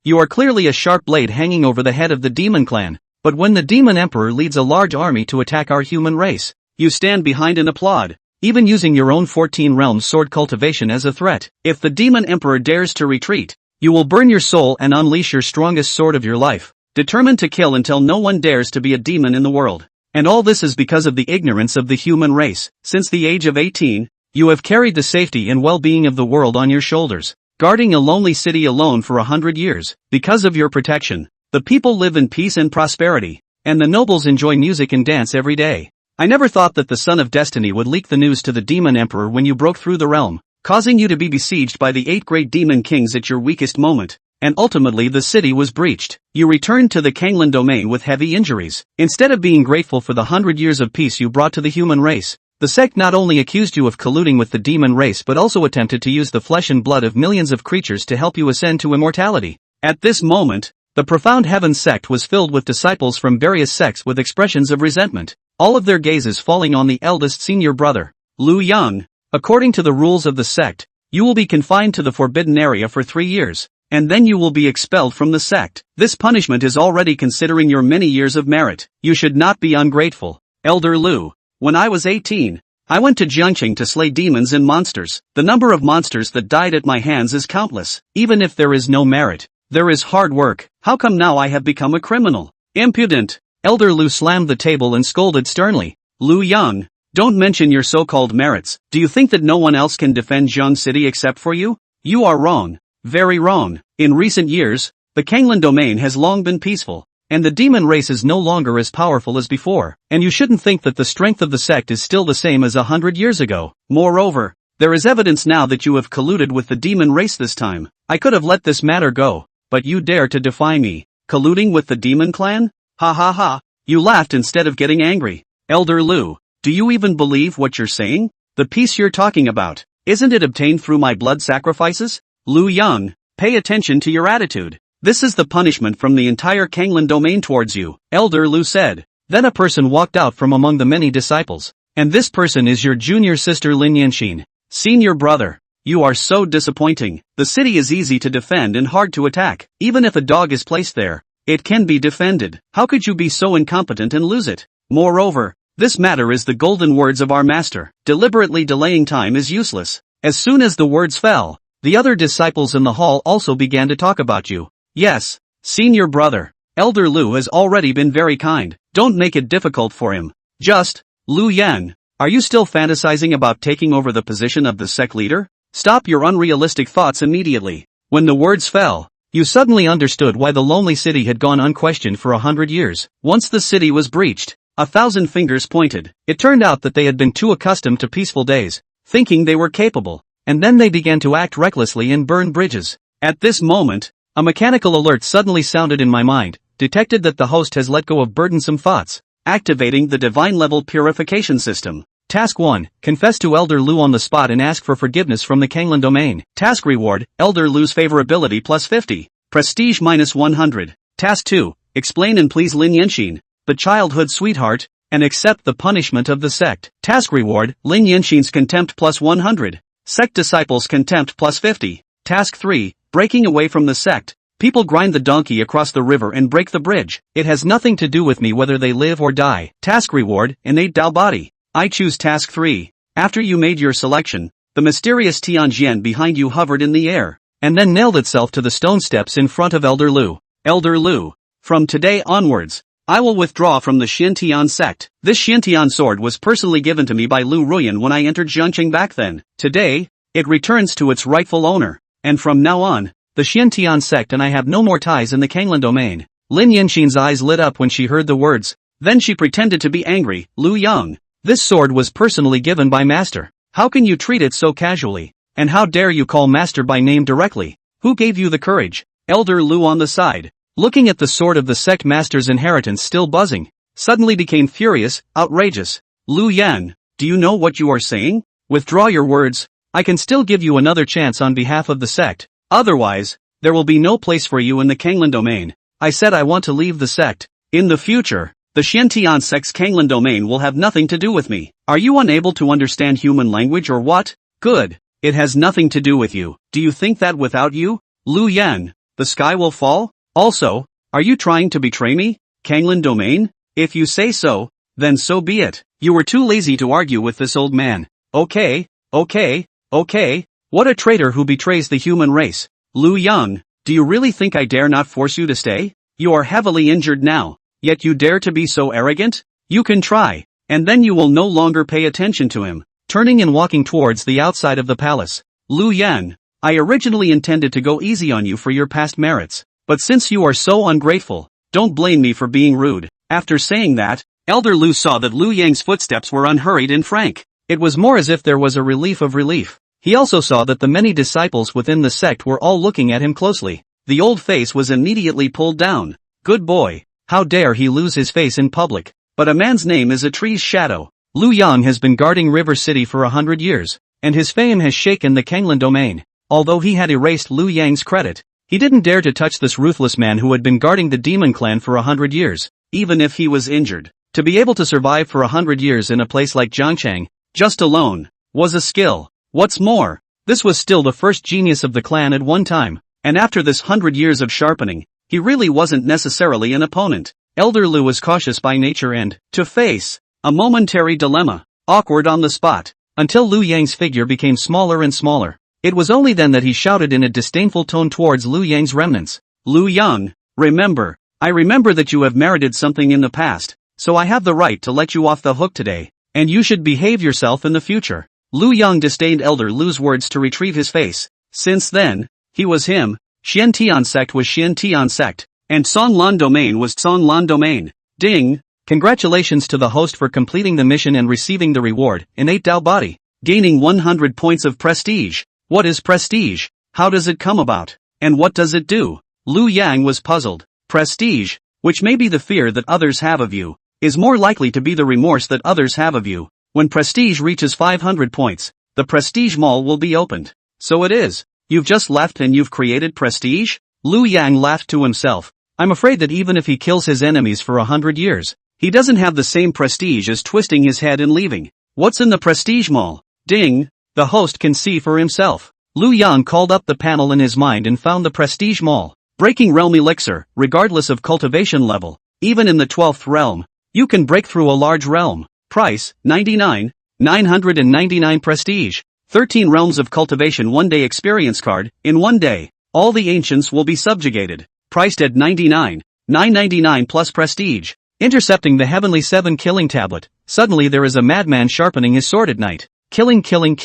You are clearly a sharp blade hanging over the head of the demon clan, but when the demon emperor leads a large army to attack our human race, you stand behind and applaud, even using your own 14 realms sword cultivation as a threat. If the demon emperor dares to retreat, you will burn your soul and unleash your strongest sword of your life, determined to kill until no one dares to be a demon in the world. And all this is because of the ignorance of the human race. Since the age of 18, you have carried the safety and well-being of the world on your shoulders, guarding a lonely city alone for 100 years. Because of your protection, the people live in peace and prosperity, and the nobles enjoy music and dance every day. I never thought that the Son of Destiny would leak the news to the demon emperor when you broke through the realm, causing you to be besieged by the 8 great demon kings at your weakest moment. And ultimately the city was breached. You returned to the Kanglan domain with heavy injuries. Instead of being grateful for the 100 years of peace you brought to the human race, the sect not only accused you of colluding with the demon race but also attempted to use the flesh and blood of millions of creatures to help you ascend to immortality. At this moment, the Profound Heaven sect was filled with disciples from various sects with expressions of resentment, all of their gazes falling on the eldest senior brother, Lu Yang. According to the rules of the sect, you will be confined to the forbidden area for 3 years. And then you will be expelled from the sect. This punishment is already considering your many years of merit. You should not be ungrateful. Elder Lu, when I was 18, I went to Jiangqing to slay demons and monsters. The number of monsters that died at my hands is countless. Even if there is no merit, there is hard work. How come now I have become a criminal? Impudent! Elder Lu slammed the table and scolded sternly. Lu Yang, don't mention your so-called merits. Do you think that no one else can defend Jiang City except for you? You are wrong. Very wrong. In recent years, the Kanglan domain has long been peaceful, and the demon race is no longer as powerful as before, and you shouldn't think that the strength of the sect is still the same as 100 years ago. Moreover, there is evidence now that you have colluded with the demon race this time. I could have let this matter go, but you dare to defy me. Colluding with the demon clan? Ha ha ha. You laughed instead of getting angry. Elder Lu, do you even believe what you're saying? The peace you're talking about, isn't it obtained through my blood sacrifices? Lu Yang, pay attention to your attitude. This is the punishment from the entire Kanglan domain towards you, Elder Lu said. Then a person walked out from among the many disciples. And this person is your junior sister Lin Yanxin. Senior brother, you are so disappointing. The city is easy to defend and hard to attack. Even if a dog is placed there, it can be defended. How could you be so incompetent and lose it? Moreover, this matter is the golden words of our master. Deliberately delaying time is useless. As soon as the words fell, the other disciples in the hall also began to talk about you. Yes, senior brother. Elder Lu has already been very kind. Don't make it difficult for him. Just, Lu Yan, are you still fantasizing about taking over the position of the sect leader? Stop your unrealistic thoughts immediately. When the words fell, you suddenly understood why the lonely city had gone unquestioned for 100 years. Once the city was breached, 1,000 fingers pointed. It turned out that they had been too accustomed to peaceful days, thinking they were capable. And then they began to act recklessly and burn bridges. At this moment, a mechanical alert suddenly sounded in my mind, detected that the host has let go of burdensome thoughts, activating the divine-level purification system. Task 1, confess to Elder Lu on the spot and ask for forgiveness from the Kanglan domain. Task reward, Elder Lu's favorability plus 50, prestige minus 100. Task 2, explain and please Lin Yanxin, the childhood sweetheart, and accept the punishment of the sect. Task reward, Lin Yanxin's contempt plus 100. Sect disciples contempt plus 50. Task 3, breaking away from the sect. People grind the donkey across the river and break the bridge. It has nothing to do with me whether they live or die. Task reward, innate Dao body. I choose task 3. After you made your selection, the mysterious Tianjian behind you hovered in the air, and then nailed itself to the stone steps in front of Elder Lu. Elder Lu, from today onwards, I will withdraw from the Xintian sect. This Xintian sword was personally given to me by Lu Ruyan when I entered Jiangqing back then. Today, it returns to its rightful owner, and from now on, the Xintian sect and I have no more ties in the Kanglan domain. Lin Yanxin's eyes lit up when she heard the words. Then she pretended to be angry. Lu Yang, this sword was personally given by Master. How can you treat it so casually? And how dare you call Master by name directly? Who gave you the courage? Elder Lu on the side, looking at the sword of the sect master's inheritance still buzzing, suddenly became furious, outrageous. Lu Yan, do you know what you are saying? Withdraw your words. I can still give you another chance on behalf of the sect. Otherwise, there will be no place for you in the Kanglan domain. I said I want to leave the sect. In the future, the Xintian sect's Kanglan domain will have nothing to do with me. Are you unable to understand human language or what? Good. It has nothing to do with you. Do you think that without you? Lu Yan, the sky will fall? Also, are you trying to betray me, Kanglan Domain? If you say so, then so be it. You were too lazy to argue with this old man. Okay. What a traitor who betrays the human race. Lu Yang, do you really think I dare not force you to stay? You are heavily injured now, yet you dare to be so arrogant? You can try, and then you will no longer pay attention to him. Turning and walking towards the outside of the palace. Lu Yang, I originally intended to go easy on you for your past merits, but since you are so ungrateful, don't blame me for being rude. After saying that, Elder Lu saw that Lu Yang's footsteps were unhurried and frank. It was more as if there was a relief of relief. He also saw that the many disciples within the sect were all looking at him closely. The old face was immediately pulled down. Good boy, how dare he lose his face in public? But a man's name is a tree's shadow. Lu Yang has been guarding River City for 100 years, and his fame has shaken the Kanglan domain. Although he had erased Lu Yang's credit, he didn't dare to touch this ruthless man who had been guarding the demon clan for 100 years, even if he was injured. To be able to survive for 100 years in a place like Zhangchang, just alone, was a skill. What's more, this was still the first genius of the clan at one time, and after this 100 years of sharpening, he really wasn't necessarily an opponent. Elder Lu was cautious by nature and, to face, a momentary dilemma, awkward on the spot, until Lu Yang's figure became smaller and smaller. It was only then that he shouted in a disdainful tone towards Lu Yang's remnants. Lu Yang, remember, I remember that you have merited something in the past, so I have the right to let you off the hook today, and you should behave yourself in the future. Lu Yang disdained Elder Lu's words to retrieve his face. Since then, he was him, Xian Tian sect was Xian Tian sect, and Song Lan domain was Song Lan domain. Ding! Congratulations to the host for completing the mission and receiving the reward, innate Dao body. Gaining 100 points of prestige. What is prestige? How does it come about? And what does it do? Lu Yang was puzzled. Prestige, which may be the fear that others have of you, is more likely to be the remorse that others have of you. When prestige reaches 500 points, the prestige mall will be opened. So it is. You've just left and you've created prestige? Lu Yang laughed to himself. I'm afraid that even if he kills his enemies for 100 years, he doesn't have the same prestige as twisting his head and leaving. What's in the prestige mall? Ding! The host can see for himself. Lu Yang called up the panel in his mind and found the prestige mall. Breaking realm elixir, regardless of cultivation level. Even in the 12th realm, you can break through a large realm. Price, 999 prestige. 13 realms of cultivation 1-day experience card. In 1 day, all the ancients will be subjugated. Priced at 999 plus prestige. Intercepting the heavenly 7 killing tablet. Suddenly there is a madman sharpening his sword at night. Killing. Price,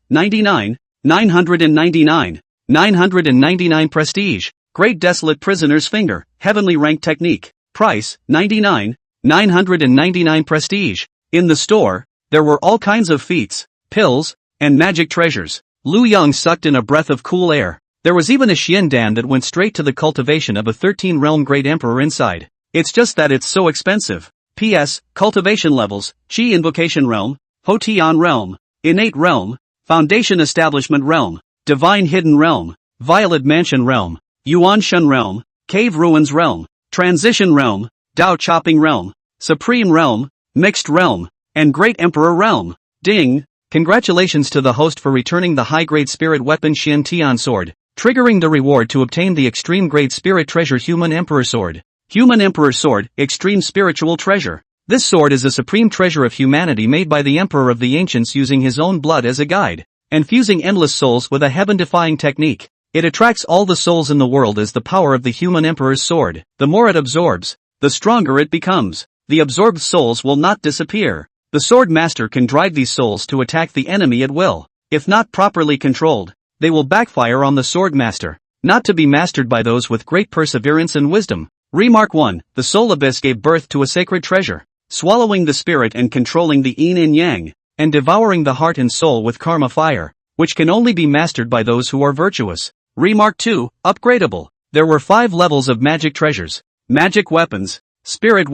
999 prestige. Great desolate prisoner's finger. Heavenly rank technique. Price, 999 prestige. In the store, there were all kinds of feats, pills, and magic treasures. Lu Yang sucked in a breath of cool air. There was even a Xian Dan that went straight to the cultivation of a 13-realm great emperor inside. It's just that it's so expensive. P.S. Cultivation levels, Qi Invocation Realm, Hotian Realm, Innate Realm, Foundation Establishment Realm, Divine Hidden Realm, Violet Mansion Realm, Yuan Shun Realm, Cave Ruins Realm, Transition Realm, Dao Chopping Realm, Supreme Realm, Mixed Realm, and Great Emperor Realm. Ding! Congratulations to the host for returning the high-grade spirit weapon Xian Tian Sword, triggering the reward to obtain the extreme-grade spirit treasure Human Emperor Sword. Human Emperor Sword, Extreme Spiritual Treasure. This sword is a supreme treasure of humanity made by the Emperor of the Ancients using his own blood as a guide, and fusing endless souls with a heaven-defying technique. It attracts all the souls in the world as the power of the Human Emperor's Sword. The more it absorbs, the stronger it becomes. The absorbed souls will not disappear. The Sword Master can drive these souls to attack the enemy at will. If not properly controlled, they will backfire on the Sword Master, not to be mastered by those with great perseverance and wisdom. Remark 1. The Soul Abyss gave birth to a sacred treasure, swallowing the spirit and controlling the yin and yang, and devouring the heart and soul with karma fire, which can only be mastered by those who are virtuous. Remark 2. Upgradable. There were 5 levels of magic treasures. Magic weapons, spirit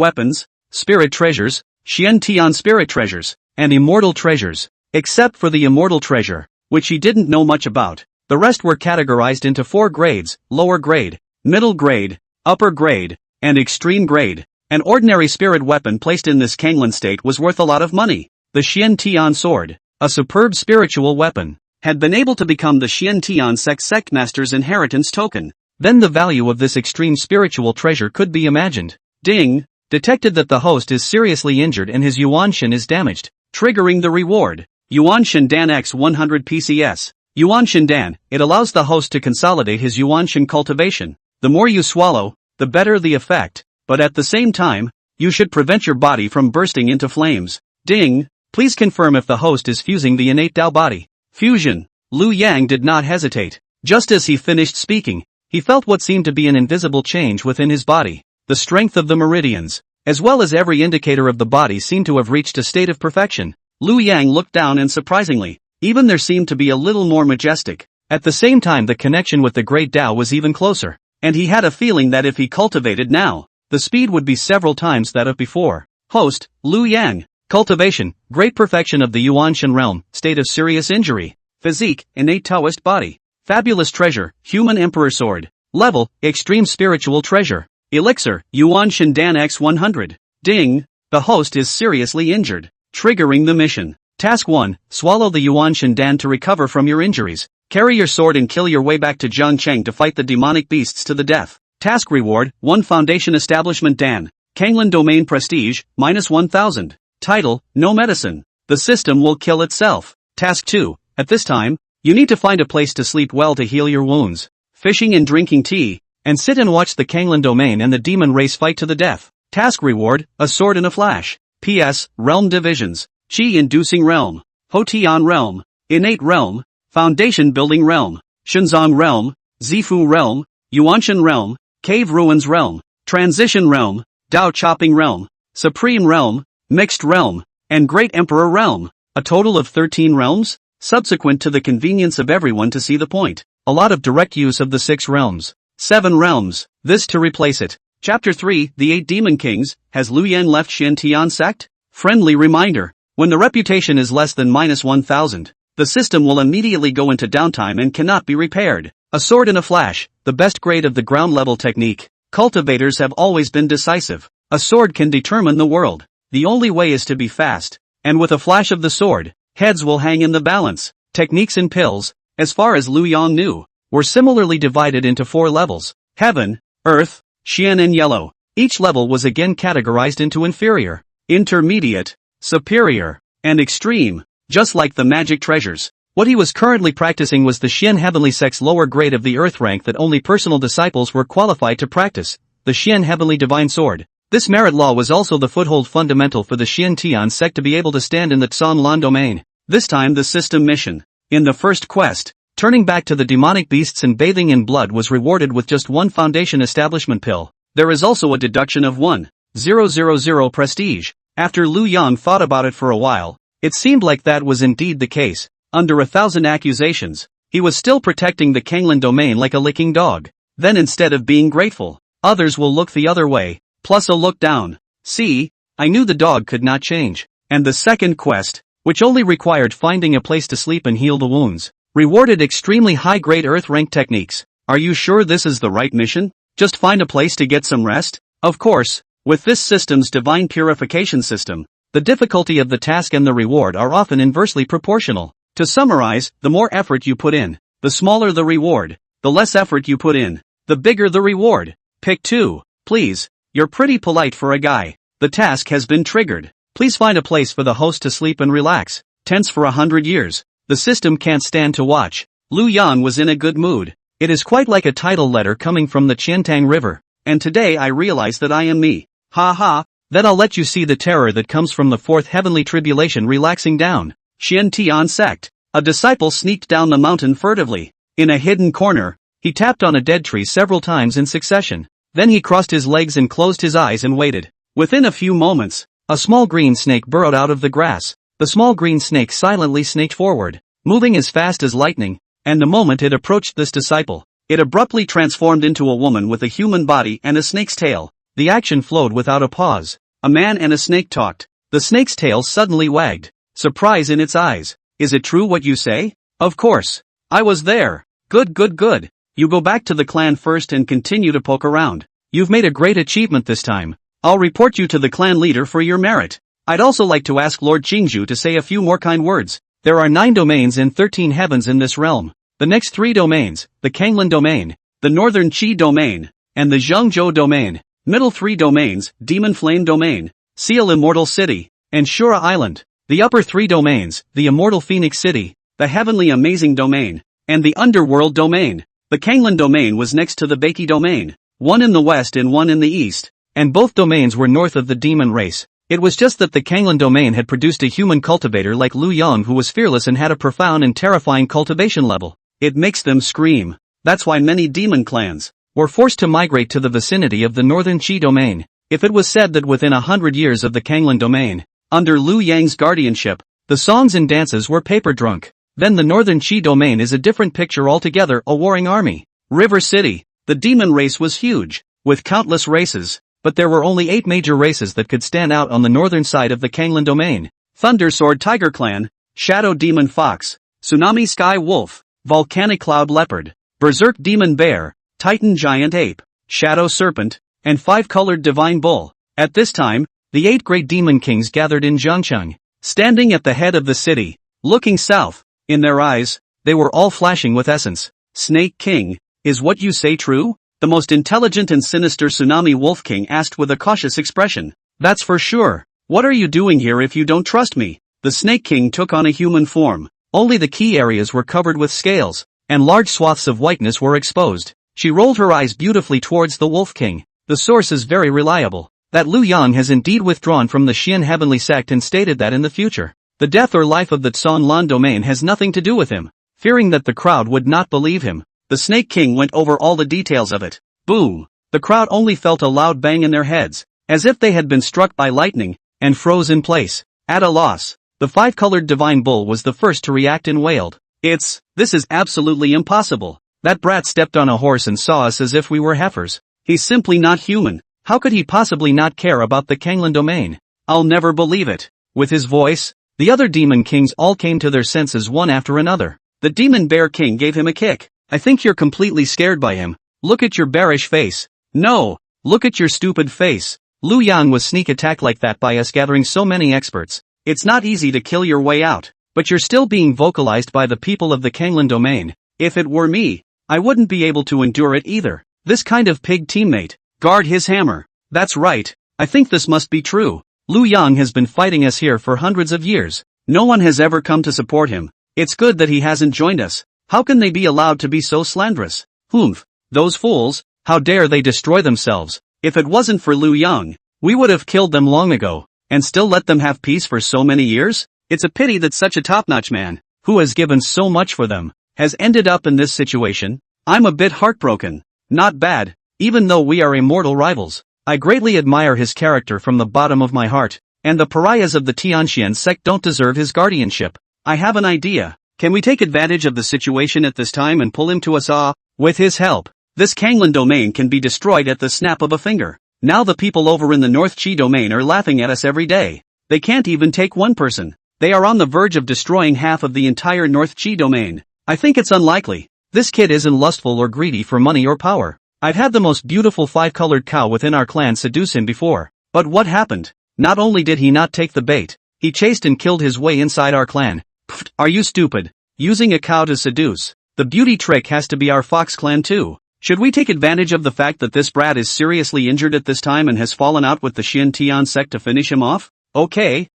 treasures, Xian Tian spirit treasures, and immortal treasures. Except for the immortal treasure, which he didn't know much about. The rest were categorized into 4 grades: lower grade, middle grade, upper grade, and extreme grade. An ordinary spirit weapon placed in this Kanglan state was worth a lot of money. The Xian Tian sword, a superb spiritual weapon, had been able to become the Xian Tian sect master's inheritance token. Then the value of this extreme spiritual treasure could be imagined. Ding! Detected that the host is seriously injured and his Yuanshan is damaged. Triggering the reward. Yuanshan Dan X 100 PCS. Yuanshan Dan, it allows the host to consolidate his Yuanshan cultivation. The more you swallow, the better the effect, but at the same time, you should prevent your body from bursting into flames. Ding! Please confirm if the host is fusing the innate Tao body. Fusion. Liu Yang did not hesitate. Just as he finished speaking, he felt what seemed to be an invisible change within his body. The strength of the meridians, as well as every indicator of the body, seemed to have reached a state of perfection. Liu Yang looked down and surprisingly, even there seemed to be a little more majestic. At the same time, the connection with the great Tao was even closer, and he had a feeling that if he cultivated now, the speed would be several times that of before. Host, Liu Yang. Cultivation, great perfection of the Yuanshan realm, state of serious injury. Physique, innate Taoist body. Fabulous treasure, human emperor sword. Level, extreme spiritual treasure. Elixir, Yuanshan Dan X 100. Ding! The host is seriously injured. Triggering the mission. Task 1, swallow the Yuanshan Dan to recover from your injuries. Carry your sword and kill your way back to Zhangcheng to fight the demonic beasts to the death. Task reward, 1 Foundation Establishment Dan. Kanglan Domain Prestige, minus 1000. Title, No Medicine. The system will kill itself. Task 2, at this time, you need to find a place to sleep well to heal your wounds. Fishing and drinking tea, and sit and watch the Kanglan Domain and the demon race fight to the death. Task reward, a sword in a flash. P.S. Realm divisions. Qi-inducing realm. Hotian realm. Innate realm. Foundation building realm. Shenzong realm. Zifu realm. Yuanshan realm. Cave ruins realm. Transition realm. Dao chopping realm. Supreme realm. Mixed realm. And Great Emperor realm. A total of 13 realms? Subsequent to the convenience of everyone to see the point. A lot of direct use of the 6 realms. 7 realms. This to replace it. Chapter 3, The 8 Demon Kings. Has Liu Yang left Xian Tian sect? Friendly reminder. When the reputation is less than minus 1000, the system will immediately go into downtime and cannot be repaired. A sword in a flash, the best grade of the ground level technique. Cultivators have always been decisive. A sword can determine the world. The only way is to be fast. And with a flash of the sword, heads will hang in the balance. Techniques in pills, as far as Liu Yang knew, were similarly divided into 4 levels. Heaven, Earth, Xian and Yellow. Each level was again categorized into inferior, intermediate, superior, and extreme, just like the magic treasures. What he was currently practicing was the Xian Heavenly Sect's lower grade of the Earth rank that only personal disciples were qualified to practice, the Xian Heavenly Divine Sword. This merit law was also the foothold fundamental for the Xian Tian sect to be able to stand in the Zan Lan domain. This time the system mission. In the first quest, turning back to the demonic beasts and bathing in blood was rewarded with just 1 foundation establishment pill. There is also a deduction of 1,000 prestige. After Liu Yang thought about it for a while, it seemed like that was indeed the case. Under 1,000 accusations, he was still protecting the Kanglan domain like a licking dog. Then instead of being grateful, others will look the other way, plus a look down. See, I knew the dog could not change. And the second quest, which only required finding a place to sleep and heal the wounds, rewarded extremely high-grade Earth rank techniques. Are you sure this is the right mission? Just find a place to get some rest? Of course, with this system's divine purification system, the difficulty of the task and the reward are often inversely proportional. To summarize, the more effort you put in, the smaller the reward. The less effort you put in, the bigger the reward. Pick 2, please. You're pretty polite for a guy. The task has been triggered. Please find a place for the host to sleep and relax. Tense for 100 years. The system can't stand to watch. Liu Yang was in a good mood. It is quite like a title letter coming from the Qiantang River. And today I realize that I am me. Ha ha. Then I'll let you see the terror that comes from the 4th heavenly tribulation relaxing down. Xian Tian sect. A disciple sneaked down the mountain furtively. In a hidden corner, he tapped on a dead tree several times in succession. Then he crossed his legs and closed his eyes and waited. Within a few moments, a small green snake burrowed out of the grass. The small green snake silently snaked forward, moving as fast as lightning, and the moment it approached this disciple, it abruptly transformed into a woman with a human body and a snake's tail. The action flowed without a pause. A man and a snake talked. The snake's tail suddenly wagged, surprise in its eyes. Is it true what you say? Of course. I was there. Good good good. You go back to the clan first and continue to poke around. You've made a great achievement this time. I'll report you to the clan leader for your merit. I'd also like to ask Lord Qingzhu to say a few more kind words. There are 9 domains and 13 heavens in this realm. The next 3 domains, the Kanglan domain, the Northern Qi domain, and the Zhengzhou domain. Middle 3 domains, Demon Flame domain, Seal Immortal City, and Shura Island. The upper 3 domains, the Immortal Phoenix City, the Heavenly Amazing domain, and the Underworld domain. The Kanglan domain was next to the Baiki domain, one in the west and one in the east, and both domains were north of the demon race. It was just that the Kanglan domain had produced a human cultivator like Lu Yang who was fearless and had a profound and terrifying cultivation level. It makes them scream. That's why many demon clans were forced to migrate to the vicinity of the Northern Qi domain. If it was said that within 100 years of the Kanglan domain, under Lu Yang's guardianship, the songs and dances were paper drunk, then the Northern Qi domain is a different picture altogether, a warring army. River City. The demon race was huge, with countless races, but there were only 8 major races that could stand out on the northern side of the Kanglan domain. Thunder Sword Tiger Clan, Shadow Demon Fox, Tsunami Sky Wolf, Volcanic Cloud Leopard, Berserk Demon Bear, Titan Giant Ape, Shadow Serpent, and 5-colored Divine Bull. At this time, the 8 great demon kings gathered in Zhangcheng, standing at the head of the city, looking south. In their eyes, they were all flashing with essence. Snake King, is what you say true? The most intelligent and sinister Tsunami Wolf King asked with a cautious expression. That's for sure. What are you doing here if you don't trust me? The Snake King took on a human form. Only the key areas were covered with scales, and large swaths of whiteness were exposed. She rolled her eyes beautifully towards the Wolf King. The source is very reliable. That Lu Yang has indeed withdrawn from the Xian Heavenly Sect and stated that in the future, the death or life of the Tsan Lan domain has nothing to do with him. Fearing that the crowd would not believe him, the Snake King went over all the details of it. Boom! The crowd only felt a loud bang in their heads, as if they had been struck by lightning, and froze in place. At a loss, the 5-colored Divine Bull was the first to react and wailed. This is absolutely impossible. That brat stepped on a horse and saw us as if we were heifers. He's simply not human. How could he possibly not care about the Kanglan domain? I'll never believe it. With his voice, the other demon kings all came to their senses one after another. The Demon Bear King gave him a kick. I think you're completely scared by him. Look at your bearish face. No, look at your stupid face. Lu Yang was sneak attacked like that by us gathering so many experts. It's not easy to kill your way out, but you're still being vocalized by the people of the Kanglan domain. If it were me, I wouldn't be able to endure it either. This kind of pig teammate. Guard his hammer. That's right. I think this must be true. Lu Yang has been fighting us here for hundreds of years. No one has ever come to support him. It's good that he hasn't joined us. How can they be allowed to be so slanderous? Humph. Those fools, how dare they destroy themselves? If it wasn't for Lu Yang, we would have killed them long ago, and still let them have peace for so many years? It's a pity that such a top-notch man, who has given so much for them, has ended up in this situation. I'm a bit heartbroken. Not bad, even though we are immortal rivals. I greatly admire his character from the bottom of my heart, and the pariahs of the Tianxian sect don't deserve his guardianship. I have an idea. Can we take advantage of the situation at this time and pull him to us? With his help, this Kanglan domain can be destroyed at the snap of a finger. Now the people over in the North Qi domain are laughing at us every day. They can't even take one person. They are on the verge of destroying half of the entire North Qi domain. I think it's unlikely. This kid isn't lustful or greedy for money or power. I've had the most beautiful 5-colored cow within our clan seduce him before. But what happened? Not only did he not take the bait, he chased and killed his way inside our clan. Pfft, are you stupid? Using a cow to seduce. The beauty trick has to be our fox clan too. Should we take advantage of the fact that this brat is seriously injured at this time and has fallen out with the Xin Tian sect to finish him off? Okay.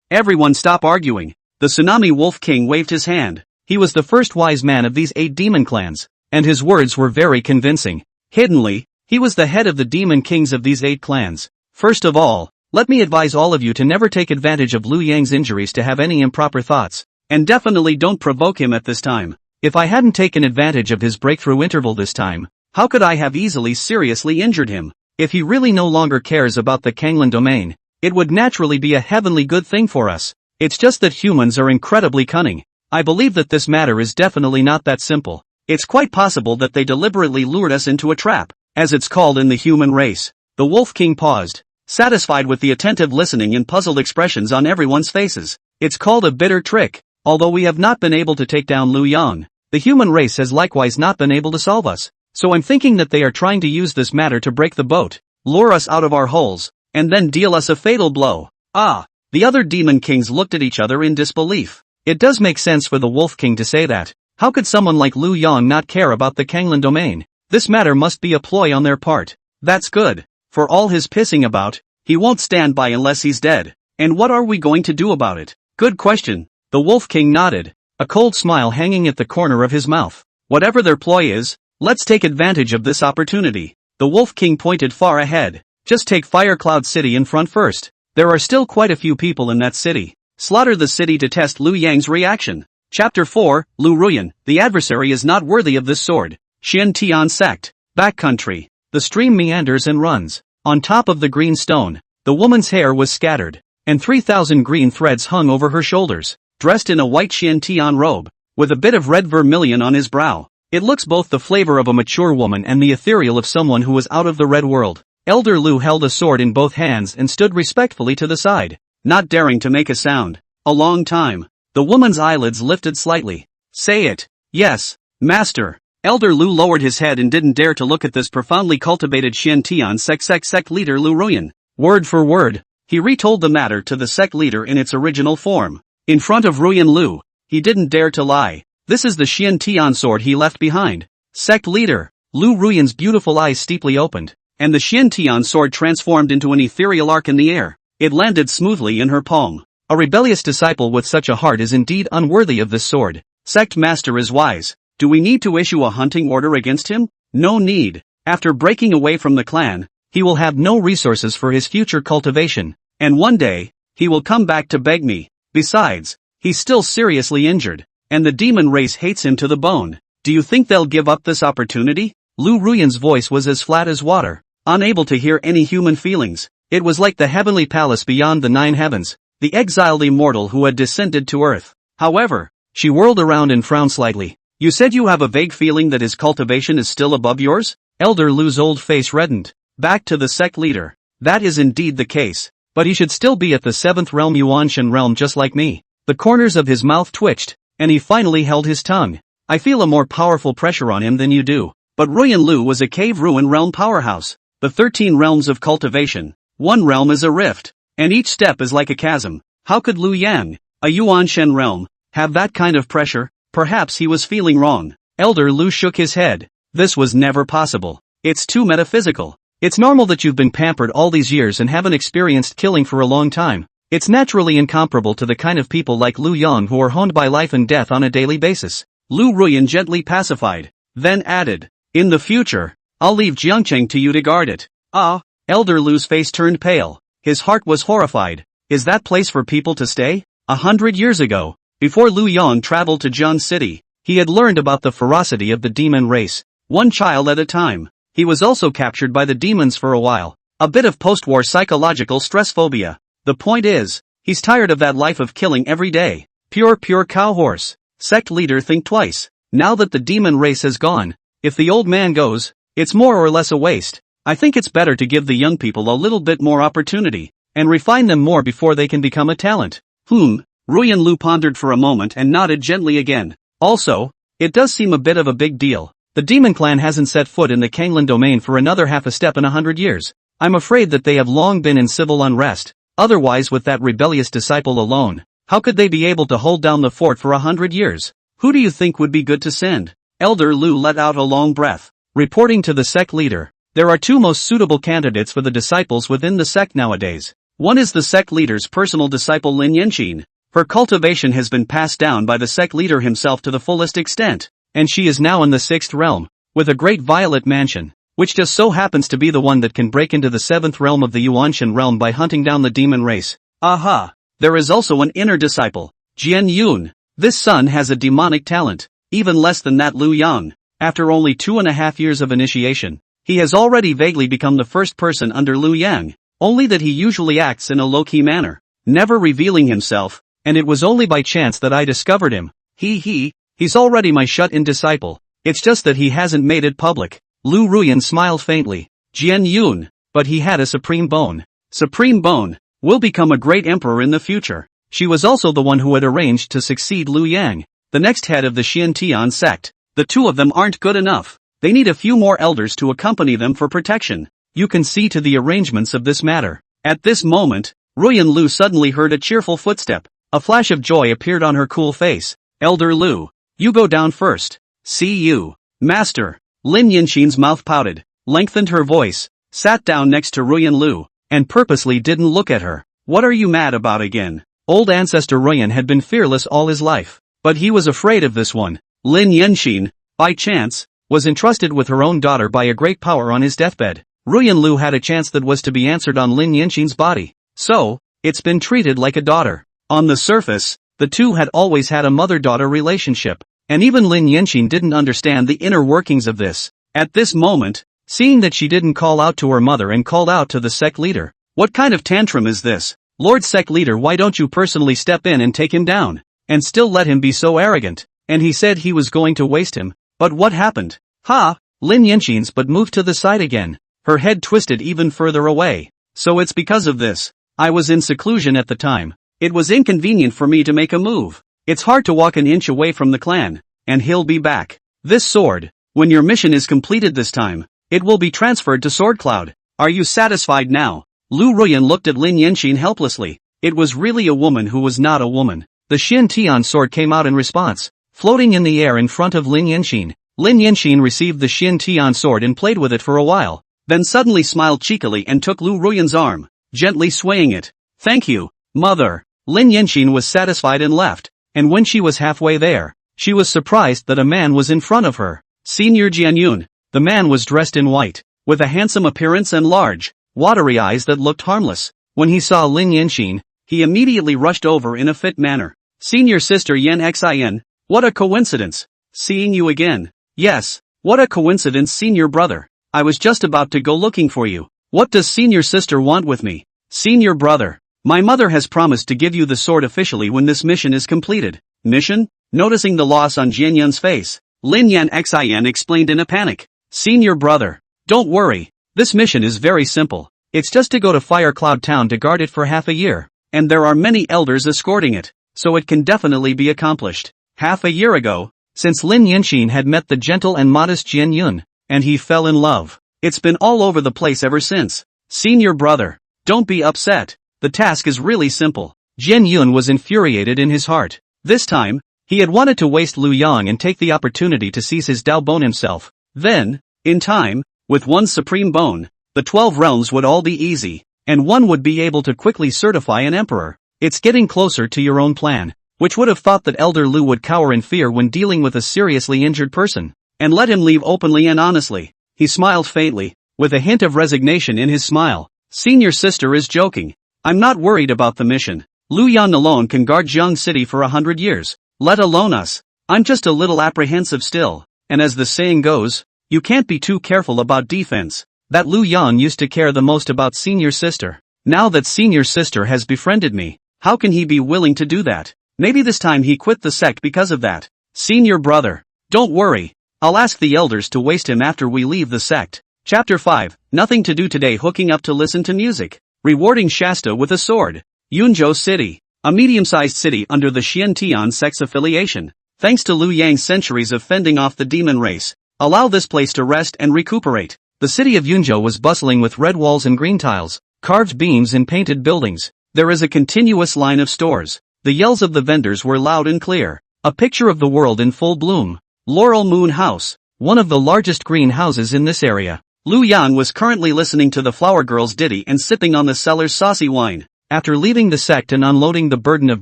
Everyone stop arguing. The Tsunami Wolf King waved his hand. He was the first wise man of these 8 demon clans, and his words were very convincing. Hiddenly, he was the head of the demon kings of these 8 clans. First of all, let me advise all of you to never take advantage of Lu Yang's injuries to have any improper thoughts, and definitely don't provoke him at this time. If I hadn't taken advantage of his breakthrough interval this time, how could I have easily seriously injured him? If he really no longer cares about the Kanglan domain, it would naturally be a heavenly good thing for us. It's just that humans are incredibly cunning. I believe that this matter is definitely not that simple. It's quite possible that they deliberately lured us into a trap, as it's called in the human race. The Wolf King paused, satisfied with the attentive listening and puzzled expressions on everyone's faces. It's called a bitter trick. Although we have not been able to take down Lu Yang, the human race has likewise not been able to solve us. So I'm thinking that they are trying to use this matter to break the boat, lure us out of our holes, and then deal us a fatal blow. The other demon kings looked at each other in disbelief. It does make sense for the Wolf King to say that. How could someone like Lu Yang not care about the Kanglan domain? This matter must be a ploy on their part. That's good. For all his pissing about, he won't stand by unless he's dead. And what are we going to do about it? Good question. The Wolf King nodded, a cold smile hanging at the corner of his mouth. Whatever their ploy is, let's take advantage of this opportunity. The Wolf King pointed far ahead. Just take Fire Cloud City in front first. There are still quite a few people in that city. Slaughter the city to test Lu Yang's reaction. Chapter 4, Lu Ruyan, the adversary is not worthy of this sword. Xian Tian Sect. Backcountry. The stream meanders and runs. On top of the green stone, the woman's hair was scattered, and 3,000 green threads hung over her shoulders. Dressed in a white Xian Tian robe, with a bit of red vermilion on his brow. It looks both the flavor of a mature woman and the ethereal of someone who was out of the red world. Elder Lu held a sword in both hands and stood respectfully to the side, not daring to make a sound. A long time. The woman's eyelids lifted slightly. Say it. Yes, master. Elder Lu lowered his head and didn't dare to look at this profoundly cultivated Xian Tian sect leader Lu Ruyan. Word for word, he retold the matter to the sect leader in its original form. In front of Ruyan Lu, he didn't dare to lie. This is the Xian Tian sword he left behind. Sect leader. Lu Ruyan's beautiful eyes steeply opened, and the Xian Tian sword transformed into an ethereal arc in the air. It landed smoothly in her palm. A rebellious disciple with such a heart is indeed unworthy of this sword. Sect master is wise. Do we need to issue a hunting order against him? No need. After breaking away from the clan, he will have no resources for his future cultivation, and one day, he will come back to beg me. Besides, he's still seriously injured, and the demon race hates him to the bone. Do you think they'll give up this opportunity? Lu Ruyan's voice was as flat as water, unable to hear any human feelings. It was like the heavenly palace beyond the 9 heavens, the exiled immortal who had descended to earth. However, she whirled around and frowned slightly. You said you have a vague feeling that his cultivation is still above yours? Elder Lu's old face reddened. Back to the sect leader. That is indeed the case. But he should still be at the 7th realm Yuanshan realm just like me. The corners of his mouth twitched, and he finally held his tongue. I feel a more powerful pressure on him than you do. But Ruyan Lu was a cave ruin realm powerhouse. The 13 realms of cultivation. One realm is a rift, and each step is like a chasm. How could Lu Yang, a Yuanshan realm, have that kind of pressure? Perhaps he was feeling wrong. Elder Lu shook his head. This was never possible. It's too metaphysical. It's normal that you've been pampered all these years and haven't experienced killing for a long time. It's naturally incomparable to the kind of people like Lu Yang who are honed by life and death on a daily basis. Lu Ruyan gently pacified, then added, in the future, I'll leave Jiangcheng to you to guard it. Ah, Elder Lu's face turned pale. His heart was horrified. Is that place for people to stay? 100 years ago, before Lu Yang traveled to Jun City, he had learned about the ferocity of the demon race, one child at a time. He was also captured by the demons for a while. A bit of post-war psychological stress phobia. The point is, he's tired of that life of killing every day. Pure cow horse. Sect leader, think twice. Now that the demon race has gone, if the old man goes, it's more or less a waste. I think it's better to give the young people a little bit more opportunity, and refine them more before they can become a talent. Ruyan Lu pondered for a moment and nodded gently again. Also, it does seem a bit of a big deal. The demon clan hasn't set foot in the Kanglan domain for another half a step in 100 years. I'm afraid that they have long been in civil unrest. Otherwise, with that rebellious disciple alone, how could they be able to hold down the fort for 100 years? Who do you think would be good to send? Elder Lu let out a long breath. Reporting to the sect leader, there are 2 most suitable candidates for the disciples within the sect nowadays. One is the sect leader's personal disciple Lin Yanqin. Her cultivation has been passed down by the sect leader himself to the fullest extent, and she is now in the 6th realm, with a great violet mansion, which just so happens to be the one that can break into the 7th realm of the Yuanshan realm by hunting down the demon race. Aha! There is also an inner disciple, Jian Yun. This son has a demonic talent, even less than that Lu Yang. After only 2.5 years of initiation, he has already vaguely become the first person under Lu Yang, only that he usually acts in a low-key manner, never revealing himself, and it was only by chance that I discovered him. He's already my shut-in disciple. It's just that he hasn't made it public. Lu Ruyan smiled faintly. Jian Yun, but he had a supreme bone. Supreme bone, will become a great emperor in the future. She was also the one who had arranged to succeed Lu Yang, the next head of the Xian Tian sect. The 2 of them aren't good enough. They need a few more elders to accompany them for protection. You can see to the arrangements of this matter. At this moment, Ruyan Lu suddenly heard a cheerful footstep. A flash of joy appeared on her cool face. Elder Lu, you go down first. See you, master. Lin Yinxin's mouth pouted, lengthened her voice, sat down next to Ruyan Lu, and purposely didn't look at her. What are you mad about again? Old ancestor Ruyan had been fearless all his life, but he was afraid of this one. Lin Yinxin, by chance, was entrusted with her own daughter by a great power on his deathbed. Ruyan Lu had a chance that was to be answered on Lin Yinxin's body. So, it's been treated like a daughter. On the surface, the two had always had a mother-daughter relationship, and even Lin Yinxin didn't understand the inner workings of this. At this moment, seeing that she didn't call out to her mother and called out to the sect leader. What kind of tantrum is this? Lord sect leader, why don't you personally step in and take him down? And still let him be so arrogant? And he said he was going to waste him. But what happened? Ha! Lin Yinxin's but moved to the side again. Her head twisted even further away. So it's because of this. I was in seclusion at the time. It was inconvenient for me to make a move. It's hard to walk an inch away from the clan. And he'll be back. This sword, when your mission is completed this time, it will be transferred to Sword Cloud. Are you satisfied now? Lu Ruyan looked at Lin Yinxin helplessly. It was really a woman who was not a woman. The Xin Tian sword came out in response, floating in the air in front of Lin Yinxin. Lin Yinxin received the Xin Tian sword and played with it for a while, then suddenly smiled cheekily and took Lu Ruyan's arm, gently swaying it. Thank you, mother. Lin Yinxin was satisfied and left, and when she was halfway there, she was surprised that a man was in front of her. Senior Jianyun. The man was dressed in white, with a handsome appearance and large, watery eyes that looked harmless. When he saw Lin Yinxin, he immediately rushed over in a fit manner. Senior sister Yan Xin, what a coincidence. Seeing you again. Yes, what a coincidence, senior brother. I was just about to go looking for you. What does senior sister want with me? Senior brother, my mother has promised to give you the sword officially when this mission is completed. Mission? Noticing the loss on Jianyun's face, Lin Yan Xin explained in a panic. Senior brother, don't worry, this mission is very simple. It's just to go to Fire Cloud Town to guard it for half a year, and there are many elders escorting it, so it can definitely be accomplished. Half a year ago, since Lin Yinxin had met the gentle and modest Jian Yun, and he fell in love. It's been all over the place ever since. Senior brother, don't be upset, the task is really simple. Jian Yun was infuriated in his heart. This time, he had wanted to waste Lu Yang and take the opportunity to seize his Dao bone himself. Then, in time, with one supreme bone, the 12 realms would all be easy, and one would be able to quickly certify an emperor. It's getting closer to your own plan, which would have thought that Elder Lu would cower in fear when dealing with a seriously injured person, and let him leave openly and honestly. He smiled faintly, with a hint of resignation in his smile. Senior sister is joking. I'm not worried about the mission. Lu Yan alone can guard Jiang City for 100 years, let alone us. I'm just a little apprehensive still. And as the saying goes, you can't be too careful about defense. That Lu Yang used to care the most about senior sister. Now that senior sister has befriended me, how can he be willing to do that? Maybe this time he quit the sect because of that. Senior brother, don't worry. I'll ask the elders to waste him after we leave the sect. Chapter 5, nothing to do today, hooking up to listen to music. Rewarding Shasta with a sword. Yunzhou City, a medium-sized city under the Xiantian sect's affiliation. Thanks to Liu Yang's centuries of fending off the demon race, allow this place to rest and recuperate. The city of Yunzhou was bustling with red walls and green tiles, carved beams and painted buildings. There is a continuous line of stores. The yells of the vendors were loud and clear. A picture of the world in full bloom. Laurel Moon House, one of the largest green houses in this area. Liu Yang was currently listening to the Flower Girl's ditty and sipping on the seller's saucy wine. After leaving the sect and unloading the burden of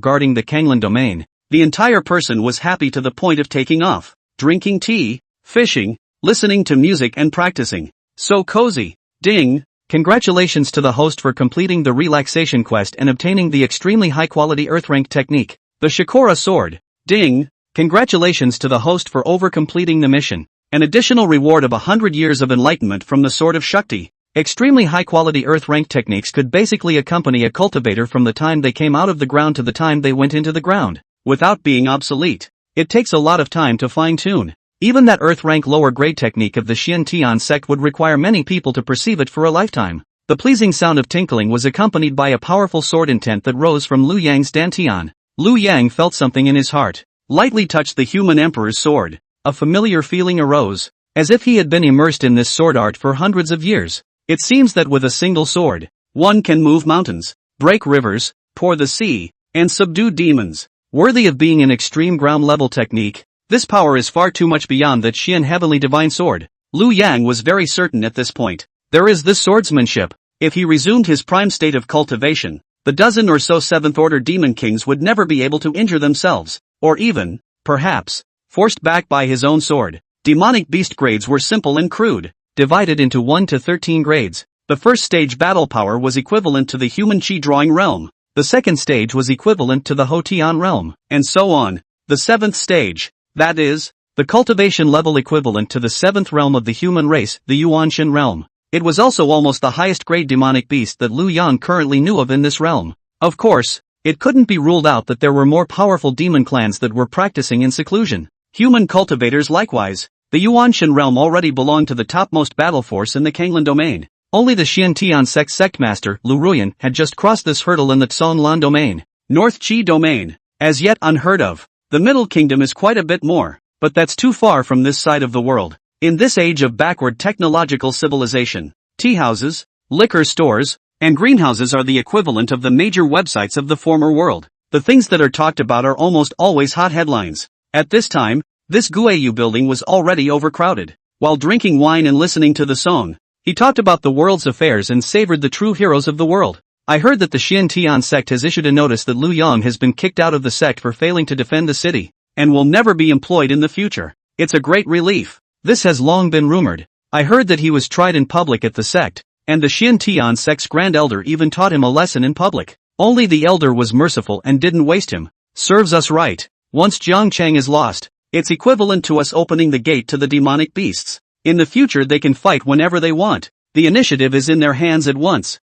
guarding the Kanglan domain, the entire person was happy to the point of taking off, drinking tea, fishing, listening to music and practicing. So cozy. Ding! Congratulations to the host for completing the relaxation quest and obtaining the extremely high-quality Earth rank technique, the Shikora sword. Ding! Congratulations to the host for over-completing the mission. An additional reward of 100 years of enlightenment from the Sword of Shakti. Extremely high-quality Earth rank techniques could basically accompany a cultivator from the time they came out of the ground to the time they went into the ground, without being obsolete. It takes a lot of time to fine-tune. Even that Earth rank lower grade technique of the Xiantian sect would require many people to perceive it for a lifetime. The pleasing sound of tinkling was accompanied by a powerful sword intent that rose from Liu Yang's dantian. Liu Yang felt something in his heart. Lightly touched the human emperor's sword. A familiar feeling arose, as if he had been immersed in this sword art for hundreds of years. It seems that with a single sword, one can move mountains, break rivers, pour the sea, and subdue demons. Worthy of being an extreme ground-level technique, this power is far too much beyond that Xian Heavenly Divine Sword. Liu Yang was very certain at this point. There is this swordsmanship. If he resumed his prime state of cultivation, the dozen or so 7th-order demon kings would never be able to injure themselves, or even, perhaps, forced back by his own sword. Demonic beast grades were simple and crude, divided into 1 to 13 grades. The first stage battle power was equivalent to the human chi drawing realm. The second stage was equivalent to the Hotian realm, and so on. The 7th stage, that is, the cultivation level equivalent to the 7th realm of the human race, the Yuanshan realm. It was also almost the highest grade demonic beast that Liu Yang currently knew of in this realm. Of course, it couldn't be ruled out that there were more powerful demon clans that were practicing in seclusion. Human cultivators likewise. The Yuanshan realm already belonged to the topmost battle force in the Kanglan domain. Only the Xiantian sect master, Lu Ruyan, had just crossed this hurdle in the Tsonlan domain. North Qi domain. As yet unheard of. The Middle Kingdom is quite a bit more, but that's too far from this side of the world. In this age of backward technological civilization, tea houses, liquor stores, and greenhouses are the equivalent of the major websites of the former world. The things that are talked about are almost always hot headlines. At this time, this Guiyu building was already overcrowded. While drinking wine and listening to the song, he talked about the world's affairs and savored the true heroes of the world. I heard that the Xiantian sect has issued a notice that Liu Yang has been kicked out of the sect for failing to defend the city, and will never be employed in the future. It's a great relief. This has long been rumored. I heard that he was tried in public at the sect, and the Xiantian sect's grand elder even taught him a lesson in public. Only the elder was merciful and didn't waste him. Serves us right. Once Jiangcheng is lost, it's equivalent to us opening the gate to the demonic beasts. In the future they can fight whenever they want. The initiative is in their hands at once.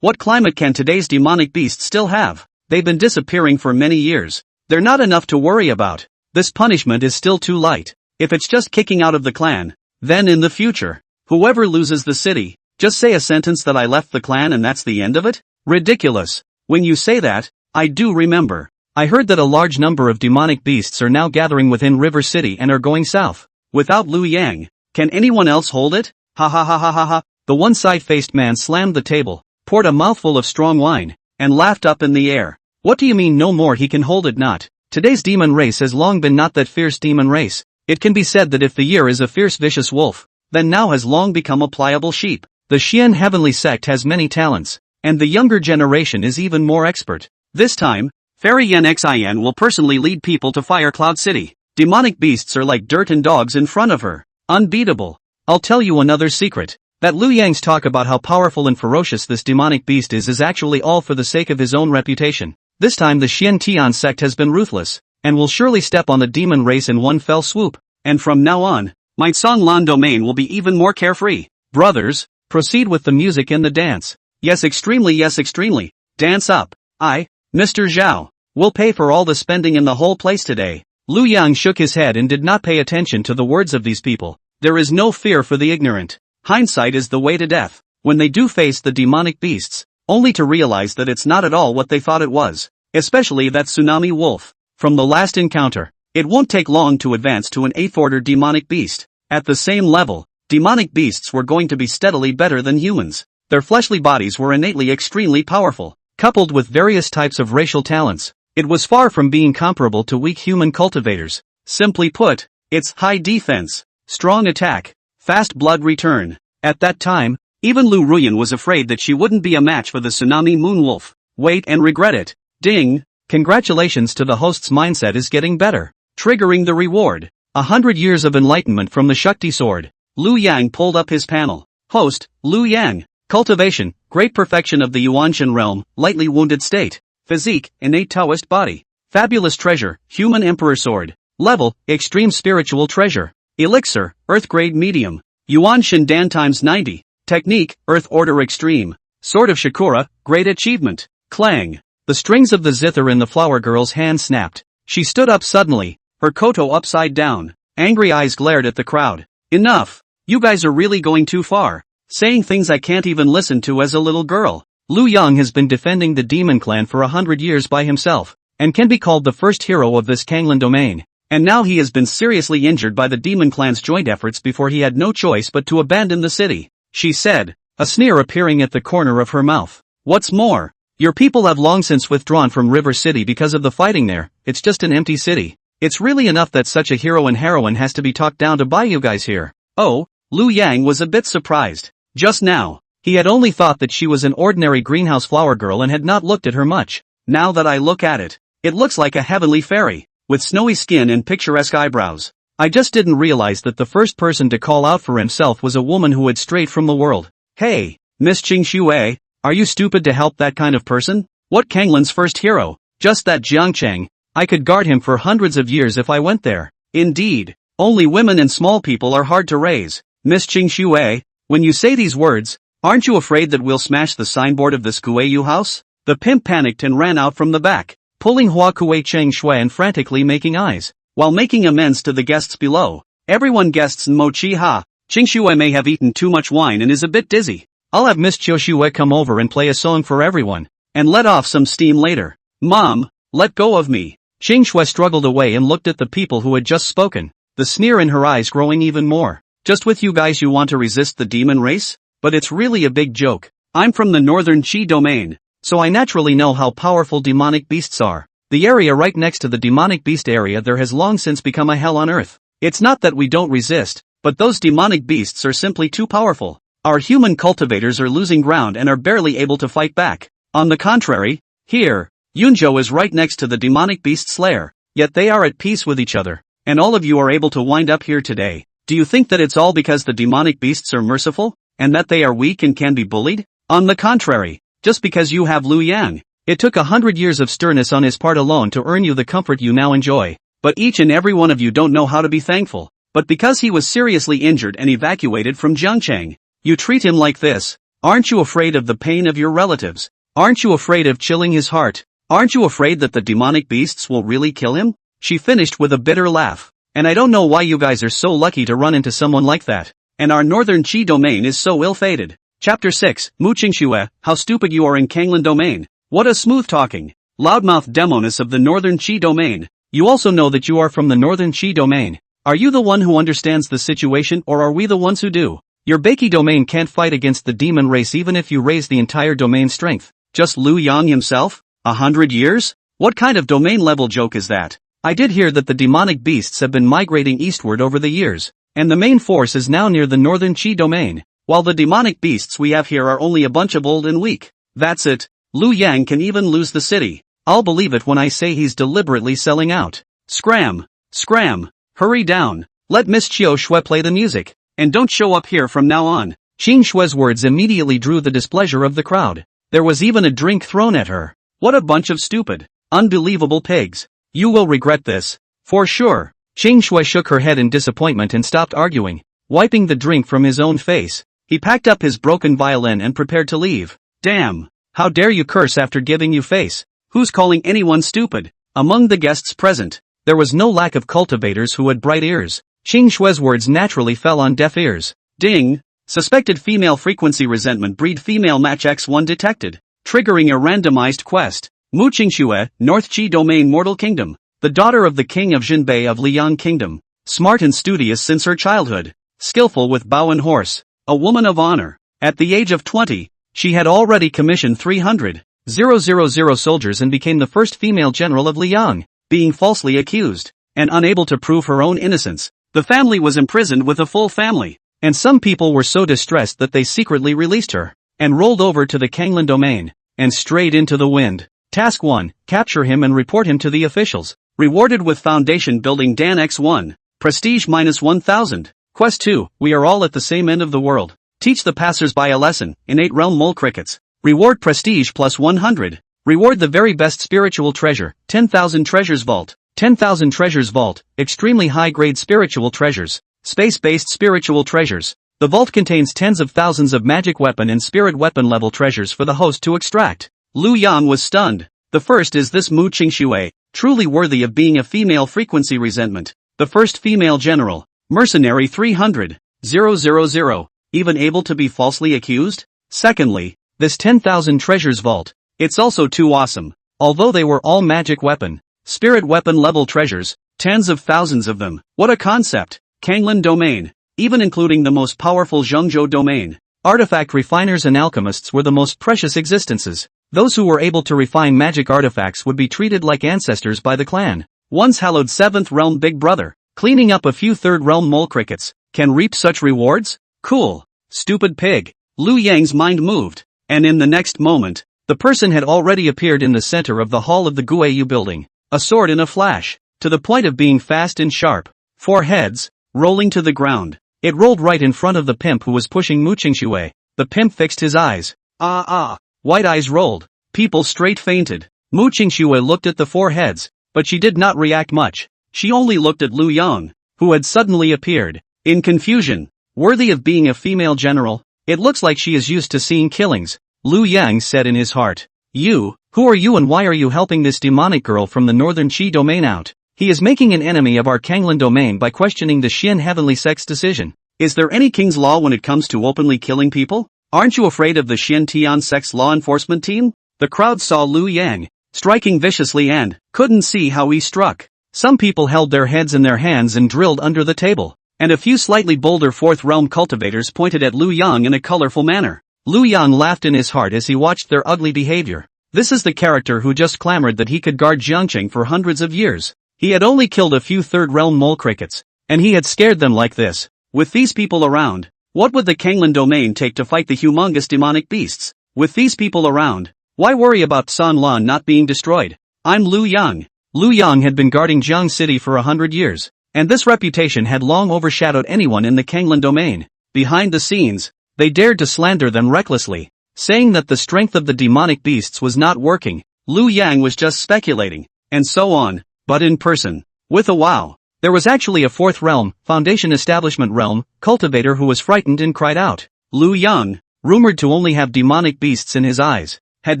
What climate can today's demonic beasts still have? They've been disappearing for many years. They're not enough to worry about. This punishment is still too light. If it's just kicking out of the clan, then in the future, whoever loses the city, just say a sentence that I left the clan and that's the end of it? Ridiculous. When you say that, I do remember. I heard that a large number of demonic beasts are now gathering within River City and are going south. Without Liu Yang, can anyone else hold it? Ha ha ha ha ha ha. The one-side-faced man slammed the table, poured a mouthful of strong wine, and laughed up in the air. What do you mean no more he can hold it not? Today's demon race has long been not that fierce demon race. It can be said that if the year is a fierce vicious wolf, then now has long become a pliable sheep. The Xian Heavenly Sect has many talents, and the younger generation is even more expert. This time, Fairy Yen Xin will personally lead people to Fire Cloud City. Demonic beasts are like dirt and dogs in front of her. Unbeatable. I'll tell you another secret. That Liu Yang's talk about how powerful and ferocious this demonic beast is actually all for the sake of his own reputation. This time the Xiantian sect has been ruthless, and will surely step on the demon race in one fell swoop. And from now on, my Songlan domain will be even more carefree. Brothers, proceed with the music and the dance. Yes, extremely. Dance up. Mr. Zhao, will pay for all the spending in the whole place today. Liu Yang shook his head and did not pay attention to the words of these people. There is no fear for the ignorant. Hindsight is the way to death. When they do face the demonic beasts, only to realize that it's not at all what they thought it was. Especially that tsunami wolf. From the last encounter, it won't take long to advance to an 8th order demonic beast. At the same level, demonic beasts were going to be steadily better than humans. Their fleshly bodies were innately extremely powerful, coupled with various types of racial talents. It was far from being comparable to weak human cultivators. Simply put, it's high defense, strong attack, fast blood return. At that time, even Lu Ruyan was afraid that she wouldn't be a match for the tsunami moonwolf. Wait and regret it. Ding! Congratulations to the host's mindset is getting better. Triggering the reward. 100 years of enlightenment from the Shakti sword. Liu Yang pulled up his panel. Host, Liu Yang. Cultivation, great perfection of the Yuanshan realm, lightly wounded state. Physique, innate Taoist body. Fabulous treasure, human emperor sword. Level, extreme spiritual treasure. Elixir, earth grade medium. Yuanshan Dan times 90. Technique, earth order extreme. Sword of Shakura, great achievement. Clang. The strings of the zither in the flower girl's hand snapped. She stood up suddenly, her koto upside down. Angry eyes glared at the crowd. Enough! You guys are really going too far. Saying things I can't even listen to as a little girl. Liu Yang has been defending the demon clan for 100 years by himself, and can be called the first hero of this Kanglan domain. And now he has been seriously injured by the demon clan's joint efforts before he had no choice but to abandon the city. She said, a sneer appearing at the corner of her mouth. What's more, Your people have long since withdrawn from River City because of the fighting there. It's just an empty city. It's really enough that such a hero and heroine has to be talked down to buy you guys here. Oh, Liu Yang was a bit surprised. Just now, he had only thought that she was an ordinary greenhouse flower girl and had not looked at her much. Now that I look at it, it looks like a heavenly fairy, with snowy skin and picturesque eyebrows. I just didn't realize that the first person to call out for himself was a woman who had strayed from the world. Hey, Miss Qing Shuai, are you stupid to help that kind of person? What Kanglin's first hero? Just that Jiangcheng. I could guard him for hundreds of years if I went there. Indeed, only women and small people are hard to raise. Miss Qing Shuai, when you say these words, aren't you afraid that we'll smash the signboard of this Kuei house? The pimp panicked and ran out from the back, pulling Hua Kuei Cheng Shui and frantically making eyes, while making amends to the guests below. Everyone guests Mo Chi Ha, Qing Shui may have eaten too much wine and is a bit dizzy. I'll have Miss Chiu Shui come over and play a song for everyone, and let off some steam later. Mom, let go of me. Qing Shui struggled away and looked at the people who had just spoken, the sneer in her eyes growing even more. Just with you guys you want to resist the demon race? But it's really a big joke. I'm from the northern Qi domain, so I naturally know how powerful demonic beasts are. The area right next to the demonic beast area there has long since become a hell on earth. It's not that we don't resist, but those demonic beasts are simply too powerful. Our human cultivators are losing ground and are barely able to fight back. On the contrary, here, Yunzhou is right next to the demonic beast's lair, yet they are at peace with each other, and all of you are able to wind up here today. Do you think that it's all because the demonic beasts are merciful, and that they are weak and can be bullied? On the contrary, just because you have Liu Yang. It took 100 years of sternness on his part alone to earn you the comfort you now enjoy, but each and every one of you don't know how to be thankful. But because he was seriously injured and evacuated from Jiangcheng, you treat him like this. Aren't you afraid of the pain of your relatives? Aren't you afraid of chilling his heart? Aren't you afraid that the demonic beasts will really kill him? She finished with a bitter laugh. And I don't know why you guys are so lucky to run into someone like that. And our northern Qi domain is so ill-fated. Chapter 6, Mu Qingxue, how stupid you are in Kanglin domain. What a smooth-talking, loudmouth demoness of the northern Qi domain. You also know that you are from the northern Qi domain. Are you the one who understands the situation or are we the ones who do? Your Beiki domain can't fight against the demon race even if you raise the entire domain strength. Just Liu Yang himself? 100 years? What kind of domain level joke is that? I did hear that the demonic beasts have been migrating eastward over the years, and the main force is now near the northern Qi domain, while the demonic beasts we have here are only a bunch of old and weak. That's it. Liu Yang can even lose the city. I'll believe it when I say he's deliberately selling out. Scram! Scram! Hurry down. Let Miss Chiu Shui play the music, and don't show up here from now on. Qing Shui's words immediately drew the displeasure of the crowd. There was even a drink thrown at her. What a bunch of stupid, unbelievable pigs. You will regret this. For sure. Qing Shui shook her head in disappointment and stopped arguing, wiping the drink from his own face. He packed up his broken violin and prepared to leave. Damn. How dare you curse after giving you face? Who's calling anyone stupid? Among the guests present, there was no lack of cultivators who had bright ears. Qing Shui's words naturally fell on deaf ears. Ding! Suspected female frequency resentment breed female match X1 detected, triggering a randomized quest. Mu Qingxue, North Qi Domain Mortal Kingdom, the daughter of the king of Jinbei of Liang Kingdom, smart and studious since her childhood, skillful with bow and horse, a woman of honor. At the age of 20, she had already commissioned 300,000 soldiers and became the first female general of Liang, being falsely accused, and unable to prove her own innocence. The family was imprisoned with a full family, and some people were so distressed that they secretly released her, and rolled over to the Kanglin domain, and strayed into the wind. Task 1, capture him and report him to the officials. Rewarded with Foundation Building Dan X1, Prestige -1000. Quest 2, we are all at the same end of the world. Teach the passers-by a lesson, Innate Realm Mole Crickets. Reward Prestige +100. Reward the very best spiritual treasure, 10,000 Treasures Vault. 10,000 Treasures Vault, extremely high-grade spiritual treasures, space-based spiritual treasures. The vault contains tens of thousands of magic weapon and spirit weapon level treasures for the host to extract. Liu Yang was stunned. The first is this Mu Qingxue, truly worthy of being a female frequency resentment. The first female general, mercenary 300,000, even able to be falsely accused? Secondly, this 10,000 Treasures Vault. It's also too awesome. Although they were all magic weapon, spirit weapon level treasures, tens of thousands of them. What a concept. Kanglin domain, even including the most powerful Zhengzhou domain. Artifact refiners and alchemists were the most precious existences. Those who were able to refine magic artifacts would be treated like ancestors by the clan. Once hallowed 7th realm big brother, cleaning up a few 3rd realm mole crickets, can reap such rewards? Cool. Stupid pig. Liu Yang's mind moved, and in the next moment, the person had already appeared in the center of the hall of the Guoyu building, a sword in a flash, to the point of being fast and sharp. 4 heads, rolling to the ground. It rolled right in front of the pimp who was pushing Mu Qingxue. The pimp fixed his eyes. White eyes rolled. People straight fainted. Mu Qingxue looked at the 4 heads, but she did not react much. She only looked at Liu Yang, who had suddenly appeared. In confusion. Worthy of being a female general? It looks like she is used to seeing killings. Liu Yang said in his heart. You, who are you and why are you helping this demonic girl from the northern Qi domain out? He is making an enemy of our Kanglan domain by questioning the Xian heavenly sect's decision. Is there any king's law when it comes to openly killing people? Aren't you afraid of the Xian Tian sect's law enforcement team? The crowd saw Liu Yang, striking viciously and couldn't see how he struck. Some people held their heads in their hands and drilled under the table, and a few slightly bolder 4th realm cultivators pointed at Liu Yang in a colorful manner. Liu Yang laughed in his heart as he watched their ugly behavior. This is the character who just clamored that he could guard Jiangqing for hundreds of years. He had only killed a few 3rd realm mole crickets, and he had scared them like this. With these people around, what would the Kanglan domain take to fight the humongous demonic beasts? With these people around, why worry about San Lan not being destroyed? I'm Liu Yang. Liu Yang had been guarding Jiang City for 100 years, and this reputation had long overshadowed anyone in the Kanglan domain. Behind the scenes, they dared to slander them recklessly, saying that the strength of the demonic beasts was not working. Liu Yang was just speculating, and so on. But in person, with a wow, there was actually a 4th realm, foundation establishment realm, cultivator who was frightened and cried out. Liu Yang, rumored to only have demonic beasts in his eyes, had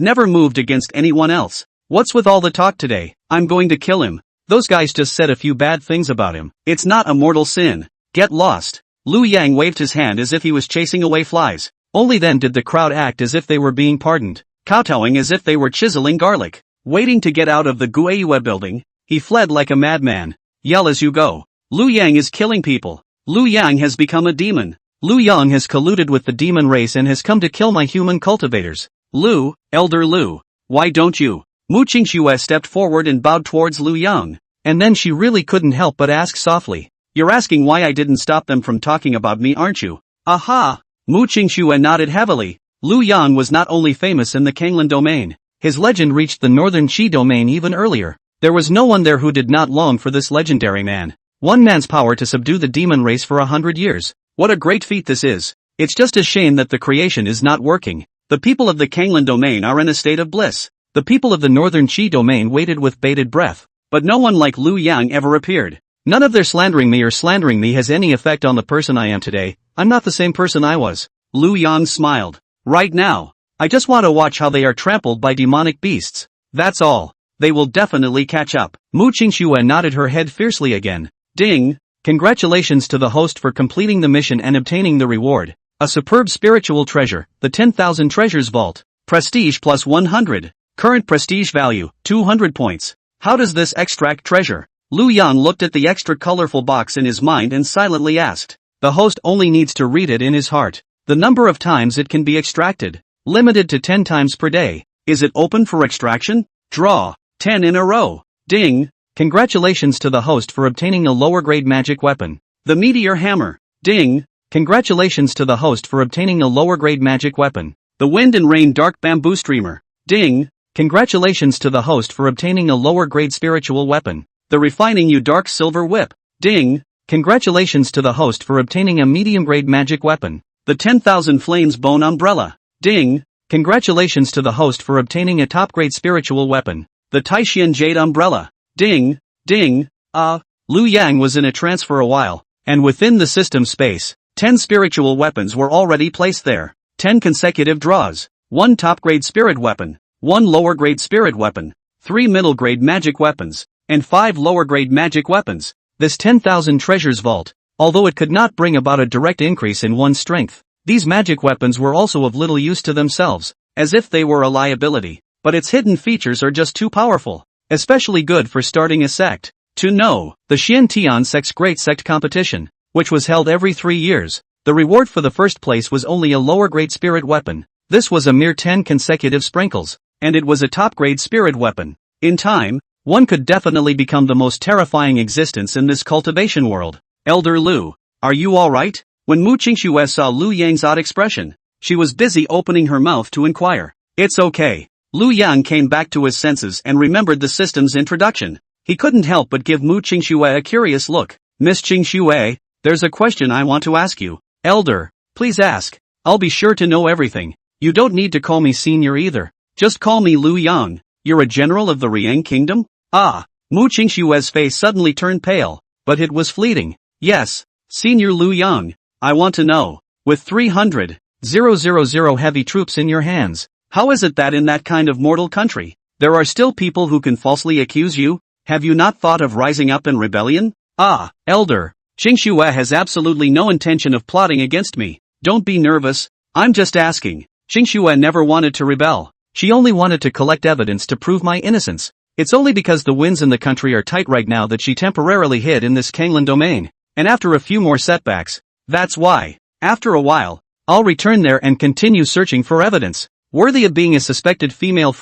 never moved against anyone else. What's with all the talk today? I'm going to kill him. Those guys just said a few bad things about him. It's not a mortal sin. Get lost. Liu Yang waved his hand as if he was chasing away flies. Only then did the crowd act as if they were being pardoned, kowtowing as if they were chiseling garlic. Waiting to get out of the Guoyu building, he fled like a madman. Yell as you go. Liu Yang is killing people. Liu Yang has become a demon. Liu Yang has colluded with the demon race and has come to kill my human cultivators. Liu, Elder Liu, why don't you? Mu Qingxue stepped forward and bowed towards Liu Yang. And then she really couldn't help but ask softly. You're asking why I didn't stop them from talking about me, aren't you? Aha! Mu Qingxue nodded heavily. Liu Yang was not only famous in the Kanglan domain, his legend reached the northern Qi domain even earlier. There was no one there who did not long for this legendary man. One man's power to subdue the demon race for 100 years. What a great feat this is. It's just a shame that the creation is not working. The people of the Kanglan domain are in a state of bliss. The people of the northern Qi domain waited with bated breath. But no one like Liu Yang ever appeared. None of their slandering me has any effect on the person I am today. I'm not the same person I was. Liu Yang smiled. Right now, I just want to watch how they are trampled by demonic beasts. That's all. They will definitely catch up. Mu Qingxue nodded her head fiercely again. Ding! Congratulations to the host for completing the mission and obtaining the reward. A superb spiritual treasure, the 10,000 treasures vault. Prestige plus 100. Current prestige value, 200 points. How does this extract treasure? Liu Yang looked at the extra colorful box in his mind and silently asked. The host only needs to read it in his heart. The number of times it can be extracted. Limited to 10 times per day. Is it open for extraction? Draw. 10 in a row. Ding! Congratulations to the host for obtaining a lower grade magic weapon. The Meteor Hammer. Ding! Congratulations to the host for obtaining a lower grade magic weapon. The Wind and Rain Dark Bamboo Streamer. Ding! Congratulations to the host for obtaining a lower grade spiritual weapon. The Refining You Dark Silver Whip. Ding! Congratulations to the host for obtaining a medium grade magic weapon. The 10,000 Flames Bone Umbrella. Ding! Congratulations to the host for obtaining a top grade spiritual weapon. The Taishian Jade Umbrella. Ding! Ding! Liu Yang was in a trance for a while, and within the system space, 10 spiritual weapons were already placed there. 10 consecutive draws. 1 top grade spirit weapon. 1 lower grade spirit weapon. 3 middle grade magic weapons. And 5 lower grade magic weapons. This 10,000 treasures vault, although it could not bring about a direct increase in one's strength, these magic weapons were also of little use to themselves, as if they were a liability. But its hidden features are just too powerful, especially good for starting a sect. To know, the Xian Tian sect's great sect competition, which was held every 3 years, the reward for the first place was only a lower grade spirit weapon. This was a mere 10 consecutive sprinkles. and it was a top-grade spirit weapon. In time, one could definitely become the most terrifying existence in this cultivation world. Elder Lu, are you alright? When Mu Qingxue saw Lu Yang's odd expression, she was busy opening her mouth to inquire. It's okay. Lu Yang came back to his senses and remembered the system's introduction. He couldn't help but give Mu Qingxue a curious look. Miss Qingxue, there's a question I want to ask you. Elder, please ask. I'll be sure to know everything. You don't need to call me senior either. Just call me Lu Yang. You're a general of the Riang Kingdom? Ah, Mu Qingxue's face suddenly turned pale, but it was fleeting. Yes, Senior Lu Yang, I want to know. With 300,000 heavy troops in your hands, how is it that in that kind of mortal country, there are still people who can falsely accuse you? Have you not thought of rising up in rebellion? Ah, Elder, Qingxue has absolutely no intention of plotting against me. Don't be nervous, I'm just asking. Qingxue never wanted to rebel. She only wanted to collect evidence to prove my innocence. It's only because the winds in the country are tight right now that she temporarily hid in this Kanglan domain. And after a few more setbacks, that's why. After a while, I'll return there and continue searching for evidence worthy of being a suspected female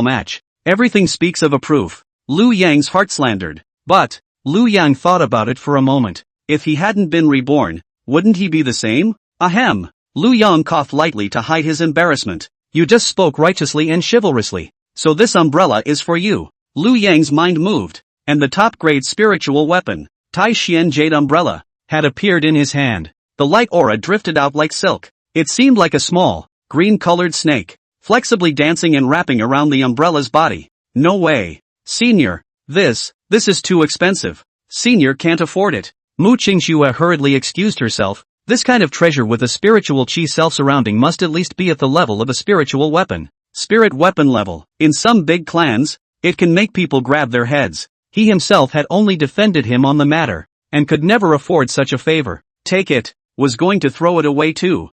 match. Everything speaks of a proof. Lu Yang's heart slandered. But, Lu Yang thought about it for a moment. If he hadn't been reborn, wouldn't he be the same? Ahem. Lu Yang coughed lightly to hide his embarrassment. You just spoke righteously and chivalrously. So this umbrella is for you. Lu Yang's mind moved, and the top-grade spiritual weapon, Tai Xian Jade Umbrella, had appeared in his hand. The light aura drifted out like silk. It seemed like a small, green-colored snake, flexibly dancing and wrapping around the umbrella's body. No way. Senior, this is too expensive. Senior can't afford it. Mu Qingxue hurriedly excused herself. This kind of treasure with a spiritual chi self-surrounding must at least be at the level of a spiritual weapon. Spirit weapon level. In some big clans, it can make people grab their heads. He himself had only defended him on the matter, and could never afford such a favor. Take it. Was going to throw it away too.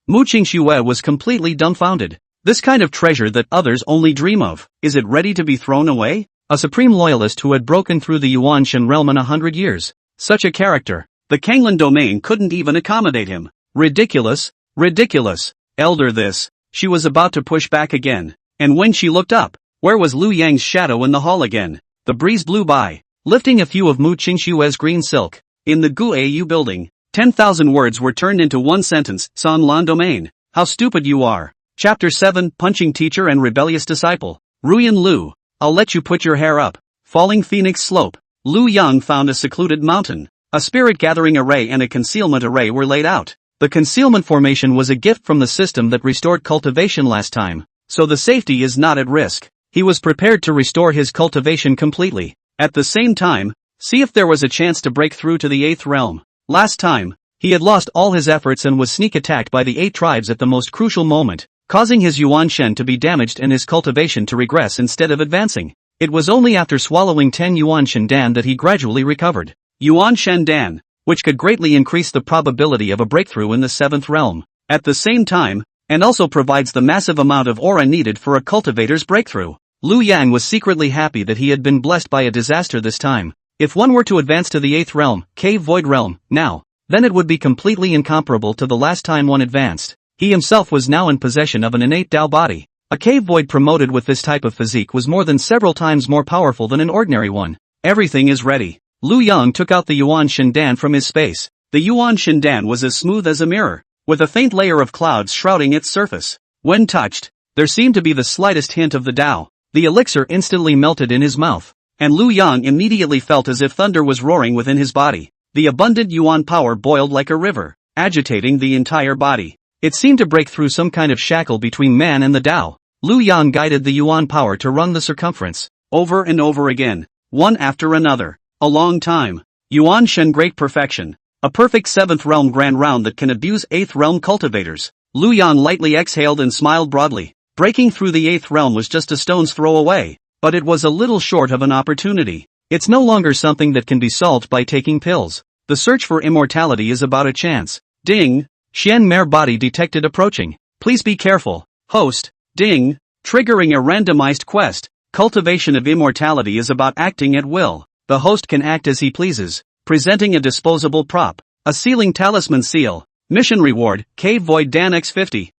Mu Qingxue was completely dumbfounded. This kind of treasure that others only dream of, is it ready to be thrown away? A supreme loyalist who had broken through the Yuanshan realm in 100 years. Such a character. The Kanglan domain couldn't even accommodate him. Ridiculous, ridiculous. Elder this. She was about to push back again, and when she looked up, where was Lu Yang's shadow in the hall again? The breeze blew by, lifting a few of Mu Qingxue's green silk. In the Guau building, 10,000 words were turned into one sentence. San Lan domain. How stupid you are. Chapter 7, Punching Teacher and Rebellious Disciple. Ruyan Lu, I'll let you put your hair up. Falling Phoenix Slope. Lu Yang found a secluded mountain. A spirit gathering array and a concealment array were laid out. The concealment formation was a gift from the system that restored cultivation last time, so the safety is not at risk. He was prepared to restore his cultivation completely. At the same time, see if there was a chance to break through to the 8th realm. Last time, he had lost all his efforts and was sneak attacked by the 8 tribes at the most crucial moment, causing his Yuan Shen to be damaged and his cultivation to regress instead of advancing. It was only after swallowing 10 Yuan Shen Dan that he gradually recovered. Yuan Shen Dan, which could greatly increase the probability of a breakthrough in the 7th realm. At the same time, and also provides the massive amount of aura needed for a cultivator's breakthrough. Lu Yang was secretly happy that he had been blessed by a disaster this time. If one were to advance to the 8th realm, Cave Void Realm, now, then it would be completely incomparable to the last time one advanced. He himself was now in possession of an innate Dao body. A cave void promoted with this type of physique was more than several times more powerful than an ordinary one. Everything is ready. Lu Yang took out the Yuan Shindan from his space. The Yuan Shindan was as smooth as a mirror, with a faint layer of clouds shrouding its surface. When touched, there seemed to be the slightest hint of the Dao. The elixir instantly melted in his mouth, and Lu Yang immediately felt as if thunder was roaring within his body. The abundant Yuan power boiled like a river, agitating the entire body. It seemed to break through some kind of shackle between man and the Dao. Lu Yang guided the Yuan power to run the circumference, over and over again, one after another. A long time. Yuan Shen great perfection. A perfect 7th realm grand round that can abuse 8th realm cultivators. Lu Yang lightly exhaled and smiled broadly. Breaking through the 8th realm was just a stone's throw away, but it was a little short of an opportunity. It's no longer something that can be solved by taking pills. The search for immortality is about a chance. Ding! Xian Mare body detected approaching. Please be careful. Host. Ding! Triggering a randomized quest. Cultivation of immortality is about acting at will. The host can act as he pleases, presenting a disposable prop, a sealing talisman seal. Mission reward, Cave Void Dan X50.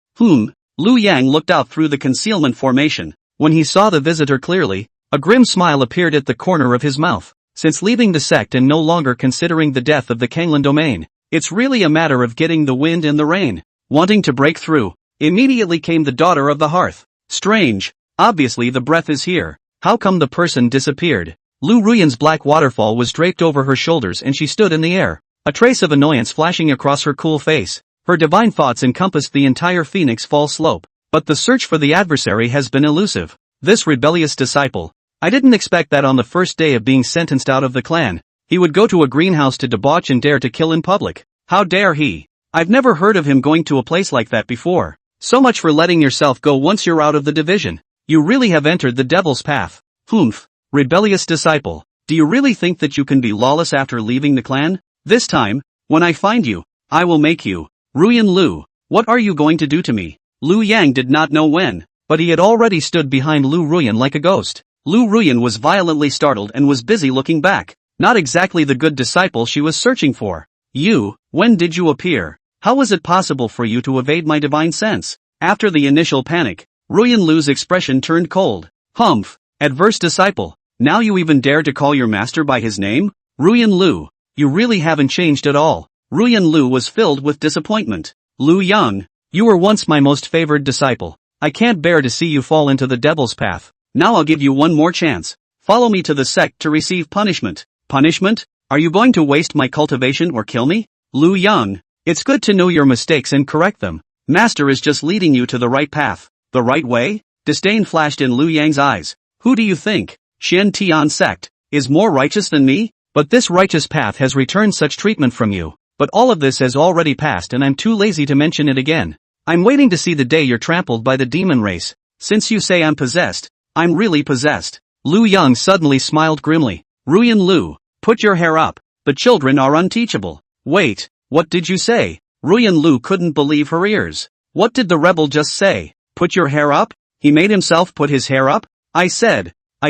Lu Yang looked out through the concealment formation. When he saw the visitor clearly, a grim smile appeared at the corner of his mouth. Since leaving the sect and no longer considering the death of the Kanglan domain, it's really a matter of getting the wind and the rain. Wanting to break through, immediately came the daughter of the hearth. Strange. Obviously the breath is here. How come the person disappeared? Lu Ruyan's black waterfall was draped over her shoulders and she stood in the air, a trace of annoyance flashing across her cool face. Her divine thoughts encompassed the entire Phoenix Fall slope, but the search for the adversary has been elusive. This rebellious disciple. I didn't expect that on the first day of being sentenced out of the clan, he would go to a greenhouse to debauch and dare to kill in public. How dare he? I've never heard of him going to a place like that before. So much for letting yourself go once you're out of the division. You really have entered the devil's path. Humph. Rebellious disciple. Do you really think that you can be lawless after leaving the clan? This time, when I find you, I will make you. Ruyan Lu, what are you going to do to me? Lu Yang did not know when, but he had already stood behind Lu Ruyan like a ghost. Lu Ruyan was violently startled and was busy looking back. Not exactly the good disciple she was searching for. You, when did you appear? How was it possible for you to evade my divine sense? After the initial panic, Ruyan Lu's expression turned cold. Humph, adverse disciple. Now you even dare to call your master by his name? Ruyan Lu, you really haven't changed at all. Ruyan Lu was filled with disappointment. Lu Yang, you were once my most favored disciple. I can't bear to see you fall into the devil's path. Now I'll give you one more chance. Follow me to the sect to receive punishment. Punishment? Are you going to waste my cultivation or kill me? Lu Yang, it's good to know your mistakes and correct them. Master is just leading you to the right path. The right way? Disdain flashed in Lu Yang's eyes. Who do you think, Shen Tian sect, is more righteous than me? But this righteous path has returned such treatment from you. But all of this has already passed and I'm too lazy to mention it again. I'm waiting to see the day you're trampled by the demon race. Since you say I'm possessed, I'm really possessed. Lu Yang suddenly smiled grimly. Ruyan Lu, put your hair up. The children are unteachable. Wait, what did you say? Ruyan Lu couldn't believe her ears. What did the rebel just say? Put your hair up? He made himself put his hair up? I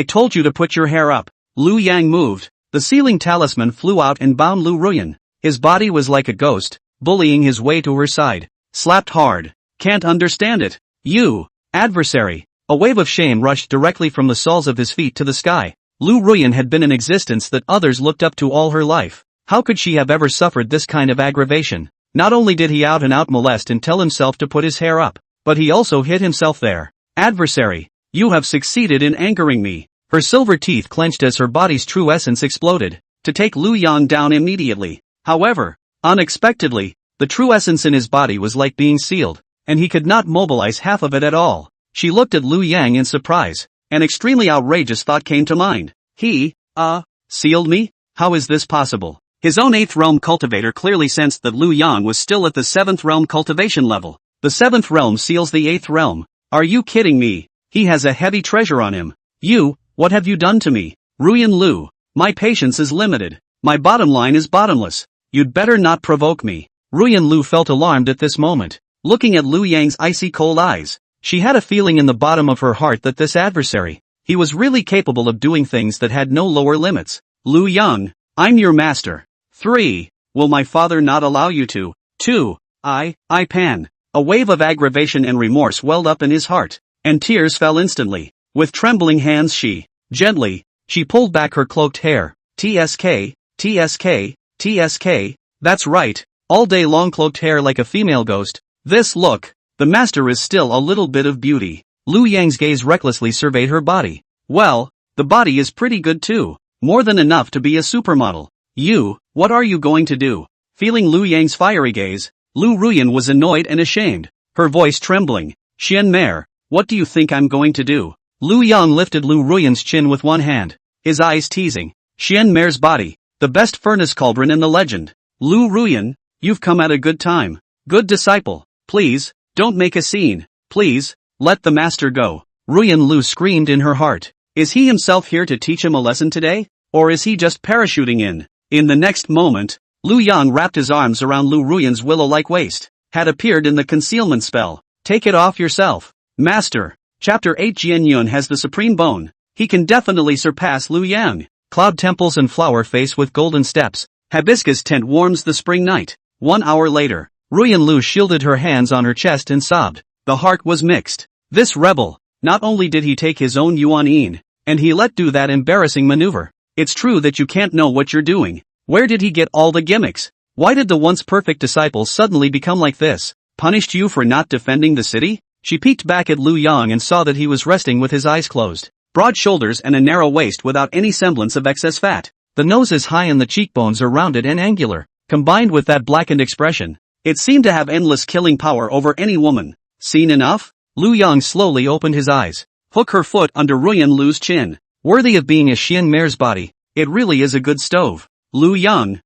told you to put your hair up. Lu Yang moved. The sealing talisman flew out and bound Lu Ruyan. His body was like a ghost, bullying his way to her side. Slapped hard. Can't understand it. You, adversary. A wave of shame rushed directly from the soles of his feet to the sky. Lu Ruyan had been an existence that others looked up to all her life. How could she have ever suffered this kind of aggravation? Not only did he out and out molest and tell himself to put his hair up, but he also hid himself there. Adversary, you have succeeded in angering me. Her silver teeth clenched as her body's true essence exploded, to take Lu Yang down immediately. However, unexpectedly, the true essence in his body was like being sealed, and he could not mobilize half of it at all. She looked at Lu Yang in surprise. An extremely outrageous thought came to mind. He, sealed me? How is this possible? His own 8th realm cultivator clearly sensed that Lu Yang was still at the 7th realm cultivation level. The 7th realm seals the 8th realm. Are you kidding me? He has a heavy treasure on him. You, what have you done to me? Ruyan Lu, my patience is limited. My bottom line is bottomless. You'd better not provoke me. Ruyan Lu felt alarmed at this moment. Looking at Lu Yang's icy cold eyes, she had a feeling in the bottom of her heart that this adversary, he was really capable of doing things that had no lower limits. Lu Yang, I'm your master. 3. Will my father not allow you to? 2. Pan. A wave of aggravation and remorse welled up in his heart, and tears fell instantly. With trembling hands she pulled back her cloaked hair. TSK, that's right, all day long cloaked hair like a female ghost. Look, the master is still a little bit of beauty. Lu Yang's gaze recklessly surveyed her body. Well, the body is pretty good too. More than enough to be a supermodel. You, what are you going to do? Feeling Lu Yang's fiery gaze, Lu Ruyan was annoyed and ashamed, her voice trembling. Xian Mare, what do you think I'm going to do? Lu Yang lifted Lu Ruyan's chin with one hand, his eyes teasing. Xian Mare's body, the best furnace cauldron in the legend. Lu Ruyan, you've come at a good time. Good disciple, please, don't make a scene. Please, let the master go. Ruyan Lu screamed in her heart. Is he himself here to teach him a lesson today? Or is he just parachuting in? In the next moment, Lu Yang wrapped his arms around Lu Ruyan's willow-like waist, had appeared in the concealment spell. Take it off yourself. Master. Chapter 8 Jian Yun has the supreme bone. He can definitely surpass Lu Yang. Cloud temples and flower face with golden steps. Hibiscus tent warms the spring night. 1 hour later, Ruyan Lu shielded her hands on her chest and sobbed. the heart was mixed. This rebel, not only did he take his own Yuan Yin, and he let do that embarrassing maneuver. It's true that you can't know what you're doing. Where did he get all the gimmicks? Why did the once perfect disciple suddenly become like this? Punished you for not defending the city? She peeked back at Lu Yang and saw that he was resting with his eyes closed. Broad shoulders and a narrow waist without any semblance of excess fat. The nose is high and the cheekbones are rounded and angular. Combined with that blackened expression, it seemed to have endless killing power over any woman. Seen enough? Lu Yang slowly opened his eyes. Hook her foot under Ruyan Lu's chin. Worthy of being a Xian mare's body, it really is a good stove. Lu Yang,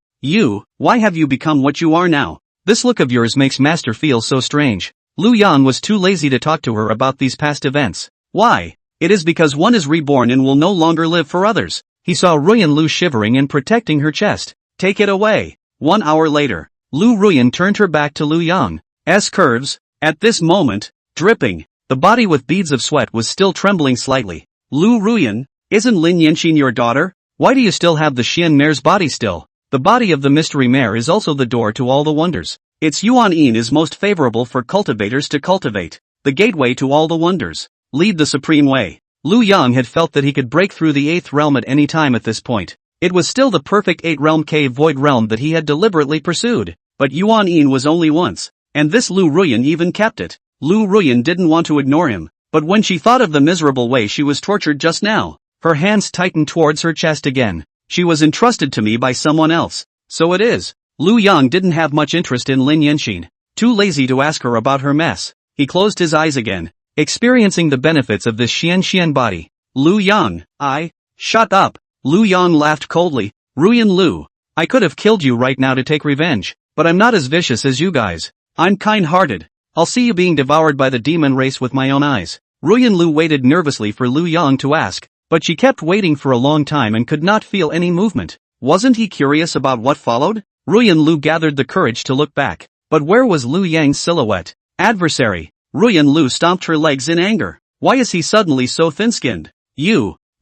why have you become what you are now? This look of yours makes Master feel so strange. Lu Yang was too lazy to talk to her about these past events. Why? It is because one is reborn and will no longer live for others. He saw Ruyan Lu shivering and protecting her chest. Take it away. 1 hour later, Lu Ruyan turned her back to Lu Yang's curves. At this moment, dripping, the body with beads of sweat was still trembling slightly. Lu Ruyan, isn't Lin Yanxin your daughter? Why do you still have the Xian mare's body still? The body of the mystery mare is also the door to all the wonders. Its Yuan Yin is most favorable for cultivators to cultivate. The gateway to all the wonders. Lead the supreme way. Lu Yang had felt that he could break through the 8th realm at any time at this point. It was still the perfect 8-realm cave void realm that he had deliberately pursued. But Yuan Yin was only once. And this Lu Ruyan even kept it. Lu Ruyan didn't want to ignore him. But when she thought of the miserable way she was tortured just now, her hands tightened towards her chest again. She was entrusted to me by someone else. So it is. Lu Yang didn't have much interest in Lin Yanxin. Too lazy to ask her about her mess. He closed his eyes again, experiencing the benefits of this Xian body. Lu Yang, shut up. Lu Yang laughed coldly. Ruyan Lu, I could have killed you right now to take revenge, but I'm not as vicious as you guys. I'm kind-hearted. I'll see you being devoured by the demon race with my own eyes. Ruyan Lu waited nervously for Lu Yang to ask, but she kept waiting for a long time and could not feel any movement. Wasn't he curious about what followed? Ruyan Lu gathered the courage to look back, but where was Lu Yang's silhouette? Adversary. Ruyan Lu stomped her legs in anger. Why is he suddenly so thin-skinned?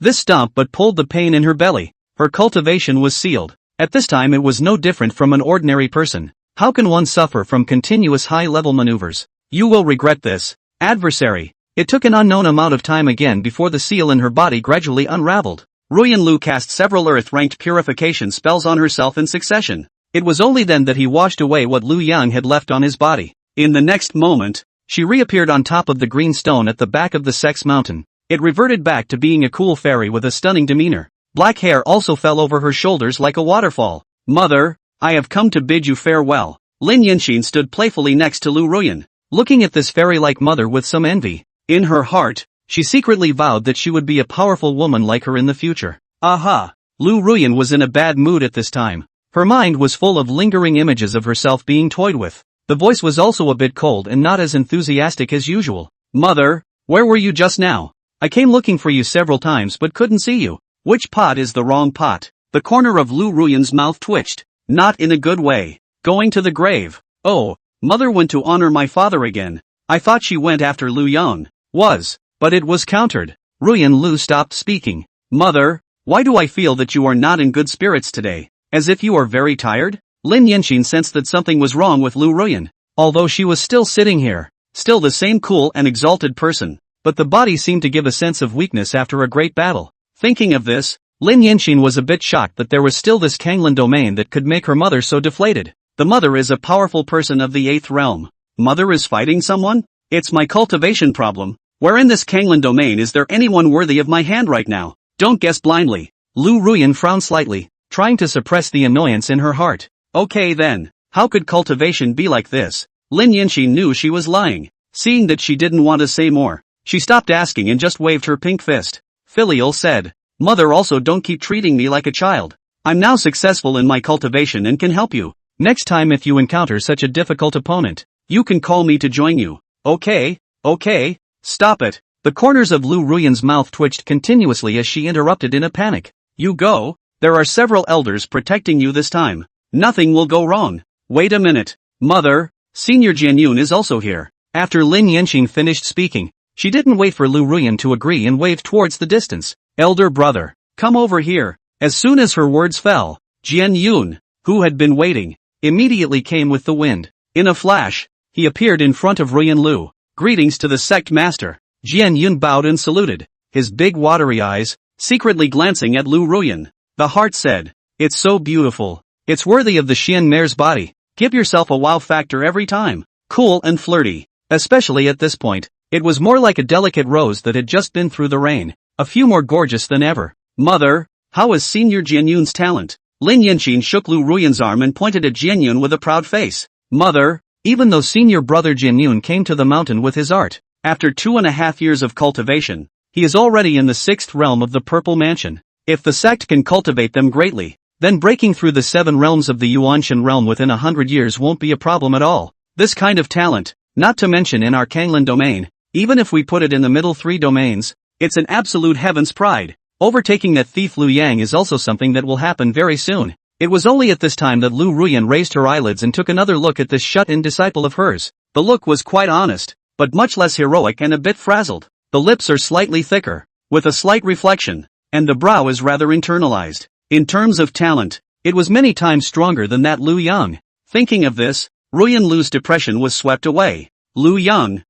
This stomp but pulled the pain in her belly. Her cultivation was sealed. At this time it was no different from an ordinary person. How can one suffer from continuous high-level maneuvers? You will regret this. Adversary. It took an unknown amount of time again before the seal in her body gradually unraveled. Ruyan Lu cast several earth-ranked purification spells on herself in succession. It was only then that he washed away what Lu Yang had left on his body. In the next moment, she reappeared on top of the green stone at the back of the Sex Mountain. It reverted back to being a cool fairy with a stunning demeanor. Black hair also fell over her shoulders like a waterfall. Mother, I have come to bid you farewell. Lin Yanxin stood playfully next to Lu Ruyan, looking at this fairy-like mother with some envy. In her heart, she secretly vowed that she would be a powerful woman like her in the future. Aha! Lu Ruyan was in a bad mood at this time. Her mind was full of lingering images of herself being toyed with. The voice was also a bit cold and not as enthusiastic as usual. Mother, where were you just now? I came looking for you several times but couldn't see you. Which pot is the wrong pot? The corner of Lu Ruyan's mouth twitched. Not in a good way. Going to the grave. Oh, mother went to honor my father again. I thought she went after Lu Yang. But it was countered. Ruyan Lu stopped speaking. Mother, why do I feel that you are not in good spirits today? As if you are very tired? Lin Yanxin sensed that something was wrong with Lu Ruyan. Although she was still sitting here, still the same cool and exalted person, but the body seemed to give a sense of weakness after a great battle. Thinking of this, Lin Yanxin was a bit shocked that there was still this Kanglin domain that could make her mother so deflated. The mother is a powerful person of the 8th realm. Mother is fighting someone? It's my cultivation problem. Where in this Kanglin domain is there anyone worthy of my hand right now? Don't guess blindly. Lu Ruyan frowned slightly, trying to suppress the annoyance in her heart. Okay then, how could cultivation be like this? Lin Yanxin knew she was lying. Seeing that she didn't want to say more, she stopped asking and just waved her pink fist. Filial said, Mother, also don't keep treating me like a child. I'm now successful in my cultivation and can help you. Next time if you encounter such a difficult opponent, you can call me to join you. Okay, stop it. The corners of Lu Ruyan's mouth twitched continuously as she interrupted in a panic. You go. There are several elders protecting you this time. Nothing will go wrong. Wait a minute. Mother, Senior Jianyun is also here. After Lin Yanxin finished speaking, she didn't wait for Lu Ruyan to agree and waved towards the distance. Elder brother, come over here. As soon as her words fell, Jianyun, who had been waiting, immediately came with the wind. In a flash, he appeared in front of Ruyan Lu. Greetings to the sect master. Jian Yun bowed and saluted, his big watery eyes secretly glancing at Lu Ruyan. The heart said, "It's so beautiful. It's worthy of the Xian mare's body. Give yourself a wow factor every time." Cool and flirty. Especially at this point, it was more like a delicate rose that had just been through the rain, a few more gorgeous than ever. Mother, how is Senior Jian Yun's talent? Lin Yanqin shook Lu Ruyan's arm and pointed at Jian Yun with a proud face. Mother, even though senior brother Jian Yun came to the mountain with his art, after 2.5 years of cultivation, he is already in the 6th realm of the Purple Mansion. If the sect can cultivate them greatly, then breaking through the 7 realms of the Yuanshan realm within 100 years won't be a problem at all. This kind of talent, not to mention in our Kanglan domain, even if we put it in the middle 3 domains, it's an absolute heaven's pride. Overtaking that thief Lu Yang is also something that will happen very soon. It was only at this time that Lu Ruyan raised her eyelids and took another look at this shut-in disciple of hers. The look was quite honest, but much less heroic and a bit frazzled. The lips are slightly thicker, with a slight reflection, and the brow is rather internalized. In terms of talent, it was many times stronger than that Lu Yang. Thinking of this, Ruyan Lu's depression was swept away. Lu Yang,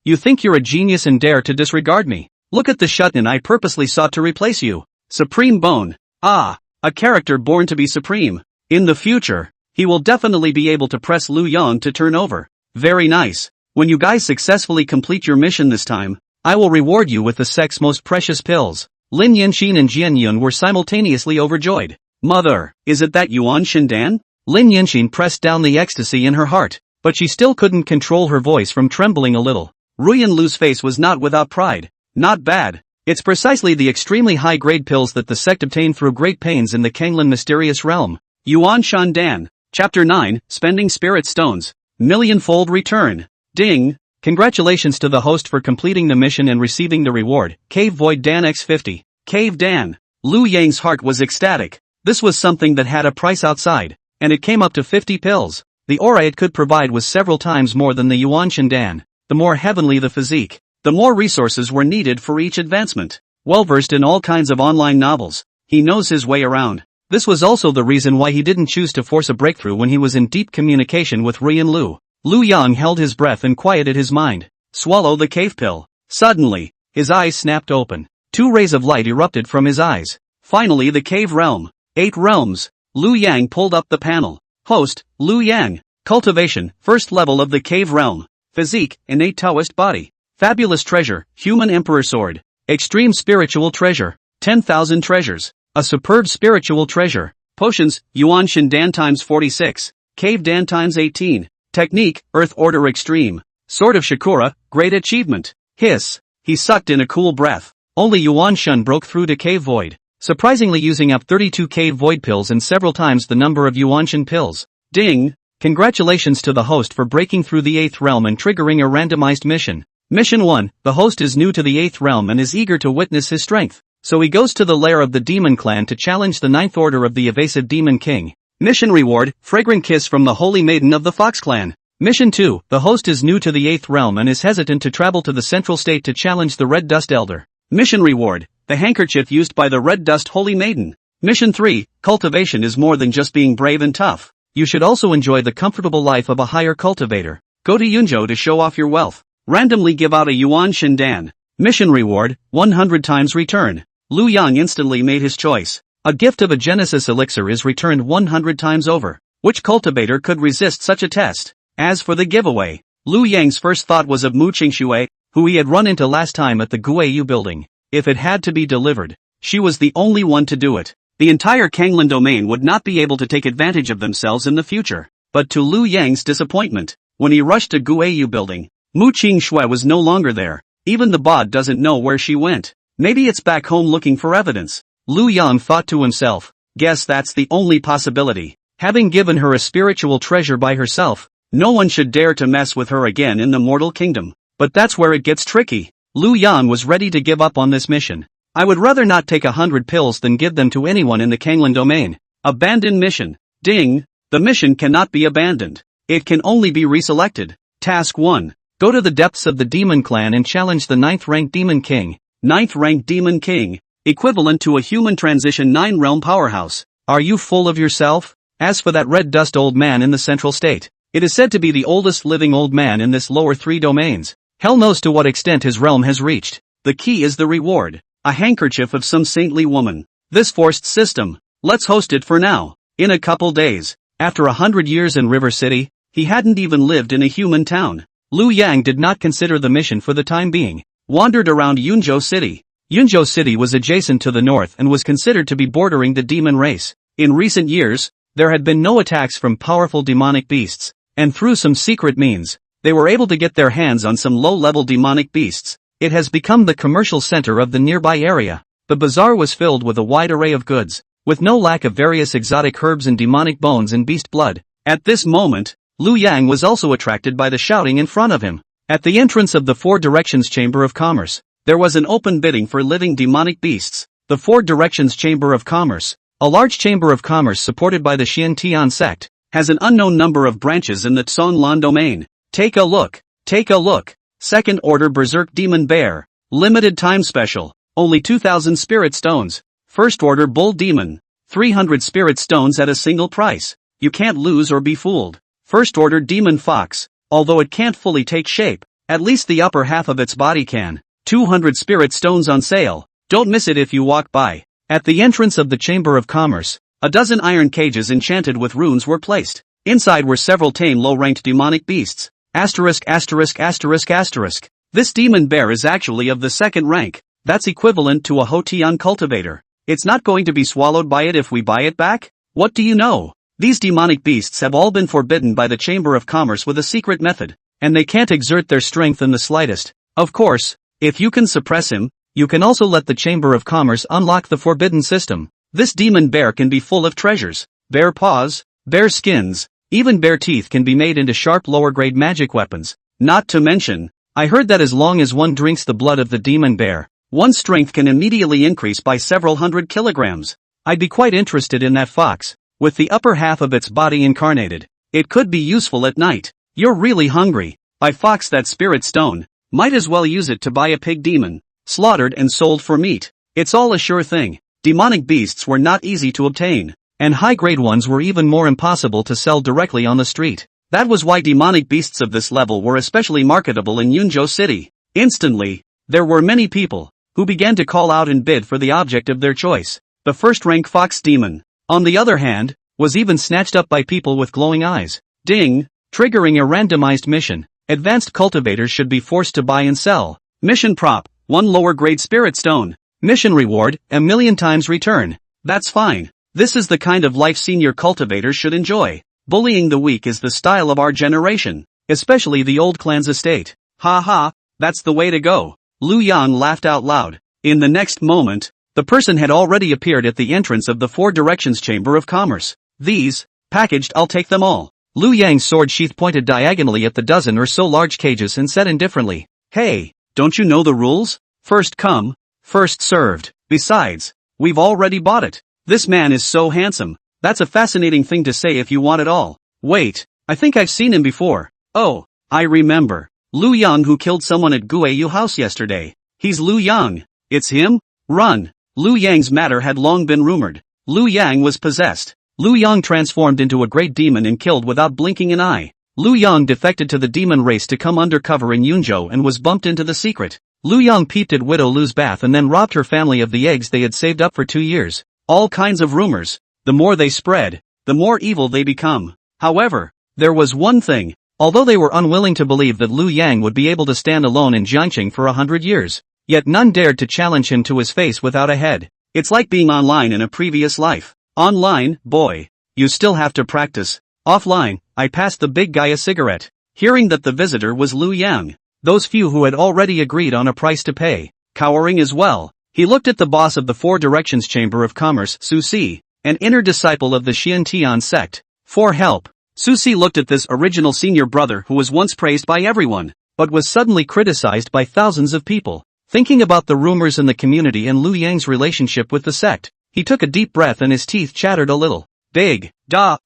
you think you're a genius and dare to disregard me. Look at the shut-in I purposely sought to replace you. Supreme Bone. Ah, a character born to be supreme. In the future, he will definitely be able to press Lu Yang to turn over. Very nice. When you guys successfully complete your mission this time, I will reward you with the sect's most precious pills. Lin Yanqin and Jian Yun were simultaneously overjoyed. Mother, is it that Yuan Shindan? Lin Yanqin pressed down the ecstasy in her heart, but she still couldn't control her voice from trembling a little. Ruyan Lu's face was not without pride. Not bad. It's precisely the extremely high-grade pills that the sect obtained through great pains in the Kanglan mysterious realm. Yuan Shandan. Chapter 9, Spending Spirit Stones. Millionfold Return. Ding. Congratulations to the host for completing the mission and receiving the reward. Cave Void Dan X50. Cave Dan. Lu Yang's heart was ecstatic. This was something that had a price outside, and it came up to 50 pills. The aura it could provide was several times more than the Yuan Shandan. The more heavenly the physique, the more resources were needed for each advancement. Well versed in all kinds of online novels, he knows his way around. This was also the reason why he didn't choose to force a breakthrough when he was in deep communication with Ruyan Lu. Lu Yang held his breath and quieted his mind. Swallow the cave pill. Suddenly, his eyes snapped open. 2 rays of light erupted from his eyes. Finally the cave realm. 8 realms. Lu Yang pulled up the panel. Host, Lu Yang. Cultivation, 1st level of the cave realm. Physique, innate Taoist body. Fabulous treasure, human emperor sword. Extreme spiritual treasure, 10,000 treasures. A superb spiritual treasure. Potions, Yuan Shindan times 46. Cave Dan times 18. Technique, Earth Order Extreme. Sword of Shakura, great achievement. Hiss. He sucked in a cool breath. Only Yuan Shun broke through to Cave Void, surprisingly using up 32 Cave Void pills and several times the number of Yuan Shun pills. Ding. Congratulations to the host for breaking through the 8th realm and triggering a randomized mission. Mission 1, the host is new to the 8th realm and is eager to witness his strength, so he goes to the lair of the Demon Clan to challenge the 9th order of the evasive Demon King. Mission reward, fragrant kiss from the Holy Maiden of the Fox Clan. Mission 2, the host is new to the 8th realm and is hesitant to travel to the Central State to challenge the Red Dust Elder. Mission reward, the handkerchief used by the Red Dust Holy Maiden. Mission 3, cultivation is more than just being brave and tough. You should also enjoy the comfortable life of a higher cultivator. Go to Yunzhou to show off your wealth. Randomly give out a Yuan Shindan. Mission reward, 100 times return. Lu Yang instantly made his choice. A gift of a Genesis elixir is returned 100 times over. Which cultivator could resist such a test? As for the giveaway, Lu Yang's first thought was of Mu Qingxue, who he had run into last time at the Guiyu building. If it had to be delivered, she was the only one to do it. The entire Kanglan domain would not be able to take advantage of themselves in the future. But to Lu Yang's disappointment, when he rushed to Guiyu building, Mu Qingxue was no longer there. Even the bod doesn't know where she went. Maybe it's back home looking for evidence. Lu Yang thought to himself. Guess that's the only possibility. Having given her a spiritual treasure by herself, no one should dare to mess with her again in the mortal kingdom. But that's where it gets tricky. Lu Yang was ready to give up on this mission. I would rather not take 100 pills than give them to anyone in the Kanglan domain. Abandon mission. Ding. The mission cannot be abandoned. It can only be reselected. Task 1. Go to the depths of the Demon Clan and challenge the 9th rank Demon King. 9th rank Demon King. Equivalent to a human transition 9-realm powerhouse. Are you full of yourself? As for that red dust old man in the Central State, It is said to be the oldest living old man in this lower three domains. Hell knows to what extent his realm has reached. The key is the reward. A handkerchief of some saintly woman. This forced system. Let's host it for now. In a couple days. After 100 years in River City, he hadn't even lived in a human town. Liu Yang did not consider the mission for the time being. Wandered around Yunzhou City. Yunzhou City was adjacent to the north and was considered to be bordering the demon race. In recent years, there had been no attacks from powerful demonic beasts, and through some secret means, they were able to get their hands on some low-level demonic beasts. It has become the commercial center of the nearby area. The bazaar was filled with a wide array of goods, with no lack of various exotic herbs and demonic bones and beast blood. At this moment, Liu Yang was also attracted by the shouting in front of him. At the entrance of the Four Directions Chamber of Commerce, there was an open bidding for living demonic beasts. The Four Directions Chamber of Commerce, a large chamber of commerce supported by the Xiantian sect, has an unknown number of branches in the Zhonglan domain. Take a look. Take a look. Second Order Berserk Demon Bear. Limited time special. Only 2,000 spirit stones. First Order Bull Demon. 300 spirit stones at a single price. You can't lose or be fooled. First Order Demon Fox. Although it can't fully take shape, at least the upper half of its body can. 200 spirit stones on sale. Don't miss it if you walk by. At the entrance of the Chamber of Commerce, a dozen iron cages enchanted with runes were placed. Inside were several tame low-ranked demonic beasts. Asterisk asterisk asterisk asterisk. This demon bear is actually of the second rank. That's equivalent to a Hotian cultivator. It's not going to be swallowed by it if we buy it back? What do you know? These demonic beasts have all been forbidden by the Chamber of Commerce with a secret method, and they can't exert their strength in the slightest. Of course, if you can suppress him, you can also let the Chamber of Commerce unlock the forbidden system. This demon bear can be full of treasures. Bear paws, bear skins, even bear teeth can be made into sharp lower-grade magic weapons. Not to mention, I heard that as long as one drinks the blood of the demon bear, one's strength can immediately increase by several hundred kilograms. I'd be quite interested in that fox, with the upper half of its body incarnated. It could be useful at night. You're really hungry. Buy fox that spirit stone. Might as well use it to buy a pig demon, slaughtered and sold for meat. It's all a sure thing. Demonic beasts were not easy to obtain, and high-grade ones were even more impossible to sell directly on the street. That was why demonic beasts of this level were especially marketable in Yunzhou City. Instantly, there were many people who began to call out and bid for the object of their choice. The first-rank fox demon, on the other hand, was even snatched up by people with glowing eyes. Ding! Triggering a randomized mission. Advanced cultivators should be forced to buy and sell. Mission prop, 1 lower-grade spirit stone. Mission reward, 1,000,000 times return. That's fine. This is the kind of life senior cultivators should enjoy. Bullying the weak is the style of our generation, especially the old clan's estate. Ha ha, that's the way to go. Liu Yang laughed out loud. In the next moment, the person had already appeared at the entrance of the Four Directions Chamber of Commerce. These, packaged, I'll take them all. Liu Yang's sword sheath pointed diagonally at the dozen or so large cages and said indifferently, "Hey, don't you know the rules? First come, first served. Besides, we've already bought it. This man is so handsome. That's a fascinating thing to say if you want it all. Wait, I think I've seen him before. Oh, I remember. Liu Yang who killed someone at Guiyu House yesterday. He's Liu Yang. It's him? Run." Liu Yang's matter had long been rumored. Liu Yang was possessed. Liu Yang transformed into a great demon and killed without blinking an eye. Liu Yang defected to the demon race to come undercover in Yunzhou and was bumped into the secret. Liu Yang peeped at Widow Lu's bath and then robbed her family of the eggs they had saved up for 2 years. All kinds of rumors. The more they spread, the more evil they become. However, there was one thing. Although they were unwilling to believe that Liu Yang would be able to stand alone in Jiangqing for 100 years, yet none dared to challenge him to his face without a head. It's like being online in a previous life. Online, boy, you still have to practice. Offline, I passed the big guy a cigarette. Hearing that the visitor was Liu Yang, those few who had already agreed on a price to pay, cowering as well, he looked at the boss of the Four Directions Chamber of Commerce, Su Si, an inner disciple of the Xiantian sect, for help. Su Si looked at this original senior brother who was once praised by everyone, but was suddenly criticized by thousands of people. Thinking about the rumors in the community and Liu Yang's relationship with the sect, he took a deep breath and his teeth chattered a little. Big,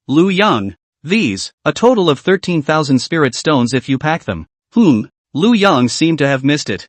Liu Yang. These, a total of 13,000 spirit stones if you pack them. Liu Yang seemed to have missed it.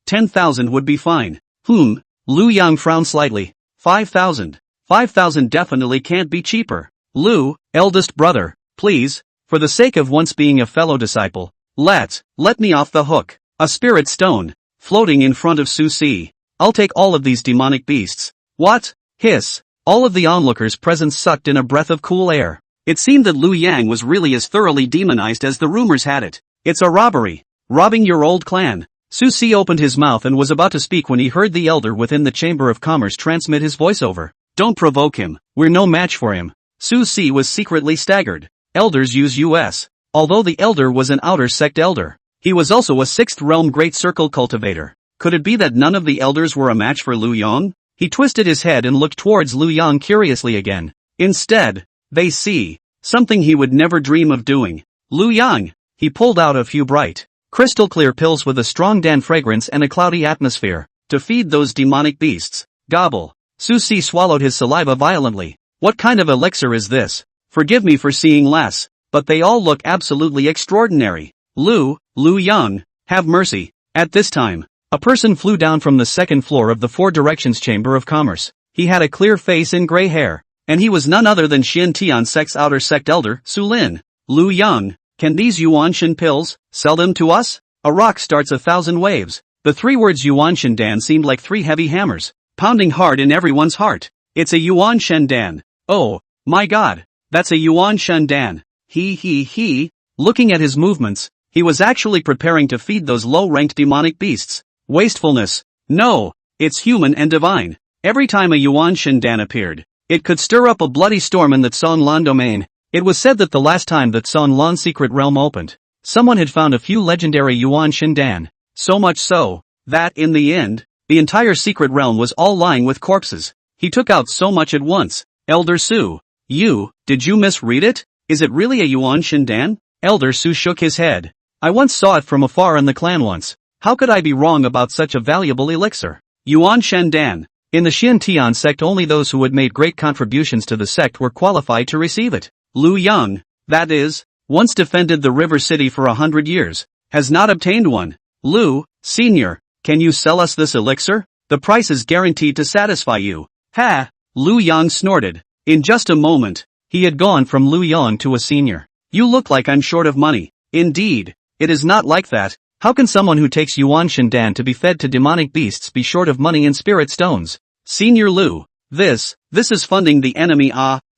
10,000 would be fine. Liu Yang frowned slightly. 5,000. 5,000 definitely can't be cheaper. Liu, eldest brother, please, For the sake of once being a fellow disciple, let me off the hook. A spirit stone, floating in front of Su Si. I'll take all of these demonic beasts. What? Hiss. All of the onlookers present sucked in a breath of cool air. It seemed that Liu Yang was really as thoroughly demonized as the rumors had it. It's a robbery. Robbing your old clan. Su Si opened his mouth and was about to speak when he heard the elder within the Chamber of Commerce transmit his voiceover. Don't provoke him. We're no match for him. Su Si was secretly staggered. Elders use US. Although the elder was an outer sect elder, he was also a sixth realm great circle cultivator. Could it be that none of the elders were a match for Liu Yang? He twisted his head and looked towards Liu Yang curiously again. Instead, they see something he would never dream of doing. Liu Yang. He pulled out a few bright, crystal clear pills with a strong dan fragrance and a cloudy atmosphere, to feed those demonic beasts. Gobble. Su Si swallowed his saliva violently. What kind of elixir is this? Forgive me for seeing less, but they all look absolutely extraordinary. Liu Yang, have mercy. At this time, a person flew down from the second floor of the Four Directions Chamber of Commerce. He had a clear face and gray hair, and he was none other than Xian Tian Sect's outer sect elder, Su Lin. Liu Yang, can these Yuanshan pills sell them to us? A rock starts 1,000 waves. The three words Yuanshan Dan seemed like three heavy hammers, pounding hard in everyone's heart. It's a Yuanshan Dan. Oh, my god, that's a Yuanshan Dan. He. Looking at his movements, he was actually preparing to feed those low-ranked demonic beasts. Wastefulness. No, it's human and divine. Every time a Yuanshan Dan appeared, it could stir up a bloody storm in the Zon Lan domain. It was said that the last time that Zon Lan's secret realm opened, someone had found a few legendary Yuanshan Dan. So much so, that in the end, the entire secret realm was all lying with corpses. He took out so much at once. Elder Su. Did you misread it? Is it really a Yuanshan Dan? Elder Su shook his head. I once saw it from afar in the clan once. How could I be wrong about such a valuable elixir? Yuanshan Dan. In the Xian Tian sect only those who had made great contributions to the sect were qualified to receive it. Liu Yang, that is, once defended the river city for 100 years, has not obtained one. Liu, senior, can you sell us this elixir? The price is guaranteed to satisfy you. Ha! Liu Yang snorted. In just a moment, he had gone from Liu Yang to a senior. You look like I'm short of money. Indeed, it is not like that. How can someone who takes Yuanshan Dan to be fed to demonic beasts be short of money and spirit stones? Senior Liu, this is funding the enemy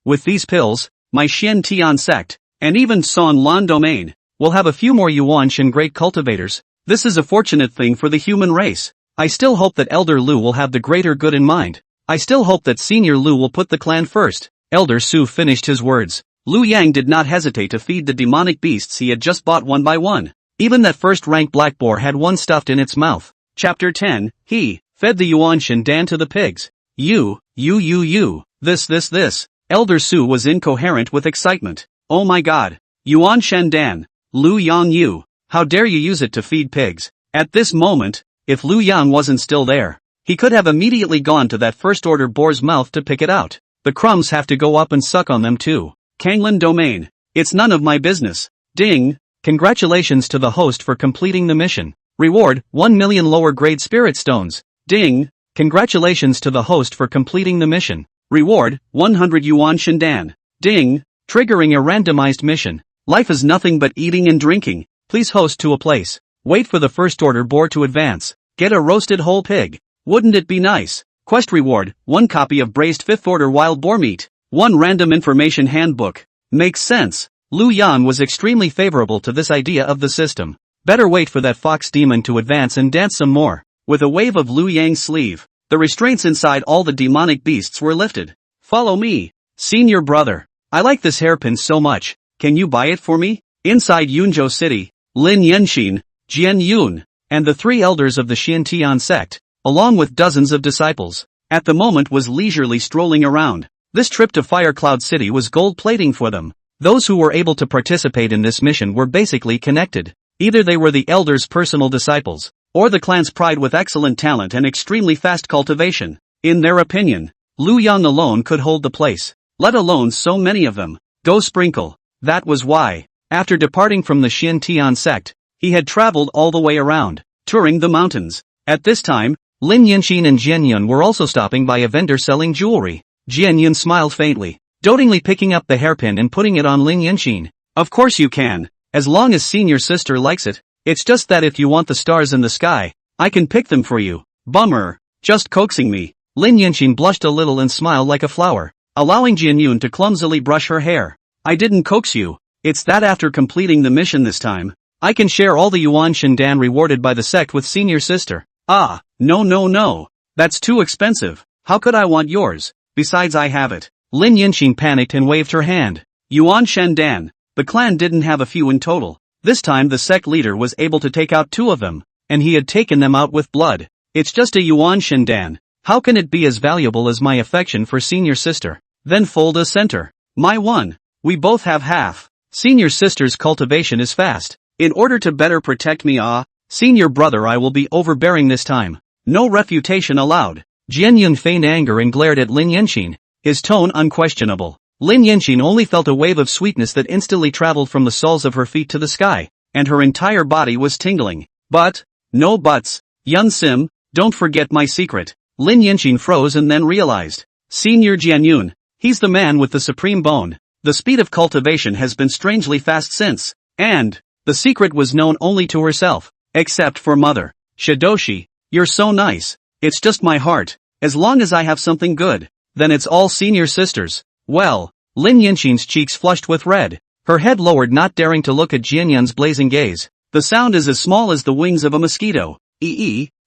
with these pills, my Xian Tian sect, and even Zon Lan domain, will have a few more Yuanshan great cultivators. This is a fortunate thing for the human race. I still hope that Elder Liu will have the greater good in mind. I still hope that Senior Liu will put the clan first. Elder Su finished his words. Liu Yang did not hesitate to feed the demonic beasts he had just bought one by one. Even that first-rank black boar had one stuffed in its mouth. Chapter 10, he fed the Yuanshan Dan to the pigs. This. Elder Su was incoherent with excitement. Oh my god. Yuanshan Dan. Liu Yang how dare you use it to feed pigs? At this moment, if Liu Yang wasn't still there, he could have immediately gone to that first-order boar's mouth to pick it out. The crumbs have to go up and suck on them too. Kanglan domain. It's none of my business. Ding. Congratulations to the host for completing the mission. Reward, 1 million lower grade spirit stones. Ding. Congratulations to the host for completing the mission. Reward, 100 Yuanshan Dan. Ding. Triggering a randomized mission. Life is nothing but eating and drinking. Please host to a place. Wait for the first order boar to advance. Get a roasted whole pig. Wouldn't it be nice? Quest reward, 1 copy of braised 5th order wild boar meat. 1 random information handbook. Makes sense. Liu Yang was extremely favorable to this idea of the system. Better wait for that fox demon to advance and dance some more. With a wave of Liu Yang's sleeve, the restraints inside all the demonic beasts were lifted. Follow me. Senior brother. I like this hairpin so much. Can you buy it for me? Inside Yunzhou City, Lin Yanxin, Jian Yun, and the 3 elders of the Xian Tian sect, along with dozens of disciples, at the moment was leisurely strolling around. This trip to Fire Cloud City was gold plating for them. Those who were able to participate in this mission were basically connected. Either they were the elders' personal disciples, or the clan's pride with excellent talent and extremely fast cultivation. In their opinion, Liu Yang alone could hold the place, let alone so many of them. Go sprinkle. That was why, after departing from the Xian Tian sect, he had traveled all the way around, touring the mountains. At this time, Lin Yanxin and Jian Yun were also stopping by a vendor selling jewelry. Jian Yun smiled faintly, dotingly picking up the hairpin and putting it on Lin Yanxin. Of course you can, as long as senior sister likes it. It's just that if you want the stars in the sky, I can pick them for you. Bummer. Just coaxing me. Lin Yinxin blushed a little and smiled like a flower, allowing Jianyun to clumsily brush her hair. I didn't coax you. It's that after completing the mission this time, I can share all the yuan shindan rewarded by the sect with senior sister. Ah, no. That's too expensive. How could I want yours? Besides I have it. Lin Yinxin panicked and waved her hand. Yuan shindan. The clan didn't have a few in total. This time the sect leader was able to take out 2 of them, and he had taken them out with blood. It's just a yuan shindan. How can it be as valuable as my affection for senior sister? Then fold a center. My one. We both have half. Senior sister's cultivation is fast. In order to better protect me, senior brother, I will be overbearing this time. No refutation allowed. Jianyun feigned anger and glared at Lin Yinxin, his tone unquestionable. Lin Yinxin only felt a wave of sweetness that instantly traveled from the soles of her feet to the sky, and her entire body was tingling. But, no buts. Yun Sim, don't forget my secret. Lin Yinxin froze and then realized. Senior Jianyun, he's the man with the supreme bone. The speed of cultivation has been strangely fast since, and the secret was known only to herself, except for mother. Shidoshi, you're so nice. It's just my heart. As long as I have something good, then it's all senior sisters. Well, Lin Yinxin's cheeks flushed with red, her head lowered, not daring to look at Jianyun's blazing gaze. The sound is as small as the wings of a mosquito.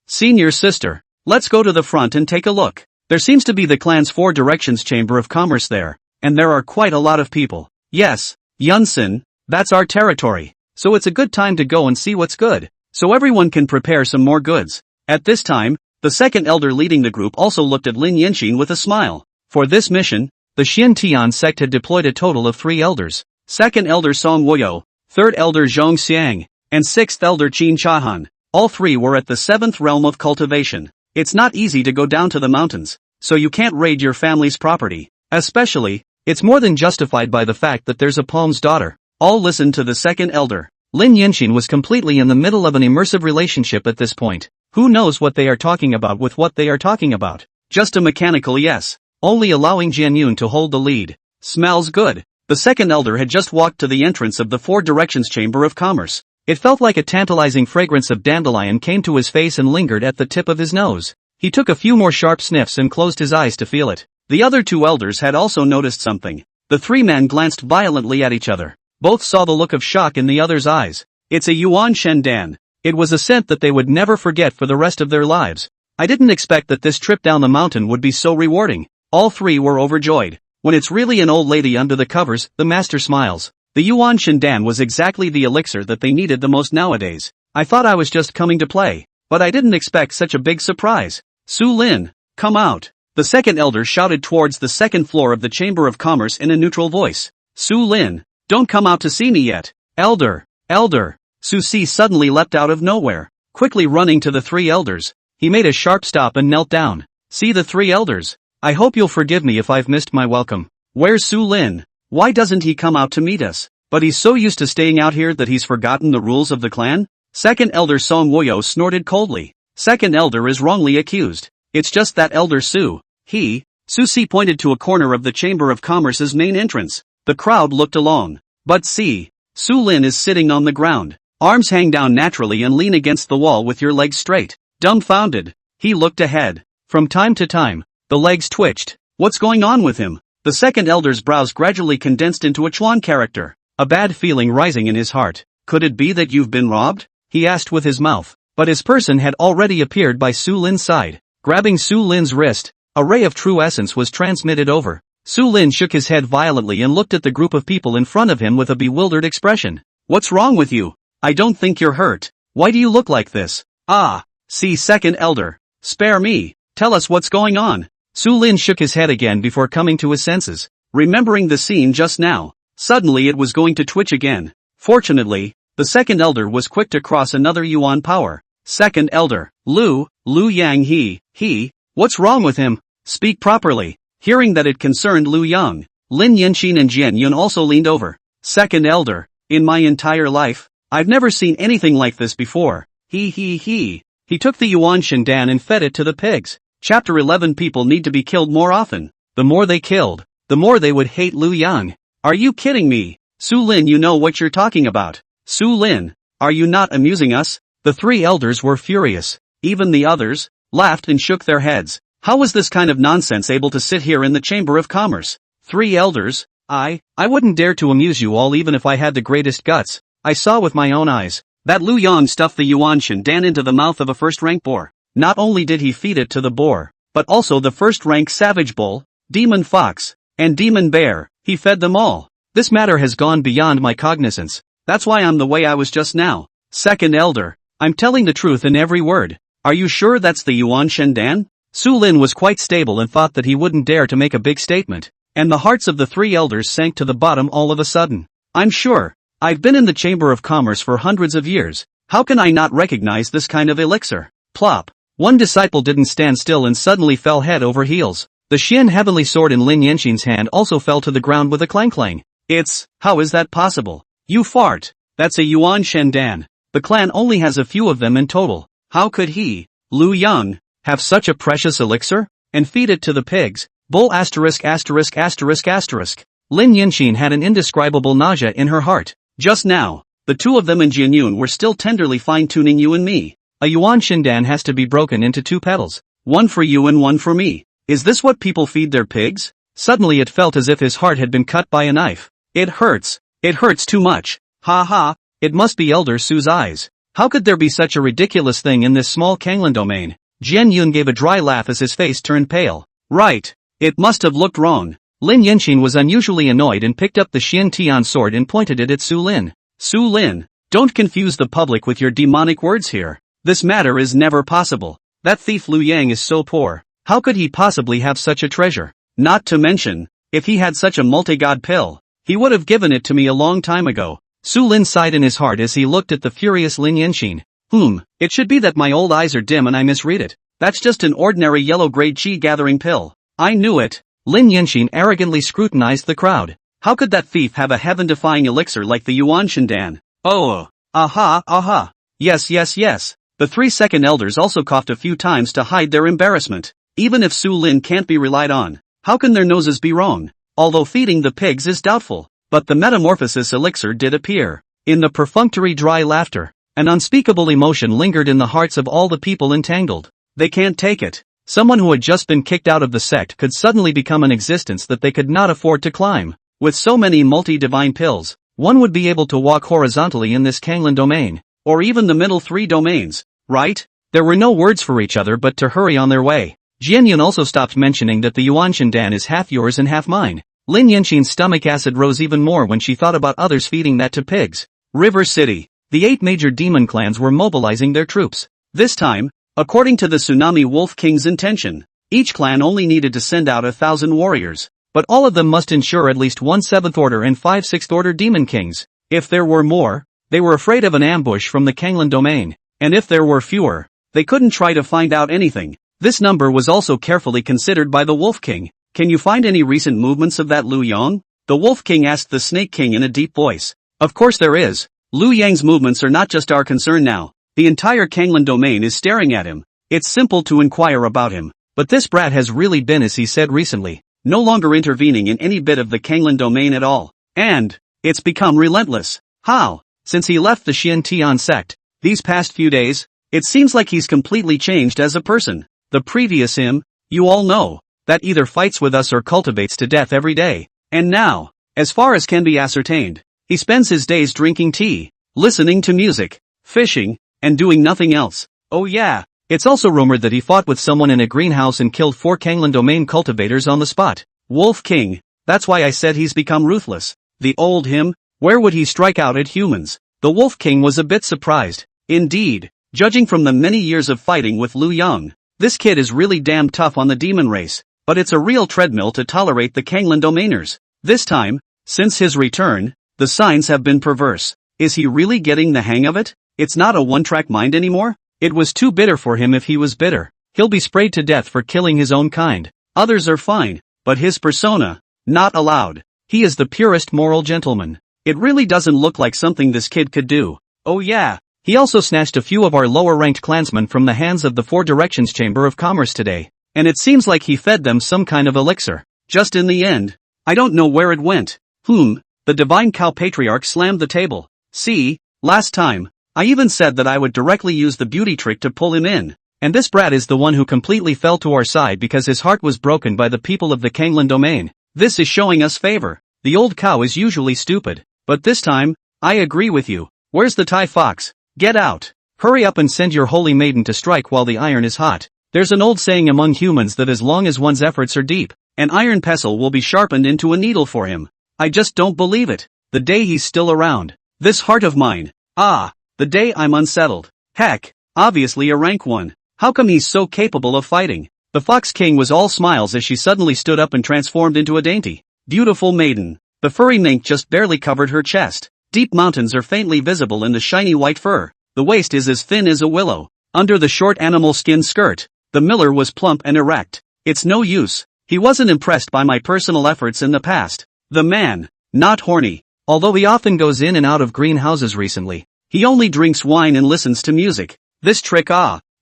Senior sister, let's go to the front and take a look. There seems to be the clan's 4 directions chamber of commerce there, and there are quite a lot of people. Yes, Yunsin, that's our territory. So it's a good time to go and see what's good, so everyone can prepare some more goods. At this time, the second elder leading the group also looked at Lin Yinxin with a smile. For this mission, the Xin Tian sect had deployed a total of 3 elders. Second elder Song Woyo, third elder Zhong Xiang, and sixth elder Qin Chahan. All 3 were at the 7th realm of cultivation. It's not easy to go down to the mountains, so you can't raid your family's property. Especially, it's more than justified by the fact that there's a palm's daughter. All listened to the second elder. Lin Yinxin was completely in the middle of an immersive relationship at this point. Who knows what they are talking about with what they are talking about? Just a mechanical yes, only allowing Jianyun to hold the lead. Smells good. The second elder had just walked to the entrance of the 4 directions chamber of commerce. It felt like a tantalizing fragrance of dandelion came to his face and lingered at the tip of his nose. He took a few more sharp sniffs and closed his eyes to feel it. The other 2 elders had also noticed something. The 3 men glanced violently at each other. Both saw the look of shock in the other's eyes. It's a yuan shendan. It was a scent that they would never forget for the rest of their lives. I didn't expect that this trip down the mountain would be so rewarding. All 3 were overjoyed. When it's really an old lady under the covers, the master smiles. The yuan shendan was exactly the elixir that they needed the most nowadays. I thought I was just coming to play, but I didn't expect such a big surprise. Su Lin, come out. The second elder shouted towards the 2nd floor of the Chamber of Commerce in a neutral voice. Su Lin, don't come out to see me yet. Elder. Su Si suddenly leapt out of nowhere. Quickly running to the 3 elders, he made a sharp stop and knelt down. See the 3 elders. I hope you'll forgive me if I've missed my welcome. Where's Su Lin? Why doesn't he come out to meet us? But he's so used to staying out here that he's forgotten the rules of the clan? Second elder Song Woyo snorted coldly. Second elder is wrongly accused. It's just that elder Su Si pointed to a corner of the Chamber of Commerce's main entrance. The crowd looked along. But see, Su Lin is sitting on the ground. Arms hang down naturally and lean against the wall with your legs straight. Dumbfounded, he looked ahead. From time to time, the legs twitched. What's going on with him? The second elder's brows gradually condensed into a Chuan character. A bad feeling rising in his heart. Could it be that you've been robbed? He asked with his mouth. But his person had already appeared by Su Lin's side. Grabbing Su Lin's wrist, a ray of true essence was transmitted over. Su Lin shook his head violently and looked at the group of people in front of him with a bewildered expression. What's wrong with you? I don't think you're hurt. Why do you look like this? See second elder. Spare me. Tell us what's going on. Su Lin shook his head again before coming to his senses. Remembering the scene just now, suddenly it was going to twitch again. Fortunately, the second elder was quick to cross another yuan power. Second elder, Lu Yang he, what's wrong with him? Speak properly. Hearing that it concerned Lu Yang, Lin Yinxin and Jianyun also leaned over. Second elder, in my entire life, I've never seen anything like this before. He took the yuan shindan and fed it to the pigs. Chapter 11. People need to be killed more often. The more they killed, the more they would hate Lu Yang. Are you kidding me? Su Lin, you know what you're talking about. Su Lin, are you not amusing us? The three elders were furious. Even the others laughed and shook their heads. How was this kind of nonsense able to sit here in the Chamber of Commerce? Three elders? I wouldn't dare to amuse you all even if I had the greatest guts. I saw with my own eyes that Lu Yang stuffed the Yuan Shendan into the mouth of a first-rank boar. Not only did he feed it to the boar, but also the first-rank savage bull, demon fox, and demon bear. He fed them all. This matter has gone beyond my cognizance. That's why I'm the way I was just now. Second elder, I'm telling the truth in every word. Are you sure that's the Yuan Shendan? Su Lin was quite stable and thought that he wouldn't dare to make a big statement, and the hearts of the three elders sank to the bottom all of a sudden. I'm sure. I've been in the Chamber of Commerce for hundreds of years. How can I not recognize this kind of elixir? Plop. One disciple didn't stand still and suddenly fell head over heels. The Xian heavenly sword in Lin Yanxin's hand also fell to the ground with a clang-clang. How is that possible? You fart. That's a Yuan Shendan. The clan only has a few of them in total. How could he, Lu Yang, have such a precious elixir? And feed it to the pigs? Bull *********. Lin Yanxin had an indescribable nausea in her heart. Just now, the two of them and Jianyun were still tenderly fine-tuning you and me. A Yuan Shendan has to be broken into two petals. One for you and one for me. Is this what people feed their pigs? Suddenly it felt as if his heart had been cut by a knife. It hurts. It hurts too much. Ha ha, it must be Elder Su's eyes. How could there be such a ridiculous thing in this small Kanglan domain? Jianyun gave a dry laugh as his face turned pale. Right. It must have looked wrong. Lin Yanxin was unusually annoyed and picked up the Xian Tian sword and pointed it at Su Lin. Su Lin, don't confuse the public with your demonic words here. This matter is never possible. That thief Lu Yang is so poor. How could he possibly have such a treasure? Not to mention, if he had such a multi-god pill, he would have given it to me a long time ago. Su Lin sighed in his heart as he looked at the furious Lin Yanxin. It should be that my old eyes are dim and I misread it. That's just an ordinary yellow-grade chi-gathering pill. I knew it. Lin Yanxin arrogantly scrutinized the crowd. How could that thief have a heaven-defying elixir like the Yuan Shendan? Oh, aha. Yes. The 3 second elders also coughed a few times to hide their embarrassment. Even if Su Lin can't be relied on, how can their noses be wrong? Although feeding the pigs is doubtful, but the metamorphosis elixir did appear. In the perfunctory dry laughter, an unspeakable emotion lingered in the hearts of all the people entangled. They can't take it. Someone who had just been kicked out of the sect could suddenly become an existence that they could not afford to climb. With so many multi-divine pills, one would be able to walk horizontally in this Kanglan domain, or even the middle 3 domains, right? There were no words for each other but to hurry on their way. Jianyun also stopped mentioning that the Yuan Shendan is half yours and half mine. Lin Yanxin's stomach acid rose even more when she thought about others feeding that to pigs. River City. The 8 major demon clans were mobilizing their troops. This time, according to the Tsunami Wolf King's intention, each clan only needed to send out 1,000 warriors, but all of them must ensure at least 1 7th order and 5 6th order demon kings. If there were more, they were afraid of an ambush from the Kanglan domain, and if there were fewer, they couldn't try to find out anything. This number was also carefully considered by the Wolf King. Can you find any recent movements of that Lu Yang? The Wolf King asked the Snake King in a deep voice. Of course there is. Lu Yang's movements are not just our concern now. The entire Kanglan domain is staring at him. It's simple to inquire about him. But this brat has really been, as he said recently, no longer intervening in any bit of the Kanglan domain at all. And it's become relentless. How? Since he left the Xian Tian sect, these past few days, it seems like he's completely changed as a person. The previous him, you all know, that either fights with us or cultivates to death every day. And now, as far as can be ascertained, he spends his days drinking tea, listening to music, fishing, and doing nothing else. Oh yeah, it's also rumored that he fought with someone in a greenhouse and killed 4 Kanglan domain cultivators on the spot. Wolf King, that's why I said he's become ruthless. The old him, where would he strike out at humans? The Wolf King was a bit surprised. Indeed, judging from the many years of fighting with Lu Yang, this kid is really damn tough on the demon race, but it's a real treadmill to tolerate the Kanglan domainers. This time, since his return, the signs have been perverse. Is he really getting the hang of it? It's not a one-track mind anymore? It was too bitter for him if he was bitter. He'll be sprayed to death for killing his own kind. Others are fine, but his persona, not allowed. He is the purest moral gentleman. It really doesn't look like something this kid could do. Oh yeah. He also snatched a few of our lower-ranked clansmen from the hands of the 4 Directions Chamber of Commerce today, and it seems like he fed them some kind of elixir. Just in the end, I don't know where it went. The divine cow patriarch slammed the table. See, last time, I even said that I would directly use the beauty trick to pull him in. And this brat is the one who completely fell to our side because his heart was broken by the people of the Kanglan domain. This is showing us favor. The old cow is usually stupid. But this time, I agree with you. Where's the Thai fox? Get out. Hurry up and send your holy maiden to strike while the iron is hot. There's an old saying among humans that as long as one's efforts are deep, an iron pestle will be sharpened into a needle for him. I just don't believe it. The day he's still around. This heart of mine. Ah, the day I'm unsettled. Heck, obviously a rank one. How come he's so capable of fighting? The Fox King was all smiles as she suddenly stood up and transformed into a dainty, beautiful maiden. The furry mink just barely covered her chest. Deep mountains are faintly visible in the shiny white fur. The waist is as thin as a willow. Under the short animal skin skirt, the miller was plump and erect. It's no use. He wasn't impressed by my personal efforts in the past. The man, not horny. Although he often goes in and out of greenhouses recently. He only drinks wine and listens to music. This trick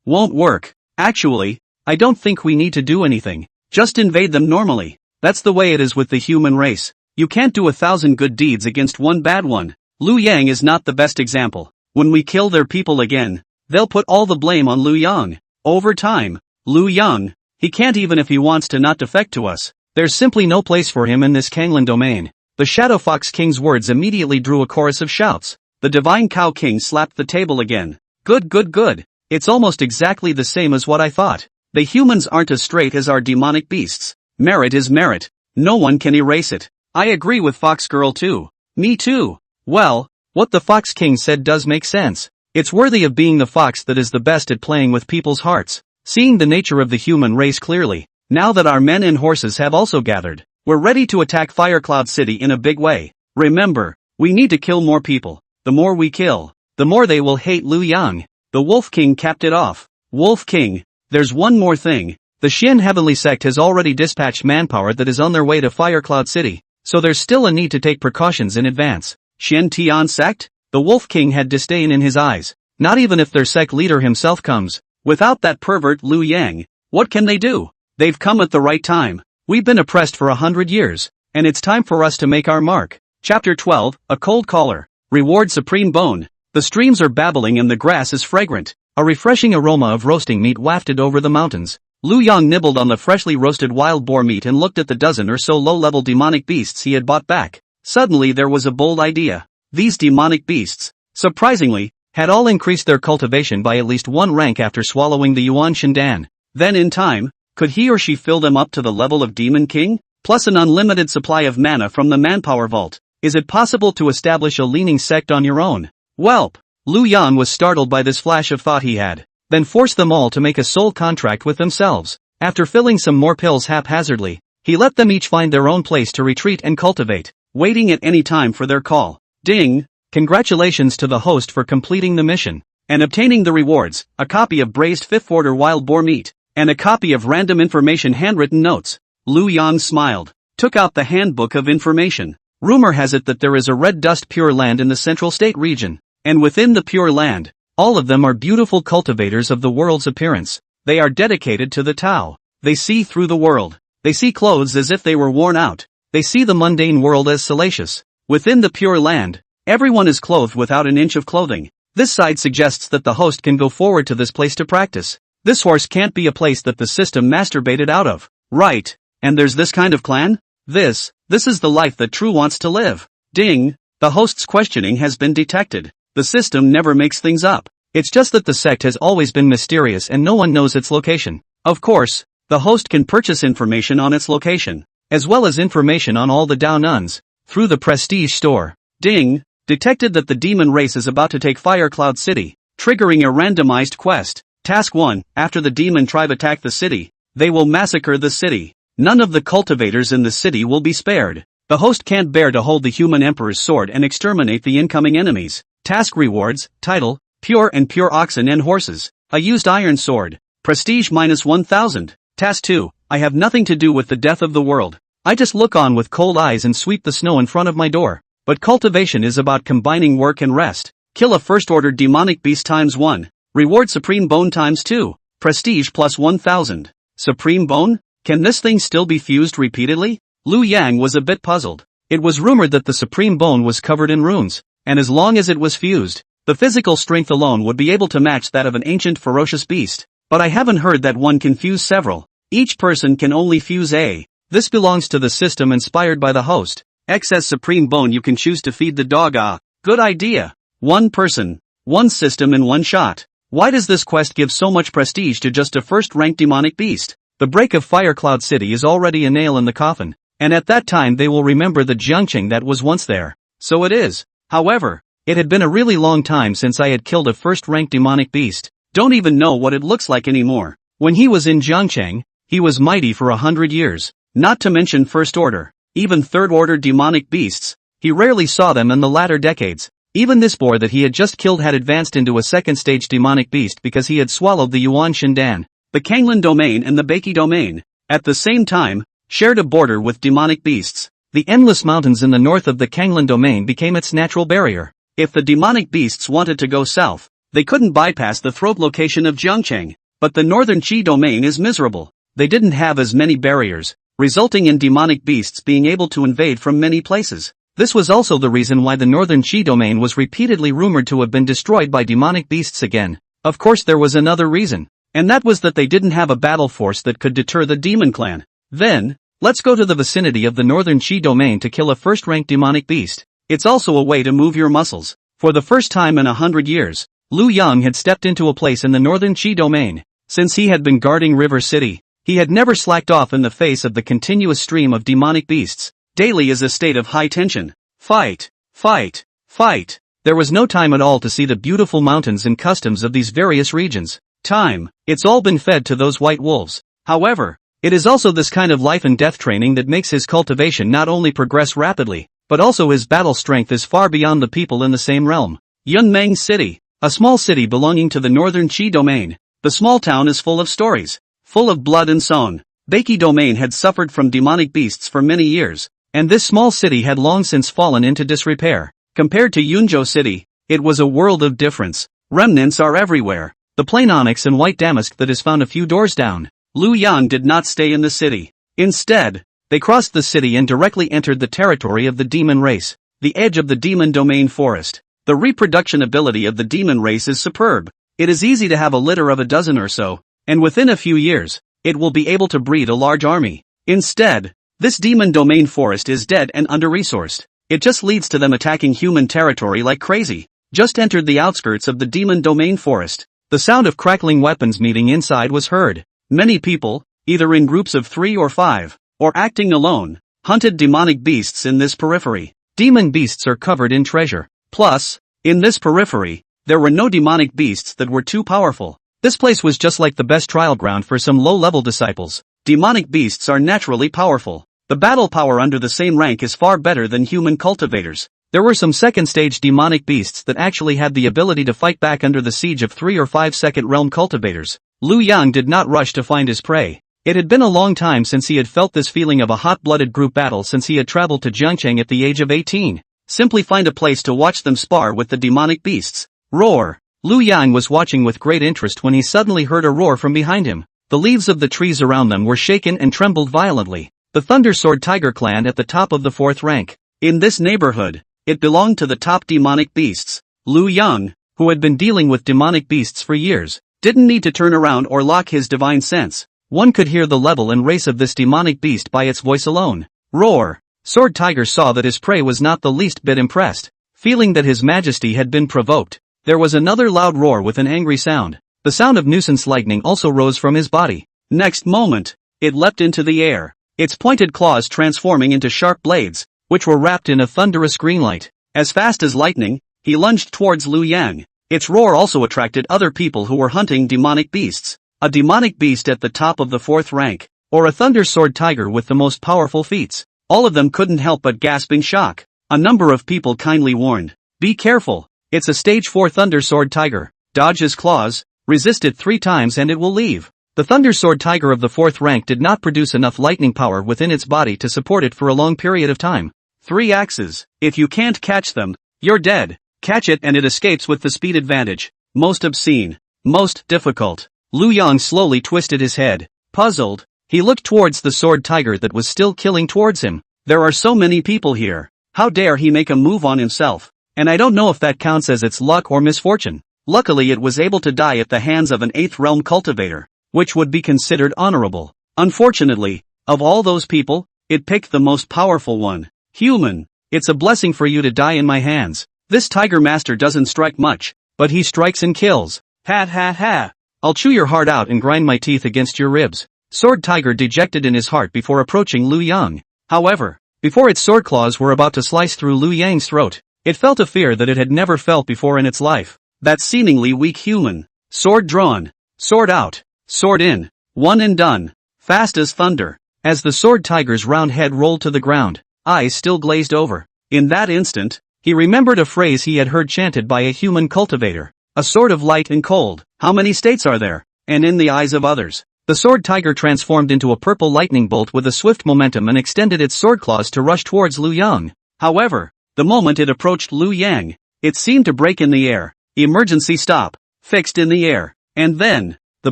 won't work. Actually, I don't think we need to do anything. Just invade them normally. That's the way it is with the human race. You can't do 1,000 good deeds against one bad one. Liu Yang is not the best example. When we kill their people again, they'll put all the blame on Liu Yang. Over time, Liu Yang, he can't even if he wants to not defect to us. There's simply no place for him in this Kanglan domain. The Shadow Fox King's words immediately drew a chorus of shouts. The Divine Cow King slapped the table again. Good. It's almost exactly the same as what I thought. The humans aren't as straight as our demonic beasts. Merit is merit. No one can erase it. I agree with Fox Girl too. Me too. Well, what the Fox King said does make sense. It's worthy of being the fox that is the best at playing with people's hearts. Seeing the nature of the human race clearly, now that our men and horses have also gathered, we're ready to attack Firecloud City in a big way. Remember, we need to kill more people. The more we kill, the more they will hate Liu Yang. The Wolf King capped it off. Wolf King, there's one more thing. The Xian Heavenly Sect has already dispatched manpower that is on their way to Firecloud City, so there's still a need to take precautions in advance. Xian Tian Sect? The Wolf King had disdain in his eyes. Not even if their sect leader himself comes. Without that pervert Liu Yang, what can they do? They've come at the right time. We've been oppressed for 100 years, and it's time for us to make our mark. Chapter 12, A Cold Caller. Reward Supreme Bone. The streams are babbling and the grass is fragrant. A refreshing aroma of roasting meat wafted over the mountains. Liu Yang nibbled on the freshly roasted wild boar meat and looked at the dozen or so low-level demonic beasts he had bought back. Suddenly there was a bold idea. These demonic beasts, surprisingly, had all increased their cultivation by at least one rank after swallowing the Yuan Shindan. Then in time, could he or she fill them up to the level of Demon King? Plus an unlimited supply of mana from the Manpower Vault. Is it possible to establish a leaning sect on your own? Welp! Liu Yan was startled by this flash of thought he had. Then forced them all to make a soul contract with themselves. After filling some more pills haphazardly, he let them each find their own place to retreat and cultivate, waiting at any time for their call. Ding! Congratulations to the host for completing the mission, and obtaining the rewards, a copy of braised 5th order wild boar meat, and a copy of random information handwritten notes. Liu Yan smiled, took out the handbook of information. Rumor has it that there is a red dust pure land in the central state region, and within the pure land, all of them are beautiful cultivators of the world's appearance. They are dedicated to the Tao. They see through the world. They see clothes as if they were worn out. They see the mundane world as salacious. Within the pure land, everyone is clothed without an inch of clothing. This side suggests that the host can go forward to this place to practice. This horse can't be a place that the system masturbated out of. Right. And there's this kind of clan? This is the life that True wants to live. Ding. The host's questioning has been detected. The system never makes things up. It's just that the sect has always been mysterious and no one knows its location. Of course, the host can purchase information on its location, as well as information on all the Dao nuns, through the Prestige store. Ding. Detected that the demon race is about to take Firecloud City, triggering a randomized quest. Task 1, after the demon tribe attack the city, they will massacre the city. None of the cultivators in the city will be spared. The host can't bear to hold the human emperor's sword and exterminate the incoming enemies. Task rewards, title, pure and pure oxen and horses. A used iron sword. Prestige -1000. Task 2, I have nothing to do with the death of the world. I just look on with cold eyes and sweep the snow in front of my door. But cultivation is about combining work and rest. Kill a first-order demonic beast ×1. Reward Supreme Bone ×2. Prestige +1000. Supreme Bone? Can this thing still be fused repeatedly? Liu Yang was a bit puzzled. It was rumored that the supreme bone was covered in runes, and as long as it was fused, the physical strength alone would be able to match that of an ancient ferocious beast. But I haven't heard that one can fuse several. Each person can only fuse a. This belongs to the system inspired by the host. X as supreme bone you can choose to feed the dog. Good idea. One person, one system in one shot. Why does this quest give so much prestige to just a first-ranked demonic beast? The break of Firecloud City is already a nail in the coffin, and at that time they will remember the Jiangqing that was once there. So it is. However, it had been a really long time since I had killed a first-ranked demonic beast. Don't even know what it looks like anymore. When he was in Jiangqing, he was mighty for 100 years. Not to mention first order, even third order demonic beasts. He rarely saw them in the latter decades. Even this boar that he had just killed had advanced into a second stage demonic beast because he had swallowed the Yuan Shindan. The Kanglan domain and the Beiki domain, at the same time, shared a border with demonic beasts. The endless mountains in the north of the Kanglan domain became its natural barrier. If the demonic beasts wanted to go south, they couldn't bypass the throat location of Jiangqing. But the northern Qi domain is miserable. They didn't have as many barriers, resulting in demonic beasts being able to invade from many places. This was also the reason why the northern Qi domain was repeatedly rumored to have been destroyed by demonic beasts again. Of course there was another reason, and that was that they didn't have a battle force that could deter the demon clan. Then, let's go to the vicinity of the northern Qi domain to kill a first-ranked demonic beast. It's also a way to move your muscles. For the first time in 100 years, Lu Yang had stepped into a place in the northern Qi domain. Since he had been guarding River City, he had never slacked off in the face of the continuous stream of demonic beasts. Daily is a state of high tension. Fight, fight, fight. There was no time at all to see the beautiful mountains and customs of these various regions. Time, it's all been fed to those white wolves. However, it is also this kind of life and death training that makes his cultivation not only progress rapidly, but also his battle strength is far beyond the people in the same realm. Yunmeng City, a small city belonging to the northern Qi domain. The small town is full of stories, full of blood and song. Beiki domain had suffered from demonic beasts for many years, and this small city had long since fallen into disrepair. Compared to Yunzhou City, it was a world of difference. Remnants are everywhere. The plain onyx and white damask that is found a few doors down. Lu Yang did not stay in the city. Instead, they crossed the city and directly entered the territory of the demon race, the edge of the demon domain forest. The reproduction ability of the demon race is superb. It is easy to have a litter of a dozen or so, and within a few years, it will be able to breed a large army. Instead, this demon domain forest is dead and under-resourced. It just leads to them attacking human territory like crazy. Just entered the outskirts of the demon domain forest. The sound of crackling weapons meeting inside was heard. Many people, either in groups of 3 or 5, or acting alone, hunted demonic beasts in this periphery. Demon beasts are covered in treasure. Plus, in this periphery, there were no demonic beasts that were too powerful. This place was just like the best trial ground for some low-level disciples. Demonic beasts are naturally powerful. The battle power under the same rank is far better than human cultivators. There were some second-stage demonic beasts that actually had the ability to fight back under the siege of 3 or 5 second-realm cultivators. Lu Yang did not rush to find his prey. It had been a long time since he had felt this feeling of a hot-blooded group battle since he had traveled to Jiangqing at the age of 18. Simply find a place to watch them spar with the demonic beasts. Roar! Lu Yang was watching with great interest when he suddenly heard a roar from behind him. The leaves of the trees around them were shaken and trembled violently. The Thunder Sword Tiger clan at the top of the 4th rank. In this neighborhood, it belonged to the top demonic beasts. Lu Yang, who had been dealing with demonic beasts for years, didn't need to turn around or lock his divine sense. One could hear the level and race of this demonic beast by its voice alone. Roar! Sword Tiger saw that his prey was not the least bit impressed. Feeling that his majesty had been provoked, there was another loud roar with an angry sound. The sound of nuisance lightning also rose from his body. Next moment, it leapt into the air, its pointed claws transforming into sharp blades, which were wrapped in a thunderous green light. As fast as lightning, he lunged towards Lu Yang. Its roar also attracted other people who were hunting demonic beasts. A demonic beast at the top of the 4th rank, or a Thunder Sword Tiger with the most powerful feats. All of them couldn't help but gasp in shock. A number of people kindly warned, "Be careful, it's a stage 4 Thunder Sword Tiger. Dodge his claws, resist it 3 times and it will leave." The Thunder Sword Tiger of the 4th rank did not produce enough lightning power within its body to support it for a long period of time. 3 axes. If you can't catch them, you're dead. Catch it and it escapes with the speed advantage. Most obscene. Most difficult. Lu Yang slowly twisted his head. Puzzled, he looked towards the Sword Tiger that was still killing towards him. There are so many people here. How dare he make a move on himself? And I don't know if that counts as its luck or misfortune. Luckily it was able to die at the hands of an 8th realm cultivator, which would be considered honorable. Unfortunately, of all those people, it picked the most powerful one. Human. It's a blessing for you to die in my hands. This tiger master doesn't strike much, but he strikes and kills. Ha ha ha. I'll chew your heart out and grind my teeth against your ribs. Sword Tiger dejected in his heart before approaching Liu Yang. However, before its sword claws were about to slice through Liu Yang's throat, it felt a fear that it had never felt before in its life. That seemingly weak human. Sword drawn. Sword out. Sword in. One and done. Fast as thunder. As the Sword Tiger's round head rolled to the ground, eyes still glazed over. In that instant, he remembered a phrase he had heard chanted by a human cultivator. A sword of light and cold. How many states are there? And in the eyes of others. The Sword Tiger transformed into a purple lightning bolt with a swift momentum and extended its sword claws to rush towards Liu Yang. However, the moment it approached Liu Yang, it seemed to break in the air. Emergency stop. Fixed in the air. And then, the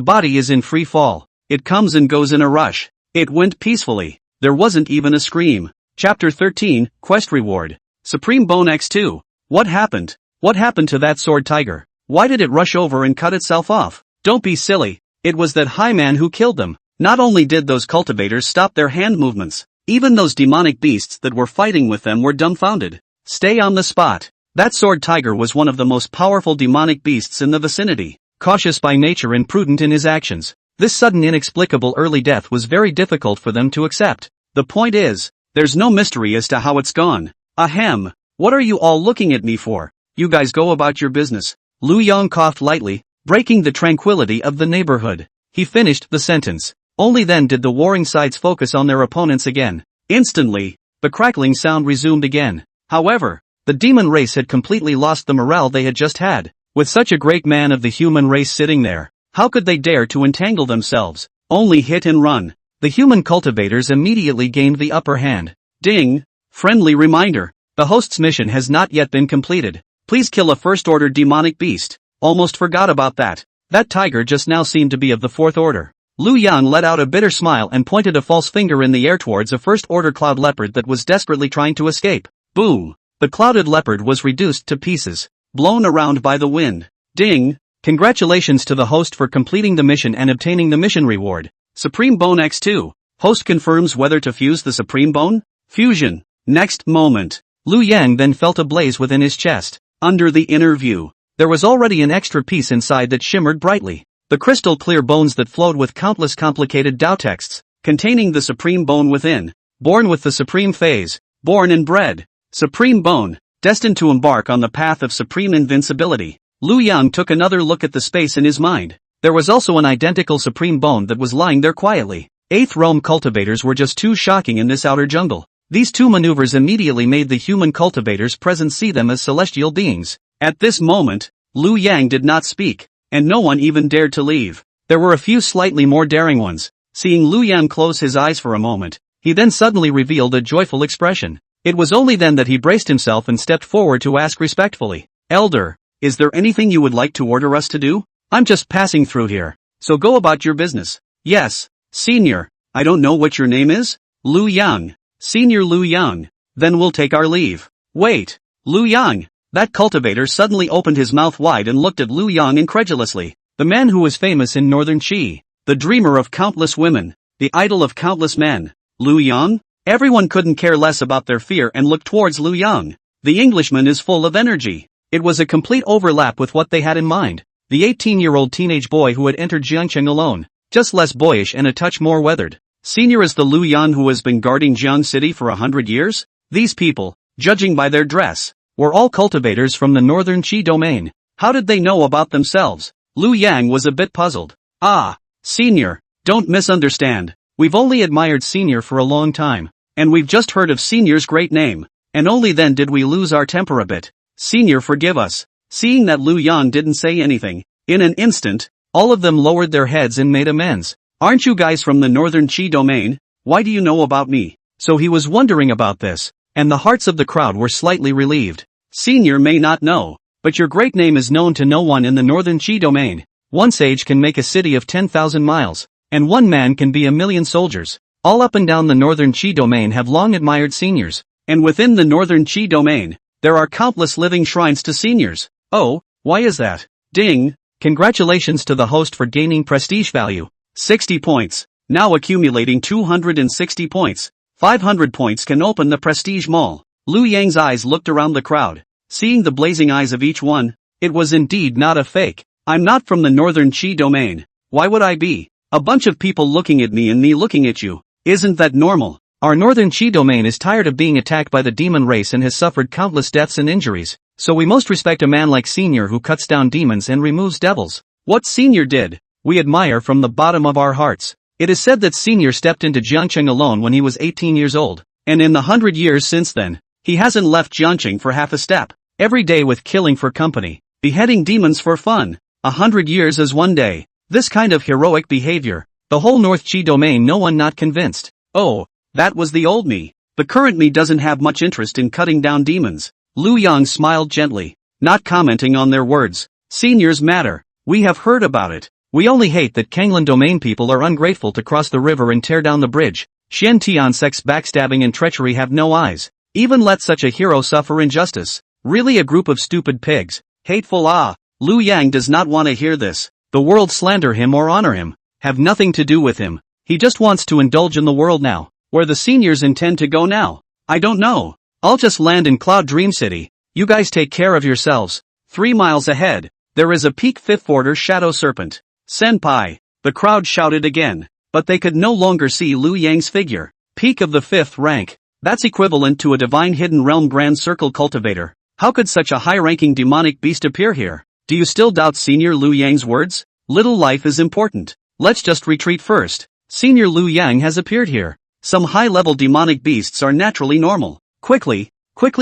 body is in free fall. It comes and goes in a rush. It went peacefully. There wasn't even a scream. Chapter 13, Quest Reward. Supreme Bone X2. What happened? What happened to that Sword Tiger? Why did it rush over and cut itself off? Don't be silly. It was that high man who killed them. Not only did those cultivators stop their hand movements, even those demonic beasts that were fighting with them were dumbfounded. Stay on the spot. That Sword Tiger was one of the most powerful demonic beasts in the vicinity. Cautious by nature and prudent in his actions, this sudden inexplicable early death was very difficult for them to accept. The point is, there's no mystery as to how it's gone. Ahem. What are you all looking at me for? You guys go about your business. Liu Yang coughed lightly, breaking the tranquility of the neighborhood. He finished the sentence. Only then did the warring sides focus on their opponents again. Instantly, the crackling sound resumed again. However, the demon race had completely lost the morale they had just had. With such a great man of the human race sitting there, how could they dare to entangle themselves? Only hit and run. The human cultivators immediately gained the upper hand. Ding! Friendly reminder. The host's mission has not yet been completed. Please kill a first-order demonic beast. Almost forgot about that. That tiger just now seemed to be of the 4th order. Liu Yang let out a bitter smile and pointed a false finger in the air towards a first-order cloud leopard that was desperately trying to escape. Boom! The clouded leopard was reduced to pieces, blown around by the wind. Ding! Congratulations to the host for completing the mission and obtaining the mission reward. Supreme Bone X2. Host confirms whether to fuse the Supreme Bone. Fusion. Next moment. Liu Yang then felt a blaze within his chest. Under the inner view, there was already an extra piece inside that shimmered brightly. The crystal clear bones that flowed with countless complicated Tao texts, containing the Supreme Bone within. Born with the Supreme Phase. Born and bred. Supreme Bone. Destined to embark on the path of supreme invincibility. Liu Yang took another look at the space in his mind. There was also an identical Supreme Bone that was lying there quietly. 8th realm cultivators were just too shocking in this outer jungle. These two maneuvers immediately made the human cultivators present see them as celestial beings. At this moment, Liu Yang did not speak, and no one even dared to leave. There were a few slightly more daring ones. Seeing Liu Yang close his eyes for a moment, he then suddenly revealed a joyful expression. It was only then that he braced himself and stepped forward to ask respectfully, "Elder, is there anything you would like to order us to do? I'm just passing through here, so go about your business." "Yes, Senior. I don't know what your name is?" "Liu Yang." "Senior Liu Yang. Then we'll take our leave." "Wait, Liu Yang." That cultivator suddenly opened his mouth wide and looked at Liu Yang incredulously. The man who was famous in northern Qi, the dreamer of countless women, the idol of countless men. Liu Yang? Everyone couldn't care less about their fear and looked towards Liu Yang. The Englishman is full of energy. It was a complete overlap with what they had in mind. The 18-year-old teenage boy who had entered Jiangcheng alone, just less boyish and a touch more weathered. Senior is the Liu Yang who has been guarding Jiang City for 100 years? These people, judging by their dress, were all cultivators from the northern Qi domain. How did they know about themselves? Liu Yang was a bit puzzled. "Ah, Senior, don't misunderstand. We've only admired Senior for a long time, and we've just heard of Senior's great name, and only then did we lose our temper a bit. Senior, forgive us." Seeing that Liu Yang didn't say anything, in an instant, all of them lowered their heads and made amends. "Aren't you guys from the northern Qi domain? Why do you know about me?" So he was wondering about this, and the hearts of the crowd were slightly relieved. "Senior may not know, but your great name is known to no one in the northern Qi domain. One sage can make a city of 10,000 miles, and one man can be 1,000,000 soldiers. All up and down the northern Qi domain have long admired seniors. And within the northern Qi domain, there are countless living shrines to seniors. Oh, why is that? Ding! Congratulations to the host for gaining prestige value. 60 points. Now accumulating 260 points. 500 points can open the prestige mall. Lu Yang's eyes looked around the crowd. Seeing the blazing eyes of each one, it was indeed not a fake. I'm not from the northern Qi domain. Why would I be? A bunch of people looking at me and me looking at you. Isn't that normal? Our northern Qi domain is tired of being attacked by the demon race and has suffered countless deaths and injuries. So we most respect a man like Senior who cuts down demons and removes devils. What Senior did, we admire from the bottom of our hearts. It is said that Senior stepped into Jiangcheng alone when he was 18 years old. And in the 100 years since then, he hasn't left Jiangcheng for half a step. Every day with killing for company. Beheading demons for fun. 100 years is one day. This kind of heroic behavior. The whole North Qi domain, no one not convinced. Oh, that was the old me. The current me doesn't have much interest in cutting down demons. Lu Yang smiled gently, not commenting on their words. Seniors matter. We have heard about it. We only hate that Kanglan domain people are ungrateful to cross the river and tear down the bridge. Xian Tian sect's backstabbing and treachery have no eyes. Even let such a hero suffer injustice. Really a group of stupid pigs. Hateful Lu Yang does not want to hear this. The world slander him or honor him. Have nothing to do with him. He just wants to indulge in the world now. Where the seniors intend to go now? I don't know. I'll just land in Cloud Dream City. You guys take care of yourselves. 3 miles ahead, there is a peak 5th order shadow serpent. Senpai. The crowd shouted again. But they could no longer see Lu Yang's figure. Peak of the 5th rank. That's equivalent to a divine hidden realm grand circle cultivator. How could such a high-ranking demonic beast appear here? Do you still doubt Senior Lu Yang's words? Little life is important. Let's just retreat first. Senior Lu Yang has appeared here. Some high-level demonic beasts are naturally normal. Quickly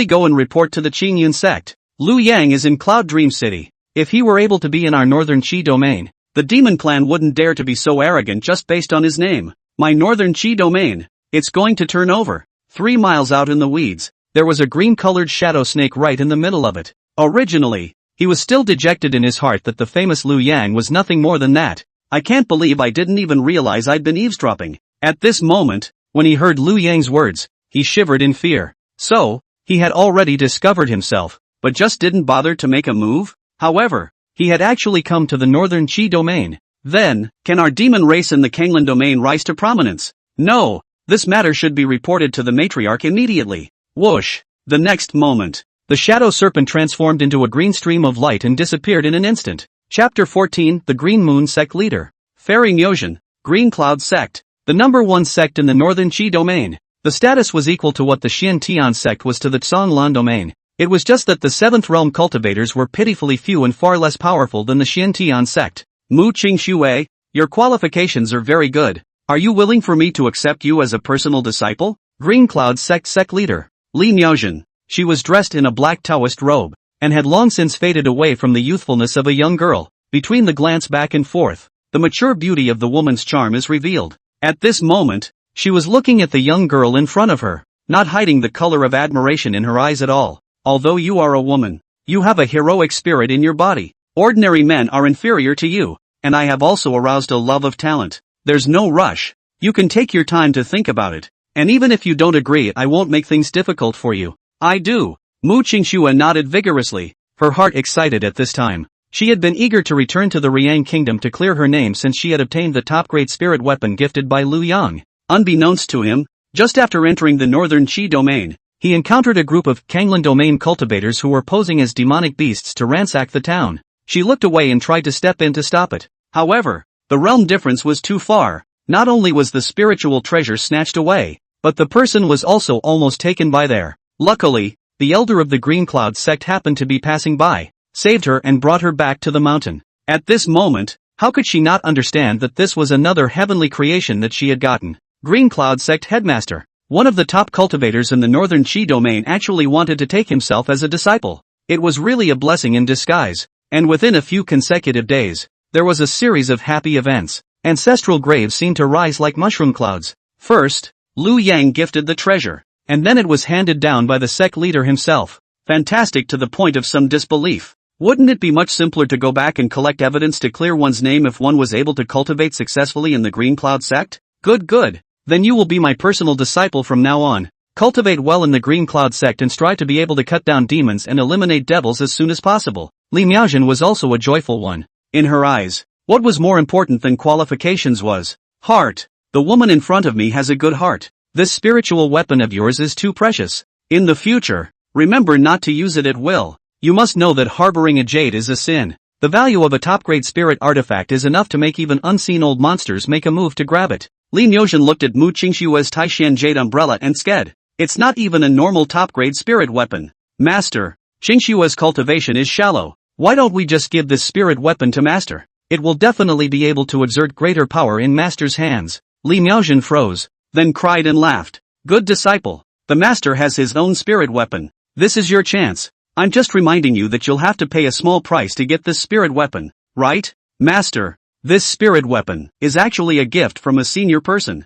go and report to the Qingyun sect. Lu Yang is in Cloud Dream City. If he were able to be in our northern Qi domain, the demon clan wouldn't dare to be so arrogant just based on his name. My northern Qi domain. It's going to turn over. 3 miles out in the weeds, there was a green-colored shadow snake right in the middle of it. Originally, he was still dejected in his heart that the famous Lu Yang was nothing more than that. I can't believe I didn't even realize I'd been eavesdropping. At this moment, when he heard Lu Yang's words, he shivered in fear. So, he had already discovered himself, but just didn't bother to make a move? However, he had actually come to the northern Qi domain. Then, can our demon race in the Kanglan domain rise to prominence? No, this matter should be reported to the matriarch immediately. Whoosh! The next moment, the shadow serpent transformed into a green stream of light and disappeared in an instant. Chapter 14, The Green Moon Sect Leader. Fairy Myojin, Green Cloud Sect. The number 1 sect in the northern Qi domain. The status was equal to what the Xian Tian sect was to the Zhonglan domain. It was just that the 7th realm cultivators were pitifully few and far less powerful than the Xian Tian sect. Mu Qingxue, your qualifications are very good. Are you willing for me to accept you as a personal disciple? Green Cloud sect leader. Li Myojin. She was dressed in a black Taoist robe, and had long since faded away from the youthfulness of a young girl. Between the glance back and forth, the mature beauty of the woman's charm is revealed. At this moment, she was looking at the young girl in front of her, not hiding the color of admiration in her eyes at all. Although you are a woman, you have a heroic spirit in your body. Ordinary men are inferior to you, and I have also aroused a love of talent. There's no rush. You can take your time to think about it. And even if you don't agree, I won't make things difficult for you. I do. Mu Qingxue nodded vigorously, her heart excited at this time. She had been eager to return to the Riang kingdom to clear her name since she had obtained the top-grade spirit weapon gifted by Lu Yang. Unbeknownst to him, just after entering the northern Qi domain, he encountered a group of Kanglan domain cultivators who were posing as demonic beasts to ransack the town. She looked away and tried to step in to stop it. However, the realm difference was too far. Not only was the spiritual treasure snatched away, but the person was also almost taken by there. Luckily, the elder of the Green Cloud sect happened to be passing by, saved her and brought her back to the mountain. At this moment, how could she not understand that this was another heavenly creation that she had gotten? Green Cloud sect headmaster, one of the top cultivators in the northern Qi domain, actually wanted to take himself as a disciple. It was really a blessing in disguise, and within a few consecutive days, there was a series of happy events. Ancestral graves seemed to rise like mushroom clouds. First, Lu Yang gifted the treasure, and then it was handed down by the sect leader himself. Fantastic to the point of some disbelief. Wouldn't it be much simpler to go back and collect evidence to clear one's name if one was able to cultivate successfully in the Green Cloud sect? Good. Then you will be my personal disciple from now on. Cultivate well in the Green Cloud sect and strive to be able to cut down demons and eliminate devils as soon as possible. Li Miaojin was also a joyful one. In her eyes, what was more important than qualifications was heart. The woman in front of me has a good heart. This spiritual weapon of yours is too precious. In the future, remember not to use it at will. You must know that harboring a jade is a sin. The value of a top-grade spirit artifact is enough to make even unseen old monsters make a move to grab it. Li Miaojin looked at Mu Qingshua's Taishan jade umbrella and said, "It's not even a normal top-grade spirit weapon. Master, Qingshua's cultivation is shallow. Why don't we just give this spirit weapon to Master? It will definitely be able to exert greater power in Master's hands." Li Miaojin froze, then cried and laughed. "Good disciple. The Master has his own spirit weapon. This is your chance. I'm just reminding you that you'll have to pay a small price to get this spirit weapon, right? Master, this spirit weapon is actually a gift from a senior person."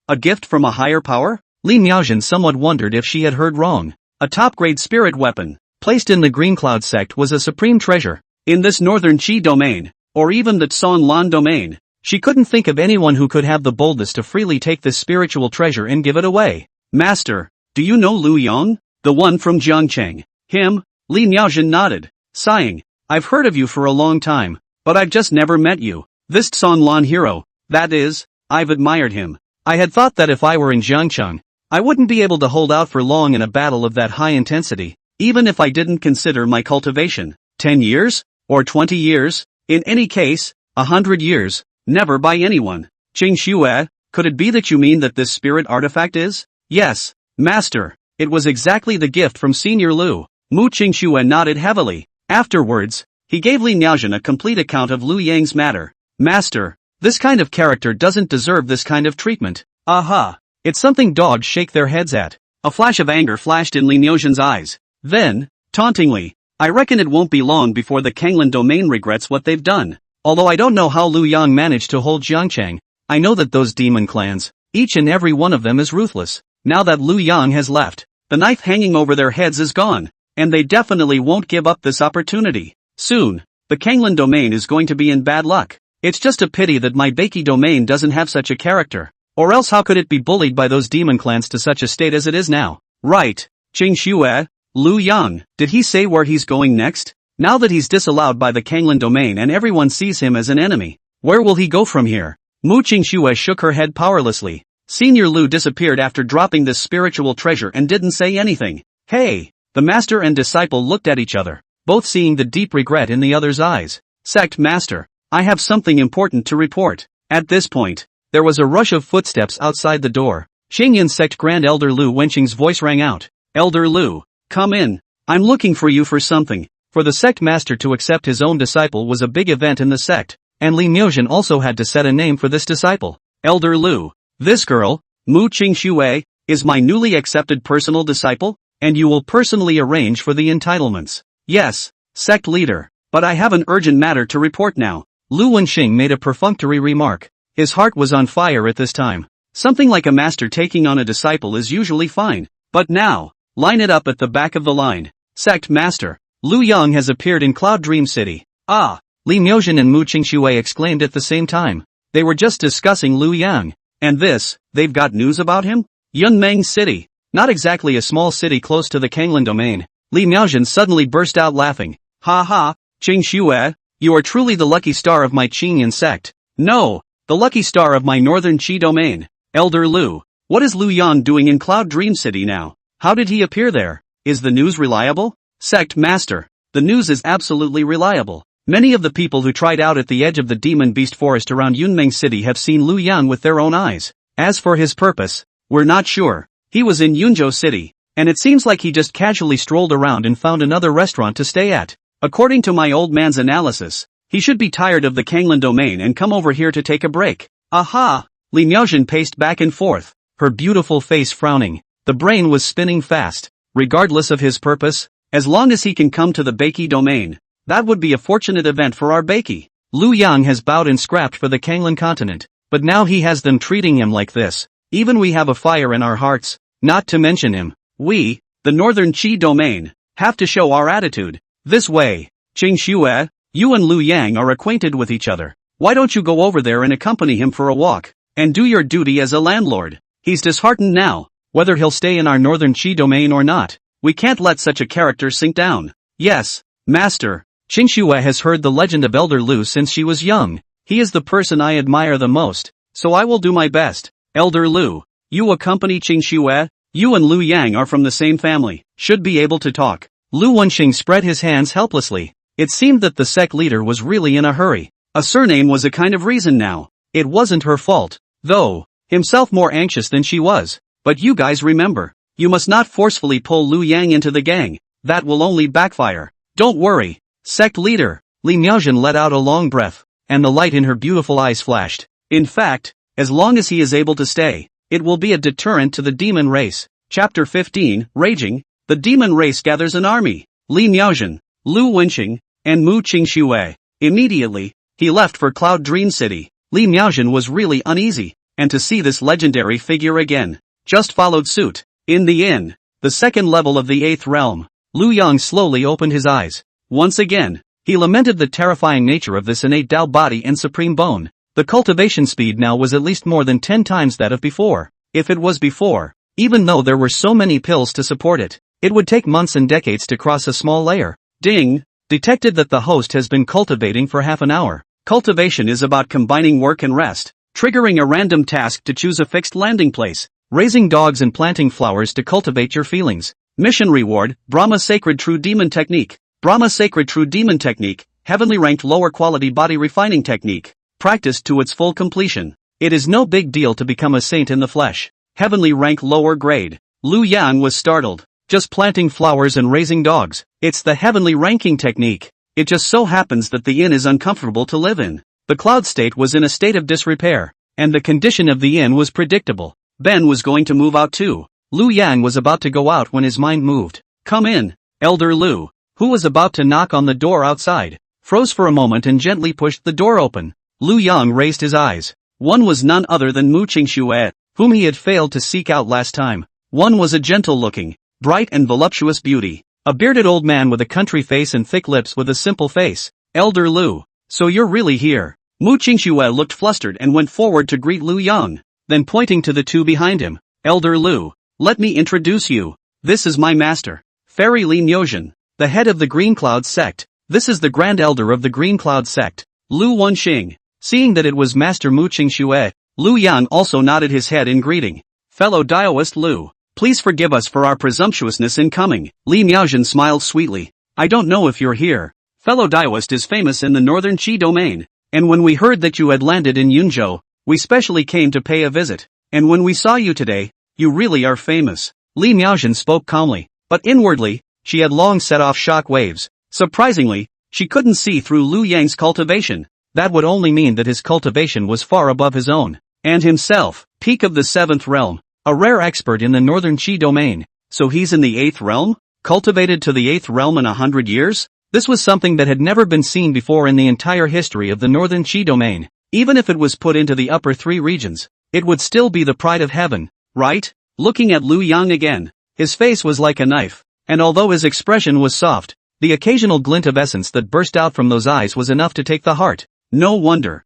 A gift from a higher power? Li Miaojin somewhat wondered if she had heard wrong. A top-grade spirit weapon, placed in the Green Cloud sect, was a supreme treasure. In this northern Qi domain, or even the Tson Lan domain, she couldn't think of anyone who could have the boldness to freely take this spiritual treasure and give it away. "Master, do you know Lu Yang? The one from Jiangcheng?" "Him?" Li Miaojin nodded, sighing. "I've heard of you for a long time, but I've just never met you. This Tson Lan hero, that is, I've admired him. I had thought that if I were in Jiangcheng, I wouldn't be able to hold out for long in a battle of that high intensity, even if I didn't consider my cultivation. 10 years? Or 20 years? In any case, 100 years. Never by anyone." "Qingxue, could it be that you mean that this spirit artifact is?" "Yes, Master. It was exactly the gift from Senior Lu." Mu Qingxue nodded heavily. Afterwards, he gave Li Miaojin a complete account of Lu Yang's matter. "Master, this kind of character doesn't deserve this kind of treatment." "Aha! It's something dogs shake their heads at." A flash of anger flashed in Li Miaojin's eyes. Then, tauntingly, "I reckon it won't be long before the Kanglan domain regrets what they've done. Although I don't know how Lu Yang managed to hold Jiangcheng, I know that those demon clans, each and every one of them is ruthless. Now that Lu Yang has left, the knife hanging over their heads is gone, and they definitely won't give up this opportunity. Soon, the Kanglan domain is going to be in bad luck. It's just a pity that my Beiki domain doesn't have such a character. Or else how could it be bullied by those demon clans to such a state as it is now?" "Right, Qingxue, Lu Yang, did he say where he's going next? Now that he's disallowed by the Kanglan domain and everyone sees him as an enemy, where will he go from here?" Mu Qingxue shook her head powerlessly. Senior Lu disappeared after dropping this spiritual treasure and didn't say anything. "Hey!" The master and disciple looked at each other, both seeing the deep regret in the other's eyes. "Sect Master, I have something important to report." At this point, there was a rush of footsteps outside the door. Qingyan Sect Grand Elder Lu Wenqing's voice rang out. "Elder Lu, come in. I'm looking for you for something." For the sect master to accept his own disciple was a big event in the sect, and Li Miaojin also had to set a name for this disciple. "Elder Lu, this girl, Mu Qingxue, is my newly accepted personal disciple, and you will personally arrange for the entitlements." "Yes, sect leader, but I have an urgent matter to report now." Lu Wenqing made a perfunctory remark. His heart was on fire at this time. Something like a master taking on a disciple is usually fine, but now, line it up at the back of the line. "Sect Master, Lu Yang has appeared in Cloud Dream City." "Ah!" Li Miaojin and Mu Qingxue exclaimed at the same time. They were just discussing Lu Yang. And this, they've got news about him? Yunmeng City, not exactly a small city close to the Kanglan domain. Li Miaojin suddenly burst out laughing. "Ha ha, Qingxue, you are truly the lucky star of my Qingyan sect. No, the lucky star of my northern Qi domain. Elder Lu, what is Lu Yang doing in Cloud Dream City now? How did he appear there? Is the news reliable?" "Sect Master, the news is absolutely reliable. Many of the people who tried out at the edge of the demon beast forest around Yunmeng City have seen Lu Yang with their own eyes. As for his purpose, we're not sure. He was in Yunzhou City, and it seems like he just casually strolled around and found another restaurant to stay at. According to my old man's analysis, he should be tired of the Kanglan domain and come over here to take a break." "Aha!" Li Miaojin paced back and forth, her beautiful face frowning. The brain was spinning fast. Regardless of his purpose, as long as he can come to the Beiki domain, that would be a fortunate event for our Beiki. Lu Yang has bowed and scrapped for the Kanglan continent, but now he has them treating him like this. Even we have a fire in our hearts, not to mention him. We, the northern Qi domain, have to show our attitude. This way, Qingxue, you and Lu Yang are acquainted with each other. Why don't you go over there and accompany him for a walk? and do your duty as a landlord. He's disheartened now, whether he'll stay in our northern Qi domain or not. We can't let such a character sink down. Yes, master. Qingxue has heard the legend of Elder Lu since she was young. He is the person I admire the most, so I will do my best. Elder Lu, you accompany Qingxue? You and Lu Yang are from the same family, should be able to talk. Lu Wenxing spread his hands helplessly. It seemed that the sect leader was really in a hurry. A surname was a kind of reason now. It wasn't her fault, though, himself more anxious than she was. But you guys remember, you must not forcefully pull Lu Yang into the gang. That will only backfire. Don't worry. Sect leader. Li Miaojin let out a long breath, and the light in her beautiful eyes flashed. In fact, as long as he is able to stay, it will be a deterrent to the demon race. Chapter 15, Raging. The demon race gathers an army. Li Miaojin, Lu Wenxing, and Mu Qingxue. Immediately, he left for Cloud Dream City. Li Miaojin was really uneasy, and to see this legendary figure again, just followed suit. In the inn, the second level of the 8th realm, Lu Yang slowly opened his eyes. Once again, he lamented the terrifying nature of this innate Tao body and supreme bone. The cultivation speed now was at least more than 10 times that of before. If it was before, even though there were so many pills to support it, it would take months and decades to cross a small layer. Ding! Detected that the host has been cultivating for half an hour. Cultivation is about combining work and rest, triggering a random task to choose a fixed landing place, raising dogs and planting flowers to cultivate your feelings. Mission reward, Brahma Sacred True Demon Technique. Brahma Sacred True Demon Technique, heavenly ranked lower quality body refining technique, practiced to its full completion. It is no big deal to become a saint in the flesh. Heavenly rank lower grade. Lu Yang was startled. Just planting flowers and raising dogs. It's the heavenly ranking technique. It just so happens that the inn is uncomfortable to live in. The cloud state was in a state of disrepair, and the condition of the inn was predictable. Ben was going to move out too. Lu Yang was about to go out when his mind moved. Come in, Elder Lu, who was about to knock on the door outside, froze for a moment and gently pushed the door open. Lu Yang raised his eyes. One was none other than Mu Qingxue, whom he had failed to seek out last time. One was a gentle-looking, bright and voluptuous beauty, a bearded old man with a country face and thick lips with a simple face. Elder Lu, so you're really here. Mu Qingxue looked flustered and went forward to greet Lu Yang, then pointing to the two behind him. Elder Lu, let me introduce you. This is my master, Fairy Li Miaojin, the head of the Green Cloud sect. This is the Grand Elder of the Green Cloud sect, Lu Wenxing. Seeing that it was Master Mu Qingxue, Lu Yang also nodded his head in greeting. Fellow Daoist Lu, please forgive us for our presumptuousness in coming. Li Miaojin smiled sweetly. I don't know if you're here. Fellow Daoist is famous in the northern Qi domain, and when we heard that you had landed in Yunzhou, we specially came to pay a visit. And when we saw you today, you really are famous. Li Miaojin spoke calmly, but inwardly, she had long set off shock waves. Surprisingly, she couldn't see through Lu Yang's cultivation. That would only mean that his cultivation was far above his own. And himself, peak of the 7th realm, a rare expert in the northern Qi domain. So he's in the 8th realm? Cultivated to the 8th realm in 100 years? This was something that had never been seen before in the entire history of the northern Qi domain. Even if it was put into the upper 3 regions, it would still be the pride of heaven, right? Looking at Lu Yang again, his face was like a knife, and although his expression was soft, the occasional glint of essence that burst out from those eyes was enough to take the heart. No wonder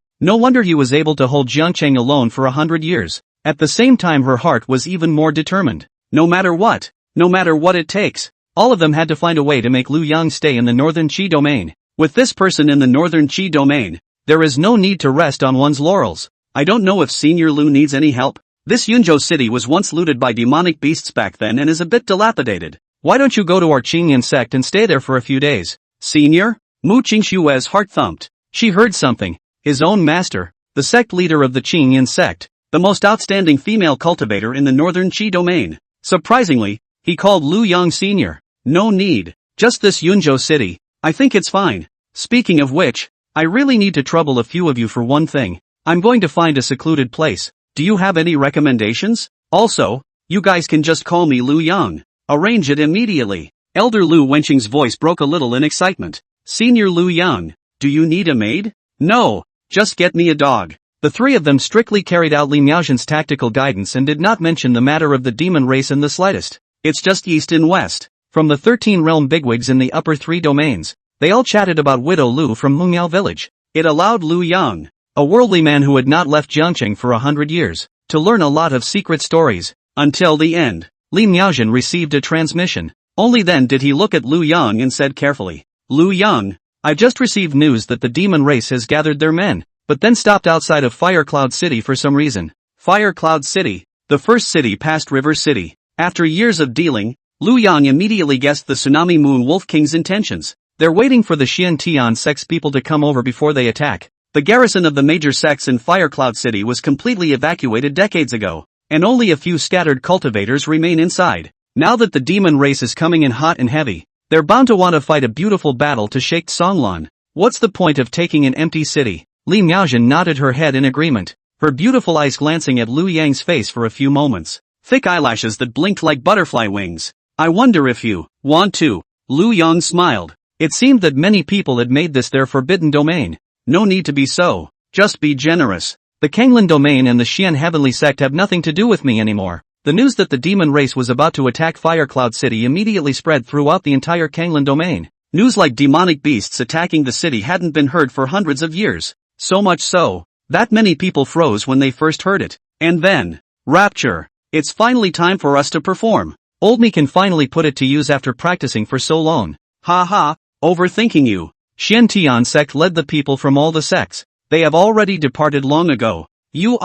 he was able to hold Jiangcheng alone for 100 years. At the same time her heart was even more determined. No matter what it takes, all of them had to find a way to make Lu Yang stay in the northern Qi domain. With this person in the northern Qi domain, there is no need to rest on one's laurels. I don't know if Senior Lu needs any help. This Yunzhou city was once looted by demonic beasts back then and is a bit dilapidated. Why don't you go to our Qingyan sect and stay there for a few days? Senior? Mu Qingxue's heart thumped. She heard something. His own master, the sect leader of the Qingyan sect, the most outstanding female cultivator in the northern Qi domain. Surprisingly, he called Lu Yang senior. No need. Just this Yunzhou city. I think it's fine. Speaking of which, I really need to trouble a few of you for one thing. I'm going to find a secluded place. Do you have any recommendations? Also, you guys can just call me Lu Yang. Arrange it immediately. Elder Lu Wenxing's voice broke a little in excitement. Senior Lu Yang, do you need a maid? No, just get me a dog. The three of them strictly carried out Li Miaojin's tactical guidance and did not mention the matter of the demon race in the slightest. It's just east and west. From the 13 realm bigwigs in the upper 3 domains, they all chatted about Widow Lu from Mungyao village. It allowed Lu Yang, a worldly man who had not left Jiangcheng for 100 years, to learn a lot of secret stories. Until the end, Li Miaojin received a transmission. Only then did he look at Lu Yang and said carefully, Lu Yang, I've just received news that the demon race has gathered their men, but then stopped outside of Fire Cloud City for some reason. Fire Cloud City, the first city past River City. After years of dealing, Lu Yang immediately guessed the Tsunami Moon Wolf King's intentions. They're waiting for the Xiantian sect's people to come over before they attack. The garrison of the major sects in Fire Cloud City was completely evacuated decades ago, and only a few scattered cultivators remain inside. Now that the demon race is coming in hot and heavy, they're bound to want to fight a beautiful battle to shake Songlan. What's the point of taking an empty city? Li Miaojin nodded her head in agreement, her beautiful eyes glancing at Lu Yang's face for a few moments. Thick eyelashes that blinked like butterfly wings. I wonder if you want to. Lu Yang smiled. It seemed that many people had made this their forbidden domain. No need to be so. Just be generous. The Kanglin domain and the Xian Heavenly Sect have nothing to do with me anymore. The news that the demon race was about to attack Fire Cloud City immediately spread throughout the entire Kanglin domain. News like demonic beasts attacking the city hadn't been heard for hundreds of years. So much so, that many people froze when they first heard it. And then, rapture. It's finally time for us to perform. Old me can finally put it to use after practicing for so long. Ha ha, overthinking you. Xiantian sect led the people from all the sects. They have already departed long ago. You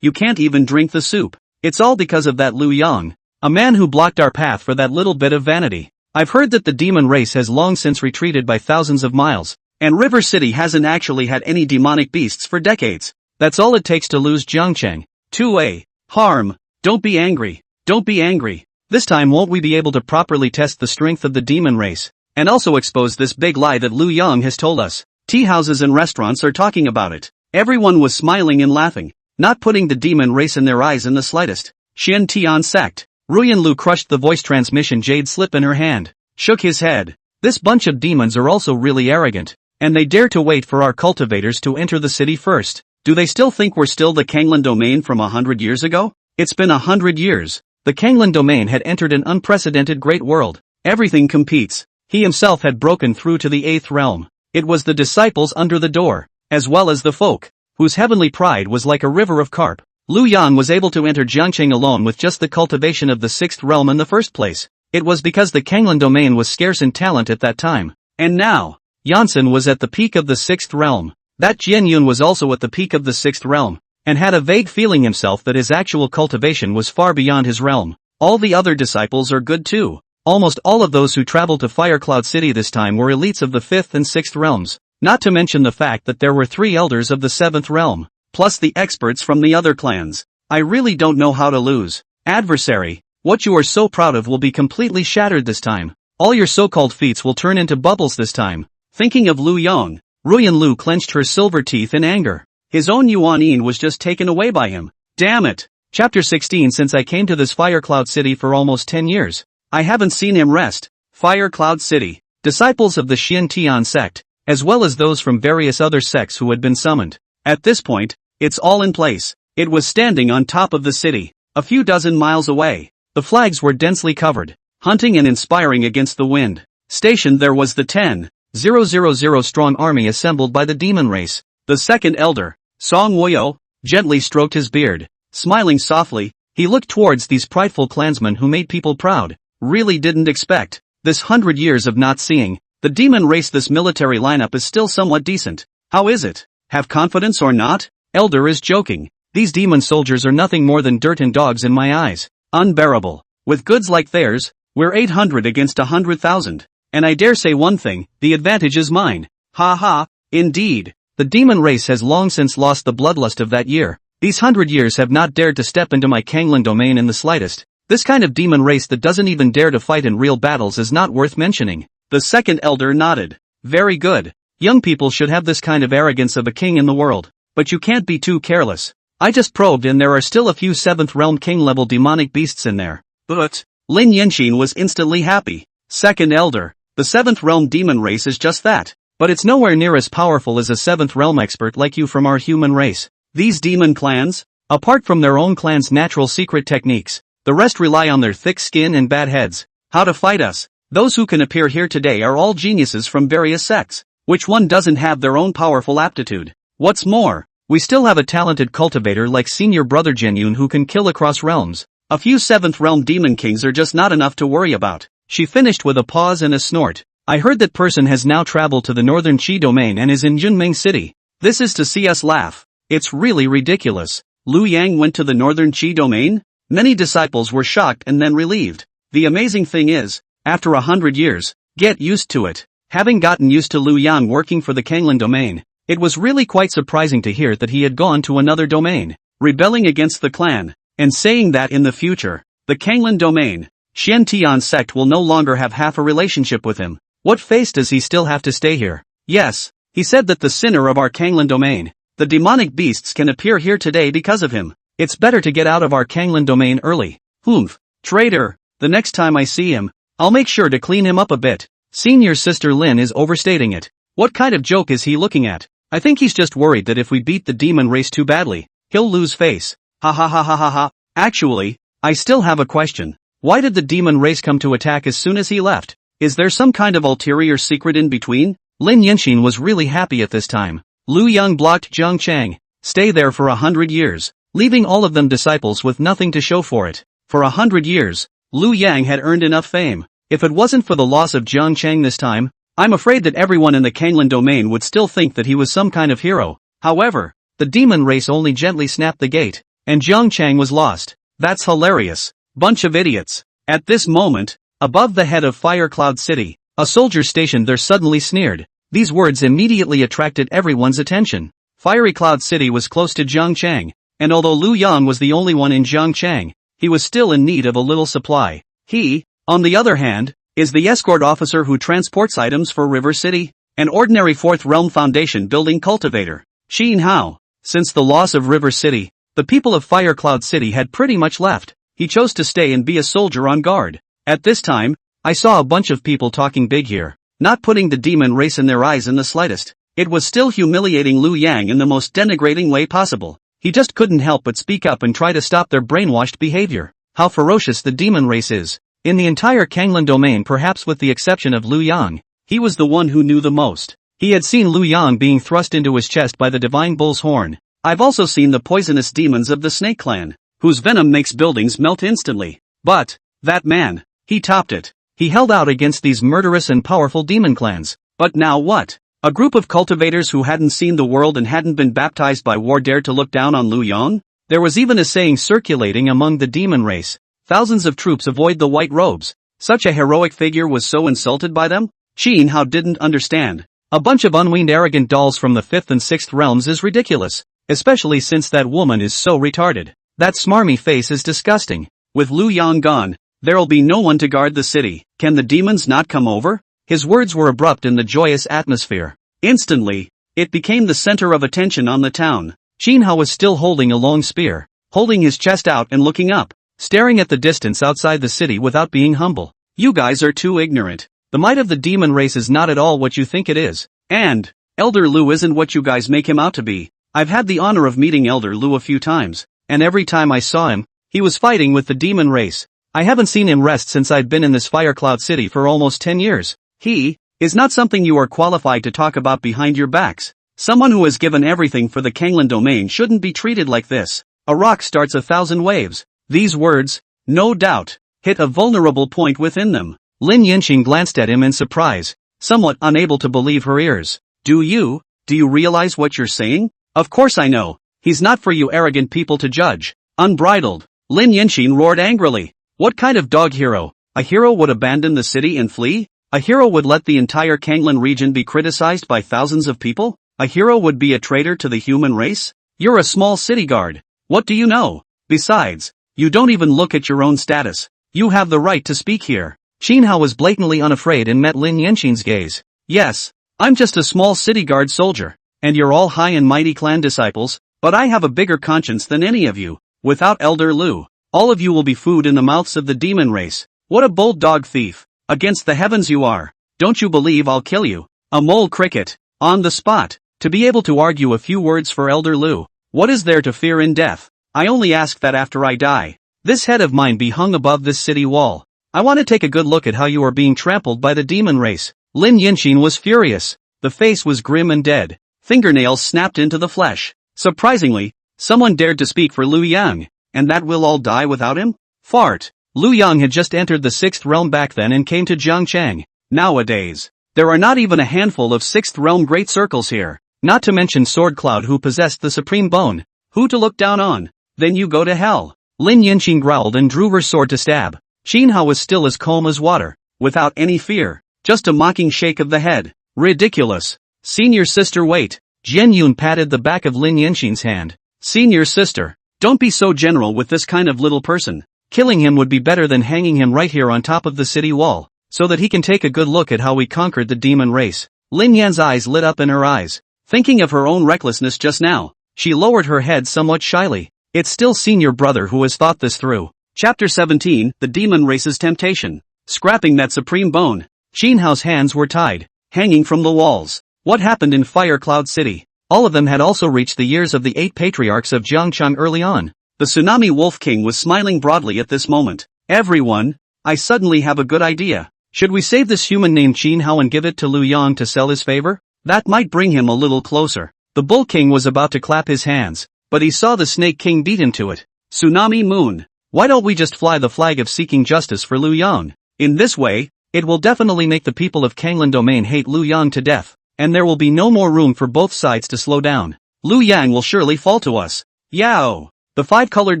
can't even drink the soup. It's all because of that Lu Yang, a man who blocked our path for that little bit of vanity. I've heard that the demon race has long since retreated by thousands of miles, and River City hasn't actually had any demonic beasts for decades. That's all it takes to lose Jiangcheng. 2A. Harm. Don't be angry. Don't be angry. This time won't we be able to properly test the strength of the demon race, and also expose this big lie that Lu Yang has told us. Tea houses and restaurants are talking about it. Everyone was smiling and laughing, not putting the demon race in their eyes in the slightest. Xiantian sect. Ruyan Lu crushed the voice transmission jade slip in her hand, shook his head. This bunch of demons are also really arrogant, and they dare to wait for our cultivators to enter the city first. Do they still think we're still the Kanglin domain from 100 years ago? It's been 100 years. The Kanglin domain had entered an unprecedented great world. Everything competes. He himself had broken through to the 8th realm. It was the disciples under the door, as well as the folk, whose heavenly pride was like a river of carp. Lu Yan was able to enter Jiangcheng alone with just the cultivation of the 6th realm in the first place. It was because the Kanglin domain was scarce in talent at that time. And now, Yansen was at the peak of the 6th realm. That Jian Yun was also at the peak of the 6th realm, and had a vague feeling himself that his actual cultivation was far beyond his realm. All the other disciples are good too. Almost all of those who traveled to Fire Cloud City this time were elites of the 5th and 6th realms, not to mention the fact that there were 3 elders of the 7th realm, plus the experts from the other clans. I really don't know how to lose. Adversary, what you are so proud of will be completely shattered this time. All your so-called feats will turn into bubbles this time. Thinking of Lu Yang, Ruyan Lu clenched her silver teeth in anger. His own Yuan Yin was just taken away by him. Damn it! Chapter 16. Since I came to this Fire Cloud City for almost 10 years, I haven't seen him rest. Fire Cloud City. Disciples of the Xiantian sect, as well as those from various other sects who had been summoned. At this point, it's all in place. It was standing on top of the city, a few dozen miles away. The flags were densely covered, hunting and inspiring against the wind. Stationed there was the 10,000 strong army assembled by the demon race. The second elder, Song Woyo, gently stroked his beard. Smiling softly, he looked towards these prideful clansmen who made people proud. Really didn't expect this 100 years of not seeing the demon race. This military lineup is still somewhat decent. How is it? Have confidence or not? Elder is joking. These demon soldiers are nothing more than dirt and dogs in my eyes. Unbearable. With goods like theirs, we're 800 against 100,000. And I dare say one thing, the advantage is mine. Ha ha, indeed. The demon race has long since lost the bloodlust of that year. These 100 years have not dared to step into my Kanglin domain in the slightest. This kind of demon race that doesn't even dare to fight in real battles is not worth mentioning. The second elder nodded. Very good. Young people should have this kind of arrogance of a king in the world. But you can't be too careless. I just probed and there are still a few 7th realm king level demonic beasts in there. But Lin Yenshin was instantly happy. Second elder, the 7th realm demon race is just that. But it's nowhere near as powerful as a 7th realm expert like you from our human race. These demon clans, apart from their own clan's natural secret techniques, the rest rely on their thick skin and bad heads. How to fight us? Those who can appear here today are all geniuses from various sects. Which one doesn't have their own powerful aptitude? What's more, We still have a talented cultivator like senior brother Jinyun who can kill across realms. A few 7th realm demon kings are just not enough to worry about. She finished with a pause and a snort. I heard that person has now traveled to the northern Qi domain and is in Junming City. This is to see us laugh. It's really ridiculous. Lu Yang went to the northern Qi domain? Many disciples were shocked and then relieved. The amazing thing is, after 100 years, get used to it. Having gotten used to Lu Yang working for the Kanglan domain, it was really quite surprising to hear that he had gone to another domain, rebelling against the clan, and saying that in the future, the Kanglan domain, Xian Tian sect will no longer have half a relationship with him. What face does he still have to stay here? Yes, he said that the sinner of our Kanglan domain, the demonic beasts can appear here today because of him. It's better to get out of our Kanglan domain early. Humph, traitor, the next time I see him, I'll make sure to clean him up a bit. Senior sister Lin is overstating it. What kind of joke is he looking at? I think he's just worried that if we beat the demon race too badly, he'll lose face. Ha ha ha ha ha ha. Actually, I still have a question. Why did the demon race come to attack as soon as he left? Is there some kind of ulterior secret in between? Lin Yinxin was really happy at this time. Lu Yang blocked Zhang Chang. Stay there for 100 years, leaving all of them disciples with nothing to show for it. For 100 years, Lu Yang had earned enough fame. If it wasn't for the loss of Zhang Chang this time, I'm afraid that everyone in the Kanglan domain would still think that he was some kind of hero. However, the demon race only gently snapped the gate, and Zhang Chang was lost. That's hilarious. Bunch of idiots. At this moment, above the head of Fire Cloud City, a soldier stationed there suddenly sneered. These words immediately attracted everyone's attention. Fiery Cloud City was close to Zhang Chang, and although Lu Yang was the only one in Zhang Chang, he was still in need of a little supply. He, on the other hand, is the escort officer who transports items for River City, an ordinary 4th Realm Foundation building cultivator. Xin Hao. Since the loss of River City, the people of Fire Cloud City had pretty much left. He chose to stay and be a soldier on guard. At this time, I saw a bunch of people talking big here, not putting the demon race in their eyes in the slightest. It was still humiliating Lu Yang in the most denigrating way possible. He just couldn't help but speak up and try to stop their brainwashed behavior. How ferocious the demon race is. In the entire Kanglan domain, perhaps with the exception of Lu Yang, he was the one who knew the most. He had seen Lu Yang being thrust into his chest by the divine bull's horn. I've also seen the poisonous demons of the Snake Clan, whose venom makes buildings melt instantly. But, that man, he topped it. He held out against these murderous and powerful demon clans. But now what? A group of cultivators who hadn't seen the world and hadn't been baptized by war dared to look down on Lu Yang? There was even a saying circulating among the demon race. Thousands of troops avoid the white robes. Such a heroic figure was so insulted by them? Xin Hao didn't understand. A bunch of unweaned arrogant dolls from the 5th and 6th realms is ridiculous. Especially since that woman is so retarded. That smarmy face is disgusting. With Lu Yang gone, there'll be no one to guard the city. Can the demons not come over? His words were abrupt in the joyous atmosphere. Instantly, it became the center of attention on the town. Xin Hao was still holding a long spear, holding his chest out and looking up, staring at the distance outside the city without being humble. You guys are too ignorant. The might of the demon race is not at all what you think it is. And, Elder Lu isn't what you guys make him out to be. I've had the honor of meeting Elder Lu a few times, and every time I saw him, he was fighting with the demon race. I haven't seen him rest since I've been in this Fire Cloud City for almost 10 years. He is not something you are qualified to talk about behind your backs. Someone who has given everything for the Kanglan domain shouldn't be treated like this. A rock starts 1,000 waves. These words, no doubt, hit a vulnerable point within them. Lin Yinxing glanced at him in surprise, somewhat unable to believe her ears. Do you realize what you're saying? Of course I know. He's not for you arrogant people to judge. Unbridled. Lin Yinxing roared angrily. What kind of dog hero? A hero would abandon the city and flee? A hero would let the entire Kanglan region be criticized by thousands of people? A hero would be a traitor to the human race? You're a small city guard. What do you know? Besides, you don't even look at your own status. You have the right to speak here. Xin Hao was blatantly unafraid and met Lin Yinxing's gaze. Yes, I'm just a small city guard soldier, and you're all high and mighty clan disciples, but I have a bigger conscience than any of you. Without Elder Lu, all of you will be food in the mouths of the demon race. What a bold dog thief. Against the heavens you are. Don't you believe I'll kill you? A mole cricket. On the spot. To be able to argue a few words for Elder Lu. What is there to fear in death? I only ask that after I die, this head of mine be hung above this city wall. I want to take a good look at how you are being trampled by the demon race. Lin Yinxin was furious. The face was grim and dead. Fingernails snapped into the flesh. Surprisingly, someone dared to speak for Liu Yang, and that we'll all die without him? Fart. Liu Yang had just entered the 6th realm back then and came to Jiangchang. Nowadays, there are not even a handful of 6th realm great circles here, not to mention Sword Cloud who possessed the supreme bone. Who to look down on? Then you go to hell. Lin Yanqing growled and drew her sword to stab. Qin Hao was still as calm as water, without any fear, just a mocking shake of the head. Ridiculous. Senior sister, wait. Jian Yun patted the back of Lin Yanqing's hand. Senior sister, don't be so general with this kind of little person. Killing him would be better than hanging him right here on top of the city wall, so that he can take a good look at how we conquered the demon race. Lin Yan's eyes lit up in her eyes. Thinking of her own recklessness just now, she lowered her head somewhat shyly. It's still senior brother who has thought this through. Chapter 17, The Demon Race's Temptation. Scrapping that supreme bone. Qin Hao's hands were tied, hanging from the walls. What happened in Fire Cloud City? All of them had also reached the years of the 8 patriarchs of Jiangchang early on. The Tsunami Wolf King was smiling broadly at this moment. Everyone, I suddenly have a good idea. Should we save this human named Qin Hao and give it to Liu Yang to sell his favor? That might bring him a little closer. The Bull King was about to clap his hands, but he saw the Snake King beat him to it. Tsunami Moon. Why don't we just fly the flag of seeking justice for Liu Yang? In this way, it will definitely make the people of Kanglan Domain hate Liu Yang to death, and there will be no more room for both sides to slow down. Liu Yang will surely fall to us. Yao! The 5-colored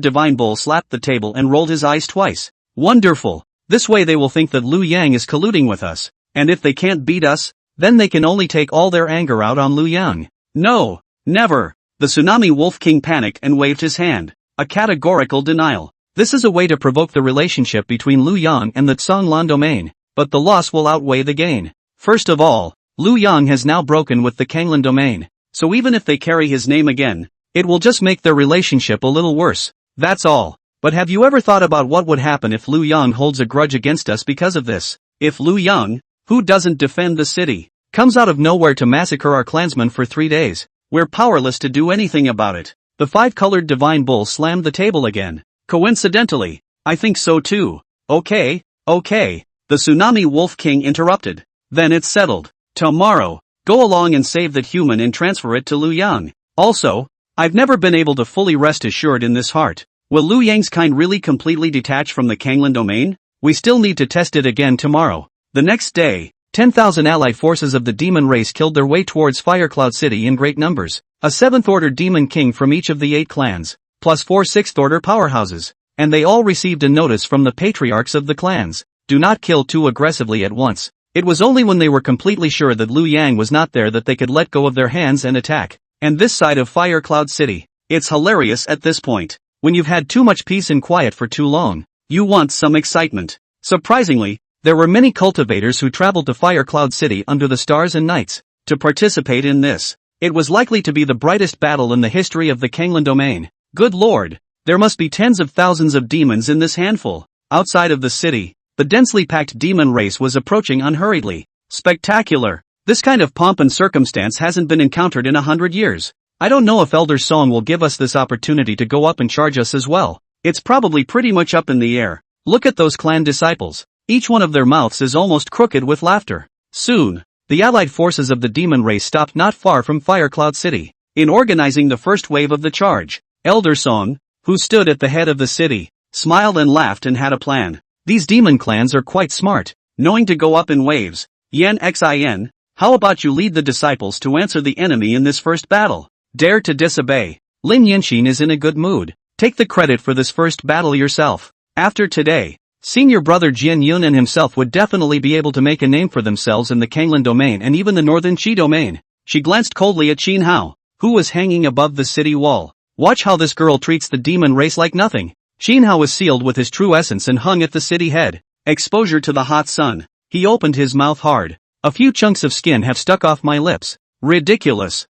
divine bull slapped the table and rolled his eyes twice. Wonderful! This way they will think that Liu Yang is colluding with us, and if they can't beat us, then they can only take all their anger out on Liu Yang. No! Never! The Tsunami Wolf King panicked and waved his hand. A categorical denial. This is a way to provoke the relationship between Liu Yang and the Zhonglan domain, but the loss will outweigh the gain. First of all, Liu Yang has now broken with the Kanglan domain, so even if they carry his name again, it will just make their relationship a little worse. That's all. But have you ever thought about what would happen if Liu Yang holds a grudge against us because of this? If Liu Yang, who doesn't defend the city, comes out of nowhere to massacre our clansmen for 3 days, we're powerless to do anything about it. The 5-colored divine bull slammed the table again. Coincidentally, I think so too. Okay. The Tsunami Wolf King interrupted. Then it's settled. Tomorrow, go along and save that human and transfer it to Liu Yang. Also, I've never been able to fully rest assured in this heart. Will Liu Yang's kind really completely detach from the Kanglan domain? We still need to test it again tomorrow. The next day, 10,000 allied forces of the demon race killed their way towards Fire Cloud City in great numbers. A 7th-order demon king from each of the 8 clans, plus 4 6th-order powerhouses, and they all received a notice from the patriarchs of the clans. Do not kill too aggressively at once. It was only when they were completely sure that Liu Yang was not there that they could let go of their hands and attack. And this side of Fire Cloud City, it's hilarious at this point. When you've had too much peace and quiet for too long, you want some excitement. Surprisingly, there were many cultivators who traveled to Fire Cloud City under the stars and nights to participate in this. It was likely to be the brightest battle in the history of the Kanglan domain. Good lord, there must be tens of thousands of demons in this handful. Outside of the city, the densely packed demon race was approaching unhurriedly. Spectacular. This kind of pomp and circumstance hasn't been encountered in 100 years. I don't know if Elder Song will give us this opportunity to go up and charge us as well. It's probably pretty much up in the air. Look at those clan disciples. Each one of their mouths is almost crooked with laughter. Soon, the allied forces of the demon race stopped not far from Fire Cloud City. In organizing the first wave of the charge, Elder Song, who stood at the head of the city, smiled and laughed and had a plan. These demon clans are quite smart, knowing to go up in waves. Yen Xin, how about you lead the disciples to answer the enemy in this first battle? Dare to disobey. Lin Yanqing is in a good mood. Take the credit for this first battle yourself. After today, senior brother Jian Yun and himself would definitely be able to make a name for themselves in the Kanglan domain and even the Northern Qi domain. She glanced coldly at Qin Hao, who was hanging above the city wall. Watch how this girl treats the demon race like nothing. Qin Hao was sealed with his true essence and hung at the city head. Exposure to the hot sun. He opened his mouth hard. A few chunks of skin have stuck off my lips. Ridiculous,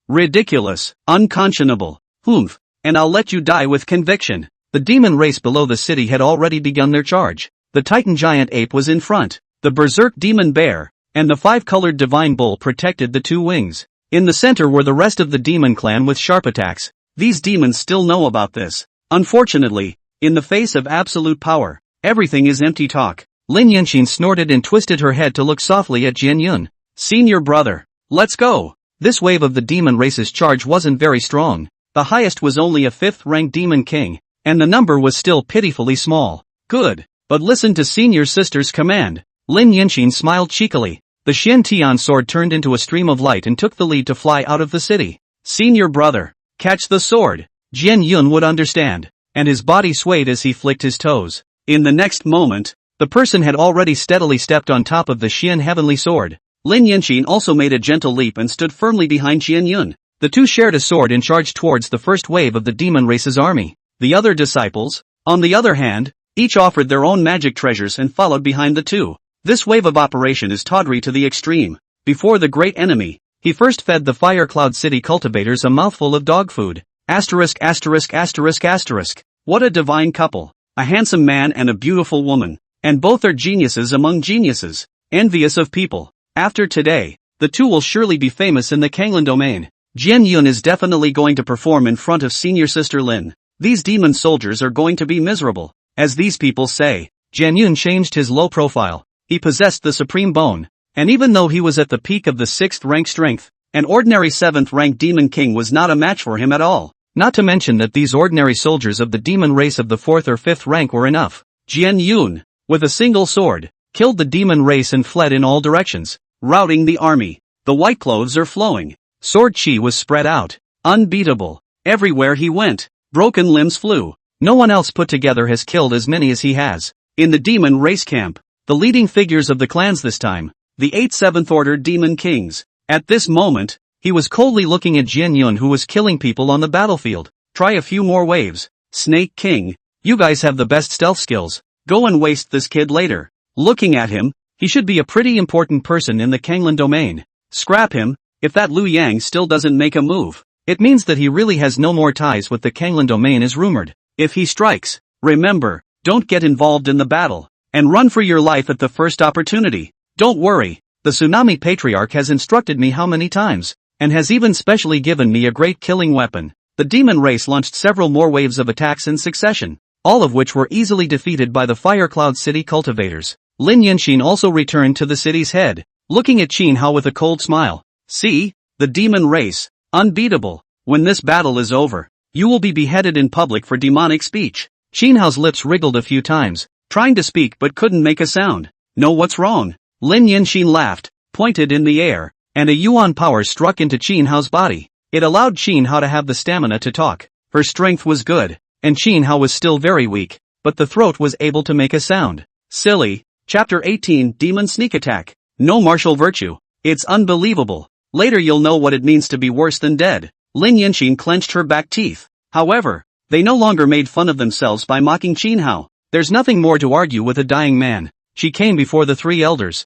unconscionable. Humph. And I'll let you die with conviction. The demon race below the city had already begun their charge. The Titan giant ape was in front. The berserk demon bear, and the 5-colored divine bull protected the 2 wings. In the center were the rest of the demon clan with sharp attacks. These demons still know about this. Unfortunately, in the face of absolute power, everything is empty talk. Lin Yanqing snorted and twisted her head to look softly at Jian Yun. Senior brother, let's go. This wave of the demon race's charge wasn't very strong. The highest was only a 5th-rank demon king, and the number was still pitifully small. Good. But listen to senior sister's command. Lin Yinxin smiled cheekily. The Xian Tian sword turned into a stream of light and took the lead to fly out of the city. Senior brother, catch the sword. Jian Yun would understand, and his body swayed as he flicked his toes. In the next moment, the person had already steadily stepped on top of the Xian heavenly sword. Lin Yinxin also made a gentle leap and stood firmly behind Jian Yun. The two shared a sword and charged towards the first wave of the demon race's army. The other disciples, on the other hand, each offered their own magic treasures and followed behind the two. This wave of operation is tawdry to the extreme. Before the great enemy, he first fed the Fire Cloud City cultivators a mouthful of dog food. Asterisk asterisk asterisk asterisk. What a divine couple. A handsome man and a beautiful woman. And both are geniuses among geniuses. Envious of people. After today, the two will surely be famous in the Kanglan domain. Jian Yun is definitely going to perform in front of senior sister Lin. These demon soldiers are going to be miserable. As these people say, Jian Yun changed his low profile. He possessed the supreme bone. And even though he was at the peak of the 6th rank strength, an ordinary 7th rank demon king was not a match for him at all. Not to mention that these ordinary soldiers of the demon race of the 4th or 5th rank were enough. Jian Yun, with a single sword, killed the demon race and fled in all directions, routing the army. The white clothes are flowing. Sword chi was spread out. Unbeatable. Everywhere he went, broken limbs flew. No one else put together has killed as many as he has. In the demon race camp, the leading figures of the clans this time, the 8th 7th order demon kings. At this moment, he was coldly looking at Jian Yun who was killing people on the battlefield. Try a few more waves. Snake King, you guys have the best stealth skills. Go and waste this kid later. Looking at him, he should be a pretty important person in the Kanglan domain. Scrap him. If that Liu Yang still doesn't make a move, it means that he really has no more ties with the Kanglan domain as rumored. If he strikes, remember, don't get involved in the battle, and run for your life at the first opportunity. Don't worry, the Tsunami Patriarch has instructed me how many times, and has even specially given me a great killing weapon. The demon race launched several more waves of attacks in succession, all of which were easily defeated by the Fire Cloud City cultivators. Lin Yinxin also returned to the city's head, looking at Qin Hao with a cold smile. See, the demon race, unbeatable. When this battle is over, you will be beheaded in public for demonic speech. Qin Hao's lips wriggled a few times, trying to speak but couldn't make a sound. Know what's wrong? Lin Yinxin laughed, pointed in the air, and a yuan power struck into Qin Hao's body. It allowed Qin Hao to have the stamina to talk. Her strength was good, and Qin Hao was still very weak, but the throat was able to make a sound. Silly. Chapter 18 Demon Sneak Attack. No martial virtue. It's unbelievable. Later you'll know what it means to be worse than dead. Lin Yinxin clenched her back teeth. However, they no longer made fun of themselves by mocking Qin Hao. There's nothing more to argue with a dying man. She came before the three elders.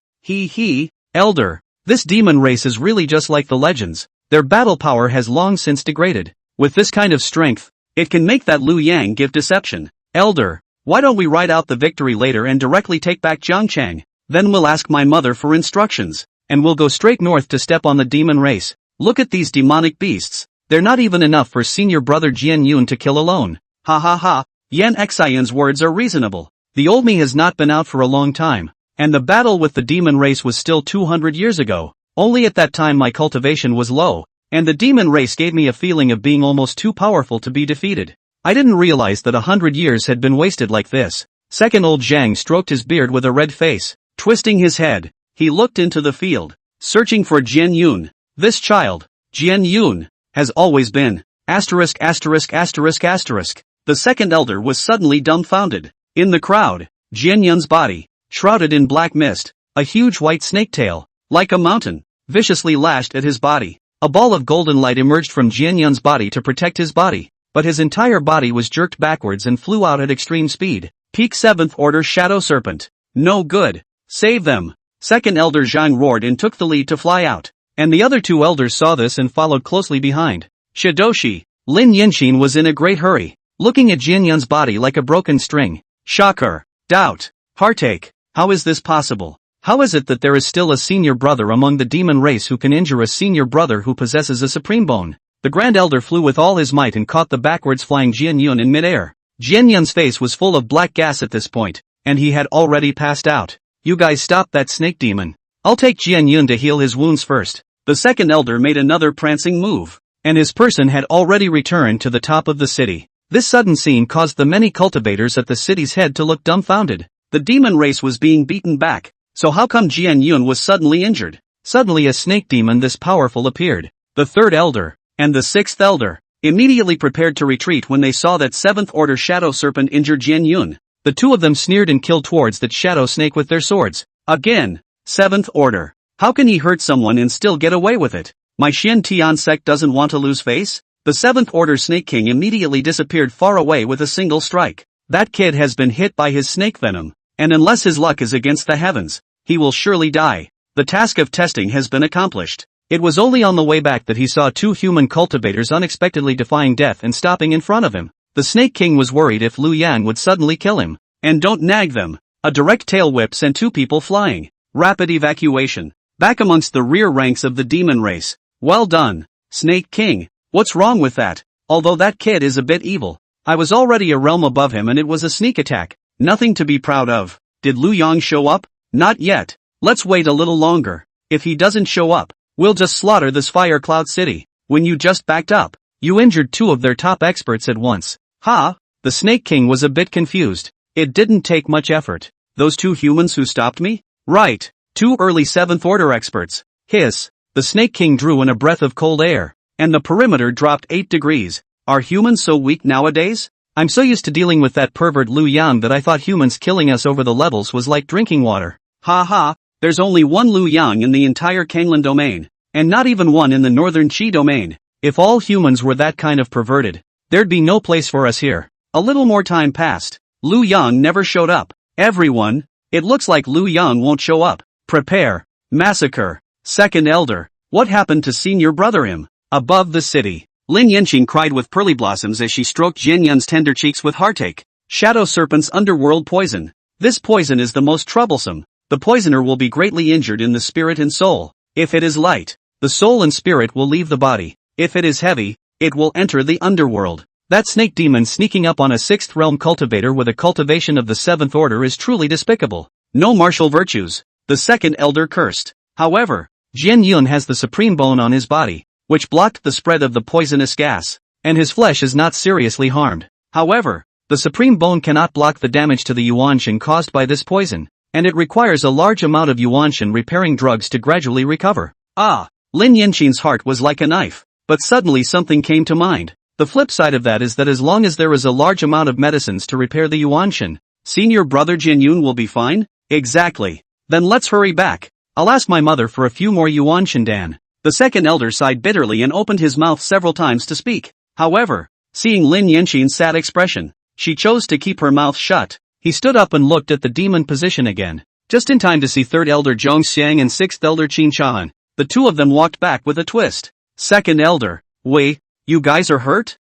Elder. This demon race is really just like the legends. Their battle power has long since degraded. With this kind of strength, it can make that Liu Yang give deception. Elder, why don't we write out the victory later and directly take back Jiangchang? Then we'll ask my mother for instructions, and we'll go straight north to step on the demon race. Look at these demonic beasts. They're not even enough for senior brother Jian Yun to kill alone. Ha ha ha. Yan Xian's words are reasonable. The old me has not been out for a long time, and the battle with the demon race was still 200 years ago. Only at that time my cultivation was low, and the demon race gave me a feeling of being almost too powerful to be defeated. I didn't realize that 100 years had been wasted like this. Second old Zhang stroked his beard with a red face. Twisting his head, he looked into the field, searching for Jian Yun. This child, Jian Yun, has always been. Asterisk asterisk asterisk asterisk. The second elder was suddenly dumbfounded. In the crowd, Jian Yun's body, shrouded in black mist, a huge white snake tail, like a mountain, viciously lashed at his body. A ball of golden light emerged from Jian Yun's body to protect his body, but his entire body was jerked backwards and flew out at extreme speed. Peak 7th Order Shadow Serpent. No good. Save them. Second Elder Zhang roared and took the lead to fly out, and the other two elders saw this and followed closely behind. Shidoshi. Lin Yinxin was in a great hurry, looking at Jian Yun's body like a broken string. Shocker. Doubt. Heartache. How is this possible? How is it that there is still a senior brother among the demon race who can injure a senior brother who possesses a supreme bone? The Grand Elder flew with all his might and caught the backwards flying Jian Yun in midair. Jian Yun's face was full of black gas at this point, and he had already passed out. You guys stop that snake demon. I'll take Jian Yun to heal his wounds first. The second elder made another prancing move. and his person had already returned to the top of the city. This sudden scene caused the many cultivators at the city's head to look dumbfounded. The demon race was being beaten back, so how come Jian Yun was suddenly injured? Suddenly a snake demon this powerful appeared. The third elder, and the sixth elder, immediately prepared to retreat when they saw that 7th order shadow serpent injured Jian Yun. The two of them sneered and killed towards that shadow snake with their swords. Again, 7th order. How can he hurt someone and still get away with it? My Xian Tian sect doesn't want to lose face? The 7th order snake king immediately disappeared far away with a single strike. That kid has been hit by his snake venom, and unless his luck is against the heavens, he will surely die. The task of testing has been accomplished. It was only on the way back that he saw 2 human cultivators unexpectedly defying death and stopping in front of him. The Snake King was worried if Lu Yan would suddenly kill him. And don't nag them. A direct tail whip sent 2 people flying. Rapid evacuation. Back amongst the rear ranks of the demon race. Well done, Snake King. What's wrong with that? Although that kid is a bit evil, I was already a realm above him and it was a sneak attack. Nothing to be proud of. Did Lu Yang show up? Not yet. Let's wait a little longer. If he doesn't show up, we'll just slaughter this Fire Cloud City. When you just backed up, you injured 2 of their top experts at once. Ha! The Snake King was a bit confused. It didn't take much effort. Those 2 humans who stopped me? Right. 2 early 7th order experts. Hiss. The Snake King drew in a breath of cold air, and the perimeter dropped 8 degrees. Are humans so weak nowadays? I'm so used to dealing with that pervert Lu Yan that I thought humans killing us over the levels was like drinking water. Ha ha. There's only one Lu Yang in the entire Kanglan domain, and not even one in the northern Qi domain. If all humans were that kind of perverted, there'd be no place for us here. A little more time passed. Lu Yang never showed up. Everyone, it looks like Lu Yang won't show up. Prepare. Massacre. Second elder. What happened to senior brother him? Above the city, Lin Yanqing cried with pearly blossoms as she stroked Jian Yun's tender cheeks with heartache. Shadow Serpent's underworld poison. This poison is the most troublesome. The poisoner will be greatly injured in the spirit and soul. If it is light, the soul and spirit will leave the body. If it is heavy, it will enter the underworld. That snake demon sneaking up on a 6th realm cultivator with a cultivation of the 7th order is truly despicable. No martial virtues. The second elder cursed. However, Jian Yun has the supreme bone on his body, which blocked the spread of the poisonous gas, and his flesh is not seriously harmed. However, the supreme bone cannot block the damage to the Yuanshan caused by this poison, and it requires a large amount of Yuanshan repairing drugs to gradually recover. Ah! Lin Yanqing's heart was like a knife, but suddenly something came to mind. The flip side of that is that as long as there is a large amount of medicines to repair the Yuanshan, senior brother Jian Yun will be fine? Exactly. Then let's hurry back. I'll ask my mother for a few more Yuanshan Dan. The second elder sighed bitterly and opened his mouth several times to speak. However, seeing Lin Yanqing's sad expression, she chose to keep her mouth shut. He stood up and looked at the demon position again, just in time to see 3rd elder Zhong Xiang and 6th elder Qin Chan. The 2 of them walked back with a twist. Second elder, wait, you guys are hurt?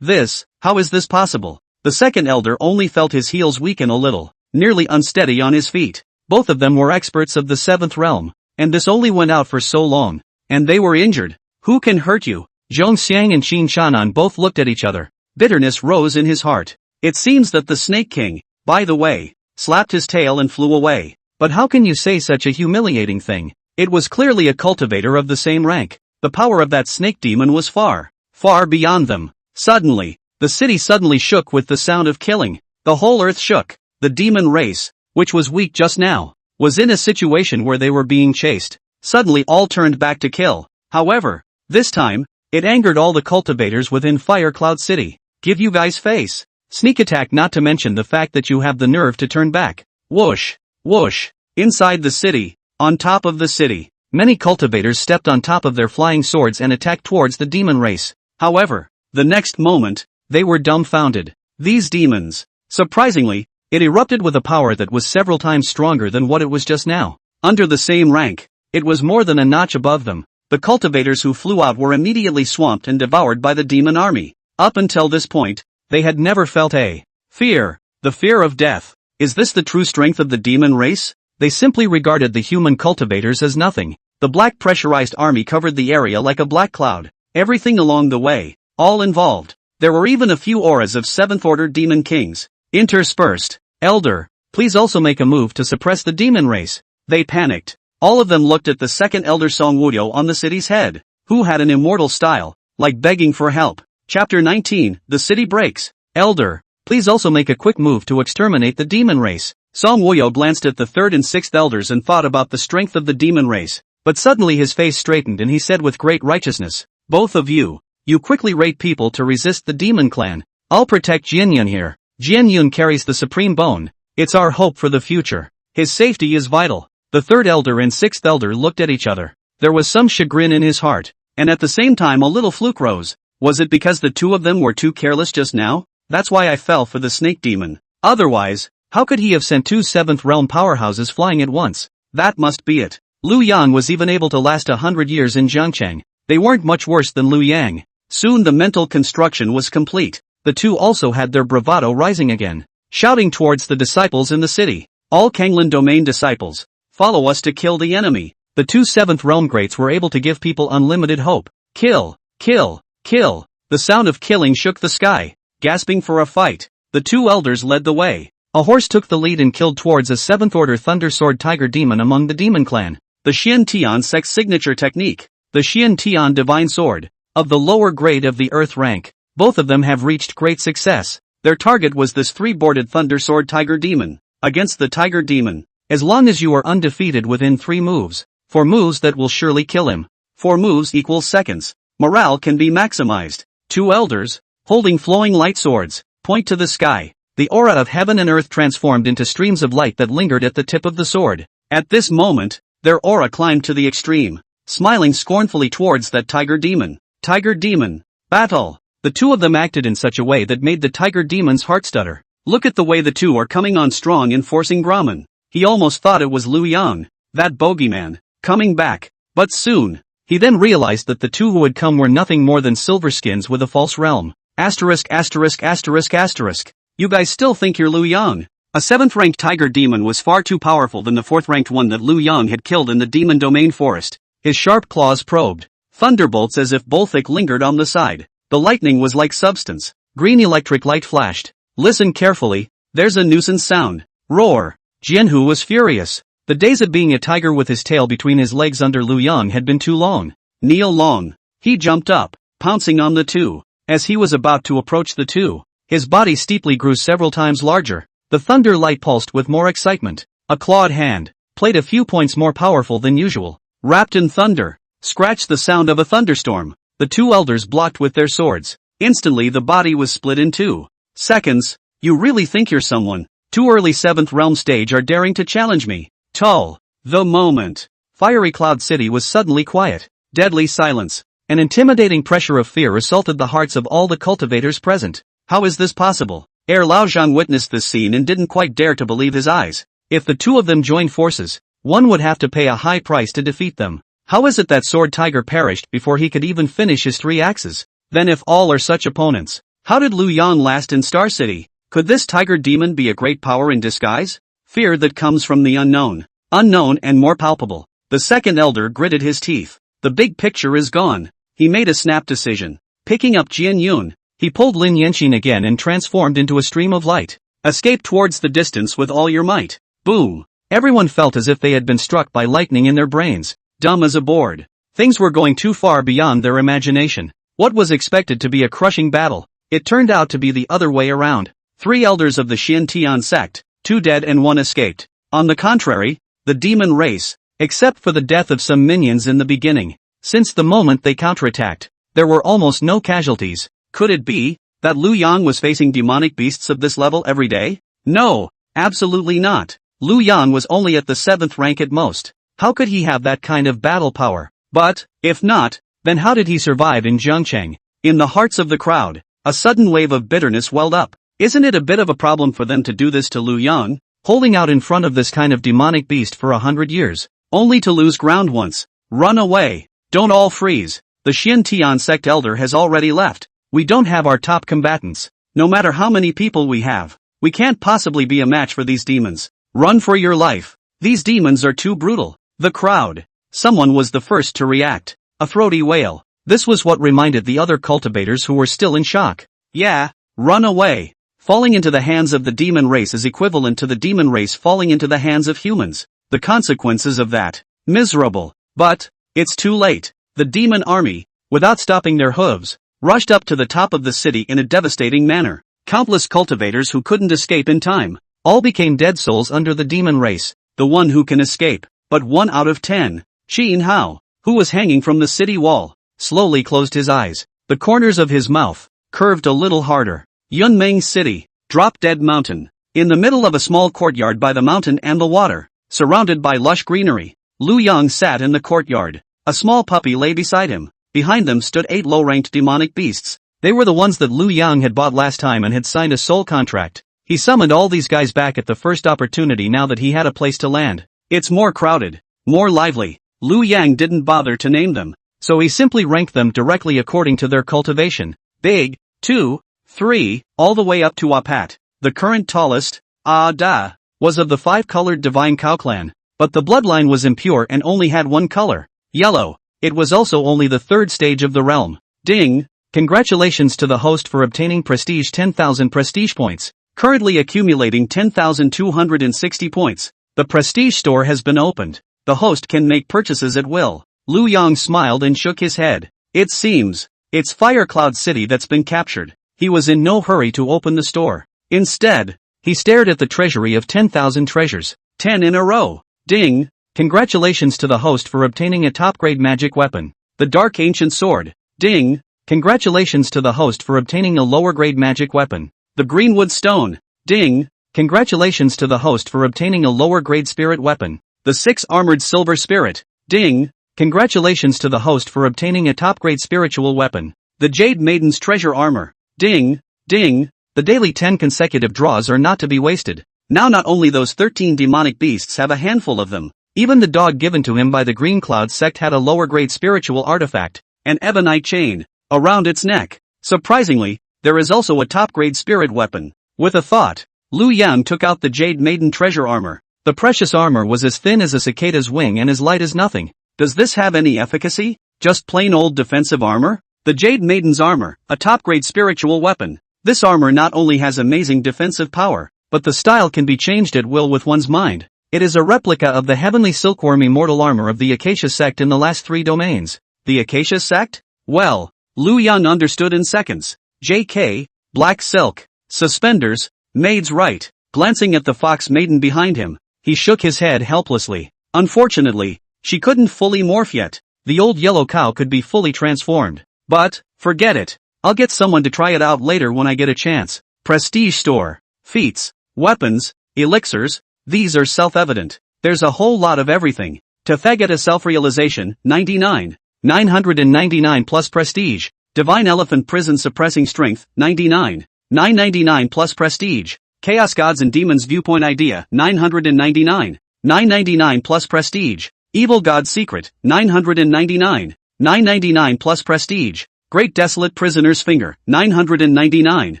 How is this possible? The second elder only felt his heels weaken a little, nearly unsteady on his feet. Both of them were experts of the 7th realm, and this only went out for so long, and they were injured. Who can hurt you? Zhong Xiang and Qin Chanan both looked at each other. Bitterness rose in his heart. It seems that the Snake King, by the way, slapped his tail and flew away. But how can you say such a humiliating thing? It was clearly a cultivator of the same rank. The power of that snake demon was far, far beyond them. Suddenly, the city suddenly shook with the sound of killing. The whole earth shook. The demon race, which was weak just now, was in a situation where they were being chased. Suddenly all turned back to kill. However, this time, it angered all the cultivators within Fire Cloud City. Give you guys face. Sneak attack, not to mention the fact that you have the nerve to turn back. Whoosh, whoosh. Inside the city, on top of the city, many cultivators stepped on top of their flying swords and attacked towards the demon race. However, the next moment, they were dumbfounded. These demons, surprisingly, it erupted with a power that was several times stronger than what it was just now. Under the same rank, it was more than a notch above them. The cultivators who flew out were immediately swamped and devoured by the demon army. Up until this point, they had never felt a fear, the fear of death. Is this the true strength of the demon race? They simply regarded the human cultivators as nothing. The black pressurized army covered the area like a black cloud. Everything along the way, all involved. There were even a few auras of 7th order demon kings, interspersed. Elder, please also make a move to suppress the demon race. They panicked. All of them looked at the second elder Song Wudyo on the city's head, who had an immortal style, like begging for help. Chapter 19, The City Breaks. Elder, please also make a quick move to exterminate the demon race. Song Woyo glanced at the third and sixth elders and thought about the strength of the demon race. But suddenly his face straightened and he said with great righteousness, both of you quickly rate people to resist the demon clan. I'll protect Jianyun here. Jianyun carries the supreme bone. It's our hope for the future. His safety is vital. The third elder and sixth elder looked at each other. There was some chagrin in his heart, and at the same time a little fluke rose. Was it because the two of them were too careless just now? That's why I fell for the snake demon. Otherwise, how could he have sent two 7th realm powerhouses flying at once? That must be it. Liu Yang was even able to last 100 years in Zhangcheng. They weren't much worse than Liu Yang. Soon the mental construction was complete. The two also had their bravado rising again, shouting towards the disciples in the city. All Kanglan domain disciples, follow us to kill the enemy. The two 7th realm greats were able to give people unlimited hope. Kill, kill, kill. The sound of killing shook the sky. Gasping for a fight, the two elders led the way. A horse took the lead and killed towards a 7th order Thunder Sword Tiger Demon among the demon clan. The Xian Tian Sect's signature technique. The Xian Tian Divine Sword, of the lower grade of the Earth rank. Both of them have reached great success. Their target was this 3-boarded Thunder Sword Tiger Demon. Against the Tiger Demon, as long as you are undefeated within 3 moves. 4 moves that will surely kill him. 4 moves equals seconds. Morale can be maximized. 2 elders, holding flowing light swords, point to the sky. The aura of heaven and earth transformed into streams of light that lingered at the tip of the sword. At this moment, their aura climbed to the extreme, smiling scornfully towards that Tiger Demon. Tiger Demon, battle! The two of them acted in such a way that made the Tiger Demon's heart stutter. Look at the way the two are coming on strong and forcing Brahman. He almost thought it was Liu Yang, that bogeyman, coming back. But soon, he then realized that the two who had come were nothing more than silverskins with a false realm. Asterisk asterisk asterisk asterisk. You guys still think you're Liu Yang? A 7th-ranked Tiger Demon was far too powerful than the 4th-ranked one that Liu Yang had killed in the Demon Domain Forest. His sharp claws probed. Thunderbolts as if Bolthik lingered on the side. The lightning was like substance. Green electric light flashed. Listen carefully, there's a nuisance sound. Roar. Jianhu was furious. The days of being a tiger with his tail between his legs under Liu Yang had been too long. Kneel long. He jumped up, pouncing on the two. As he was about to approach the two, his body steeply grew several times larger. The thunder light pulsed with more excitement. A clawed hand, played a few points more powerful than usual. Wrapped in thunder, scratched the sound of a thunderstorm. The two elders blocked with their swords. Instantly the body was split in 2 seconds. You really think you're someone? Two early 7th realm stage are daring to challenge me. Tull. The moment. Fiery Cloud City was suddenly quiet. Deadly silence. An intimidating pressure of fear assaulted the hearts of all the cultivators present. How is this possible? Lao Zhang witnessed this scene and didn't quite dare to believe his eyes. If the two of them joined forces, one would have to pay a high price to defeat them. How is it that Sword Tiger perished before he could even finish his 3 axes? Then if all are such opponents, how did Liu Yang last in Star City? Could this Tiger Demon be a great power in disguise? Fear that comes from the unknown. Unknown and more palpable. The second elder gritted his teeth. The big picture is gone. He made a snap decision. Picking up Jian Yun, he pulled Lin Yanxin again and transformed into a stream of light. Escape towards the distance with all your might. Boom. Everyone felt as if they had been struck by lightning in their brains. Dumb as a board. Things were going too far beyond their imagination. What was expected to be a crushing battle, it turned out to be the other way around. 3 elders of the Xian Tian sect, 2 dead and 1 escaped. On the contrary, the demon race, except for the death of some minions in the beginning, since the moment they counterattacked, there were almost no casualties. Could it be that Liu Yang was facing demonic beasts of this level every day? No, absolutely not. Liu Yang was only at the 7th rank at most. How could he have that kind of battle power? But, if not, then how did he survive in Zhangcheng? In the hearts of the crowd, a sudden wave of bitterness welled up. Isn't it a bit of a problem for them to do this to Liu Yang? Holding out in front of this kind of demonic beast for 100 years, only to lose ground once. Run away. Don't all freeze. The Xian Tian sect elder has already left. We don't have our top combatants. No matter how many people we have, we can't possibly be a match for these demons. Run for your life. These demons are too brutal. The crowd. Someone was the first to react. A throaty wail. This was what reminded the other cultivators who were still in shock. Yeah, run away. Falling into the hands of the demon race is equivalent to the demon race falling into the hands of humans. The consequences of that. Miserable. But, it's too late. The demon army, without stopping their hooves, rushed up to the top of the city in a devastating manner. Countless cultivators who couldn't escape in time, all became dead souls under the demon race. The one who can escape, but 1 out of 10. Qian Hao, who was hanging from the city wall, slowly closed his eyes. The corners of his mouth curved a little harder. Yunmeng City, Drop Dead Mountain. In the middle of a small courtyard by the mountain and the water, surrounded by lush greenery, Lu Yang sat in the courtyard. A small puppy lay beside him. Behind them stood 8 low-ranked demonic beasts. They were the ones that Lu Yang had bought last time and had signed a soul contract. He summoned all these guys back at the first opportunity now that he had a place to land. It's more crowded, more lively. Lu Yang didn't bother to name them, so he simply ranked them directly according to their cultivation. Big, 2, 3, all the way up to Wapat. The current tallest, was of the 5-colored divine cow clan, but the bloodline was impure and only had one color, yellow. It was also only the 3rd stage of the realm. Ding! Congratulations to the host for obtaining prestige 10,000 prestige points, currently accumulating 10,260 points. The prestige store has been opened. The host can make purchases at will. Lu Yang smiled and shook his head. It seems it's Fire Cloud City that's been captured. He was in no hurry to open the store. Instead, he stared at the treasury of 10,000 treasures. 10 in a row. Ding! Congratulations to the host for obtaining a top-grade magic weapon, the Dark Ancient Sword. Ding! Congratulations to the host for obtaining a lower-grade magic weapon, the Greenwood Stone. Ding! Congratulations to the host for obtaining a lower-grade spirit weapon, the 6-armored Silver Spirit. Ding! Congratulations to the host for obtaining a top-grade spiritual weapon, the Jade Maiden's Treasure Armor. Ding! Ding! The daily 10 consecutive draws are not to be wasted. Now not only those 13 demonic beasts have a handful of them, even the dog given to him by the Green Cloud sect had a lower-grade spiritual artifact, an ebonite chain, around its neck. Surprisingly, there is also a top-grade spirit weapon. With a thought, Lu Yang took out the Jade Maiden Treasure Armor. The precious armor was as thin as a cicada's wing and as light as nothing. Does this have any efficacy? Just plain old defensive armor? The Jade Maiden's Armor, a top-grade spiritual weapon. This armor not only has amazing defensive power, but the style can be changed at will with one's mind. It is a replica of the heavenly silkworm immortal armor of the Acacia sect in the last 3 domains. The Acacia sect? Well, Lu Yang understood in seconds. JK, black silk, suspenders, maid's right. Glancing at the fox maiden behind him, he shook his head helplessly. Unfortunately, she couldn't fully morph yet. The old yellow cow could be fully transformed. But, forget it. I'll get someone to try it out later when I get a chance. Prestige store. Feats, weapons, elixirs, these are self-evident. There's a whole lot of everything. Tefageta self-realization, 99. 999 plus prestige. Divine Elephant Prison Suppressing Strength, 99. 999 plus prestige. Chaos Gods and Demons Viewpoint Idea, 999. 999 plus prestige. Evil God's Secret, 999. 999 plus prestige. Great Desolate Prisoner's Finger, 999.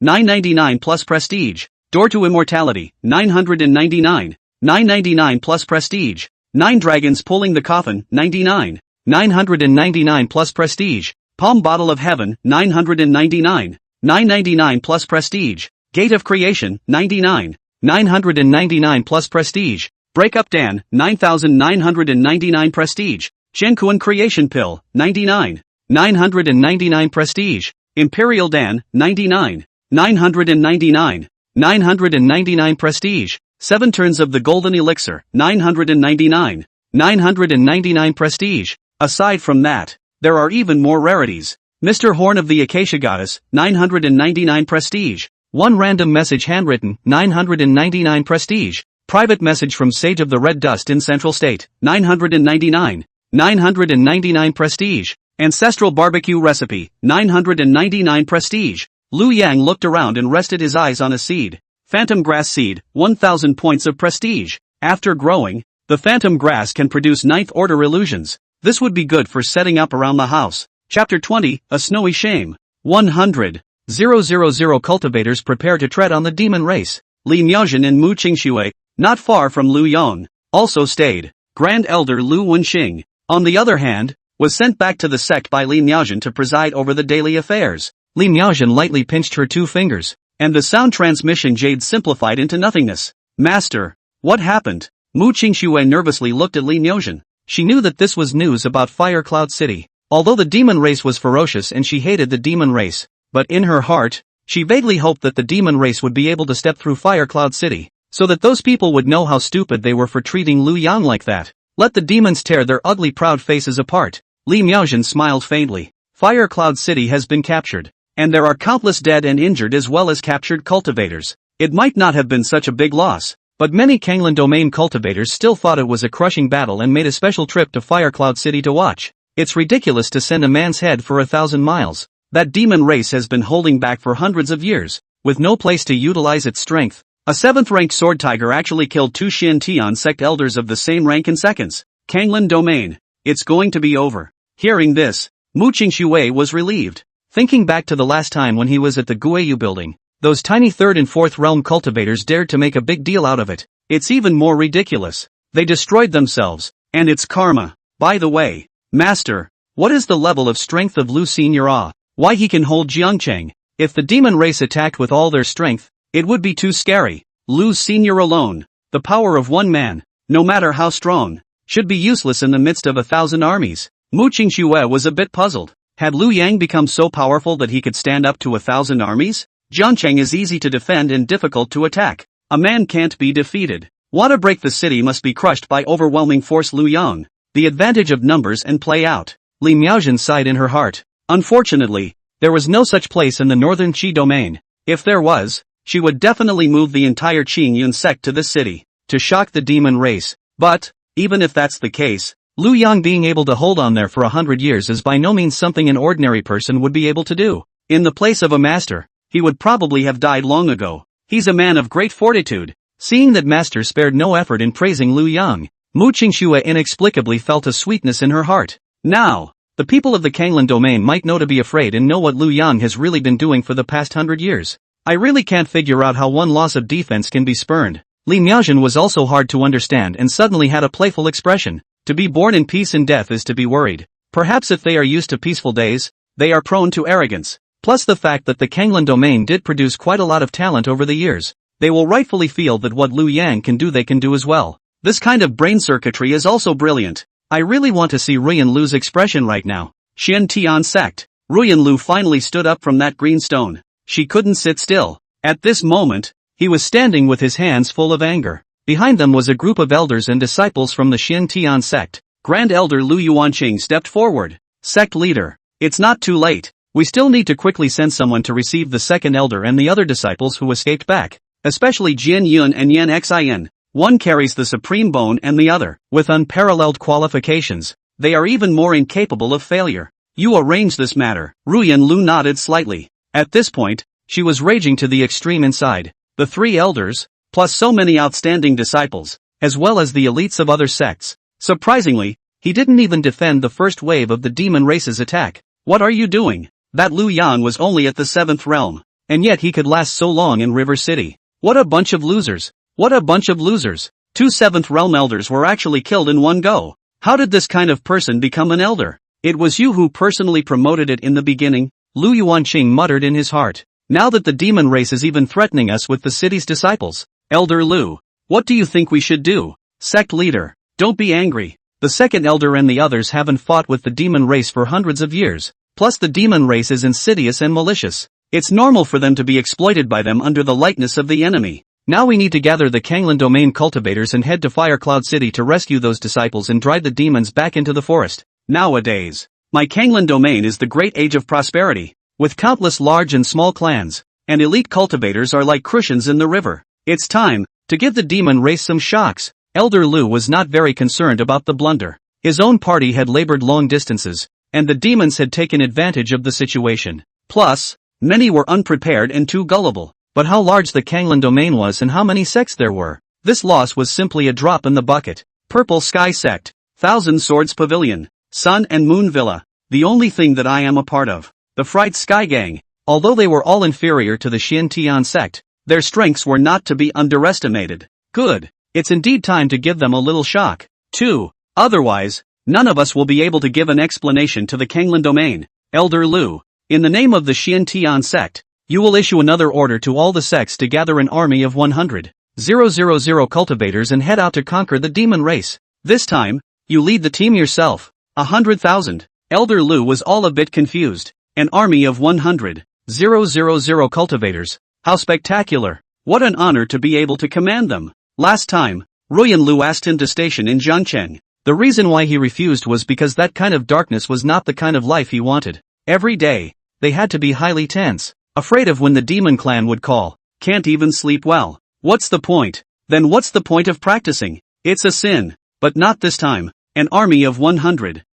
999 plus prestige. Door to Immortality, 999. 999 plus prestige. 9 Dragons Pulling the Coffin, 99. 999 plus prestige. Palm Bottle of Heaven, 999. 999 plus prestige. Gate of Creation, 99. 999 plus prestige. Breakup Dan, 9999 prestige. Shenkuan Creation Pill, 99. 999 prestige. Imperial Dan, 99. 999. 999 prestige. 7 Turns of the Golden Elixir, 999. 999 prestige. Aside from that, there are even more rarities. Mr. Horn of the Acacia Goddess, 999 prestige. 1 Random Message Handwritten, 999 prestige. Private Message from Sage of the Red Dust in Central State, 999. 999 prestige. Ancestral Barbecue Recipe, 999 prestige. Lu Yang looked around and rested his eyes on a seed. Phantom Grass Seed, 1000 points of prestige. After growing, the phantom grass can produce 9th order illusions. This would be good for setting up around the house. Chapter 20, A Snowy Shame. 100. 000 cultivators prepare to tread on the demon race. Li Miaojin and Mu Qingxue, not far from Lu Yong, also stayed. Grand Elder Lu Wenxing, on the other hand, was sent back to the sect by Li Miaojin to preside over the daily affairs. Li Miaojin lightly pinched her 2 fingers, and the sound transmission jade simplified into nothingness. Master, what happened? Mu Qingxue nervously looked at Li Miaojin. She knew that this was news about Fire Cloud City. Although the demon race was ferocious and she hated the demon race, but in her heart, she vaguely hoped that the demon race would be able to step through Fire Cloud City, so that those people would know how stupid they were for treating Lu Yang like that. Let the demons tear their ugly proud faces apart. Li Miaojin smiled faintly. Fire Cloud City has been captured, and there are countless dead and injured as well as captured cultivators. It might not have been such a big loss, but many Kanglan domain cultivators still thought it was a crushing battle and made a special trip to Fire Cloud City to watch. It's ridiculous to send a man's head for 1,000 miles. That demon race has been holding back for hundreds of years, with no place to utilize its strength. A 7th-ranked sword tiger actually killed 2 Xian Tian sect elders of the same rank in seconds. Kanglan domain. It's going to be over. Hearing this, Mu Qingxue was relieved. Thinking back to the last time when he was at the Guiyu building, those tiny 3rd and 4th realm cultivators dared to make a big deal out of it. It's even more ridiculous. They destroyed themselves, and it's karma. By the way, Master, what is the level of strength of Lu Senior? Why he can hold Jiangcheng? If the demon race attacked with all their strength, it would be too scary. Lu Senior alone, the power of one man, no matter how strong, should be useless in the midst of 1,000 armies. Mu Qingxue was a bit puzzled. Had Lu Yang become so powerful that he could stand up to 1,000 armies? Jiangcheng is easy to defend and difficult to attack. A man can't be defeated. Want to break the city must be crushed by overwhelming force. Lu Yang. The advantage of numbers and play out. Li Miaojin sighed in her heart. Unfortunately, there was no such place in the northern Qi domain. If there was, she would definitely move the entire Qingyun sect to this city, to shock the demon race. But, even if that's the case, Lu Yang being able to hold on there for 100 years is by no means something an ordinary person would be able to do. In the place of a master, he would probably have died long ago. He's a man of great fortitude. Seeing that master spared no effort in praising Lu Yang, Mu Qingxue inexplicably felt a sweetness in her heart. Now, the people of the Kanglan domain might know to be afraid and know what Lu Yang has really been doing for the past 100 years. I really can't figure out how one loss of defense can be spurned. Li Miaojin was also hard to understand and suddenly had a playful expression. To be born in peace and death is to be worried. Perhaps if they are used to peaceful days, they are prone to arrogance. Plus the fact that the Kanglan domain did produce quite a lot of talent over the years, they will rightfully feel that what Lu Yang can do they can do as well. This kind of brain circuitry is also brilliant. I really want to see Ruyan Lu's expression right now. Xian Tian sect. Ruyan Lu finally stood up from that green stone. She couldn't sit still. At this moment, he was standing with his hands full of anger. Behind them was a group of elders and disciples from the Xian Tian sect. Grand Elder Lu Yuanqing stepped forward. Sect leader, it's not too late. We still need to quickly send someone to receive the second elder and the other disciples who escaped back. Especially Jian Yun and Yan Xin. One carries the supreme bone and the other, with unparalleled qualifications, they are even more incapable of failure. You arrange this matter. Ruyan Lu nodded slightly. At this point, she was raging to the extreme inside. The 3 elders, plus so many outstanding disciples, as well as the elites of other sects. Surprisingly, he didn't even defend the first wave of the demon race's attack. What are you doing? That Lu Yang was only at the 7th realm, and yet he could last so long in River City. What a bunch of losers. What a bunch of losers. 2 7th realm elders were actually killed in one go. How did this kind of person become an elder? It was you who personally promoted it in the beginning, Lu Yuanqing muttered in his heart. Now that the demon race is even threatening us with the city's disciples. Elder Lu, what do you think we should do? Sect leader, don't be angry. The second elder and the others haven't fought with the demon race for hundreds of years. Plus the demon race is insidious and malicious. It's normal for them to be exploited by them under the likeness of the enemy. Now we need to gather the Kanglan domain cultivators and head to Fire Cloud City to rescue those disciples and drive the demons back into the forest. Nowadays, my Kanglan domain is the great age of prosperity, with countless large and small clans, and elite cultivators are like crucians in the river. It's time to give the demon race some shocks. Elder Lu was not very concerned about the blunder. His own party had labored long distances, and the demons had taken advantage of the situation. Plus, many were unprepared and too gullible. But how large the Kanglan domain was and how many sects there were. This loss was simply a drop in the bucket. Purple Sky Sect, 1,000 Swords Pavilion, Sun and Moon Villa, the only thing that I am a part of. The Fright Sky Gang, although they were all inferior to the Xian Tian sect, their strengths were not to be underestimated. Good, it's indeed time to give them a little shock, too. Otherwise, none of us will be able to give an explanation to the Kanglan domain. Elder Lu, in the name of the Xian Tian sect, you will issue another order to all the sects to gather an army of 100,000 cultivators and head out to conquer the demon race. This time, you lead the team yourself. 100,000. Elder Lu was all a bit confused. An army of 100,000 cultivators. How spectacular. What an honor to be able to command them. Last time, Ruyan Lu asked him to station in Zhangcheng. The reason why he refused was because that kind of darkness was not the kind of life he wanted. Every day, they had to be highly tense, afraid of when the demon clan would call. Can't even sleep well. What's the point? Then what's the point of practicing? It's a sin. But not this time. An army of 100,000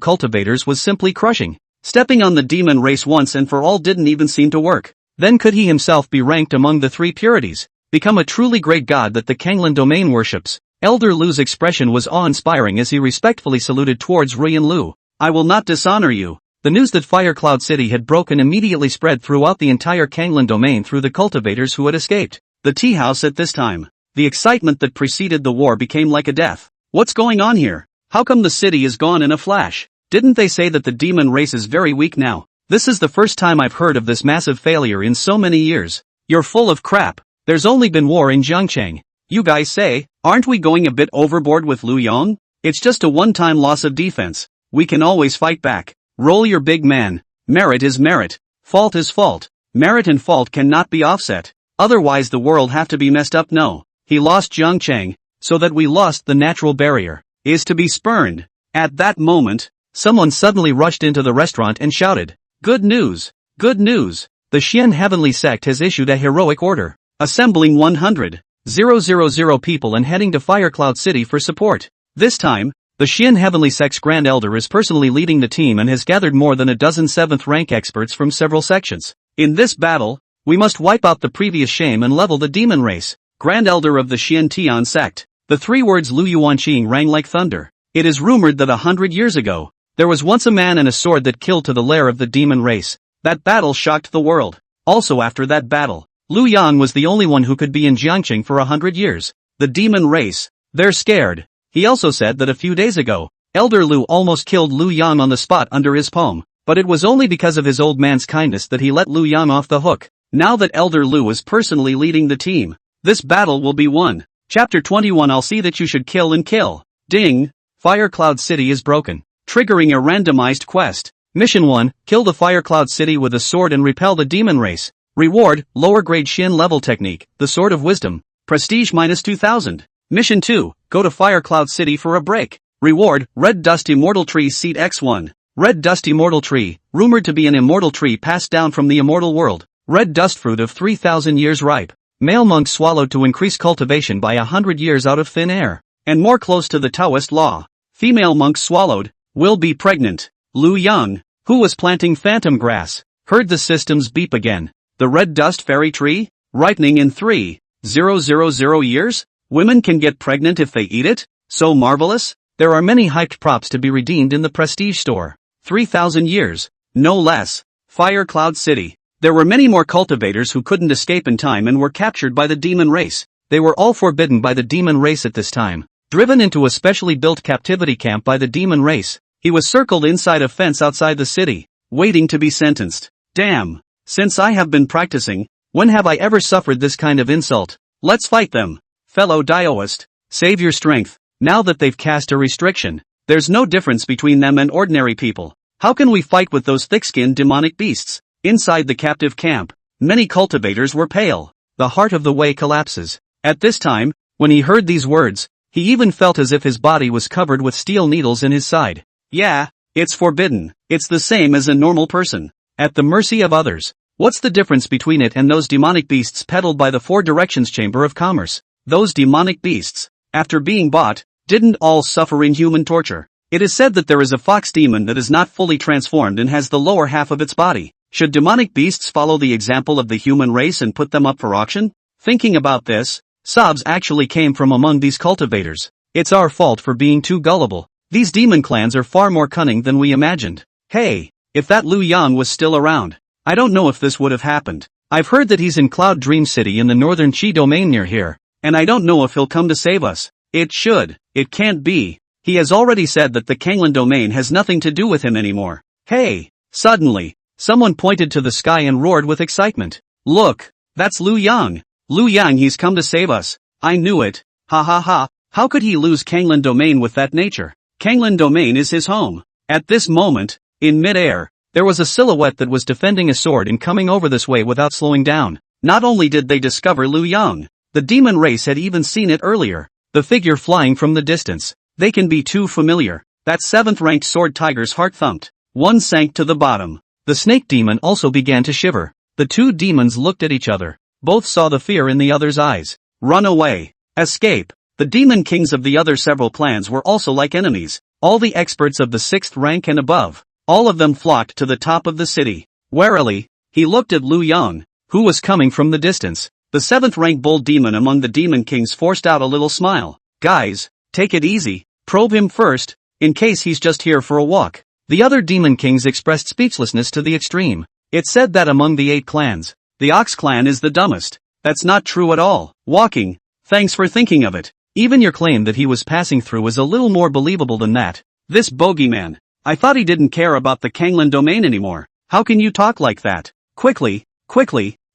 cultivators was simply crushing. Stepping on the demon race once and for all didn't even seem to work. Then could he himself be ranked among the three purities? Become a truly great god that the Kanglan domain worships? Elder Lu's expression was awe-inspiring as he respectfully saluted towards Ruyan Lu. I will not dishonor you. The news that Fire Cloud City had broken immediately spread throughout the entire Kanglan domain through the cultivators who had escaped. The tea house at this time. The excitement that preceded the war became like a death. What's going on here? How come the city is gone in a flash? Didn't they say that the demon race is very weak now? This is the first time I've heard of this massive failure in so many years. You're full of crap. There's only been war in Zhangcheng. You guys say, aren't we going a bit overboard with Lu Yong? It's just a one-time loss of defense. We can always fight back. Roll your big man. Merit is merit. Fault is fault. Merit and fault cannot be offset. Otherwise the world have to be messed up. No. He lost Zhangcheng, so that we lost the natural barrier. Is to be spurned. At that moment, someone suddenly rushed into the restaurant and shouted, Good news! Good news! The Xian Heavenly Sect has issued a heroic order, assembling 100,000 people and heading to Fire Cloud City for support. This time, the Xian Heavenly Sect's Grand Elder is personally leading the team and has gathered more than a dozen 7th rank experts from several sections. In this battle, we must wipe out the previous shame and level the demon race. Grand Elder of the Xian Tian Sect. The three words Lu Yuanqing rang like thunder. It is rumored that 100 years ago, there was once a man and a sword that killed to the lair of the demon race. That battle shocked the world. Also after that battle, Lu Yang was the only one who could be in Jiangqing for 100 years. The demon race. They're scared. He also said that a few days ago, Elder Lu almost killed Lu Yang on the spot under his palm, but it was only because of his old man's kindness that he let Lu Yang off the hook. Now that Elder Lu is personally leading the team, this battle will be won. Chapter 21 I'll see that you should kill and kill. Ding! Fire Cloud City is broken. Triggering a randomized quest. Mission 1, kill the Fire Cloud City with a sword and repel the demon race. Reward, lower grade Shin level technique, the Sword of Wisdom. Prestige minus 2000. Mission 2, go to Fire Cloud City for a break. Reward, Red Dust Immortal Tree Seed X1. Red Dust Immortal Tree, rumored to be an immortal tree passed down from the immortal world. Red Dust Fruit of 3,000 years ripe. Male monk swallowed to increase cultivation by 100 years out of thin air. And more close to the Taoist law. Female monk swallowed, will be pregnant. Lu Yang, who was planting phantom grass, heard the system's beep again. The red dust fairy tree, ripening in 3,000 years? Women can get pregnant if they eat it? So marvelous? There are many hyped props to be redeemed in the prestige store. 3,000 years. No less. Fire Cloud City. There were many more cultivators who couldn't escape in time and were captured by the demon race. They were all forbidden by the demon race at this time. Driven into a specially built captivity camp by the demon race, he was circled inside a fence outside the city, waiting to be sentenced. Damn! Since I have been practicing, when have I ever suffered this kind of insult? Let's fight them! Fellow Daoist, save your strength. Now that they've cast a restriction, there's no difference between them and ordinary people. How can we fight with those thick-skinned demonic beasts? Inside the captive camp, many cultivators were pale. The heart of the Wei collapses. At this time, when he heard these words, he even felt as if his body was covered with steel needles in his side. Yeah, it's forbidden. It's the same as a normal person. At the mercy of others. What's the difference between it and those demonic beasts peddled by the Four Directions Chamber of Commerce? Those demonic beasts, after being bought, didn't all suffer inhuman torture. It is said that there is a fox demon that is not fully transformed and has the lower half of its body. Should demonic beasts follow the example of the human race and put them up for auction? Thinking about this, sobs actually came from among these cultivators. It's our fault for being too gullible. These demon clans are far more cunning than we imagined. Hey, if that Lu Yang was still around, I don't know if this would have happened. I've heard that he's in Cloud Dream City in the northern Qi domain near here, and I don't know if he'll come to save us. It should. It can't be. He has already said that the Kanglan domain has nothing to do with him anymore. Hey! Suddenly, someone pointed to the sky and roared with excitement. Look, that's Lu Yang. Lu Yang, he's come to save us. I knew it. Ha ha ha. How could he lose Kanglan domain with that nature? Kanglan domain is his home. At this moment, in mid-air, there was a silhouette that was defending a sword and coming over this way without slowing down. Not only did they discover Lu Yang, the demon race had even seen it earlier. The figure flying from the distance. They can be too familiar. That 7th-ranked sword tiger's heart thumped. One sank to the bottom. The snake demon also began to shiver. The two demons looked at each other. Both saw the fear in the other's eyes. Run away. Escape. The demon kings of the other several clans were also like enemies. All the experts of the 6th rank and above. All of them flocked to the top of the city. Warily, he looked at Lu Yang, who was coming from the distance. The 7th-rank bull demon among the demon kings forced out a little smile. Guys, take it easy. Probe him first, in case he's just here for a walk. The other demon kings expressed speechlessness to the extreme. It's said that among the 8 clans, the Ox clan is the dumbest. That's not true at all. Walking. Thanks for thinking of it. Even your claim that he was passing through is a little more believable than that. This bogeyman. I thought he didn't care about the Kanglan domain anymore. How can you talk like that? Quickly,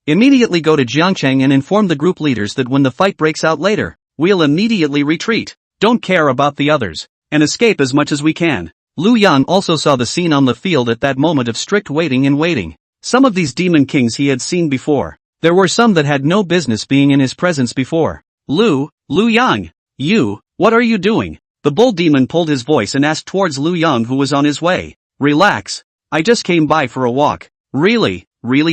immediately go to Jiangcheng and inform the group leaders that when the fight breaks out later, we'll immediately retreat. Don't care about the others. And escape as much as we can. Lu Yang also saw the scene on the field at that moment of strict waiting. Some of these demon kings he had seen before. There were some that had no business being in his presence before. Lu Yang, what are you doing? The bull demon pulled his voice and asked towards Lu Yang, who was on his way. Relax. I just came by for a walk. Really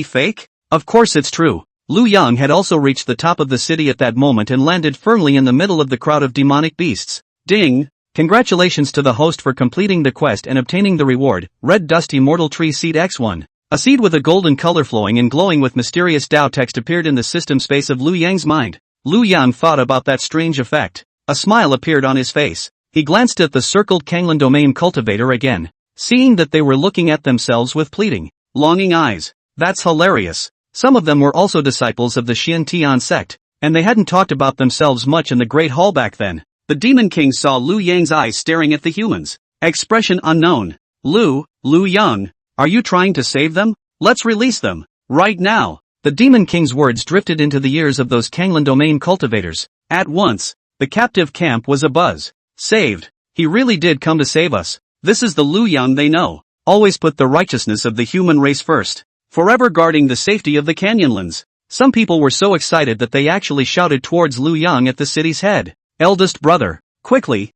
fake? Of course it's true. Lu Yang had also reached the top of the city at that moment and landed firmly in the middle of the crowd of demonic beasts. Ding! Congratulations to the host for completing the quest and obtaining the reward, Red Dusty Mortal Tree Seed X1. A seed with a golden color flowing and glowing with mysterious Tao text appeared in the system space of Lu Yang's mind. Lu Yang thought about that strange effect. A smile appeared on his face. He glanced at the circled Kanglan domain cultivator again, seeing that they were looking at themselves with pleading, longing eyes. That's hilarious. Some of them were also disciples of the Xiantian sect, and they hadn't talked about themselves much in the Great Hall back then. The Demon King saw Lu Yang's eyes staring at the humans. Expression unknown. Lu Yang, are you trying to save them? Let's release them. Right now. The Demon King's words drifted into the ears of those Kanglan domain cultivators. At once, the captive camp was abuzz. Saved. He really did come to save us. This is the Lu Yang they know. Always put the righteousness of the human race first. Forever guarding the safety of the Canyonlands. Some people were so excited that they actually shouted towards Lu Yang at the city's head. Eldest brother, quickly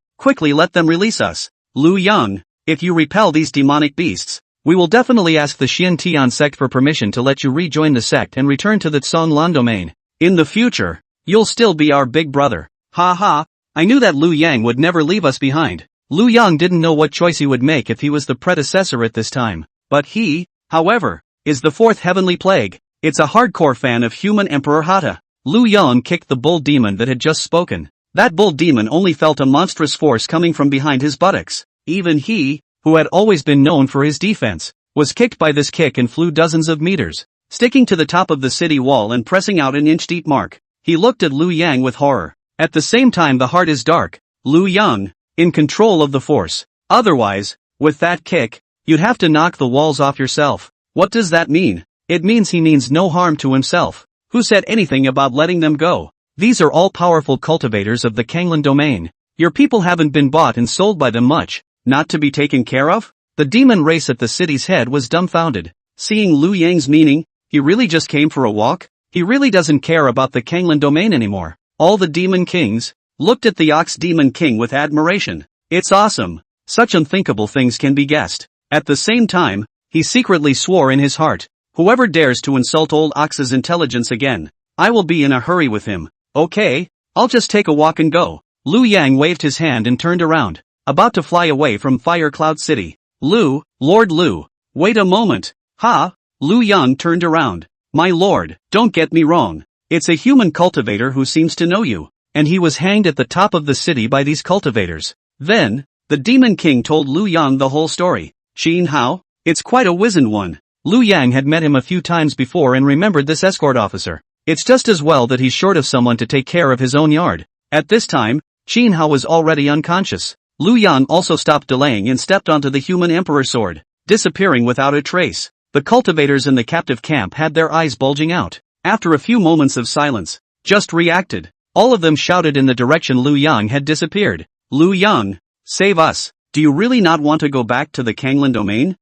let them release us. Lu Yang, if you repel these demonic beasts, we will definitely ask the Xiantian sect for permission to let you rejoin the sect and return to the Zhonglan domain. In the future, you'll still be our big brother. Ha ha, I knew that Lu Yang would never leave us behind. Lu Yang didn't know what choice he would make if he was the predecessor at this time. But he, however, is the 4th heavenly plague. It's a hardcore fan of human Emperor Hata. Lu Yang kicked the bull demon that had just spoken. That bull demon only felt a monstrous force coming from behind his buttocks. Even he, who had always been known for his defense, was kicked by this kick and flew dozens of meters, sticking to the top of the city wall and pressing out an inch-deep mark. He looked at Lu Yang with horror. At the same time the heart is dark. Lu Yang, in control of the force. Otherwise, with that kick, you'd have to knock the walls off yourself. What does that mean? It means he means no harm to himself. Who said anything about letting them go? These are all powerful cultivators of the Kanglan domain. Your people haven't been bought and sold by them much, not to be taken care of? The demon race at the city's head was dumbfounded. Seeing Lu Yang's meaning, he really just came for a walk? He really doesn't care about the Kanglan domain anymore. All the demon kings looked at the Ox Demon King with admiration. It's awesome. Such unthinkable things can be guessed. At the same time, he secretly swore in his heart, whoever dares to insult old Ox's intelligence again, I will be in a hurry with him. Okay, I'll just take a walk and go. Lu Yang waved his hand and turned around, about to fly away from Fire Cloud City. Lord Lu, wait a moment. Ha! Lu Yang turned around. My lord, don't get me wrong. It's a human cultivator who seems to know you, and he was hanged at the top of the city by these cultivators. Then, the Demon King told Lu Yang the whole story. Xin Hao? It's quite a wizened one. Lu Yang had met him a few times before and remembered this escort officer. It's just as well that he's short of someone to take care of his own yard. At this time, Xin Hao was already unconscious. Lu Yang also stopped delaying and stepped onto the human emperor's sword, disappearing without a trace. The cultivators in the captive camp had their eyes bulging out. After a few moments of silence, just reacted. All of them shouted in the direction Lu Yang had disappeared. Lu Yang, save us. Do you really not want to go back to the Kanglan domain?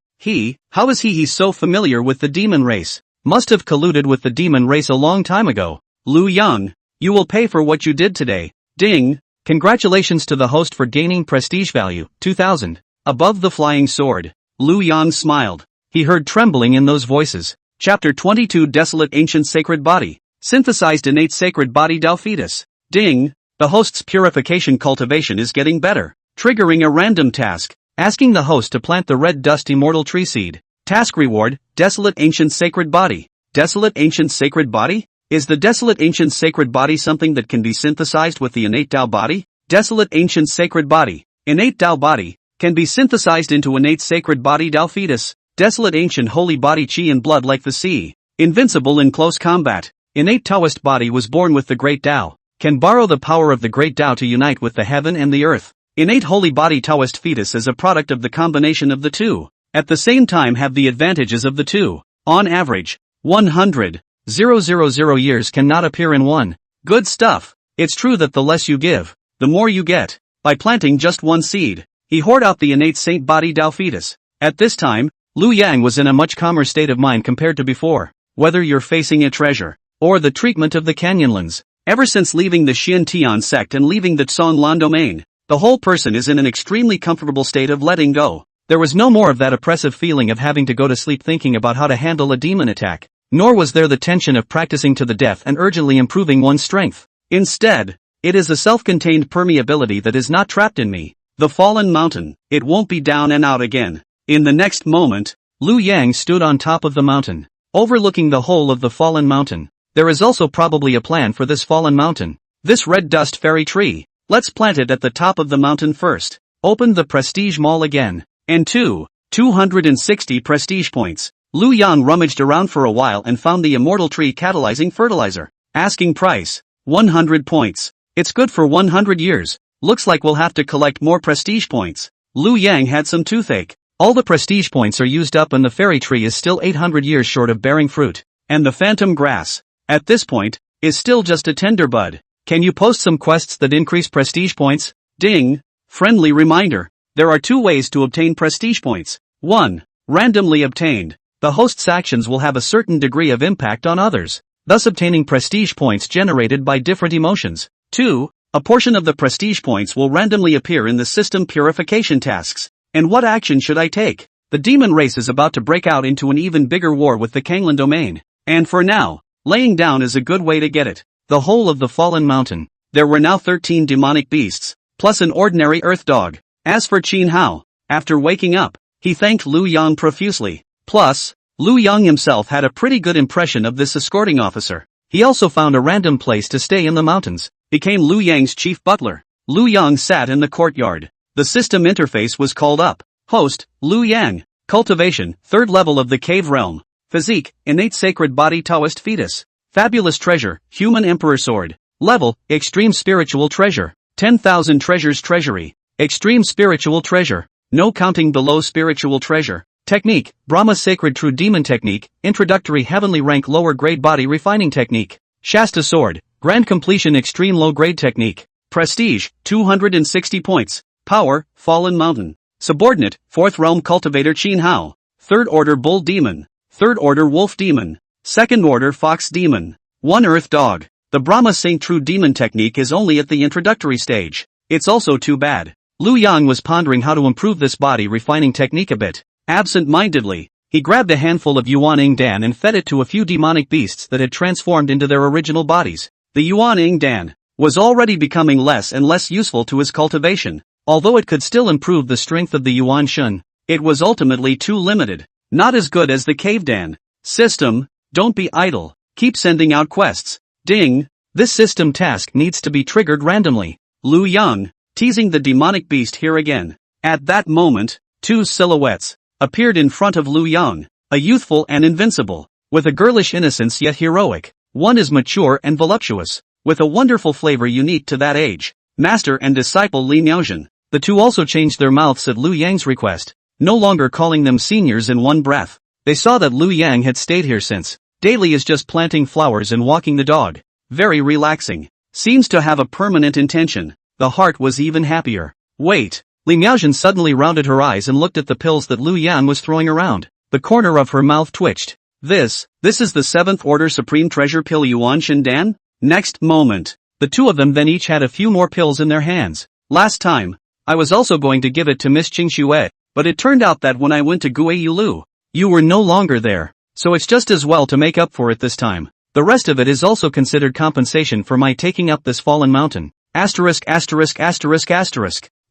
How is he's so familiar with the demon race? Must have colluded with the demon race a long time ago. Lu Yang, you will pay for what you did today. Ding! Congratulations to the host for gaining prestige value, 2000. Above the flying sword. Lu Yang smiled. He heard trembling in those voices. Chapter 22 Desolate Ancient Sacred Body. Synthesized Innate Sacred Body Tao Fetus. Ding! The host's purification cultivation is getting better. Triggering a random task. Asking the host to plant the red dust immortal tree seed. Task reward, Desolate Ancient Sacred Body. Desolate Ancient Sacred Body? Is the Desolate Ancient Sacred Body something that can be synthesized with the Innate Tao Body? Desolate Ancient Sacred Body. Innate Tao Body. Can be synthesized into Innate Sacred Body Tao Fetus. Desolate Ancient Holy Body Chi and blood like the sea. Invincible in close combat. Innate Taoist body was born with the Great Tao. Can borrow the power of the Great Tao to unite with the heaven and the earth. Innate Holy Body Taoist fetus is a product of the combination of the two. At the same time have the advantages of the two. On average, 100,000 years cannot appear in one. Good stuff. It's true that the less you give, the more you get. By planting just one seed, he hoard out the innate saint body Tao fetus. At this time, Lu Yang was in a much calmer state of mind compared to before. Whether you're facing a treasure, or the treatment of the Canyonlands, ever since leaving the Xian Tian sect and leaving the Tsonglan domain, the whole person is in an extremely comfortable state of letting go. There was no more of that oppressive feeling of having to go to sleep thinking about how to handle a demon attack, nor was there the tension of practicing to the death and urgently improving one's strength. Instead, it is a self-contained permeability that is not trapped in me. The fallen mountain, it won't be down and out again. In the next moment, Lu Yang stood on top of the mountain, overlooking the whole of the fallen mountain. There is also probably a plan for this fallen mountain. This red dust fairy tree, let's plant it at the top of the mountain first. Open the prestige mall again. And 260 prestige points. Lu Yang rummaged around for a while and found the immortal tree catalyzing fertilizer. Asking price, 100 points. It's good for 100 years. Looks like we'll have to collect more prestige points. Lu Yang had some toothache. All the prestige points are used up and the fairy tree is still 800 years short of bearing fruit. And the phantom grass, at this point, is still just a tender bud. Can you post some quests that increase prestige points? Ding! Friendly reminder. There are two ways to obtain prestige points. 1. Randomly obtained. The host's actions will have a certain degree of impact on others, thus obtaining prestige points generated by different emotions. 2. A portion of the prestige points will randomly appear in the system purification tasks. And what action should I take? The demon race is about to break out into an even bigger war with the Kanglan domain. And for now, laying down is a good way to get it. The whole of the fallen mountain. There were now 13 demonic beasts, plus an ordinary earth dog. As for Qin Hao, after waking up, he thanked Lu Yang profusely. Plus, Lu Yang himself had a pretty good impression of this escorting officer. He also found a random place to stay in the mountains, became Lu Yang's chief butler. Lu Yang sat in the courtyard. The system interface was called up. Host, Lu Yang. Cultivation, 3rd level of the cave realm. Physique, innate sacred body Taoist fetus. Fabulous treasure, human emperor sword. Level, extreme spiritual treasure. 10,000 treasures treasury. Extreme spiritual treasure. No counting below spiritual treasure. Technique, Brahma sacred true demon technique, introductory heavenly rank lower grade body refining technique. Shasta sword, grand completion extreme low grade technique. Prestige, 260 points. Power, fallen mountain. Subordinate, 4th realm cultivator Qin Hao. 3rd order bull demon. 3rd order wolf demon. 2nd order fox demon. 1 earth dog. The Brahma Saint true demon technique is only at the introductory stage. It's also too bad. Lu Yang was pondering how to improve this body refining technique a bit. Absent-mindedly, he grabbed a handful of Yuan Dan and fed it to a few demonic beasts that had transformed into their original bodies. The Yuan Dan was already becoming less and less useful to his cultivation. Although it could still improve the strength of the Yuan Shun, it was ultimately too limited. Not as good as the Cave Dan. System, don't be idle. Keep sending out quests. Ding! This system task needs to be triggered randomly. Lu Yang, teasing the demonic beast here again. At that moment, 2 silhouettes appeared in front of Lu Yang, a youthful and invincible, with a girlish innocence yet heroic. One is mature and voluptuous, with a wonderful flavor unique to that age. Master and disciple Li Miaozhen. The two also changed their mouths at Lu Yang's request, no longer calling them seniors in one breath. They saw that Lu Yang had stayed here since daily is just planting flowers and walking the dog. Very relaxing. Seems to have a permanent intention. The heart was even happier. Wait, Li Miaojin suddenly rounded her eyes and looked at the pills that Lu Yan was throwing around. The corner of her mouth twitched. This is the 7th Order Supreme Treasure Pill Yuan Shindan? Next moment, the two of them then each had a few more pills in their hands. Last time, I was also going to give it to Miss Qing Xue, but it turned out that when I went to Guiyulu, you were no longer there, so it's just as well to make up for it this time. The rest of it is also considered compensation for my taking up this fallen mountain. Asterisk.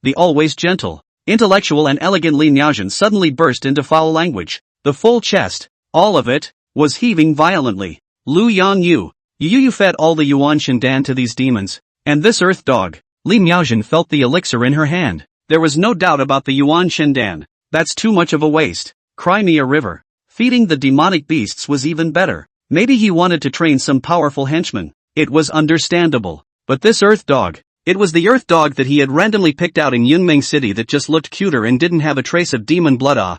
The always gentle, intellectual and elegant Li Miaojin suddenly burst into foul language. The full chest, all of it, was heaving violently. Lu Yangyu, you fed all the Yuan Shindan to these demons, and this earth dog. Li Miaojin felt the elixir in her hand. There was no doubt about the Yuan Shindan. That's too much of a waste. Cry me a river. Feeding the demonic beasts was even better. Maybe he wanted to train some powerful henchmen. It was understandable. But this earth dog. It was the earth dog that he had randomly picked out in Yunming City that just looked cuter and didn't have a trace of demon blood.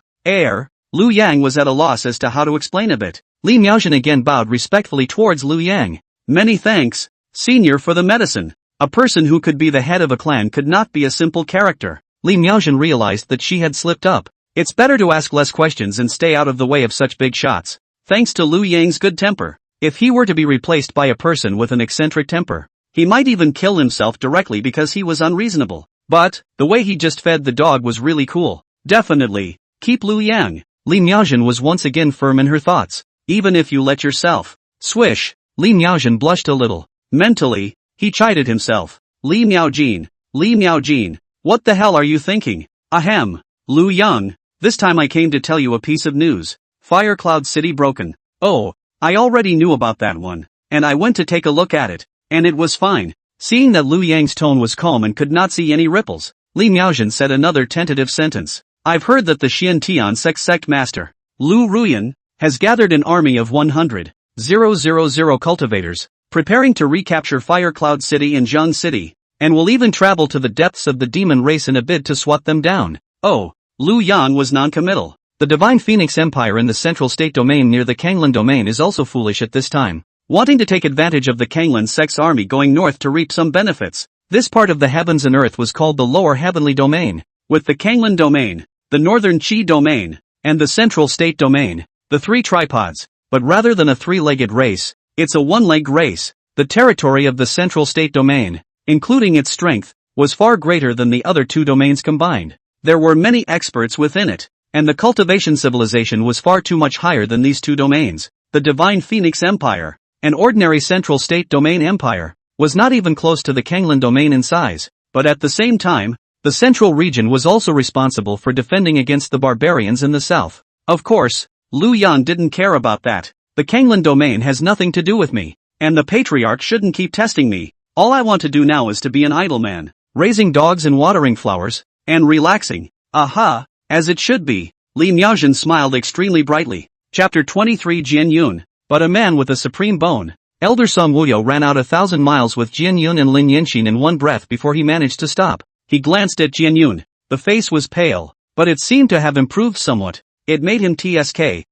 Lu Yang was at a loss as to how to explain a bit. Li Miaojin again bowed respectfully towards Lu Yang. Many thanks, senior, for the medicine. A person who could be the head of a clan could not be a simple character. Li Miaojin realized that she had slipped up. It's better to ask less questions and stay out of the way of such big shots. Thanks to Lu Yang's good temper. If he were to be replaced by a person with an eccentric temper, he might even kill himself directly because he was unreasonable. But, the way he just fed the dog was really cool. Definitely, keep Lu Yang. Li Miaojin was once again firm in her thoughts. Even if you let yourself. Swish. Li Miaojin blushed a little. Mentally, he chided himself. Li Miaojin, what the hell are you thinking? Ahem. Lu Yang, this time I came to tell you a piece of news. Fire Cloud City broken. Oh, I already knew about that one. And I went to take a look at it. And it was fine. Seeing that Lu Yang's tone was calm and could not see any ripples, Li Miaojin said another tentative sentence. I've heard that the Xian sect master, Lu Ruyan, has gathered an army of 100,000 cultivators, preparing to recapture Fire Cloud City and Zhang City, and will even travel to the depths of the demon race in a bid to swat them down. Oh, Lu Yan was non-committal. The Divine Phoenix Empire in the Central State Domain near the Kanglan Domain is also foolish at this time, wanting to take advantage of the Kanglan sect's army going north to reap some benefits. This part of the heavens and earth was called the Lower Heavenly Domain, with the Kanglan Domain, the Northern Qi Domain, and the Central State Domain, the three tripods. But rather than a three-legged race, it's a one-leg race. The territory of the Central State Domain, including its strength, was far greater than the other two domains combined. There were many experts within it, and the cultivation civilization was far too much higher than these two domains. The Divine Phoenix Empire, an ordinary Central State Domain empire, was not even close to the Kanglan Domain in size, but at the same time, the central region was also responsible for defending against the barbarians in the south. Of course, Lu Yan didn't care about that. The Kanglan Domain has nothing to do with me, and the Patriarch shouldn't keep testing me. All I want to do now is to be an idle man, raising dogs and watering flowers, and relaxing. Aha, as it should be. Li Miaojin smiled extremely brightly. Chapter 23 Jian Yun. But a man with a supreme bone. Elder Song Wuyo ran out 1,000 miles with Jian Yun and Lin Yanxin in one breath before he managed to stop. He glanced at Jian Yun. The face was pale, but it seemed to have improved somewhat. It made him TSK.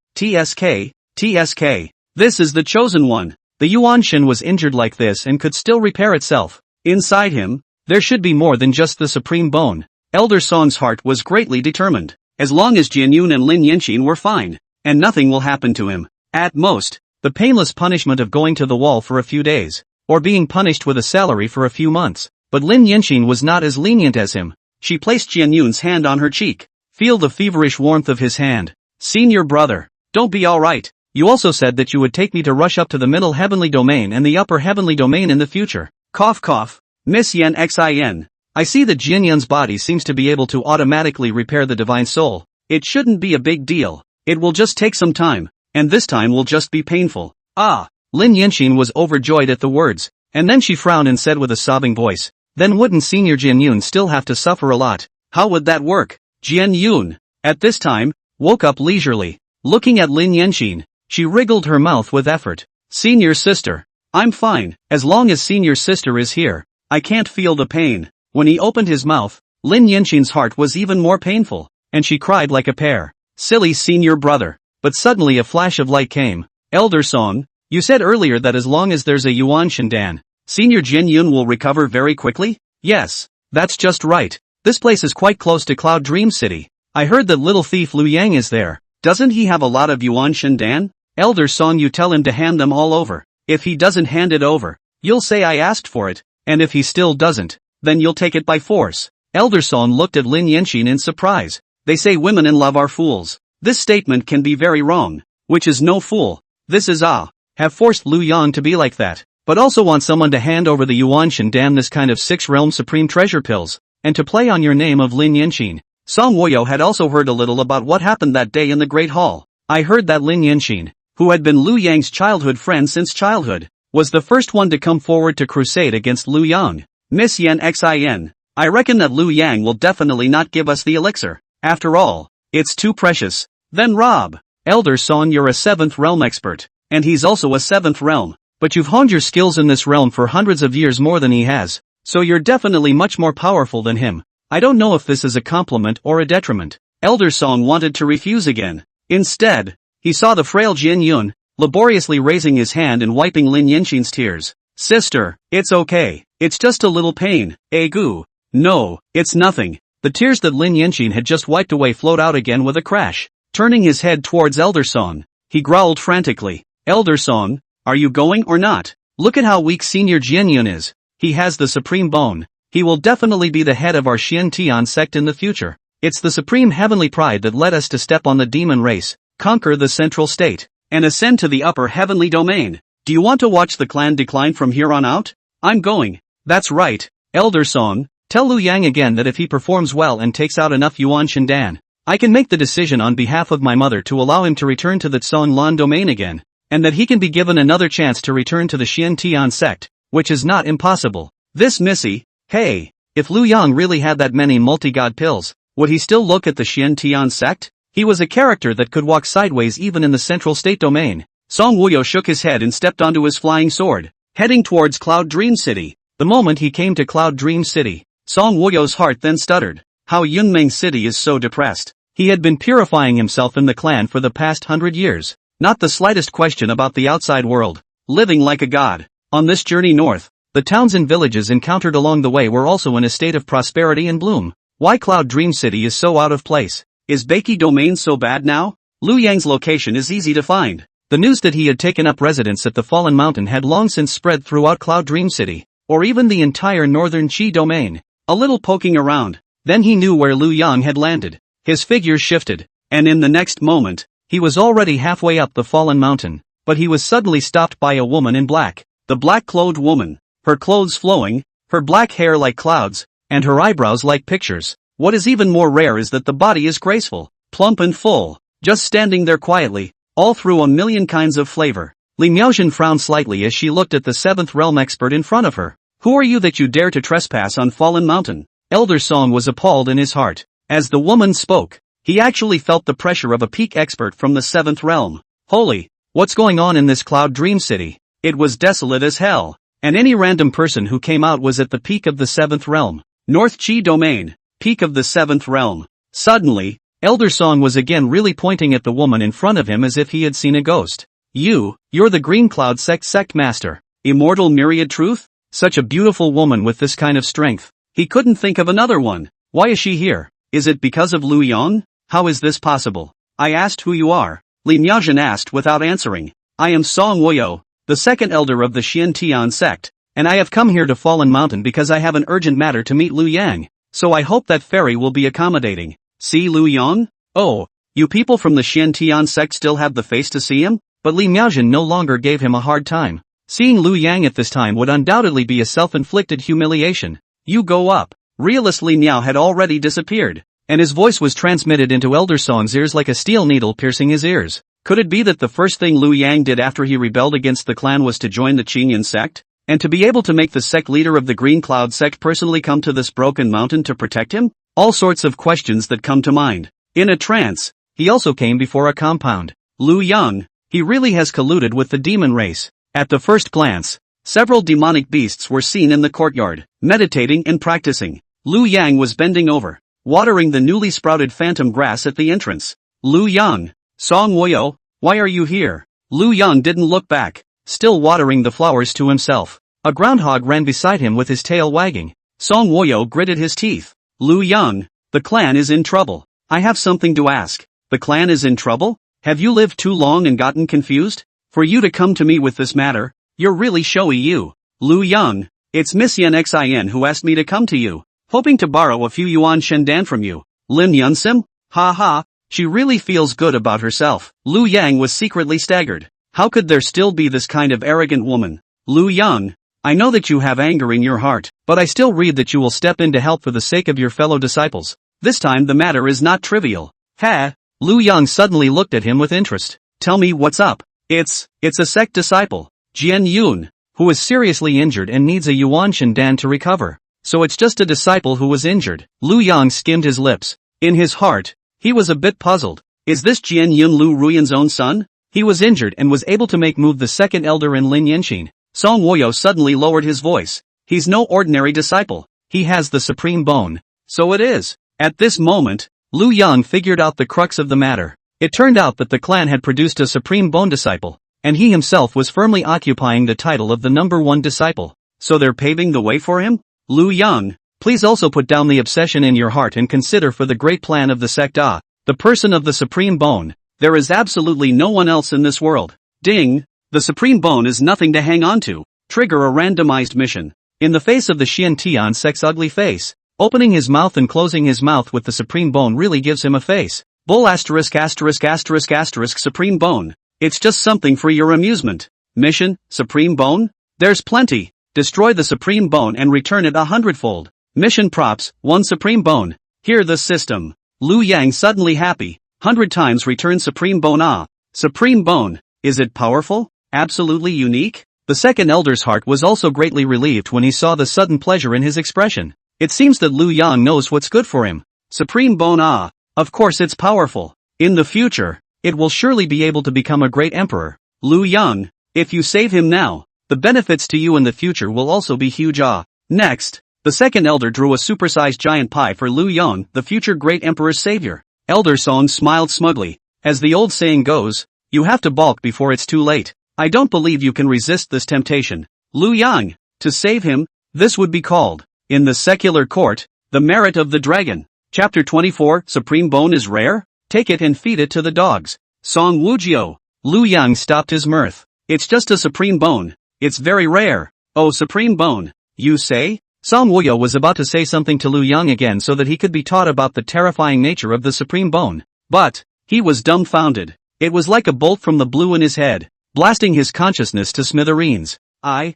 This is the chosen one. The Yuanshin was injured like this and could still repair itself. Inside him, there should be more than just the supreme bone. Elder Song's heart was greatly determined. As long as Jian Yun and Lin Yanxin were fine, and nothing will happen to him. At most, the painless punishment of going to the wall for a few days, or being punished with a salary for a few months. But Lin Yanxin was not as lenient as him. She placed Jian Yun's hand on her cheek. Feel the feverish warmth of his hand. Senior brother, don't be alright. You also said that you would take me to rush up to the middle heavenly domain and the upper heavenly domain in the future. Cough cough. Miss Yen Xin. I see that Jian Yun's body seems to be able to automatically repair the divine soul. It shouldn't be a big deal. It will just take some time, and this time will just be painful. Ah! Lin Yanxin was overjoyed at the words, and then she frowned and said with a sobbing voice, then wouldn't Senior Jian Yun still have to suffer a lot? How would that work? Jian Yun, at this time, woke up leisurely. Looking at Lin Yanxin, she wriggled her mouth with effort. Senior sister, I'm fine, as long as senior sister is here. I can't feel the pain. When he opened his mouth, Lin Yanxin's heart was even more painful, and she cried like a pear. Silly senior brother. But suddenly a flash of light came. Elder Song, you said earlier that as long as there's a Yuan Shindan, Senior Jian Yun will recover very quickly? Yes, that's just right. This place is quite close to Cloud Dream City. I heard that little thief Liu Yang is there. Doesn't he have a lot of yuan shindan? Elder Song, you tell him to hand them all over. If he doesn't hand it over, you'll say I asked for it, and if he still doesn't, then you'll take it by force. Elder Song looked at Lin Yanxin in surprise. They say women in love are fools. This statement can be very wrong. Which is no fool. This is have forced Liu Yang to be like that, but also want someone to hand over the yuan shindan, this kind of 6-realm supreme treasure pills, and to play on your name of Lin Yanxin. Song Woyo had also heard a little about what happened that day in the Great Hall. I heard that Lin Yanxin, who had been Liu Yang's childhood friend since childhood, was the first one to come forward to crusade against Liu Yang. Miss Yan Xin. I reckon that Liu Yang will definitely not give us the elixir. After all, it's too precious. Then Rob. Elder Song, you're a 7th realm expert, and he's also a 7th realm, but you've honed your skills in this realm for hundreds of years more than he has, so you're definitely much more powerful than him. I don't know if this is a compliment or a detriment. Elder Song wanted to refuse again. Instead, he saw the frail Jin Yun, laboriously raising his hand and wiping Lin Yanxin's tears. Sister, it's okay. It's just a little pain. Goo. No, it's nothing. The tears that Lin Yanxin had just wiped away flowed out again with a crash. Turning his head towards Elder Song, he growled frantically. Elder Song, are you going or not? Look at how weak Senior Jin Yun is. He has the supreme bone. He will definitely be the head of our Xian Tian sect in the future. It's the supreme heavenly pride that led us to step on the demon race, conquer the central state, and ascend to the upper heavenly domain. Do you want to watch the clan decline from here on out? I'm going. That's right. Elder Song, tell Liu Yang again that if he performs well and takes out enough yuan shindan, I can make the decision on behalf of my mother to allow him to return to the Lan domain again, and that he can be given another chance to return to the Xian Tian sect, which is not impossible. This Missy, hey, if Liu Yang really had that many multi-god pills, would he still look at the Xian Tian sect? He was a character that could walk sideways even in the central state domain. Song Wuyo shook his head and stepped onto his flying sword, heading towards Cloud Dream City. The moment he came to Cloud Dream City, Song Wuyo's heart then stuttered. How Yunmeng City is so depressed. He had been purifying himself in the clan for the past 100 years. Not the slightest question about the outside world. Living like a god. On this journey north, the towns and villages encountered along the way were also in a state of prosperity and bloom. Why Cloud Dream City is so out of place? Is Beiki Domain so bad now? Liu Yang's location is easy to find. The news that he had taken up residence at the Fallen Mountain had long since spread throughout Cloud Dream City, or even the entire northern Qi domain. A little poking around, then he knew where Liu Yang had landed. His figure shifted, and in the next moment, he was already halfway up the Fallen Mountain, but he was suddenly stopped by a woman in black. The black-clothed woman, her clothes flowing, her black hair like clouds, and her eyebrows like pictures. What is even more rare is that the body is graceful, plump and full, just standing there quietly, all through a million kinds of flavor. Li Miaozhen frowned slightly as she looked at the 7th realm expert in front of her. Who are you that you dare to trespass on Fallen Mountain? Elder Song was appalled in his heart. As the woman spoke, he actually felt the pressure of a peak expert from the 7th realm. Holy, what's going on in this Cloud Dream City? It was desolate as hell, and any random person who came out was at the peak of the 7th realm. North Qi domain, peak of the 7th realm. Suddenly, Elder Song was again really pointing at the woman in front of him as if he had seen a ghost. You're the Green Cloud sect master. Immortal Myriad Truth? Such a beautiful woman with this kind of strength. He couldn't think of another one. Why is she here? Is it because of Liu Yang? How is this possible? I asked who you are. Li Miaozhen asked without answering. I am Song Woyo, the 2nd elder of the Xian Tian sect, and I have come here to Fallen Mountain because I have an urgent matter to meet Liu Yang, so I hope that fairy will be accommodating. See Liu Yang? Oh, you people from the Xian Tian sect still have the face to see him? But Li Miaozhen no longer gave him a hard time. Seeing Liu Yang at this time would undoubtedly be a self-inflicted humiliation. You go up. Realist Li Miao had already disappeared, and his voice was transmitted into Elder Song's ears like a steel needle piercing his ears. Could it be that the first thing Liu Yang did after he rebelled against the clan was to join the Qingyan sect? And to be able to make the sect leader of the Green Cloud sect personally come to this broken mountain to protect him? All sorts of questions that come to mind. In a trance, he also came before a compound. Liu Yang, he really has colluded with the demon race. At the first glance, several demonic beasts were seen in the courtyard, meditating and practicing. Liu Yang was bending over, watering the newly sprouted phantom grass at the entrance. Liu Yang, Song Woyo, why are you here? Liu Yang didn't look back, still watering the flowers to himself. A groundhog ran beside him with his tail wagging. Song Woyo gritted his teeth. Lu Yang, the clan is in trouble. I have something to ask. The clan is in trouble? Have you lived too long and gotten confused? For you to come to me with this matter, you're really showy you. Lu Yang, it's Miss Yen Xin who asked me to come to you, hoping to borrow a few yuan shendan from you. Lin Yunsim? Ha ha, she really feels good about herself. Lu Yang was secretly staggered. How could there still be this kind of arrogant woman? Lu Yang, I know that you have anger in your heart, but I still read that you will step in to help for the sake of your fellow disciples. This time the matter is not trivial. Ha! Lu Yang suddenly looked at him with interest. Tell me what's up. It's a sect disciple, Jian Yun, who is seriously injured and needs a yuan shendan to recover. So it's just a disciple who was injured. Lu Yang skimmed his lips. In his heart, he was a bit puzzled. Is this Jian Yun Lu Ruyan's own son? He was injured and was able to make move the second elder in Lin Yanxin. Song Woyo suddenly lowered his voice. He's no ordinary disciple. He has the supreme bone. So it is. At this moment, Lu Yang figured out the crux of the matter. It turned out that the clan had produced a supreme bone disciple, and he himself was firmly occupying the title of the number one disciple. So they're paving the way for him? Lu Yang, please also put down the obsession in your heart and consider for the great plan of the sect the person of the supreme bone. There is absolutely no one else in this world. Ding! The supreme bone is nothing to hang on to. Trigger a randomized mission. In the face of the Xian Tian sect's ugly face, opening his mouth and closing his mouth with the supreme bone really gives him a face. Bull asterisk asterisk asterisk asterisk supreme bone. It's just something for your amusement. Mission, supreme bone? There's plenty. Destroy the supreme bone and return it 100-fold. Mission props, 1 supreme bone. Hear the system. Lu Yang suddenly happy. 100 times return supreme bone. Supreme bone. Is it powerful? Absolutely unique? The second elder's heart was also greatly relieved when he saw the sudden pleasure in his expression. It seems that Lu Yang knows what's good for him. Supreme bone Of course it's powerful. In the future, it will surely be able to become a great emperor. Lu Yang, if you save him now, the benefits to you in the future will also be huge. Next, the second elder drew a supersized giant pie for Lu Yang, the future great emperor's savior. Elder Song smiled smugly. As the old saying goes, you have to balk before it's too late. I don't believe you can resist this temptation. Lu Yang, to save him, this would be called, in the secular court, the merit of the dragon. Chapter 24, Supreme Bone is rare? Take it and feed it to the dogs. Song Wujio. Lu Yang stopped his mirth. It's just a supreme bone. It's very rare. Oh, supreme bone, you say? Song Wuyo was about to say something to Lu Yang again so that he could be taught about the terrifying nature of the supreme bone. But, he was dumbfounded. It was like a bolt from the blue in his head, blasting his consciousness to smithereens. I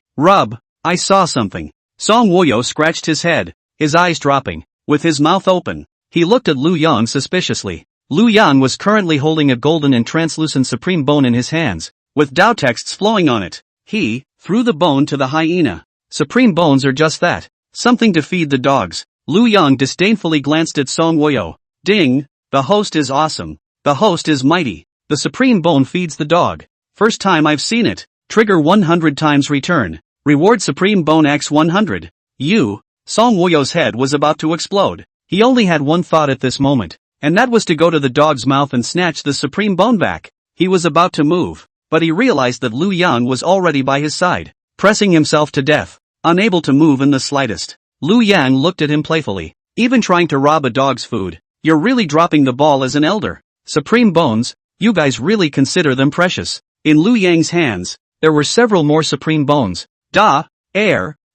saw something. Song Wuyo scratched his head, his eyes dropping. With his mouth open, he looked at Lu Yang suspiciously. Lu Yang was currently holding a golden and translucent supreme bone in his hands, with Tao texts flowing on it. He threw the bone to the hyena. Supreme bones are just that. Something to feed the dogs. Lu Yang disdainfully glanced at Song Wuyo. Ding! The host is awesome. The host is mighty. The supreme bone feeds the dog. First time I've seen it. Trigger 100 times return. Reward supreme bone x 100. Song Wuyo's head was about to explode. He only had one thought at this moment, and that was to go to the dog's mouth and snatch the supreme bone back. He was about to move, but he realized that Lu Yang was already by his side, pressing himself to death, unable to move in the slightest. Lu Yang looked at him playfully. Even trying to rob a dog's food, you're really dropping the ball as an elder. Supreme bones, you guys really consider them precious. In Lu Yang's hands, there were several more supreme bones.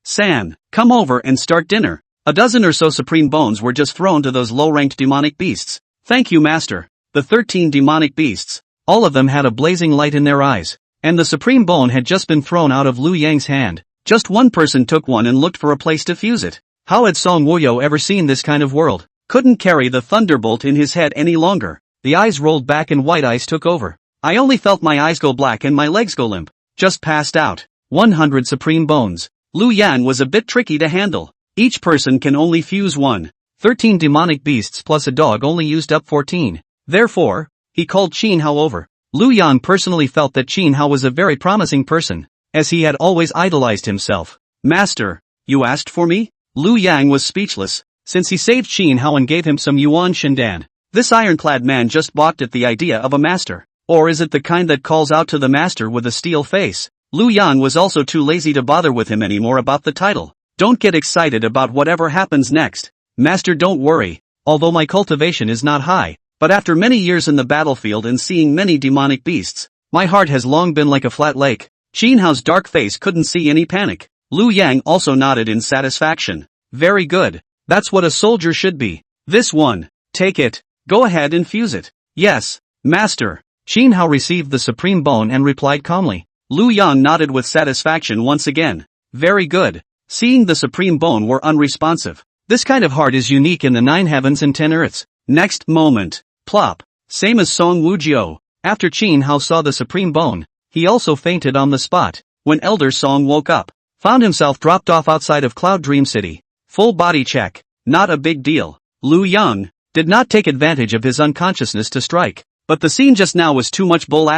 San, come over and start dinner. A dozen or so supreme bones were just thrown to those low-ranked demonic beasts. Thank you, master. The 13 demonic beasts, all of them had a blazing light in their eyes, and the supreme bone had just been thrown out of Lu Yang's hand. Just one person took one and looked for a place to fuse it. How had Song Wuyo ever seen this kind of world? Couldn't carry the thunderbolt in his head any longer. The eyes rolled back and white eyes took over. I only felt my eyes go black and my legs go limp. Just passed out. 100 supreme bones. Lu Yang was a bit tricky to handle. Each person can only fuse one. 13 demonic beasts plus a dog only used up 14. Therefore, he called Qin Hao over. Lu Yang personally felt that Qin Hao was a very promising person, as he had always idolized himself. Master, you asked for me? Lu Yang was speechless, since he saved Qin Hao and gave him some yuan shendan. This ironclad man just balked at the idea of a master. Or is it the kind that calls out to the master with a steel face? Lu Yang was also too lazy to bother with him anymore about the title. Don't get excited about whatever happens next. Master, don't worry. Although my cultivation is not high, but after many years in the battlefield and seeing many demonic beasts, my heart has long been like a flat lake. Qin Hao's dark face couldn't see any panic. Lu Yang also nodded in satisfaction. Very good. That's what a soldier should be. This one. Take it. Go ahead and fuse it. Yes, Master. Qin Hao received the supreme bone and replied calmly. Lu Yang nodded with satisfaction once again. Very good. Seeing the supreme bone were unresponsive. This kind of heart is unique in the 9 heavens and 10 earths. Next moment. Plop. Same as Song Wujiu. After Qin Hao saw the supreme bone, he also fainted on the spot. When Elder Song woke up, found himself dropped off outside of Cloud Dream City. Full body check. Not a big deal. Lu Yang did not take advantage of his unconsciousness to strike. But the scene just now was too much bull ********.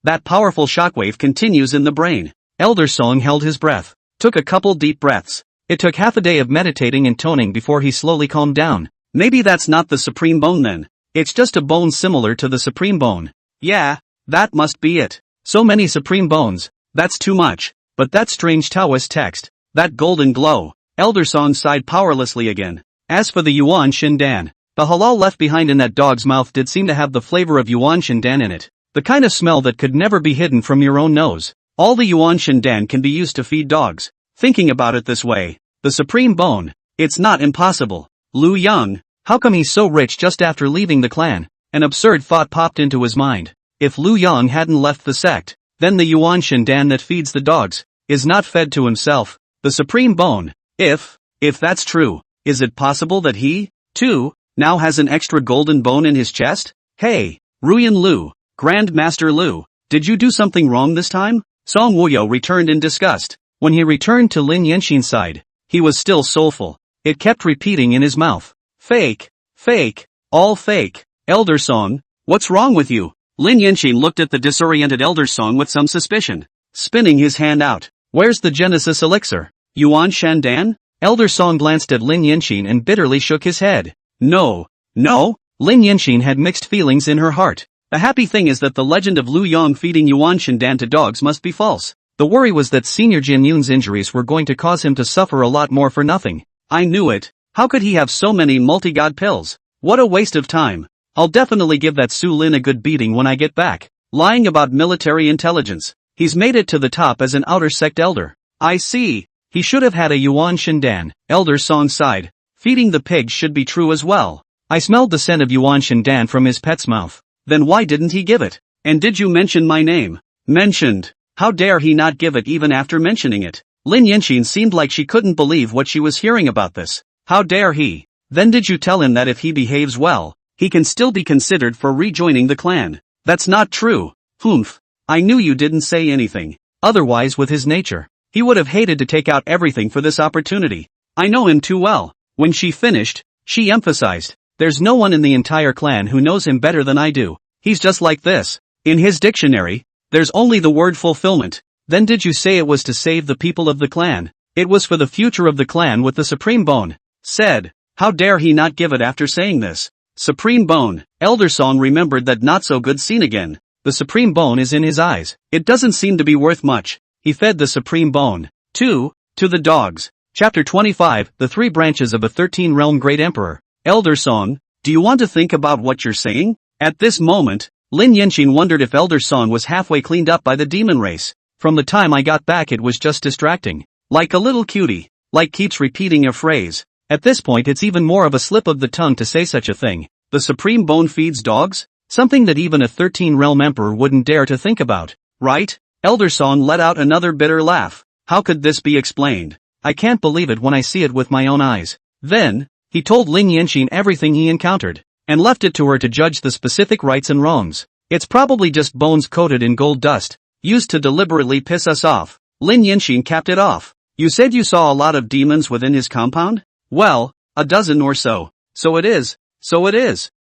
That powerful shockwave continues in the brain. Elder Song held his breath. Took a couple deep breaths. It took half a day of meditating and toning before he slowly calmed down. Maybe that's not the supreme bone then. It's just a bone similar to the supreme bone. Yeah, that must be it. So many supreme bones. That's too much. But that strange Taoist text. That golden glow. Elder Song sighed powerlessly again. As for the Yuan Shindan, the halal left behind in that dog's mouth did seem to have the flavor of Yuan Shindan in it. The kind of smell that could never be hidden from your own nose. All the Yuan Shindan can be used to feed dogs. Thinking about it this way. The supreme bone. It's not impossible. Lu Yang. How come he's so rich just after leaving the clan? An absurd thought popped into his mind. If Lu Yang hadn't left the sect, then the Yuan Shindan that feeds the dogs is not fed to himself. The supreme bone. If that's true, is it possible that he, too, now has an extra golden bone in his chest? Hey, Ruyan Lu, Grand Master Lu, did you do something wrong this time? Song Wuyo returned in disgust. When he returned to Lin Yenshin's side, he was still soulful. It kept repeating in his mouth. Fake, all fake. Elder Song, what's wrong with you? Lin Yenshin looked at the disoriented Elder Song with some suspicion. Spinning his hand out. Where's the Genesis elixir? Yuan Shandan? Elder Song glanced at Lin Yenshin and bitterly shook his head. No. Lin Yenshin had mixed feelings in her heart. The happy thing is that the legend of Lu Yang feeding Yuan Shandan to dogs must be false. The worry was that Senior Jin Yun's injuries were going to cause him to suffer a lot more for nothing. I knew it. How could he have so many multi-god pills? What a waste of time. I'll definitely give that Su Lin a good beating when I get back. Lying about military intelligence. He's made it to the top as an outer sect elder. I see. He should have had a Yuan Shindan. Elder Song sighed. Feeding the pigs should be true as well. I smelled the scent of Yuan Shindan from his pet's mouth. Then why didn't he give it? And did you mention my name? Mentioned. How dare he not give it even after mentioning it? Lin Yenshin seemed like she couldn't believe what she was hearing about this. How dare he? Then did you tell him that if he behaves well, he can still be considered for rejoining the clan? That's not true. Humph. I knew you didn't say anything. Otherwise, with his nature, he would have hated to take out everything for this opportunity. I know him too well. When she finished, she emphasized, there's no one in the entire clan who knows him better than I do. He's just like this. In his dictionary, there's only the word fulfillment. Then did you say it was to save the people of the clan? It was for the future of the clan with the supreme bone. Said. How dare he not give it after saying this? Supreme bone. Elder Song remembered that not so good scene again. The supreme bone is in his eyes. It doesn't seem to be worth much. He fed the supreme bone. To the dogs. Chapter 25, The 3 Branches of a 13-Realm Great Emperor. Elder Song, do you want to think about what you're saying? At this moment, Lin Yenshin wondered if Elder Song was halfway cleaned up by the demon race. From the time I got back it was just distracting. Like a little cutie. Like keeps repeating a phrase. At this point it's even more of a slip of the tongue to say such a thing. The supreme bone feeds dogs? Something that even a 13-realm emperor wouldn't dare to think about, right? Elder Song let out another bitter laugh. How could this be explained? I can't believe it when I see it with my own eyes. Then, he told Lin Yenshin everything he encountered, and left it to her to judge the specific rights and wrongs. It's probably just bones coated in gold dust, used to deliberately piss us off. Lin Yenshin capped it off. You said you saw a lot of demons within his compound? Well, a dozen or so. So it is.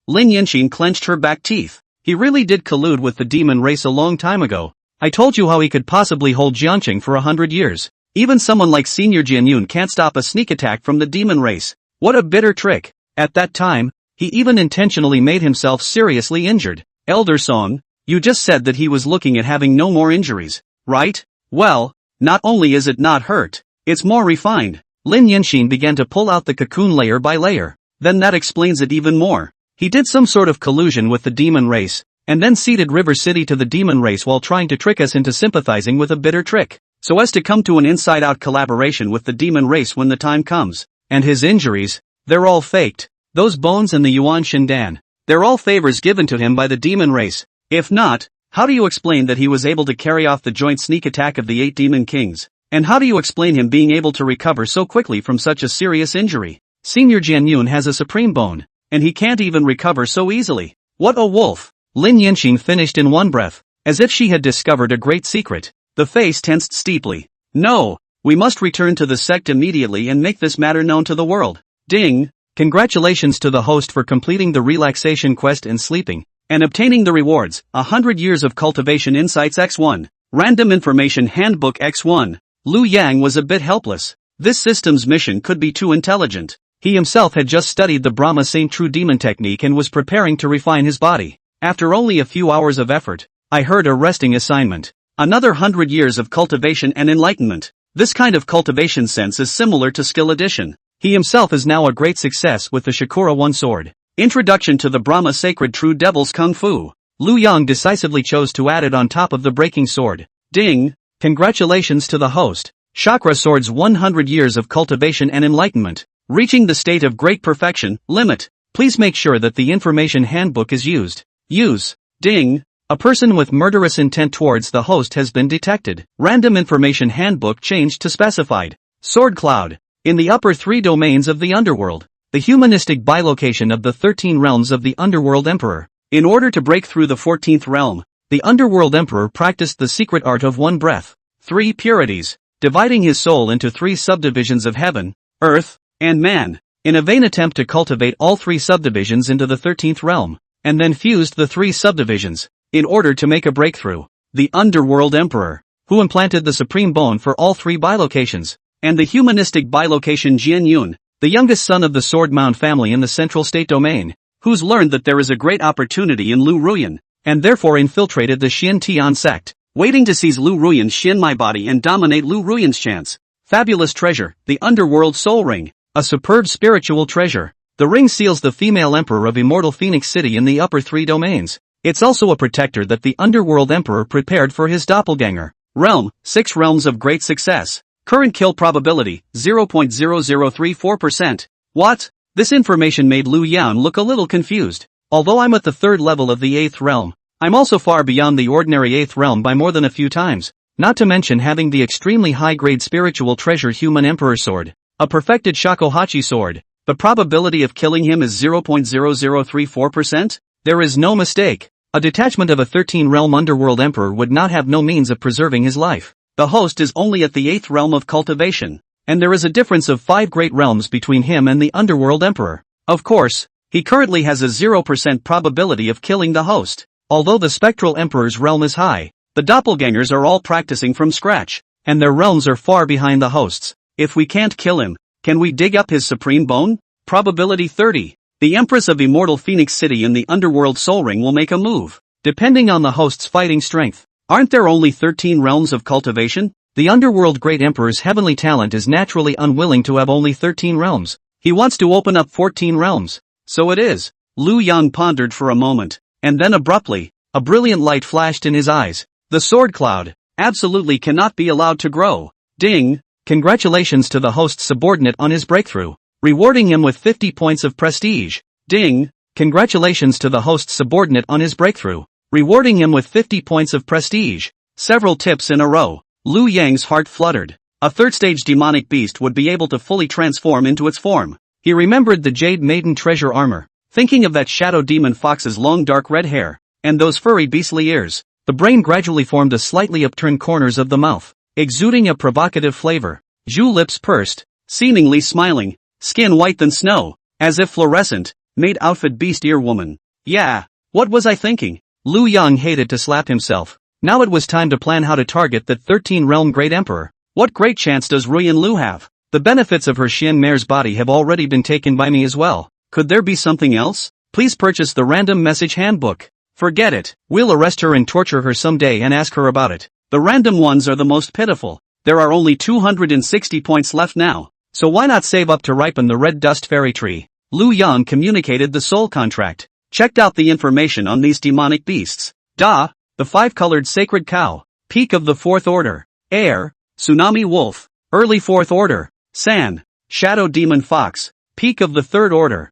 Lin Yenshin clenched her back teeth. He really did collude with the demon race a long time ago. I told you how he could possibly hold Jianqing for 100 years. Even someone like Senior Jin Yun can't stop a sneak attack from the demon race. What a bitter trick. At that time, he even intentionally made himself seriously injured. Elder Song, you just said that he was looking at having no more injuries, right? Well, not only is it not hurt, it's more refined. Lin Yinxin began to pull out the cocoon layer by layer. Then that explains it even more. He did some sort of collusion with the demon race, and then ceded River City to the demon race while trying to trick us into sympathizing with a bitter trick, so as to come to an inside-out collaboration with the demon race when the time comes. And his injuries, they're all faked. Those bones and the Yuan Shindan, they're all favors given to him by the demon race. If not, how do you explain that he was able to carry off the joint sneak attack of the 8 demon kings? And how do you explain him being able to recover so quickly from such a serious injury? Senior Jian Yun has a supreme bone, and he can't even recover so easily. What a wolf! Lin Yinxin finished in one breath, as if she had discovered a great secret. The face tensed steeply. No, we must return to the sect immediately and make this matter known to the world. Ding! Congratulations to the host for completing the relaxation quest and sleeping, and obtaining the rewards, 100 years of cultivation insights X1. Random information handbook X1. Lu Yang was a bit helpless. This system's mission could be too intelligent. He himself had just studied the Brahma Saint True Demon technique and was preparing to refine his body. After only a few hours of effort, I heard a resting assignment. Another 100 years of cultivation and enlightenment. This kind of cultivation sense is similar to skill addition. He himself is now a great success with the Shakura One Sword. Introduction to the Brahma Sacred True Devil's Kung Fu. Lu Yang decisively chose to add it on top of the Breaking Sword. Ding! Congratulations to the host. Chakra Sword's 100 years of cultivation and enlightenment. Reaching the state of great perfection, limit. Please make sure that the information handbook is used. Use. Ding! A person with murderous intent towards the host has been detected. Random information handbook changed to specified. Sword Cloud. In the upper 3 domains of the underworld. The humanistic bilocation of the 13 realms of the Underworld Emperor. In order to break through the 14th realm, the Underworld Emperor practiced the secret art of one breath. 3 purities. Dividing his soul into 3 subdivisions of heaven, earth, and man. In a vain attempt to cultivate all 3 subdivisions into the 13th realm. And then fused the 3 subdivisions. In order to make a breakthrough. The Underworld Emperor, who implanted the supreme bone for all 3 bilocations. And the humanistic bilocation Jian Yun, the youngest son of the Sword Mound family in the Central State Domain, who's learned that there is a great opportunity in Lu Ruyan, and therefore infiltrated the Xin Tian sect, waiting to seize Lu Ruyan's Xin My body and dominate Lu Ruyan's chance. Fabulous treasure, the Underworld Soul Ring, a superb spiritual treasure. The ring seals the female emperor of Immortal Phoenix City in the upper 3 domains. It's also a protector that the Underworld Emperor prepared for his doppelganger. Realm, 6 realms of great success. Current kill probability, 0.0034%. What? This information made Lu Yan look a little confused. Although I'm at the 3rd level of the 8th realm, I'm also far beyond the ordinary 8th realm by more than a few times. Not to mention having the extremely high-grade spiritual treasure Human Emperor Sword. A perfected Shakuhachi sword. The probability of killing him is 0.0034%? There is no mistake. A detachment of a 13-realm Underworld Emperor would not have no means of preserving his life. The host is only at the 8th realm of cultivation, and there is a difference of 5 great realms between him and the Underworld Emperor. Of course, he currently has a 0% probability of killing the host. Although the Spectral Emperor's realm is high, the doppelgangers are all practicing from scratch, and their realms are far behind the host's. If we can't kill him, can we dig up his supreme bone? Probability 30. The Empress of Immortal Phoenix City in the Underworld Soul Ring will make a move, depending on the host's fighting strength. Aren't there only 13 realms of cultivation? The Underworld Great Emperor's heavenly talent is naturally unwilling to have only 13 realms. He wants to open up 14 realms. So it is. Lu Yang pondered for a moment, and then abruptly, a brilliant light flashed in his eyes. The sword cloud absolutely cannot be allowed to grow. Ding! Congratulations to the host's subordinate on his breakthrough, rewarding him with 50 points of prestige. Ding! Congratulations to the host's subordinate on his breakthrough, rewarding him with 50 points of prestige. Several tips in a row. Lu Yang's heart fluttered. A 3rd-stage demonic beast would be able to fully transform into its form. He remembered the Jade Maiden treasure armor, thinking of that shadow demon fox's long dark red hair, and those furry beastly ears. The brain gradually formed the slightly upturned corners of the mouth, exuding a provocative flavor. Zhu lips pursed, seemingly smiling, skin white than snow, as if fluorescent, made outfit beast ear woman. Yeah, what was I thinking? Lu Yang hated to slap himself. Now it was time to plan how to target that 13-realm Great Emperor. What great chance does Ruyan Lu have? The benefits of her Xian mare's body have already been taken by me as well. Could there be something else? Please purchase the random message handbook. Forget it. We'll arrest her and torture her someday and ask her about it. The random ones are the most pitiful. There are only 260 points left now. so why not save up to ripen the red dust fairy tree? Lu Yang communicated the soul contract. Checked out the information on these demonic beasts. Da, the 5-colored sacred cow, peak of the 4th order. Air, tsunami wolf, early 4th order. San, shadow demon fox, peak of the 3rd order.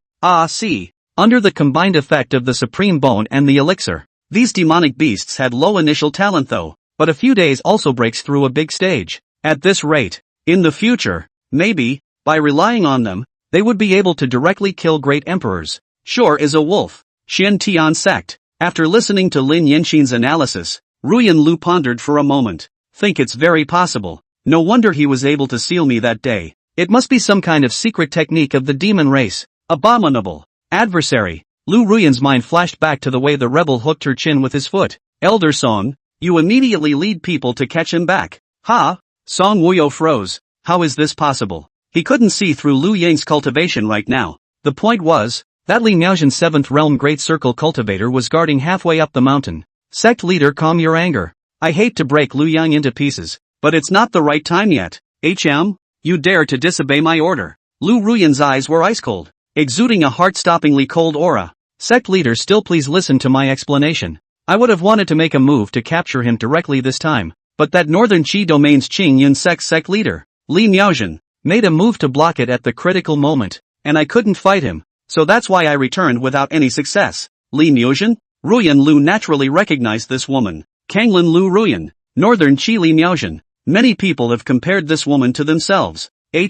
Sea, under the combined effect of the supreme bone and the elixir. These demonic beasts had low initial talent though, but a few days also breaks through a big stage. At this rate, in the future, maybe, by relying on them, they would be able to directly kill great emperors. Sure is a wolf. Xian Tian sect. After listening to Lin Yanxin's analysis, Ruyan Lu pondered for a moment. Think it's very possible. No wonder he was able to seal me that day. It must be some kind of secret technique of the demon race. Abominable. Adversary. Lu Ruyan's mind flashed back to the way the rebel hooked her chin with his foot. Elder Song, you immediately lead people to catch him back. Ha! Song Wuyo froze. How is this possible? He couldn't see through Lu Yang's cultivation right now. The point was, that Li Miaoxin's 7th realm Great Circle cultivator was guarding halfway up the mountain. Sect leader, calm your anger. I hate to break Lu Yang into pieces, but it's not the right time yet. You dare to disobey my order. Lu Ruyan's eyes were ice cold, exuding a heart-stoppingly cold aura. Sect leader, still please listen to my explanation. I would have wanted to make a move to capture him directly this time, but that Northern Qi Domain's Qing Yun sect leader, Li Miaoxin, made a move to block it at the critical moment, and I couldn't fight him, so that's why I returned without any success. Li Miaoxin? Ruyan Lu naturally recognized this woman. Kanglin Lu Ruyan, Northern Qi Li Miaoxin. Many people have compared this woman to themselves. He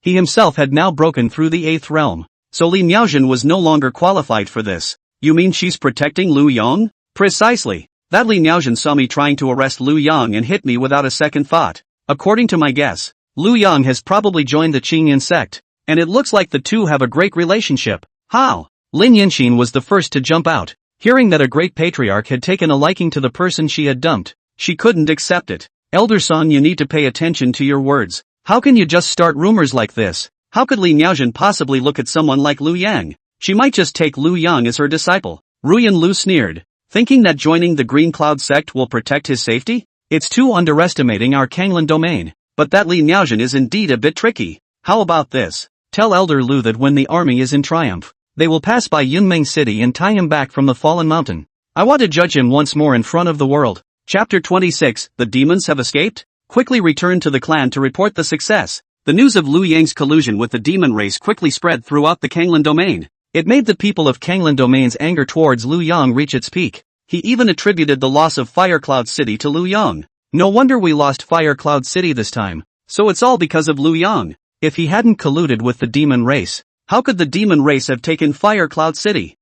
himself had now broken through the 8th realm, so Li Miaoxin was no longer qualified for this. You mean she's protecting Lu Yang? Precisely. That Li Miaoxin saw me trying to arrest Lu Yang and hit me without a second thought. According to my guess, Lu Yang has probably joined the Qingyan sect, and it looks like the two have a great relationship. How? Lin Yanxin was the first to jump out. Hearing that a great patriarch had taken a liking to the person she had dumped, she couldn't accept it. Elder Son, you need to pay attention to your words. How can you just start rumors like this? How could Li Miaoxin possibly look at someone like Lu Yang? She might just take Lu Yang as her disciple. Ruyan Lu sneered, thinking that joining the Green Cloud sect will protect his safety? It's too underestimating our Kanglin domain. But that Li Miaoxin is indeed a bit tricky. How about this? Tell Elder Lu that when the army is in triumph, they will pass by Yunmeng City and tie him back from the fallen mountain. I want to judge him once more in front of the world. Chapter 26, The demons have escaped? Quickly returned to the clan to report the success. The news of Lu Yang's collusion with the demon race quickly spread throughout the Kanglin domain. It made the people of Kanglin domain's anger towards Lu Yang reach its peak. He even attributed the loss of Fire Cloud City to Lu Yang. No wonder we lost Fire Cloud City this time. So it's all because of Lu Yang. If he hadn't colluded with the demon race, how could the demon race have taken Fire Cloud City?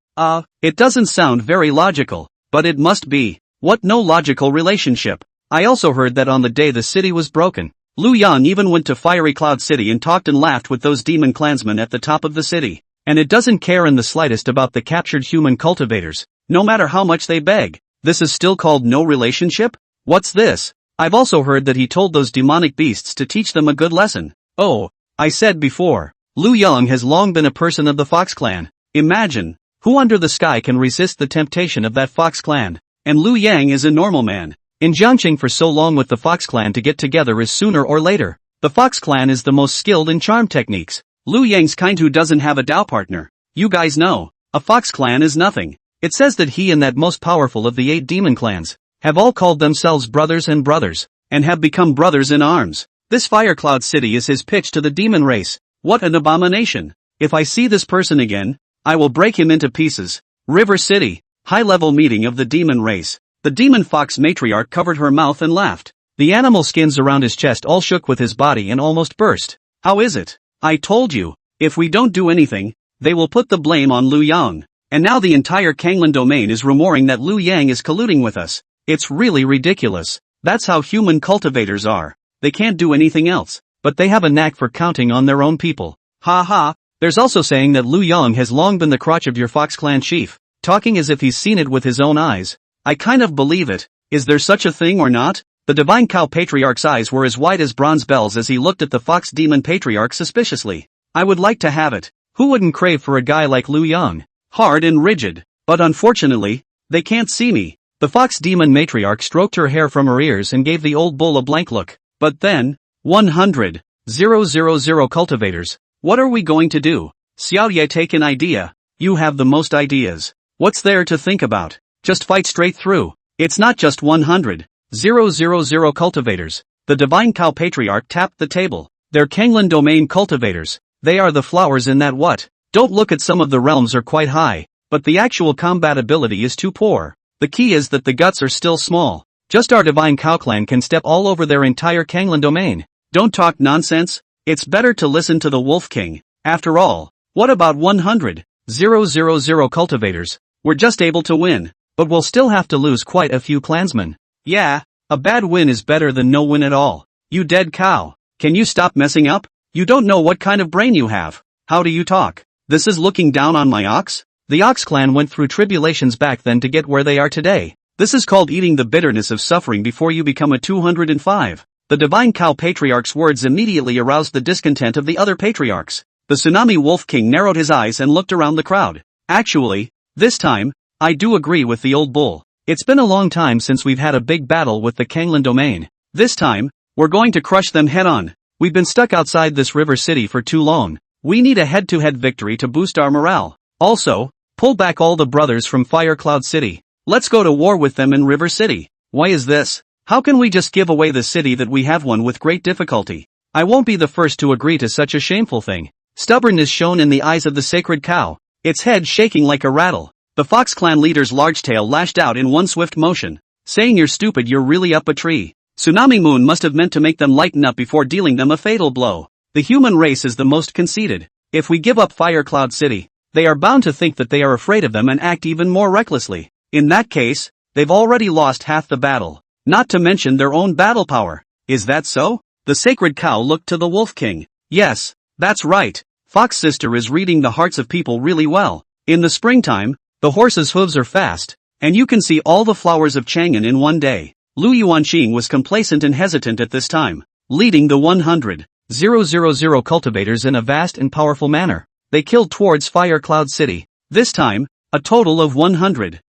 It doesn't sound very logical, but it must be. What no logical relationship. I also heard that on the day the city was broken, Lu Yang even went to Fiery Cloud City and talked and laughed with those demon clansmen at the top of the city. And it doesn't care in the slightest about the captured human cultivators, no matter how much they beg. This is still called no relationship? What's this? I've also heard that he told those demonic beasts to teach them a good lesson. Oh, I said before, Lu Yang has long been a person of the Fox clan. Imagine, who under the sky can resist the temptation of that Fox clan? And Lu Yang is a normal man. In Jiangqing for so long with the Fox clan to get together is sooner or later. The Fox clan is the most skilled in charm techniques. Lu Yang's kind who doesn't have a Dao partner. You guys know, a Fox clan is nothing. It says that he and that most powerful of the 8 demon clans have all called themselves brothers, and have become brothers in arms. This Fire Cloud City is his pitch to the demon race. What an abomination. If I see this person again, I will break him into pieces. River City, high-level meeting of the demon race. The demon fox matriarch covered her mouth and laughed. The animal skins around his chest all shook with his body and almost burst. How is it? I told you, if we don't do anything, they will put the blame on Lu Yang. And now the entire Kanglin domain is rumoring that Lu Yang is colluding with us. It's really ridiculous. That's how human cultivators are. They can't do anything else, but they have a knack for counting on their own people. Ha ha. There's also saying that Lu Yang has long been the crotch of your Fox clan chief, talking as if he's seen it with his own eyes. I kind of believe it. Is there such a thing or not? The divine cow patriarch's eyes were as wide as bronze bells as he looked at the fox demon patriarch suspiciously. I would like to have it. Who wouldn't crave for a guy like Lu Yang? Hard and rigid. But unfortunately, they can't see me. The fox demon matriarch stroked her hair from her ears and gave the old bull a blank look. But then, 100. 000 cultivators. What are we going to do? Xiaoye, take an idea. You have the most ideas. What's there to think about? Just fight straight through. It's not just 100. 000 cultivators. The divine cow patriarch tapped the table. They're Kanglan domain cultivators. They are the flowers in that what? Don't look at some of the realms are quite high, but the actual compatibility is too poor. The key is that the guts are still small. Just our divine cow clan can step all over their entire Kanglan domain. Don't talk nonsense. It's better to listen to the Wolf King. After all, what about 100? 000 cultivators? We're just able to win, but we'll still have to lose quite a few clansmen. Yeah, a bad win is better than no win at all. You dead cow. Can you stop messing up? You don't know what kind of brain you have. How do you talk? This is looking down on my ox? The Ox clan went through tribulations back then to get where they are today. This is called eating the bitterness of suffering before you become a 205. The divine cow patriarch's words immediately aroused the discontent of the other patriarchs. The Tsunami Wolf King narrowed his eyes and looked around the crowd. Actually, this time, I do agree with the old bull. It's been a long time since we've had a big battle with the Kanglan domain. This time, we're going to crush them head on. We've been stuck outside this river city for too long. We need a head-to-head victory to boost our morale. Also, pull back all the brothers from Fire Cloud City. Let's go to war with them in River City. Why is this? How can we just give away the city that we have won with great difficulty? I won't be the first to agree to such a shameful thing. Stubbornness shone in the eyes of the sacred cow, its head shaking like a rattle. The Fox clan leader's large tail lashed out in one swift motion, saying, "You're stupid, you're really up a tree." Tsunami Moon must have meant to make them lighten up before dealing them a fatal blow. The human race is the most conceited. If we give up Fire Cloud City, they are bound to think that they are afraid of them and act even more recklessly. In that case, they've already lost half the battle, not to mention their own battle power. Is that so? The sacred cow looked to the Wolf King. Yes, that's right. Fox Sister is reading the hearts of people really well. In the springtime, the horse's hooves are fast, and you can see all the flowers of Chang'an in one day. Lu Yuanqing was complacent and hesitant at this time, leading the 100,000 cultivators in a vast and powerful manner. They killed towards Fire Cloud City. This time, a total of 100,000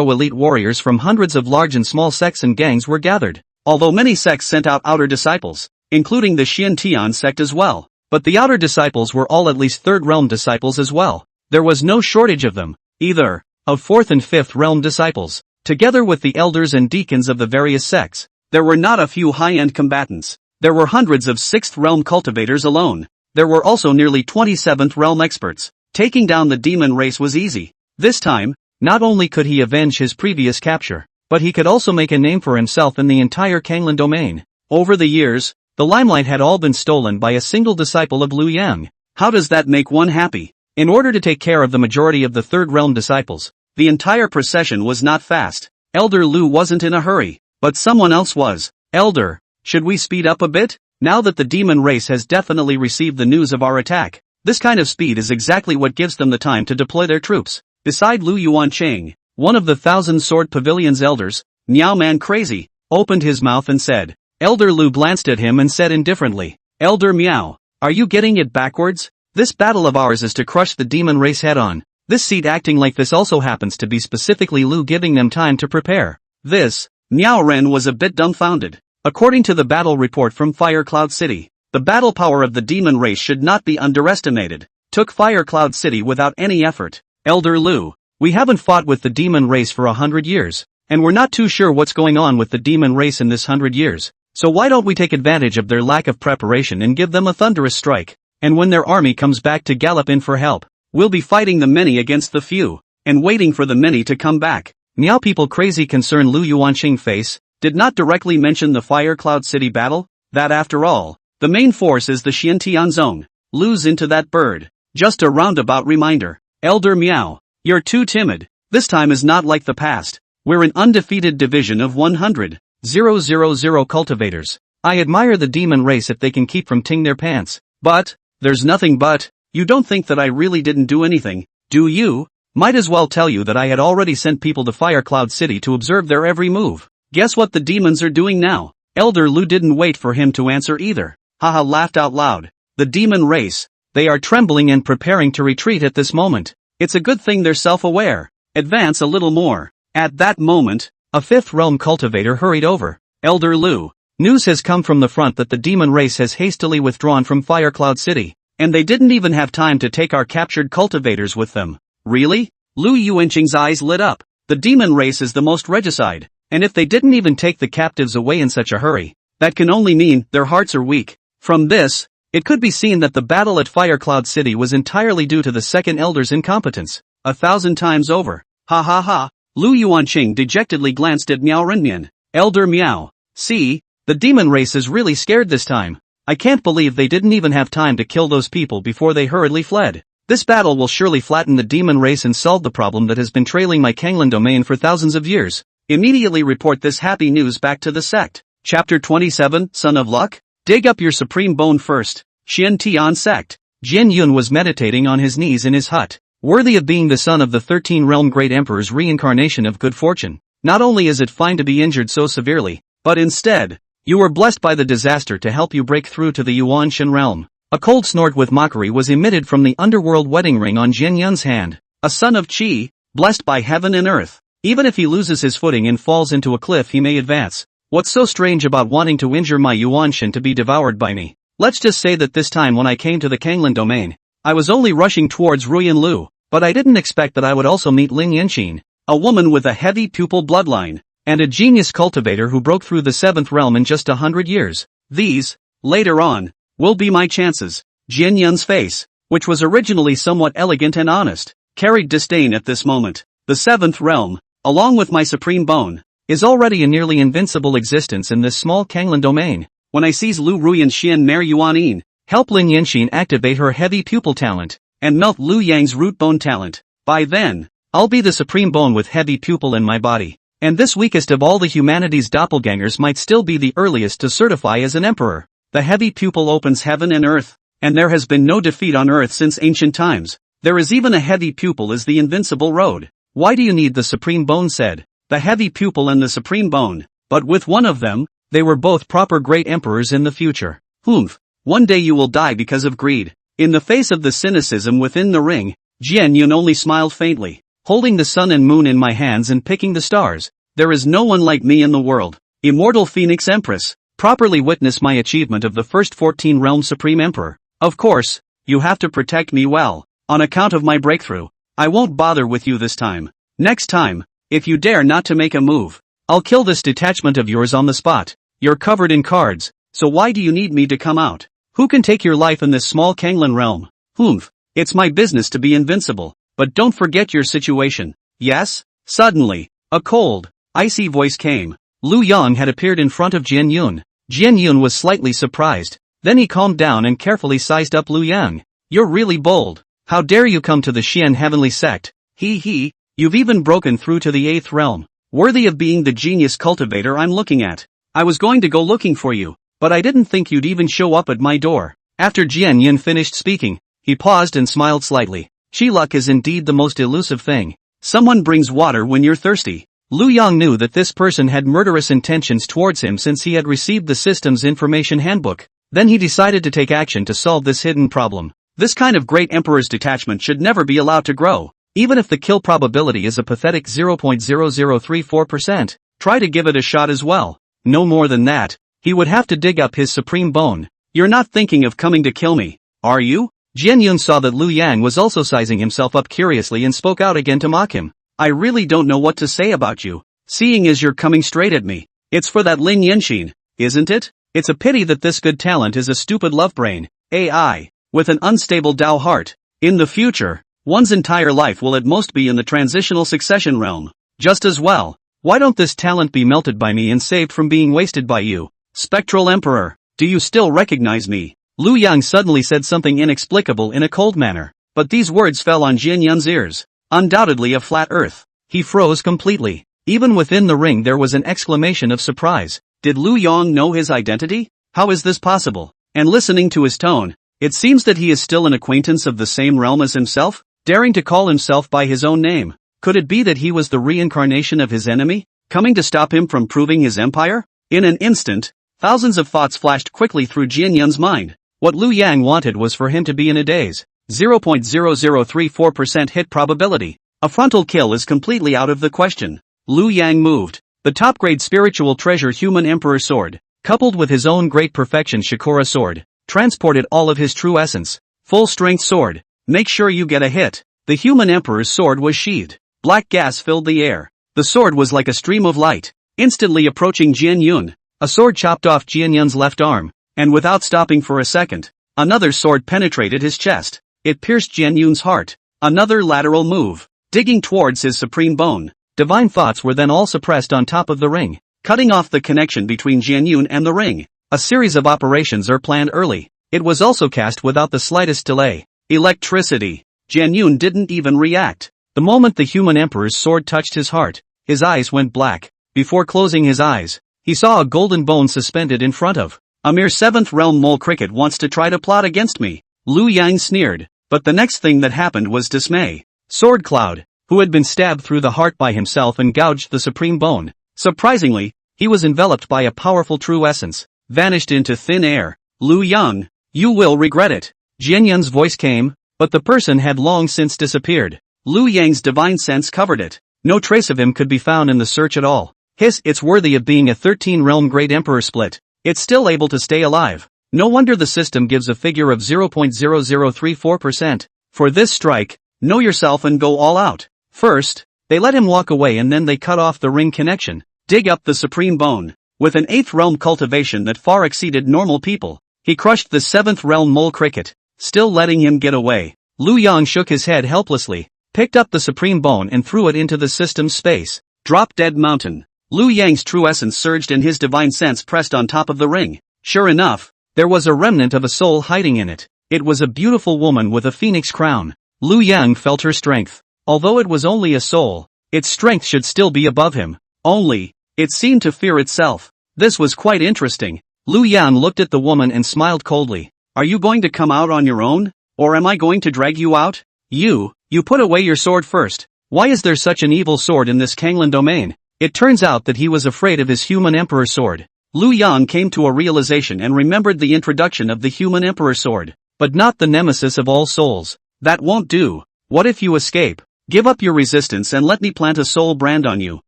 elite warriors from hundreds of large and small sects and gangs were gathered. Although many sects sent out outer disciples, including the Xiantian sect as well, but the outer disciples were all at least third realm disciples as well. There was no shortage of them, either, of fourth and fifth realm disciples, together with the elders and deacons of the various sects. There were not a few high-end combatants. There were hundreds of sixth realm cultivators alone. There were also nearly 27th realm experts. Taking down the demon race was easy. This time, not only could he avenge his previous capture, but he could also make a name for himself in the entire Kanglan domain. Over the years, the limelight had all been stolen by a single disciple of Lu Yang. How does that make one happy? In order to take care of the majority of the third realm disciples, the entire procession was not fast. Elder Lu wasn't in a hurry, but someone else was. Elder, should we speed up a bit? Now that the demon race has definitely received the news of our attack, this kind of speed is exactly what gives them the time to deploy their troops. Beside Lu Yuanqing, one of the 1,000 Sword Pavilion's elders, Niao Man Crazy, opened his mouth and said. Elder Lu glanced at him and said indifferently, "Elder Miao, are you getting it backwards? This battle of ours is to crush the demon race head-on. This seat acting like this also happens to be specifically Lu giving them time to prepare." This, Miao Ren was a bit dumbfounded. According to the battle report from Fire Cloud City, the battle power of the demon race should not be underestimated. Took Fire Cloud City without any effort. Elder Lu, we haven't fought with the demon race for 100 years, and we're not too sure what's going on with the demon race in this 100 years. So why don't we take advantage of their lack of preparation and give them a thunderous strike? And when their army comes back to gallop in for help, we'll be fighting the many against the few, and waiting for the many to come back. Miao People Crazy concerned Lu Yuanqing face, did not directly mention the Fire Cloud City battle, that after all, the main force is the Xiantian zone. Lose into that bird. Just a roundabout reminder. Elder Miao, you're too timid. This time is not like the past. We're an undefeated division of 100,000 cultivators. I admire the demon race if they can keep from ting their pants. But, there's nothing but, you don't think that I really didn't do anything, do you? Might as well tell you that I had already sent people to Fire Cloud City to observe their every move. Guess what the demons are doing now? Elder Lu didn't wait for him to answer either. Haha laughed out loud. The demon race. They are trembling and preparing to retreat at this moment. It's a good thing they're self-aware. Advance a little more. At that moment, a fifth realm cultivator hurried over. Elder Lu, News has come from the front that the demon race has hastily withdrawn from Firecloud City, and they didn't even have time to take our captured cultivators with them. Really? Lu Yuanqing's eyes lit up. The demon race is the most regicide, and if they didn't even take the captives away in such a hurry, that can only mean their hearts are weak. From this, it could be seen that the battle at Firecloud City was entirely due to the second elder's incompetence. 1,000 times over. Ha ha ha. Lu Yuanqing dejectedly glanced at Miao Renmian. Elder Miao. See, the demon race is really scared this time. I can't believe they didn't even have time to kill those people before they hurriedly fled. This battle will surely flatten the demon race and solve the problem that has been trailing my Kanglan domain for thousands of years. Immediately report this happy news back to the sect. Chapter 27, Son of Luck? Dig up your supreme bone first. Xian Tian sect. Jian Yun was meditating on his knees in his hut, worthy of being the son of the 13-realm great emperor's reincarnation of good fortune. Not only is it fine to be injured so severely, but instead, you were blessed by the disaster to help you break through to the Yuanshan realm. A cold snort with mockery was emitted from the underworld wedding ring on Jian Yun's hand. A son of Qi, blessed by heaven and earth. Even if he loses his footing and falls into a cliff, he may advance. What's so strange about wanting to injure my Yuanshan to be devoured by me? Let's just say that this time when I came to the Kanglan domain, I was only rushing towards Ruyan Lu, but I didn't expect that I would also meet Ling Yanqin, a woman with a heavy pupil bloodline, and a genius cultivator who broke through the 7th realm in just 100 years. These, later on, will be my chances. Jian Yun's face, which was originally somewhat elegant and honest, carried disdain at this moment. The 7th realm, along with my supreme bone, is already a nearly invincible existence in this small Kanglan domain. When I seize Lu Ruyan Xian Mer Yuanin, help Ling Yanqin activate her heavy pupil talent, and melt Lu Yang's root bone talent, by then, I'll be the supreme bone with heavy pupil in my body. And this weakest of all the humanity's doppelgangers might still be the earliest to certify as an emperor. The heavy pupil opens heaven and earth, and there has been no defeat on earth since ancient times. There is even a heavy pupil as the invincible road. Why do you need the supreme bone said? The heavy pupil and the supreme bone, but with one of them, they were both proper great emperors in the future. Humph, one day you will die because of greed. In the face of the cynicism within the ring, Jian Yun only smiled faintly. Holding the sun and moon in my hands and picking the stars, there is no one like me in the world. Immortal Phoenix Empress, properly witness my achievement of the first 14-realm Supreme Emperor. Of course, you have to protect me well. On account of my breakthrough, I won't bother with you this time. Next time, if you dare not to make a move, I'll kill this detachment of yours on the spot. You're covered in cards, so why do you need me to come out? Who can take your life in this small Kanglan realm? Humph, it's my business to be invincible. But don't forget your situation. Yes? Suddenly, a cold, icy voice came. Lu Yang had appeared in front of Jian Yun. Jian Yun was slightly surprised. Then he calmed down and carefully sized up Lu Yang. You're really bold. How dare you come to the Xian heavenly sect? He, you've even broken through to the 8th realm. Worthy of being the genius cultivator I'm looking at. I was going to go looking for you, but I didn't think you'd even show up at my door. After Jian Yun finished speaking, he paused and smiled slightly. Chi luck is indeed the most elusive thing. Someone brings water when you're thirsty. Lu Yang knew that this person had murderous intentions towards him since he had received the system's information handbook. Then he decided to take action to solve this hidden problem. This kind of great emperor's detachment should never be allowed to grow. Even if the kill probability is a pathetic 0.0034%, try to give it a shot as well. No more than that. He would have to dig up his supreme bone. You're not thinking of coming to kill me, are you? Jian Yun saw that Lu Yang was also sizing himself up curiously and spoke out again to mock him. I really don't know what to say about you, seeing as you're coming straight at me. It's for that Ling Yanqin, isn't it? It's a pity that this good talent is a stupid love brain, AI, with an unstable Dao heart. In the future, one's entire life will at most be in the transitional succession realm. Just as well, why don't this talent be melted by me and saved from being wasted by you? Spectral Emperor, do you still recognize me? Lu Yang suddenly said something inexplicable in a cold manner, but these words fell on Jian Yun's ears. Undoubtedly a flat earth. He froze completely. Even within the ring there was an exclamation of surprise. Did Lu Yang know his identity? How is this possible? And listening to his tone, it seems that he is still an acquaintance of the same realm as himself, daring to call himself by his own name. Could it be that he was the reincarnation of his enemy, coming to stop him from proving his empire? In an instant, thousands of thoughts flashed quickly through Jian Yun's mind. What Lu Yang wanted was for him to be in a daze. 0.0034% hit probability. A frontal kill is completely out of the question. Lu Yang moved. The top-grade spiritual treasure human emperor sword, coupled with his own great perfection Shikora sword, transported all of his true essence. Full-strength sword. Make sure you get a hit. The human emperor's sword was sheathed. Black gas filled the air. The sword was like a stream of light, instantly approaching Jian Yun. A sword chopped off Jian Yun's left arm, and without stopping for a second, another sword penetrated his chest. It pierced Jian Yun's heart. Another lateral move, digging towards his supreme bone. Divine thoughts were then all suppressed on top of the ring, cutting off the connection between Jian Yun and the ring. A series of operations are planned early. It was also cast without the slightest delay. Electricity. Jian Yun didn't even react. The moment the human emperor's sword touched his heart, his eyes went black. Before closing his eyes, he saw a golden bone suspended in front of. A mere 7th realm mole cricket wants to try to plot against me. Lu Yang sneered, but the next thing that happened was dismay. Sword Cloud, who had been stabbed through the heart by himself and gouged the supreme bone. Surprisingly, he was enveloped by a powerful true essence, vanished into thin air. Lu Yang, you will regret it. Jian Yun's voice came, but the person had long since disappeared. Lu Yang's divine sense covered it. No trace of him could be found in the search at all. It's worthy of being a 13-realm great emperor split. It's still able to stay alive. No wonder the system gives a figure of 0.0034%. For this strike, know yourself and go all out. First, they let him walk away and then they cut off the ring connection. Dig up the supreme bone. With an 8th realm cultivation that far exceeded normal people, he crushed the 7th realm mole cricket, still letting him get away. Lu Yang shook his head helplessly, picked up the supreme bone and threw it into the system's space. Drop dead mountain. Lu Yang's true essence surged and his divine sense pressed on top of the ring. Sure enough, there was a remnant of a soul hiding in it. It was a beautiful woman with a phoenix crown. Lu Yang felt her strength. Although it was only a soul, its strength should still be above him. Only, it seemed to fear itself. This was quite interesting. Lu Yang looked at the woman and smiled coldly. Are you going to come out on your own? Or am I going to drag you out? You put away your sword first. Why is there such an evil sword in this Kanglan domain? It turns out that he was afraid of his human emperor sword. Lu Yang came to a realization and remembered the introduction of the human emperor sword, but not the nemesis of all souls. That won't do. What if you escape? Give up your resistance and let me plant a soul brand on you.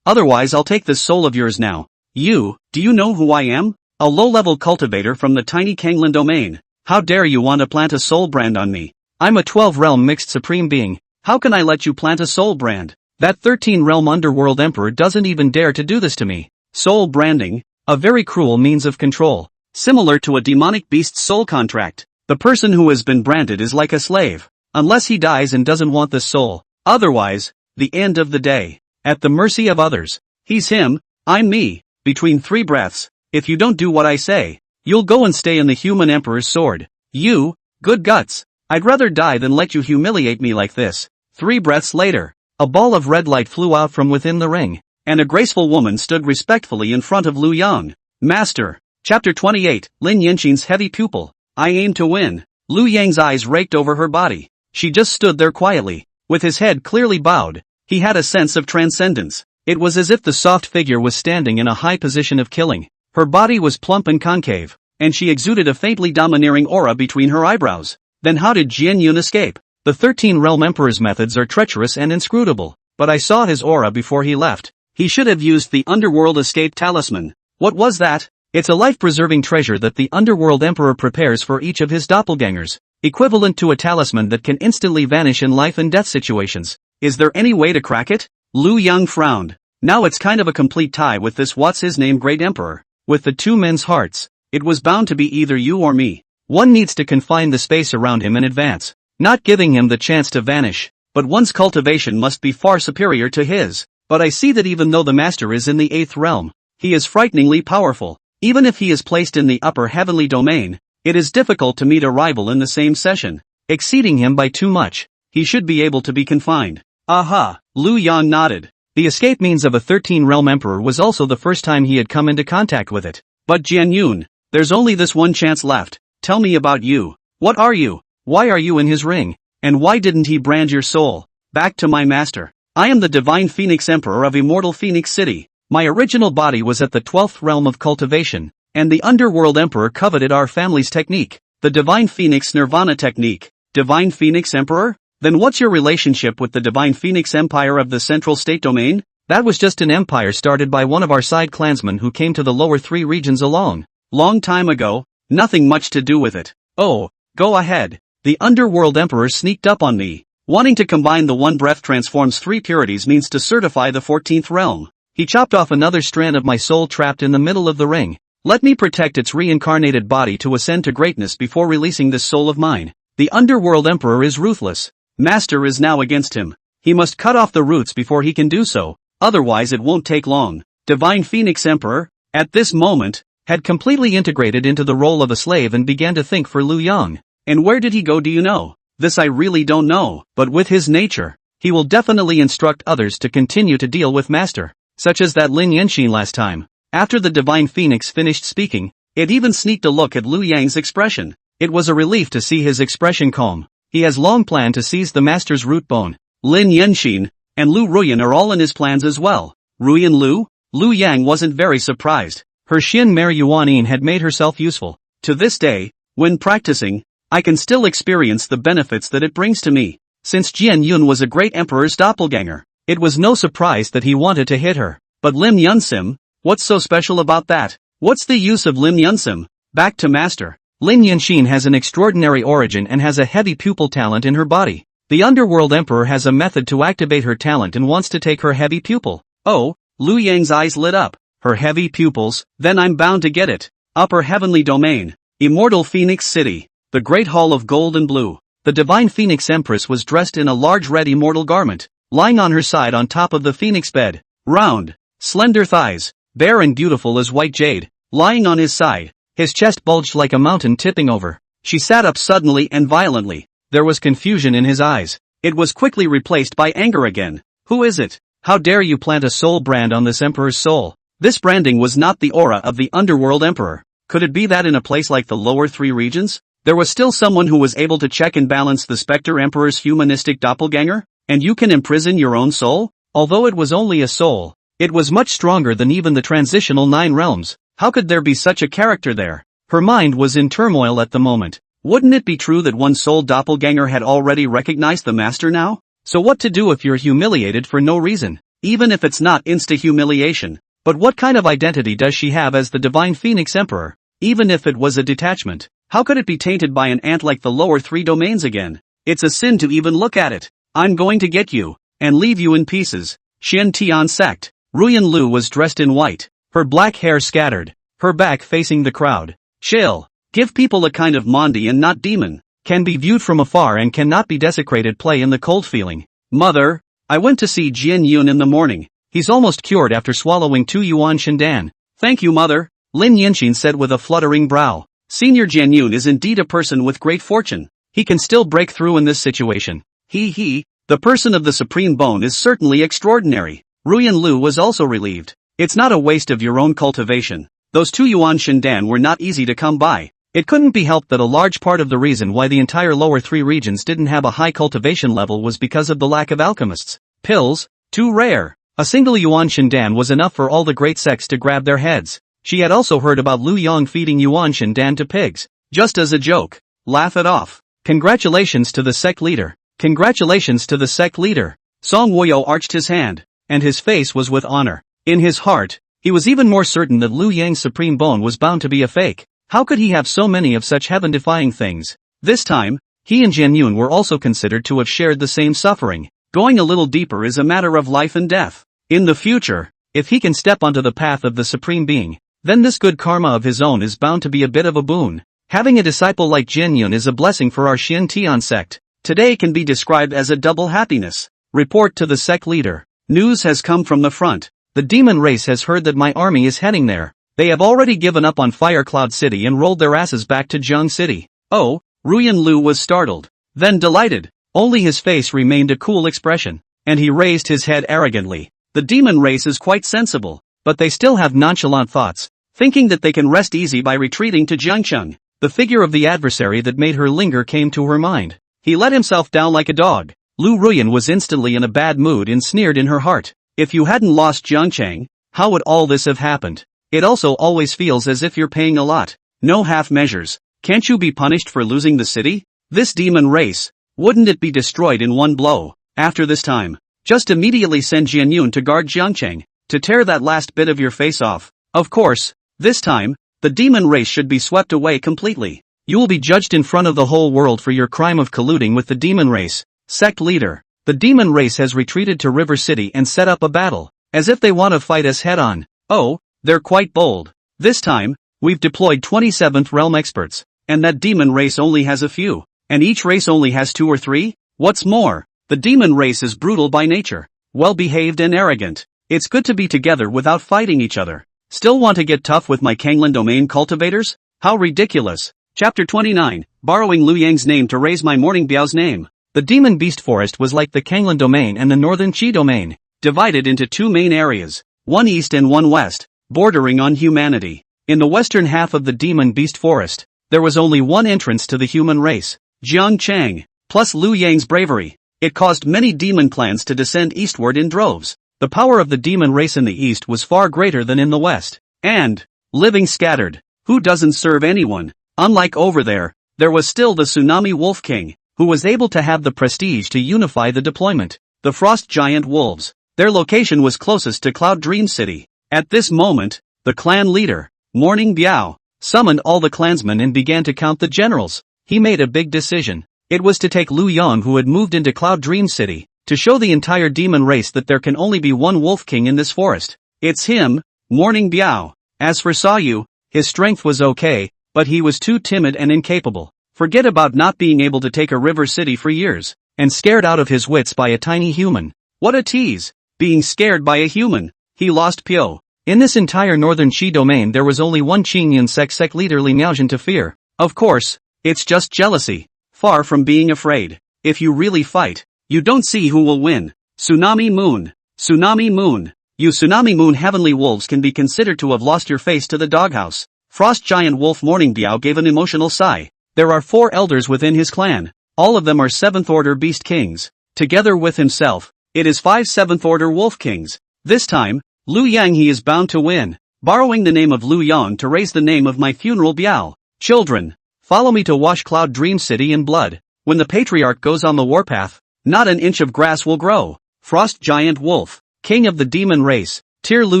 Otherwise I'll take this soul of yours now. Do you know who I am? A low-level cultivator from the tiny Kanglan domain. How dare you want to plant a soul brand on me? I'm a 12-realm mixed supreme being. How can I let you plant a soul brand? That 13-realm underworld emperor doesn't even dare to do this to me. Soul branding, a very cruel means of control. Similar to a demonic beast's soul contract. The person who has been branded is like a slave. Unless he dies and doesn't want this soul. Otherwise, the end of the day. At the mercy of others. He's him, I'm me. Between 3 breaths. If you don't do what I say, you'll go and stay in the human emperor's sword. Good guts. I'd rather die than let you humiliate me like this. 3 breaths later. A ball of red light flew out from within the ring, and a graceful woman stood respectfully in front of Lu Yang. Master. Chapter 28, Lin Yanqin's heavy pupil. I aim to win. Lu Yang's eyes raked over her body. She just stood there quietly, with his head clearly bowed. He had a sense of transcendence. It was as if the soft figure was standing in a high position of killing. Her body was plump and concave, and she exuded a faintly domineering aura between her eyebrows. Then how did Jian Yun escape? The 13-realm emperor's methods are treacherous and inscrutable, but I saw his aura before he left. He should have used the underworld escape talisman. What was that? It's a life-preserving treasure that the underworld emperor prepares for each of his doppelgangers, equivalent to a talisman that can instantly vanish in life and death situations. Is there any way to crack it? Lu Yang frowned. Now it's kind of a complete tie with this what's-his-name great emperor. With the 2 men's hearts, it was bound to be either you or me. One needs to confine the space around him in advance, not giving him the chance to vanish, but one's cultivation must be far superior to his. But I see that even though the master is in the 8th realm, he is frighteningly powerful. Even if he is placed in the upper heavenly domain, it is difficult to meet a rival in the same session. Exceeding him by too much, he should be able to be confined. Aha, Lu Yang nodded. The escape means of a 13-realm emperor was also the first time he had come into contact with it. But Jian Yun, there's only this one chance left. Tell me about you. What are you? Why are you in his ring? And why didn't he brand your soul? Back to my master. I am the divine Phoenix Emperor of immortal Phoenix City. My original body was at the 12th realm of cultivation, and the underworld emperor coveted our family's technique, the divine Phoenix Nirvana technique. Divine Phoenix Emperor? Then what's your relationship with the divine Phoenix Empire of the Central State Domain? That was just an empire started by one of our side clansmen who came to the lower 3 regions alone. Long time ago, nothing much to do with it. Oh, go ahead. The Underworld Emperor sneaked up on me. Wanting to combine the one breath transforms 3 purities means to certify the 14th realm. He chopped off another strand of my soul trapped in the middle of the ring. Let me protect its reincarnated body to ascend to greatness before releasing this soul of mine. The Underworld Emperor is ruthless. Master is now against him. He must cut off the roots before he can do so, otherwise it won't take long. Divine Phoenix Emperor, at this moment, had completely integrated into the role of a slave and began to think for Liu Yang. And where did he go, do you know? This I really don't know, but with his nature, he will definitely instruct others to continue to deal with Master, such as that Lin Yanxin last time. After the Divine Phoenix finished speaking, it even sneaked a look at Liu Yang's expression. It was a relief to see his expression calm. He has long planned to seize the Master's root bone. Lin Yanxin and Lu Ruyan are all in his plans as well. Ruyan Lu? Liu Yang wasn't very surprised. Her Xin Mare Yuanin had made herself useful. To this day, when practicing, I can still experience the benefits that it brings to me. Since Jian Yun was a great emperor's doppelganger, it was no surprise that he wanted to hit her. But Lim Yunsim, what's so special about that? What's the use of Lim Yunsim? Back to Master. Lin Yanxin has an extraordinary origin and has a heavy pupil talent in her body. The Underworld Emperor has a method to activate her talent and wants to take her heavy pupil. Oh, Liu Yang's eyes lit up. Her heavy pupils, then I'm bound to get it. Upper Heavenly Domain. Immortal Phoenix City. The Great Hall of Gold and Blue. The Divine Phoenix Empress was dressed in a large red immortal garment, lying on her side on top of the phoenix bed. Round, slender thighs, bare and beautiful as white jade, lying on his side. His chest bulged like a mountain tipping over. She sat up suddenly and violently. There was confusion in his eyes. It was quickly replaced by anger again. Who is it? How dare you plant a soul brand on this emperor's soul? This branding was not the aura of the Underworld Emperor. Could it be that in a place like the lower 3 regions, there was still someone who was able to check and balance the Spectre Emperor's humanistic doppelganger? And you can imprison your own soul? Although it was only a soul, it was much stronger than even the transitional 9 realms. How could there be such a character there? Her mind was in turmoil at the moment. Wouldn't it be true that one soul doppelganger had already recognized the Master now? So what to do if you're humiliated for no reason? Even if it's not insta-humiliation. But what kind of identity does she have as the Divine Phoenix Emperor? Even if it was a detachment, how could it be tainted by an ant like the lower 3 domains again? It's a sin to even look at it. I'm going to get you, and leave you in pieces. Xian Tian sect. Ruyan Lu was dressed in white, her black hair scattered, her back facing the crowd. Chill. Give people a kind of Mondi and not demon. Can be viewed from afar and cannot be desecrated. Play in the cold feeling. Mother, I went to see Jian Yun in the morning. He's almost cured after swallowing 2 yuan shindan. Thank you, mother, Lin Yanxin said with a fluttering brow. Senior Jian Yun is indeed a person with great fortune. He can still break through in this situation. The person of the supreme bone is certainly extraordinary. Ruyan Lu was also relieved. It's not a waste of your own cultivation. Those 2 yuan shindan were not easy to come by. It couldn't be helped that a large part of the reason why the entire lower 3 regions didn't have a high cultivation level was because of the lack of alchemists. Pills, too rare. A single yuan shindan was enough for all the great sects to grab their heads. She had also heard about Liu Yang feeding yuan shindan to pigs. Just as a joke. Laugh it off. Congratulations to the sect leader. Congratulations to the sect leader. Song Woyo arched his hand, and his face was with honor. In his heart, he was even more certain that Liu Yang's supreme bone was bound to be a fake. How could he have so many of such heaven-defying things? This time, he and Jian Yun were also considered to have shared the same suffering. Going a little deeper is a matter of life and death. In the future, if he can step onto the path of the Supreme Being, then this good karma of his own is bound to be a bit of a boon. Having a disciple like Jian Yun is a blessing for our Xin Tian sect. Today can be described as a double happiness. Report to the sect leader. News has come from the front. The demon race has heard that my army is heading there. They have already given up on Fire Cloud City and rolled their asses back to Zheng City. Oh, Ruyan Lu was startled, then delighted. Only his face remained a cool expression, and he raised his head arrogantly. The demon race is quite sensible, but they still have nonchalant thoughts, thinking that they can rest easy by retreating to Jiangcheng. The figure of the adversary that made her linger came to her mind. He let himself down like a dog. Lu Ruyan was instantly in a bad mood and sneered in her heart. If you hadn't lost Jiangcheng, how would all this have happened? It also always feels as if you're paying a lot. No half measures. Can't you be punished for losing the city? This demon race, wouldn't it be destroyed in one blow? After this time, just immediately send Jian Yun to guard Jiangcheng, to tear that last bit of your face off. Of course, this time, The demon race should be swept away completely. You will be judged in front of the whole world for your crime of colluding with the demon race. Sect leader. The demon race has retreated to River City and set up a battle, as if they want to fight us head-on. Oh, they're quite bold. This time, we've deployed 27th realm experts, and that demon race only has a few, and each race only has 2 or 3? What's more, the demon race is brutal by nature, well-behaved and arrogant. It's good to be together without fighting each other. Still want to get tough with my Kanglan domain cultivators? How ridiculous. Chapter 29, borrowing Liu Yang's name to raise my morning Biao's name. The demon beast forest was like the Kanglan domain and the northern Qi domain, divided into 2 main areas, one east and one west, bordering on humanity. In the western half of the demon beast forest, there was only one entrance to the human race, Jiang Chang, plus Liu Yang's bravery. It caused many demon clans to descend eastward in droves. The power of the demon race in the east was far greater than in the west. And, living scattered, who doesn't serve anyone? Unlike over there was still the Tsunami Wolf King, who was able to have the prestige to unify the deployment. The Frost Giant Wolves. Their location was closest to Cloud Dream City. At this moment, the clan leader, Morning Biao, summoned all the clansmen and began to count the generals. He made a big decision. It was to take Liu Yang, who had moved into Cloud Dream City, to show the entire demon race that there can only be one Wolf King in this forest. It's him, Morning Biao. As for Sayu, his strength was okay, but he was too timid and incapable. Forget about not being able to take a river city for years, and scared out of his wits by a tiny human. What a tease! Being scared by a human. He lost Pyo. In this entire northern Qi domain there was only one Qingyun sect leader Li Miaojin to fear. Of course, it's just jealousy. Far from being afraid. If you really fight, you don't see who will win. Tsunami Moon. Tsunami Moon. You Tsunami Moon heavenly wolves can be considered to have lost your face to the doghouse. Frost Giant Wolf Morning Biao gave an emotional sigh. There are 4 elders within his clan. All of them are 7th order beast kings. Together with himself, it is 5 7th order wolf kings. This time, Liu Yang he is bound to win. Borrowing the name of Liu Yang to raise the name of my funeral Biao. Children, follow me to wash Cloud Dream City in blood. When the patriarch goes on the warpath, not an inch of grass will grow. Frost Giant Wolf, king of the demon race, tear Liu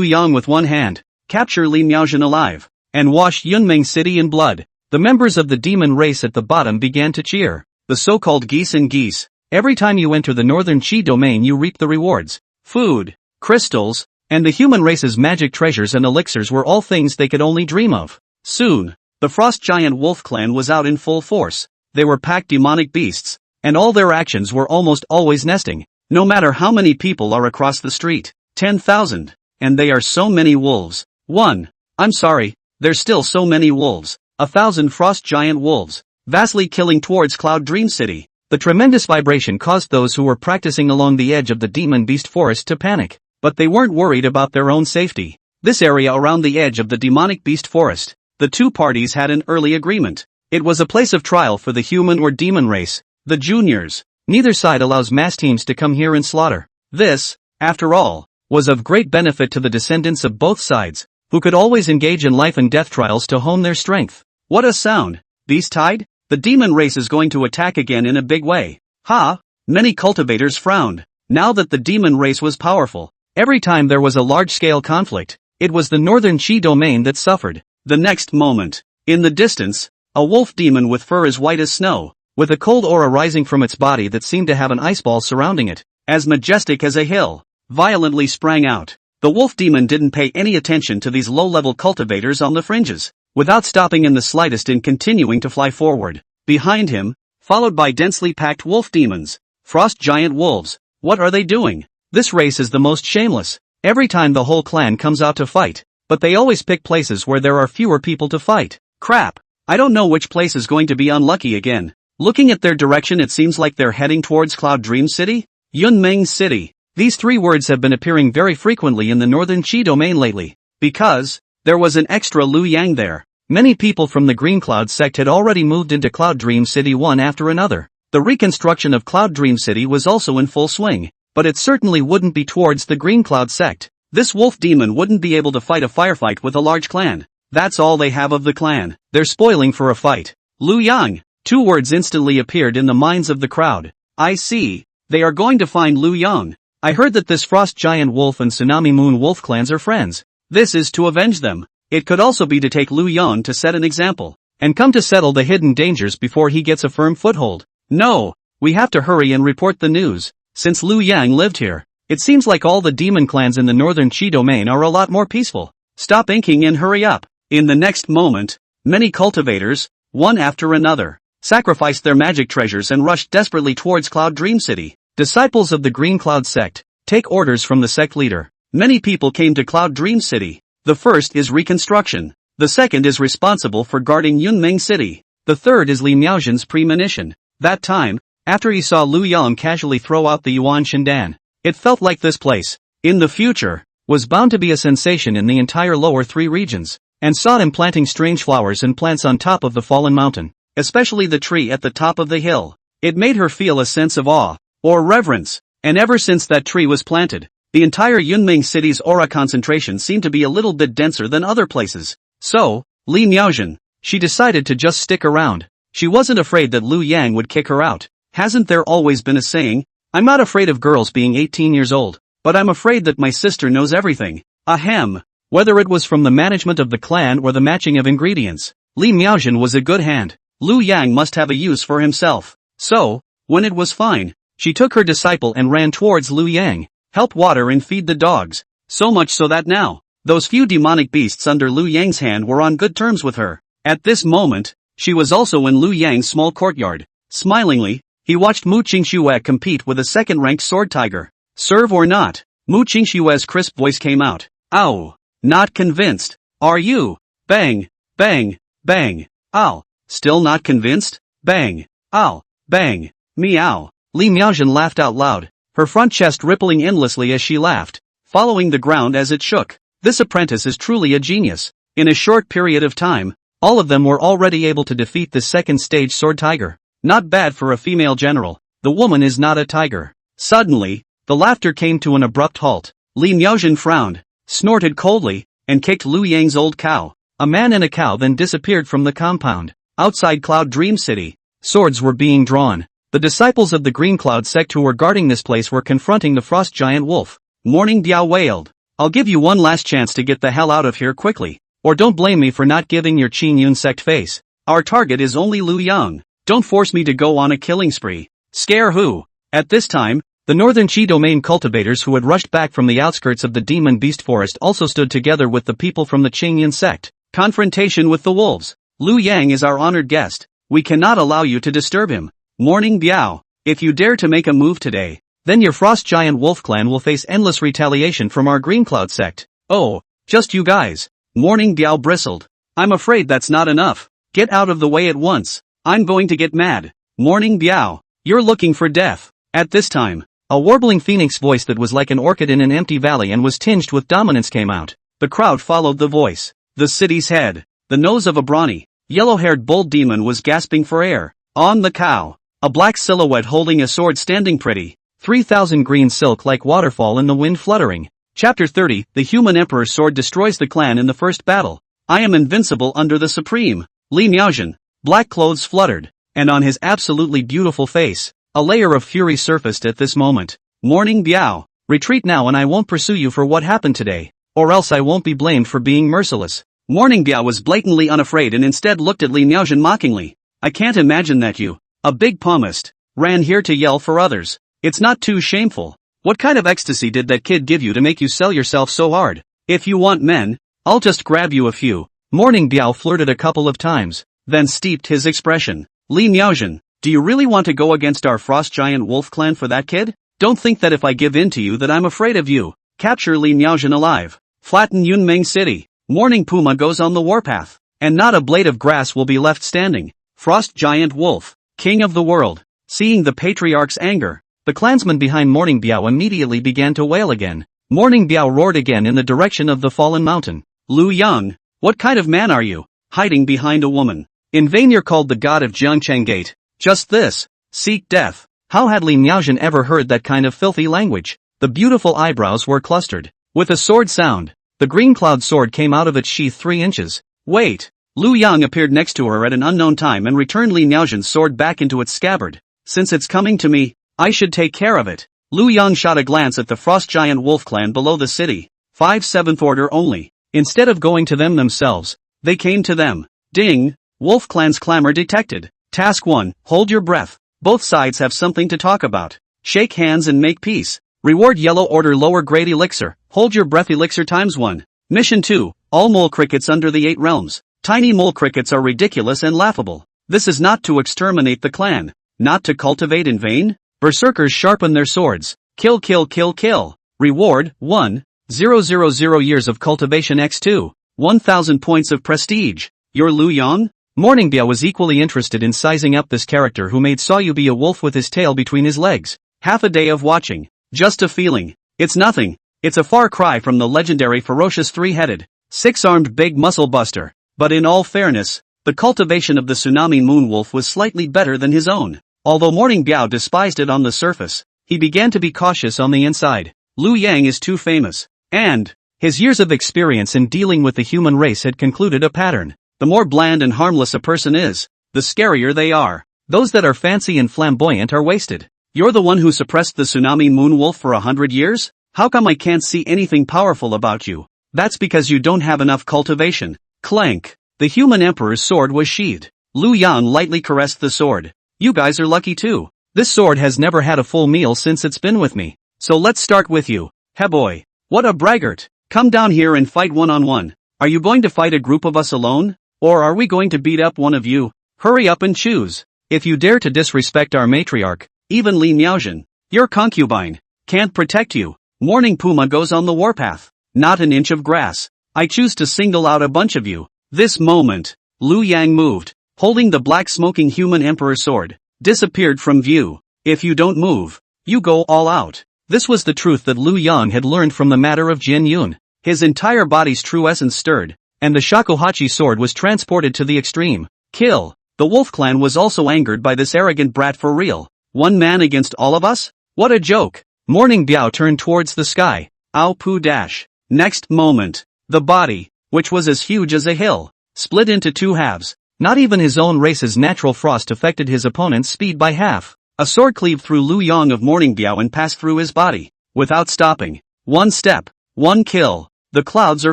Yang with one hand, capture Li Miaojin alive, and wash Yunmeng City in blood. The members of the demon race at the bottom began to cheer. The so-called geese and geese. Every time you enter the northern Qi domain you reap the rewards. Food, crystals, and the human race's magic treasures and elixirs were all things they could only dream of. Soon, the Frost Giant Wolf clan was out in full force. They were packed demonic beasts, and all their actions were almost always nesting. No matter how many people are across the street, 10,000, and they are so many wolves. I'm sorry, there's still so many wolves. 1,000 Frost Giant Wolves, vastly killing towards Cloud Dream City. The tremendous vibration caused those who were practicing along the edge of the demon beast forest to panic, but they weren't worried about their own safety. This area around the edge of the demonic beast forest, the 2 parties had an early agreement. It was a place of trial for the human or demon race, the juniors. Neither side allows mass teams to come here and slaughter. This, after all, was of great benefit to the descendants of both sides, who could always engage in life and death trials to hone their strength. What a sound! Beast tide? The demon race is going to attack again in a big way. Ha! Many cultivators frowned. Now that the demon race was powerful, every time there was a large-scale conflict, it was the northern Qi domain that suffered. The next moment, in the distance, a wolf demon with fur as white as snow, with a cold aura rising from its body that seemed to have an ice ball surrounding it, as majestic as a hill, violently sprang out. The wolf demon didn't pay any attention to these low-level cultivators on the fringes. Without stopping in the slightest and continuing to fly forward. Behind him, followed by densely packed wolf demons, Frost Giant Wolves. What are they doing? This race is the most shameless. Every time the whole clan comes out to fight, but they always pick places where there are fewer people to fight. Crap. I don't know which place is going to be unlucky again. Looking at their direction it seems like they're heading towards Cloud Dream City? Yunmeng City. These 3 words have been appearing very frequently in the northern Qi domain lately. Because there was an extra Liu Yang there. Many people from the Green Cloud sect had already moved into Cloud Dream City one after another. The reconstruction of Cloud Dream City was also in full swing, but it certainly wouldn't be towards the Green Cloud sect. This wolf demon wouldn't be able to fight a firefight with a large clan. That's all they have of the clan. They're spoiling for a fight. Liu Yang. 2 words instantly appeared in the minds of the crowd. I see. They are going to find Liu Yang. I heard that this Frost Giant Wolf and Tsunami Moon Wolf clans are friends. This is to avenge them. It could also be to take Lu Yang to set an example, and come to settle the hidden dangers before he gets a firm foothold. No, we have to hurry and report the news. Since Lu Yang lived here, it seems like all the demon clans in the northern Qi domain are a lot more peaceful. Stop inking and hurry up. In the next moment, many cultivators, one after another, sacrificed their magic treasures and rushed desperately towards Cloud Dream City. Disciples of the Green Cloud sect, take orders from the sect leader. Many people came to Cloud Dream City. The first is reconstruction. The second is responsible for guarding Yunmeng City. The third is Li Miaozhen's premonition. That time, after he saw Lu Yang casually throw out the Yuan Shindan, it felt like this place, in the future, was bound to be a sensation in the entire lower three regions, and saw him planting strange flowers and plants on top of the fallen mountain, especially the tree at the top of the hill. It made her feel a sense of awe, or reverence, and ever since that tree was planted, the entire Yunmeng city's aura concentration seemed to be a little bit denser than other places. So, Li Miaozhen, she decided to just stick around. She wasn't afraid that Lu Yang would kick her out. Hasn't there always been a saying? I'm not afraid of girls being 18 years old, but I'm afraid that my sister knows everything. Ahem. Whether it was from the management of the clan or the matching of ingredients, Li Miaozhen was a good hand. Lu Yang must have a use for himself. So, when it was fine, she took her disciple and ran towards Lu Yang, help water and feed the dogs. So much so that now, those few demonic beasts under Lu Yang's hand were on good terms with her. At this moment, she was also in Lu Yang's small courtyard. Smilingly, he watched Mu Qingxue compete with a second-ranked sword tiger. Serve or not? Mu Qingxue's crisp voice came out. Ow! Not convinced. Are you? Bang! Bang! Bang! Ow! Still not convinced? Bang! Ow! Bang! Meow! Li Miaozhen laughed out loud, her front chest rippling endlessly as she laughed, following the ground as it shook. This apprentice is truly a genius. In a short period of time, all of them were already able to defeat the second-stage sword tiger. Not bad for a female general. The woman is not a tiger. Suddenly, the laughter came to an abrupt halt. Li Miaozhen frowned, snorted coldly, and kicked Lu Yang's old cow. A man and a cow then disappeared from the compound. Outside Cloud Dream City, swords were being drawn. The disciples of the Green Cloud sect who were guarding this place were confronting the frost giant wolf. Morning Diao wailed. I'll give you one last chance to get the hell out of here quickly. Or don't blame me for not giving your Qin Yun sect face. Our target is only Lu Yang. Don't force me to go on a killing spree. Scare who? At this time, the northern Qi domain cultivators who had rushed back from the outskirts of the demon beast forest also stood together with the people from the Qingyan sect. Confrontation with the wolves. Lu Yang is our honored guest. We cannot allow you to disturb him. Morning Biao. If you dare to make a move today, then your frost giant wolf clan will face endless retaliation from our Green Cloud sect. Oh, just you guys. Morning Biao bristled. I'm afraid that's not enough. Get out of the way at once. I'm going to get mad. Morning Biao. You're looking for death. At this time, a warbling phoenix voice that was like an orchid in an empty valley and was tinged with dominance came out. The crowd followed the voice. The city's head, the nose of a brawny, yellow-haired bold demon was gasping for air. On the cow, a black silhouette holding a sword standing pretty. 3,000 green silk like waterfall in the wind fluttering. Chapter 30, the human emperor's sword destroys the clan in the first battle. I am invincible under the supreme. Li Miaozhen. Black clothes fluttered, and on his absolutely beautiful face, a layer of fury surfaced at this moment. Morning Biao. Retreat now and I won't pursue you for what happened today, or else I won't be blamed for being merciless. Morning Biao was blatantly unafraid and instead looked at Li Miaozhen mockingly. I can't imagine that you, a big palmist, ran here to yell for others. It's not too shameful. What kind of ecstasy did that kid give you to make you sell yourself so hard? If you want men, I'll just grab you a few. Morning Biao flirted a couple of times, then steeped his expression. Li Miaozhen, do you really want to go against our frost giant wolf clan for that kid? Don't think that if I give in to you that I'm afraid of you. Capture Li Miaozhen alive. Flatten Yunmeng City. Morning Puma goes on the warpath, and not a blade of grass will be left standing. Frost giant wolf, king of the world. Seeing the patriarch's anger, the clansmen behind Morning Biao immediately began to wail again. Morning Biao roared again in the direction of the fallen mountain. Lu Yang, what kind of man are you, hiding behind a woman? In vain you're called the god of Jiangcheng Gate. Just this, seek death. How had Li Miaozhen ever heard that kind of filthy language? The beautiful eyebrows were clustered. With a sword sound, the green cloud sword came out of its sheath 3 inches. Wait! Lu Yang appeared next to her at an unknown time and returned Li Miaozhen's sword back into its scabbard. Since it's coming to me, I should take care of it. Lu Yang shot a glance at the frost giant wolf clan below the city. 5/7th order only. Instead of going to them themselves, they came to them. Ding! Wolf Clan's clamor detected. Task 1, hold your breath. Both sides have something to talk about. Shake hands and make peace. Reward yellow order lower grade elixir. Hold your breath elixir ×1. Mission 2, all mole crickets under the 8 realms. Tiny mole crickets are ridiculous and laughable. This is not to exterminate the clan. Not to cultivate in vain? Berserkers sharpen their swords. Kill kill kill kill. Reward, 1, 000 years of cultivation ×2. 1000 points of prestige. You're Lu Yang? Morningbia was equally interested in sizing up this character who made Sayu be a wolf with his tail between his legs. Half a day of watching. Just a feeling. It's nothing. It's a far cry from the legendary ferocious 3-headed, 6-armed big muscle buster. But in all fairness, the cultivation of the tsunami moonwolf was slightly better than his own. Although Morningbia despised it on the surface, he began to be cautious on the inside. Lu Yang is too famous. And his years of experience in dealing with the human race had concluded a pattern. The more bland and harmless a person is, the scarier they are. Those that are fancy and flamboyant are wasted. You're the one who suppressed the tsunami moonwolf for 100 years? How come I can't see anything powerful about you? That's because you don't have enough cultivation. Clank. The human emperor's sword was sheathed. Lu Yang lightly caressed the sword. You guys are lucky too. This sword has never had a full meal since it's been with me. So let's start with you. Hey boy. What a braggart. Come down here and fight one-on-one. Are you going to fight a group of us alone? Or are we going to beat up one of you? Hurry up and choose. If you dare to disrespect our matriarch, even Li Miaojin, your concubine, can't protect you. Morning Puma goes on the warpath. Not an inch of grass. I choose to single out a bunch of you. This moment, Lu Yang moved, holding the black smoking human emperor sword, disappeared from view. If you don't move, you go all out. This was the truth that Lu Yang had learned from the matter of Jin Yun. His entire body's true essence stirred, and the shakuhachi sword was transported to the extreme. Kill. The wolf clan was also angered by this arrogant brat for real. One man against all of us? What a joke. Morning Biao turned towards the sky. Ao Pu dash. Next moment, the body, which was as huge as a hill, split into 2 halves. Not even his own race's natural frost affected his opponent's speed by half. A sword cleaved through Lu Yang of Morning Biao and passed through his body, without stopping. 1 step, 1 kill. The clouds are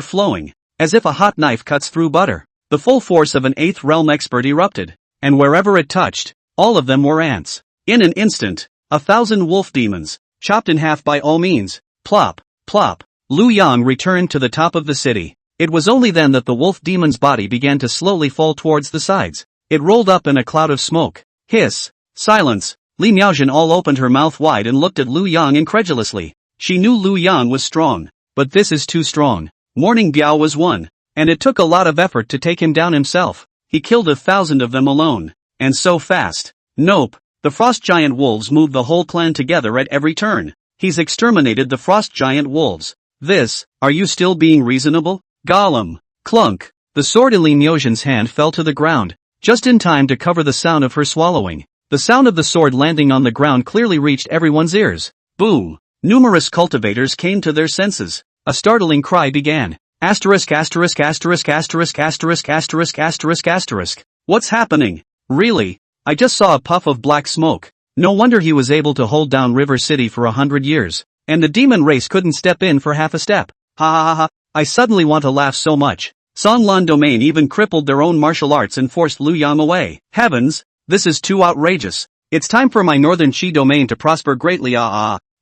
flowing, as if a hot knife cuts through butter. The full force of an 8th realm expert erupted, and wherever it touched, all of them were ants. In an instant, 1,000 wolf demons, chopped in half by all means. Plop, plop. Lu Yang returned to the top of the city. It was only then that the wolf demon's body began to slowly fall towards the sides. It rolled up in a cloud of smoke. Hiss. Silence. Li Miaojin all opened her mouth wide and looked at Lu Yang incredulously. She knew Lu Yang was strong. But this is too strong. Morning Biao was one. And it took a lot of effort to take him down himself. He killed 1,000 of them alone. And so fast. Nope. The frost giant wolves moved the whole clan together at every turn. He's exterminated the frost giant wolves. This, are you still being reasonable? Gollum. Clunk. The sword in Li Miaojin's hand fell to the ground, just in time to cover the sound of her swallowing. The sound of the sword landing on the ground clearly reached everyone's ears. Boom. Numerous cultivators came to their senses. A startling cry began. Asterisk asterisk asterisk asterisk asterisk asterisk asterisk asterisk. What's happening? Really? I just saw a puff of black smoke. No wonder he was able to hold down River City for 100 years. And the demon race couldn't step in for half a step. Ha ha ha ha. I suddenly want to laugh so much. Sanlan Domain even crippled their own martial arts and forced Lu Yang away. Heavens, this is too outrageous. It's time for my Northern Qi domain to prosper greatly.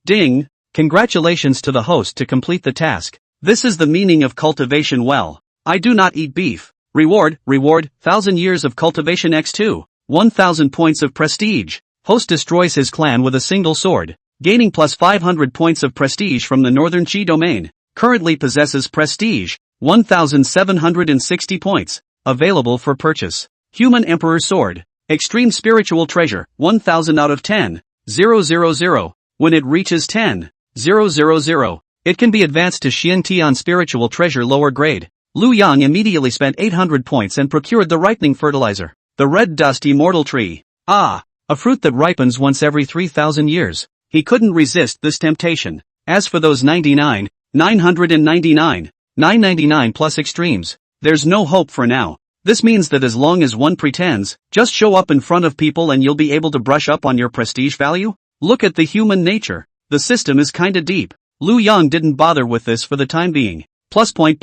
Ding. Congratulations to the host to complete the task. This is the meaning of cultivation well. I do not eat beef. Reward, 1,000 years of cultivation ×2. 1,000 points of prestige. Host destroys his clan with a single sword, gaining plus 500 points of prestige from the Northern Qi domain. Currently possesses prestige, 1,760 points, available for purchase. Human Emperor Sword, Extreme Spiritual Treasure, 1,000 out of 10, 000. When it reaches 10, 000, it can be advanced to Xian Tian Spiritual Treasure lower grade. Lu Yang immediately spent 800 points and procured the ripening fertilizer, the Red Dust Immortal Tree. A fruit that ripens once every 3,000 years. He couldn't resist this temptation. As for those 999 plus extremes, there's no hope for now. This means that as long as one pretends, just show up in front of people and you'll be able to brush up on your prestige value? Look at the human nature. The system is kinda deep. Lu Yang didn't bother with this for the time being. Plus point.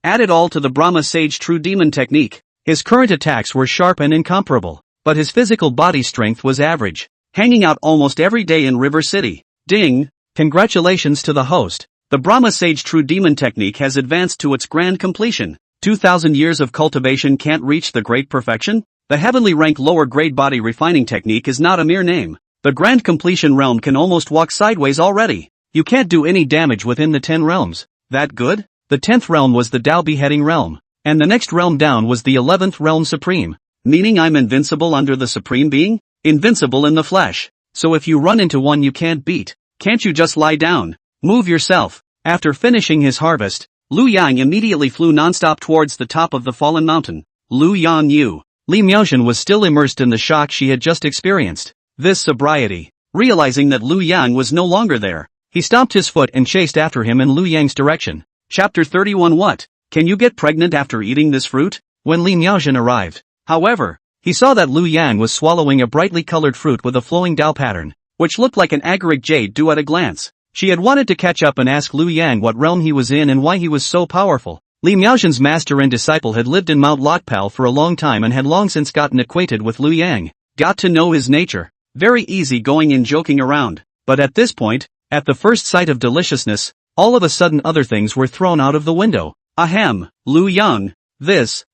Add it all to the Brahma Sage True Demon technique. His current attacks were sharp and incomparable, but his physical body strength was average. Hanging out almost every day in River City. Ding! Congratulations to the host. The Brahma Sage True Demon technique has advanced to its grand completion. 2,000 years of cultivation can't reach the great perfection? The heavenly rank lower grade body refining technique is not a mere name. The grand completion realm can almost walk sideways already. You can't do any damage within the 10 realms. That good? The 10th realm was the Tao beheading realm. And the next realm down was the 11th realm supreme. Meaning I'm invincible under the supreme being? Invincible in the flesh. So if you run into one you can't beat, can't you just lie down? Move yourself. After finishing his harvest, Lu Yang immediately flew nonstop towards the top of the fallen mountain. Lu Yan Yu. Li Miaotian was still immersed in the shock she had just experienced. This sobriety. Realizing that Lu Yang was no longer there, he stomped his foot and chased after him in Lu Yang's direction. Chapter 31. What? Can you get pregnant after eating this fruit? When Li Miaotian arrived, however, he saw that Lu Yang was swallowing a brightly colored fruit with a flowing Dao pattern, which looked like an agaric jade dew at a glance. She had wanted to catch up and ask Lu Yang what realm he was in and why he was so powerful. Li Miaotian's master and disciple had lived in Mount Lokpal for a long time and had long since gotten acquainted with Lu Yang. Got to know his nature. Very easy going and joking around. But at this point, at the first sight of deliciousness, all of a sudden other things were thrown out of the window. Ahem, Lu Yang. This,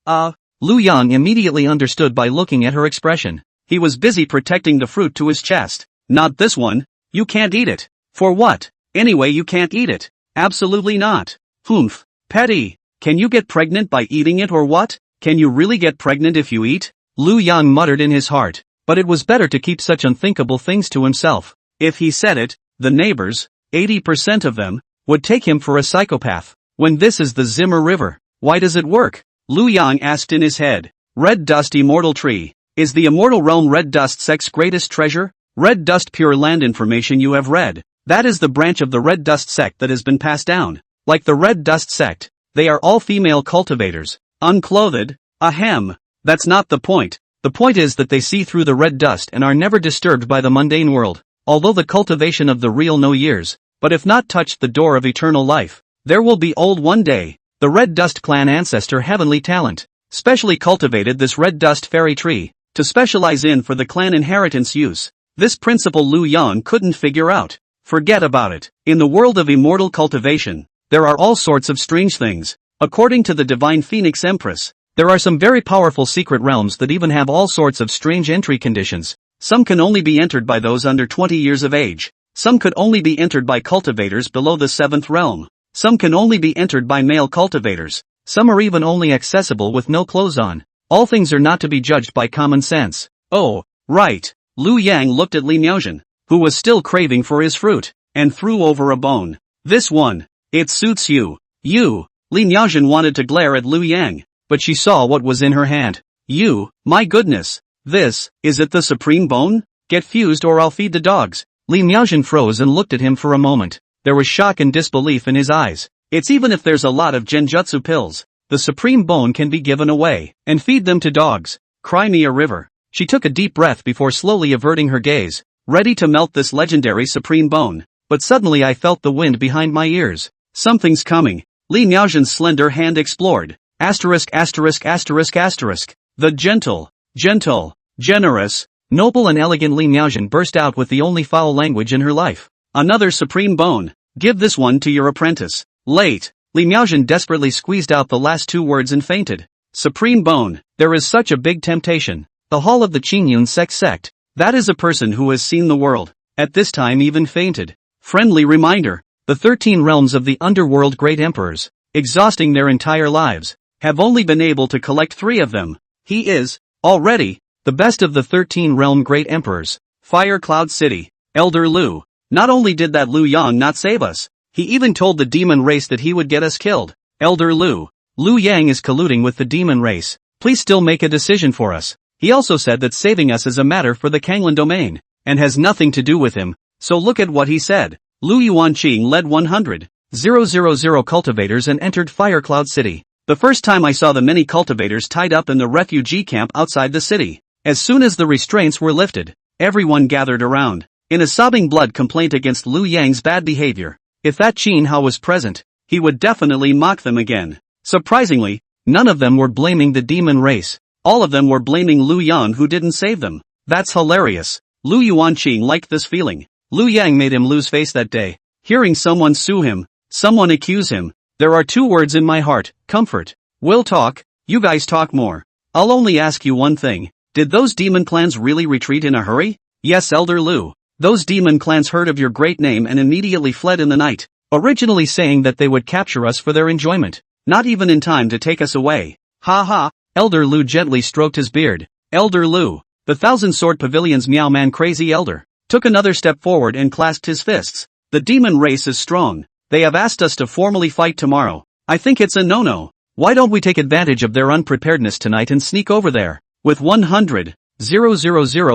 Lu Yang immediately understood by looking at her expression. He was busy protecting the fruit to his chest. Not this one. You can't eat it. For what? Anyway, you can't eat it. Absolutely not. Humph. Petty. Can you get pregnant by eating it or what? Can you really get pregnant if you eat? Lu Yang muttered in his heart. But it was better to keep such unthinkable things to himself. If he said it, the neighbors, 80% of them, would take him for a psychopath. When this is the Zimmer River, why does it work? Lu Yang asked in his head. Red Dust Immortal Tree. Is the immortal realm Red Dust Sect's greatest treasure? Red Dust Pure Land information you have read. That is the branch of the Red Dust Sect that has been passed down. Like the Red Dust Sect, they are all female cultivators. Unclothed? Ahem. That's not the point. The point is that they see through the red dust and are never disturbed by the mundane world. Although the cultivation of the real no years, but if not touched the door of eternal life, there will be old one day. The Red Dust clan ancestor heavenly talent, specially cultivated this Red Dust fairy tree, to specialize in for the clan inheritance use. This principle Lu Yang couldn't figure out. Forget about it. In the world of immortal cultivation, there are all sorts of strange things. According to the Divine Phoenix Empress, there are some very powerful secret realms that even have all sorts of strange entry conditions. Some can only be entered by those under 20 years of age. Some could only be entered by cultivators below the 7th realm. Some can only be entered by male cultivators. Some are even only accessible with no clothes on. All things are not to be judged by common sense. Oh, right. Lu Yang looked at Li Miaotian, who was still craving for his fruit, and threw over a bone. This one. It suits you. You. Li Miaotian wanted to glare at Lu Yang, but she saw what was in her hand. You, my goodness. This, is it the supreme bone? Get fused or I'll feed the dogs. Li Miaotian froze and looked at him for a moment. There was shock and disbelief in his eyes. It's even if there's a lot of genjutsu pills, the supreme bone can be given away, and feed them to dogs. Cry me a river. She took a deep breath before slowly averting her gaze, ready to melt this legendary supreme bone. But suddenly I felt the wind behind my ears. Something's coming. Li Miaotian's slender hand explored. Asterisk. The gentle, generous, noble and elegant Li Miaotian burst out with the only foul language in her life. Another supreme bone. Give this one to your apprentice. Late. Li Miaotian desperately squeezed out the last two words and fainted. Supreme bone. There is such a big temptation. The hall of the Qingyun sect. That is a person who has seen the world. At this time even fainted. Friendly reminder. The 13 realms of the underworld great emperors, exhausting their entire lives, have only been able to collect 3 of them. He is, already, the best of the 13 realm great emperors. Fire Cloud City. Elder Lu. Not only did that Lu Yang not save us, he even told the demon race that he would get us killed. Elder Lu. Lu Yang is colluding with the demon race. Please still make a decision for us. He also said that saving us is a matter for the Kanglan domain, and has nothing to do with him. So look at what he said. Lu Yuanqing led 100,000 cultivators and entered Fire Cloud City. The first time I saw the many cultivators tied up in the refugee camp outside the city. As soon as the restraints were lifted, everyone gathered around, in a sobbing blood complaint against Lu Yang's bad behavior. If that Qin Hao was present, he would definitely mock them again. Surprisingly, none of them were blaming the demon race. All of them were blaming Lu Yan, who didn't save them. That's hilarious. Lu Yuanqing liked this feeling. Lu Yang made him lose face that day. Hearing someone sue him, someone accuse him. There are two words in my heart: comfort. We'll talk, you guys talk more. I'll only ask you one thing. Did those demon clans really retreat in a hurry? Yes, Elder Lu. Those demon clans heard of your great name and immediately fled in the night, originally saying that they would capture us for their enjoyment, not even in time to take us away. Ha ha. Elder Lu gently stroked his beard. Elder Lu, the Thousand Sword Pavilion's Meow Man Crazy Elder, took another step forward and clasped his fists. The demon race is strong. They have asked us to formally fight tomorrow. I think it's a no-no. Why don't we take advantage of their unpreparedness tonight and sneak over there? With 100,000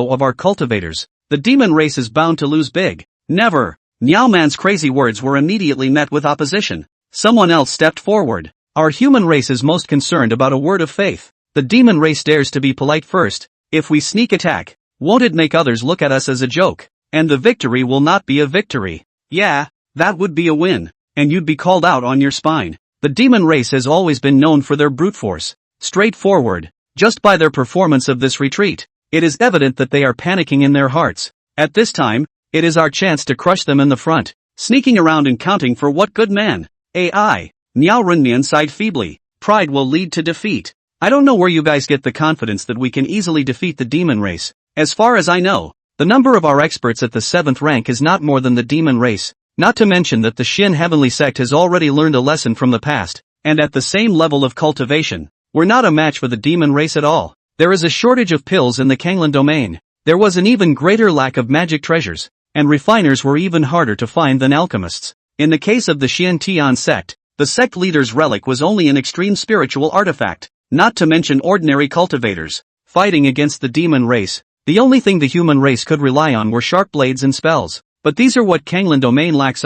of our cultivators, the demon race is bound to lose big. Never. Meow Man's crazy words were immediately met with opposition. Someone else stepped forward. Our human race is most concerned about a word of faith. The demon race dares to be polite first. If we sneak attack, won't it make others look at us as a joke? And the victory will not be a victory. Yeah, that would be a win. And you'd be called out on your spine. The demon race has always been known for their brute force. Straightforward. Just by their performance of this retreat, it is evident that they are panicking in their hearts. At this time, it is our chance to crush them in the front. Sneaking around and counting for what good man? AI. Miao Renmian sighed feebly. Pride will lead to defeat. I don't know where you guys get the confidence that we can easily defeat the demon race. As far as I know, the number of our experts at the 7th rank is not more than the demon race. Not to mention that the Shin Heavenly Sect has already learned a lesson from the past, and at the same level of cultivation, we're not a match for the demon race at all. There is a shortage of pills in the Kanglan domain. There was an even greater lack of magic treasures, and refiners were even harder to find than alchemists. In the case of the Xian Tian sect, the sect leader's relic was only an extreme spiritual artifact, not to mention ordinary cultivators. Fighting against the demon race, the only thing the human race could rely on were sharp blades and spells. But these are what Kanglan domain lacks.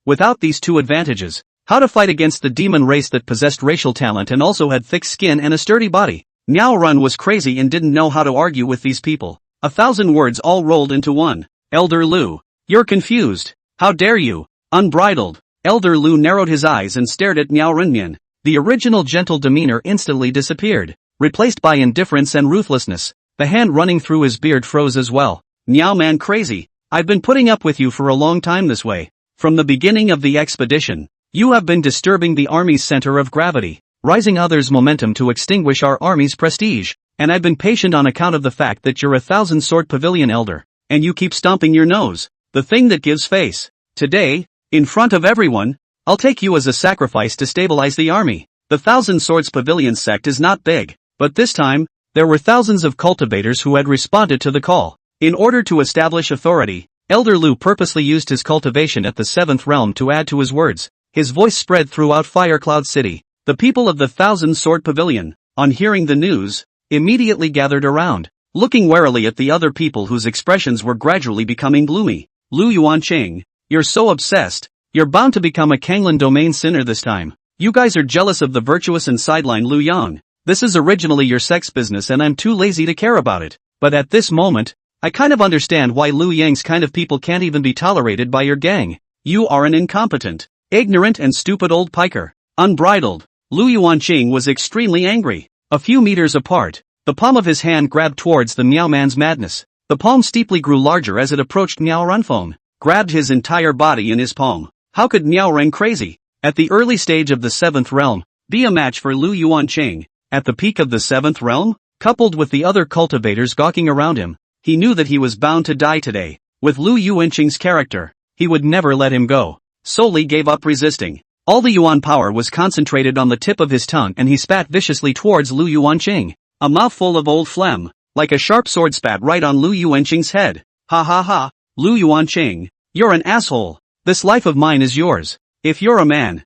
Without these two advantages, how to fight against the demon race that possessed racial talent and also had thick skin and a sturdy body? Miao Run was crazy and didn't know how to argue with these people. 1,000 words all rolled into one. Elder Lu, you're confused. How dare you? Unbridled. Elder Lu narrowed his eyes and stared at Miao Renmian. The original gentle demeanor instantly disappeared, replaced by indifference and ruthlessness. The hand running through his beard froze as well. Miao Man crazy. I've been putting up with you for a long time this way. From the beginning of the expedition, you have been disturbing the army's center of gravity, rising others' momentum to extinguish our army's prestige, and I've been patient on account of the fact that you're a 1,000-sword pavilion elder, and you keep stomping your nose, the thing that gives face. Today, in front of everyone, I'll take you as a sacrifice to stabilize the army. The 1,000 Swords Pavilion sect is not big, but this time, there were thousands of cultivators who had responded to the call. In order to establish authority, Elder Lu purposely used his cultivation at the 7th realm to add to his words. His voice spread throughout Firecloud City. The people of the 1,000 Sword Pavilion, on hearing the news, immediately gathered around, looking warily at the other people whose expressions were gradually becoming gloomy. Lu Yuanqing, you're so obsessed, you're bound to become a Kanglan domain sinner this time. You guys are jealous of the virtuous and sideline Lu Yang. This is originally your sex business and I'm too lazy to care about it. But at this moment, I kind of understand why Lu Yang's kind of people can't even be tolerated by your gang. You are an incompetent, ignorant and stupid old piker. Unbridled. Lu Yuanqing was extremely angry. A few meters apart, the palm of his hand grabbed towards the Miao Man's madness. The palm steeply grew larger as it approached Miao Runfeng, grabbed his entire body in his palm. How could Miao Reng crazy, at the early stage of the 7th realm, be a match for Lu Yuanqing? At the peak of the 7th realm, coupled with the other cultivators gawking around him, he knew that he was bound to die today. With Lu Yuanqing's character, he would never let him go. Solely gave up resisting. All the Yuan power was concentrated on the tip of his tongue and he spat viciously towards Lu Yuanqing. A mouthful of old phlegm, like a sharp sword spat right on Lu Yuanqing's head. Ha ha ha, Lu Yuanqing, you're an asshole. This life of mine is yours. If you're a man,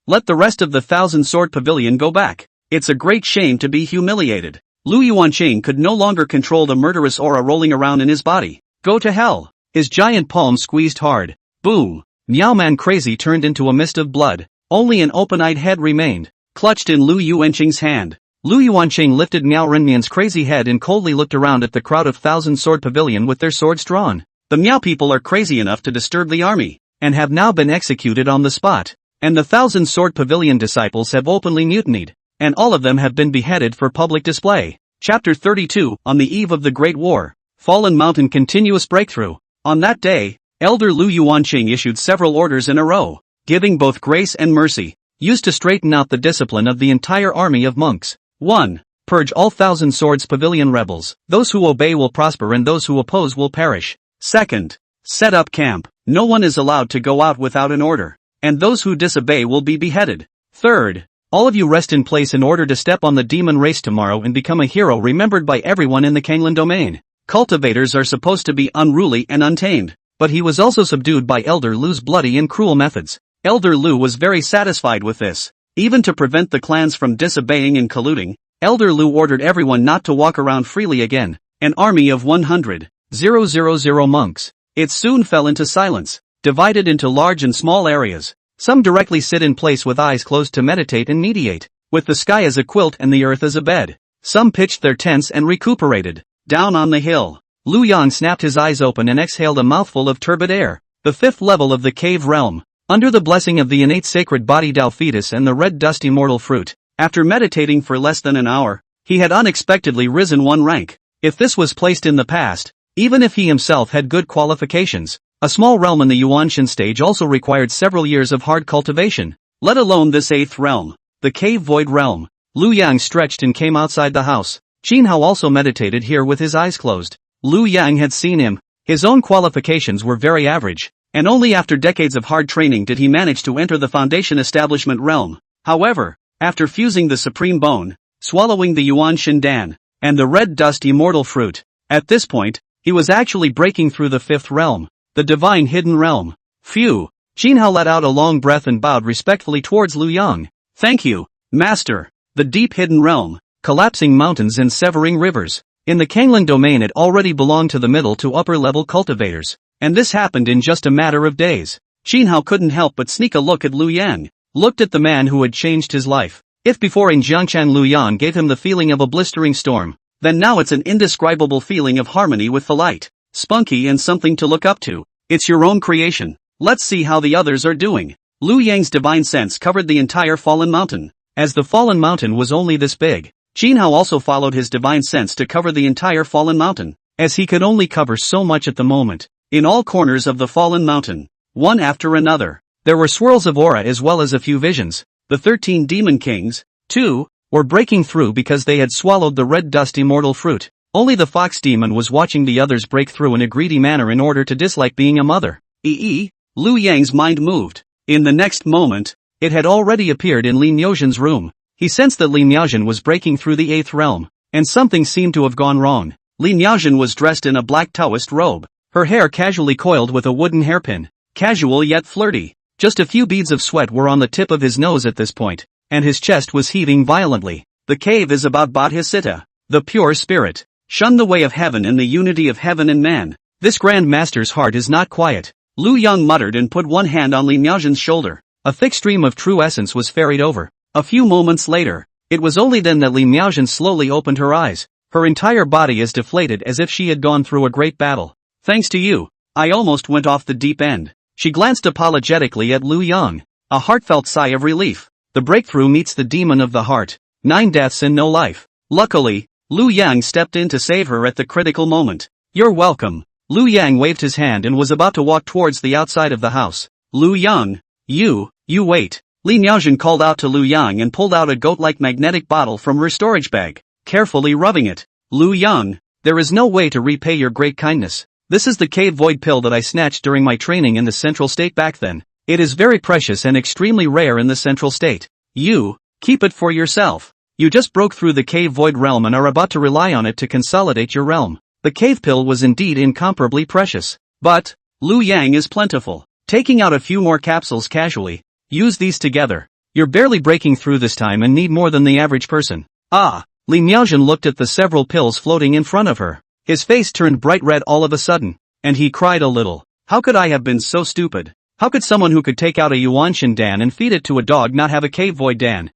let the rest of the 1,000 Sword Pavilion go back. It's a great shame to be humiliated. Lu Yuanqing could no longer control the murderous aura rolling around in his body. Go to hell. His giant palm squeezed hard. Boom. Miao Man crazy turned into a mist of blood. Only an open-eyed head remained, clutched in Lu Yuanqing's hand. Lu Yuanqing lifted Miao Renmian's crazy head and coldly looked around at the crowd of 1,000 Sword Pavilion with their swords drawn. The Miao people are crazy enough to disturb the army, and have now been executed on the spot. and the 1,000-sword pavilion disciples have openly mutinied, and all of them have been beheaded for public display. Chapter 32, On the Eve of the Great War, Fallen Mountain Continuous Breakthrough. On that day, Elder Lu Yuanqing issued several orders in a row, giving both grace and mercy, used to straighten out the discipline of the entire army of monks. 1. Purge all 1,000 swords pavilion rebels. Those who obey will prosper and those who oppose will perish. 2nd. Set up camp. No one is allowed to go out without an order, and those who disobey will be beheaded. 3rd. All of you rest in place in order to step on the demon race tomorrow and become a hero remembered by everyone in the Kanglan domain. Cultivators are supposed to be unruly and untamed, but he was also subdued by Elder Lu's bloody and cruel methods. Elder Lu was very satisfied with this. Even to prevent the clans from disobeying and colluding, Elder Lu ordered everyone not to walk around freely again. An army of 100,000 monks. It soon fell into silence, divided into large and small areas. Some directly sit in place with eyes closed to meditate and mediate, with the sky as a quilt and the earth as a bed. Some pitched their tents and recuperated. Down on the hill, Lu Yang snapped his eyes open and exhaled a mouthful of turbid air. The 5th level of the cave realm. Under the blessing of the innate sacred body Tao fetus and the red dust immortal fruit, after meditating for less than an hour, he had unexpectedly risen 1 rank. If this was placed in the past, even if he himself had good qualifications, a small realm in the Yuanshan stage also required several years of hard cultivation, let alone this 8th realm, the cave void realm. Lu Yang stretched and came outside the house. Qin Hao also meditated here with his eyes closed. Lu Yang had seen him. His own qualifications were very average, and only after decades of hard training did he manage to enter the foundation establishment realm. However, after fusing the supreme bone, swallowing the Yuanshan Dan, and the red dust immortal fruit, at this point, he was actually breaking through the 5th realm. The divine hidden realm. Phew. Qin Hao let out a long breath and bowed respectfully towards Lu Yang. Thank you, Master. The deep hidden realm, collapsing mountains and severing rivers. In the Kanglan domain it already belonged to the middle to upper level cultivators, and this happened in just a matter of days. Qin Hao couldn't help but sneak a look at Lu Yang, looked at the man who had changed his life. If before in Jiangchan Lu Yang gave him the feeling of a blistering storm, then now it's an indescribable feeling of harmony with the light. Spunky and something to look up to. It's your own creation. Let's see how the others are doing. Lu Yang's divine sense covered the entire fallen mountain. As the fallen mountain was only this big, Qin Hao also followed his divine sense to cover the entire fallen mountain, as he could only cover so much at the moment. In all corners of the fallen mountain, one after another, there were swirls of aura as well as a few visions. The 13 demon kings, too, were breaking through because they had swallowed the red dust immortal fruit. Only the fox demon was watching the others break through in a greedy manner in order to dislike being a mother. Lu Yang's mind moved. In the next moment, it had already appeared in Li Miaozhen's room. He sensed that Li Miaozhen was breaking through the 8th realm, and something seemed to have gone wrong. Li Miaozhen was dressed in a black Taoist robe, her hair casually coiled with a wooden hairpin, casual yet flirty. Just a few beads of sweat were on the tip of his nose at this point, and his chest was heaving violently. The cave is about Bodhisattva, the pure spirit. Shun the way of heaven and the unity of heaven and man. This Grand Master's heart is not quiet. Lu Yang muttered and put one hand on Li Miaozhen's shoulder. A thick stream of true essence was ferried over. A few moments later, it was only then that Li Miaozhen slowly opened her eyes, her entire body as deflated as if she had gone through a great battle. Thanks to you, I almost went off the deep end. She glanced apologetically at Lu Yang. A heartfelt sigh of relief. The breakthrough meets the demon of the heart. 9 deaths and no life. Luckily, Lu Yang stepped in to save her at the critical moment. You're welcome. Lu Yang waved his hand and was about to walk towards the outside of the house. Lu Yang, you wait. Li Miaozhen called out to Lu Yang and pulled out a goat-like magnetic bottle from her storage bag, carefully rubbing it. Lu Yang, there is no way to repay your great kindness. This is the cave void pill that I snatched during my training in the Central State back then. It is very precious and extremely rare in the Central State. You, keep it for yourself. You just broke through the cave void realm and are about to rely on it to consolidate your realm. The cave pill was indeed incomparably precious. But, Lu Yang is plentiful. Taking out a few more capsules casually, use these together. You're barely breaking through this time and need more than the average person. Ah, Li Miaozhen looked at the several pills floating in front of her. His face turned bright red all of a sudden, and he cried a little. How could I have been so stupid? How could someone who could take out a Yuanshan Dan and feed it to a dog not have a cave void Dan?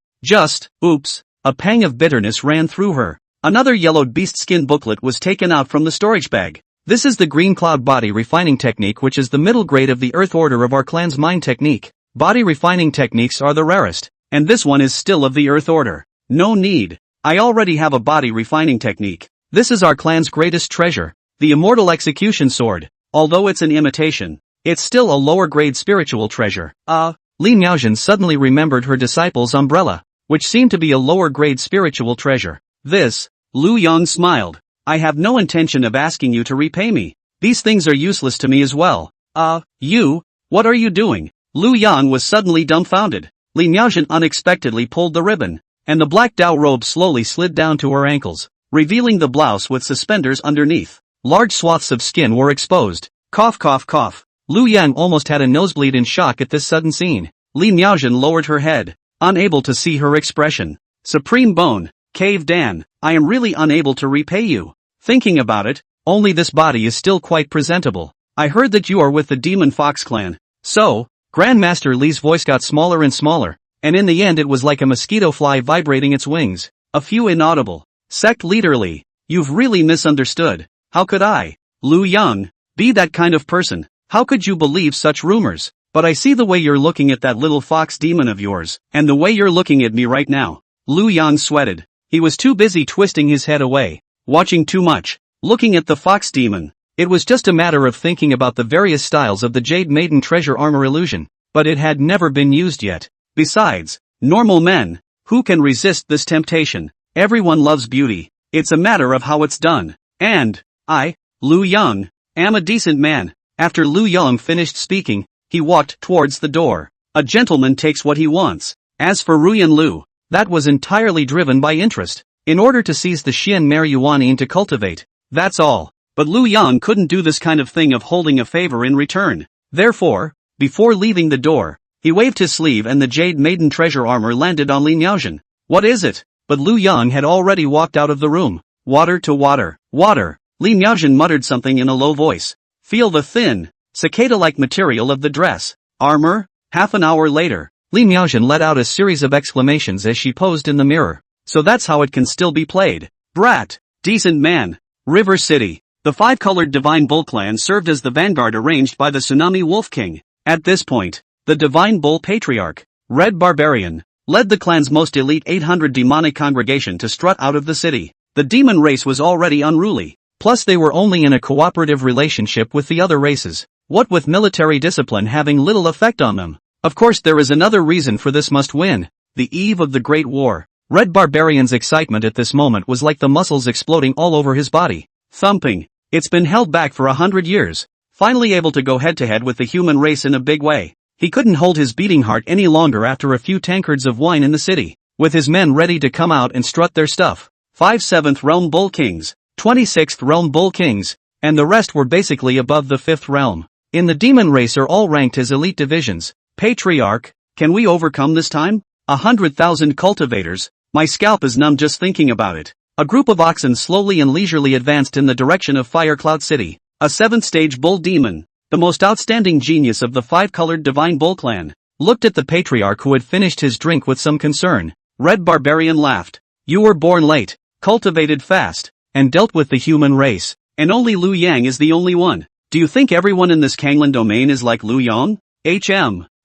Oops. A pang of bitterness ran through her. Another yellowed beast skin booklet was taken out from the storage bag. This is the green cloud body refining technique, which is the middle grade of the earth order of our clan's mind technique. Body refining techniques are the rarest, and this one is still of the Earth Order. No need. I already have a body refining technique. This is our clan's greatest treasure, the Immortal Execution Sword. Although it's an imitation, it's still a lower grade spiritual treasure. Li Miaojin suddenly remembered her disciple's umbrella, which seemed to be a lower grade spiritual treasure. This, Lu Yang smiled. I have no intention of asking you to repay me. These things are useless to me as well. What are you doing? Lu Yang was suddenly dumbfounded. Li Miaojin unexpectedly pulled the ribbon, and the black Dao robe slowly slid down to her ankles, revealing the blouse with suspenders underneath. Large swaths of skin were exposed. Cough cough cough. Lu Yang almost had a nosebleed in shock at this sudden scene. Li Miaojin lowered her head, unable to see her expression. Supreme Bone, Cave Dan, I am really unable to repay you. Thinking about it, only this body is still quite presentable. I heard that you are with the Demon Fox clan. So, Grandmaster Li's voice got smaller and smaller, and in the end it was like a mosquito fly vibrating its wings. A few inaudible. Sect Leader Li, you've really misunderstood. How could I, Lu Yang, be that kind of person? How could you believe such rumors? But I see the way you're looking at that little fox demon of yours, and the way you're looking at me right now. Lu Yang sweated. He was too busy twisting his head away, watching too much, looking at the fox demon. It was just a matter of thinking about the various styles of the Jade Maiden treasure armor illusion, but it had never been used yet. Besides, normal men, who can resist this temptation? Everyone loves beauty. It's a matter of how it's done. And, I, Lu Yang, am a decent man. After Lu Yang finished speaking, he walked towards the door. A gentleman takes what he wants. As for Ruyan Lu, that was entirely driven by interest, in order to seize the Xian marijuana to cultivate. That's all. But Lu Yang couldn't do this kind of thing of holding a favor in return. Therefore, before leaving the door, he waved his sleeve and the Jade Maiden treasure armor landed on Li Miaojin. What is it? But Lu Yang had already walked out of the room. Water to water. Water. Li Miaojin muttered something in a low voice. Feel the thin, cicada-like material of the dress. Armor? Half an hour later, Li Miaojin let out a series of exclamations as she posed in the mirror. So that's how it can still be played. Brat. Decent man. River City. The five-colored Divine Bull clan served as the vanguard arranged by the Tsunami Wolf King. At this point, the Divine Bull Patriarch, Red Barbarian, led the clan's most elite 800 demonic congregation to strut out of the city. The demon race was already unruly, plus they were only in a cooperative relationship with the other races, what with military discipline having little effect on them. Of course there is another reason for this must win. The eve of the Great War. Red Barbarian's excitement at this moment was like the muscles exploding all over his body. Thumping. It's been held back for 100 years. Finally able to go head-to-head with the human race in a big way. He couldn't hold his beating heart any longer after a few tankards of wine in the city, with his men ready to come out and strut their stuff. 5 7th Realm Bull Kings, 26th Realm Bull Kings, and the rest were basically above the 5th realm. In the demon race are all ranked as elite divisions. Patriarch, can we overcome this time? 100,000 cultivators, my scalp is numb just thinking about it. A group of oxen slowly and leisurely advanced in the direction of Firecloud City. A 7th stage bull demon, the most outstanding genius of the five-colored Divine Bull clan, looked at the patriarch who had finished his drink with some concern. Red Barbarian laughed. You were born late, cultivated fast, and dealt with the human race, and only Lu Yang is the only one. Do you think everyone in this Kanglan domain is like Lu Yang?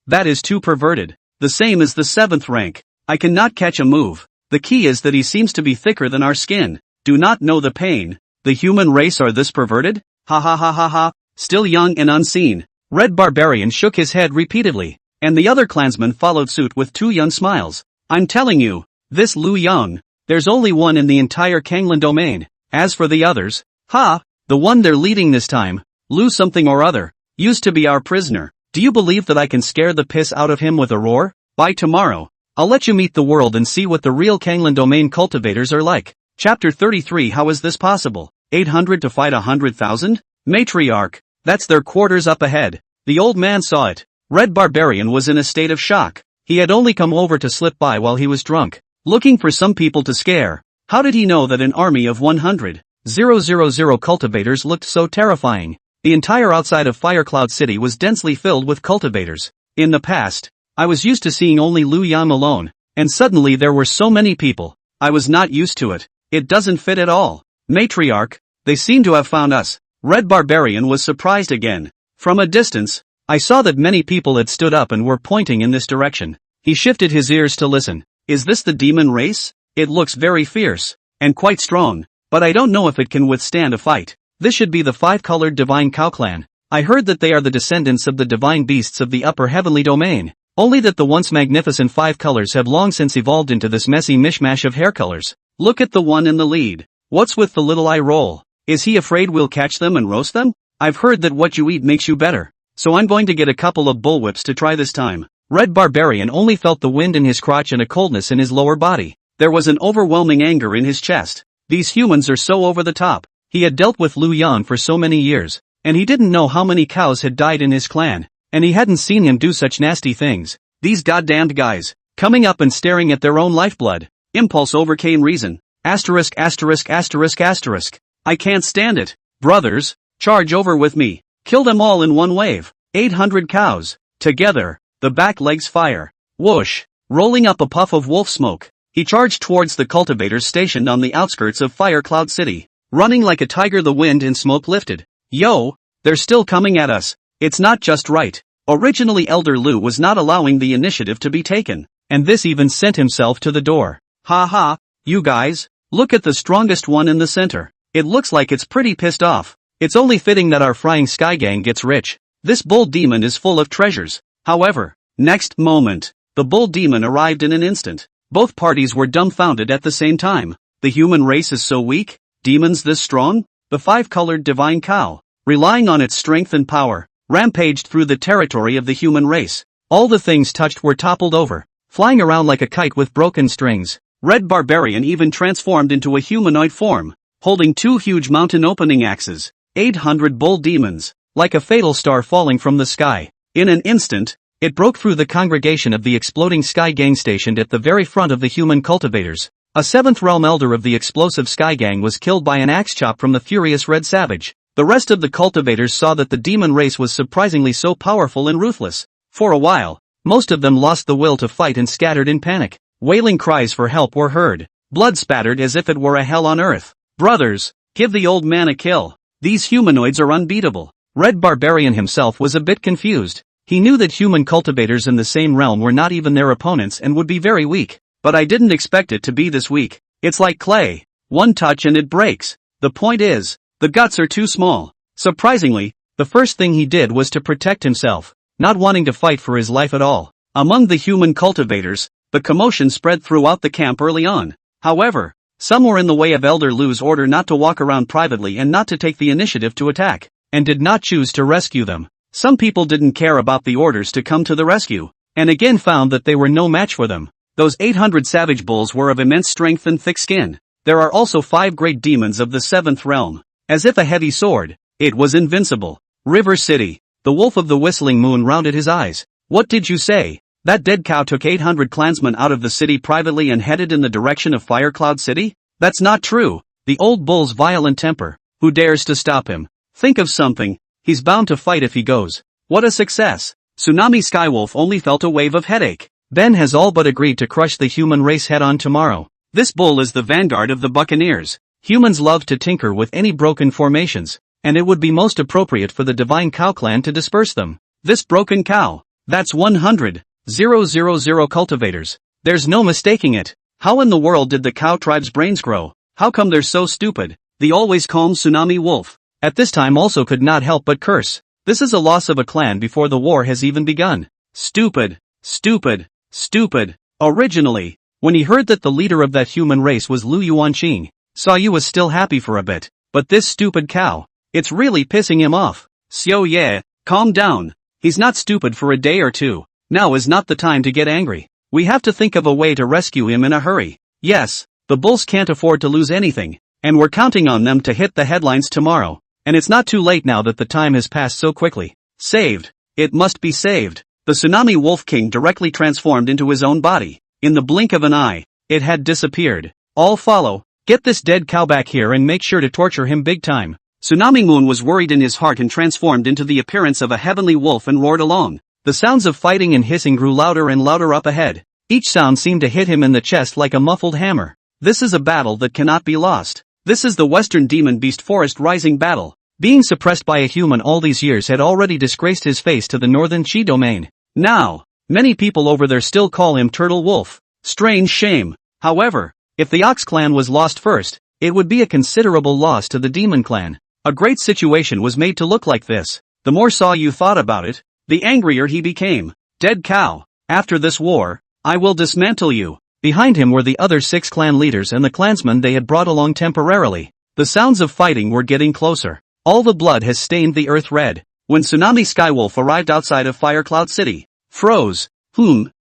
That is too perverted. The same as the 7th rank. I cannot catch a move. The key is that he seems to be thicker than our skin. Do not know the pain. The human race are this perverted? Ha ha ha ha ha. Still young and unseen. Red Barbarian shook his head repeatedly, and the other clansmen followed suit with 2 young smiles. I'm telling you, this Lu Yang, there's only one in the entire Kanglan domain. As for the others, the one they're leading this time, Lu something or other, used to be our prisoner. Do you believe that I can scare the piss out of him with a roar? By tomorrow, I'll let you meet the world and see what the real Kanglan domain cultivators are like. Chapter 33. How is this possible? 800 to fight 100,000? Matriarch, that's their quarters up ahead. The old man saw it. Red Barbarian was in a state of shock. He had only come over to slip by while he was drunk, looking for some people to scare. How did he know that an army of 100,000 cultivators looked so terrifying? The entire outside of Firecloud City was densely filled with cultivators. In the past, I was used to seeing only Lu Yang alone, and suddenly there were so many people. I was not used to it. It doesn't fit at all. Matriarch, they seem to have found us. Red Barbarian was surprised again. From a distance, I saw that many people had stood up and were pointing in this direction. He shifted his ears to listen. Is this the demon race? It looks very fierce. And quite strong. But I don't know if it can withstand a fight. This should be the five-colored divine cow clan. I heard that they are the descendants of the divine beasts of the upper heavenly domain. Only that the once magnificent five colors have long since evolved into this messy mishmash of hair colors. Look at the one in the lead. What's with the little eye roll? Is he afraid we'll catch them and roast them? I've heard that what you eat makes you better. So I'm going to get a couple of bullwhips to try this time. Red Barbarian only felt the wind in his crotch and a coldness in his lower body. There was an overwhelming anger in his chest. These humans are so over the top. He had dealt with Lu Yan for so many years, and he didn't know how many cows had died in his clan, and he hadn't seen him do such nasty things. These goddamned guys, coming up and staring at their own lifeblood. Impulse overcame reason. Asterisk asterisk asterisk asterisk. I can't stand it. Brothers, charge over with me. Kill them all in one wave. 800 cows. Together. The back legs fire. Whoosh. Rolling up a puff of wolf smoke, he charged towards the cultivators stationed on the outskirts of Fire Cloud City. Running like a tiger, the wind and smoke lifted. Yo, they're still coming at us. It's not just right. Originally Elder Lu was not allowing the initiative to be taken, and this even sent himself to the door. Ha ha, you guys, look at the strongest one in the center. It looks like it's pretty pissed off. It's only fitting that our frying sky gang gets rich. This bull demon is full of treasures. However, next moment, the bull demon arrived in an instant. Both parties were dumbfounded at the same time. The human race is so weak? Demons this strong? The five-colored divine cow, relying on its strength and power, rampaged through the territory of the human race. All the things touched were toppled over, flying around like a kite with broken strings. Red Barbarian even transformed into a humanoid form, holding two huge mountain opening axes. 800 bull demons, like a fatal star falling from the sky. In an instant, it broke through the congregation of the exploding Sky Gang stationed at the very front of the human cultivators. A seventh realm elder of the explosive Sky Gang was killed by an axe chop from the furious Red Savage. The rest of the cultivators saw that the demon race was surprisingly so powerful and ruthless. For a while, most of them lost the will to fight and scattered in panic. Wailing cries for help were heard. Blood spattered as if it were a hell on earth. Brothers, give the old man a kill. These humanoids are unbeatable. Red Barbarian himself was a bit confused. He knew that human cultivators in the same realm were not even their opponents and would be very weak. But I didn't expect it to be this weak. It's like clay. One touch and it breaks. The point is, the guts are too small. Surprisingly, the first thing he did was to protect himself, not wanting to fight for his life at all. Among the human cultivators, the commotion spread throughout the camp early on. However, some were in the way of Elder Lu's order not to walk around privately and not to take the initiative to attack, and did not choose to rescue them. Some people didn't care about the orders to come to the rescue, and again found that they were no match for them. Those 800 savage bulls were of immense strength and thick skin. There are also 5 great demons of the 7th realm. As if a heavy sword, it was invincible. River City. The wolf of the whistling moon rounded his eyes. What did you say? That dead cow took 800 clansmen out of the city privately and headed in the direction of Fire Cloud City? That's not true. The old bull's violent temper. Who dares to stop him? Think of something. He's bound to fight if he goes. What a success. Tsunami Skywolf only felt a wave of headache. Ben has all but agreed to crush the human race head-on tomorrow. This bull is the vanguard of the Buccaneers. Humans love to tinker with any broken formations, and it would be most appropriate for the Divine Cow Clan to disperse them. This broken cow. That's 100,000 cultivators. There's no mistaking it. How in the world did the cow tribe's brains grow? How come they're so stupid? The always calm Tsunami Wolf, at this time also could not help but curse. This is a loss of a clan before the war has even begun. Stupid. Stupid. Stupid. Originally, when he heard that the leader of that human race was Lu Yuanqing, Yu was still happy for a bit, but this stupid cow, it's really pissing him off. Xiao Ye, calm down. He's not stupid for a day or two. Now is not the time to get angry. We have to think of a way to rescue him in a hurry. Yes, the bulls can't afford to lose anything, and we're counting on them to hit the headlines tomorrow. And it's not too late now that the time has passed so quickly. Saved. It must be saved. The Tsunami Wolf King directly transformed into his own body. In the blink of an eye, it had disappeared. All follow. Get this dead cow back here and make sure to torture him big time. Tsunami Moon was worried in his heart and transformed into the appearance of a heavenly wolf and roared along. The sounds of fighting and hissing grew louder and louder up ahead. Each sound seemed to hit him in the chest like a muffled hammer. This is a battle that cannot be lost. This is the Western Demon Beast Forest Rising battle. Being suppressed by a human all these years had already disgraced his face to the northern Qi domain. Now, many people over there still call him Turtle Wolf. Strange shame. However, if the Ox clan was lost first, it would be a considerable loss to the Demon clan. A great situation was made to look like this. The more Saw Yu thought about it, the angrier he became. Dead cow. After this war, I will dismantle you. Behind him were the other 6 clan leaders and the clansmen they had brought along temporarily. The sounds of fighting were getting closer. All the blood has stained the earth red. When Tsunami Skywolf arrived outside of Firecloud City, froze.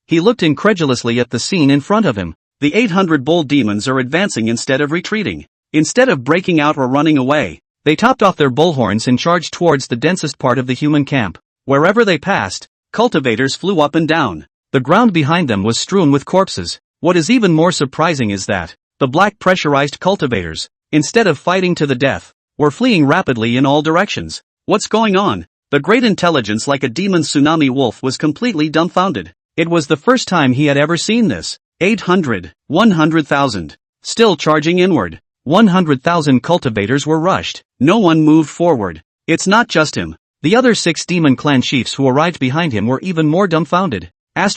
He looked incredulously at the scene in front of him. The 800 bull demons are advancing instead of retreating. Instead of breaking out or running away, they topped off their bullhorns and charged towards the densest part of the human camp. Wherever they passed, cultivators flew up and down. The ground behind them was strewn with corpses. What is even more surprising is that the black pressurized cultivators, instead of fighting to the death, were fleeing rapidly in all directions. What's going on? The great intelligence like a demon tsunami wolf was completely dumbfounded. It was the first time he had ever seen this. 800, 100,000. Still charging inward. 100,000 cultivators were rushed. No one moved forward. It's not just him. The other 6 demon clan chiefs who arrived behind him were even more dumbfounded. Is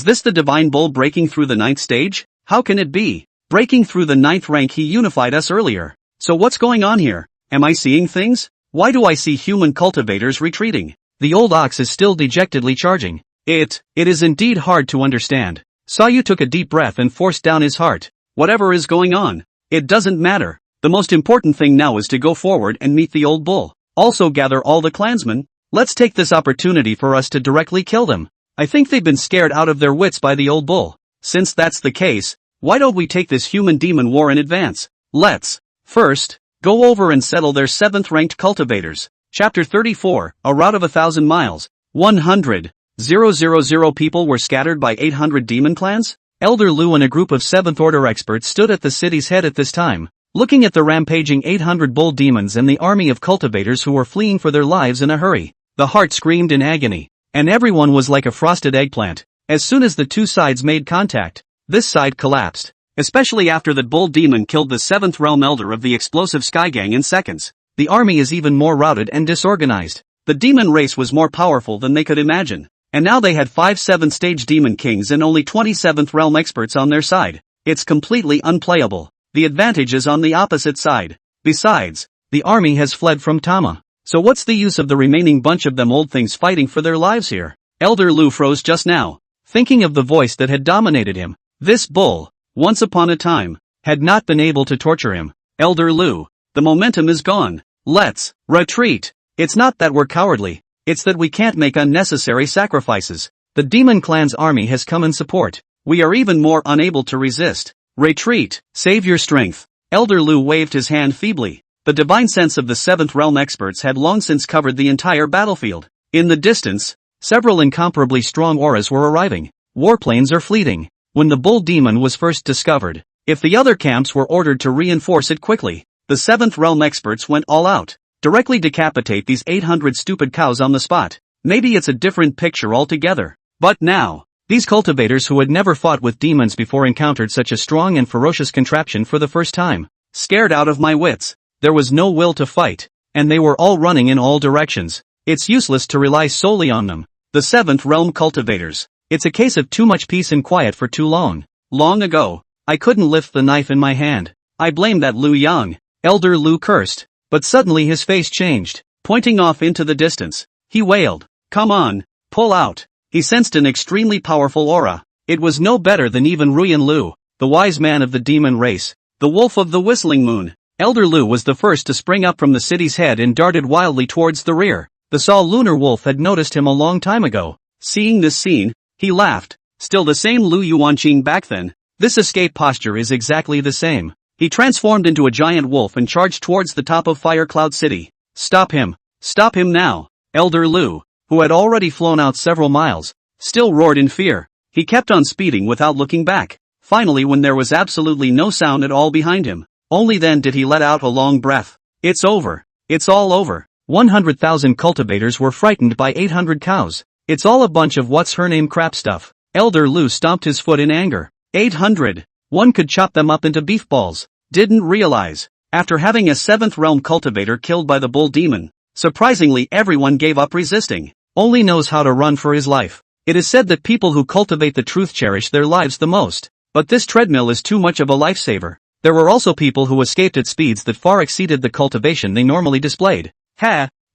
this the divine bull breaking through the 9th stage? How can it be? Breaking through the 9th rank, he unified us earlier. So what's going on here? Am I seeing things? Why do I see human cultivators retreating? The old ox is still dejectedly charging. It is indeed hard to understand. Saw Yu took a deep breath and forced down his heart. Whatever is going on, it doesn't matter. The most important thing now is to go forward and meet the old bull. Also gather all the clansmen. Let's take this opportunity for us to directly kill them. I think they've been scared out of their wits by the old bull. Since that's the case, why don't we take this human-demon war in advance? Let's, first, go over and settle their 7th ranked cultivators. Chapter 34, A Route of 1,000 Miles. 100,000 people were scattered by 800 demon clans? Elder Lu and a group of 7th Order experts stood at the city's head at this time, looking at the rampaging 800 bull demons and the army of cultivators who were fleeing for their lives in a hurry. The heart screamed in agony, and everyone was like a frosted eggplant. As soon as the two sides made contact, this side collapsed, especially after the bull demon killed the 7th realm elder of the explosive Sky Gang in seconds. The army is even more routed and disorganized. The demon race was more powerful than they could imagine, and now they had 5 7th-stage demon kings and only 27th realm experts on their side. It's completely unplayable. The advantage is on the opposite side. Besides, the army has fled from Tama. So what's the use of the remaining bunch of them old things fighting for their lives here? Elder Lu froze just now, thinking of the voice that had dominated him. This bull, once upon a time, had not been able to torture him. Elder Lu, the momentum is gone. Let's retreat. It's not that we're cowardly, it's that we can't make unnecessary sacrifices. The demon clan's army has come in support. We are even more unable to resist. Retreat. Save your strength. Elder Lu waved his hand feebly. The divine sense of the 7th realm experts had long since covered the entire battlefield. In the distance, several incomparably strong auras were arriving. Warplanes are fleeting. When the bull demon was first discovered, if the other camps were ordered to reinforce it quickly, the 7th realm experts went all out. Directly decapitate these 800 stupid cows on the spot. Maybe it's a different picture altogether. But now, these cultivators who had never fought with demons before encountered such a strong and ferocious contraption for the first time. Scared out of my wits. There was no will to fight, and they were all running in all directions. It's useless to rely solely on them. The 7th realm cultivators. It's a case of too much peace and quiet for too long. Long ago, I couldn't lift the knife in my hand. I blame that Lu Yang. Elder Lu cursed, but suddenly his face changed. Pointing off into the distance, he wailed, "Come on, pull out." He sensed an extremely powerful aura. It was no better than even Ruyan Lu, the wise man of the demon race, the wolf of the whistling moon. Elder Lu was the first to spring up from the city's head and darted wildly towards the rear. The Saw Lunar Wolf had noticed him a long time ago. Seeing this scene, he laughed. Still the same Lu Yuanqing back then. This escape posture is exactly the same. He transformed into a giant wolf and charged towards the top of Firecloud City. Stop him! Stop him now! Elder Lu, who had already flown out several miles, still roared in fear. He kept on speeding without looking back. Finally, when there was absolutely no sound at all behind him, only then did he let out a long breath. It's over. It's all over. 100,000 cultivators were frightened by 800 cows. It's all a bunch of what's her name crap stuff. Elder Lu stomped his foot in anger. 800. One could chop them up into beef balls. Didn't realize. After having a 7th realm cultivator killed by the bull demon, surprisingly everyone gave up resisting. Only knows how to run for his life. It is said that people who cultivate the truth cherish their lives the most. But this treadmill is too much of a lifesaver. There were also people who escaped at speeds that far exceeded the cultivation they normally displayed.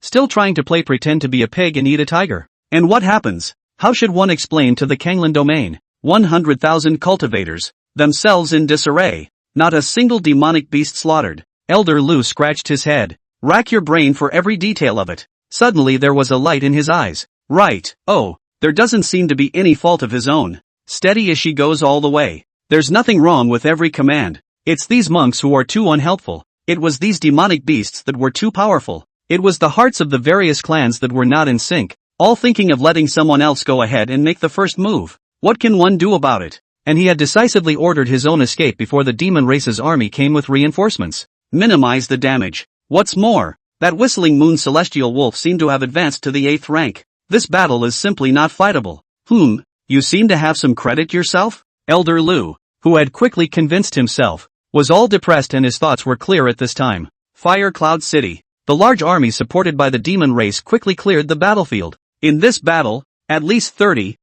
Still trying to pretend to be a pig and eat a tiger. And what happens? How should one explain to the Kanglan domain? 100,000 cultivators, themselves in disarray. Not a single demonic beast slaughtered. Elder Lu scratched his head. Rack your brain for every detail of it. Suddenly there was a light in his eyes. Right, oh, there doesn't seem to be any fault of his own. Steady as she goes all the way. There's nothing wrong with every command. It's these monks who are too unhelpful. It was these demonic beasts that were too powerful. It was the hearts of the various clans that were not in sync, all thinking of letting someone else go ahead and make the first move. What can one do about it? And he had decisively ordered his own escape before the demon race's army came with reinforcements. Minimize the damage. What's more, that whistling moon celestial wolf seemed to have advanced to the 8th rank. This battle is simply not fightable. You seem to have some credit yourself? Elder Lu, who had quickly convinced himself, was all depressed and his thoughts were clear at this time. Fire Cloud City. The large army supported by the demon race quickly cleared the battlefield. In this battle, at least 30,000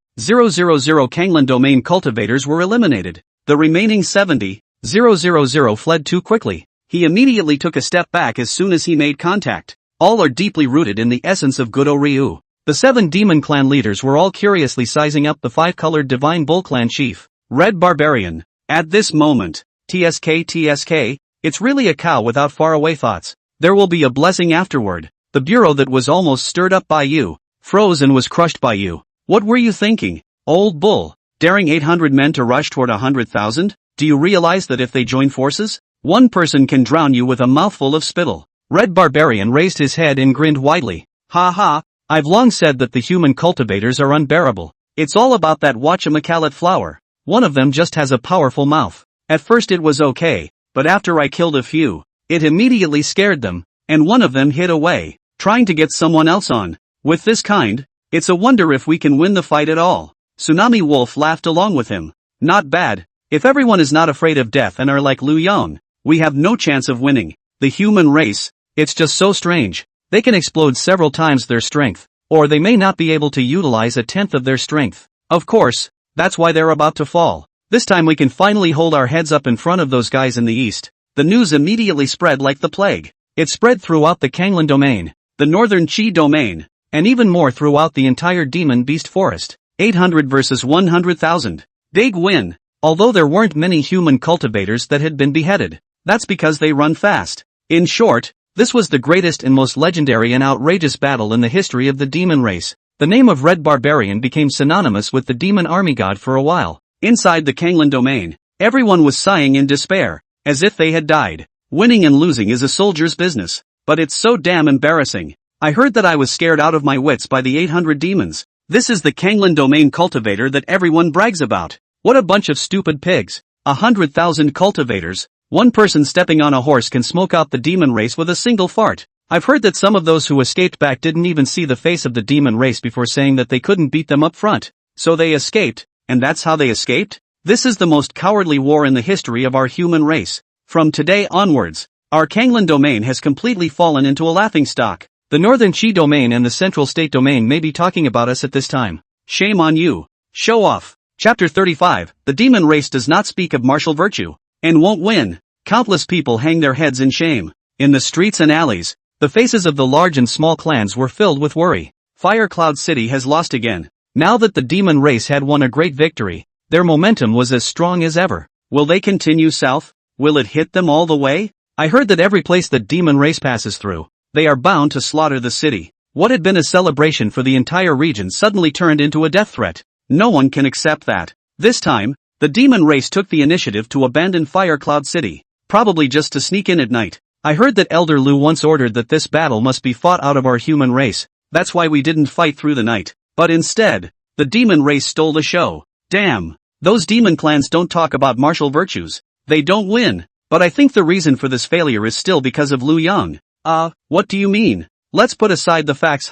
Kanglan domain cultivators were eliminated. The remaining 70,000 fled too quickly. He immediately took a step back as soon as he made contact. All are deeply rooted in the essence of Gudo Ryu. The 7 demon clan leaders were all curiously sizing up the 5-colored divine bull clan chief, Red Barbarian. At this moment, TSK, it's really a cow without faraway thoughts. There will be a blessing afterward. The bureau that was almost stirred up by you, froze and was crushed by you. What were you thinking, old bull? Daring 800 men to rush toward 100,000? Do you realize that if they join forces, one person can drown you with a mouthful of spittle? Red Barbarian raised his head and grinned widely. I've long said that the human cultivators are unbearable. It's all about that whatchamacallit flower. One of them just has a powerful mouth. At first it was okay, but after I killed a few, it immediately scared them, and one of them hid away, trying to get someone else on. With this kind, it's a wonder if we can win the fight at all. Tsunami Wolf laughed along with him. Not bad. If everyone is not afraid of death and are like Lu Yang, we have no chance of winning. The human race, it's just so strange. They can explode several times their strength, or they may not be able to utilize a tenth of their strength. Of course, that's why they're about to fall. This time we can finally hold our heads up in front of those guys in the east. The news immediately spread like the plague. It spread throughout the Kanglan domain, the northern Qi domain, and even more throughout the entire demon beast forest. 800 versus 100,000. Big win. Although there weren't many human cultivators that had been beheaded. That's because they run fast. In short, this was the greatest and most legendary and outrageous battle in the history of the demon race. The name of Red Barbarian became synonymous with the demon army god for a while. Inside the Kanglan domain, everyone was sighing in despair, as if they had died. Winning and losing is a soldier's business, but it's so damn embarrassing. I heard that I was scared out of my wits by the 800 demons. This is the Kanglan domain cultivator that everyone brags about. What a bunch of stupid pigs. 100,000 cultivators. One person stepping on a horse can smoke out the demon race with a single fart. I've heard that some of those who escaped back didn't even see the face of the demon race before saying that they couldn't beat them up front. So they escaped, and that's how they escaped? This is the most cowardly war in the history of our human race. From today onwards, our Kanglan domain has completely fallen into a laughingstock. The Northern Qi domain and the Central State domain may be talking about us at this time. Shame on you. Show off. Chapter 35. The demon race does not speak of martial virtue, and won't win. Countless people hang their heads in shame. In the streets and alleys, the faces of the large and small clans were filled with worry. Fire Cloud City has lost again. Now that the demon race had won a great victory, their momentum was as strong as ever. Will they continue south? Will it hit them all the way? I heard that every place that demon race passes through, they are bound to slaughter the city. What had been a celebration for the entire region suddenly turned into a death threat. No one can accept that. This time, the demon race took the initiative to abandon Fire Cloud City, probably just to sneak in at night. I heard that Elder Lu once ordered that this battle must be fought out of our human race. That's why we didn't fight through the night. But instead, the demon race stole the show. Damn. Those demon clans don't talk about martial virtues. They don't win. But I think the reason for this failure is still because of Lu Yang. What do you mean? Let's put aside the facts,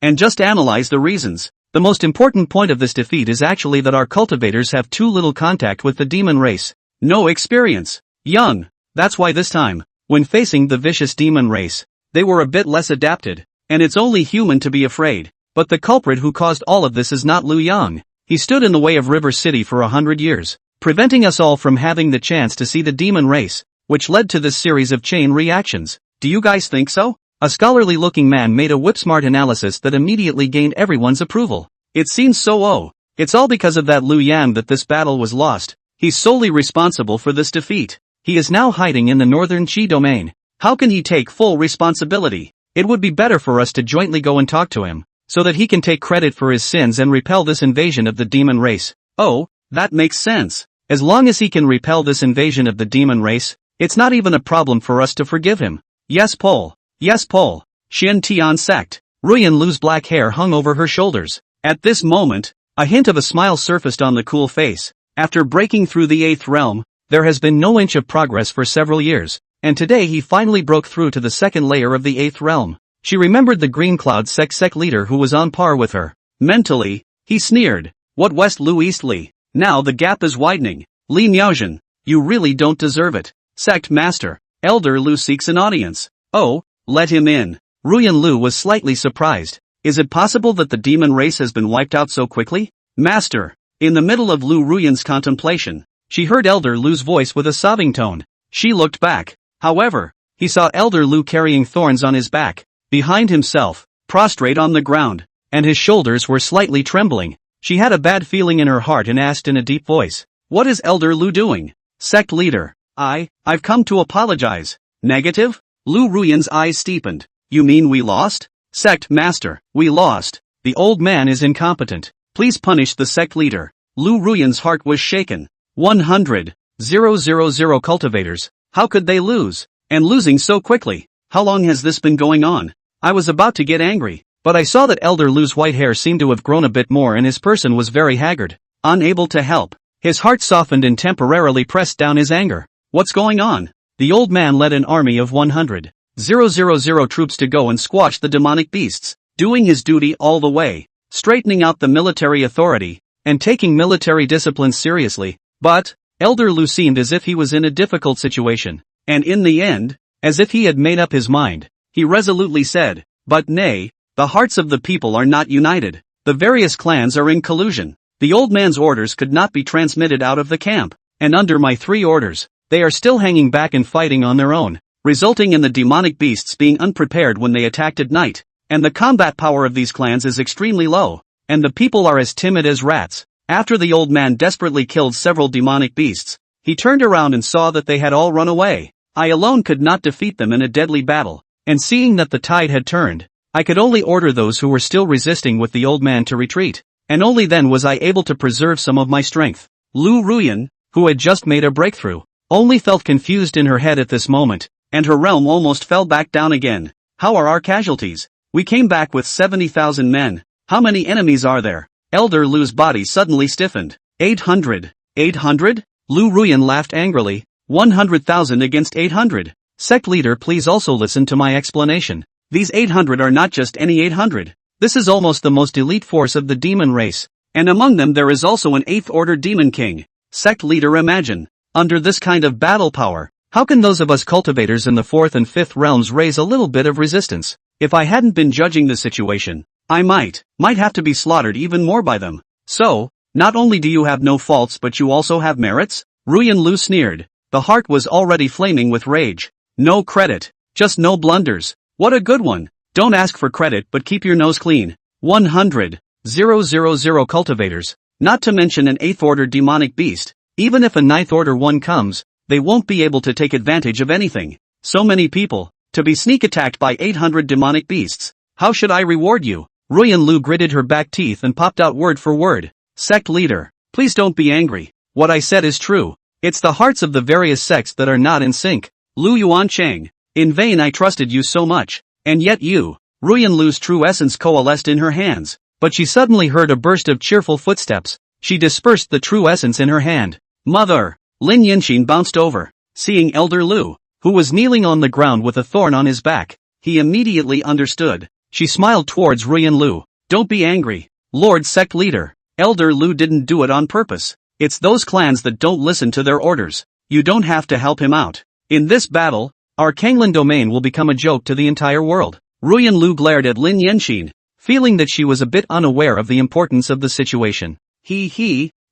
and just analyze the reasons. The most important point of this defeat is actually that our cultivators have too little contact with the demon race. No experience. Young. That's why this time, when facing the vicious demon race, they were a bit less adapted, and it's only human to be afraid. But the culprit who caused all of this is not Liu Yang. He stood in the way of River City for 100 years, preventing us all from having the chance to see the demon race, which led to this series of chain reactions. Do you guys think so? A scholarly-looking man made a whip-smart analysis that immediately gained everyone's approval. It seems so. It's all because of that Liu Yang that this battle was lost. He's solely responsible for this defeat. He is now hiding in the northern Qi domain. How can he take full responsibility? It would be better for us to jointly go and talk to him, so that he can take credit for his sins and repel this invasion of the demon race. Oh, that makes sense. As long as he can repel this invasion of the demon race, it's not even a problem for us to forgive him. Yes, Pol. Yes, Pol. Xin Tian sect. Ruyan Lu's black hair hung over her shoulders. At this moment, a hint of a smile surfaced on the cool face. After breaking through the 8th realm, there has been no inch of progress for several years, and today he finally broke through to the 2nd layer of the 8th realm. She remembered the Green Cloud sect leader who was on par with her. Mentally, he sneered. What West Lu East Li? Now the gap is widening. Li Miaozhen, you really don't deserve it. Sect Master, Elder Lu seeks an audience. Oh, let him in. Ruyan Lu was slightly surprised. Is it possible that the demon race has been wiped out so quickly? Master. In the middle of Lu Ruyan's contemplation, she heard Elder Lu's voice with a sobbing tone. She looked back. However, he saw Elder Lu carrying thorns on his back, behind himself, prostrate on the ground, and his shoulders were slightly trembling. She had a bad feeling in her heart and asked in a deep voice, "What is Elder Lu doing?" Sect leader. I've come to apologize. Negative? Lu Ruyan's eyes steepened. You mean we lost? Sect Master, we lost. The old man is incompetent. Please punish the sect leader. Lu Ruyan's heart was shaken. 100,000 cultivators. How could they lose? And losing so quickly. How long has this been going on? I was about to get angry, but I saw that Elder Lu's white hair seemed to have grown a bit more and his person was very haggard. Unable to help. His heart softened and temporarily pressed down his anger. What's going on? The old man led an army of 100,000 troops to go and squash the demonic beasts, doing his duty all the way, straightening out the military authority, and taking military discipline seriously. But, Elder Lu seemed as if he was in a difficult situation, and in the end, as if he had made up his mind, he resolutely said, "But nay, the hearts of the people are not united. The various clans are in collusion. The old man's orders could not be transmitted out of the camp, and under my 3 orders, they are still hanging back and fighting on their own, resulting in the demonic beasts being unprepared when they attacked at night, and the combat power of these clans is extremely low, and the people are as timid as rats." After the old man desperately killed several demonic beasts, he turned around and saw that they had all run away. I alone could not defeat them in a deadly battle, and seeing that the tide had turned, I could only order those who were still resisting with the old man to retreat, and only then was I able to preserve some of my strength. Lu Ruyan, who had just made a breakthrough, only felt confused in her head at this moment, and her realm almost fell back down again. How are our casualties? We came back with 70,000 men. How many enemies are there? Elder Lu's body suddenly stiffened. 800. 800? Lu Ruyan laughed angrily. 100,000 against 800. Sect leader, please also listen to my explanation. These 800 are not just any 800. This is almost the most elite force of the demon race, and among them there is also an 8th order demon king. Sect leader, imagine, under this kind of battle power, how can those of us cultivators in the 4th and 5th realms raise a little bit of resistance? If I hadn't been judging the situation, I might have to be slaughtered even more by them. So, not only do you have no faults but you also have merits? Ruyan Lu sneered. The heart was already flaming with rage. No credit, just no blunders. What a good one. Don't ask for credit but keep your nose clean. 100,000 cultivators, not to mention an 8th order demonic beast. Even if a 9th order one comes, they won't be able to take advantage of anything. So many people, to be sneak attacked by 800 demonic beasts. How should I reward you? Ruyan Lu gritted her back teeth and popped out word for word. Sect leader, please don't be angry. What I said is true. It's the hearts of the various sects that are not in sync. Lu Yuancheng, in vain I trusted you so much, and yet you. Ruyan Lu's true essence coalesced in her hands, but she suddenly heard a burst of cheerful footsteps. She dispersed the true essence in her hand. Mother! Lin Yinxin bounced over, seeing Elder Lu, who was kneeling on the ground with a thorn on his back. He immediately understood. She smiled towards Ruyan Lu. Don't be angry, Lord Sect Leader. Elder Lu didn't do it on purpose. It's those clans that don't listen to their orders. You don't have to help him out. In this battle, Our Kanglan domain will become a joke to the entire world. Ruyan Lu glared at Lin Yanxin, feeling that she was a bit unaware of the importance of the situation.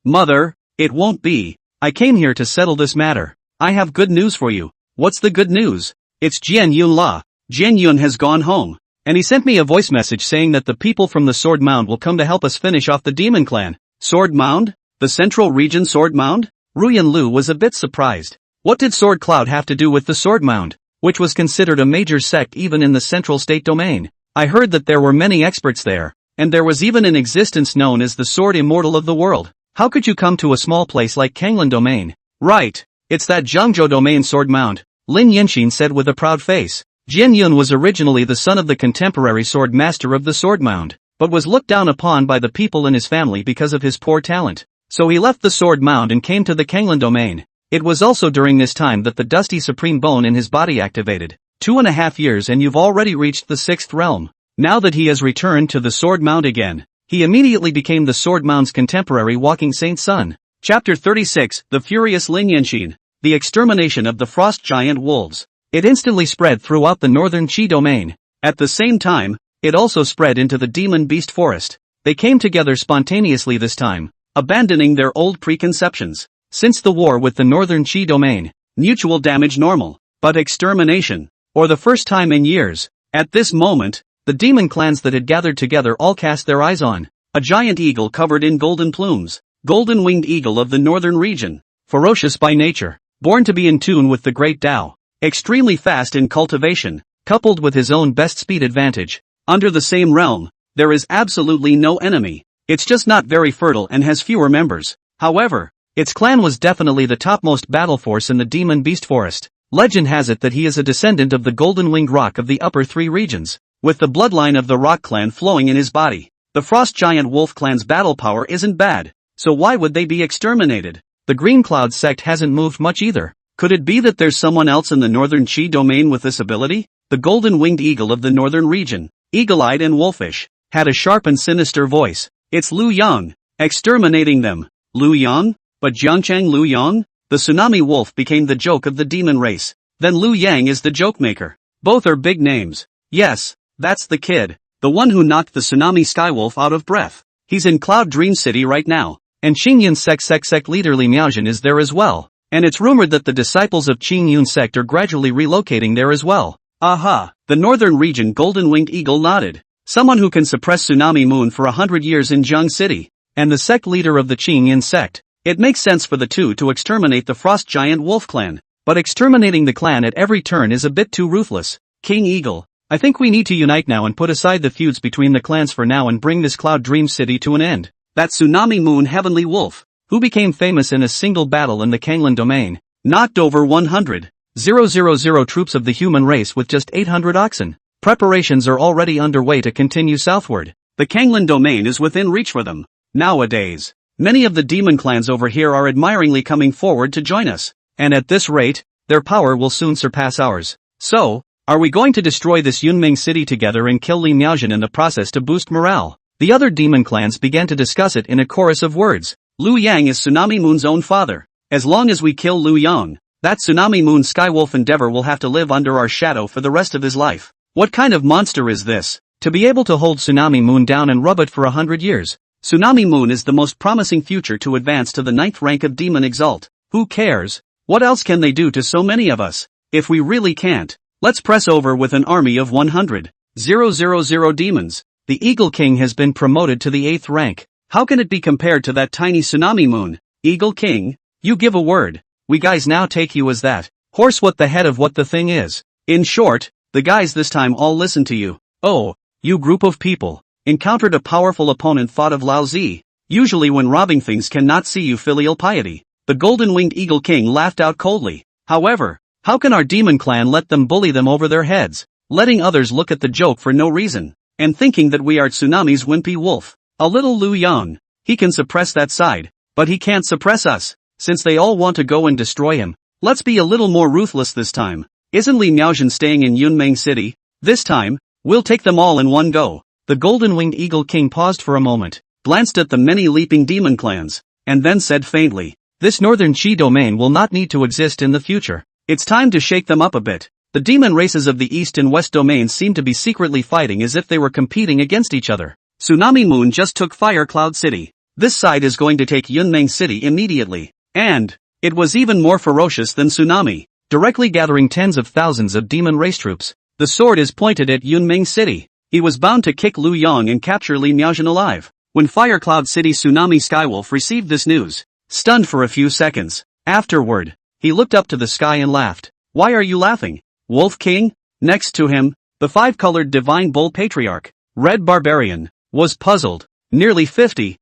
Mother, it won't be. I came here to settle this matter. I have good news for you. What's the good news? It's Jian Yun La. Jian Yun has gone home. And he sent me a voice message saying that the people from the Sword Mound will come to help us finish off the Demon Clan. Sword Mound? The Central Region Sword Mound? Ruyan Lu was a bit surprised. What did Sword Cloud have to do with the Sword Mound, which was considered a major sect even in the Central State domain? I heard that there were many experts there, and there was even an existence known as the Sword Immortal of the world. How could you come to a small place like Kanglan domain? Right. It's that Zhangzhou domain Sword Mound, Lin Yanxin said with a proud face. Jian Yun was originally the son of the contemporary sword master of the Sword Mound, but was looked down upon by the people in his family because of his poor talent. So he left the Sword Mound and came to the Kanglan domain. It was also during this time that the dusty supreme bone in his body activated. 2.5 years and you've already reached the 6th realm. Now that he has returned to the Sword Mound again, he immediately became the Sword Mound's contemporary walking saint son. Chapter 36, The Furious Lin Yanxin. The extermination of the frost giant wolves. It instantly spread throughout the northern Qi domain. At the same time, it also spread into the demon beast forest. They came together spontaneously this time, abandoning their old preconceptions. Since the war with the northern Qi domain, mutual damage normal, but extermination, or the first time in years. At this moment, the demon clans that had gathered together all cast their eyes on a giant eagle covered in golden plumes, golden-winged eagle of the northern region, ferocious by nature, born to be in tune with the great Tao. Extremely fast in cultivation, coupled with his own best speed advantage. Under the same realm, there is absolutely no enemy. It's just not very fertile and has fewer members. However, its clan was definitely the topmost battle force in the demon beast forest. Legend has it that he is a descendant of the golden-winged rock of the upper 3 regions, with the bloodline of the rock clan flowing in his body. The frost giant wolf clan's battle power isn't bad, so why would they be exterminated? The Green Cloud sect hasn't moved much either. Could it be that there's someone else in the northern Qi domain with this ability? The golden-winged eagle of the northern region, eagle-eyed and wolfish, had a sharp and sinister voice. It's Lu Yang. Exterminating them. Lu Yang? But Jiangchang Lu Yang? The tsunami wolf became the joke of the demon race. Then Lu Yang is the joke maker. Both are big names. Yes, that's the kid. The one who knocked the tsunami skywolf out of breath. He's in Cloud Dream City right now. And Qingyun sect leader Li Miaojin is there as well. And it's rumored that the disciples of Qingyun sect are gradually relocating there as well. Aha! The northern region golden-winged eagle nodded. Someone who can suppress tsunami moon for 100 years in Zheng City. And the sect leader of the Qingyun sect. It makes sense for the two to exterminate the frost giant wolf clan. But exterminating the clan at every turn is a bit too ruthless. King Eagle, I think we need to unite now and put aside the feuds between the clans for now and bring this Cloud Dream City to an end. That tsunami moon heavenly wolf, who became famous in a single battle in the Kanglan domain, knocked over 100,000 troops of the human race with just 800 oxen. Preparations are already underway to continue southward. The Kanglan domain is within reach for them. Nowadays, many of the demon clans over here are admiringly coming forward to join us. And at this rate, their power will soon surpass ours. So, are we going to destroy this Yunming city together and kill Li Miaojin in the process to boost morale? The other demon clans began to discuss it in a chorus of words. Lu Yang is Tsunami Moon's own father. As long as we kill Lu Yang, that Tsunami Moon Skywolf Endeavor will have to live under our shadow for the rest of his life. What kind of monster is this? To be able to hold Tsunami Moon down and rub it for 100 years. Tsunami Moon is the most promising future to advance to the 9th rank of Demon Exalt. Who cares? What else can they do to so many of us? If we really can't, let's press over with an army of 100,000 demons. The Eagle King has been promoted to the 8th rank. How can it be compared to that tiny Tsunami Moon? Eagle King, you give a word. We guys now take you as that. Horse what the head of what the thing is. In short, the guys this time all listen to you. Oh, you group of people. Encountered a powerful opponent thought of Lao Zi. Usually when robbing things cannot see you filial piety. The golden-winged Eagle King laughed out coldly. However, how can our demon clan let them bully them over their heads? Letting others look at the joke for no reason. And thinking that we are Tsunami's wimpy wolf. A little Lu Yang. He can suppress that side. But he can't suppress us. Since they all want to go and destroy him. Let's be a little more ruthless this time. Isn't Li Miaojin staying in Yunmeng City? This time, we'll take them all in one go. The golden-winged Eagle King paused for a moment, glanced at the many leaping demon clans, and then said faintly, this northern Qi domain will not need to exist in the future. It's time to shake them up a bit. The demon races of the East and West domains seemed to be secretly fighting as if they were competing against each other. Tsunami Moon just took Fire Cloud City. This side is going to take Yunmeng City immediately. And it was even more ferocious than Tsunami, directly gathering tens of thousands of demon race troops. The sword is pointed at Yunmeng City. He was bound to kick Lu Yang and capture Li Miaojin alive. When Fire Cloud City Tsunami Skywolf received this news, stunned for a few seconds. Afterward, he looked up to the sky and laughed. Why are you laughing, Wolf King? Next to him, the five-colored Divine Bull Patriarch, Red Barbarian, was puzzled. Nearly 50,000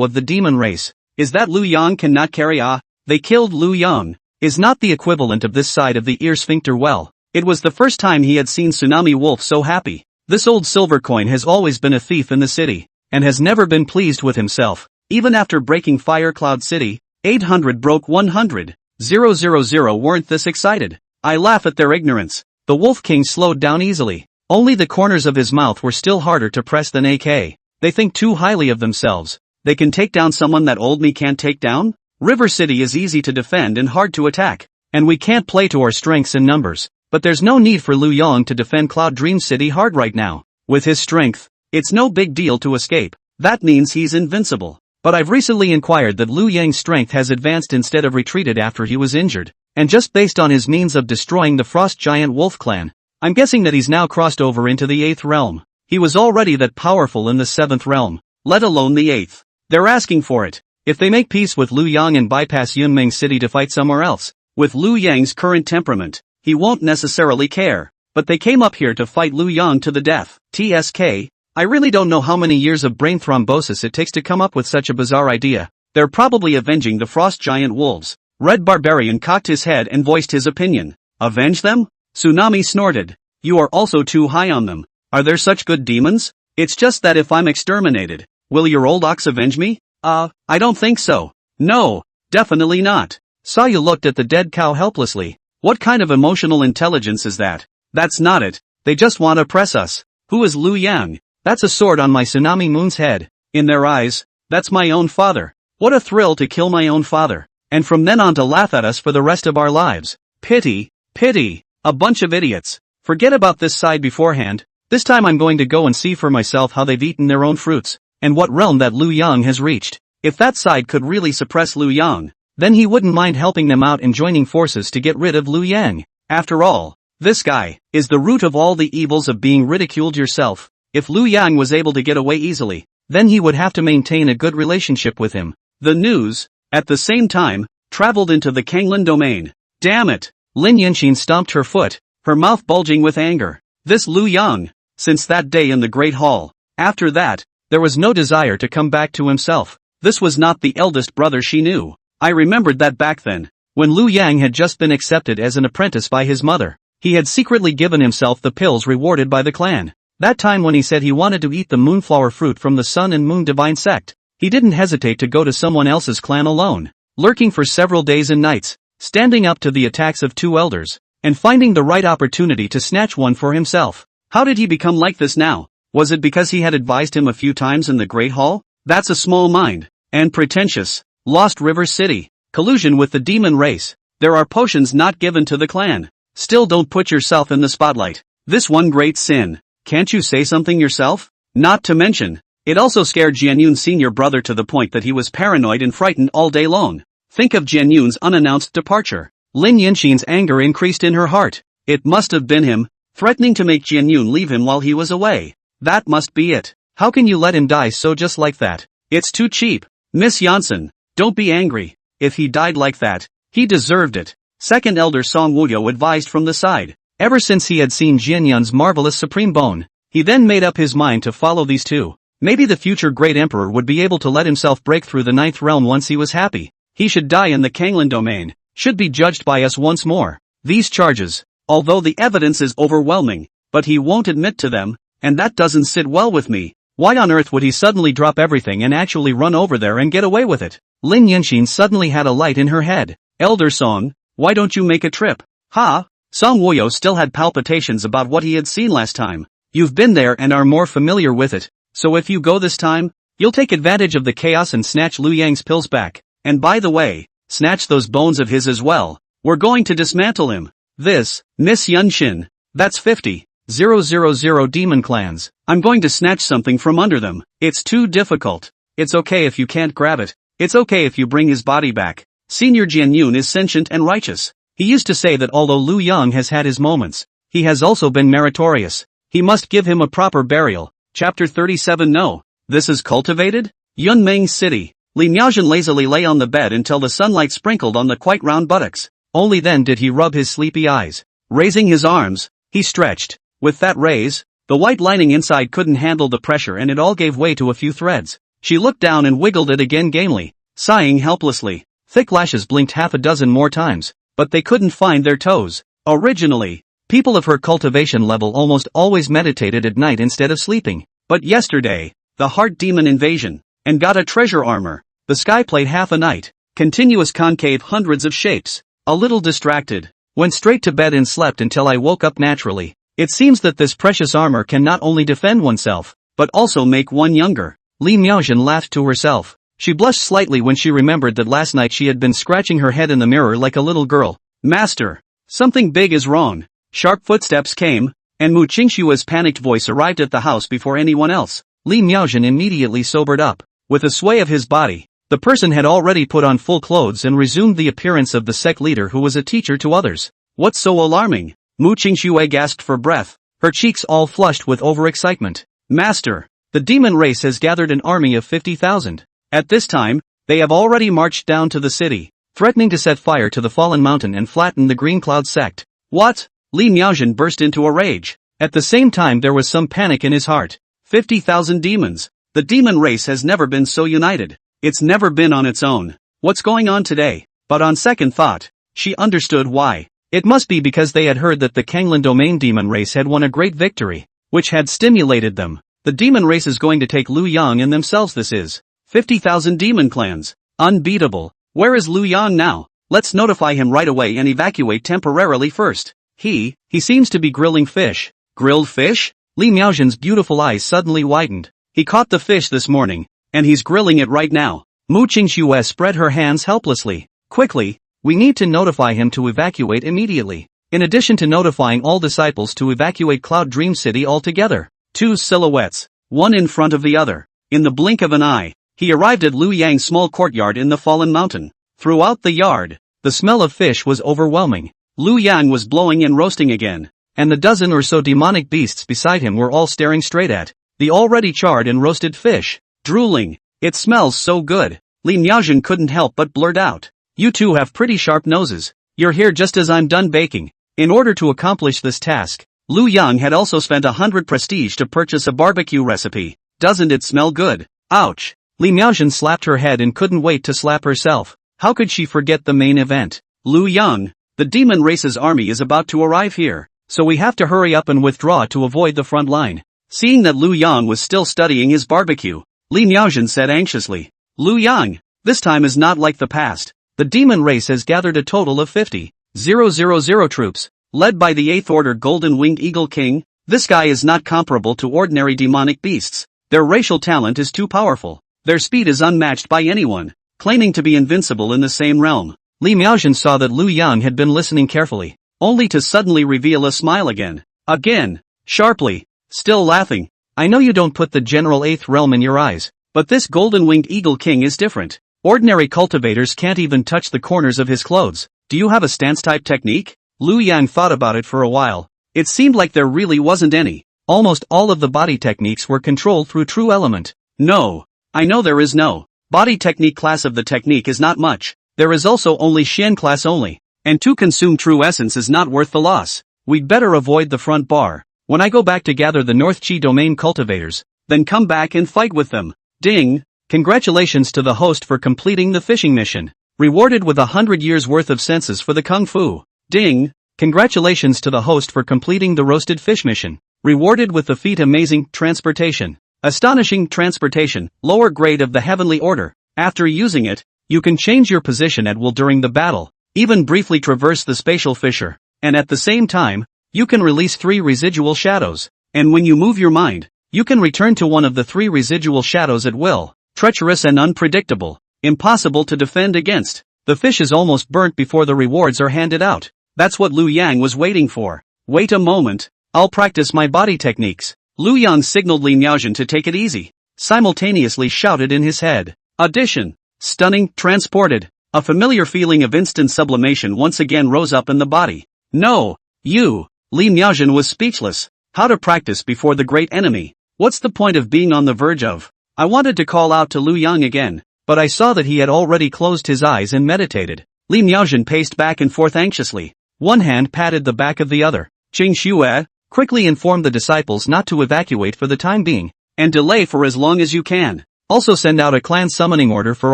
of the demon race. Is that Lu Yang cannot carry? They killed Lu Yang. Is not the equivalent of this side of the ear sphincter well. It was the first time he had seen Tsunami Wolf so happy. This old silver coin has always been a thief in the city, and has never been pleased with himself. Even after breaking Fire Cloud City, 800 broke 100,000 weren't this excited. I laugh at their ignorance. The Wolf King slowed down easily. Only the corners of his mouth were still harder to press than AK. They think too highly of themselves. They can take down someone that old me can't take down? River City is easy to defend and hard to attack. And we can't play to our strengths in numbers. But there's no need for Lu Yang to defend Cloud Dream City hard right now. With his strength, it's no big deal to escape. That means he's invincible. But I've recently inquired that Lu Yang's strength has advanced instead of retreated after he was injured. And just based on his means of destroying the Frost Giant Wolf Clan, I'm guessing that he's now crossed over into the 8th realm. He was already that powerful in the 7th realm, let alone the 8th. They're asking for it. If they make peace with Lu Yang and bypass Yunmeng City to fight somewhere else, with Lu Yang's current temperament, he won't necessarily care. But they came up here to fight Lu Yang to the death. TSK, I really don't know how many years of brain thrombosis it takes to come up with such a bizarre idea. They're probably avenging the Frost Giant Wolves. Red Barbarian cocked his head and voiced his opinion. Avenge them? Tsunami snorted. You are also too high on them. Are there such good demons? It's just that if I'm exterminated, will your old ox avenge me? I don't think so. No, definitely not. Sayu looked at the dead cow helplessly. What kind of emotional intelligence is that? That's not it. They just want to oppress us. Who is Lu Yang? That's a sword on my Tsunami Moon's head. In their eyes, that's my own father. What a thrill to kill my own father. And from then on to laugh at us for the rest of our lives. Pity, pity. A bunch of idiots. Forget about this side beforehand. This time I'm going to go and see for myself how they've eaten their own fruits, and what realm that Lu Yang has reached. If that side could really suppress Lu Yang, then he wouldn't mind helping them out and joining forces to get rid of Lu Yang. After all, this guy is the root of all the evils of being ridiculed yourself. If Lu Yang was able to get away easily, then he would have to maintain a good relationship with him. The news, at the same time, traveled into the Kanglin domain. Damn it! Lin Yinxin stomped her foot, her mouth bulging with anger. This Lu Yang, since that day in the Great Hall. After that, there was no desire to come back to himself. This was not the eldest brother she knew. I remembered that back then, when Lu Yang had just been accepted as an apprentice by his mother, he had secretly given himself the pills rewarded by the clan. That time when he said he wanted to eat the moonflower fruit from the Sun and Moon Divine Sect, he didn't hesitate to go to someone else's clan alone, lurking for several days and nights, standing up to the attacks of two elders, and finding the right opportunity to snatch one for himself. How did he become like this now? Was it because he had advised him a few times in the Great Hall? That's a small mind, and pretentious. Lost River City. Collusion with the demon race. There are potions not given to the clan. Still don't put yourself in the spotlight. This one great sin. Can't you say something yourself? Not to mention, it also scared Jianyun's senior brother to the point that he was paranoid and frightened all day long. Think of Jianyun's unannounced departure. Lin Yinxin's anger increased in her heart. It must have been him, threatening to make Jianyun leave him while he was away. That must be it. How can you let him die so just like that? It's too cheap. Miss Janssen, don't be angry. If he died like that, he deserved it. Second elder Song Wuyo advised from the side. Ever since he had seen Jianyun's marvelous supreme bone, he then made up his mind to follow these two. Maybe the future great emperor would be able to let himself break through the 9th realm once he was happy. He should die in the Kanglin domain, should be judged by us once more. These charges, although the evidence is overwhelming, but he won't admit to them, and that doesn't sit well with me. Why on earth would he suddenly drop everything and actually run over there and get away with it? Lin Yinxin suddenly had a light in her head. Elder Song, why don't you make a trip? Ha? Song Wuyo still had palpitations about what he had seen last time. You've been there and are more familiar with it, so if you go this time, you'll take advantage of the chaos and snatch Lu Yang's pills back. And by the way, snatch those bones of his as well. We're going to dismantle him. This, Miss Yunshin. That's 50. 000 demon clans. I'm going to snatch something from under them. It's too difficult. It's okay if you can't grab it. It's okay if you bring his body back. Senior Jianyun is sentient and righteous. He used to say that although Liu Yang has had his moments, he has also been meritorious. He must give him a proper burial. Chapter 37. No. This is cultivated? Yunmeng City. Li Miaojin lazily lay on the bed until the sunlight sprinkled on the quite round buttocks. Only then did he rub his sleepy eyes. Raising his arms, he stretched. With that raise, the white lining inside couldn't handle the pressure and it all gave way to a few threads. She looked down and wiggled it again gamely, sighing helplessly. Thick lashes blinked half a dozen more times, but they couldn't find their toes. Originally, people of her cultivation level almost always meditated at night instead of sleeping. But yesterday, the heart demon invasion, and got a treasure armor. The sky played half a night, continuous concave hundreds of shapes. A little distracted, went straight to bed and slept until I woke up naturally. It seems that this precious armor can not only defend oneself, but also make one younger. Li Miaojin laughed to herself. She blushed slightly when she remembered that last night she had been scratching her head in the mirror like a little girl. Master, something big is wrong. Sharp footsteps came, and Mu Qingshua's panicked voice arrived at the house before anyone else. Li Miaojin immediately sobered up. With a sway of his body, the person had already put on full clothes and resumed the appearance of the sect leader who was a teacher to others. What's so alarming? Mu Qingxue gasped for breath, her cheeks all flushed with overexcitement. Master, the demon race has gathered an army of 50,000. At this time, they have already marched down to the city, threatening to set fire to the fallen mountain and flatten the Green Cloud sect. What? Li Miaojin burst into a rage. At the same time there was some panic in his heart. 50,000 demons. The demon race has never been so united. It's never been on its own. What's going on today? But on second thought, she understood why. It must be because they had heard that the Kanglan domain demon race had won a great victory, which had stimulated them. The demon race is going to take Liu Yang and themselves. This is 50,000 demon clans. Unbeatable. Where is Liu Yang now? Let's notify him right away and evacuate temporarily first. He seems to be grilling fish. Grilled fish? Li Miaojin's beautiful eyes suddenly widened. He caught the fish this morning, and he's grilling it right now. Mu Qingxue spread her hands helplessly. Quickly, we need to notify him to evacuate immediately. In addition to notifying all disciples to evacuate Cloud Dream City altogether. Two silhouettes, one in front of the other. In the blink of an eye, he arrived at Liu Yang's small courtyard in the fallen mountain. Throughout the yard, the smell of fish was overwhelming. Liu Yang was blowing and roasting again, and the dozen or so demonic beasts beside him were all staring straight at the already charred and roasted fish, drooling. It smells so good. Li Miaojin couldn't help but blurt out. You two have pretty sharp noses. You're here just as I'm done baking. In order to accomplish this task, Liu Yang had also spent 100 prestige to purchase a barbecue recipe. Doesn't it smell good? Ouch. Li Miaojin slapped her head and couldn't wait to slap herself. How could she forget the main event? Liu Yang, the demon race's army is about to arrive here, so we have to hurry up and withdraw to avoid the front line. Seeing that Liu Yang was still studying his barbecue, Li Miaojin said anxiously. Liu Yang, this time is not like the past. The demon race has gathered a total of 50,000 troops, led by the 8th Order Golden-Winged Eagle King. This guy is not comparable to ordinary demonic beasts. Their racial talent is too powerful. Their speed is unmatched by anyone, claiming to be invincible in the same realm. Li Miaojin saw that Liu Yang had been listening carefully, only to suddenly reveal a smile again. Sharply, still laughing. I know you don't put the general 8th realm in your eyes, but this Golden-Winged Eagle King is different. Ordinary cultivators can't even touch the corners of his clothes. Do you have a stance-type technique? Liu Yang thought about it for a while. It seemed like there really wasn't any. Almost all of the body techniques were controlled through true element. No. I know there is no body technique class of the technique is not much. There is also only Xian class only. And to consume true essence is not worth the loss. We'd better avoid the front bar. When I go back to gather the North Qi domain cultivators, then come back and fight with them. Ding! Congratulations to the host for completing the fishing mission. Rewarded with 100 years worth of senses for the Kung Fu. Ding! Congratulations to the host for completing the roasted fish mission. Rewarded with the feat amazing transportation. Astonishing transportation, lower grade of the heavenly order. After using it, you can change your position at will during the battle, even briefly traverse the spatial fissure, and at the same time, you can release 3 residual shadows. And when you move your mind, you can return to one of the 3 residual shadows at will. Treacherous and unpredictable, impossible to defend against. The fish is almost burnt before the rewards are handed out. That's what Liu Yang was waiting for. Wait a moment. I'll practice my body techniques. Liu Yang signaled Li Miaozhen to take it easy. Simultaneously shouted in his head. Audition. Stunning, transported. A familiar feeling of instant sublimation once again rose up in the body. No. You. Li Miaozhen was speechless. How to practice before the great enemy? What's the point of being on the verge of? I wanted to call out to Liu Yang again, but I saw that he had already closed his eyes and meditated. Li Miaozhen paced back and forth anxiously. One hand patted the back of the other. Qing Xue, quickly inform the disciples not to evacuate for the time being, and delay for as long as you can. Also send out a clan summoning order for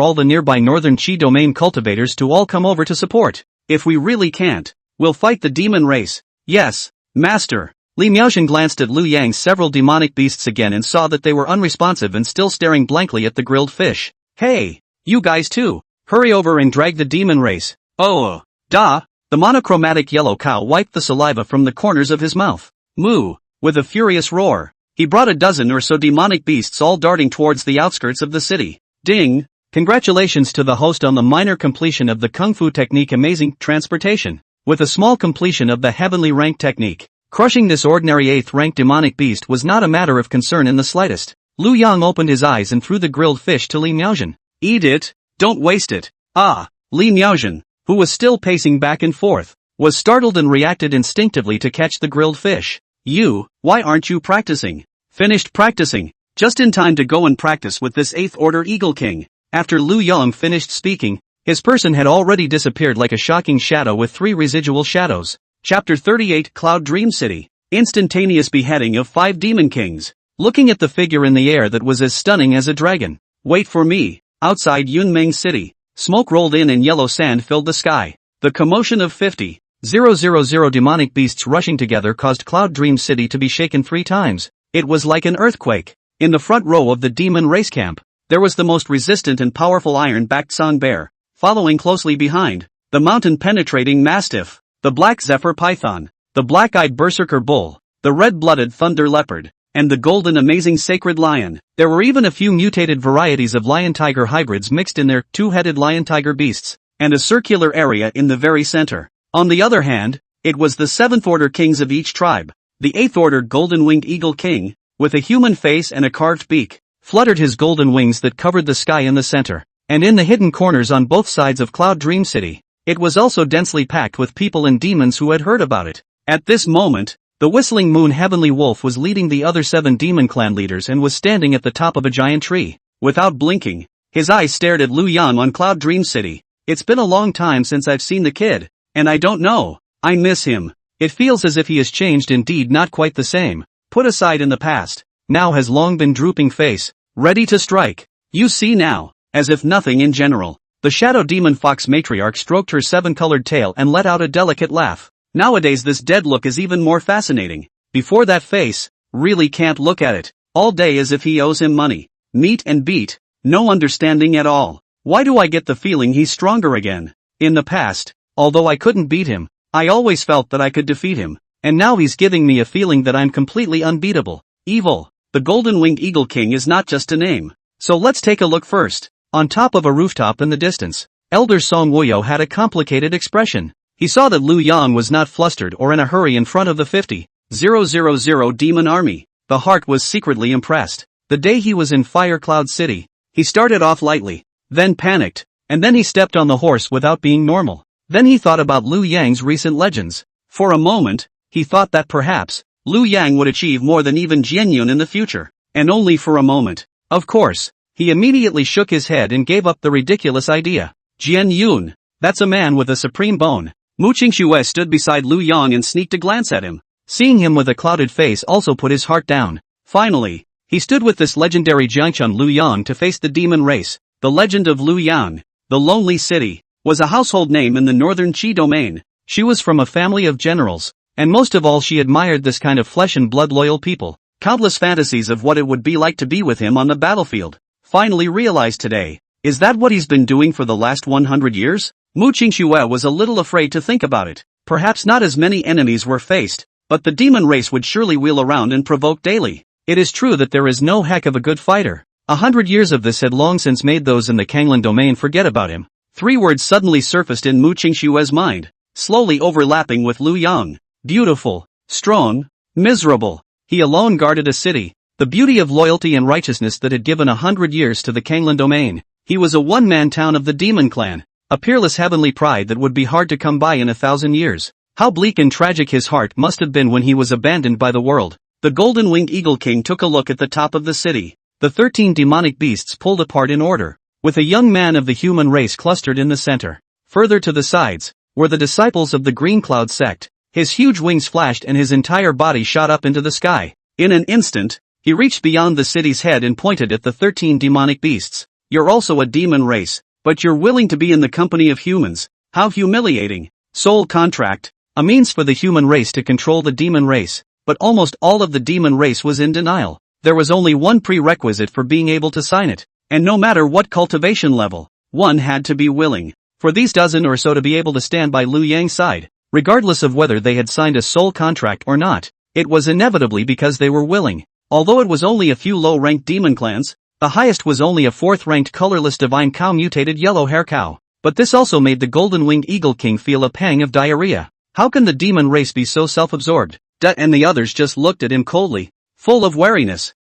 all the nearby northern Qi domain cultivators to all come over to support. If we really can't, we'll fight the demon race. Yes, master. Li Miaozhen glanced at Liu Yang's several demonic beasts again and saw that they were unresponsive and still staring blankly at the grilled fish. Hey, you guys too. Hurry over and drag the demon race. Oh, duh. The monochromatic yellow cow wiped the saliva from the corners of his mouth. Moo. With a furious roar, he brought a dozen or so demonic beasts all darting towards the outskirts of the city. Ding. Congratulations to the host on the minor completion of the Kung Fu technique amazing transportation. With a small completion of the heavenly rank technique. Crushing this ordinary 8th rank demonic beast was not a matter of concern in the slightest. Liu Yang opened his eyes and threw the grilled fish to Li Miaozhen. Eat it, don't waste it. Ah, Li Miaozhen, who was still pacing back and forth, was startled and reacted instinctively to catch the grilled fish. You, why aren't you practicing? Finished practicing, just in time to go and practice with this 8th order Eagle King. After Liu Yang finished speaking, his person had already disappeared like a shocking shadow with 3 residual shadows. Chapter 38 Cloud Dream City. Instantaneous beheading of 5 demon kings. Looking at the figure in the air that was as stunning as a dragon. Wait for me. Outside Yunmeng City. Smoke rolled in and yellow sand filled the sky. The commotion of 50,000 demonic beasts rushing together caused Cloud Dream City to be shaken 3 times. It was like an earthquake. In the front row of the demon race camp, there was the most resistant and powerful iron-backed Song Bear. Following closely behind, the mountain-penetrating Mastiff. The black zephyr python, the black-eyed berserker bull, the red-blooded thunder leopard, and the golden amazing sacred lion. There were even a few mutated varieties of lion-tiger hybrids mixed in their 2-headed lion-tiger beasts, and a circular area in the very center. On the other hand, it was the 7th order kings of each tribe. The 8th order golden-winged eagle king, with a human face and a carved beak, fluttered his golden wings that covered the sky in the center, and in the hidden corners on both sides of Cloud Dream City. It was also densely packed with people and demons who had heard about it. At this moment, the whistling moon heavenly wolf was leading the other 7 demon clan leaders and was standing at the top of a giant tree. Without blinking, his eyes stared at Liu Yang on Cloud Dream City. It's been a long time since I've seen the kid, and I don't know. I miss him. It feels as if he has changed, indeed not quite the same. Put aside in the past, now has long been drooping face, ready to strike. You see now, as if nothing in general. The shadow demon fox matriarch stroked her 7-colored tail and let out a delicate laugh. Nowadays this dead look is even more fascinating. Before that face, really can't look at it. All day as if he owes him money. Meet and beat. No understanding at all. Why do I get the feeling he's stronger again? In the past, although I couldn't beat him, I always felt that I could defeat him. And now he's giving me a feeling that I'm completely unbeatable. Evil. The golden-winged eagle king is not just a name. So let's take a look first. On top of a rooftop in the distance, Elder Song Wuyo had a complicated expression. He saw that Liu Yang was not flustered or in a hurry in front of the 50,000 demon army. The heart was secretly impressed. The day he was in Fire Cloud City, he started off lightly, then panicked, and then he stepped on the horse without being normal. Then he thought about Liu Yang's recent legends. For a moment, he thought that perhaps, Liu Yang would achieve more than even Jianyun in the future. And only for a moment. Of course. He immediately shook his head and gave up the ridiculous idea. Jianyun, that's a man with a supreme bone. Mu Qingxue stood beside Liu Yang and sneaked a glance at him. Seeing him with a clouded face also put his heart down. Finally, he stood with this legendary Jiangchun Liu Yang to face the demon race. The legend of Liu Yang, the Lonely City, was a household name in the northern Qi domain. She was from a family of generals, and most of all she admired this kind of flesh and blood loyal people. Countless fantasies of what it would be like to be with him on the battlefield. Finally realized today. Is that what he's been doing for the last 100 years? Mu Qingxue was a little afraid to think about it. Perhaps not as many enemies were faced, but the demon race would surely wheel around and provoke daily. It is true that there is no heck of a good fighter. 100 years of this had long since made those in the Kanglan domain forget about him. 3 words suddenly surfaced in Mu Qingxue's mind. slowly overlapping with Lu Yang. Beautiful, strong, miserable. He alone guarded a city, the beauty of loyalty and righteousness that had given 100 years to the Kanglan domain. He was a one-man town of the demon clan, a peerless heavenly pride that would be hard to come by in 1,000 years. How bleak and tragic his heart must have been when he was abandoned by the world. The golden-winged eagle king took a look at the top of the city. The 13 demonic beasts pulled apart in order, with a young man of the human race clustered in the center. Further to the sides were the disciples of the Green Cloud sect. His huge wings flashed and his entire body shot up into the sky. In an instant, he reached beyond the city's head and pointed at the 13 demonic beasts. You're also a demon race, but you're willing to be in the company of humans. How humiliating. Soul contract, a means for the human race to control the demon race, but almost all of the demon race was in denial. There was only one prerequisite for being able to sign it, and no matter what cultivation level, one had to be willing. For these dozen or so to be able to stand by Lu Yang's side, regardless of whether they had signed a soul contract or not, it was inevitably because they were willing. Although it was only a few low-ranked demon clans, the highest was only a 4th-ranked colorless divine cow mutated yellow hair cow. But this also made the golden-winged eagle king feel a pang of diarrhea. How can the demon race be so self-absorbed? And the others just looked at him coldly, full of wariness.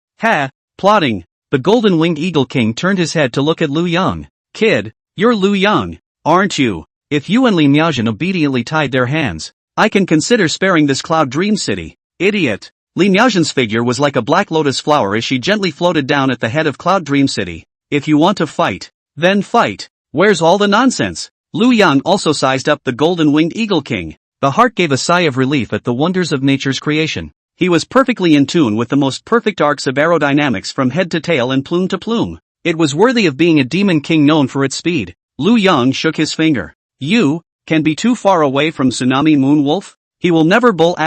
Plotting. The golden-winged eagle king turned his head to look at Lu Yang. Kid, you're Lu Yang, aren't you? If you and Li Miaojin obediently tied their hands, I can consider sparing this Cloud Dream City. Idiot. Li Miaojin's figure was like a black lotus flower as she gently floated down at the head of Cloud Dream City. If you want to fight, then fight. Where's all the nonsense? Lu Yang also sized up the golden-winged eagle king. The heart gave a sigh of relief at the wonders of nature's creation. He was perfectly in tune with the most perfect arcs of aerodynamics from head to tail and plume to plume. It was worthy of being a demon king known for its speed. Lu Yang shook his finger. You can be too far away from Tsunami Moon Wolf? He will never bull ********.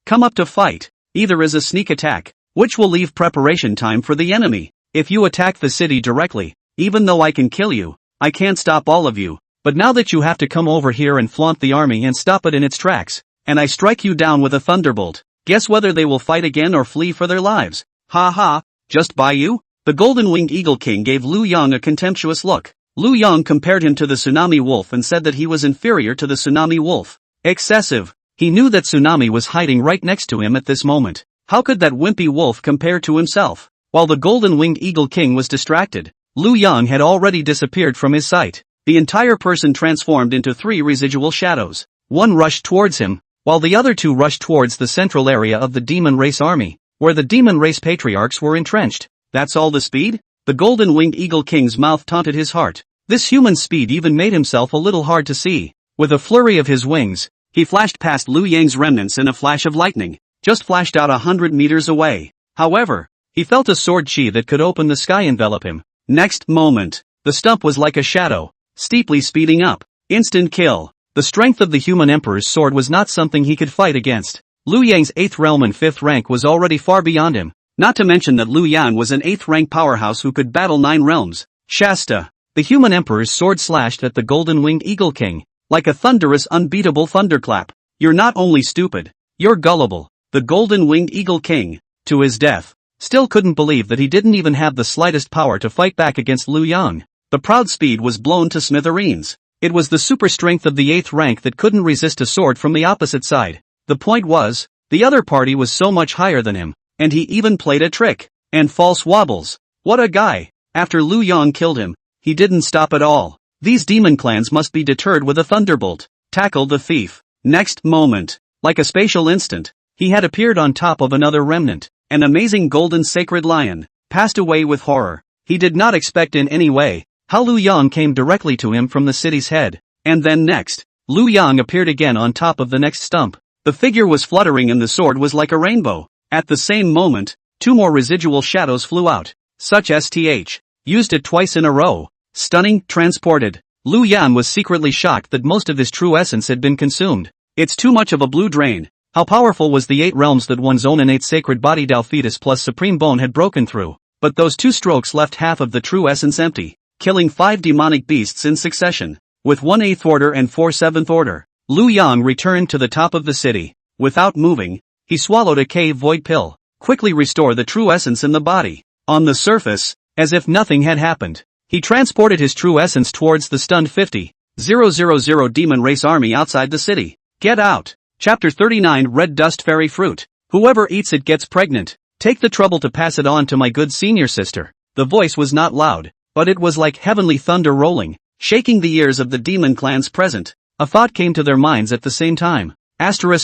Come up to fight, either as a sneak attack, which will leave preparation time for the enemy. If you attack the city directly, even though I can kill you, I can't stop all of you. But now that you have to come over here and flaunt the army and stop it in its tracks, and I strike you down with a thunderbolt, guess whether they will fight again or flee for their lives. Ha ha, just by you? The golden-winged eagle king gave Lu Yang a contemptuous look. Lu Yang compared him to the Tsunami Wolf and said that he was inferior to the Tsunami Wolf. Excessive. He knew that Tsunami was hiding right next to him at this moment. How could that wimpy wolf compare to himself? While the golden-winged eagle king was distracted, Lu Yang had already disappeared from his sight. The entire person transformed into 3 residual shadows. One rushed towards him, while the other 2 rushed towards the central area of the demon race army, where the demon race patriarchs were entrenched. That's all the speed? The golden-winged eagle king's mouth taunted his heart. This human speed even made himself a little hard to see. With a flurry of his wings, he flashed past Lu Yang's remnants in a flash of lightning, just flashed out 100 meters away. However, he felt a sword chi that could open the sky envelop him. Next moment, the stump was like a shadow, steeply speeding up. Instant kill. The strength of the human emperor's sword was not something he could fight against. Lu Yang's 8th realm and 5th rank was already far beyond him. Not to mention that Lu Yang was an 8th rank powerhouse who could battle 9 realms. Shasta. The human emperor's sword slashed at the golden-winged eagle king, like a thunderous unbeatable thunderclap. You're not only stupid, you're gullible. The golden-winged eagle king, to his death, still couldn't believe that he didn't even have the slightest power to fight back against Lu Yang. The proud speed was blown to smithereens. It was the super strength of the 8th rank that couldn't resist a sword from the opposite side. The point was, the other party was so much higher than him, and he even played a trick, and false wobbles. What a guy. After Lu Yang killed him, he didn't stop at all. These demon clans must be deterred with a thunderbolt. Tackle the thief. Next moment, like a spatial instant, he had appeared on top of another remnant. An amazing golden sacred lion, passed away with horror. He did not expect in any way how Lu Yang came directly to him from the city's head. And then next, Lu Yang appeared again on top of the next stump. The figure was fluttering and the sword was like a rainbow. At the same moment, 2 more residual shadows flew out. Such STH. Used it twice in a row. Stunning, transported. Lu Yang was secretly shocked that most of his true essence had been consumed. It's too much of a blue drain. How powerful was the 8 realms that one's own innate sacred body Dao fetus plus supreme bone had broken through? But those 2 strokes left half of the true essence empty, killing 5 demonic beasts in succession. With 1 8th order and 4 7th order, Lu Yang returned to the top of the city. Without moving, he swallowed a cave void pill. Quickly restore the true essence in the body. On the surface, as if nothing had happened, he transported his true essence towards the stunned 50. Demon Race Army outside the city. Get out. Chapter 39 Red Dust Fairy Fruit. Whoever eats it gets pregnant. Take the trouble to pass it on to my good senior sister. The voice was not loud, but it was like heavenly thunder rolling, shaking the ears of the demon clans present. A thought came to their minds at the same time. Tsunami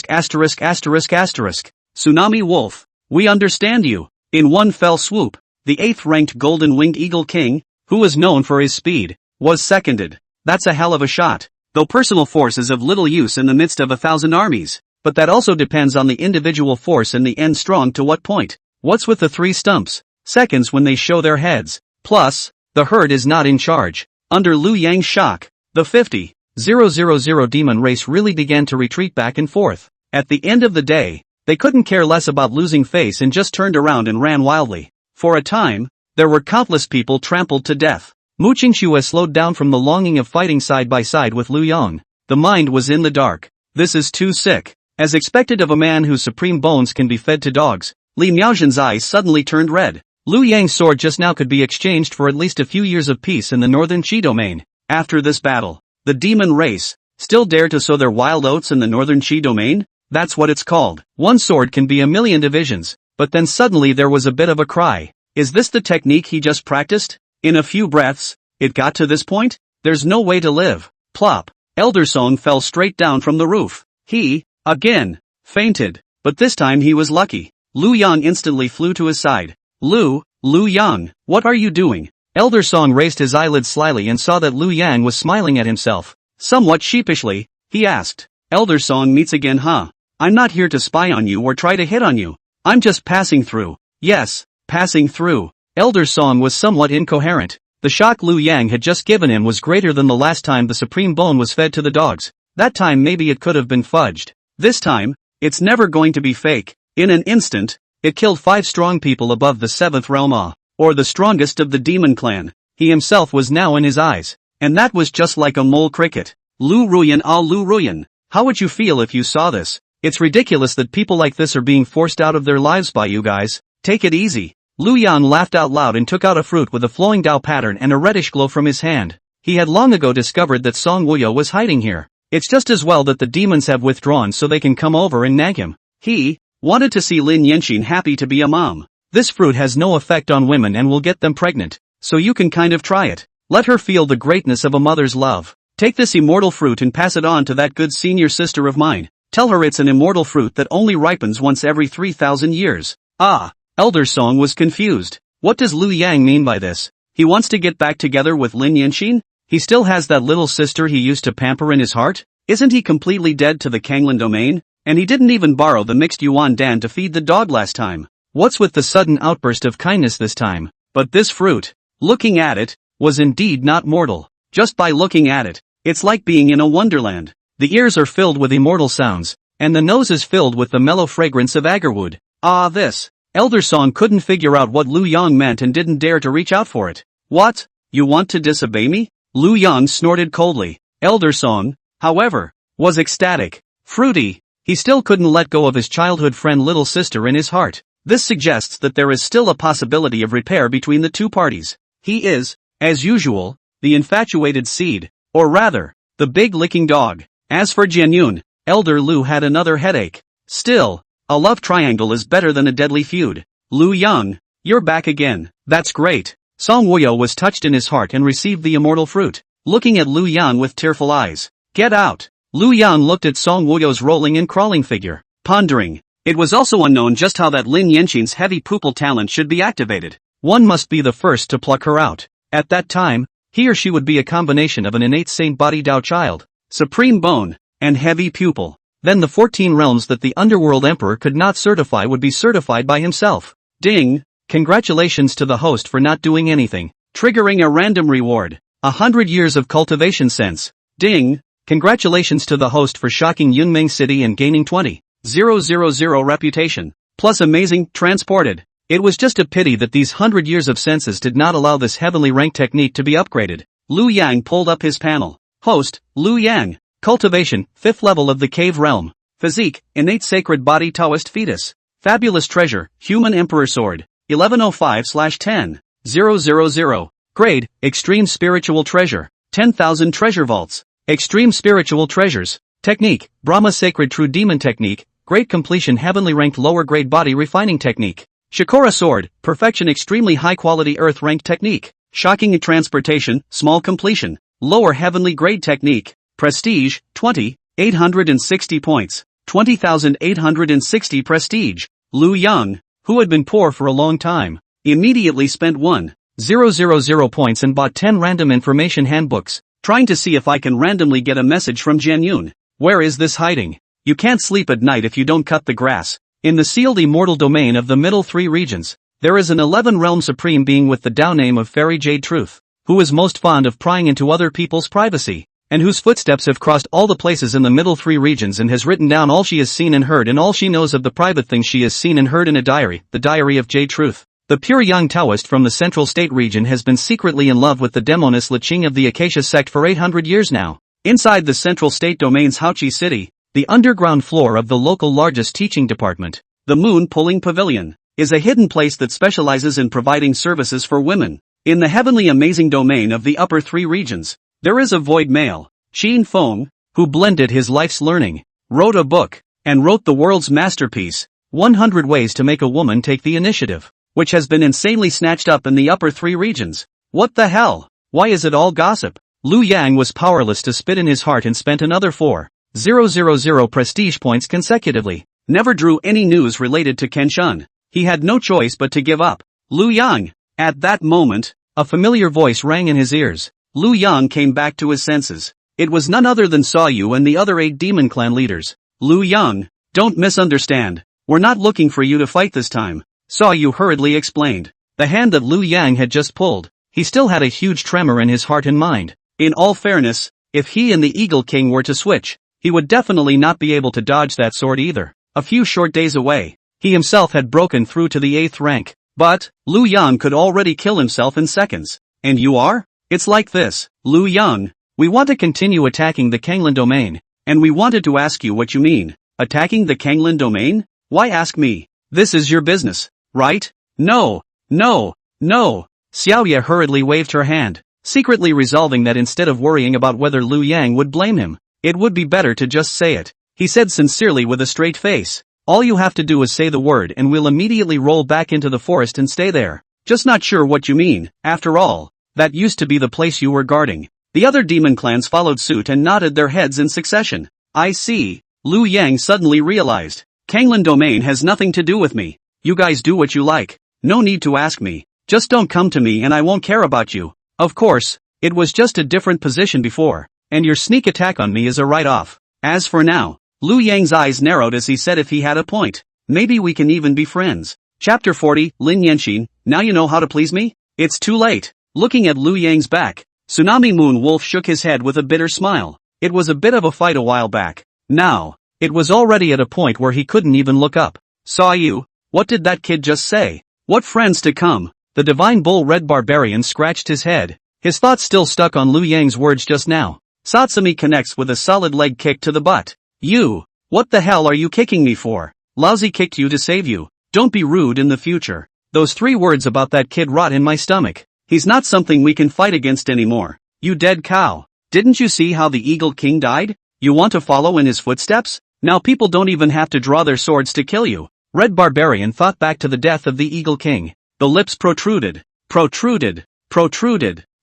Wolf. We understand you. In one fell swoop, the 8th-ranked Golden-Winged Eagle King, who was known for his speed, was seconded. That's a hell of a shot. Though personal force is of little use in the midst of 1,000 armies. But that also depends on the individual force in the end. Strong to what point? What's with the 3 stumps? Seconds when they show their heads. Plus, the herd is not in charge. Under Liu Yang's shock, the 50,000 demon race really began to retreat back and forth. At the end of the day, they couldn't care less about losing face and just turned around and ran wildly. For a time, there were countless people trampled to death. Mu Qingxue slowed down from the longing of fighting side by side with Liu Yang. The mind was in the dark. This is too sick. As expected of a man whose supreme bones can be fed to dogs, Li Miaozhen's eyes suddenly turned red. Liu Yang's sword just now could be exchanged for at least a few years of peace in the northern Qi domain. After this battle, the demon race still dare to sow their wild oats in the northern Qi domain? That's what it's called. One sword can be a million divisions, but then suddenly there was a bit of a cry. Is this the technique he just practiced? In a few breaths, it got to this point? There's no way to live. Plop. Elder Song fell straight down from the roof. He, again, fainted, but this time he was lucky. Liu Yang instantly flew to his side. Liu Yang, what are you doing? Elder Song raised his eyelids slyly and saw that Liu Yang was smiling at himself. Somewhat sheepishly, he asked, Elder Song meets again huh? I'm not here to spy on you or try to hit on you. I'm just passing through. Yes, passing through. Elder Song was somewhat incoherent. The shock Liu Yang had just given him was greater than the last time the supreme bone was fed to the dogs. That time maybe it could have been fudged. This time, it's never going to be fake. In an instant, it killed 5 strong people above the 7th realm or the strongest of the demon clan. He himself was now in his eyes. And that was just like a mole cricket. Lu Ruyan, how would you feel if you saw this? It's ridiculous that people like this are being forced out of their lives by you guys. Take it easy. Liu Yang laughed out loud and took out a fruit with a flowing Dao pattern and a reddish glow from his hand. He had long ago discovered that Song Wuyo was hiding here. It's just as well that the demons have withdrawn so they can come over and nag him. He wanted to see Lin Yanxin happy to be a mom. This fruit has no effect on women and will get them pregnant, so you can kind of try it. Let her feel the greatness of a mother's love. Take this immortal fruit and pass it on to that good senior sister of mine. Tell her it's an immortal fruit that only ripens once every 3,000 years. Ah, Elder Song was confused. What does Liu Yang mean by this? He wants to get back together with Lin Yanxin? He still has that little sister he used to pamper in his heart? Isn't he completely dead to the Kanglin domain? And he didn't even borrow the mixed Yuan Dan to feed the dog last time. What's with the sudden outburst of kindness this time? But this fruit, looking at it, was indeed not mortal. Just by looking at it, it's like being in a wonderland. The ears are filled with immortal sounds, and the nose is filled with the mellow fragrance of agarwood. Ah, this. Elder Song couldn't figure out what Liu Yang meant and didn't dare to reach out for it. What? You want to disobey me? Liu Yang snorted coldly. Elder Song, however, was ecstatic. Fruity. He still couldn't let go of his childhood friend little sister in his heart. This suggests that there is still a possibility of repair between the two parties. He is, as usual, the infatuated seed, or rather, the big licking dog. As for Jianyun, Elder Liu had another headache. Still, a love triangle is better than a deadly feud. Liu Yang, you're back again. That's great. Song Wuyo was touched in his heart and received the immortal fruit, looking at Liu Yang with tearful eyes. Get out. Liu Yang looked at Song Wuyo's rolling and crawling figure, pondering. It was also unknown just how that Lin Yanxin's heavy pupil talent should be activated. One must be the first to pluck her out. At that time, he or she would be a combination of an innate saint body Dao child, supreme bone, and heavy pupil. Then the 14 realms that the underworld emperor could not certify would be certified by himself. Ding! Congratulations to the host for not doing anything, triggering a random reward. 100 years of cultivation sense. Ding! Congratulations to the host for shocking Yunmeng City and gaining 20,000 reputation. Plus amazing, transported. It was just a pity that these 100 years of senses did not allow this heavenly rank technique to be upgraded. Liu Yang pulled up his panel. Host, Liu Yang. Cultivation, 5th level of the cave realm. Physique, innate sacred body Taoist fetus. Fabulous treasure, human emperor sword. 1105/10,000. Grade, extreme spiritual treasure. 10,000 treasure vaults. Extreme spiritual treasures. Technique, Brahma sacred true demon technique, great completion heavenly ranked lower grade body refining technique. Shakura sword, perfection extremely high quality earth ranked technique. Shocking transportation, small completion, lower heavenly grade technique. Prestige, 20,860 points. 20,860 prestige. Lu Yang, who had been poor for a long time, immediately spent 1,000 points and bought 10 random information handbooks, trying to see if I can randomly get a message from Jian Yun. Where is this hiding? You can't sleep at night if you don't cut the grass. In the sealed immortal domain of the middle 3 regions, there is an 11 realm supreme being with the Tao name of Fairy Jade Truth, who is most fond of prying into other people's privacy, and whose footsteps have crossed all the places in the middle 3 regions and has written down all she has seen and heard and all she knows of the private things she has seen and heard in a diary, the Diary of Jade Truth. The pure young Taoist from the Central State region has been secretly in love with the demoness Liqing of the Acacia sect for 800 years now. Inside the Central State domain's Haochi City, the underground floor of the local largest teaching department, the Moon Pulling Pavilion, is a hidden place that specializes in providing services for women. In the heavenly amazing domain of the upper 3 regions, there is a void male, Xin Feng, who blended his life's learning, wrote a book, and wrote the world's masterpiece, 100 Ways to Make a Woman Take the Initiative, which has been insanely snatched up in the upper 3 regions. What the hell? Why is it all gossip? Lu Yang was powerless to spit in his heart and spent another 4,000 prestige points consecutively. Never drew any news related to Kenshin. He had no choice but to give up. Lu Yang. At that moment, a familiar voice rang in his ears. Lu Yang came back to his senses. It was none other than Sa Yu and the other 8 demon clan leaders. Lu Yang, don't misunderstand. We're not looking for you to fight this time, Sa Yu hurriedly explained. The hand that Lu Yang had just pulled, he still had a huge tremor in his heart and mind. In all fairness, if he and the Eagle King were to switch, he would definitely not be able to dodge that sword either. A few short days away, he himself had broken through to the 8th rank. But, Lu Yang could already kill himself in seconds. And you are? It's like this, Lu Yang. We want to continue attacking the Kanglin domain, and we wanted to ask you what you mean. Attacking the Kanglin domain? Why ask me? This is your business, right? No. Xiaoye hurriedly waved her hand, secretly resolving that instead of worrying about whether Lu Yang would blame him, it would be better to just say it. He said sincerely with a straight face, all you have to do is say the word and we'll immediately roll back into the forest and stay there. Just not sure what you mean, after all, that used to be the place you were guarding. The other demon clans followed suit and nodded their heads in succession. I see, Lu Yang suddenly realized. Kanglin domain has nothing to do with me. You guys do what you like. No need to ask me. Just don't come to me and I won't care about you. Of course, it was just a different position before, and your sneak attack on me is a write-off. As for now, Lu Yang's eyes narrowed as he said if he had a point. Maybe we can even be friends. Chapter 40, Lin Yanxin, now you know how to please me? It's too late. Looking at Lu Yang's back, Tsunami Moon Wolf shook his head with a bitter smile. It was a bit of a fight a while back. Now, it was already at a point where he couldn't even look up. Saw you? What did that kid just say? What friends to come? The Divine Bull Red Barbarian scratched his head. His thoughts still stuck on Lu Yang's words just now. Satsumi connects with a solid leg kick to the butt. You! What the hell are you kicking me for? Lousy kicked you to save you. Don't be rude in the future. Those 3 words about that kid rot in my stomach. He's not something we can fight against anymore. You dead cow. Didn't you see how the Eagle King died? You want to follow in his footsteps? Now people don't even have to draw their swords to kill you. Red Barbarian thought back to the death of the Eagle King. The lips protruded.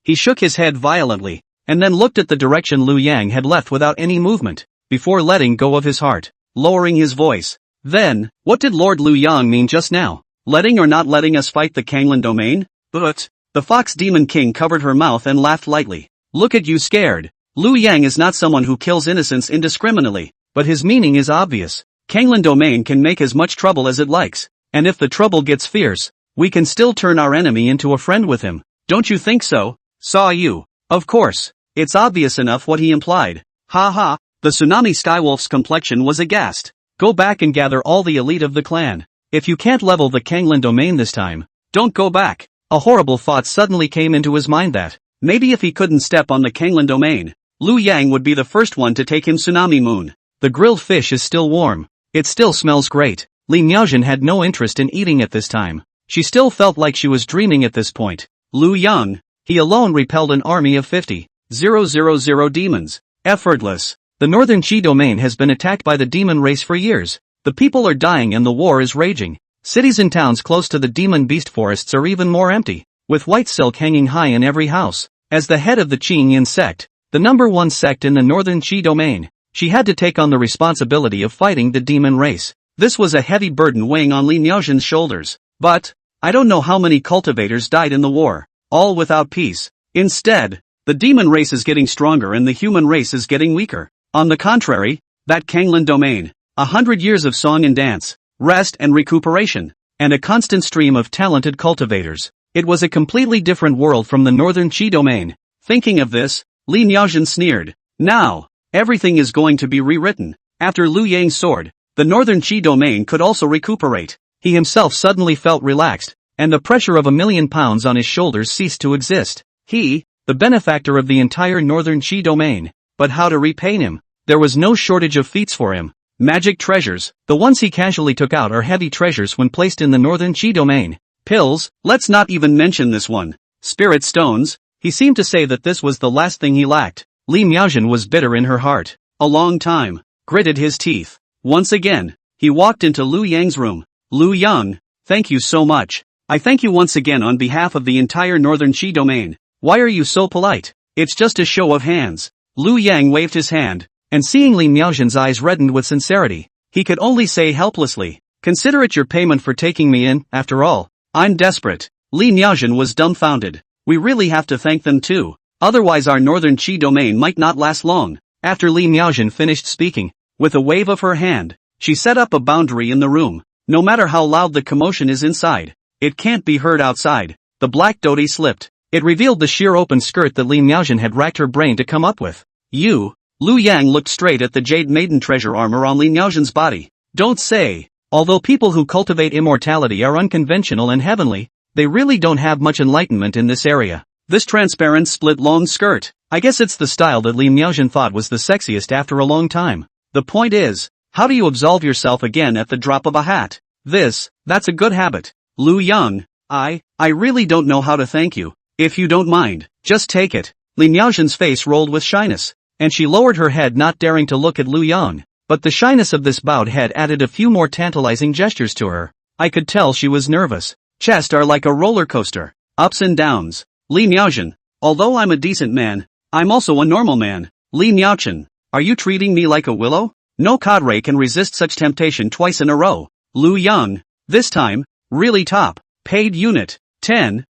He shook his head violently, and then looked at the direction Lu Yang had left without any movement, before letting go of his heart, lowering his voice. Then, what did Lord Lu Yang mean just now? Letting or not letting us fight the Kanglin domain? But, the Fox Demon King covered her mouth and laughed lightly. Look at you scared. Lu Yang is not someone who kills innocents indiscriminately, but his meaning is obvious. Kanglin domain can make as much trouble as it likes, and if the trouble gets fierce, we can still turn our enemy into a friend with him. Don't you think so? Saw you. Of course. It's obvious enough what he implied. Ha ha. The Tsunami Skywolf's complexion was aghast. Go back and gather all the elite of the clan. If you can't level the Kanglin domain this time, don't go back. A horrible thought suddenly came into his mind that, maybe if he couldn't step on the Kanglin domain, Lu Yang would be the first one to take him Tsunami Moon. The grilled fish is still warm. It still smells great. Li Miaojin had no interest in eating it this time. She still felt like she was dreaming at this point. Lu Yang, he alone repelled an army of 50,000 demons. Effortless. The northern Qi domain has been attacked by the demon race for years. The people are dying and the war is raging. Cities and towns close to the demon beast forests are even more empty, with white silk hanging high in every house. As the head of the Qingyin sect, the number one sect in the northern Qi domain, she had to take on the responsibility of fighting the demon race. This was a heavy burden weighing on Li Niaozhen's shoulders. But, I don't know how many cultivators died in the war, all without peace. Instead, the demon race is getting stronger and the human race is getting weaker. On the contrary, that Kanglin domain, 100 years of song and dance, rest and recuperation, and a constant stream of talented cultivators. It was a completely different world from the northern Qi domain. Thinking of this, Li Niaozhen sneered. Now, everything is going to be rewritten. After Liu Yang's sword, the northern Qi domain could also recuperate. He himself suddenly felt relaxed, and the pressure of 1,000,000 pounds on his shoulders ceased to exist. He, the benefactor of the entire northern Qi domain. But how to repay him? There was no shortage of feats for him. Magic treasures, the ones he casually took out are heavy treasures when placed in the northern Qi domain. Pills, let's not even mention this one. Spirit stones, he seemed to say that this was the last thing he lacked. Li Niaozhen was bitter in her heart. A long time, gritted his teeth. Once again, he walked into Liu Yang's room. Liu Yang, thank you so much. I thank you once again on behalf of the entire northern Qi domain. Why are you so polite? It's just a show of hands. Liu Yang waved his hand, and seeing Li Niaozhen's eyes reddened with sincerity, he could only say helplessly, consider it your payment for taking me in, after all. I'm desperate. Li Niaozhen was dumbfounded. We really have to thank them too. Otherwise our northern Qi domain might not last long. After Li Niaozhen finished speaking, with a wave of her hand, she set up a boundary in the room. No matter how loud the commotion is inside, it can't be heard outside. The black dhoti slipped. It revealed the sheer open skirt that Li Niaozhen had racked her brain to come up with. You, Liu Yang looked straight at the jade maiden treasure armor on Li Niaozhen's body. Don't say. Although people who cultivate immortality are unconventional and heavenly, they really don't have much enlightenment in this area. This transparent split long skirt, I guess it's the style that Li Niaozhen thought was the sexiest after a long time. The point is, how do you absolve yourself again at the drop of a hat? That's a good habit. Liu Yang, I really don't know how to thank you. If you don't mind, just take it. Li Niaozhen's face rolled with shyness, and she lowered her head not daring to look at Liu Yang. But the shyness of this bowed head added a few more tantalizing gestures to her. I could tell she was nervous. Chest are like a roller coaster. Ups and downs. Li Niaozhen, although I'm a decent man, I'm also a normal man. Li Niaozhen, are you treating me like a willow? No cadre can resist such temptation twice in a row. Liu Yang, this time, really top. Paid unit, 10,000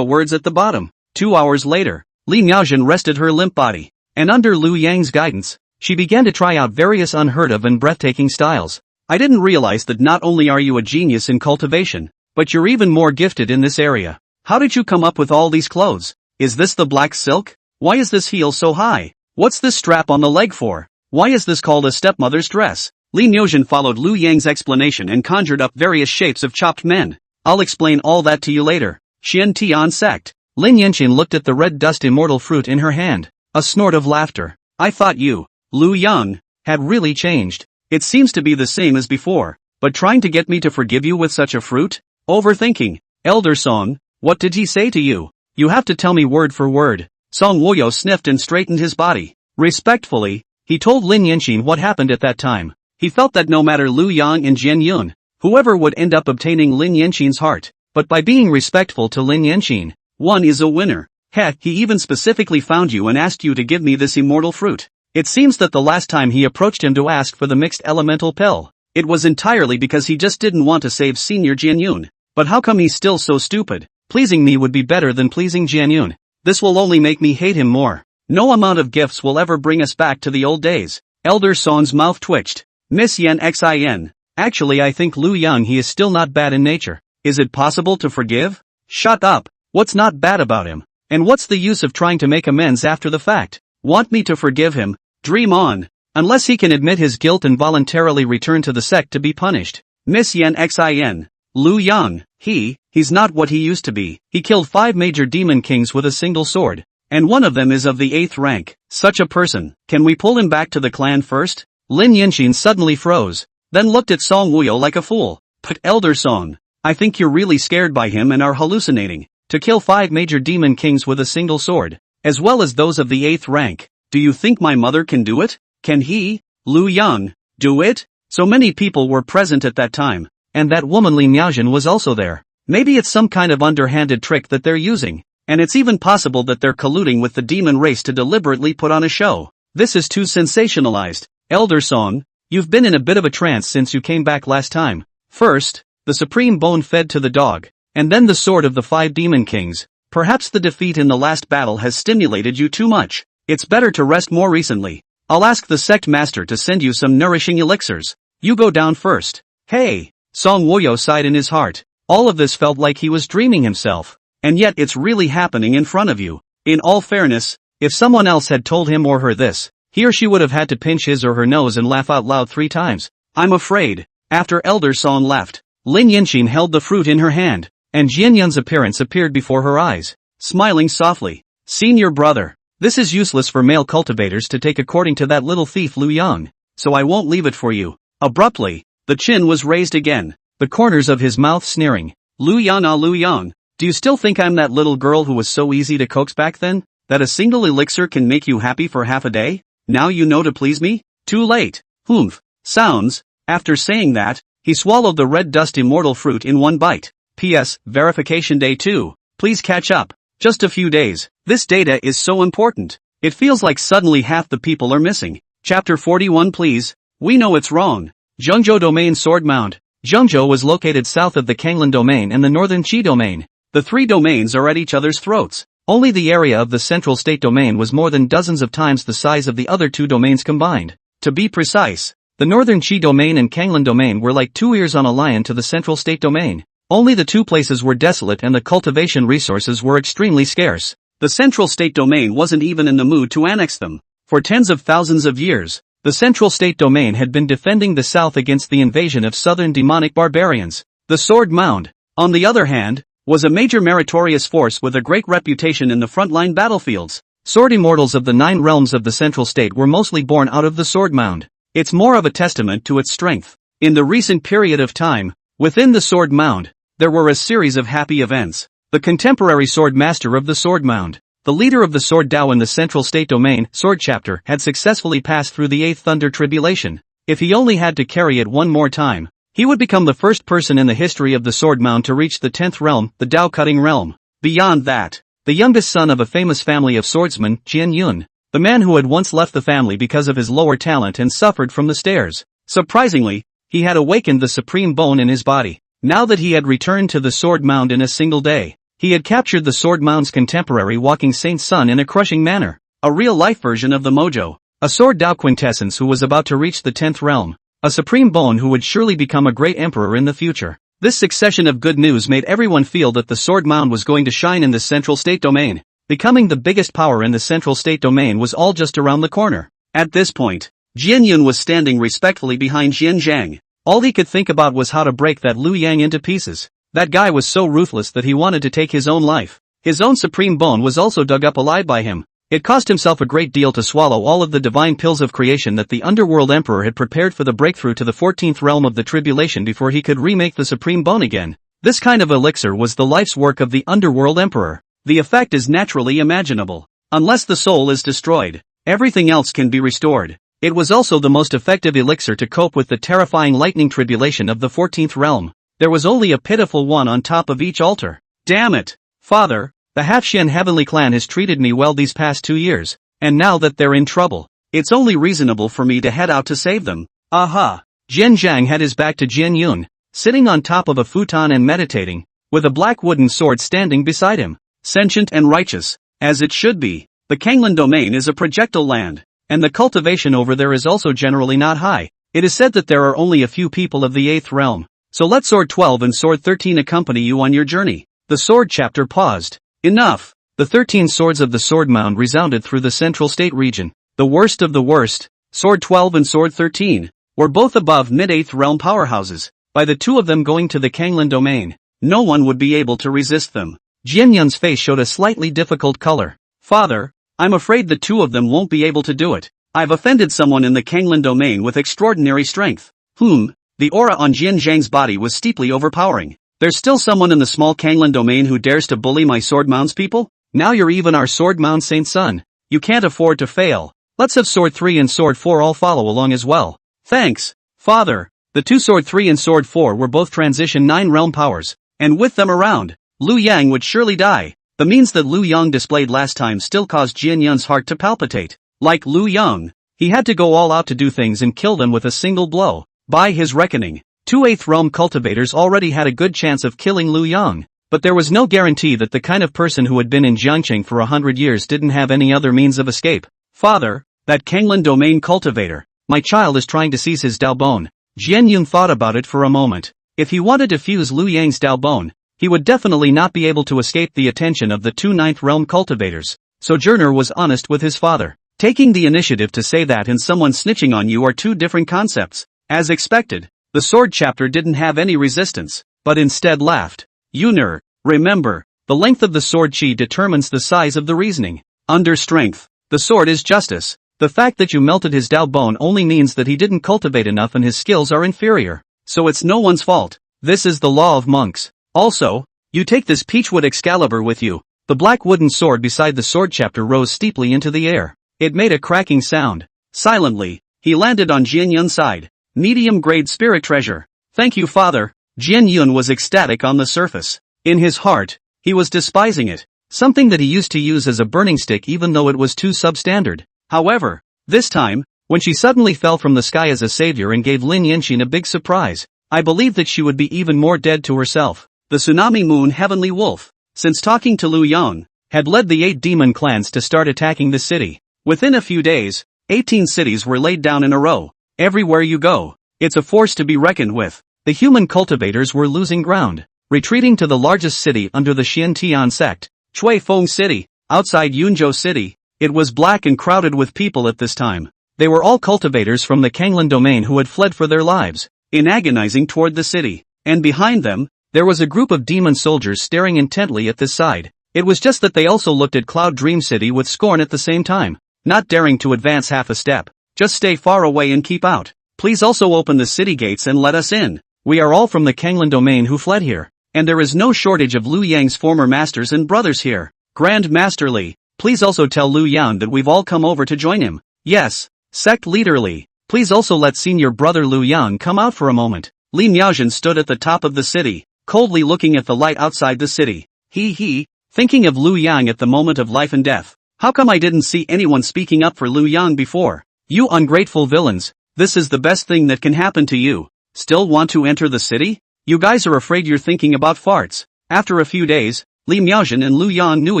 words at the bottom. 2 hours later, Li Niaozhen rested her limp body, and under Liu Yang's guidance, she began to try out various unheard of and breathtaking styles. I didn't realize that not only are you a genius in cultivation, but you're even more gifted in this area. How did you come up with all these clothes? Is this the black silk? Why is this heel so high? What's this strap on the leg for? Why is this called a stepmother's dress? Li Niaozhen followed Liu Yang's explanation and conjured up various shapes of chopped men. I'll explain all that to you later. Xian Tian sect. Lin Yanqin looked at the red dust immortal fruit in her hand. A snort of laughter. I thought you, Liu Yang, had really changed. It seems to be the same as before, but trying to get me to forgive you with such a fruit? Overthinking. Elder Song, what did he say to you? You have to tell me word for word. Song Wuyo sniffed and straightened his body. Respectfully, he told Lin Yanqin what happened at that time. He felt that no matter Liu Yang and Jian Yun, whoever would end up obtaining Lin Yanqin's heart, but by being respectful to Lin Yanqin, one is a winner. Heck, he even specifically found you and asked you to give me this immortal fruit. It seems that the last time he approached him to ask for the mixed elemental pill, it was entirely because he just didn't want to save Senior Jian Yun. But how come he's still so stupid? Pleasing me would be better than pleasing Jian Yun. This will only make me hate him more. No amount of gifts will ever bring us back to the old days. Elder Song's mouth twitched. Miss Yen Xin. Actually I think Liu Yang he is still not bad in nature. Is it possible to forgive? Shut up. What's not bad about him? And what's the use of trying to make amends after the fact? Want me to forgive him? Dream on. Unless he can admit his guilt and voluntarily return to the sect to be punished. Miss Yen Xin. Liu Yang, he's not what he used to be. He killed 5 major demon kings with a single sword. And one of them is of the 8th rank. Such a person, can we pull him back to the clan first? Lin Yanqin suddenly froze, then looked at Song Wuyo like a fool. But Elder Song, I think you're really scared by him and are hallucinating. To kill 5 major demon kings with a single sword, as well as those of the 8th rank, Do you think my mother can do it? Can he, Lu Yang, do it? So many people were present at that time, and that woman Li Miaojin was also there. Maybe it's some kind of underhanded trick that they're using, and it's even possible that they're colluding with the demon race to deliberately put on a show. This is too sensationalized. Elder Song, you've been in a bit of a trance since you came back last time. First, the supreme bone fed to the dog, and then the sword of the 5 demon kings. Perhaps the defeat in the last battle has stimulated you too much. It's better to rest more recently. I'll ask the sect master to send you some nourishing elixirs. You go down first. Hey! Song Woyo sighed in his heart. All of this felt like he was dreaming himself. And yet it's really happening in front of you. In all fairness, if someone else had told him or her this, he or she would have had to pinch his or her nose and laugh out loud 3 times. I'm afraid. After Elder Song left, Lin Yinxin held the fruit in her hand, and Jian Yun's appearance appeared before her eyes, smiling softly. Senior brother. This is useless for male cultivators to take according to that little thief Lu Yang, so I won't leave it for you. Abruptly, the chin was raised again, the corners of his mouth sneering. Lu Yang, do you still think I'm that little girl who was so easy to coax back then? That a single elixir can make you happy for half a day? Now you know to please me? Too late. Humph. Sounds. After saying that, he swallowed the red dust immortal fruit in one bite. P.S. Verification Day 2. Please catch up. Just a few days. This data is so important. It feels like suddenly half the people are missing. Chapter 41 please. We know it's wrong. Zhengzhou Domain Sword Mound. Zhengzhou was located south of the Kanglan Domain and the Northern Qi Domain. The 3 domains are at each other's throats. Only the area of the Central State Domain was more than dozens of times the size of the other 2 domains combined. To be precise, the Northern Qi Domain and Kanglan Domain were like 2 ears on a lion to the Central State Domain. Only the 2 places were desolate and the cultivation resources were extremely scarce. The Central State Domain wasn't even in the mood to annex them. For tens of thousands of years, the Central State Domain had been defending the south against the invasion of southern demonic barbarians. The Sword Mound, on the other hand, was a major meritorious force with a great reputation in the frontline battlefields. Sword immortals of the 9 realms of the Central State were mostly born out of the Sword Mound. It's more of a testament to its strength. In the recent period of time, within the Sword Mound, there were a series of happy events. The contemporary Sword Master of the Sword Mound, the leader of the Sword Dao in the Central State Domain, Sword Chapter, had successfully passed through the 8th Thunder Tribulation. If he only had to carry it one more time, he would become the first person in the history of the Sword Mound to reach the 10th realm, the Dao Cutting Realm. Beyond that, the youngest son of a famous family of swordsmen, Jian Yun, the man who had once left the family because of his lower talent and suffered from the stares. Surprisingly, he had awakened the supreme bone in his body. Now that he had returned to the Sword Mound in a single day, he had captured the Sword Mound's contemporary Walking Saint's son in a crushing manner. A real-life version of the Mojo. A Sword Dao quintessence who was about to reach the 10th realm. A supreme bone who would surely become a great emperor in the future. This succession of good news made everyone feel that the Sword Mound was going to shine in the Central State Domain. Becoming the biggest power in the Central State Domain was all just around the corner. At this point, Jian Yun was standing respectfully behind Jian Zhang. All he could think about was how to break that Lu Yang into pieces. That guy was so ruthless that he wanted to take his own life. His own supreme bone was also dug up alive by him. It cost himself a great deal to swallow all of the divine pills of creation that the Underworld Emperor had prepared for the breakthrough to the 14th realm of the tribulation before he could remake the supreme bone again. This kind of elixir was the life's work of the Underworld Emperor. The effect is naturally imaginable. Unless the soul is destroyed, everything else can be restored. It was also the most effective elixir to cope with the terrifying lightning tribulation of the 14th realm. There was only a pitiful one on top of each altar. Damn it, Father, the Half-Shen Heavenly Clan has treated me well these past 2 years, and now that they're in trouble, it's only reasonable for me to head out to save them. Aha! Jian Zhang had his back to Jian Yun, sitting on top of a futon and meditating, with a black wooden sword standing beside him. Sentient and righteous, as it should be. The Kanglan Domain is a projectile land, and the cultivation over there is also generally not high. It is said that there are only a few people of the 8th realm. So let Sword 12 and Sword 13 accompany you on your journey. The Sword Chapter paused. Enough! The 13 swords of the Sword Mound resounded through the Central State region. The worst of the worst, Sword 12 and Sword 13, were both above mid-8th realm powerhouses. By the 2 of them going to the Kanglan Domain, no one would be able to resist them. Jian Yun's face showed a slightly difficult color. Father, I'm afraid the 2 of them won't be able to do it. I've offended someone in the Kanglan Domain with extraordinary strength. The aura on Jian Zhang's body was steeply overpowering. There's still someone in the small Kanglan Domain who dares to bully my Sword Mound's people? Now you're even our Sword Mound Saint's son. You can't afford to fail. Let's have Sword 3 and Sword 4 all follow along as well. Thanks, Father. The two Sword 3 and Sword 4 were both transition 9 realm powers, and with them around, Liu Yang would surely die. The means that Liu Yang displayed last time still caused Jian Yun's heart to palpitate. Like Liu Yang, he had to go all out to do things and kill them with a single blow. By his reckoning, 2 8th realm cultivators already had a good chance of killing Liu Yang, but there was no guarantee that the kind of person who had been in Jiangqing for 100 years didn't have any other means of escape. Father, that Kanglan domain cultivator, my child is trying to seize his Dao Bone. Jian Yun thought about it for a moment. If he wanted to fuse Liu Yang's Dao Bone, he would definitely not be able to escape the attention of the 2 9th realm cultivators. Sojourner was honest with his father. Taking the initiative to say that and someone snitching on you are two different concepts. As expected, the sword chapter didn't have any resistance, but instead laughed. Yuner, remember, the length of the sword chi determines the size of the reasoning. Under strength, the sword is justice. The fact that you melted his Dao Bone only means that he didn't cultivate enough and his skills are inferior. So it's no one's fault. This is the law of monks. Also, you take this peachwood Excalibur with you. The black wooden sword beside the sword chapter rose steeply into the air. It made a cracking sound. Silently, he landed on Jian Yun's side. Medium-grade spirit treasure. Thank you, Father. Jian Yun was ecstatic on the surface. In his heart, he was despising it. Something that he used to use as a burning stick even though it was too substandard. However, this time, when she suddenly fell from the sky as a savior and gave Lin Yanxin a big surprise, I believed that she would be even more dead to herself. The Tsunami Moon Heavenly Wolf, since talking to Liu Yang, had led the 8 demon clans to start attacking the city. Within a few days, 18 cities were laid down in a row. Everywhere you go, it's a force to be reckoned with. The human cultivators were losing ground, retreating to the largest city under the Xiantian sect, Chui Feng City, outside Yunzhou City. It was black and crowded with people at this time. They were all cultivators from the Kanglan domain who had fled for their lives, in agonizing toward the city. And behind them, there was a group of demon soldiers staring intently at this side. It was just that they also looked at Cloud Dream City with scorn at the same time, not daring to advance half a step. Just stay far away and keep out. Please also open the city gates and let us in. We are all from the Kanglan domain who fled here, and there is no shortage of Liu Yang's former masters and brothers here. Grand Master Li, please also tell Liu Yang that we've all come over to join him. Yes. Sect Leader Li, please also let senior brother Liu Yang come out for a moment. Li Miaozhen stood at the top of the city, coldly looking at the light outside the city. Thinking of Liu Yang at the moment of life and death. How come I didn't see anyone speaking up for Liu Yang before? You ungrateful villains, this is the best thing that can happen to you. Still want to enter the city? You guys are afraid you're thinking about farts. After a few days, Li Miaozhen and Liu Yang knew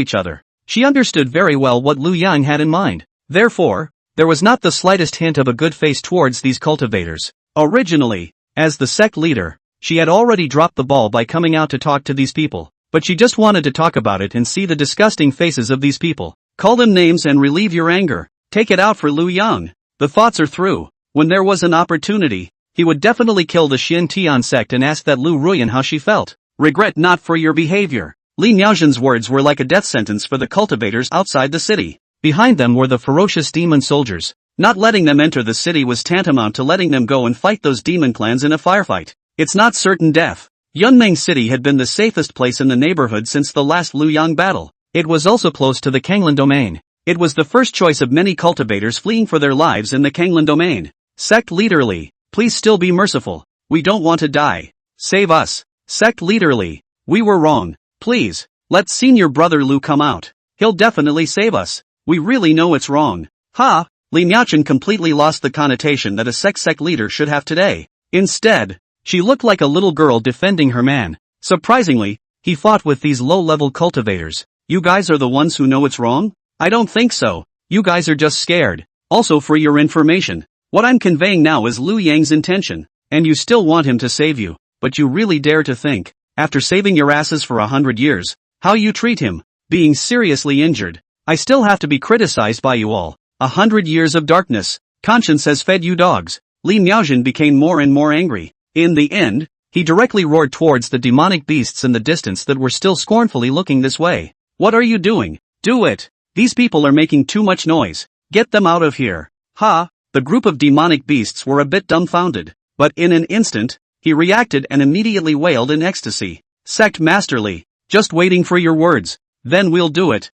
each other. She understood very well what Liu Yang had in mind. Therefore, there was not the slightest hint of a good face towards these cultivators. Originally, as the sect leader, she had already dropped the ball by coming out to talk to these people, but she just wanted to talk about it and see the disgusting faces of these people. Call them names and relieve your anger. Take it out for Liu Yang. The thoughts are through. When there was an opportunity, he would definitely kill the Xiantian sect and ask that Liu Ruyan how she felt. Regret not for your behavior. Li Miaozhen's words were like a death sentence for the cultivators outside the city. Behind them were the ferocious demon soldiers. Not letting them enter the city was tantamount to letting them go and fight those demon clans in a firefight. It's not certain death. Yunmeng City had been the safest place in the neighborhood since the last Liu Yang battle. It was also close to the Kanglan domain. It was the first choice of many cultivators fleeing for their lives in the Kanglan domain. Sect Leader Li, please still be merciful. We don't want to die. Save us. Sect Leader Li, we were wrong. Please, let senior brother Liu come out. He'll definitely save us. We really know it's wrong. Li Miaozhen completely lost the connotation that a sect leader should have today. Instead, she looked like a little girl defending her man. Surprisingly, he fought with these low-level cultivators. You guys are the ones who know it's wrong? I don't think so. You guys are just scared. Also for your information, what I'm conveying now is Liu Yang's intention, and you still want him to save you, but you really dare to think, after saving your asses for 100 years, how you treat him, being seriously injured. I still have to be criticized by you all. 100 years of darkness. Conscience has fed you dogs. Li Miaozhen became more and more angry. In the end, he directly roared towards the demonic beasts in the distance that were still scornfully looking this way. What are you doing? Do it. These people are making too much noise. Get them out of here. The group of demonic beasts were a bit dumbfounded. But in an instant, he reacted and immediately wailed in ecstasy. Sect Master Li, just waiting for your words. Then we'll do it.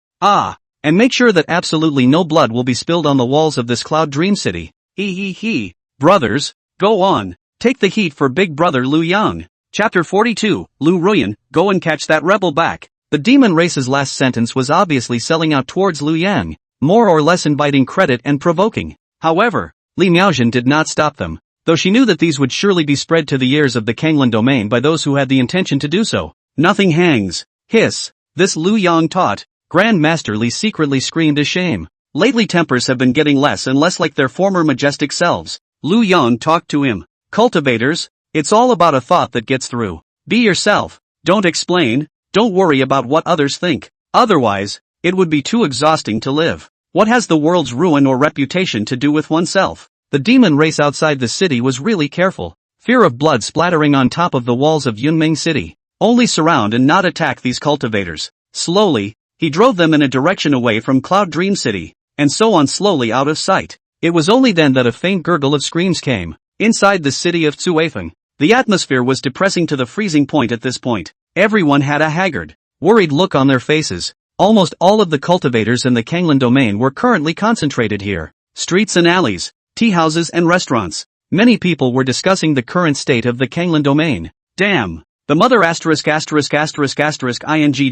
And make sure that absolutely no blood will be spilled on the walls of this Cloud Dream City. He. Brothers, go on. Take the heat for big brother Liu Yang. Chapter 42, Lu Ruyan, go and catch that rebel back. The demon race's last sentence was obviously selling out towards Liu Yang, more or less inviting credit and provoking. However, Li Miaojin did not stop them, though she knew that these would surely be spread to the ears of the Kanglan domain by those who had the intention to do so. Nothing hangs. Hiss. This Liu Yang taught. Grand Master Li secretly screamed his shame. Lately tempers have been getting less and less like their former majestic selves. Liu Yang talked to him. Cultivators, it's all about a thought that gets through. Be yourself. Don't explain. Don't worry about what others think. Otherwise, it would be too exhausting to live. What has the world's ruin or reputation to do with oneself? The demon race outside the city was really careful. Fear of blood splattering on top of the walls of Yunming City. Only surround and not attack these cultivators. Slowly, he drove them in a direction away from Cloud Dream City, and so on slowly out of sight. It was only then that a faint gurgle of screams came. Inside the city of Tsuifeng, the atmosphere was depressing to the freezing point at this point. Everyone had a haggard, worried look on their faces. Almost all of the cultivators in the Kanglan domain were currently concentrated here. Streets and alleys, tea houses and restaurants. Many people were discussing the current state of the Kanglan domain. Damn. The mother ******ing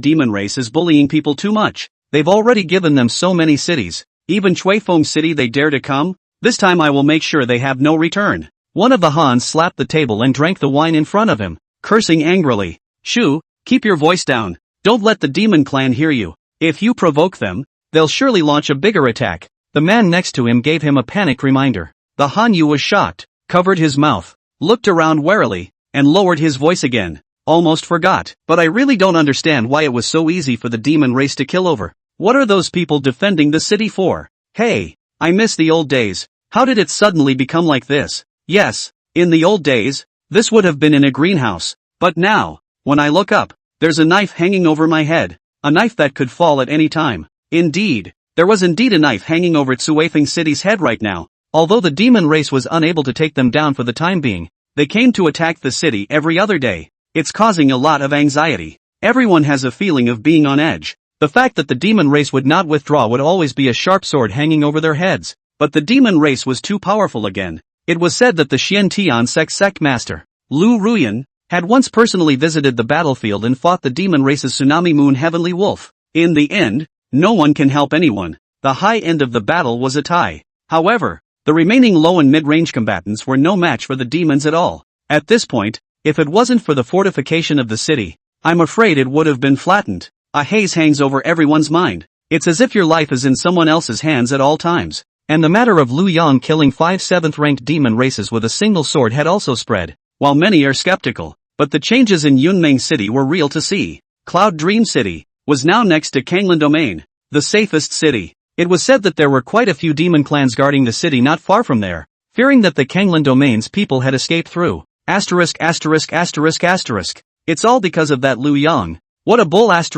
demon race is bullying people too much. They've already given them so many cities. Even Chuifeng City they dare to come? This time I will make sure they have no return. One of the Hans slapped the table and drank the wine in front of him, cursing angrily. Shu, keep your voice down. Don't let the demon clan hear you. If you provoke them, they'll surely launch a bigger attack. The man next to him gave him a panic reminder. The Hanyu was shocked, covered his mouth, looked around warily, and lowered his voice again. Almost forgot. But I really don't understand why it was so easy for the demon race to kill over. What are those people defending the city for? Hey, I miss the old days. How did it suddenly become like this? Yes, in the old days, this would have been in a greenhouse. But now, when I look up, there's a knife hanging over my head. A knife that could fall at any time. Indeed, there was indeed a knife hanging over Tsuifeng City's head right now. Although the demon race was unable to take them down for the time being, they came to attack the city every other day. It's causing a lot of anxiety. Everyone has a feeling of being on edge. The fact that the demon race would not withdraw would always be a sharp sword hanging over their heads. But the demon race was too powerful again. It was said that the Xian Tian sect master, Lu Ruyan, had once personally visited the battlefield and fought the demon race's Tsunami Moon Heavenly Wolf. In the end, no one can help anyone. The high end of the battle was a tie. However, the remaining low and mid-range combatants were no match for the demons at all. At this point, if it wasn't for the fortification of the city, I'm afraid it would have been flattened. A haze hangs over everyone's mind. It's as if your life is in someone else's hands at all times. And the matter of Liu Yang killing 5 7th-ranked demon races with a single sword had also spread. While many are skeptical, but the changes in Yunming City were real to see. Cloud Dream City was now next to Kanglan Domain, the safest city. It was said that there were quite a few demon clans guarding the city not far from there, fearing that the Kanglan Domain's people had escaped through. It's all because of that Liu Yang. What a bull *******.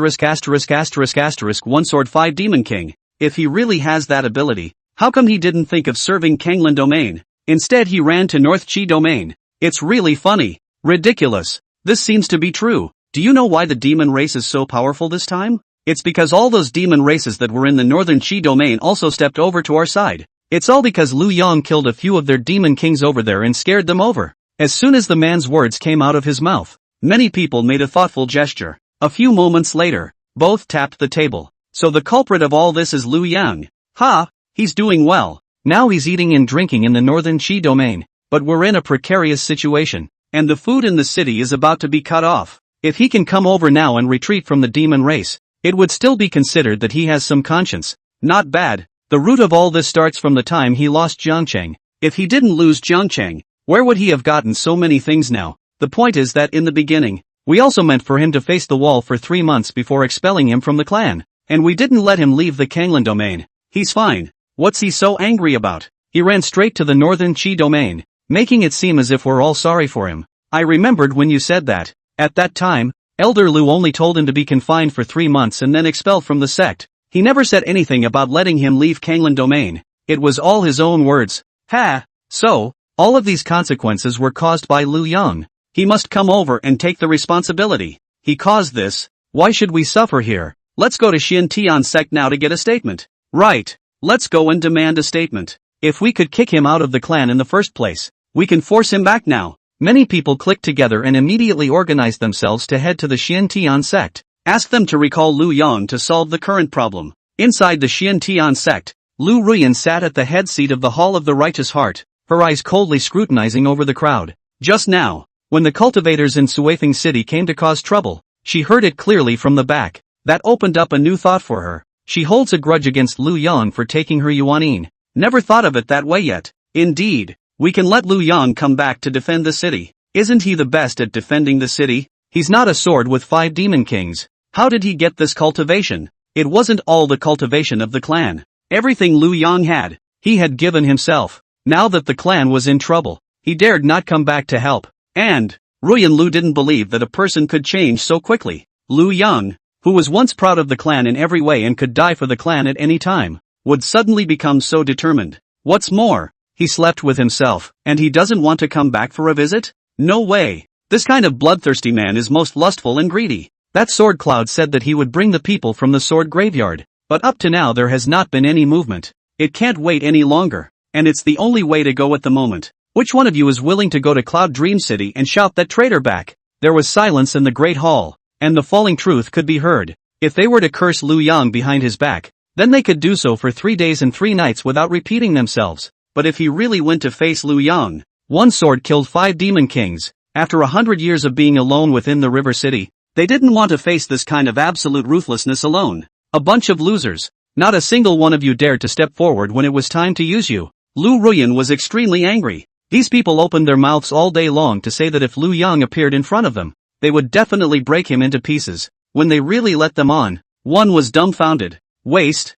1 sword 5 demon king. If he really has that ability, how come he didn't think of serving Kanglan Domain? Instead he ran to North Qi Domain. It's really funny. Ridiculous. This seems to be true. Do you know why the demon race is so powerful this time? It's because all those demon races that were in the northern Qi domain also stepped over to our side. It's all because Liu Yang killed a few of their demon kings over there and scared them over. As soon as the man's words came out of his mouth, many people made a thoughtful gesture. A few moments later, both tapped the table. So the culprit of all this is Liu Yang. Ha! He's doing well. Now he's eating and drinking in the northern Qi domain. But we're in a precarious situation. And the food in the city is about to be cut off. If he can come over now and retreat from the demon race, it would still be considered that he has some conscience. Not bad. The root of all this starts from the time he lost Jiangcheng. If he didn't lose Jiangcheng, where would he have gotten so many things now? The point is that in the beginning, we also meant for him to face the wall for 3 months before expelling him from the clan. And we didn't let him leave the Kanglan domain. He's fine. What's he so angry about? He ran straight to the northern Qi domain, making it seem as if we're all sorry for him. I remembered when you said that. At that time, Elder Liu only told him to be confined for 3 months and then expelled from the sect. He never said anything about letting him leave Kanglan domain. It was all his own words. Ha! So, all of these consequences were caused by Liu Yang. He must come over and take the responsibility. He caused this. Why should we suffer here? Let's go to Xian sect now to get a statement. Right. Let's go and demand a statement. If we could kick him out of the clan in the first place, we can force him back now. Many people clicked together and immediately organized themselves to head to the Xian sect. Ask them to recall Lu Yang to solve the current problem. Inside the Xian sect, Lu Ruyan sat at the head seat of the Hall of the Righteous Heart, her eyes coldly scrutinizing over the crowd. Just now, when the cultivators in Suifeng City came to cause trouble, she heard it clearly from the back. That opened up a new thought for her. She holds a grudge against Lu Yang for taking her Yuanin. Never thought of it that way yet. Indeed, we can let Lu Yang come back to defend the city. Isn't he the best at defending the city? He's not a sword with 5 demon kings. How did he get this cultivation? It wasn't all the cultivation of the clan. Everything Lu Yang had, he had given himself. Now that the clan was in trouble, he dared not come back to help. And Ruyan Lu didn't believe that a person could change so quickly. Lu Yang, who was once proud of the clan in every way and could die for the clan at any time, would suddenly become so determined. What's more, he slept with himself, and he doesn't want to come back for a visit? No way. This kind of bloodthirsty man is most lustful and greedy. That sword cloud said that he would bring the people from the sword graveyard, but up to now there has not been any movement. It can't wait any longer, and it's the only way to go at the moment. Which one of you is willing to go to Cloud Dream City and shout that traitor back? There was silence in the Great Hall, and the falling truth could be heard. If they were to curse Lu Yang behind his back, then they could do so for 3 days and 3 nights without repeating themselves. But if he really went to face Lu Yang, one sword killed 5 demon kings. After 100 years of being alone within the river city, they didn't want to face this kind of absolute ruthlessness alone. A bunch of losers. Not a single one of you dared to step forward when it was time to use you. Lu Ruyan was extremely angry. These people opened their mouths all day long to say that if Lu Yang appeared in front of them, they would definitely break him into pieces. When they really let them on, one was dumbfounded. Waste.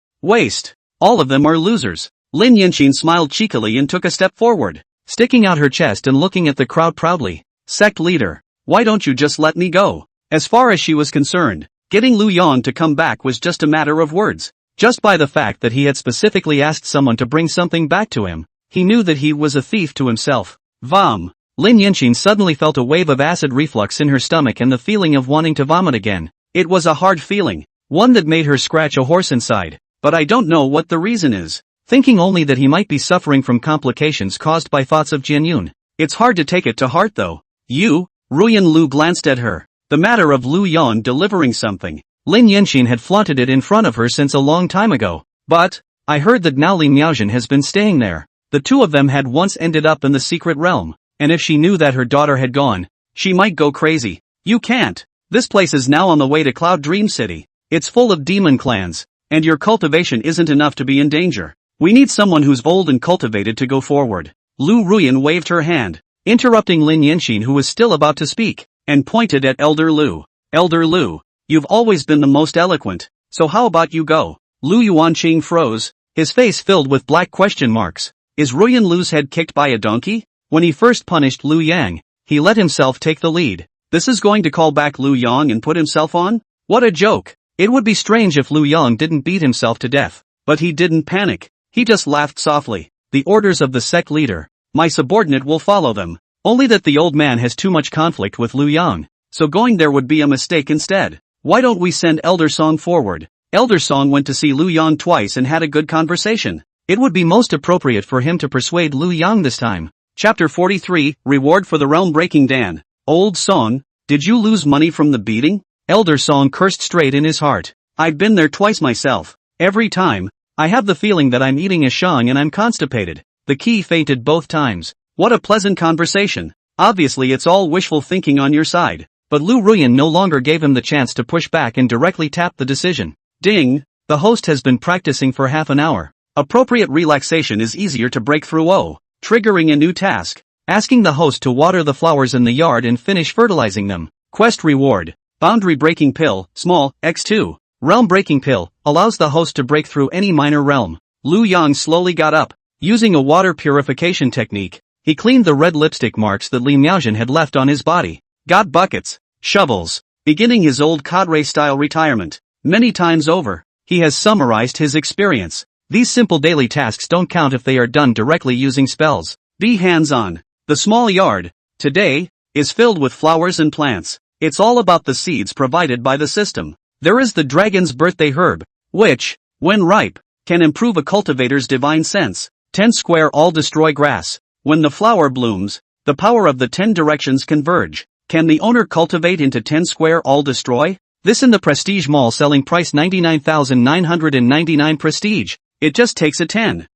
All of them are losers. Lin Yanqin smiled cheekily and took a step forward, sticking out her chest and looking at the crowd proudly. Sect leader, why don't you just let me go? As far as she was concerned, getting Lu Yang to come back was just a matter of words. Just by the fact that he had specifically asked someone to bring something back to him, he knew that he was a thief to himself. Vom. Lin Yanqin suddenly felt a wave of acid reflux in her stomach and the feeling of wanting to vomit again. It was a hard feeling, one that made her scratch a horse inside, but I don't know what the reason is. Thinking only that he might be suffering from complications caused by thoughts of Jianyun. It's hard to take it to heart though. You? Ruyan Lu glanced at her. The matter of Lu Yang delivering something. Lin Yanqin had flaunted it in front of her since a long time ago. But, I heard that now Li Miaojin has been staying there. The two of them had once ended up in the secret realm, and if she knew that her daughter had gone, she might go crazy. You can't. This place is now on the way to Cloud Dream City. It's full of demon clans, and your cultivation isn't enough to be in danger. We need someone who's old and cultivated to go forward. Lu Ruyan waved her hand, interrupting Lin Yanqin who was still about to speak, and pointed at Elder Lu. Elder Lu, you've always been the most eloquent, so how about you go? Lu Yuanqing froze, his face filled with black question marks. Is Ruyan Lu's head kicked by a donkey? When he first punished Lu Yang, he let himself take the lead. This is going to call back Lu Yang and put himself on? What a joke! It would be strange if Lu Yang didn't beat himself to death. But he didn't panic. He just laughed softly. The orders of the sect leader. My subordinate will follow them. Only that the old man has too much conflict with Lu Yang, so going there would be a mistake instead. Why don't we send Elder Song forward? Elder Song went to see Lu Yang twice and had a good conversation. It would be most appropriate for him to persuade Lu Yang this time. Chapter 43, Reward for the Realm-Breaking Dan. Old Song, did you lose money from the beating? Elder Song cursed straight in his heart. I've been there twice myself. Every time, I have the feeling that I'm eating a shang and I'm constipated. The key fainted both times. What a pleasant conversation. Obviously it's all wishful thinking on your side. But Lu Ruyan no longer gave him the chance to push back and directly tapped the decision. Ding! The host has been practicing for half an hour. Appropriate relaxation is easier to break through. Triggering a new task. Asking the host to water the flowers in the yard and finish fertilizing them. Quest reward. Boundary breaking pill, small, x2. Realm breaking pill, allows the host to break through any minor realm. Lu Yang slowly got up. Using a water purification technique, he cleaned the red lipstick marks that Li Miaojin had left on his body. Got buckets, shovels. Beginning his old cadre-style retirement. Many times over, he has summarized his experience. These simple daily tasks don't count if they are done directly using spells. Be hands-on. The small yard, today, is filled with flowers and plants. It's all about the seeds provided by the system. There is the dragon's birthday herb, which, when ripe, can improve a cultivator's divine sense. 10 square all destroy grass. When the flower blooms, the power of the 10 directions converge. Can the owner cultivate into 10 square all destroy? This in the Prestige Mall, selling price 99,999 Prestige. It just takes a 10,000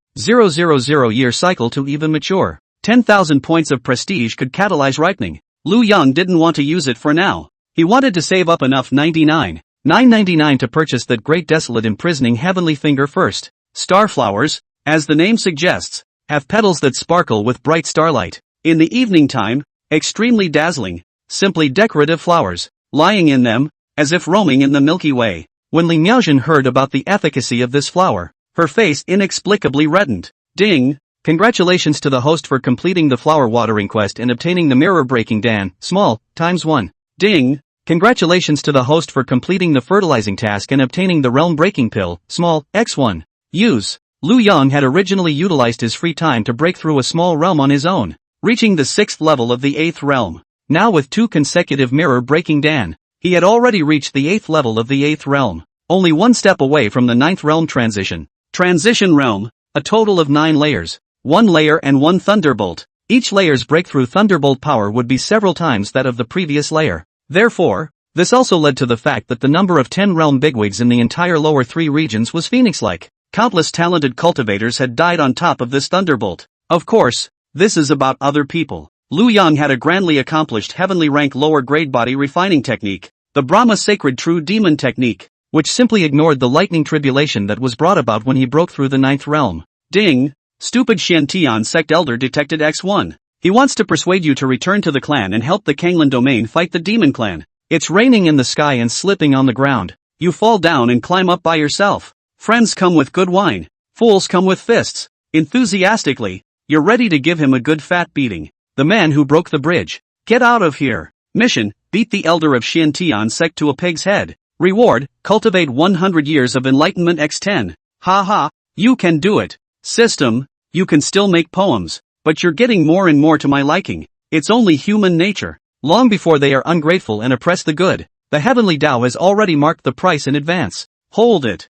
year cycle to even mature. 10,000 points of prestige could catalyze ripening. Lu Yang didn't want to use it for now. He wanted to save up enough 99,999 to purchase that great desolate imprisoning heavenly finger first. Starflowers, as the name suggests, have petals that sparkle with bright starlight. In the evening time, extremely dazzling, simply decorative flowers, lying in them, as if roaming in the Milky Way. When Li Miaojin heard about the efficacy of this flower, her face inexplicably reddened. Ding! Congratulations to the host for completing the flower watering quest and obtaining the mirror-breaking Dan, small, ×1. Ding! Congratulations to the host for completing the fertilizing task and obtaining the realm-breaking pill, small, x1. Use. Lu Yang had originally utilized his free time to break through a small realm on his own, reaching the 6th level of the 8th realm. Now with 2 consecutive mirror-breaking Dan, he had already reached the 8th level of the 8th realm, only 1 step away from the 9th realm transition. Transition realm, a total of 9 layers, 1 layer and 1 thunderbolt. Each layer's breakthrough thunderbolt power would be several times that of the previous layer. Therefore, this also led to the fact that the number of 10 realm bigwigs in the entire lower 3 regions was phoenix-like. Countless talented cultivators had died on top of this thunderbolt. Of course, this is about other people. Lu Yang had a grandly accomplished heavenly rank lower grade body refining technique, the Brahma Sacred True Demon technique, which simply ignored the lightning tribulation that was brought about when he broke through the 9th realm. Ding! Stupid Xiantian sect elder detected X1. He wants to persuade you to return to the clan and help the Kanglan domain fight the demon clan. It's raining in the sky and slipping on the ground. You fall down and climb up by yourself. Friends come with good wine. Fools come with fists. Enthusiastically, you're ready to give him a good fat beating. The man who broke the bridge. Get out of here. Mission, beat the elder of Xiantian sect to a pig's head. Reward, cultivate 100 years of enlightenment x10. Ha, you can do it. System, you can still make poems, but you're getting more and more to my liking. It's only human nature. Long before they are ungrateful and oppress the good, the heavenly Tao has already marked the price in advance. Hold it.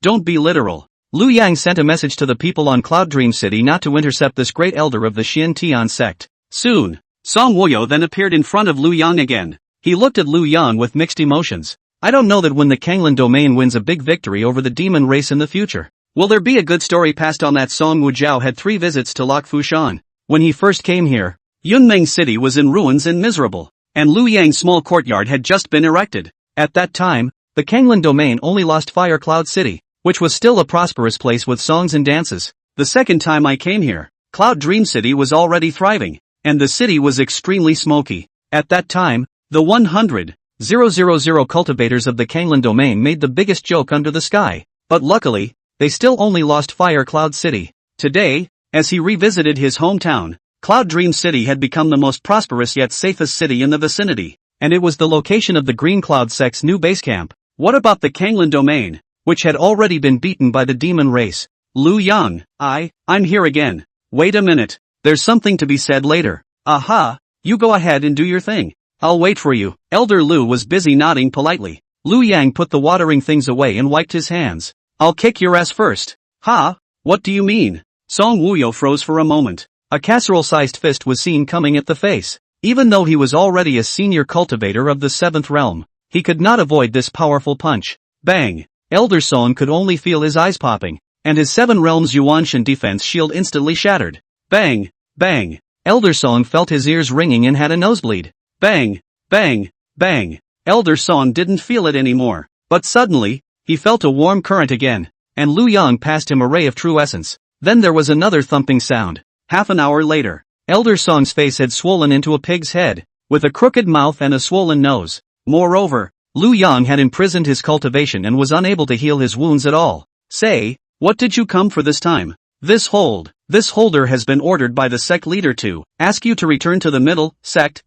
Don't be literal. Lu Yang sent a message to the people on Cloud Dream City not to intercept this great elder of the Xiantian sect. Soon, Song Wuyo then appeared in front of Lu Yang again. He looked at Lu Yang with mixed emotions. I don't know that when the Kanglan domain wins a big victory over the demon race in the future, will there be a good story passed on that Song Wujiao had 3 visits to Lok Fushan. When he first came here, Yunmeng City was in ruins and miserable, and Lu Yang's small courtyard had just been erected. At that time, the Kanglan domain only lost Fire Cloud City, which was still a prosperous place with songs and dances. The second time I came here, Cloud Dream City was already thriving, and the city was extremely smoky. At that time, the 100,000 cultivators of the Kanglan domain made the biggest joke under the sky, but luckily, they still only lost Fire Cloud City. Today, as he revisited his hometown, Cloud Dream City had become the most prosperous yet safest city in the vicinity, and it was the location of the Green Cloud sect's new base camp. What about the Kanglan domain, which had already been beaten by the demon race? Lu Yang, I'm here again. Wait a minute, there's something to be said later. Aha, you go ahead and do your thing. I'll wait for you. Elder Lu was busy nodding politely. Lu Yang put the watering things away and wiped his hands. I'll kick your ass first. Ha? What do you mean? Song Wuyo froze for a moment. A casserole-sized fist was seen coming at the face. Even though he was already a senior cultivator of the 7th realm, he could not avoid this powerful punch. Bang! Elder Song could only feel his eyes popping, and his 7 realms Yuanshan defense shield instantly shattered. Bang! Bang! Elder Song felt his ears ringing and had a nosebleed. Bang! Bang! Bang! Elder Song didn't feel it anymore. But suddenly, he felt a warm current again, and Lu Yang passed him a ray of true essence. Then there was another thumping sound. Half an hour later, Elder Song's face had swollen into a pig's head, with a crooked mouth and a swollen nose. Moreover, Lu Yang had imprisoned his cultivation and was unable to heal his wounds at all. Say, what did you come for this time? This holder has been ordered by the sect leader to ask you to return to the middle sect.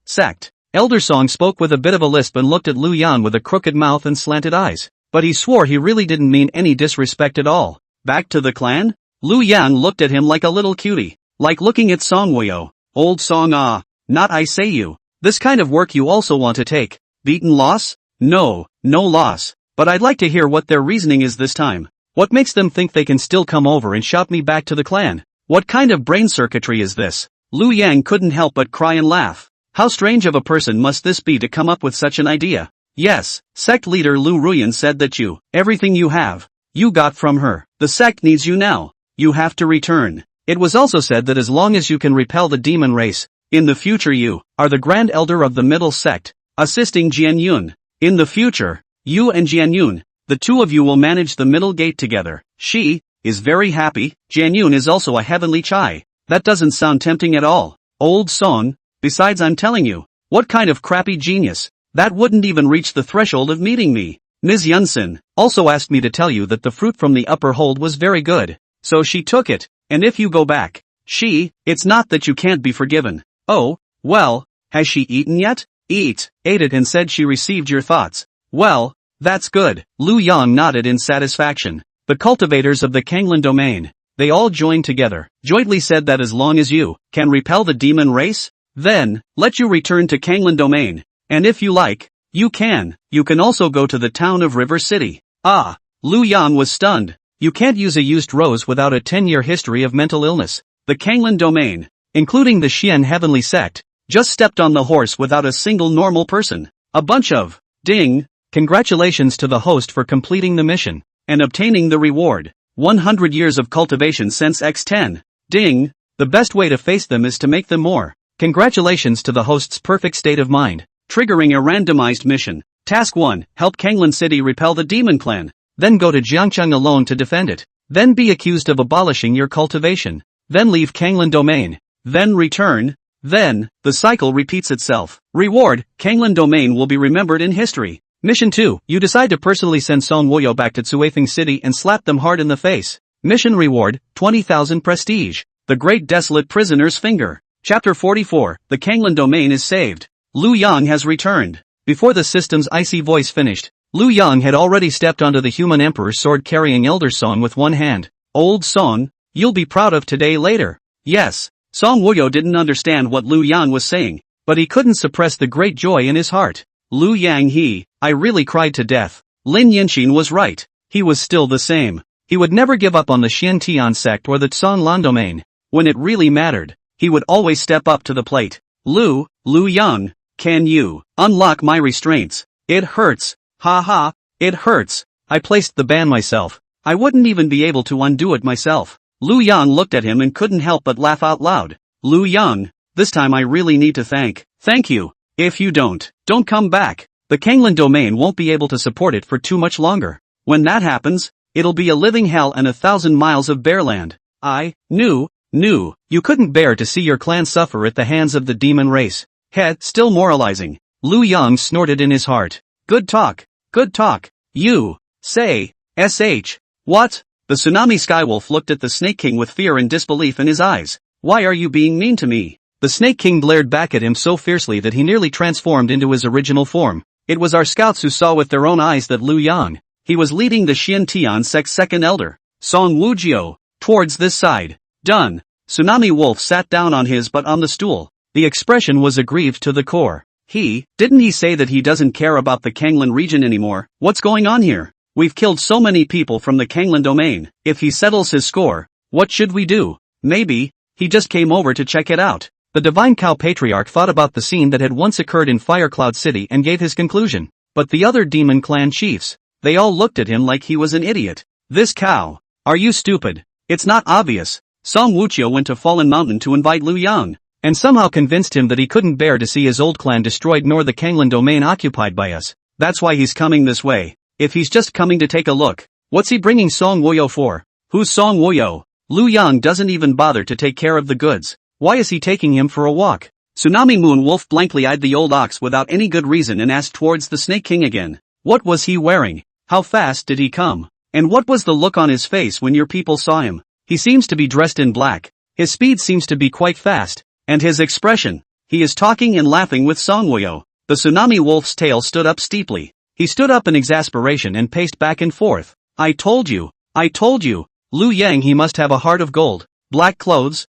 Elder Song spoke with a bit of a lisp and looked at Lu Yang with a crooked mouth and slanted eyes, but he swore he really didn't mean any disrespect at all. Back to the clan? Lu Yang looked at him like a little cutie, like looking at Song Wuyo. Old Song not I say you. This kind of work you also want to take. Beaten loss? No loss. But I'd like to hear what their reasoning is this time. What makes them think they can still come over and shout me back to the clan? What kind of brain circuitry is this? Lu Yang couldn't help but cry and laugh. How strange of a person must this be to come up with such an idea? Yes, sect leader Lu Ruyan said that everything you have, you got from her. The sect needs you now. You have to return. It was also said that as long as you can repel the demon race, in the future you are the Grand Elder of the Middle Sect, assisting Jian Yun. In the future, you and Jian Yun, the two of you will manage the middle gate together. She is very happy. Jian Yun is also a heavenly chai. That doesn't sound tempting at all. Old song. Besides, I'm telling you, what kind of crappy genius? That wouldn't even reach the threshold of meeting me. Ms. Yunsen also asked me to tell you that the fruit from the upper hold was very good. So she took it, and if you go back, it's not that you can't be forgiven. Oh, well, has she eaten yet? Ate it and said she received your thoughts. Well, that's good. Lu Yang nodded in satisfaction. The cultivators of the Kanglan domain, they all joined together, jointly said that as long as you can repel the demon race, then, let you return to Kanglan domain. And if you like, you can also go to the town of River City. Ah, Lu Yang was stunned. You can't use a used rose without a 10-year history of mental illness. The Kanglan domain, including the Xian Heavenly Sect, just stepped on the horse without a single normal person. A bunch of ding. Congratulations to the host for completing the mission and obtaining the reward. 100 years of cultivation since X10. Ding. The best way to face them is to make them more. Congratulations to the host's perfect state of mind. Triggering a randomized mission. Task 1. Help Kanglan City repel the demon clan. Then go to Jiangcheng alone to defend it. Then be accused of abolishing your cultivation. Then leave Kanglan domain. Then return. Then, the cycle repeats itself. Reward, Kanglan domain will be remembered in history. Mission 2, you decide to personally send Song Woyo back to Tsuifeng City and slap them hard in the face. Mission reward, 20,000 prestige. The Great Desolate Prisoner's Finger. Chapter 44, the Kanglan domain is saved. Lu Yang has returned. Before the system's icy voice finished, Lu Yang had already stepped onto the human emperor's sword carrying Elder Song with one hand. Old Song, you'll be proud of today later. Yes. Song Woyo didn't understand what Lu Yang was saying, but he couldn't suppress the great joy in his heart. Lu Yang I really cried to death. Lin Yinxin was right. He was still the same. He would never give up on the Xiantian sect or the Tsang Lan domain. When it really mattered, he would always step up to the plate. Lu Yang, can you unlock my restraints? It hurts. Ha, it hurts. I placed the ban myself. I wouldn't even be able to undo it myself. Lu Yang looked at him and couldn't help but laugh out loud. Lu Yang, this time I really need to thank you. If you don't come back, the Kanglan domain won't be able to support it for too much longer. When that happens, it'll be a living hell and 1,000 miles of bareland. I knew you couldn't bear to see your clan suffer at the hands of the demon race. Still moralizing. Lu Yang snorted in his heart. Good talk. You say, SH. What? The tsunami skywolf looked at the Snake King with fear and disbelief in his eyes. Why are you being mean to me? The Snake King glared back at him so fiercely that he nearly transformed into his original form. It was our scouts who saw with their own eyes that Lu Yang, he was leading the Xiantian sect's second elder, Song Wujio, towards this side. Done. Tsunami Wolf sat down on his butt on the stool. The expression was aggrieved to the core. Didn't he say that he doesn't care about the Kanglan region anymore? What's going on here? We've killed so many people from the Kanglan domain. If he settles his score, what should we do? Maybe he just came over to check it out. The Divine Cow Patriarch thought about the scene that had once occurred in Firecloud City and gave his conclusion. But the other demon clan chiefs, they all looked at him like he was an idiot. This cow. Are you stupid? It's not obvious. Song Wuchio went to Fallen Mountain to invite Lu Yang, and somehow convinced him that he couldn't bear to see his old clan destroyed nor the Kanglan domain occupied by us. That's why he's coming this way. If he's just coming to take a look, what's he bringing Song Woyo for? Who's Song Woyo? Lu Yang doesn't even bother to take care of the goods. Why is he taking him for a walk? Tsunami Moon Wolf blankly eyed the old ox without any good reason and asked towards the Snake King again. What was he wearing? How fast did he come? And what was the look on his face when your people saw him? He seems to be dressed in black. His speed seems to be quite fast. And his expression. He is talking and laughing with Song Woyo. The Tsunami Wolf's tail stood up steeply. He stood up in exasperation and paced back and forth. I told you. Lu Yang, he must have a heart of gold. Black clothes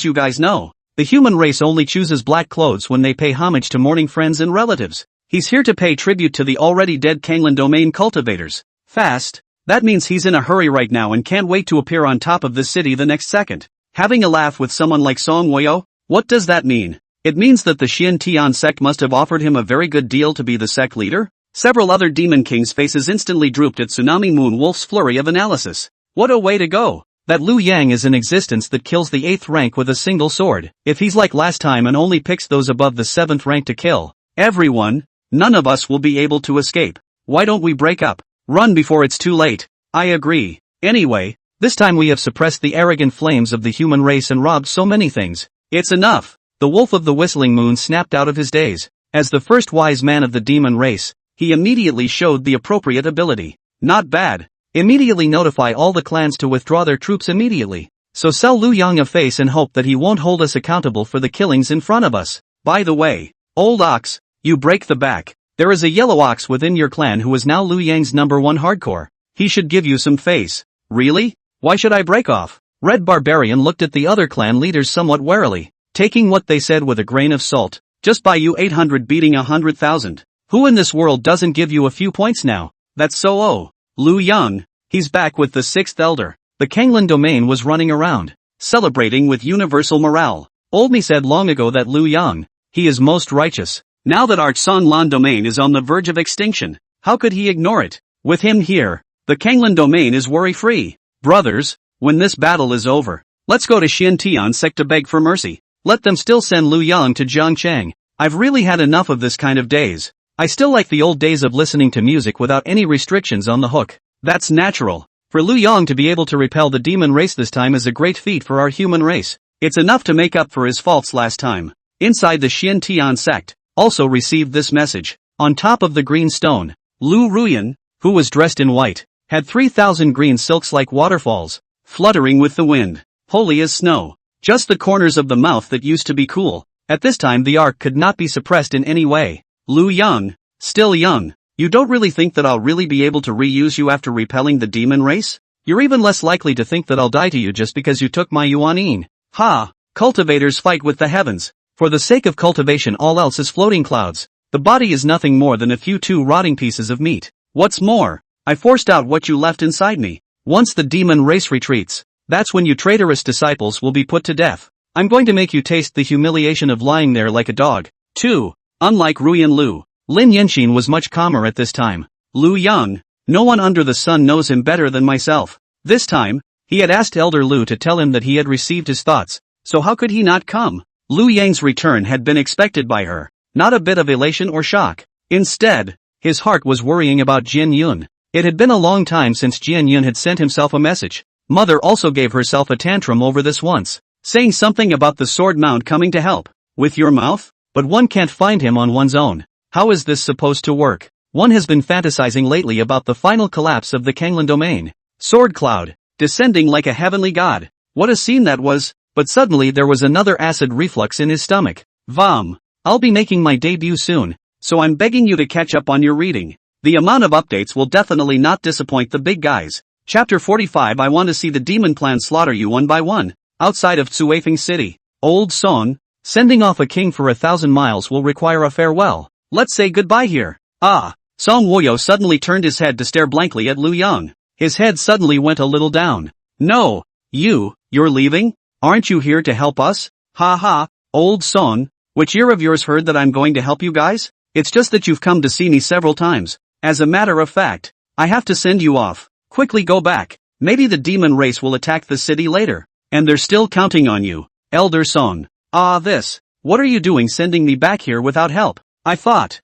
you guys know. The human race only chooses black clothes when they pay homage to mourning friends and relatives. He's here to pay tribute to the already dead Kanglan domain cultivators. Fast. That means he's in a hurry right now and can't wait to appear on top of this city the next second. Having a laugh with someone like Song Woyo? What does that mean? It means that the Xian Tian sect must have offered him a very good deal to be the sect leader? Several other demon kings' faces instantly drooped at Tsunami Moon Wolf's flurry of analysis. What a way to go! That Liu Yang is an existence that kills the 8th rank with a single sword. If he's like last time and only picks those above the 7th rank to kill everyone, none of us will be able to escape. Why don't we break up? Run before it's too late. I agree. Anyway, this time we have suppressed the arrogant flames of the human race and robbed so many things. It's enough. The Wolf of the Whistling Moon snapped out of his daze. As the first wise man of the demon race, he immediately showed the appropriate ability. Not bad. Immediately notify all the clans to withdraw their troops immediately. So sell Liu Yang a face and hope that he won't hold us accountable for the killings in front of us. By the way, old ox, you break the back. There is a yellow ox within your clan who is now Liu Yang's #1 hardcore. He should give you some face. Really? Why should I break off? Red Barbarian looked at the other clan leaders somewhat warily, taking what they said with a grain of salt. Just buy you 800 beating 100,000. Who in this world doesn't give you a few points now? That's so Liu Yang, he's back with the 6th elder. The Kanglan domain was running around, celebrating with universal morale. Old me said long ago that Liu Yang, he is most righteous. Now that Archsong Lan domain is on the verge of extinction, how could he ignore it? With him here, the Kanglan domain is worry-free. Brothers, when this battle is over, let's go to Xiantian sect to beg for mercy. Let them still send Liu Yang to Jiangchang. I've really had enough of this kind of days. I still like the old days of listening to music without any restrictions on the hook. That's natural. For Liu Yang to be able to repel the demon race this time is a great feat for our human race. It's enough to make up for his faults last time. Inside the Xiantian sect, also received this message. On top of the green stone, Lu Ruyan, who was dressed in white, had 3,000 green silks like waterfalls, fluttering with the wind, holy as snow. Just the corners of the mouth that used to be cool. At this time the arc could not be suppressed in any way. Liu Yang, still young, you don't really think that I'll really be able to reuse you after repelling the demon race? You're even less likely to think that I'll die to you just because you took my Yuanin. Ha! Cultivators fight with the heavens. For the sake of cultivation all else is floating clouds. The body is nothing more than a few too rotting pieces of meat. What's more, I forced out what you left inside me. Once the demon race retreats, that's when you traitorous disciples will be put to death. I'm going to make you taste the humiliation of lying there like a dog. 2. Unlike Ruyan Lu, Lin Yenshin was much calmer at this time. Liu Yang, no one under the sun knows him better than myself. This time, he had asked Elder Lu to tell him that he had received his thoughts, so how could he not come? Liu Yang's return had been expected by her, not a bit of elation or shock. Instead, his heart was worrying about Jian Yun. It had been a long time since Jian Yun had sent himself a message. Mother also gave herself a tantrum over this once, saying something about the sword mound coming to help. With your mouth? But one can't find him on one's own. How is this supposed to work? One has been fantasizing lately about the final collapse of the Kanglan domain. Sword cloud, descending like a heavenly god. What a scene that was. But suddenly there was another acid reflux in his stomach. Vom. I'll be making my debut soon, so I'm begging you to catch up on your reading. The amount of updates will definitely not disappoint the big guys. Chapter 45. I want to see the demon clan slaughter you one by one. Outside of Tsuifeng City. Old Song, sending off a king for 1,000 miles will require a farewell. Let's say goodbye here. Ah. Song Woyo suddenly turned his head to stare blankly at Liu Yang. His head suddenly went a little down. No. You're leaving? Aren't you here to help us? Ha ha, old Song, which ear of yours heard that I'm going to help you guys? It's just that you've come to see me several times. As a matter of fact, I have to send you off. Quickly go back. Maybe the demon race will attack the city later. And they're still counting on you. Elder Song. Ah this. What are you doing sending me back here without help? I thought,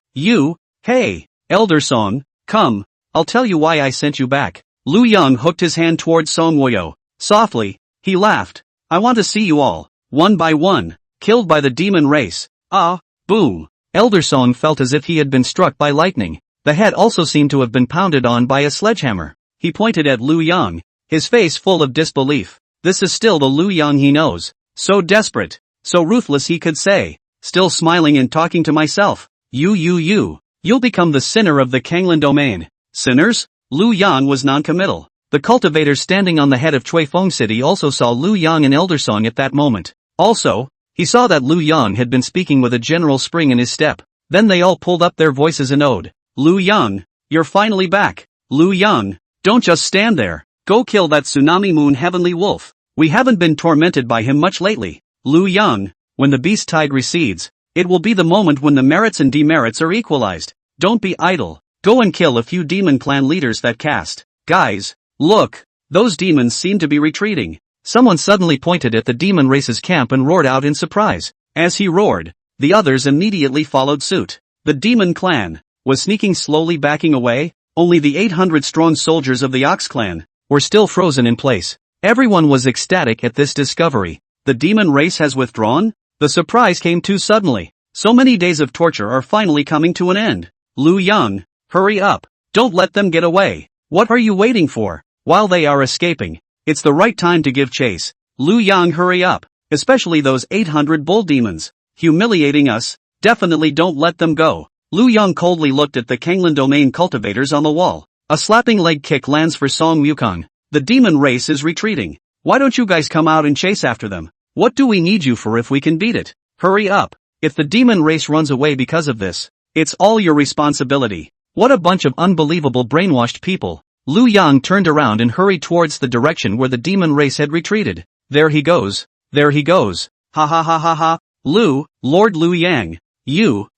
hey, Elder Song, come, I'll tell you why I sent you back. Liu Yang hooked his hand towards Song Woyo. Softly, he laughed. I want to see you all, one by one, killed by the demon race. Ah, boom. Elder Song felt as if he had been struck by lightning. The head also seemed to have been pounded on by a sledgehammer. He pointed at Liu Yang, his face full of disbelief. This is still the Liu Yang he knows. So desperate, so ruthless he could say, still smiling and talking to myself. You'll become the sinner of the Kanglan domain. Sinners? Liu Yang was non-committal. The cultivators standing on the head of Chuifeng City also saw Liu Yang and Elder Song at that moment. Also, he saw that Liu Yang had been speaking with a general spring in his step. Then they all pulled up their voices and owed. Lu Yang, you're finally back. Lu Yang, don't just stand there. Go kill that tsunami moon heavenly wolf. We haven't been tormented by him much lately. Lu Yang, when the beast tide recedes, it will be the moment when the merits and demerits are equalized. Don't be idle. Go and kill a few demon clan leaders that cast. Guys, look, those demons seem to be retreating. Someone suddenly pointed at the demon race's camp and roared out in surprise. As he roared, the others immediately followed suit. The demon clan was sneaking slowly backing away. Only the 800-strong soldiers of the Ox clan were still frozen in place. Everyone was ecstatic at this discovery. The demon race has withdrawn? The surprise came too suddenly. So many days of torture are finally coming to an end. Lu Yang, hurry up. Don't let them get away. What are you waiting for? While they are escaping, it's the right time to give chase. Lu Yang, hurry up. Especially those 800 bull demons. Humiliating us. Definitely don't let them go. Lu Yang coldly looked at the Kanglan domain cultivators on the wall. A slapping leg kick lands for Song Wukong. The demon race is retreating. Why don't you guys come out and chase after them? What do we need you for if we can beat it? Hurry up. If the demon race runs away because of this, it's all your responsibility. What a bunch of unbelievable brainwashed people. Lu Yang turned around and hurried towards the direction where the demon race had retreated. There he goes. There he goes. Ha ha ha ha ha. Lord Lu Yang.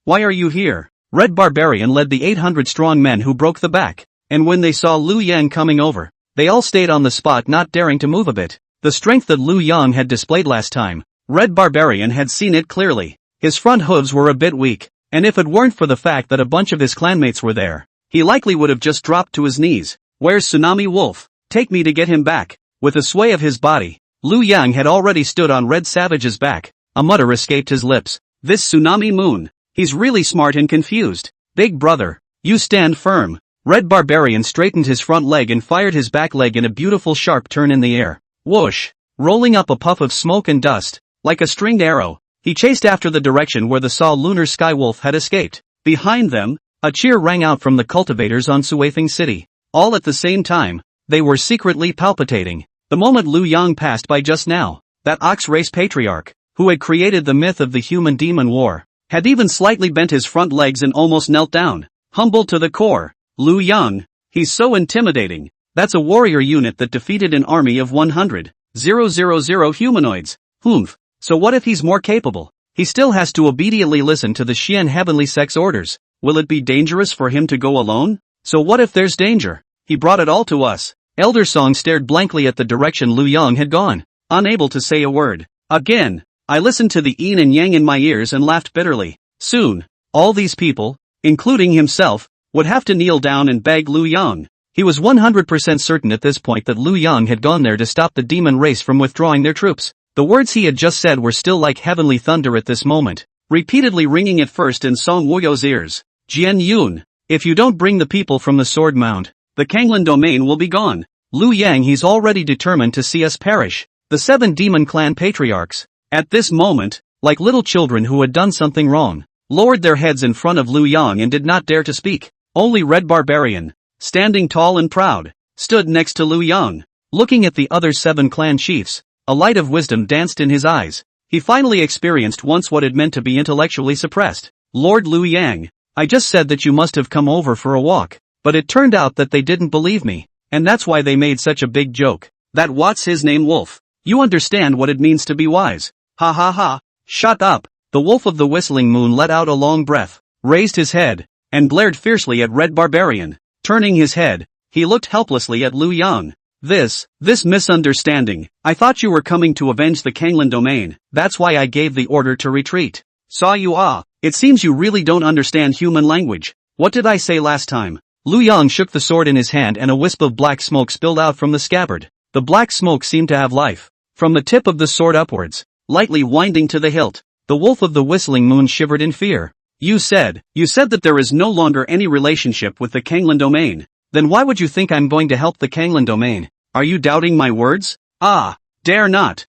Why are you here? Red Barbarian led the 800 strong men who broke the back, and when they saw Lu Yang coming over, they all stayed on the spot not daring to move a bit. The strength that Lu Yang had displayed last time, Red Barbarian had seen it clearly. His front hooves were a bit weak, and if it weren't for the fact that a bunch of his clanmates were there, he likely would have just dropped to his knees. Where's Tsunami Wolf? Take me to get him back. With a sway of his body, Lu Yang had already stood on Red Savage's back. A mutter escaped his lips. This Tsunami Moon, he's really smart and confused. Big brother, you stand firm. Red Barbarian straightened his front leg and fired his back leg in a beautiful sharp turn in the air. Whoosh! Rolling up a puff of smoke and dust, like a stringed arrow, he chased after the direction where the Saw Lunar Sky Wolf had escaped. Behind them, a cheer rang out from the cultivators on Suifeng City. All at the same time, they were secretly palpitating. The moment Lu Yang passed by just now, that Ox race patriarch, who had created the myth of the human-demon war, had even slightly bent his front legs and almost knelt down. Humbled to the core. Lu Yang, he's so intimidating. That's a warrior unit that defeated an army of 100,000 humanoids. Humph. So what if he's more capable? He still has to obediently listen to the Xian heavenly sex orders. Will it be dangerous for him to go alone? So what if there's danger? He brought it all to us. Elder Song stared blankly at the direction Lu Yang had gone, unable to say a word. Again, I listened to the yin and yang in my ears and laughed bitterly. Soon, all these people, including himself, would have to kneel down and beg Lu Yang. He was 100% certain at this point that Lu Yang had gone there to stop the demon race from withdrawing their troops. The words he had just said were still like heavenly thunder at this moment, repeatedly ringing at first in Song Wuyo's ears. Jian Yun, if you don't bring the people from the Sword Mound, the Kanglan domain will be gone. Lu Yang, he's already determined to see us perish. The 7 demon clan patriarchs, at this moment, like little children who had done something wrong, lowered their heads in front of Lu Yang and did not dare to speak. Only Red Barbarian, standing tall and proud, stood next to Lu Yang. Looking at the other 7 clan chiefs, a light of wisdom danced in his eyes. He finally experienced once what it meant to be intellectually suppressed. Lord Lu Yang, I just said that you must have come over for a walk, but it turned out that they didn't believe me, and that's why they made such a big joke. That what's his name wolf. You understand what it means to be wise. Ha ha ha. Shut up. The wolf of the whistling moon let out a long breath, raised his head, and glared fiercely at Red Barbarian. Turning his head, he looked helplessly at Lu Yang. This misunderstanding. I thought you were coming to avenge the Kanglan domain. That's why I gave the order to retreat. Saw you It seems you really don't understand human language. What did I say last time? Lu Yang shook the sword in his hand and a wisp of black smoke spilled out from the scabbard. The black smoke seemed to have life. From the tip of the sword upwards, lightly winding to the hilt, the wolf of the whistling moon shivered in fear. You said that there is no longer any relationship with the Kanglan domain. Then why would you think I'm going to help the Kanglan domain? Are you doubting my words? Dare not.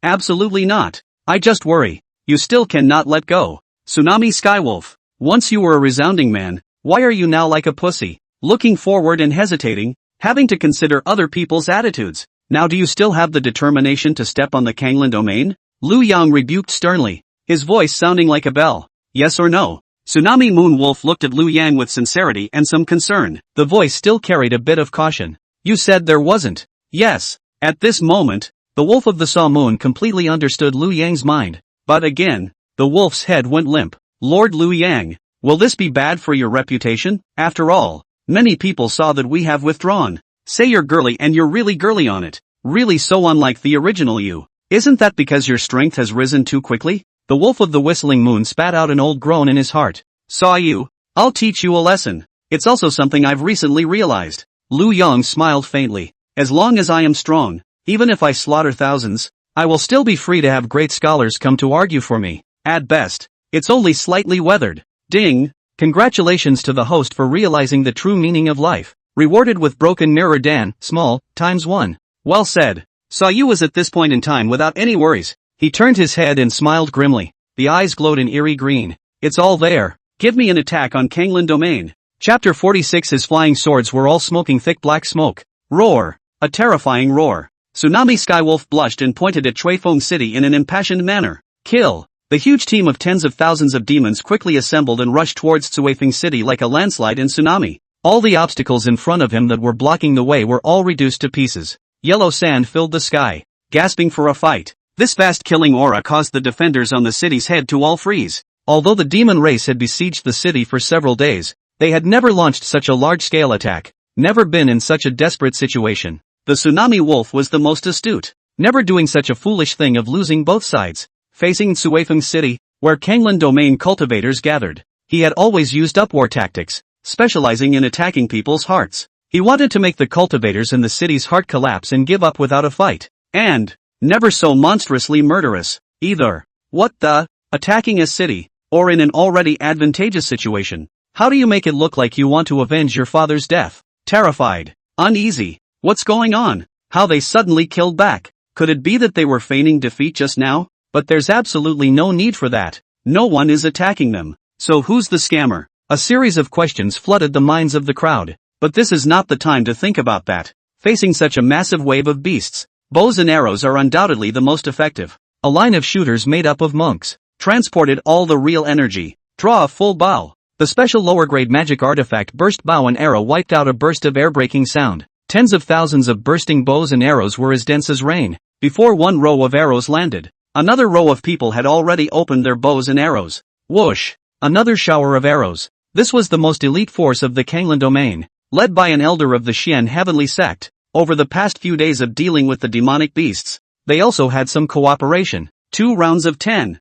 Absolutely not. I just worry. You still cannot let go. Tsunami Skywolf. Once you were a resounding man, why are you now like a pussy? Looking forward and hesitating, having to consider other people's attitudes. Now do you still have the determination to step on the Kanglan domain? Lu Yang rebuked sternly, his voice sounding like a bell. yes or no? Tsunami Moon Wolf looked at Liu Yang with sincerity and some concern. The voice still carried a bit of caution. You said there wasn't. Yes. At this moment, the Wolf of the Saw Moon completely understood Liu Yang's mind. But again, the wolf's head went limp. Lord Liu Yang, will this be bad for your reputation? After all, many people saw that we have withdrawn. Say you're girly and you're really girly on it. Really so unlike the original you. Isn't that because your strength has risen too quickly? The Wolf of the Whistling Moon spat out an old groan in his heart. Saw you? I'll teach you a lesson. It's also something I've recently realized. Liu Yang smiled faintly. As long as I am strong, even if I slaughter thousands, I will still be free to have great scholars come to argue for me. At best, it's only slightly weathered. Ding! Congratulations to the host for realizing the true meaning of life. Rewarded with broken mirror Dan, small, ×1. Well said. Saw you was at this point in time without any worries. He turned his head and smiled grimly. The eyes glowed in eerie green. It's all there. Give me an attack on Kanglan Domain. Chapter 46. His flying swords were all smoking thick black smoke. Roar. A terrifying roar. Tsunami Skywolf blushed and pointed at Chuifeng City in an impassioned manner. Kill. The huge team of tens of thousands of demons quickly assembled and rushed towards Chuifeng City like a landslide and tsunami. All the obstacles in front of him that were blocking the way were all reduced to pieces. Yellow sand filled the sky, gasping for a fight. This fast killing aura caused the defenders on the city's head to all freeze. Although the demon race had besieged the city for several days, they had never launched such a large-scale attack, never been in such a desperate situation. The Tsunami Wolf was the most astute, never doing such a foolish thing of losing both sides. Facing Chuifeng City, where Kanglan Domain cultivators gathered, he had always used upwar tactics, specializing in attacking people's hearts. He wanted to make the cultivators in the city's heart collapse and give up without a fight. And never so monstrously murderous, either. What the? Attacking a city, or in an already advantageous situation. How do you make it look like you want to avenge your father's death? Terrified. Uneasy. What's going on? How they suddenly killed back. Could it be that they were feigning defeat just now? But there's absolutely no need for that. No one is attacking them. So who's the scammer? A series of questions flooded the minds of the crowd. But this is not the time to think about that. Facing such a massive wave of beasts, bows and arrows are undoubtedly the most effective. A line of shooters made up of monks transported all the real energy. Draw a full bow. The special lower-grade magic artifact burst bow and arrow wiped out a burst of air-breaking sound. Tens of thousands of bursting bows and arrows were as dense as rain. Before one row of arrows landed, another row of people had already opened their bows and arrows. Whoosh! Another shower of arrows. This was the most elite force of the Kanglan Domain, led by an elder of the Xian Heavenly Sect. Over the past few days of dealing with the demonic beasts, they also had some cooperation. 2 rounds of 10,000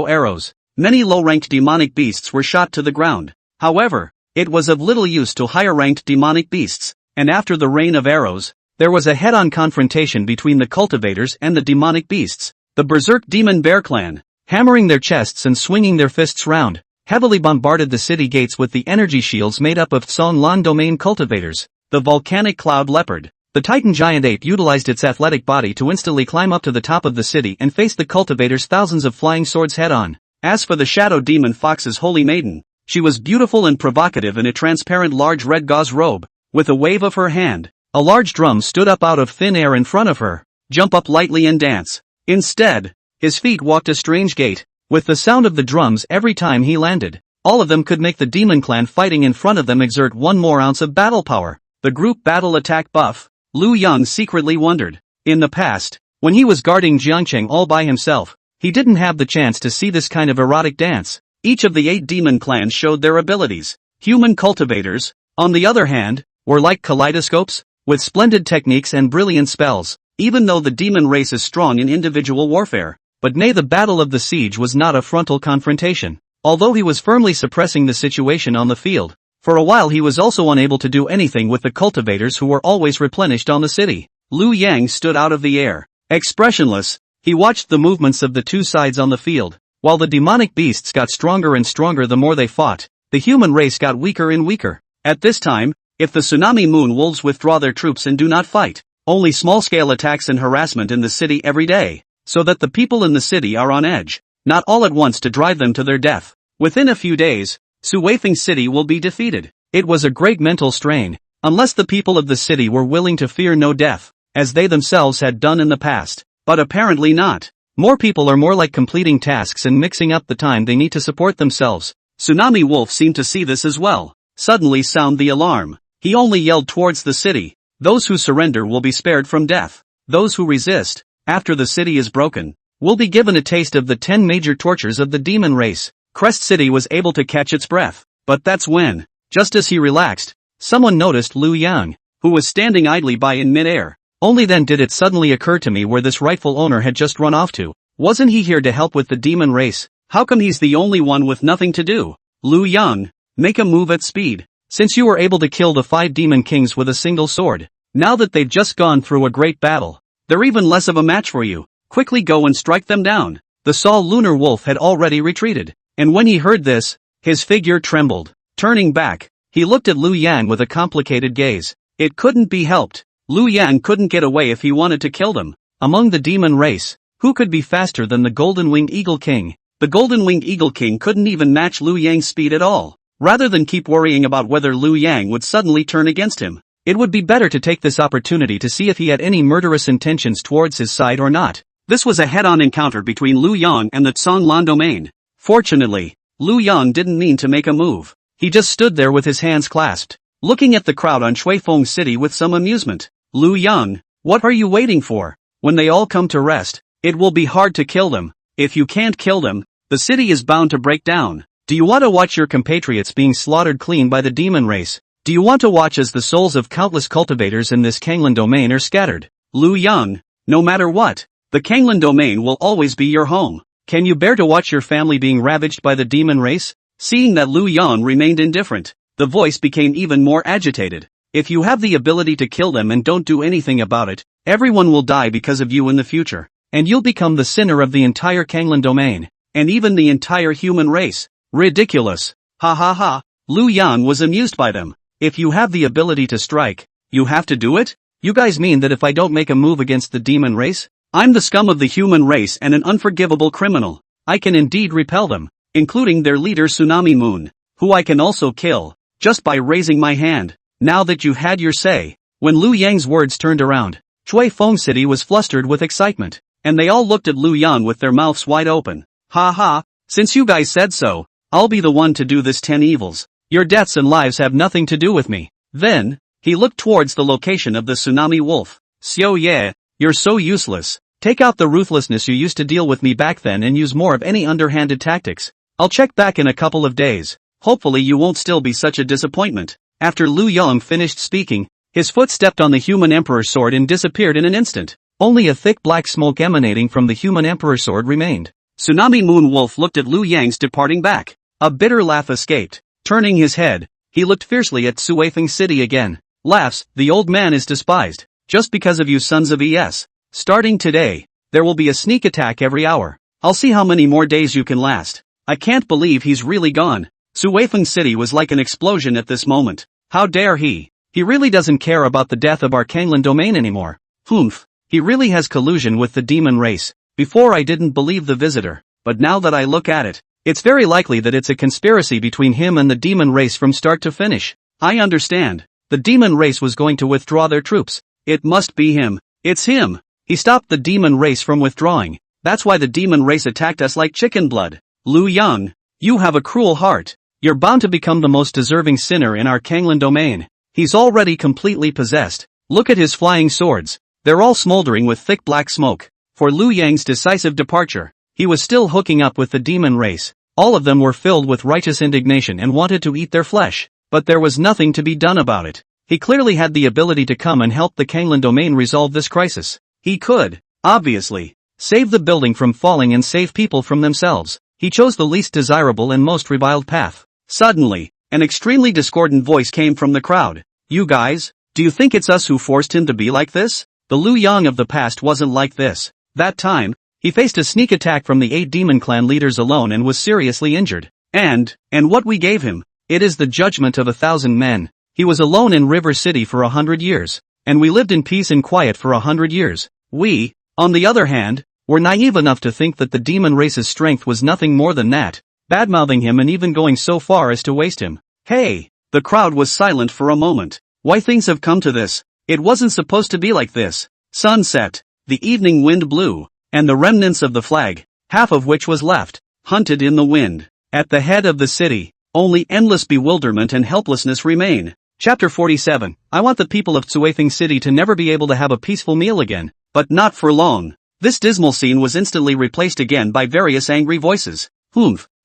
arrows. Many low-ranked demonic beasts were shot to the ground. However, it was of little use to higher-ranked demonic beasts, and after the rain of arrows, there was a head-on confrontation between the cultivators and the demonic beasts. The Berserk Demon Bear Clan, hammering their chests and swinging their fists round, heavily bombarded the city gates with the energy shields made up of Song Lan Domain cultivators. The Volcanic Cloud Leopard, the Titan Giant Ape, utilized its athletic body to instantly climb up to the top of the city and face the cultivators' thousands of flying swords head-on. As for the Shadow Demon Fox's Holy Maiden, she was beautiful and provocative in a transparent large red gauze robe. With a wave of her hand, a large drum stood up out of thin air in front of her. Jump up lightly and dance. Instead, his feet walked a strange gait, with the sound of the drums every time he landed. All of them could make the demon clan fighting in front of them exert one more ounce of battle power. The group battle attack buff. Liu Yang secretly wondered. In the past, when he was guarding Jiangcheng all by himself, he didn't have the chance to see this kind of erotic dance. Each of the 8 demon clans showed their abilities. Human cultivators, on the other hand, were like kaleidoscopes, with splendid techniques and brilliant spells. Even though the demon race is strong in individual warfare, but the Battle of the Siege was not a frontal confrontation. Although he was firmly suppressing the situation on the field, for a while he was also unable to do anything with the cultivators who were always replenished on the city. Liu Yang stood out of the air. Expressionless, he watched the movements of the two sides on the field. While the demonic beasts got stronger and stronger the more they fought, the human race got weaker and weaker. At this time, if the Tsunami Moon Wolves withdraw their troops and do not fight, only small-scale attacks and harassment in the city every day, so that the people in the city are on edge, not all at once to drive them to their death. Within a few days, Chuifeng City will be defeated. It was a great mental strain, unless the people of the city were willing to fear no death, as they themselves had done in the past, but apparently not. More people are more like completing tasks and mixing up the time they need to support themselves. Tsunami Wolf seemed to see this as well. Suddenly sound the alarm. He only yelled towards the city. Those who surrender will be spared from death. Those who resist, after the city is broken, will be given a taste of the 10 major tortures of the demon race. Crest City was able to catch its breath. But that's when, just as he relaxed, someone noticed Liu Yang, who was standing idly by in midair. Only then did it suddenly occur to me where this rightful owner had just run off to. Wasn't he here to help with the demon race? How come he's the only one with nothing to do? Liu Yang, make a move at speed. Since you were able to kill the 5 demon kings with a single sword, now that they've just gone through a great battle, they're even less of a match for you. Quickly go and strike them down. The Sol Lunar Wolf had already retreated, and when he heard this, his figure trembled. Turning back, he looked at Liu Yang with a complicated gaze. It couldn't be helped. Liu Yang couldn't get away if he wanted to kill them. Among the demon race, who could be faster than the Golden-Winged Eagle King? The Golden-Winged Eagle King couldn't even match Liu Yang's speed at all. Rather than keep worrying about whether Liu Yang would suddenly turn against him, it would be better to take this opportunity to see if he had any murderous intentions towards his side or not. This was a head-on encounter between Liu Yang and the Zhonglan domain. Fortunately, Liu Yang didn't mean to make a move. He just stood there with his hands clasped, looking at the crowd on Shuifeng City with some amusement. Liu Yang, what are you waiting for? When they all come to rest, it will be hard to kill them. If you can't kill them, the city is bound to break down. Do you want to watch your compatriots being slaughtered clean by the demon race? Do you want to watch as the souls of countless cultivators in this Kanglan domain are scattered? Liu Yang, no matter what, the Kanglan domain will always be your home. Can you bear to watch your family being ravaged by the demon race? Seeing that Liu Yang remained indifferent, the voice became even more agitated. If you have the ability to kill them and don't do anything about it, everyone will die because of you in the future, and you'll become the sinner of the entire Kanglan domain, and even the entire human race. Ridiculous. Ha ha ha. Liu Yang was amused by them. If you have the ability to strike, you have to do it? You guys mean that if I don't make a move against the demon race, I'm the scum of the human race and an unforgivable criminal? I can indeed repel them, including their leader Tsunami Moon, who I can also kill, just by raising my hand. Now that you've had your say. When Liu Yang's words turned around, Shuifeng City was flustered with excitement, and they all looked at Liu Yang with their mouths wide open. Ha ha, since you guys said so, I'll be the one to do this 10 evils. Your deaths and lives have nothing to do with me. Then, he looked towards the location of the Tsunami Wolf. Xiao Ye, you're so useless. Take out the ruthlessness you used to deal with me back then and use more of any underhanded tactics. I'll check back in a couple of days. Hopefully you won't still be such a disappointment. After Liu Yang finished speaking, his foot stepped on the human emperor's sword and disappeared in an instant. Only a thick black smoke emanating from the human emperor's sword remained. Tsunami Moon Wolf looked at Liu Yang's departing back. A bitter laugh escaped. Turning his head, he looked fiercely at Shuifeng City again. Laughs, the old man is despised, just because of you sons of ES. Starting today, there will be a sneak attack every hour. I'll see how many more days you can last. I can't believe he's really gone. Shuifeng City was like an explosion at this moment. How dare he? He really doesn't care about the death of our Kanglan domain anymore. Humph, he really has collusion with the demon race. Before I didn't believe the visitor, but now that I look at it, it's very likely that it's a conspiracy between him and the demon race from start to finish. I understand. The demon race was going to withdraw their troops. It must be him. It's him. He stopped the demon race from withdrawing. That's why the demon race attacked us like chicken blood. Liu Yang, you have a cruel heart. You're bound to become the most deserving sinner in our Kanglan domain. He's already completely possessed. Look at his flying swords. They're all smoldering with thick black smoke. For Liu Yang's decisive departure, he was still hooking up with the demon race. All of them were filled with righteous indignation and wanted to eat their flesh. But there was nothing to be done about it. He clearly had the ability to come and help the Kanglan domain resolve this crisis. He could, obviously, save the building from falling and save people from themselves. He chose the least desirable and most reviled path. Suddenly, an extremely discordant voice came from the crowd. You guys, do you think it's us who forced him to be like this? The Liu Yang of the past wasn't like this. That time, he faced a sneak attack from the 8 demon clan leaders alone and was seriously injured. And what we gave him? It is the judgment of 1,000 men. He was alone in River City for 100 years. And we lived in peace and quiet for 100 years. We, on the other hand, were naive enough to think that the demon race's strength was nothing more than that, badmouthing him and even going so far as to waste him. Hey! The crowd was silent for a moment. Why things have come to this? It wasn't supposed to be like this. Sunset. The evening wind blew. and the remnants of the flag, half of which was left, hunted in the wind. At the head of the city, only endless bewilderment and helplessness remain. Chapter 47. I want the people of Tsuifeng City to never be able to have a peaceful meal again, but not for long. This dismal scene was instantly replaced again by various angry voices.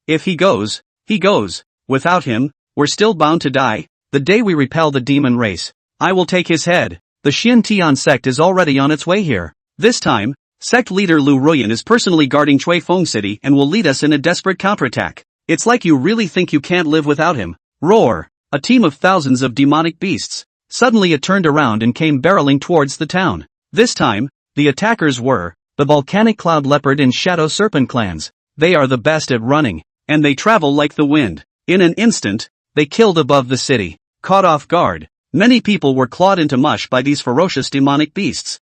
If he goes, he goes. Without him, we're still bound to die. The day we repel the demon race, I will take his head. The Xiantian sect is already on its way here. This time, sect leader Lu Ruyan is personally guarding Tsuifeng City and will lead us in a desperate counterattack. It's like you really think you can't live without him. Roar! A team of thousands of demonic beasts. Suddenly it turned around and came barreling towards the town. This time, the attackers were the volcanic cloud leopard and shadow serpent clans. They are the best at running, and they travel like the wind. In an instant, they killed above the city. Caught off guard, many people were clawed into mush by these ferocious demonic beasts.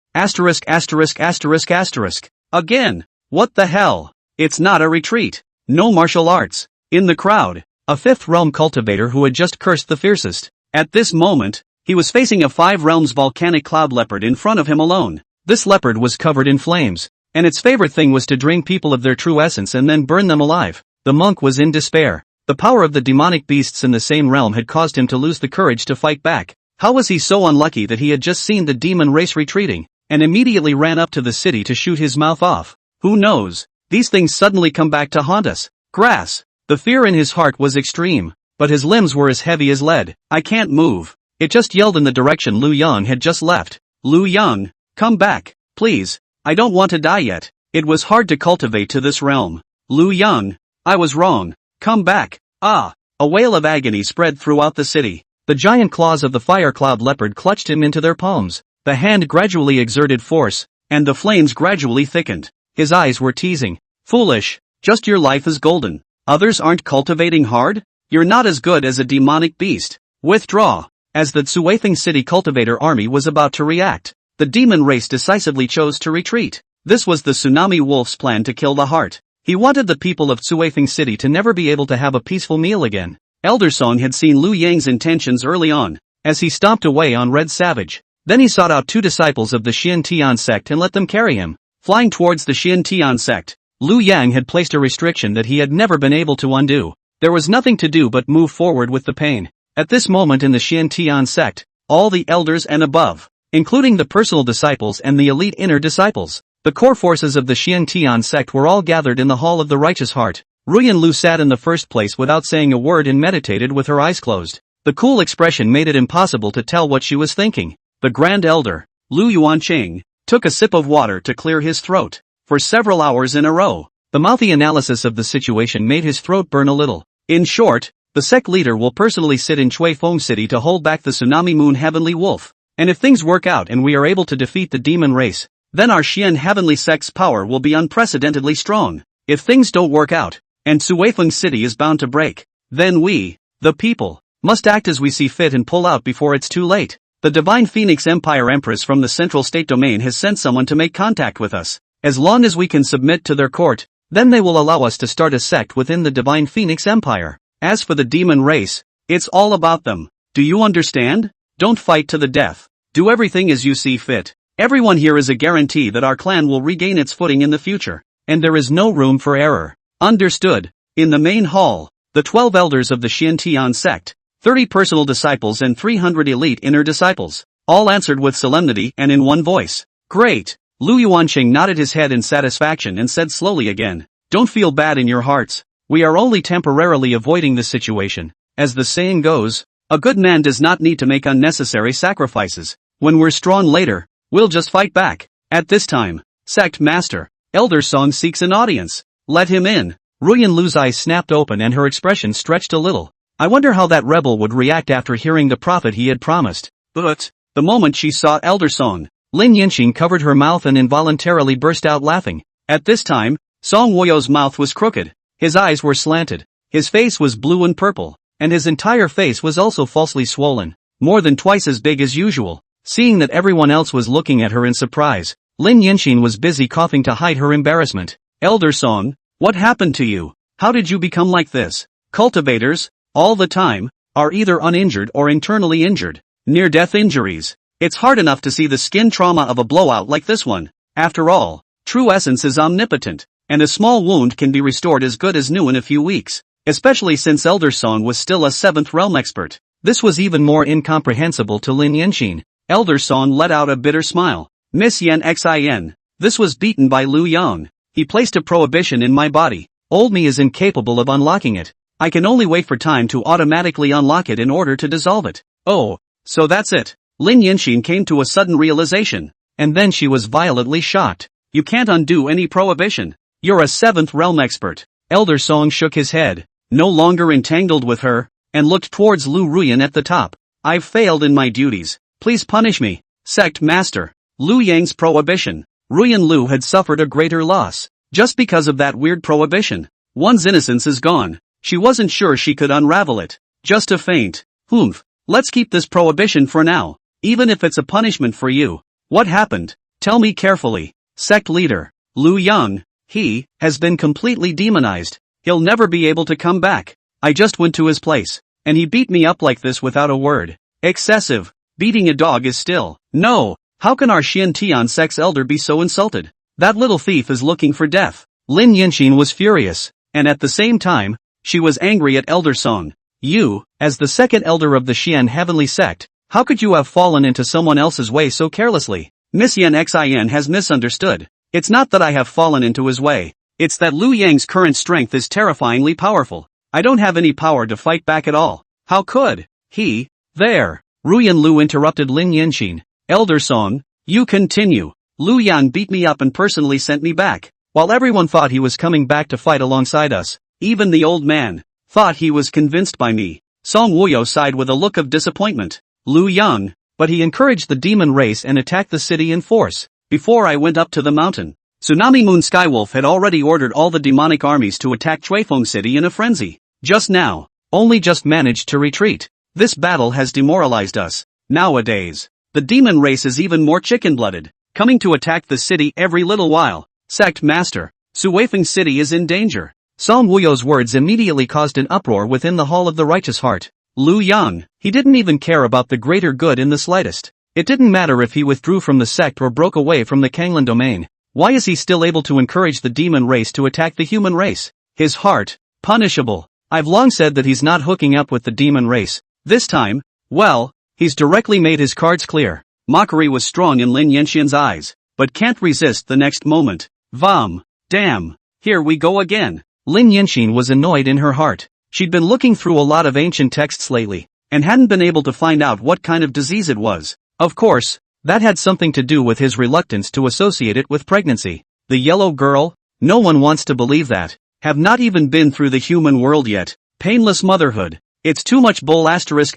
Again! What the hell? It's not a retreat. No martial arts. In the crowd, a 5th realm cultivator who had just cursed the fiercest. At this moment, he was facing a 5 realms volcanic cloud leopard in front of him alone. This leopard was covered in flames, and its favorite thing was to drain people of their true essence and then burn them alive. The monk was in despair. The power of the demonic beasts in the same realm had caused him to lose the courage to fight back. How was he so unlucky that he had just seen the demon race retreating, and immediately ran up to the city to shoot his mouth off? Who knows? These things suddenly come back to haunt us. Grass. The fear in his heart was extreme, but his limbs were as heavy as lead. I can't move. It just yelled in the direction Lu Yang had just left. Lu Yang, come back, please. I don't want to die yet. It was hard to cultivate to this realm. Lu Yang, I was wrong. Come back. Ah! A wail of agony spread throughout the city. The giant claws of the fire cloud leopard clutched him into their palms. The hand gradually exerted force, and the flames gradually thickened. His eyes were teasing. Foolish. Just your life is golden. Others aren't cultivating hard? You're not as good as a demonic beast. Withdraw. As the Tsuifeng City cultivator army was about to react, the demon race decisively chose to retreat. This was the Tsunami Wolf's plan to kill the heart. He wanted the people of Tsuifeng City to never be able to have a peaceful meal again. Elder Song had seen Lu Yang's intentions early on, as he stomped away on Red Savage. Then he sought out 2 disciples of the Xiantian sect and let them carry him. Flying towards the Xiantian sect, Lu Yang had placed a restriction that he had never been able to undo. There was nothing to do but move forward with the pain. At this moment in the Xiantian sect, all the elders and above, including the personal disciples and the elite inner disciples, the core forces of the Xiantian sect were all gathered in the Hall of the Righteous Heart. Ruyan Lu sat in the first place without saying a word and meditated with her eyes closed. The cool expression made it impossible to tell what she was thinking. The Grand Elder, Lu Yuanqing, took a sip of water to clear his throat. For several hours in a row, the mouthy analysis of the situation made his throat burn a little. In short, the sect leader will personally sit in Tsuifeng City to hold back the Tsunami Moon Heavenly Wolf. And if things work out and we are able to defeat the demon race, then our Xian Heavenly Sect's power will be unprecedentedly strong. If things don't work out, and Tsuifeng City is bound to break, then we, the people, must act as we see fit and pull out before it's too late. The Divine Phoenix Empire Empress from the Central State Domain has sent someone to make contact with us. As long as we can submit to their court, then they will allow us to start a sect within the Divine Phoenix Empire. As for the demon race, it's all about them. Do you understand? Don't fight to the death. Do everything as you see fit. Everyone here is a guarantee that our clan will regain its footing in the future, and there is no room for error. Understood. In the main hall, the 12 elders of the Xiantian sect, 30 personal disciples and 300 elite inner disciples, all answered with solemnity and in one voice. Great. Lu Yuanqing nodded his head in satisfaction and said slowly again, don't feel bad in your hearts. We are only temporarily avoiding this situation. As the saying goes, a good man does not need to make unnecessary sacrifices. When we're strong later, we'll just fight back. At this time, Sect Master, Elder Song seeks an audience. Let him in. Ruyan Lu's eyes snapped open and her expression stretched a little. I wonder how that rebel would react after hearing the prophet he had promised. But, the moment she saw Elder Song, Lin Yinxing covered her mouth and involuntarily burst out laughing. At this time, Song Woyo's mouth was crooked. His eyes were slanted. His face was blue and purple, and his entire face was also falsely swollen, more than twice as big as usual. Seeing that everyone else was looking at her in surprise, Lin Yinxing was busy coughing to hide her embarrassment. Elder Song, what happened to you? How did you become like this? Cultivators, all the time, are either uninjured or internally injured. Near-death injuries. It's hard enough to see the skin trauma of a blowout like this one. After all, True essence is omnipotent, and a small wound can be restored as good as new in a few weeks, especially since Elder Song was still a 7th realm expert. This was even more incomprehensible to Lin Yanqin. Elder Song let out a bitter smile. Miss Yen Xin. This was beaten by Lu Yang. He placed a prohibition in my body. Old me is incapable of unlocking it. I can only wait for time to automatically unlock it in order to dissolve it. Oh, so that's it. Lin Yanqin came to a sudden realization. And then she was violently shocked. You can't undo any prohibition. You're a 7th realm expert. Elder Song shook his head, no longer entangled with her, and looked towards Lu Ruyan at the top. I've failed in my duties. Please punish me. Sect Master. Lu Yang's prohibition. Ruyan Lu had suffered a greater loss. Just because of that weird prohibition. One's innocence is gone. She wasn't sure she could unravel it. Just a feint. Humph. Let's keep this prohibition for now. Even if it's a punishment for you. What happened? Tell me carefully. Sect leader. Lu Yang. He has been completely demonized. He'll never be able to come back. I just went to his place. And he beat me up like this without a word. Excessive. Beating a dog is still. No. How can our Xian Tian sect's elder be so insulted? That little thief is looking for death. Lin Yanqin was furious. And at the same time, she was angry at Elder Song. You, as the 2nd elder of the Xian Heavenly Sect, how could you have fallen into someone else's way so carelessly? Miss Yen Xin has misunderstood. It's not that I have fallen into his way. It's that Lu Yang's current strength is terrifyingly powerful. I don't have any power to fight back at all. How could he? There. Ruyan Lu interrupted Lin Yanqin. Elder Song, you continue. Lu Yan beat me up and personally sent me back. While everyone thought he was coming back to fight alongside us, even the old man thought he was convinced by me. Song Wuyo sighed with a look of disappointment. Lu Yang, but he encouraged the demon race and attacked the city in force. Before I went up to the mountain, Tsunami Moon Skywolf had already ordered all the demonic armies to attack Chuifeng City in a frenzy. Just now, only just managed to retreat. This battle has demoralized us. Nowadays, the demon race is even more chicken-blooded, coming to attack the city every little while. Sect Master, Suifeng City is in danger. Song Wuyo's words immediately caused an uproar within the Hall of the Righteous Heart. Lu Yang, he didn't even care about the greater good in the slightest. It didn't matter if he withdrew from the sect or broke away from the Kanglan domain. Why is he still able to encourage the demon race to attack the human race? His heart, punishable. I've long said that he's not hooking up with the demon race. This time, well, he's directly made his cards clear. Mockery was strong in Lin Yanqian's eyes, but can't resist the next moment. Vom. Damn. Here we go again. Lin Yanqin was annoyed in her heart. She'd been looking through a lot of ancient texts lately, and hadn't been able to find out what kind of disease it was. Of course, that had something to do with his reluctance to associate it with pregnancy. The yellow girl? No one wants to believe that. Have not even been through the human world yet. Painless motherhood. It's too much bull asterisk.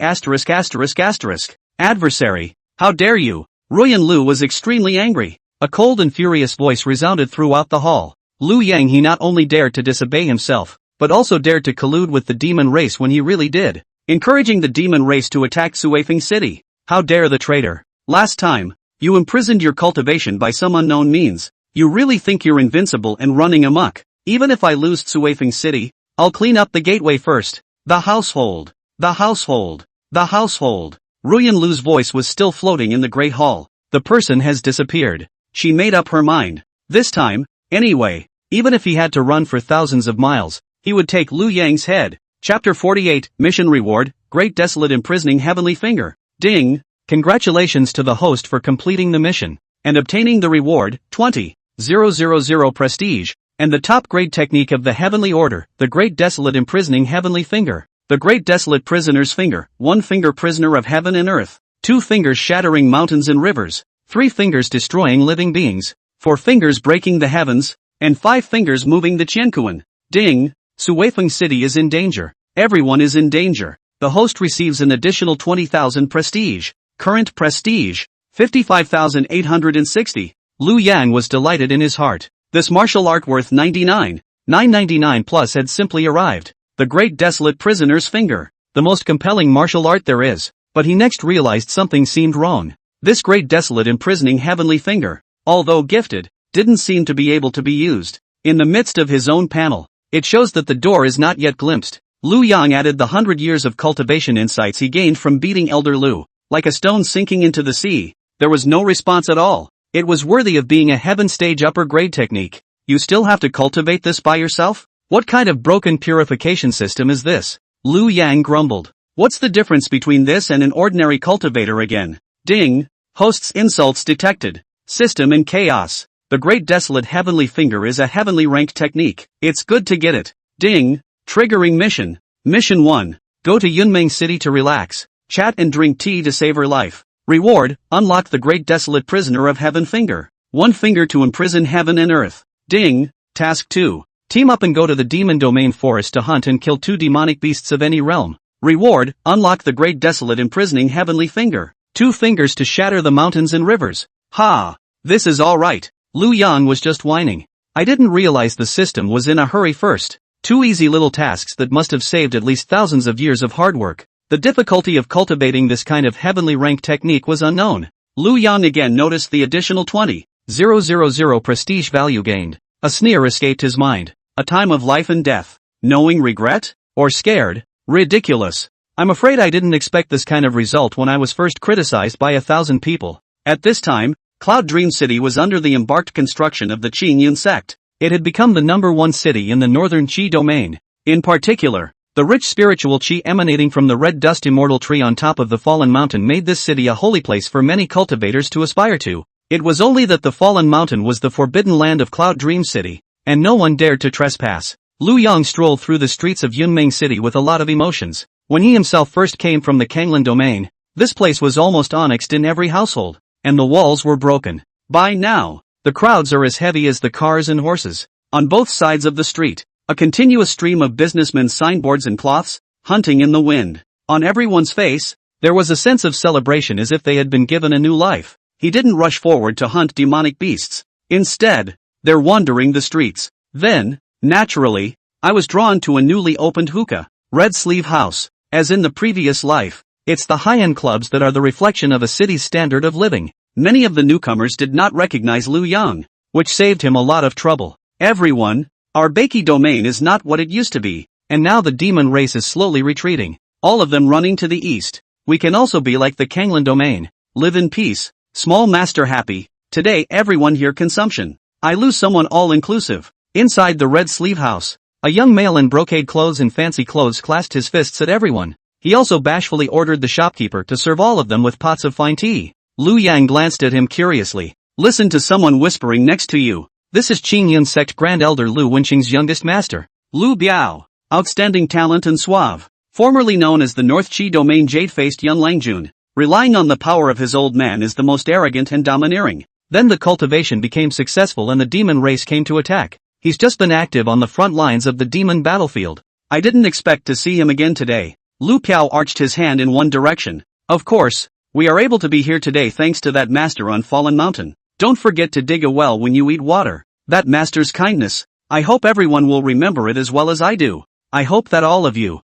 Adversary. How dare you? Ruyan Lu was extremely angry. A cold and furious voice resounded throughout the hall. Lu Yang, he not only dared to disobey himself, but also dared to collude with the demon race when he really did, encouraging the demon race to attack Suifeng City. How dare the traitor? Last time, you imprisoned your cultivation by some unknown means. You really think you're invincible and running amok? Even if I lose Suifeng City, I'll clean up the gateway first. The household. The household. The household. Ruyan Lu's voice was still floating in the great hall. The person has disappeared. She made up her mind. This time, anyway, even if he had to run for thousands of miles, he would take Lu Yang's head. Chapter 48, Mission Reward, Great Desolate Imprisoning Heavenly Finger. Ding! Congratulations to the host for completing the mission, and obtaining the reward, 20,000 prestige, and the top grade technique of the Heavenly Order, the Great Desolate Imprisoning Heavenly Finger. The Great Desolate Prisoner's Finger, 1 finger prisoner of heaven and earth, 2 fingers shattering mountains and rivers, 3 fingers destroying living beings, 4 fingers breaking the heavens, and 5 fingers moving the Qiankuan. Ding! Suifeng City is in danger. Everyone is in danger. The host receives an additional 20,000 prestige. Current prestige, 55,860. Lu Yang was delighted in his heart. This martial art worth 999 plus had simply arrived. The Great Desolate Prisoner's Finger. The most compelling martial art there is. But he next realized something seemed wrong. This Great Desolate Imprisoning Heavenly Finger, although gifted, didn't seem to be able to be used. In the midst of his own panel, it shows that the door is not yet glimpsed. Lu Yang added the 100 years of cultivation insights he gained from beating Elder Lu. Like a stone sinking into the sea, there was no response at all. It was worthy of being a heaven stage upper grade technique. You still have to cultivate this by yourself? What kind of broken purification system is this? Liu Yang grumbled. What's the difference between this and an ordinary cultivator again? Ding! Host's insults detected. System in chaos. The Great Desolate Heavenly Finger is a heavenly ranked technique. It's good to get it. Ding! Triggering mission. Mission 1. Go to Yunmeng City to relax, chat and drink tea to savor life. Reward, unlock the Great Desolate Prisoner of Heaven Finger. 1 finger to imprison heaven and earth. Ding! Task 2. Team up and go to the Demon Domain Forest to hunt and kill 2 demonic beasts of any realm. Reward, unlock the Great Desolate Imprisoning Heavenly Finger. 2 fingers to shatter the mountains and rivers. Ha! This is alright. Liu Yang was just whining. I didn't realize the system was in a hurry first. 2 easy little tasks that must have saved at least thousands of years of hard work. The difficulty of cultivating this kind of heavenly rank technique was unknown. Liu Yang again noticed the additional 20,000 prestige value gained. A sneer escaped his mind. A time of life and death. Knowing regret? Or scared? Ridiculous. I'm afraid I didn't expect this kind of result when I was first criticized by 1,000 people. At this time, Cloud Dream City was under the embarked construction of the Qingyun sect. It had become the #1 city in the northern Qi domain. In particular, the rich spiritual Qi emanating from the red dust immortal tree on top of the fallen mountain made this city a holy place for many cultivators to aspire to. It was only that the fallen mountain was the forbidden land of Cloud Dream City, and no one dared to trespass. Liu Yang strolled through the streets of Yunmeng City with a lot of emotions. When he himself first came from the Kanglan domain, this place was almost onyxed in every household, and the walls were broken. By now, the crowds are as heavy as the cars and horses. On both sides of the street, a continuous stream of businessmen's signboards and cloths, hunting in the wind. On everyone's face, there was a sense of celebration as if they had been given a new life. He didn't rush forward to hunt demonic beasts. Instead, they're wandering the streets. Then, naturally, I was drawn to a newly opened hookah, Red Sleeve House. As in the previous life, it's the high-end clubs that are the reflection of a city's standard of living. Many of the newcomers did not recognize Liu Yang, which saved him a lot of trouble. Everyone, our Beiki domain is not what it used to be, and now the demon race is slowly retreating. All of them running to the east. We can also be like the Kanglan domain. Live in peace. Small master happy. Today everyone here consumption. I lose someone all-inclusive. Inside the Red Sleeve House, a young male in brocade clothes and fancy clothes clasped his fists at everyone. He also bashfully ordered the shopkeeper to serve all of them with pots of fine tea. Liu Yang glanced at him curiously. Listen to someone whispering next to you. This is Qingyun sect Grand Elder Lu Wenqing's youngest master. Lu Biao. Outstanding talent and suave. Formerly known as the North Qi Domain Jade-faced Yun Langjun. Relying on the power of his old man is the most arrogant and domineering. Then the cultivation became successful and the demon race came to attack. He's just been active on the front lines of the demon battlefield. I didn't expect to see him again today. Lu Piao arched his hand in one direction. Of course, we are able to be here today thanks to that master on Fallen Mountain. Don't forget to dig a well when you eat water. That master's kindness. I hope everyone will remember it as well as I do. I hope that all of you,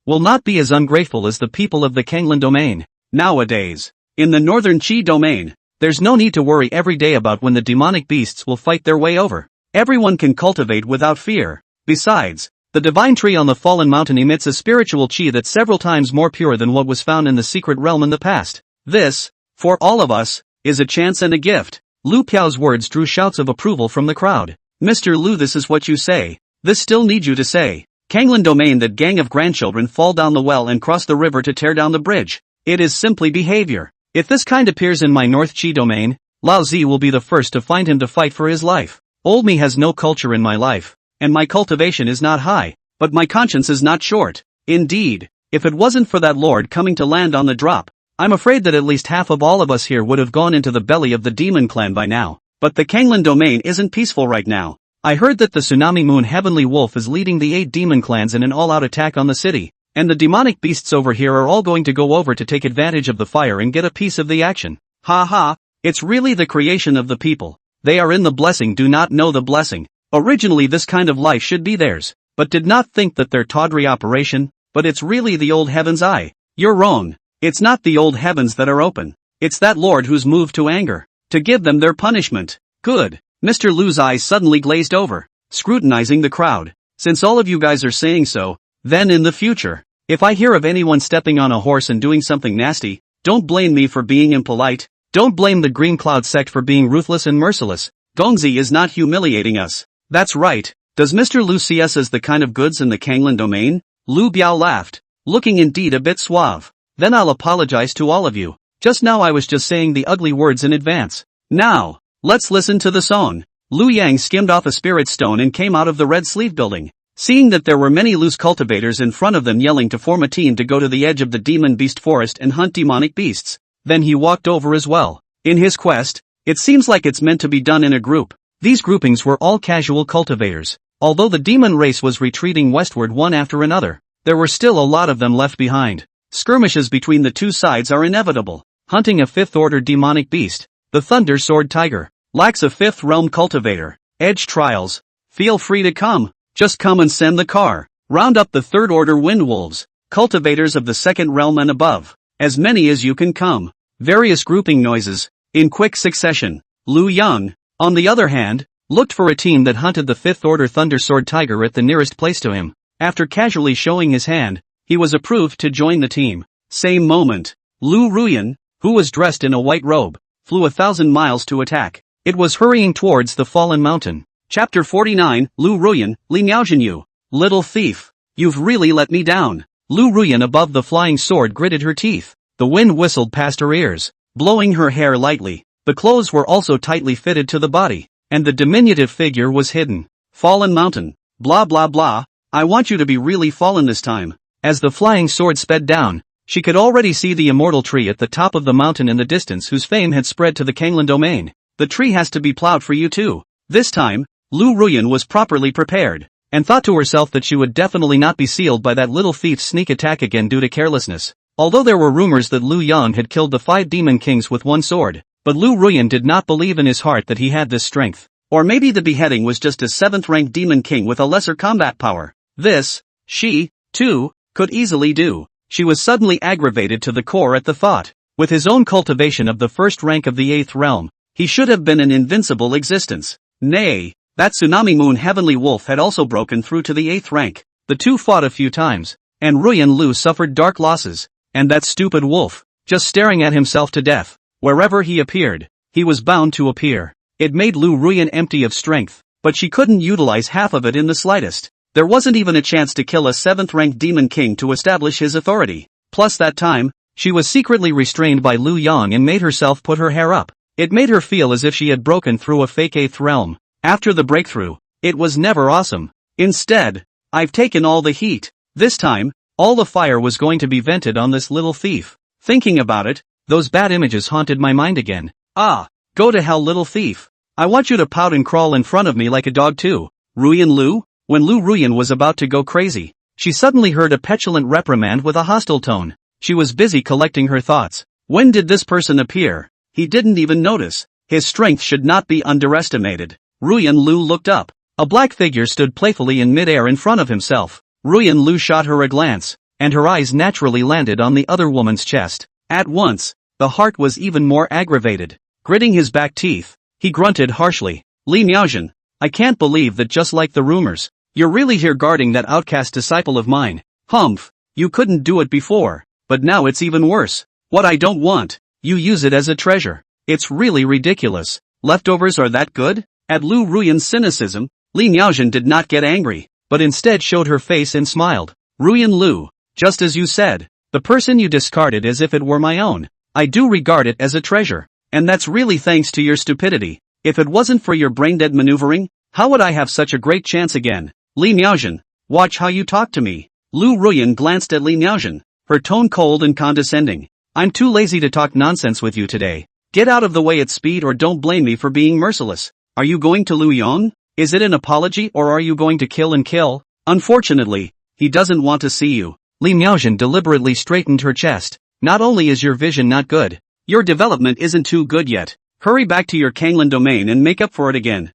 will not be as ungrateful as the people of the Kanglan domain. Nowadays, in the northern Qi domain, there's no need to worry every day about when the demonic beasts will fight their way over. Everyone can cultivate without fear. Besides, the divine tree on the fallen mountain emits a spiritual qi that's several times more pure than what was found in the secret realm in the past. This, for all of us, is a chance and a gift. Lu Piao's words drew shouts of approval from the crowd. Mr. Lu, this is what you say. This still needs you to say. Kanglan domain, that gang of grandchildren fall down the well and cross the river to tear down the bridge. It is simply behavior. If this kind appears in my North Qi domain, Lao Zi will be the first to find him to fight for his life. Old me has no culture in my life, and my cultivation is not high, but my conscience is not short. Indeed, if it wasn't for that lord coming to land on the drop, I'm afraid that at least half of all of us here would have gone into the belly of the demon clan by now. But the Kanglan domain isn't peaceful right now. I heard that the Tsunami Moon Heavenly Wolf is leading the 8 demon clans in an all-out attack on the city, and the demonic beasts over here are all going to go over to take advantage of the fire and get a piece of the action. Ha ha, it's really the creation of the people. They are in the blessing, do not know the blessing. Originally this kind of life should be theirs, but did not think that their tawdry operation, but it's really the old heaven's eye. You're wrong. It's not the old heavens that are open. It's that lord who's moved to anger, to give them their punishment. Good. Mr. Lu's eyes suddenly glazed over, scrutinizing the crowd. Since all of you guys are saying so, then in the future, if I hear of anyone stepping on a horse and doing something nasty, don't blame me for being impolite. Don't blame the Green Cloud sect for being ruthless and merciless. Gongzi is not humiliating us. That's right. Does Mr. Lu see us as the kind of goods in the Kanglan domain? Lu Biao laughed, looking indeed a bit suave. Then I'll apologize to all of you. Just now I was just saying the ugly words in advance. Now, let's listen to the song. Lu Yang skimmed off a spirit stone and came out of the Red Sleeve building. Seeing that there were many loose cultivators in front of them yelling to form a team to go to the edge of the demon beast forest and hunt demonic beasts, then he walked over as well. In his quest, it seems like it's meant to be done in a group. These groupings were all casual cultivators. Although the demon race was retreating westward one after another, there were still a lot of them left behind. Skirmishes between the two sides are inevitable. Hunting a fifth-order demonic beast, the Thunder Sword Tiger, lacks a fifth realm cultivator. Edge trials. Feel free to come. Just come and send the car. Round up the third-order wind wolves, cultivators of the second realm and above. As many as you can come. Various grouping noises, in quick succession. Lu Yang, on the other hand, looked for a team that hunted the fifth-order Thunder Sword Tiger at the nearest place to him. After casually showing his hand, he was approved to join the team. Same moment, Lu Ruyan, who was dressed in a white robe, flew 1,000 miles to attack. It was hurrying towards the fallen mountain. Chapter 49, Lu Ruyan, Li Miaojinyu. Little thief, you've really let me down. Lu Ruyan above the flying sword gritted her teeth. The wind whistled past her ears, blowing her hair lightly. The clothes were also tightly fitted to the body, and the diminutive figure was hidden. Fallen mountain. Blah blah blah, I want you to be really fallen this time. As the flying sword sped down, she could already see the immortal tree at the top of the mountain in the distance whose fame had spread to the Kanglan domain. The tree has to be plowed for you too. This time, Lu Ruyan was properly prepared, and thought to herself that she would definitely not be sealed by that little thief's sneak attack again due to carelessness. Although there were rumors that Lu Yang had killed the 5 demon kings with one sword, but Lu Ruyan did not believe in his heart that he had this strength. Or maybe the beheading was just a 7th-ranked demon king with a lesser combat power. This, she, too, could easily do. She was suddenly aggravated to the core at the thought. With his own cultivation of the first rank of the 8th realm, he should have been an invincible existence. Nay, that Tsunami Moon Heavenly Wolf had also broken through to the 8th rank. The two fought a few times, and Ruyan Lu suffered dark losses. And that stupid wolf, just staring at himself to death. Wherever he appeared, he was bound to appear. It made Lu Ruyan empty of strength, but she couldn't utilize half of it in the slightest. There wasn't even a chance to kill a 7th-ranked demon king to establish his authority. Plus that time, she was secretly restrained by Lu Yang and made herself put her hair up. It made her feel as if she had broken through a fake 8th realm. After the breakthrough, it was never awesome. Instead, I've taken all the heat. This time, all the fire was going to be vented on this little thief. Thinking about it, those bad images haunted my mind again. Ah, go to hell, little thief. I want you to pout and crawl in front of me like a dog too. Ruyan Lu? When Lu Ruyan was about to go crazy, she suddenly heard a petulant reprimand with a hostile tone. She was busy collecting her thoughts. When did this person appear? He didn't even notice. His strength should not be underestimated. Ruyan Lu looked up. A black figure stood playfully in midair in front of himself. Ruyan Lu shot her a glance, and her eyes naturally landed on the other woman's chest. At once, the heart was even more aggravated. Gritting his back teeth, he grunted harshly. Li Miaojin, I can't believe that just like the rumors, you're really here guarding that outcast disciple of mine. Humph, you couldn't do it before, but now it's even worse. What I don't want, you use it as a treasure. It's really ridiculous. Leftovers are that good? At Lu Ruyan's cynicism, Li Miaojin did not get angry, but instead showed her face and smiled. Ruyan Lu, just as you said, the person you discarded as if it were my own. I do regard it as a treasure, and that's really thanks to your stupidity. If it wasn't for your brain-dead maneuvering, how would I have such a great chance again? Li Miaojin, watch how you talk to me. Lu Ruyan glanced at Li Miaojin, her tone cold and condescending. I'm too lazy to talk nonsense with you today. Get out of the way at speed or don't blame me for being merciless. Are you going to Lu Yong? Is it an apology or are you going to kill and kill? Unfortunately, he doesn't want to see you. Li Miaojin deliberately straightened her chest. Not only is your vision not good, your development isn't too good yet. Hurry back to your Kanglan domain and make up for it again.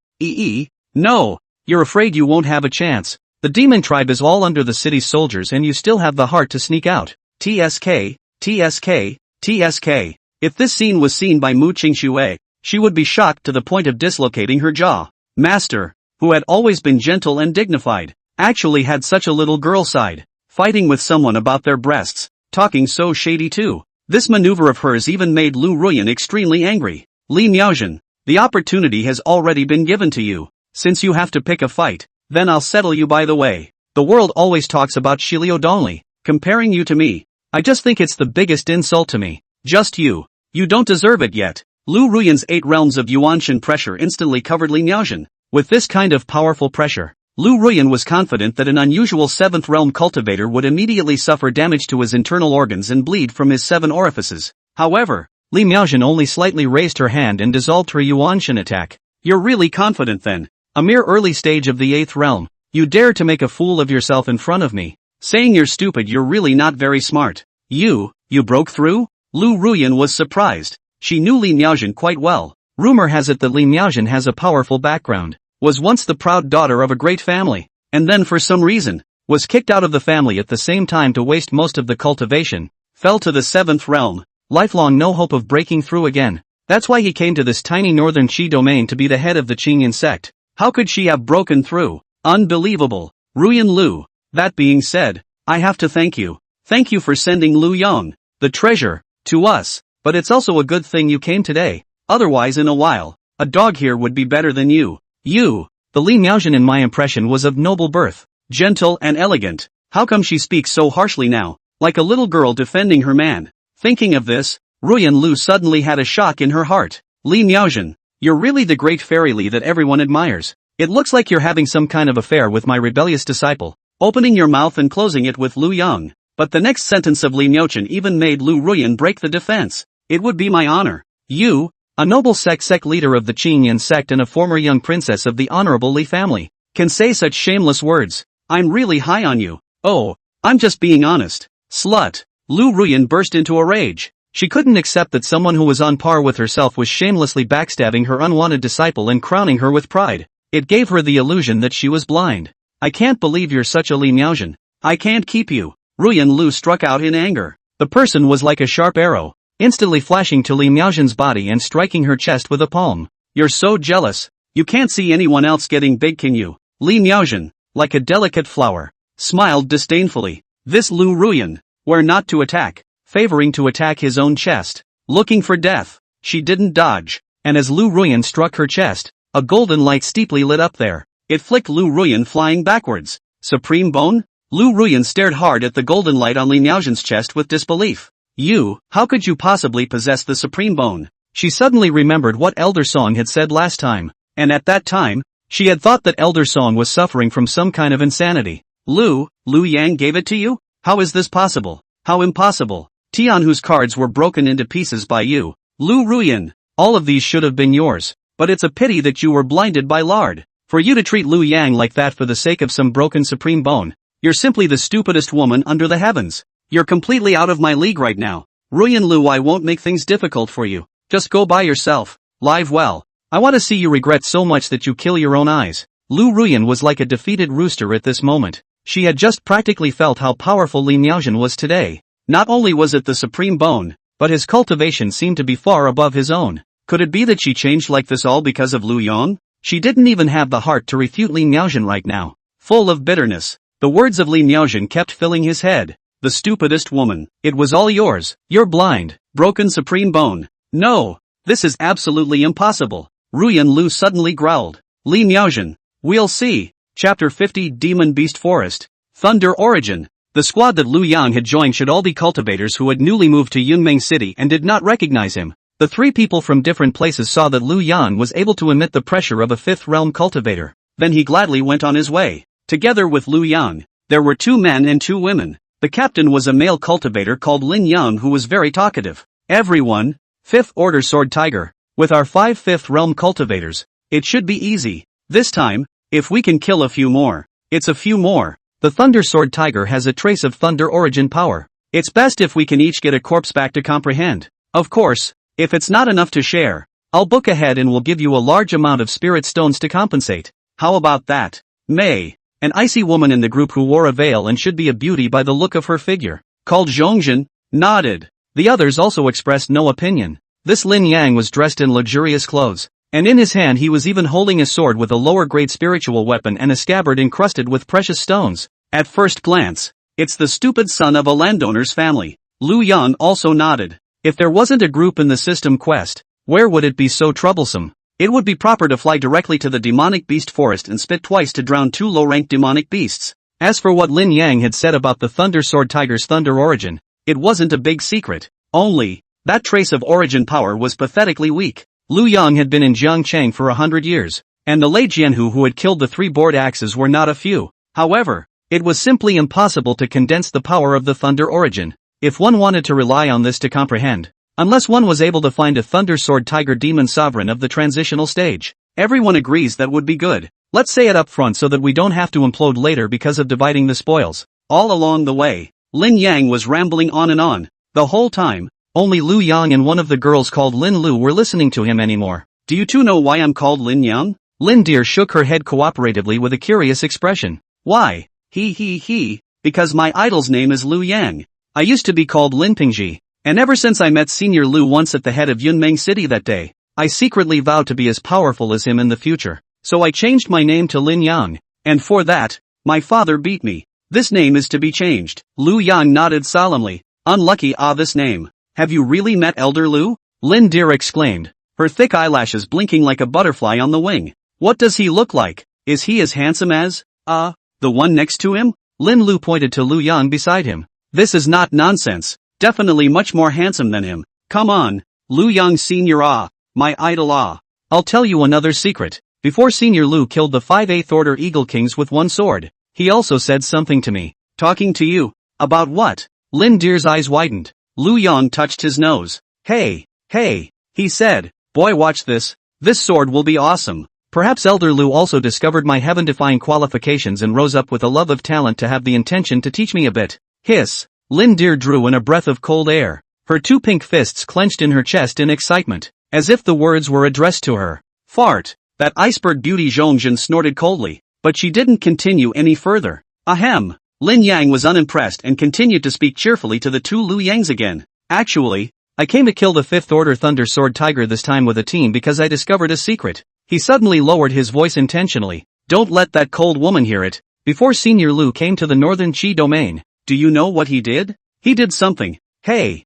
No, you're afraid you won't have a chance. The demon tribe is all under the city's soldiers and you still have the heart to sneak out. TSK. If this scene was seen by Mu Qingxue, she would be shocked to the point of dislocating her jaw. Master, who had always been gentle and dignified, actually had such a little girl side, fighting with someone about their breasts, talking so shady too. This maneuver of hers even made Lu Ruyan extremely angry. Li Miaojin, the opportunity has already been given to you. Since you have to pick a fight, then I'll settle you by the way. The world always talks about Shiliu Donli, comparing you to me. I just think it's the biggest insult to me. Just you. You don't deserve it yet. Lu Ruyan's 8 realms of Yuanshan pressure instantly covered Li Miaojin. With this kind of powerful pressure, Lu Ruyan was confident that an unusual 7th realm cultivator would immediately suffer damage to his internal organs and bleed from his 7 orifices. However, Li Miaojin only slightly raised her hand and dissolved her Yuanshan attack. You're really confident then? A mere early stage of the 8th realm. You dare to make a fool of yourself in front of me. Saying you're stupid, you're really not very smart. You broke through? Lu Ruyan was surprised. She knew Li Miaojin quite well. Rumor has it that Li Miaojin has a powerful background, was once the proud daughter of a great family, and then for some reason, was kicked out of the family at the same time to waste most of the cultivation, fell to the 7th realm, lifelong no hope of breaking through again. That's why he came to this tiny northern Qi domain to be the head of the Qingyan sect. How could she have broken through? Unbelievable. Ruyan Lu. That being said, I have to thank you. Thank you for sending Lu Yang, the treasure, to us, but it's also a good thing you came today. Otherwise in a while, a dog here would be better than you. The Li Miaojin in my impression was of noble birth, gentle and elegant. How come she speaks so harshly now, like a little girl defending her man? Thinking of this, Ruyan Lu suddenly had a shock in her heart. Li Miaojin, you're really the great fairy Li that everyone admires. It looks like you're having some kind of affair with my rebellious disciple, opening your mouth and closing it with Lu Yang. But the next sentence of Li Miaojin even made Lu Ruyan break the defense. It would be my honor. You, a noble sect leader of the Qingyan sect and a former young princess of the honorable Li family, can say such shameless words. I'm really high on you. Oh, I'm just being honest. Slut. Lu Ruyan burst into a rage. She couldn't accept that someone who was on par with herself was shamelessly backstabbing her unwanted disciple and crowning her with pride. It gave her the illusion that she was blind. I can't believe you're such a Li Miaojin. I can't keep you. Ruyan Lu struck out in anger. The person was like a sharp arrow, instantly flashing to Li Miaojin's body and striking her chest with a palm. You're so jealous. You can't see anyone else getting big, can you? Li Miaojin, like a delicate flower, smiled disdainfully. This Lu Ruyan, were not to attack, favoring to attack his own chest, looking for death. She didn't dodge, and as Lu Ruyan struck her chest, a golden light steeply lit up there. It flicked Lu Ruyan flying backwards. Supreme bone? Lu Ruyan stared hard at the golden light on Li Miaojin's chest with disbelief. How could you possibly possess the supreme bone? She suddenly remembered what Elder Song had said last time, and at that time, she had thought that Elder Song was suffering from some kind of insanity. Lu Yang gave it to you? How is this possible? How impossible? Tian, whose cards were broken into pieces by you. Lu Ruyan, all of these should have been yours, but it's a pity that you were blinded by lard. For you to treat Lu Yang like that for the sake of some broken supreme bone, you're simply the stupidest woman under the heavens. You're completely out of my league right now. Ruyan Lu, I won't make things difficult for you. Just go by yourself. Live well. I want to see you regret so much that you kill your own eyes. Lu Ruyan was like a defeated rooster at this moment. She had just practically felt how powerful Li Miaojin was today. Not only was it the supreme bone, but his cultivation seemed to be far above his own. Could it be that she changed like this all because of Lu Yang? She didn't even have the heart to refute Li Miaojin right now. Full of bitterness, the words of Li Miaojin kept filling his head. The stupidest woman. It was all yours. You're blind. Broken supreme bone. No. This is absolutely impossible. Ruyan Lu suddenly growled. Li Miaojin. We'll see. Chapter 50 Demon Beast Forest. Thunder Origin. The squad that Lu Yang had joined should all be cultivators who had newly moved to Yunmeng City and did not recognize him. The 3 people from different places saw that Lu Yang was able to emit the pressure of a 5th realm cultivator. Then he gladly went on his way. Together with Lu Yang, there were 2 men and 2 women. The captain was a male cultivator called Lin Yang who was very talkative. Everyone, 5th order sword tiger, with our 5 5th realm cultivators, it should be easy. This time, if we can kill a few more, it's a few more. The thunder sword tiger has a trace of thunder origin power. It's best if we can each get a corpse back to comprehend. Of course, if it's not enough to share, I'll book ahead and will give you a large amount of spirit stones to compensate. How about that? May, an icy woman in the group who wore a veil and should be a beauty by the look of her figure, called Zhongjin, nodded. The others also expressed no opinion. This Lin Yang was dressed in luxurious clothes, and in his hand he was even holding a sword with a lower-grade spiritual weapon and a scabbard encrusted with precious stones. At first glance, it's the stupid son of a landowner's family. Lu Yang also nodded. If there wasn't a group in the system quest, where would it be so troublesome? It would be proper to fly directly to the demonic beast forest and spit twice to drown 2 low-ranked demonic beasts. As for what Lin Yang had said about the Thunder Sword Tiger's thunder origin, it wasn't a big secret. Only, that trace of origin power was pathetically weak. Lu Yang had been in Jiangchang for 100 years, and the late Jianhu who had killed the 3 board axes were not a few. However, it was simply impossible to condense the power of the thunder origin, if one wanted to rely on this to comprehend. Unless one was able to find a Thunder Sword Tiger demon sovereign of the transitional stage. Everyone agrees that would be good. Let's say it up front so that we don't have to implode later because of dividing the spoils. All along the way, Lin Yang was rambling on and on. The whole time, only Lu Yang and one of the girls called Lin Lu were listening to him anymore. Do you two know why I'm called Lin Yang? Lin Deer shook her head cooperatively with a curious expression. Why? Because my idol's name is Lu Yang. I used to be called Lin Pingji, and ever since I met Senior Lu once at the head of Yunmeng City that day, I secretly vowed to be as powerful as him in the future. So I changed my name to Lin Yang, and for that, my father beat me. This name is to be changed. Lu Yang nodded solemnly. Unlucky this name. Have you really met Elder Lu? Lin Deer exclaimed, her thick eyelashes blinking like a butterfly on the wing. What does he look like? Is he as handsome as, the one next to him? Lin Lu pointed to Lu Yang beside him. This is not nonsense. Definitely much more handsome than him. Come on, Lu Yang Senior my idol I'll tell you another secret. Before Senior Lu killed the 5 8th Order Eagle Kings with one sword, he also said something to me. Talking to you? About what? Lin Deer's eyes widened. Lu Yang touched his nose. Hey, he said, boy watch this. This sword will be awesome. Perhaps Elder Lu also discovered my heaven-defying qualifications and rose up with a love of talent to have the intention to teach me a bit. Hiss. Lin Deer drew in a breath of cold air. Her 2 pink fists clenched in her chest in excitement, as if the words were addressed to her. Fart. That iceberg beauty Zhongjin snorted coldly, but she didn't continue any further. Ahem. Lin Yang was unimpressed and continued to speak cheerfully to the 2 Lu Yangs again. Actually, I came to kill the 5th Order Thunder Sword Tiger this time with a team because I discovered a secret. He suddenly lowered his voice intentionally. Don't let that cold woman hear it. Before Senior Lu came to the northern Qi domain, do you know what he did? He did something. Hey,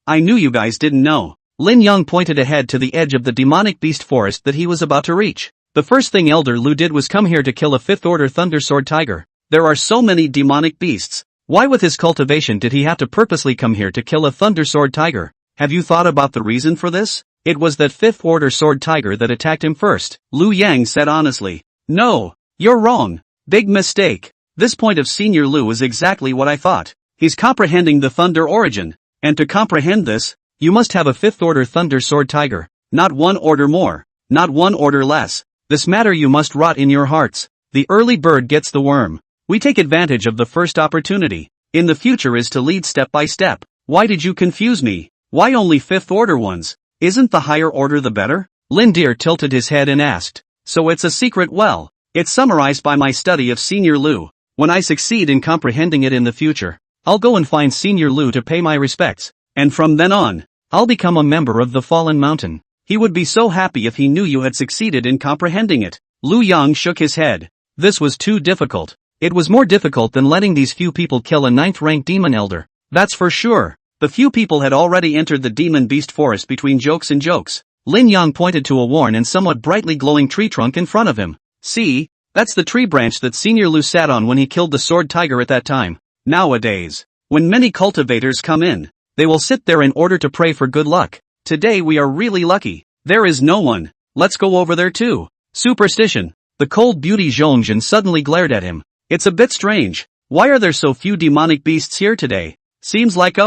I knew you guys didn't know. Lin Yang pointed ahead to the edge of the demonic beast forest that he was about to reach. The first thing Elder Lu did was come here to kill a 5th Order Thunder Sword Tiger. There are so many demonic beasts. Why with his cultivation did he have to purposely come here to kill a Thunder Sword Tiger? Have you thought about the reason for this? It was that 5th Order Sword Tiger that attacked him first, Lu Yang said honestly. No, you're wrong. Big mistake. This point of Senior Lu is exactly what I thought. He's comprehending the thunder origin. And to comprehend this, you must have a 5th Order Thunder Sword Tiger. Not 1 order more. Not 1 order less. This matter you must rot in your hearts. The early bird gets the worm. We take advantage of the first opportunity. In the future is to lead step by step. Why did you confuse me? Why only 5th Order ones? Isn't the higher order the better? Lin Deer tilted his head and asked. So it's a secret? Well, it's summarized by my study of Senior Lu. When I succeed in comprehending it in the future, I'll go and find Senior Lu to pay my respects. And from then on, I'll become a member of the Fallen Mountain. He would be so happy if he knew you had succeeded in comprehending it. Lu Yang shook his head. This was too difficult. It was more difficult than letting these few people kill a 9th-ranked demon elder. That's for sure. The few people had already entered the demon beast forest between jokes and jokes. Lin Yang pointed to a worn and somewhat brightly glowing tree trunk in front of him. See, that's the tree branch that Senior Lu sat on when he killed the sword tiger at that time. Nowadays, when many cultivators come in, they will sit there in order to pray for good luck. Today we are really lucky. There is no one. Let's go over there too. Superstition. The cold beauty Zhongjin suddenly glared at him. It's a bit strange. Why are there so few demonic beasts here today? Seems like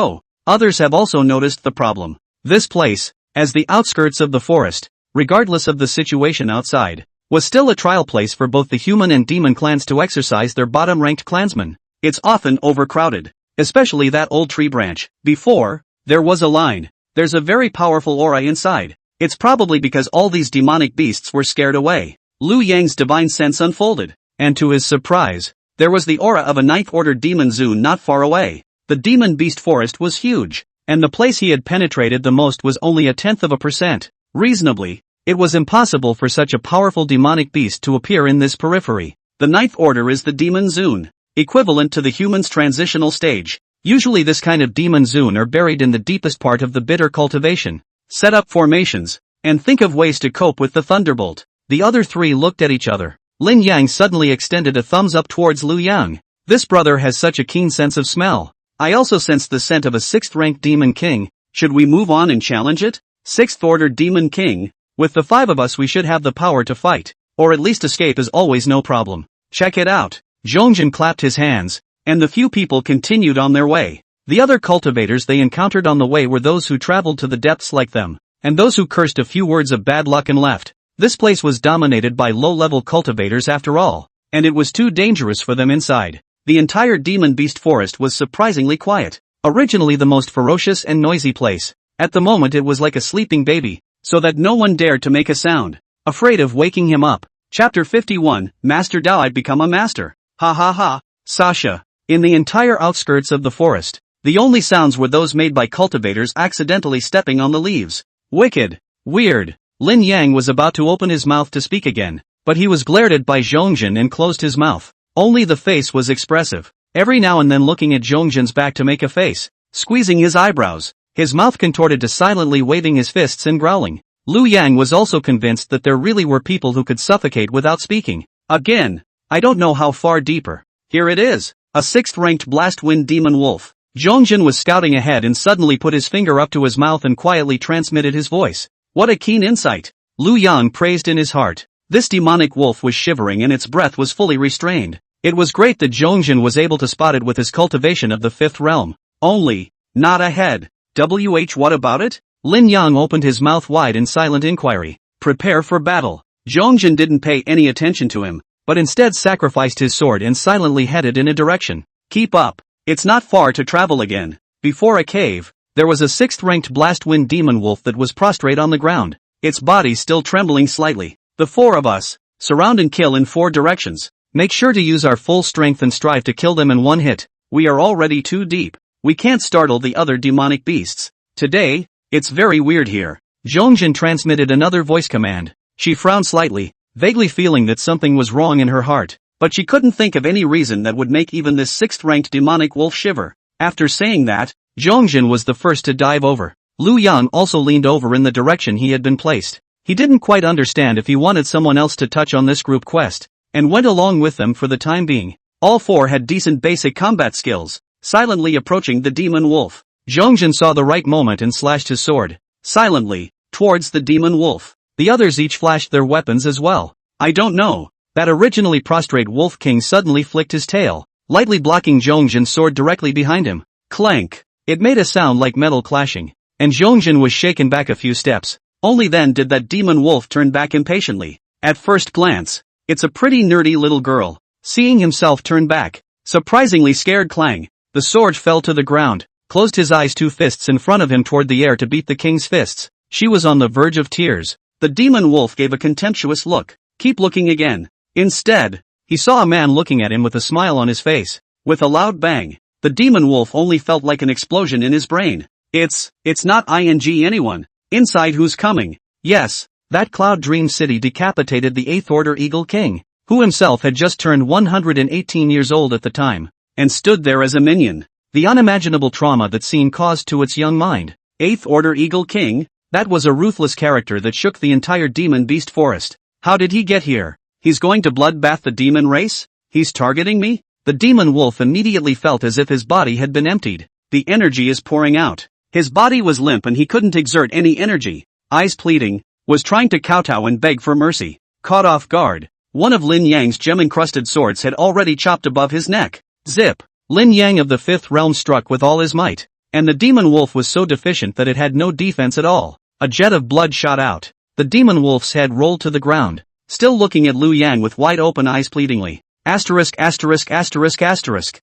others have also noticed the problem. This place, as the outskirts of the forest, regardless of the situation outside, was still a trial place for both the human and demon clans to exercise their bottom-ranked clansmen. It's often overcrowded, especially that old tree branch. Before, there was a line. There's a very powerful aura inside. It's probably because all these demonic beasts were scared away. Lu Yang's divine sense unfolded, and to his surprise, there was the aura of a 9th order demon Zune not far away. The demon beast forest was huge, and the place he had penetrated the most was only 0.1%. Reasonably, it was impossible for such a powerful demonic beast to appear in this periphery. The 9th order is the demon Zune, equivalent to the human's transitional stage. Usually this kind of demon zune are buried in the deepest part of the bitter cultivation. Set up formations, and think of ways to cope with the thunderbolt. The other three looked at each other. Lin Yang suddenly extended a thumbs up towards Lu Yang. This brother has such a keen sense of smell. I also sensed the scent of a 6th-ranked demon king. Should we move on and challenge it? 6th order demon king? With the 5 of us we should have the power to fight. Or at least escape is always no problem. Check it out. Zhongjin clapped his hands, and the few people continued on their way. The other cultivators they encountered on the way were those who traveled to the depths like them, and those who cursed a few words of bad luck and left. This place was dominated by low-level cultivators after all, and it was too dangerous for them inside. The entire demon beast forest was surprisingly quiet. Originally the most ferocious and noisy place, at the moment it was like a sleeping baby, so that no one dared to make a sound, afraid of waking him up. Chapter 51, Master Dao, I'd become a master. Ha ha ha. Sasha. In the entire outskirts of the forest, the only sounds were those made by cultivators accidentally stepping on the leaves. Wicked. Weird. Lin Yang was about to open his mouth to speak again, but he was glared at by Zhongjin and closed his mouth. Only the face was expressive, every now and then looking at Zhongjin's back to make a face, squeezing his eyebrows, his mouth contorted to silently waving his fists and growling. Lu Yang was also convinced that there really were people who could suffocate without speaking. Again, I don't know how far deeper. Here it is, a 6th-ranked blast-wind demon wolf. Zhongjin was scouting ahead and suddenly put his finger up to his mouth and quietly transmitted his voice. What a keen insight! Lu Yang praised in his heart. This demonic wolf was shivering and its breath was fully restrained. It was great that Zhongjin was able to spot it with his cultivation of the 5th realm. Only, not ahead. What about it? Lin Yang opened his mouth wide in silent inquiry. Prepare for battle. Zhongjin didn't pay any attention to him, but instead sacrificed his sword and silently headed in a direction. Keep up. It's not far to travel again. Before a cave, there was a 6th-ranked blast-wind demon wolf that was prostrate on the ground, its body still trembling slightly. The 4 of us, surround and kill in 4 directions. Make sure to use our full strength and strive to kill them in one hit. We are already too deep. We can't startle the other demonic beasts. Today, it's very weird here. Zhongjin transmitted another voice command. She frowned slightly, vaguely feeling that something was wrong in her heart, but she couldn't think of any reason that would make even this 6th-ranked demonic wolf shiver. After saying that, Zhongjin was the first to dive over. Lu Yang also leaned over in the direction he had been placed. He didn't quite understand if he wanted someone else to touch on this group quest, and went along with them for the time being. All 4 had decent basic combat skills, silently approaching the demon wolf. Zhongjin saw the right moment and slashed his sword, silently, towards the demon wolf. The others each flashed their weapons as well. I don't know. That originally prostrate wolf king suddenly flicked his tail, lightly blocking Zhongjin's sword directly behind him. Clank! It made a sound like metal clashing, and Zhongjin was shaken back a few steps. Only then did that demon wolf turn back impatiently. At first glance, it's a pretty nerdy little girl. Seeing himself turn back, surprisingly scared Clang, the sword fell to the ground, closed his eyes, 2 fists in front of him toward the air to beat the king's fists. She was on the verge of tears. The demon wolf gave a contemptuous look. Keep looking again. Instead, he saw a man looking at him with a smile on his face. With a loud bang, the demon wolf only felt like an explosion in his brain. It's not anyone. Inside who's coming? Yes, that Cloud Dream City decapitated the 8th Order Eagle King, who himself had just turned 118 years old at the time, and stood there as a minion. The unimaginable trauma that scene caused to its young mind. 8th Order Eagle King? That was a ruthless character that shook the entire demon beast forest. How did he get here? He's going to bloodbath the demon race? He's targeting me? The demon wolf immediately felt as if his body had been emptied. The energy is pouring out. His body was limp and he couldn't exert any energy. Eyes pleading, was trying to kowtow and beg for mercy. Caught off guard, one of Lin Yang's gem-encrusted swords had already chopped above his neck. Zip! Lin Yang of the 5th realm struck with all his might, and the demon wolf was so deficient that it had no defense at all. A jet of blood shot out. The demon wolf's head rolled to the ground, still looking at Lu Yang with wide-open eyes pleadingly. Asterisk.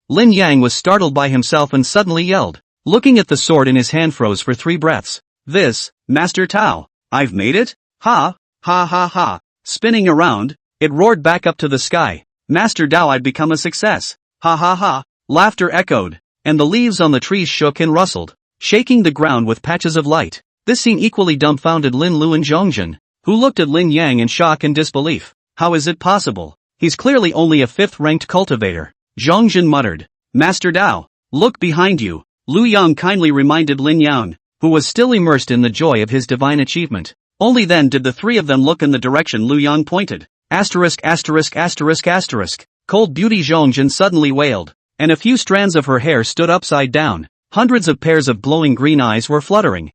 Lin Yang was startled by himself and suddenly yelled. Looking at the sword in his hand, froze for 3 breaths. This, Master Tao, I've made it? Ha, ha ha ha. Spinning around, it roared back up to the sky. Master Tao, I'd become a success. Ha ha ha. Laughter echoed, and the leaves on the trees shook and rustled, shaking the ground with patches of light. This scene equally dumbfounded Lin Lu and Zhongjin, who looked at Lin Yang in shock and disbelief. How is it possible? He's clearly only a 5th-ranked cultivator. Zhongjin muttered. Master Tao. Look behind you, Lu Yang kindly reminded Lin Yang, who was still immersed in the joy of his divine achievement. Only then did the three of them look in the direction Lu Yang pointed. Asterisk asterisk asterisk asterisk. Cold beauty Zhongjin suddenly wailed, and a few strands of her hair stood upside down. Hundreds of pairs of glowing green eyes were fluttering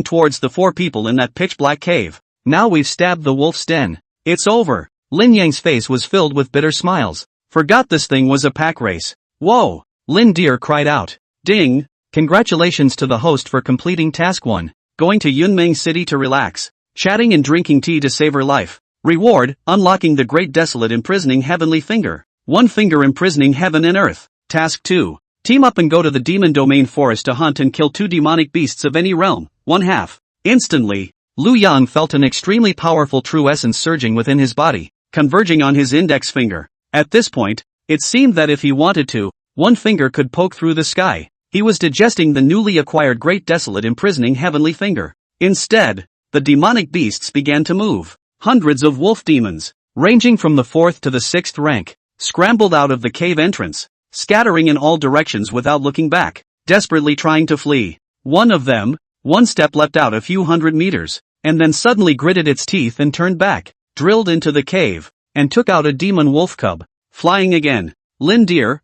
towards the four people in that pitch-black cave. Now we've stabbed the wolf's den. It's over. Lin Yang's face was filled with bitter smiles. Forgot this thing was a pack race. Whoa! Lin Deer cried out. Ding! Congratulations to the host for completing task 1. Going to Yunming City to relax. Chatting and drinking tea to savor life. Reward, unlocking the great desolate imprisoning heavenly finger. One finger imprisoning heaven and earth. Task 2. Team up and go to the demon domain forest to hunt and kill 2 demonic beasts of any realm. 1/2. Instantly, Lu Yang felt an extremely powerful true essence surging within his body, converging on his index finger. At this point, it seemed that if he wanted to, one finger could poke through the sky. He was digesting the newly acquired great desolate imprisoning heavenly finger. Instead, the demonic beasts began to move. Hundreds of wolf demons, ranging from the 4th to the 6th rank, scrambled out of the cave entrance, scattering in all directions without looking back, desperately trying to flee. One of them, one step leapt out a few hundred meters, and then suddenly gritted its teeth and turned back, drilled into the cave, and took out a demon wolf cub, flying again. Lin Deer,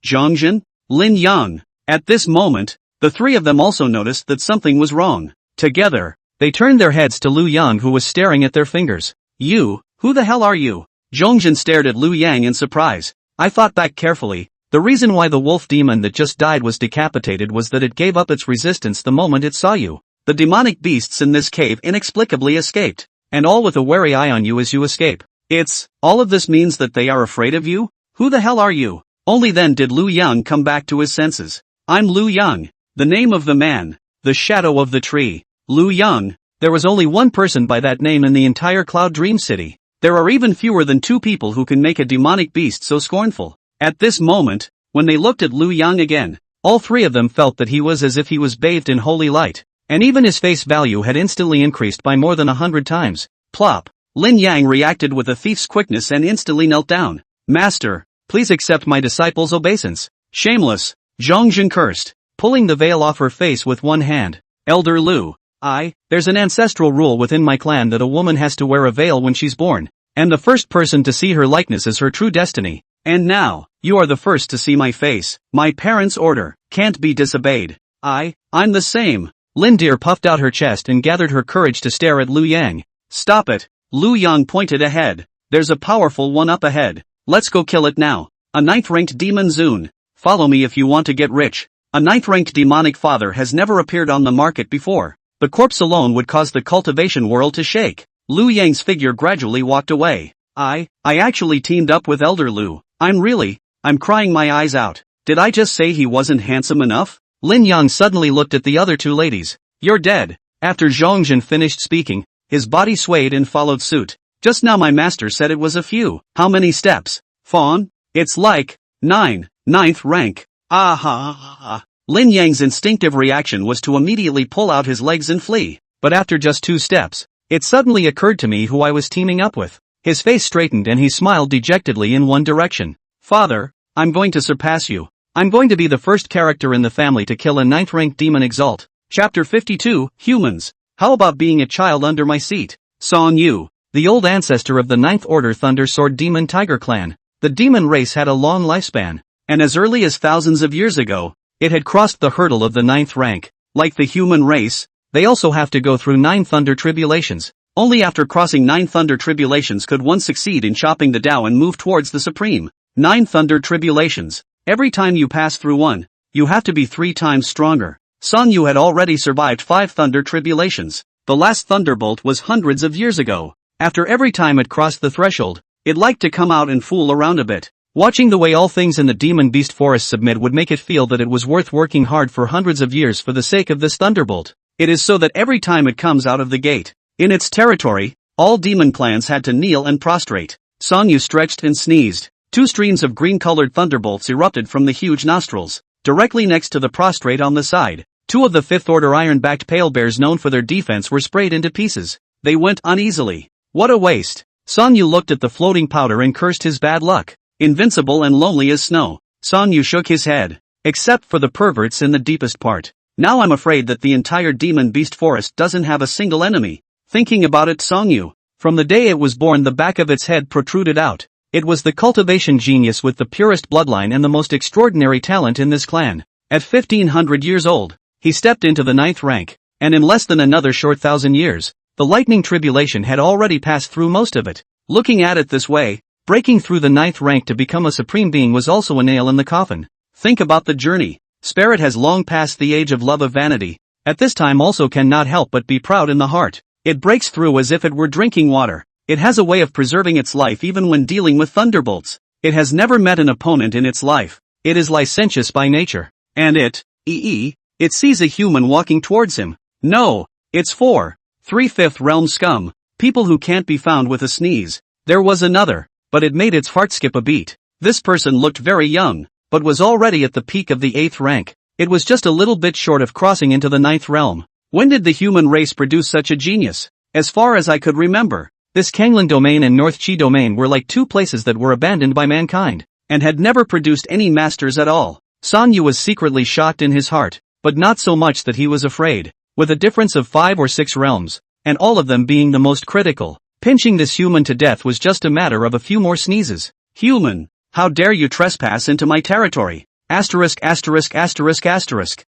Zhongjin, Lin Yang. At this moment, the three of them also noticed that something was wrong. Together, they turned their heads to Lu Yang, who was staring at their fingers. You, who the hell are you? Zhongjin stared at Lu Yang in surprise. I thought back carefully. The reason why the wolf demon that just died was decapitated was that it gave up its resistance the moment it saw you. The demonic beasts in this cave inexplicably escaped, and all with a wary eye on you as you escape. All of this means that they are afraid of you? Who the hell are you? Only then did Lu Yang come back to his senses. I'm Lu Yang, the name of the man, the shadow of the tree. Lu Yang. There was only one person by that name in the entire Cloud Dream City. There are even fewer than 2 people who can make a demonic beast so scornful. At this moment, when they looked at Lu Yang again, all 3 of them felt that he was as if he was bathed in holy light, and even his face value had instantly increased by more than 100 times. Plop. Lin Yang reacted with a thief's quickness and instantly knelt down. Master, please accept my disciple's obeisance. Shameless. Zhongjin cursed, pulling the veil off her face with one hand. Elder Lu. There's an ancestral rule within my clan that a woman has to wear a veil when she's born, and the first person to see her likeness is her true destiny. And now, you are the first to see my face. My parents' order can't be disobeyed. I'm the same. Lin Deer puffed out her chest and gathered her courage to stare at Lu Yang. Stop it. Lu Yang pointed ahead. There's a powerful one up ahead. Let's go kill it now. A 9th-ranked demon Zun. Follow me if you want to get rich. A 9th-ranked demonic father has never appeared on the market before. The corpse alone would cause the cultivation world to shake. Lu Yang's figure gradually walked away. I actually teamed up with Elder Lu. I'm crying my eyes out. Did I just say he wasn't handsome enough? Lin Yang suddenly looked at the other 2 ladies. You're dead. After Zhongjin finished speaking, his body swayed and followed suit. Just now my master said it was a few. How many steps? Fawn? It's like 9th rank. Lin Yang's instinctive reaction was to immediately pull out his legs and flee, but after just 2 steps, it suddenly occurred to me who I was teaming up with. His face straightened and he smiled dejectedly in one direction. Father, I'm going to surpass you. I'm going to be the first character in the family to kill a 9th-ranked demon exalt. Chapter 52, Humans. How about being a child under my seat? Song Yu, the old ancestor of the 9th Order Thunder Sword Demon Tiger Clan. The demon race had a long lifespan, and as early as thousands of years ago, it had crossed the hurdle of the 9th rank. Like the human race, they also have to go through 9 thunder tribulations. Only after crossing 9 thunder tribulations could one succeed in chopping the Tao and move towards the supreme. 9 thunder tribulations. Every time you pass through one, you have to be 3 times stronger. Song Yu had already survived 5 thunder tribulations. The last thunderbolt was hundreds of years ago. After every time it crossed the threshold, it liked to come out and fool around a bit. Watching the way all things in the demon beast forest submit would make it feel that it was worth working hard for hundreds of years for the sake of this thunderbolt. It is so that every time it comes out of the gate, in its territory, all demon clans had to kneel and prostrate. Song Yu stretched and sneezed. 2 streams of green-colored thunderbolts erupted from the huge nostrils, directly next to the prostrate on the side. 2 of the 5th Order iron-backed pale bears known for their defense were sprayed into pieces. They went uneasily. What a waste. Song Yu looked at the floating powder and cursed his bad luck. Invincible and lonely as snow. Song Yu shook his head. Except for the perverts in the deepest part. Now I'm afraid that the entire demon beast forest doesn't have a single enemy. Thinking about it, Song Yu, from the day it was born the back of its head protruded out. It was the cultivation genius with the purest bloodline and the most extraordinary talent in this clan. At 1500 years old, he stepped into the 9th rank, and in less than another short 1,000 years, the lightning tribulation had already passed through most of it. Looking at it this way, breaking through the 9th rank to become a supreme being was also a nail in the coffin. Think about the journey. Spirit has long passed the age of love of vanity. At this time also cannot help but be proud in the heart. It breaks through as if it were drinking water. It has a way of preserving its life even when dealing with thunderbolts. It has never met an opponent in its life. It is licentious by nature. And it sees a human walking towards him. No, it's 3/5 realm scum. People who can't be found with a sneeze. There was another, but it made its heart skip a beat. This person looked very young, but was already at the peak of the 8th rank. It was just a little bit short of crossing into the 9th realm. When did the human race produce such a genius? As far as I could remember, this Kanglan domain and North Chi domain were like two places that were abandoned by mankind, and had never produced any masters at all. Song Yu was secretly shocked in his heart, but not so much that he was afraid. With a difference of 5 or 6 realms, and all of them being the most critical, pinching this human to death was just a matter of a few more sneezes. Human, how dare you trespass into my territory? Asterisk.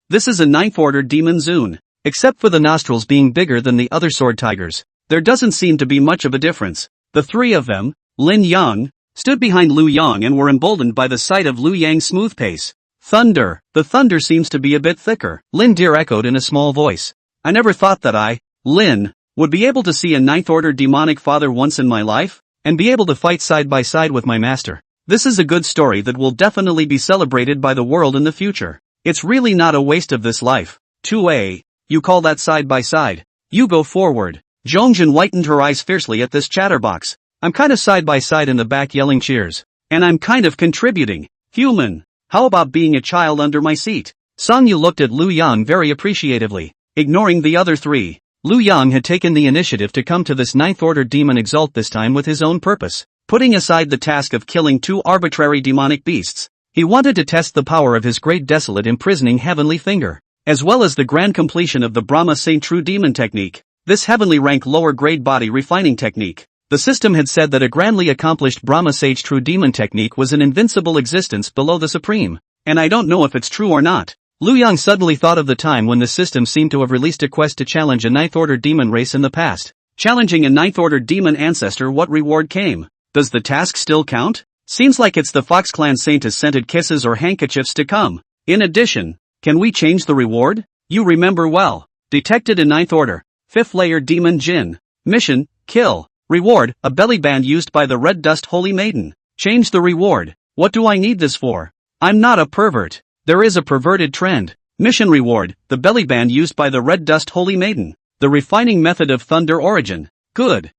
This is a 9th order demon Zune. Except for the nostrils being bigger than the other sword tigers, there doesn't seem to be much of a difference. The three of them, Lin Yang, stood behind Lu Yang and were emboldened by the sight of Lu Yang's smooth pace. Thunder, the thunder seems to be a bit thicker, Lin Deer echoed in a small voice. I never thought that I, Lin, would be able to see a 9th order demonic father once in my life, and be able to fight side by side with my master. This is a good story that will definitely be celebrated by the world in the future. It's really not a waste of this life. 2A. You call that side by side? You go forward. Zhongjin whitened her eyes fiercely at this chatterbox. I'm kind of side by side in the back yelling cheers. And I'm kind of contributing. Human. How about being a child under my seat? Song Yu looked at Lu Yang very appreciatively, ignoring the other three. Lu Yang had taken the initiative to come to this 9th order demon exalt this time with his own purpose. Putting aside the task of killing 2 arbitrary demonic beasts, he wanted to test the power of his great desolate imprisoning heavenly finger, as well as the grand completion of the Brahma Saint True Demon technique, this heavenly rank lower grade body refining technique. The system had said that a grandly accomplished Brahma Sage True Demon technique was an invincible existence below the Supreme, and I don't know if it's true or not. Lu Yang suddenly thought of the time when the system seemed to have released a quest to challenge a 9th order demon race in the past. Challenging a 9th order demon ancestor, what reward came? Does the task still count? Seems like it's the Fox Clan Saintess scented kisses or handkerchiefs to come. In addition, can we change the reward? You remember well. Detected in 9th order, 5th layer demon Jin. Mission, kill. Reward, a belly band used by the Red Dust Holy Maiden. Change the reward. What do I need this for? I'm not a pervert. There is a perverted trend. Mission reward, the belly band used by the Red Dust Holy Maiden. The refining method of thunder origin. Good.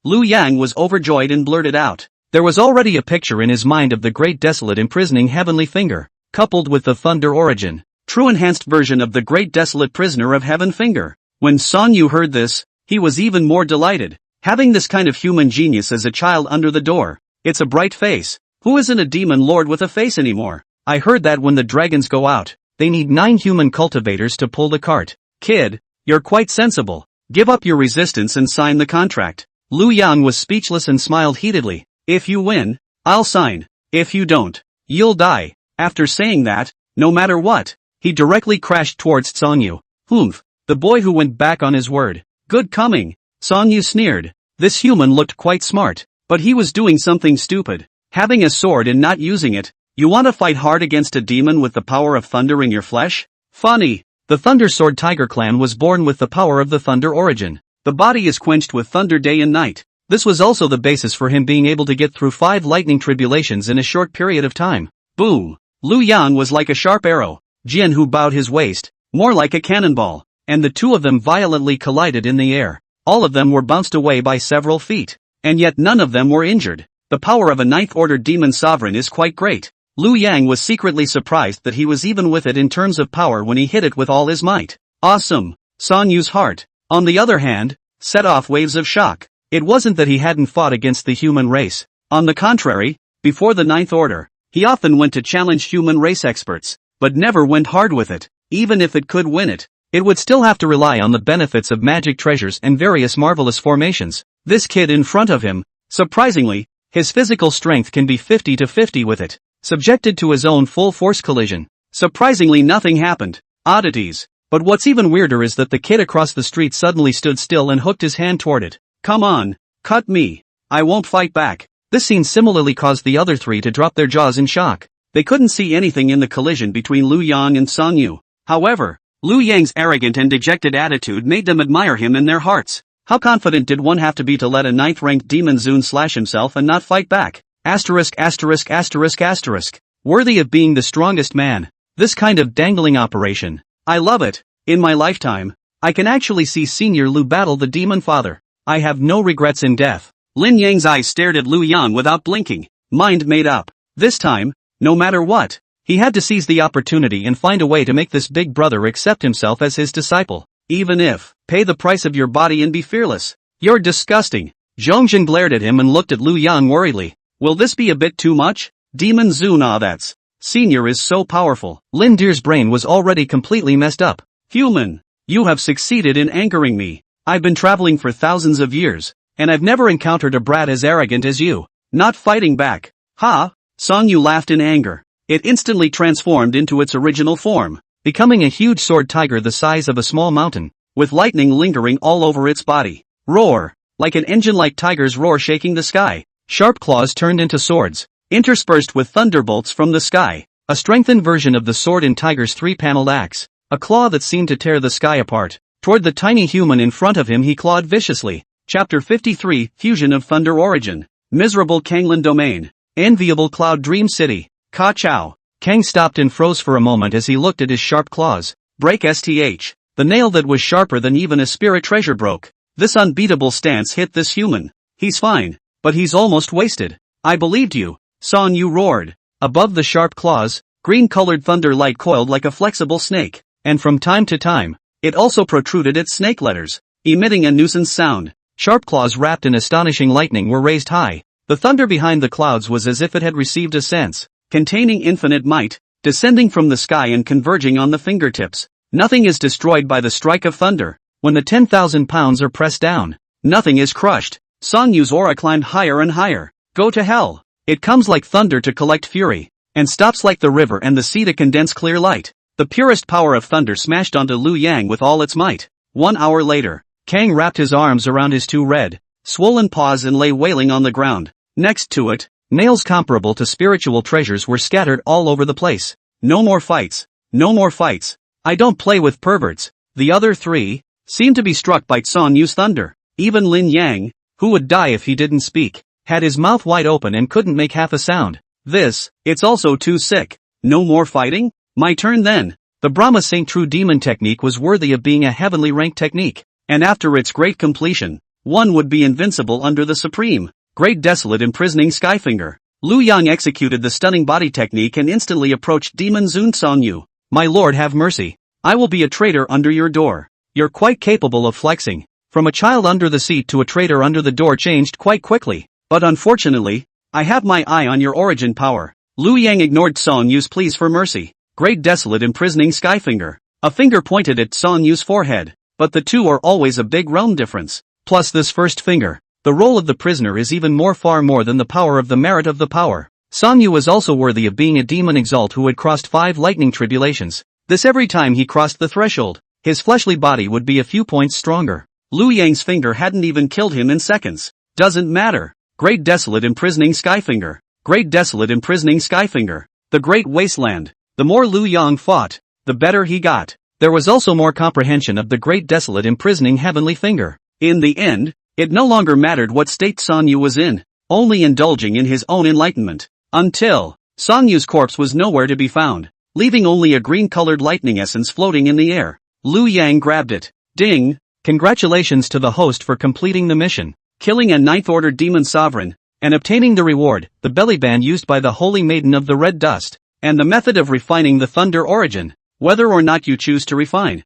Lu Yang was overjoyed and blurted out. There was already a picture in his mind of the great desolate imprisoning heavenly finger, coupled with the thunder origin. True enhanced version of the great desolate prisoner of heaven finger. When Song Yu heard this, he was even more delighted. Having this kind of human genius as a child under the door. It's a bright face. Who isn't a demon lord with a face anymore? I heard that when the dragons go out, they need 9 human cultivators to pull the cart. Kid, you're quite sensible. Give up your resistance and sign the contract. Lu Yang was speechless and smiled heatedly. If you win, I'll sign. If you don't, you'll die. After saying that, no matter what, he directly crashed towards Song Yu. Humph, the boy who went back on his word. Good coming. Song Yu sneered. This human looked quite smart, but he was doing something stupid. Having a sword and not using it. You want to fight hard against a demon with the power of thunder in your flesh? Funny. The Thunder Sword Tiger clan was born with the power of the thunder origin. The body is quenched with thunder day and night. This was also the basis for him being able to get through 5 lightning tribulations in a short period of time. Boom. Lu Yang was like a sharp arrow. Jian Hu bowed his waist, more like a cannonball, and the two of them violently collided in the air. All of them were bounced away by several feet, and yet none of them were injured. The power of a 9th order demon sovereign is quite great. Lu Yang was secretly surprised that he was even with it in terms of power when he hit it with all his might. Awesome. Song Yu's heart, on the other hand, set off waves of shock. It wasn't that he hadn't fought against the human race. On the contrary, before the 9th order, He often went to challenge human race experts, but never went hard with it. Even if it could win it, it would still have to rely on the benefits of magic treasures and various marvelous formations. This kid in front of him, surprisingly, his physical strength can be 50-50 with it. Subjected to his own full force collision, surprisingly nothing happened. Oddities. But what's even weirder is that the kid across the street suddenly stood still and hooked his hand toward it. Come on, cut me. I won't fight back. This scene similarly caused the other three to drop their jaws in shock. They couldn't see anything in the collision between Liu Yang and Song Yu. However, Liu Yang's arrogant and dejected attitude made them admire him in their hearts. How confident did one have to be to let a 9th-ranked demon Zune slash himself and not fight back? Asterisk asterisk asterisk asterisk. Worthy of being the strongest man. This kind of dangling operation. I love it. In my lifetime, I can actually see Senior Liu battle the demon father. I have no regrets in death. Lin Yang's eyes stared at Liu Yang without blinking. Mind made up. This time, no matter what, he had to seize the opportunity and find a way to make this big brother accept himself as his disciple. Even if, pay the price of your body and be fearless. You're disgusting. Zhongjin glared at him and looked at Liu Yang worriedly. Will this be a bit too much? Demon Zune, that's. Senior is so powerful. Lin Deer's brain was already completely messed up. Human, you have succeeded in angering me. I've been traveling for thousands of years, and I've never encountered a brat as arrogant as you. Not fighting back. Ha! Song Yu laughed in anger. It instantly transformed into its original form, becoming a huge sword tiger the size of a small mountain, with lightning lingering all over its body. Roar! Like an engine-like tiger's roar shaking the sky. Sharp claws turned into swords, interspersed with thunderbolts from the sky. A strengthened version of the sword in Tiger's 3-paneled axe. A claw that seemed to tear the sky apart. Toward the tiny human in front of him he clawed viciously. Chapter 53, Fusion of Thunder Origin. Miserable Kanglan Domain. Enviable Cloud Dream City. Ka Chao. Kang stopped and froze for a moment as he looked at his sharp claws. Break STH. The nail that was sharper than even a spirit treasure broke. This unbeatable stance hit this human. He's fine, but he's almost wasted. I believed you. Song Yu roared. Above the sharp claws, green-colored thunder light coiled like a flexible snake. And from time to time, it also protruded its snake letters, emitting a nuisance sound. Sharp claws wrapped in astonishing lightning were raised high. The thunder behind the clouds was as if it had received a sense, containing infinite might, descending from the sky and converging on the fingertips. Nothing is destroyed by the strike of thunder. When the 10,000 pounds are pressed down, nothing is crushed. Song Yu's aura climbed higher and higher. Go to hell. It comes like thunder to collect fury, and stops like the river and the sea to condense clear light. The purest power of thunder smashed onto Liu Yang with all its might. 1 hour later, Kang wrapped his arms around his two red, swollen paws and lay wailing on the ground. Next to it, nails comparable to spiritual treasures were scattered all over the place. No more fights. No more fights. I don't play with perverts. The other three seemed to be struck by Song Yu's thunder. Even Lin Yang, who would die if he didn't speak, had his mouth wide open and couldn't make half a sound. It's also too sick. No more fighting? My turn then. The Brahma Saint True Demon technique was worthy of being a heavenly ranked technique, and after its great completion, one would be invincible under the supreme, great desolate imprisoning Skyfinger. Liu Yang executed the stunning body technique and instantly approached Demon Zune Song Yu. My lord have mercy. I will be a traitor under your door. You're quite capable of flexing. From a child under the seat to a traitor under the door changed quite quickly, but unfortunately, I have my eye on your origin power. Liu Yang ignored Song Yu's pleas for mercy. Great desolate imprisoning Skyfinger. A finger pointed at Song Yu's forehead, but the two are always a big realm difference. Plus this first finger. The role of the prisoner is even far more than the power of the merit of the power. Song Yu was also worthy of being a demon exalt who had crossed 5 lightning tribulations. This every time he crossed the threshold, his fleshly body would be a few points stronger. Liu Yang's finger hadn't even killed him in seconds. Doesn't matter. Great desolate imprisoning Skyfinger. Great desolate imprisoning Skyfinger. The great wasteland. The more Liu Yang fought, the better he got. There was also more comprehension of the great desolate imprisoning heavenly finger. In the end, it no longer mattered what state Song Yu was in, only indulging in his own enlightenment. Until, Song Yu's corpse was nowhere to be found, leaving only a green-colored lightning essence floating in the air. Liu Yang grabbed it. Ding! Congratulations to the host for completing the mission, killing a 9th-order demon sovereign, and obtaining the reward, the belly band used by the Holy Maiden of the Red Dust, and the method of refining the thunder origin, whether or not you choose to refine.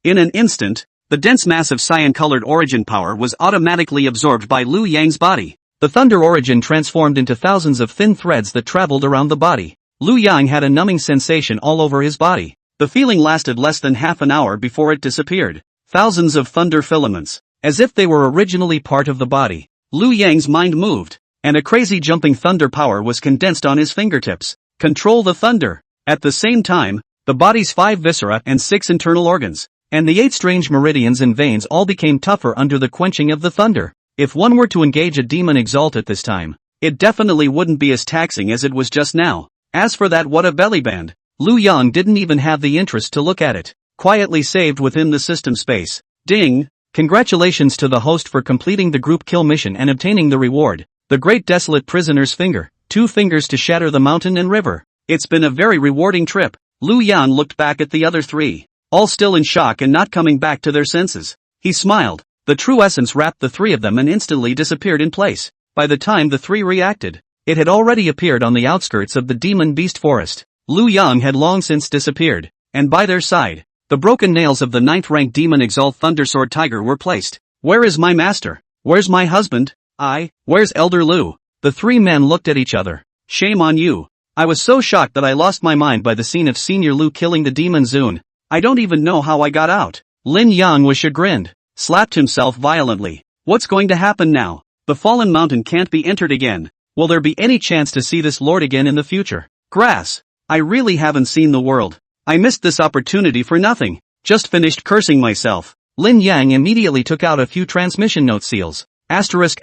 In an instant, the dense mass of cyan-colored origin power was automatically absorbed by Liu Yang's body. The thunder origin transformed into thousands of thin threads that traveled around the body. Lu Yang had a numbing sensation all over his body. The feeling lasted less than half an hour before it disappeared. Thousands of thunder filaments, as if they were originally part of the body. Lu Yang's mind moved, and a crazy jumping thunder power was condensed on his fingertips. Control the thunder. At the same time, the body's 5 viscera and 6 internal organs, and the 8 strange meridians and veins all became tougher under the quenching of the thunder. If one were to engage a demon exalt at this time, it definitely wouldn't be as taxing as it was just now. As for that what a bellyband, Lu Yang didn't even have the interest to look at it. Quietly saved within the system space. Ding! Congratulations to the host for completing the group kill mission and obtaining the reward. The Great Desolate Prisoner's Finger. 2 fingers to shatter the mountain and river. It's been a very rewarding trip. Lu Yang looked back at the other 3, all still in shock and not coming back to their senses. He smiled. The true essence wrapped the 3 of them and instantly disappeared in place. By the time the 3 reacted, it had already appeared on the outskirts of the demon beast forest. Lu Yang had long since disappeared, and by their side, the broken nails of the 9th-ranked demon exalt Thundersword Tiger were placed. Where is my master? Where's my husband? Where's Elder Lu? The 3 men looked at each other. Shame on you. I was so shocked that I lost my mind by the scene of Senior Lu killing the demon Zun. I don't even know how I got out. Lin Yang was chagrined, slapped himself violently. What's going to happen now? The fallen mountain can't be entered again. Will there be any chance to see this lord again in the future? Grass. I really haven't seen the world. I missed this opportunity for nothing. Just finished cursing myself. Lin Yang immediately took out a few transmission note seals. Asterisk.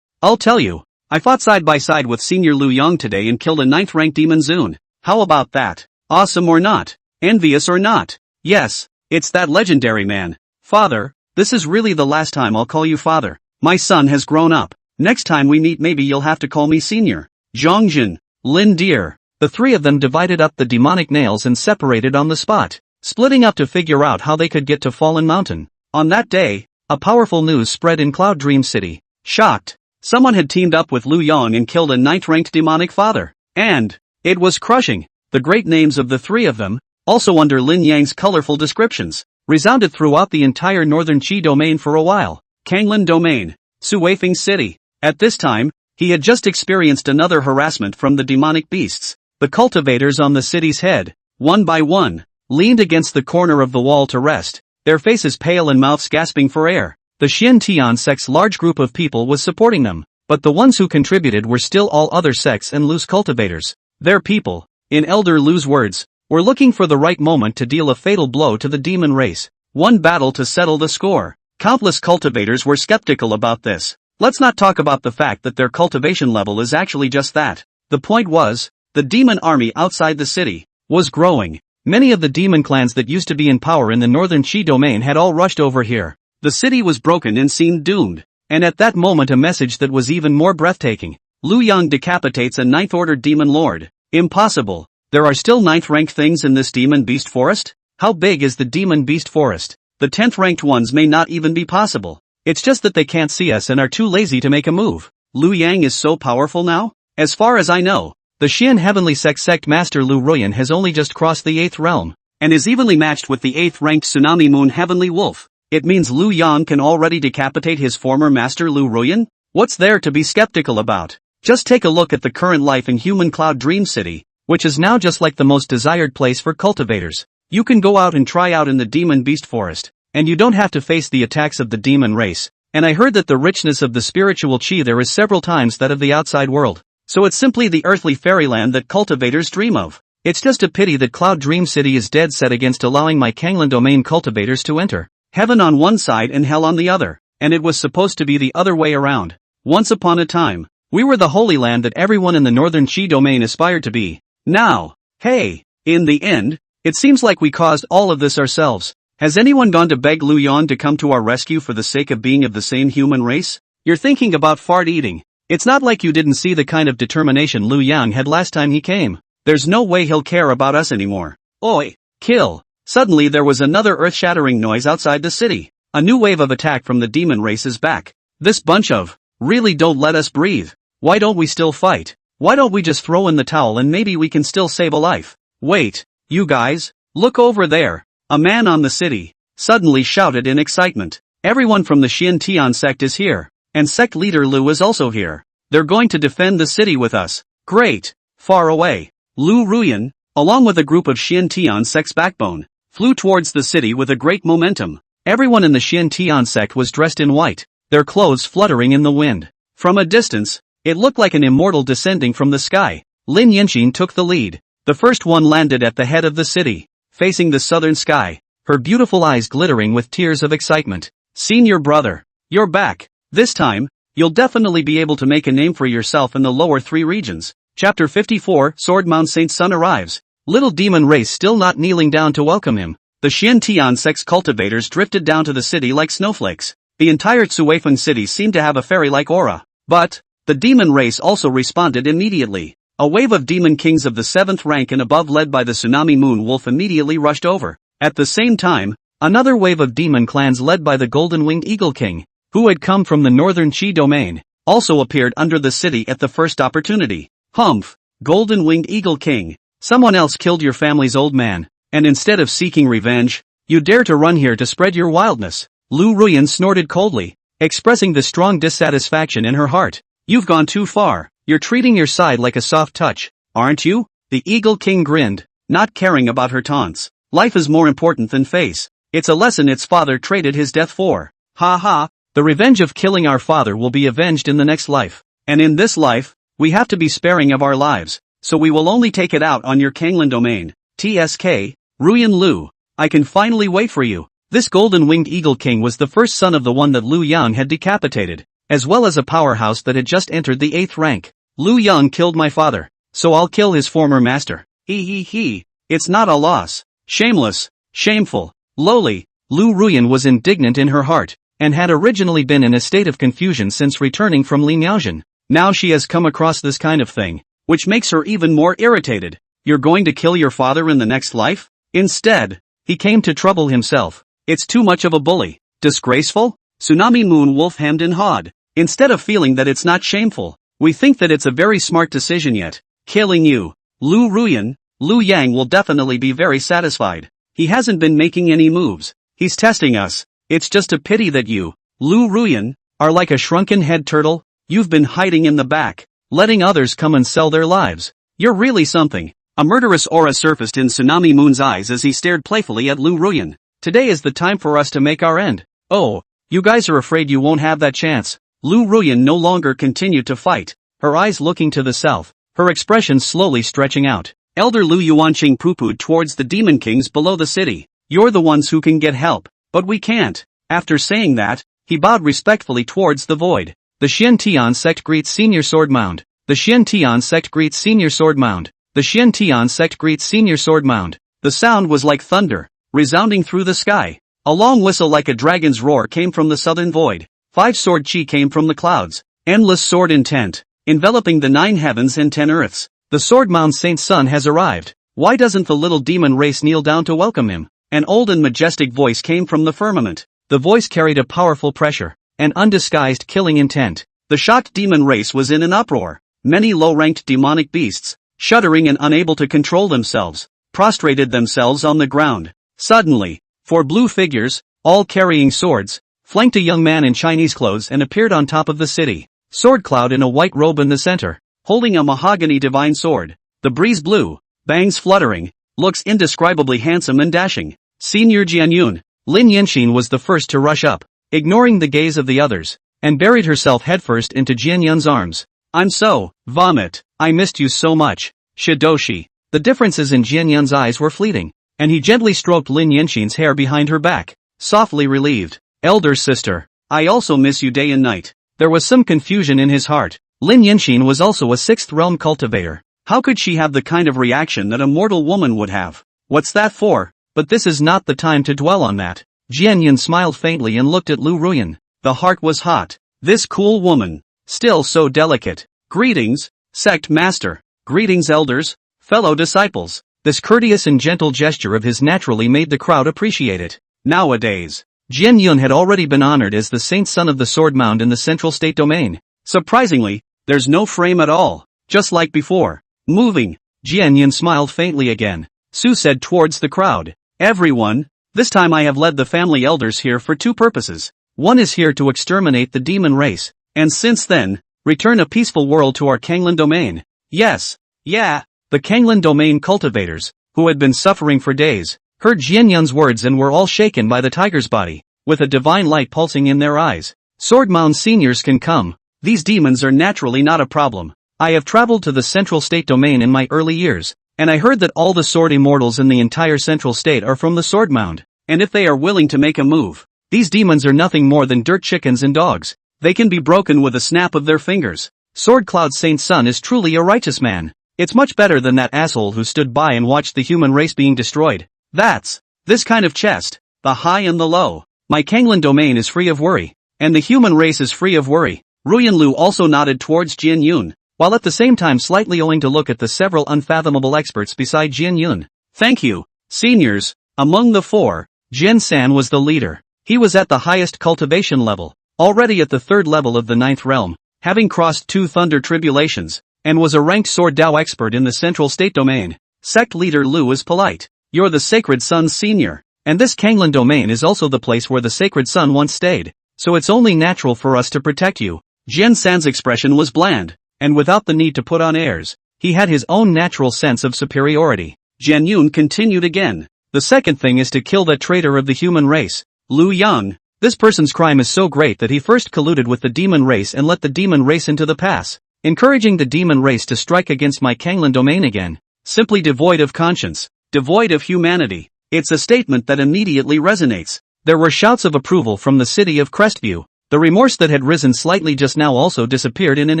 I'll tell you. I fought side by side with Senior Lu Yang today and killed a 9th-ranked demon Zun. How about that? Awesome or not? Envious or not? Yes, it's that legendary man. Father, this is really the last time I'll call you father. My son has grown up. Next time we meet maybe you'll have to call me senior. Zhongjin. Lin dear. The 3 of them divided up the demonic nails and separated on the spot, splitting up to figure out how they could get to Fallen Mountain. On that day, a powerful news spread in Cloud Dream City. Shocked. Someone had teamed up with Lu Yang and killed a 9th-ranked demonic father. And it was crushing. The great names of the 3 of them, also under Lin Yang's colorful descriptions, resounded throughout the entire northern Qi domain for a while. Kanglin Domain. Suweifeng City. At this time, he had just experienced another harassment from the demonic beasts. The cultivators on the city's head, one by one, leaned against the corner of the wall to rest, their faces pale and mouths gasping for air. The Xian Tian sect's large group of people was supporting them, but the ones who contributed were still all other sects and loose cultivators. Their people, in Elder Lu's words, were looking for the right moment to deal a fatal blow to the demon race. One battle to settle the score. Countless cultivators were skeptical about this. Let's not talk about the fact that their cultivation level is actually just that. The point was, the demon army outside the city was growing. Many of the demon clans that used to be in power in the northern Qi domain had all rushed over here. The city was broken and seemed doomed. And at that moment a message that was even more breathtaking. Lu Yang decapitates a 9th-order demon lord. Impossible. There are still 9th-ranked things in this demon beast forest? How big is the demon beast forest? The 10th-ranked ones may not even be possible. It's just that they can't see us and are too lazy to make a move. Lu Yang is so powerful now? As far as I know, the Xian Heavenly Sect Master Lu Ruyan has only just crossed the 8th realm, and is evenly matched with the 8th-ranked Tsunami Moon Heavenly Wolf. It means Lu Yang can already decapitate his former master Lu Ruyan? What's there to be skeptical about? Just take a look at the current life in human Cloud Dream City, which is now just like the most desired place for cultivators. You can go out and try out in the demon beast forest, and you don't have to face the attacks of the demon race. And I heard that the richness of the spiritual chi there is several times that of the outside world. So it's simply the earthly fairyland that cultivators dream of. It's just a pity that Cloud Dream City is dead set against allowing my Kanglin domain cultivators to enter. Heaven on one side and hell on the other, and it was supposed to be the other way around. Once upon a time, we were the holy land that everyone in the northern Qi domain aspired to be. Now, hey, in the end, it seems like we caused all of this ourselves. Has anyone gone to beg Lu Yan to come to our rescue for the sake of being of the same human race? You're thinking about fart eating. It's not like you didn't see the kind of determination Lu Yang had last time he came. There's no way he'll care about us anymore. Oi, kill. Suddenly there was another earth-shattering noise outside the city. A new wave of attack from the demon race is back. This bunch of, really don't let us breathe. Why don't we still fight? Why don't we just throw in the towel and maybe we can still save a life? Wait, you guys, look over there. A man on the city suddenly shouted in excitement. Everyone from the Xian Tian sect is here. And sect leader Lu is also here. They're going to defend the city with us. Great. Far away, Lu Ruyan, along with a group of Xian Tian sect's backbone, flew towards the city with a great momentum. Everyone in the Xian Tian sect was dressed in white, their clothes fluttering in the wind. From a distance, it looked like an immortal descending from the sky. Lin Yanxin took the lead. The first one landed at the head of the city, facing the southern sky, her beautiful eyes glittering with tears of excitement. Senior brother, you're back. This time, you'll definitely be able to make a name for yourself in the lower 3 regions. Chapter 54, Swordmound Saint's son arrives. Little demon race still not kneeling down to welcome him. The Xian Tian sect's cultivators drifted down to the city like snowflakes. The entire Tsuifeng city seemed to have a fairy-like aura. But, the demon race also responded immediately. A wave of demon kings of the 7th rank and above led by the Tsunami Moon Wolf immediately rushed over. At the same time, another wave of demon clans led by the Golden-Winged Eagle King, who had come from the northern Qi domain, also appeared under the city at the first opportunity. Humph, Golden-Winged Eagle King, someone else killed your family's old man, and instead of seeking revenge, you dare to run here to spread your wildness. Lu Ruyan snorted coldly, expressing the strong dissatisfaction in her heart. You've gone too far, you're treating your side like a soft touch, aren't you? The Eagle King grinned, not caring about her taunts. Life is more important than face. It's a lesson its father traded his death for. Ha ha, the revenge of killing our father will be avenged in the next life. And in this life, we have to be sparing of our lives, so we will only take it out on your Kanglan domain. TSK, Ruyan Lu, I can finally wait for you. This Golden-Winged Eagle King was the first son of the one that Lu Yang had decapitated, as well as a powerhouse that had just entered the 8th rank. Lu Yang killed my father, so I'll kill his former master. He, it's not a loss. Shameless, shameful, lowly. Lu Ruyan was indignant in her heart, and had originally been in a state of confusion since returning from Liaozhen. Now she has come across this kind of thing, which makes her even more irritated. You're going to kill your father in the next life? Instead, he came to trouble himself. It's too much of a bully. Disgraceful? Tsunami Moon Wolf hemmed and hawed. Instead of feeling that it's not shameful, we think that it's a very smart decision yet. Killing you, Lu Ruyan, Lu Yang will definitely be very satisfied. He hasn't been making any moves. He's testing us. It's just a pity that you, Lu Ruyan, are like a shrunken head turtle. You've been hiding in the back, letting others come and sell their lives. You're really something. A murderous aura surfaced in Tsunami Moon's eyes as he stared playfully at Lu Ruyan. Today is the time for us to make our end. Oh, you guys are afraid you won't have that chance. Lu Ruyan no longer continued to fight, her eyes looking to the south, her expression slowly stretching out. Elder Lu Yuanqing poo-pooed towards the demon kings below the city. You're the ones who can get help, but we can't. After saying that, he bowed respectfully towards the void. The Xian Tian sect greets Senior Sword Mound. The Xian Tian sect greets Senior Sword Mound. The Xian Tian sect greets Senior Sword Mound. The sound was like thunder, resounding through the sky. A long whistle like a dragon's roar came from the southern void. 5 sword chi came from the clouds. Endless sword intent, enveloping the 9 heavens and 10 earths. The Swordmound Saint's son has arrived. Why doesn't the little demon race kneel down to welcome him? An old and majestic voice came from the firmament. The voice carried a powerful pressure, an undisguised killing intent. The shocked demon race was in an uproar. Many low-ranked demonic beasts, shuddering and unable to control themselves, prostrated themselves on the ground. Suddenly, 4 blue figures, all carrying swords, flanked a young man in Chinese clothes and appeared on top of the city. Sword Cloud in a white robe in the center, holding a mahogany divine sword. The breeze blew, bangs fluttering, looks indescribably handsome and dashing. Senior Jianyun, Lin Yanxin was the first to rush up, ignoring the gaze of the others, and buried herself headfirst into Jianyun's arms. I'm so, vomit, I missed you so much. Shidoshi. The differences in Jianyun's eyes were fleeting, and he gently stroked Lin Yanxin's hair behind her back, softly relieved. Elder sister, I also miss you day and night. There was some confusion in his heart. Lin Yanxin was also a 6th realm cultivator. How could she have the kind of reaction that a mortal woman would have? What's that for? But this is not the time to dwell on that. Jianyun smiled faintly and looked at Lu Ruyan. The heart was hot. This cool woman, still so delicate. Greetings, sect master. Greetings elders, fellow disciples. This courteous and gentle gesture of his naturally made the crowd appreciate it. Nowadays, Jianyun had already been honored as the saint son of the sword mound in the central state domain. Surprisingly, there's no frame at all, just like before. Moving. Jianyun smiled faintly again. Su said towards the crowd. Everyone, this time I have led the family elders here for 2 purposes. One is here to exterminate the demon race, And since then, return a peaceful world to our Kanglan domain. Yes. Yeah. The Kanglan domain cultivators, who had been suffering for days, heard Jian Yun's words and were all shaken by the tiger's body, with a divine light pulsing in their eyes. Sword Mound seniors can come. These demons are naturally not a problem. I have traveled to the Central State domain in my early years, and I heard that all the sword immortals in the entire Central State are from the Sword Mound, and if they are willing to make a move, these demons are nothing more than dirt chickens and dogs. They can be broken with a snap of their fingers. Sword Cloud Saint's son is truly a righteous man. It's much better than that asshole who stood by and watched the human race being destroyed. That's this kind of chest, the high and the low. My Kanglan domain is free of worry, and the human race is free of worry. Ruyan Lu also nodded towards Jian Yun, while at the same time slightly owing to look at the several unfathomable experts beside Jian Yun. Thank you, seniors. Among the four, Jian San was the leader. He was at the highest cultivation level, already at the third level of the ninth realm, having crossed 2 thunder tribulations, and was a ranked sword Dao expert in the Central State domain. Sect leader Lu was polite. You're the Sacred Sun's senior, and this Kanglan domain is also the place where the Sacred Sun once stayed, so it's only natural for us to protect you. Jian San's expression was bland, and without the need to put on airs, he had his own natural sense of superiority. Jian Yun continued again. The second thing is to kill that traitor of the human race, Lu Yang. This person's crime is so great that he first colluded with the demon race and let the demon race into the pass, encouraging the demon race to strike against my Kanglan domain again. Simply devoid of conscience, devoid of humanity. It's a statement that immediately resonates. There were shouts of approval from the city of Crestview. The remorse that had risen slightly just now also disappeared in an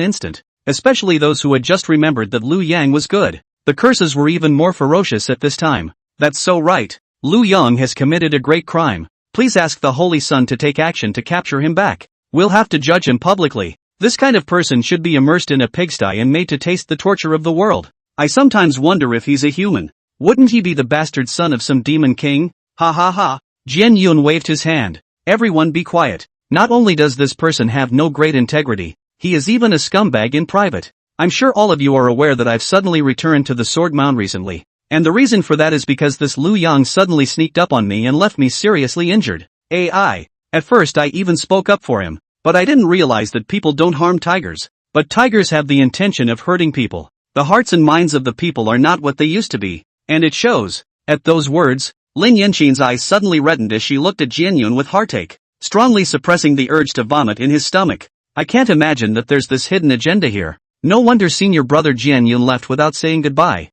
instant, especially those who had just remembered that Lu Yang was good. The curses were even more ferocious at this time. That's so right. Lu Yang has committed a great crime. Please ask the Holy Sun to take action to capture him back. We'll have to judge him publicly. This kind of person should be immersed in a pigsty and made to taste the torture of the world. I sometimes wonder if he's a human. Wouldn't he be the bastard son of some demon king? Ha ha ha. Jian Yun waved his hand. Everyone be quiet. Not only does this person have no great integrity, he is even a scumbag in private. I'm sure all of you are aware that I've suddenly returned to the Sword Mound recently. And the reason for that is because this Lu Yang suddenly sneaked up on me and left me seriously injured. AI. At first I even spoke up for him, but I didn't realize that people don't harm tigers. But tigers have the intention of hurting people. The hearts and minds of the people are not what they used to be, and it shows. At those words, Lin Yanqin's eyes suddenly reddened as she looked at Jian Yun with heartache, strongly suppressing the urge to vomit in his stomach. I can't imagine that there's this hidden agenda here. No wonder senior brother Jian Yun left without saying goodbye.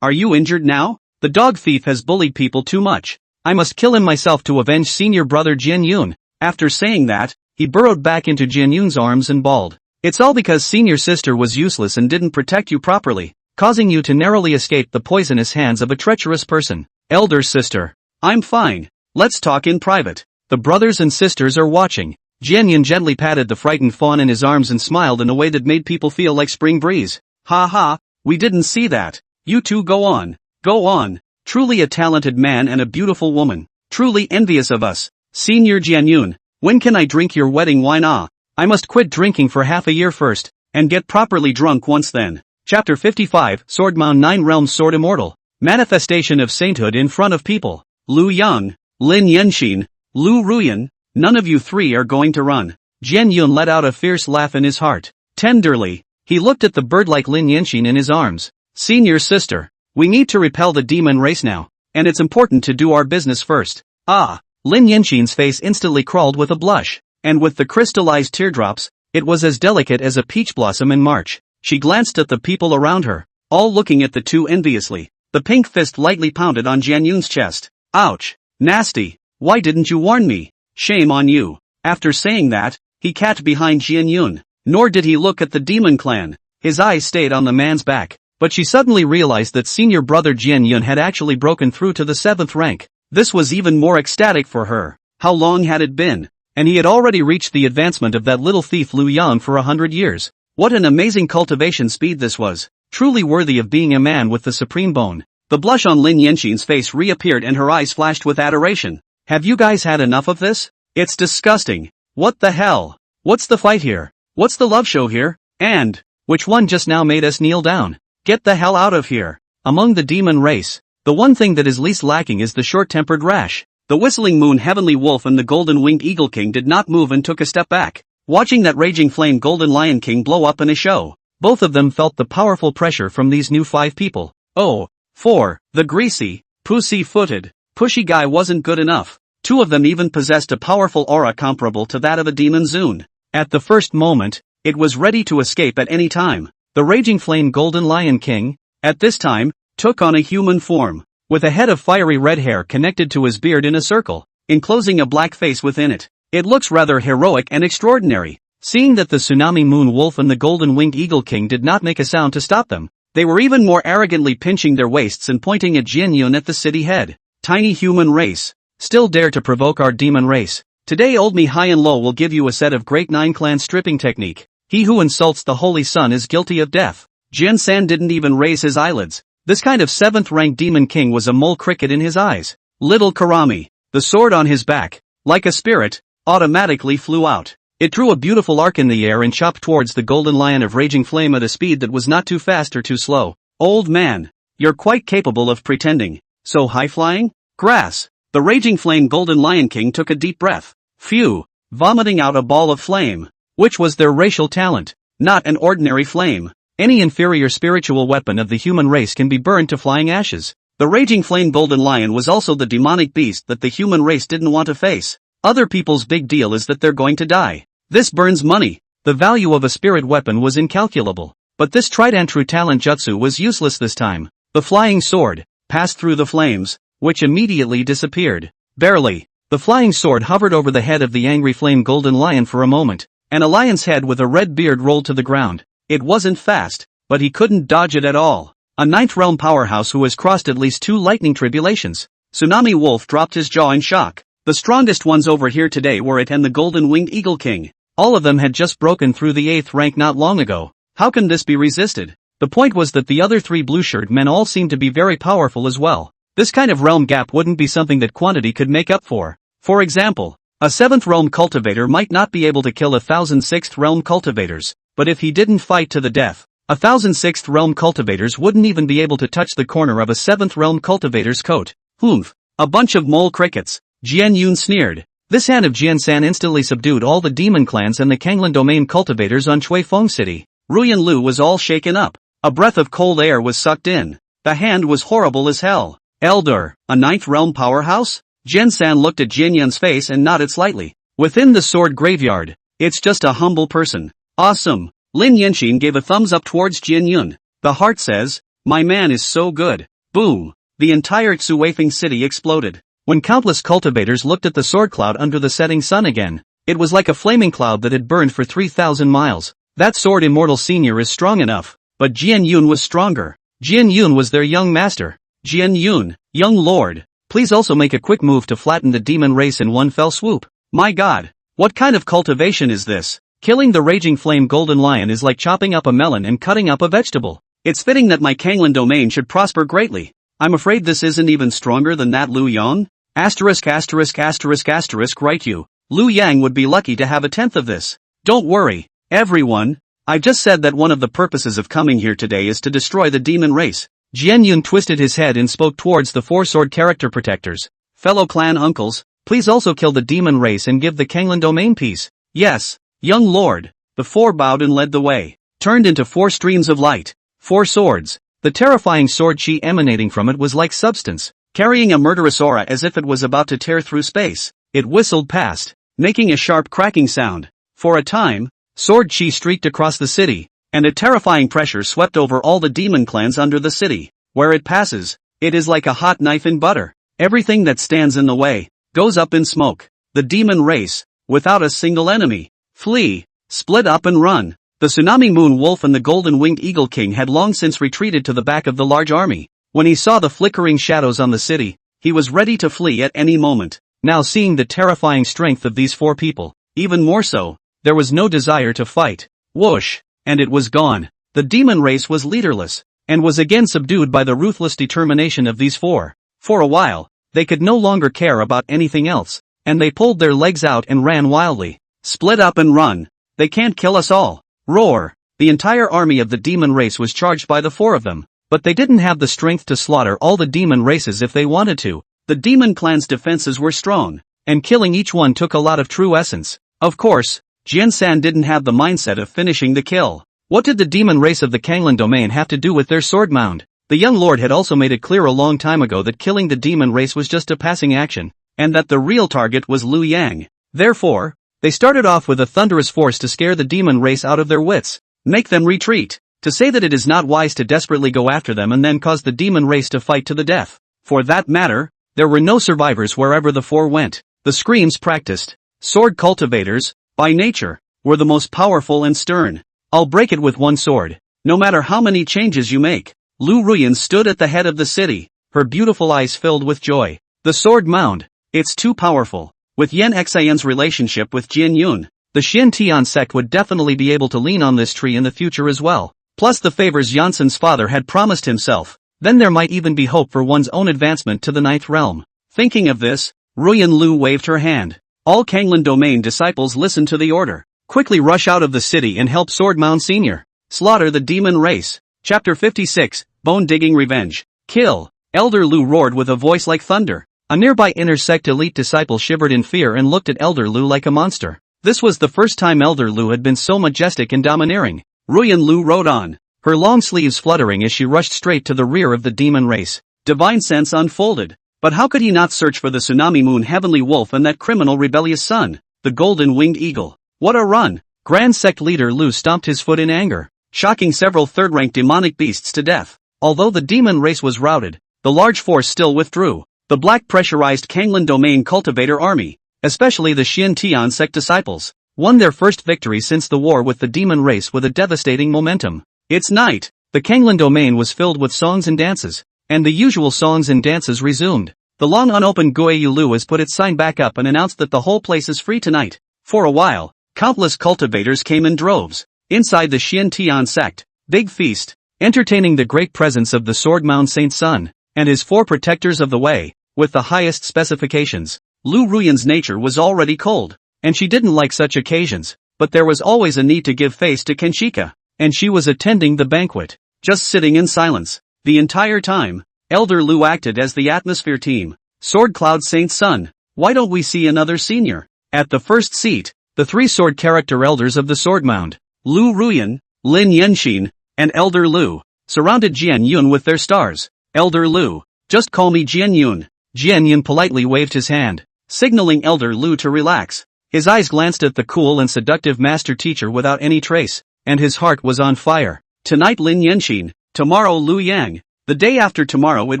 Are you injured now? The dog thief has bullied people too much. I must kill him myself to avenge senior brother Jian Yun. After saying that, he burrowed back into Jian Yun's arms and bawled. It's all because senior sister was useless and didn't protect you properly, causing you to narrowly escape the poisonous hands of a treacherous person. Elder sister. I'm fine. Let's talk in private. The brothers and sisters are watching. Jian Yun gently patted the frightened fawn in his arms and smiled in a way that made people feel like spring breeze. Ha ha, we didn't see that. You two go on. Go on. Truly a talented man and a beautiful woman. Truly envious of us. Senior Jian Yun, when can I drink your wedding wine? I must quit drinking for half a year first, and get properly drunk once then. Chapter 55, Sword Mound 9 Realms Sword Immortal. Manifestation of sainthood in front of people. Lu Yang, Lin Yanqin, Lu Ruyan, none of you three are going to run. Jian Yun let out a fierce laugh in his heart. Tenderly, he looked at the bird-like Lin Yanqin in his arms. Senior sister, we need to repel the demon race now, and it's important to do our business first. Lin Yanqin's face instantly crawled with a blush, and with the crystallized teardrops, it was as delicate as a peach blossom in March. She glanced at the people around her, all looking at the two enviously. The pink fist lightly pounded on Jian Yun's chest. Ouch! Nasty! Why didn't you warn me? Shame on you. After saying that, he cat behind Jian Yun. Nor did he look at the demon clan. His eyes stayed on the man's back. But she suddenly realized that senior brother Jian Yun had actually broken through to the 7th rank. This was even more ecstatic for her. How long had it been? And he had already reached the advancement of that little thief Lu Yang for 100 years. What an amazing cultivation speed this was. Truly worthy of being a man with the supreme bone. The blush on Lin Yanqin's face reappeared and her eyes flashed with adoration. Have you guys had enough of this? It's disgusting. What the hell? What's the fight here? What's the love show here? And, which one just now made us kneel down? Get the hell out of here. Among the demon race, the one thing that is least lacking is the short-tempered rash. The whistling moon heavenly wolf and the golden-winged eagle king did not move and took a step back. watching that raging flame golden lion king blow up in a show. Both of them felt the powerful pressure from these new 5 people. Oh. 4. The greasy, pussy-footed, pushy guy wasn't good enough. 2 of them even possessed a powerful aura comparable to that of a demon Zune. At the first moment, it was ready to escape at any time. The raging flame golden lion king, at this time, took on a human form, with a head of fiery red hair connected to his beard in a circle, enclosing a black face within it. It looks rather heroic and extraordinary. Seeing that the tsunami moon wolf and the golden winged eagle king did not make a sound to stop them, they were even more arrogantly pinching their waists and pointing at Jian Yun at the city head. Tiny human race, still dare to provoke our demon race. Today old me high and low will give you a set of great 9 clan stripping technique. He who insults the holy sun is guilty of death. Jian San didn't even raise his eyelids. This kind of 7th rank demon king was a mole cricket in his eyes. Little Karami, the sword on his back, like a spirit, automatically flew out. It drew a beautiful arc in the air and chopped towards the golden lion of raging flame at a speed that was not too fast or too slow. Old man, you're quite capable of pretending. So high-flying? Grass. The raging flame golden lion king took a deep breath. Phew. Vomiting out a ball of flame. Which was their racial talent. Not an ordinary flame. Any inferior spiritual weapon of the human race can be burned to flying ashes. The raging flame golden lion was also the demonic beast that the human race didn't want to face. Other people's big deal is that they're going to die. This burns money. The value of a spirit weapon was incalculable. But this tried and true talent jutsu was useless this time. The flying sword passed through the flames, which immediately disappeared. Barely. The flying sword hovered over the head of the angry flame golden lion for a moment, and a lion's head with a red beard rolled to the ground. It wasn't fast, but he couldn't dodge it at all. A 9th realm powerhouse who has crossed at least 2 lightning tribulations. Tsunami Wolf dropped his jaw in shock. The strongest ones over here today were it and the golden winged eagle king. All of them had just broken through the 8th rank not long ago. How can this be resisted? The point was that the other 3 blue-shirt men all seemed to be very powerful as well. This kind of realm gap wouldn't be something that quantity could make up for. For example, a 7th realm cultivator might not be able to kill 1,006th realm cultivators, but if he didn't fight to the death, 1,006th realm cultivators wouldn't even be able to touch the corner of a 7th realm cultivator's coat. Humph. A bunch of mole crickets. Jian Yun sneered. This hand of Jian San instantly subdued all the demon clans and the Kanglan domain cultivators on Chui Feng City. Ruyan Lu was all shaken up. A breath of cold air was sucked in. The hand was horrible as hell. Elder, a 9th realm powerhouse? Jian San looked at Jian Yun's face and nodded slightly. Within the sword graveyard, it's just a humble person. Awesome. Lin Yenshin gave a thumbs up towards Jian Yun. The heart says, my man is so good. Boom. The entire Xuefeng city exploded. When countless cultivators looked at the sword cloud under the setting sun again, it was like a flaming cloud that had burned for 3,000 miles. That sword immortal senior is strong enough, but Jian Yun was stronger. Jian Yun was their young master. Jian Yun, young lord, please also make a quick move to flatten the demon race in one fell swoop. My god, what kind of cultivation is this? Killing the raging flame golden lion is like chopping up a melon and cutting up a vegetable. It's fitting that my Kanglan domain should prosper greatly. I'm afraid this isn't even stronger than that Lu Yang? Asterisk asterisk asterisk asterisk right you. Lu Yang would be lucky to have 1/10 of this. Don't worry, everyone. I just said that one of the purposes of coming here today is to destroy the demon race. Jian Yun twisted his head and spoke towards the 4 sword character protectors. Fellow clan uncles, please also kill the demon race and give the Kanglan domain peace. Yes, young lord. The 4 bowed and led the way. Turned into 4 streams of light. 4 swords. The terrifying sword chi emanating from it was like substance, carrying a murderous aura as if it was about to tear through space. It whistled past, making a sharp cracking sound. For a time, sword chi streaked across the city, and a terrifying pressure swept over all the demon clans under the city. Where it passes, it is like a hot knife in butter. Everything that stands in the way goes up in smoke. The demon race, without a single enemy, flee, split up and run. The tsunami moon wolf and the golden winged eagle king had long since retreated to the back of the large army. When he saw the flickering shadows on the city, he was ready to flee at any moment. Now seeing the terrifying strength of these 4 people, even more so, there was no desire to fight. Whoosh, and it was gone. The demon race was leaderless, and was again subdued by the ruthless determination of these 4. For a while, they could no longer care about anything else, and they pulled their legs out and ran wildly. Split up and run. They can't kill us all. Roar. The entire army of the demon race was charged by the 4 of them. But they didn't have the strength to slaughter all the demon races if they wanted to. The demon clan's defenses were strong, and killing each one took a lot of true essence. Of course, Jian-san didn't have the mindset of finishing the kill. What did the demon race of the Kanglan domain have to do with their sword mound? The young lord had also made it clear a long time ago that killing the demon race was just a passing action, and that the real target was Liu Yang. Therefore, they started off with a thunderous force to scare the demon race out of their wits, make them retreat, to say that it is not wise to desperately go after them and then cause the demon race to fight to the death. For that matter, there were no survivors wherever the four went. The screams practiced. Sword cultivators, by nature, were the most powerful and stern. I'll break it with one sword, no matter how many changes you make. Lu Ruyan stood at the head of the city, her beautiful eyes filled with joy. The sword mound, it's too powerful. With Yan Xian's relationship with Jian Yun, the Xin Tian sect would definitely be able to lean on this tree in the future as well. Plus the favors Yanson's father had promised himself. Then there might even be hope for one's own advancement to the ninth realm. Thinking of this, Ruyan Lu waved her hand. All Kanglan domain disciples listen to the order. Quickly rush out of the city and help Sword Mound Sr. slaughter the demon race. Chapter 56, Bone-Digging Revenge. Kill. Elder Lu roared with a voice like thunder. A nearby inner sect elite disciple shivered in fear and looked at Elder Lu like a monster. This was the first time Elder Lu had been so majestic and domineering. Ruyan Lu rode on, her long sleeves fluttering as she rushed straight to the rear of the demon race. Divine sense unfolded. But how could he not search for the Tsunami Moon Heavenly Wolf and that criminal rebellious son, the Golden Winged Eagle? What a run! Grand Sect Leader Lu stomped his foot in anger, shocking several third-rank demonic beasts to death. Although the demon race was routed, the large force still withdrew. The black pressurized Kanglan Domain Cultivator Army, especially the Xin Tian sect disciples, won their first victory since the war with the demon race with a devastating momentum. It's night. The Kanglan Domain was filled with songs and dances, and the usual songs and dances resumed. The long unopened Guoyu Lu has put its sign back up and announced that the whole place is free tonight. For a while, countless cultivators came in droves. Inside the Xin Tian sect, big feast, entertaining the great presence of the Sword Mound Saint Sun, and his four protectors of the way, with the highest specifications. Lu Ruyan's nature was already cold, and she didn't like such occasions, but there was always a need to give face to Kenshika, and she was attending the banquet, just sitting in silence. The entire time, Elder Lu acted as the atmosphere team. Sword Cloud Saint Sun, why don't we see another senior? At the first seat, the three sword character elders of the Sword Mound, Lu Ruyan, Lin Yenxin, and Elder Lu, surrounded Jian Yun with their stars. Elder Lu, just call me Jian Yun. Jian Yun politely waved his hand, signaling Elder Lu to relax. His eyes glanced at the cool and seductive master teacher without any trace, and his heart was on fire. Tonight Lin Yenxin, tomorrow Lu Yang, the day after tomorrow it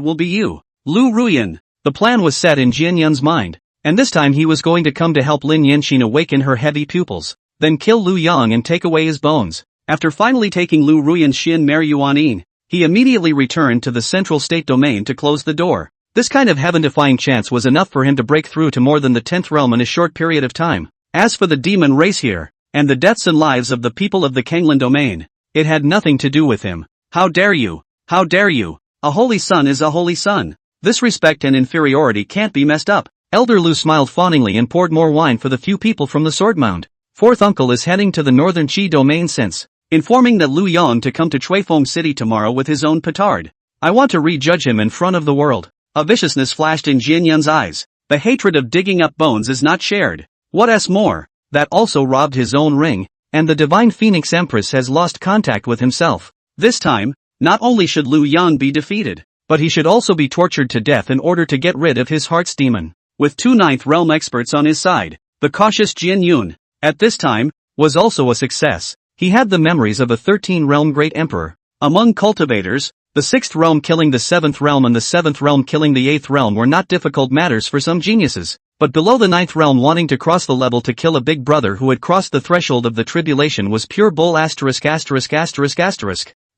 will be you, Lu Ruyan. The plan was set in Jian Yun's mind, and this time he was going to come to help Lin Yenxin awaken her heavy pupils, then kill Lu Yang and take away his bones. After finally taking Lu Ruyan's Xin Meryuanin, he immediately returned to the central state domain to close the door. This kind of heaven-defying chance was enough for him to break through to more than the 10th realm in a short period of time. As for the demon race here, and the deaths and lives of the people of the Kanglan domain, it had nothing to do with him. How dare you? How dare you? A holy son is a holy son. This respect and inferiority can't be messed up. Elder Lu smiled fawningly and poured more wine for the few people from the Sword Mound. Fourth uncle is heading to the northern Qi domain since, informing that Lu Yang to come to Chuifeng City tomorrow with his own petard. I want to rejudge him in front of the world. A viciousness flashed in Jian Yun's eyes. The hatred of digging up bones is not shared. What's more, that also robbed his own ring, and the Divine Phoenix Empress has lost contact with himself. This time, not only should Lu Yang be defeated, but he should also be tortured to death in order to get rid of his heart's demon. With two ninth realm experts on his side, the cautious Jian Yun, at this time, was also a success. He had the memories of a 13-realm great emperor. Among cultivators, the 6th realm killing the 7th realm and the 7th realm killing the 8th realm were not difficult matters for some geniuses, but below the 9th realm wanting to cross the level to kill a big brother who had crossed the threshold of the tribulation was pure bull ********.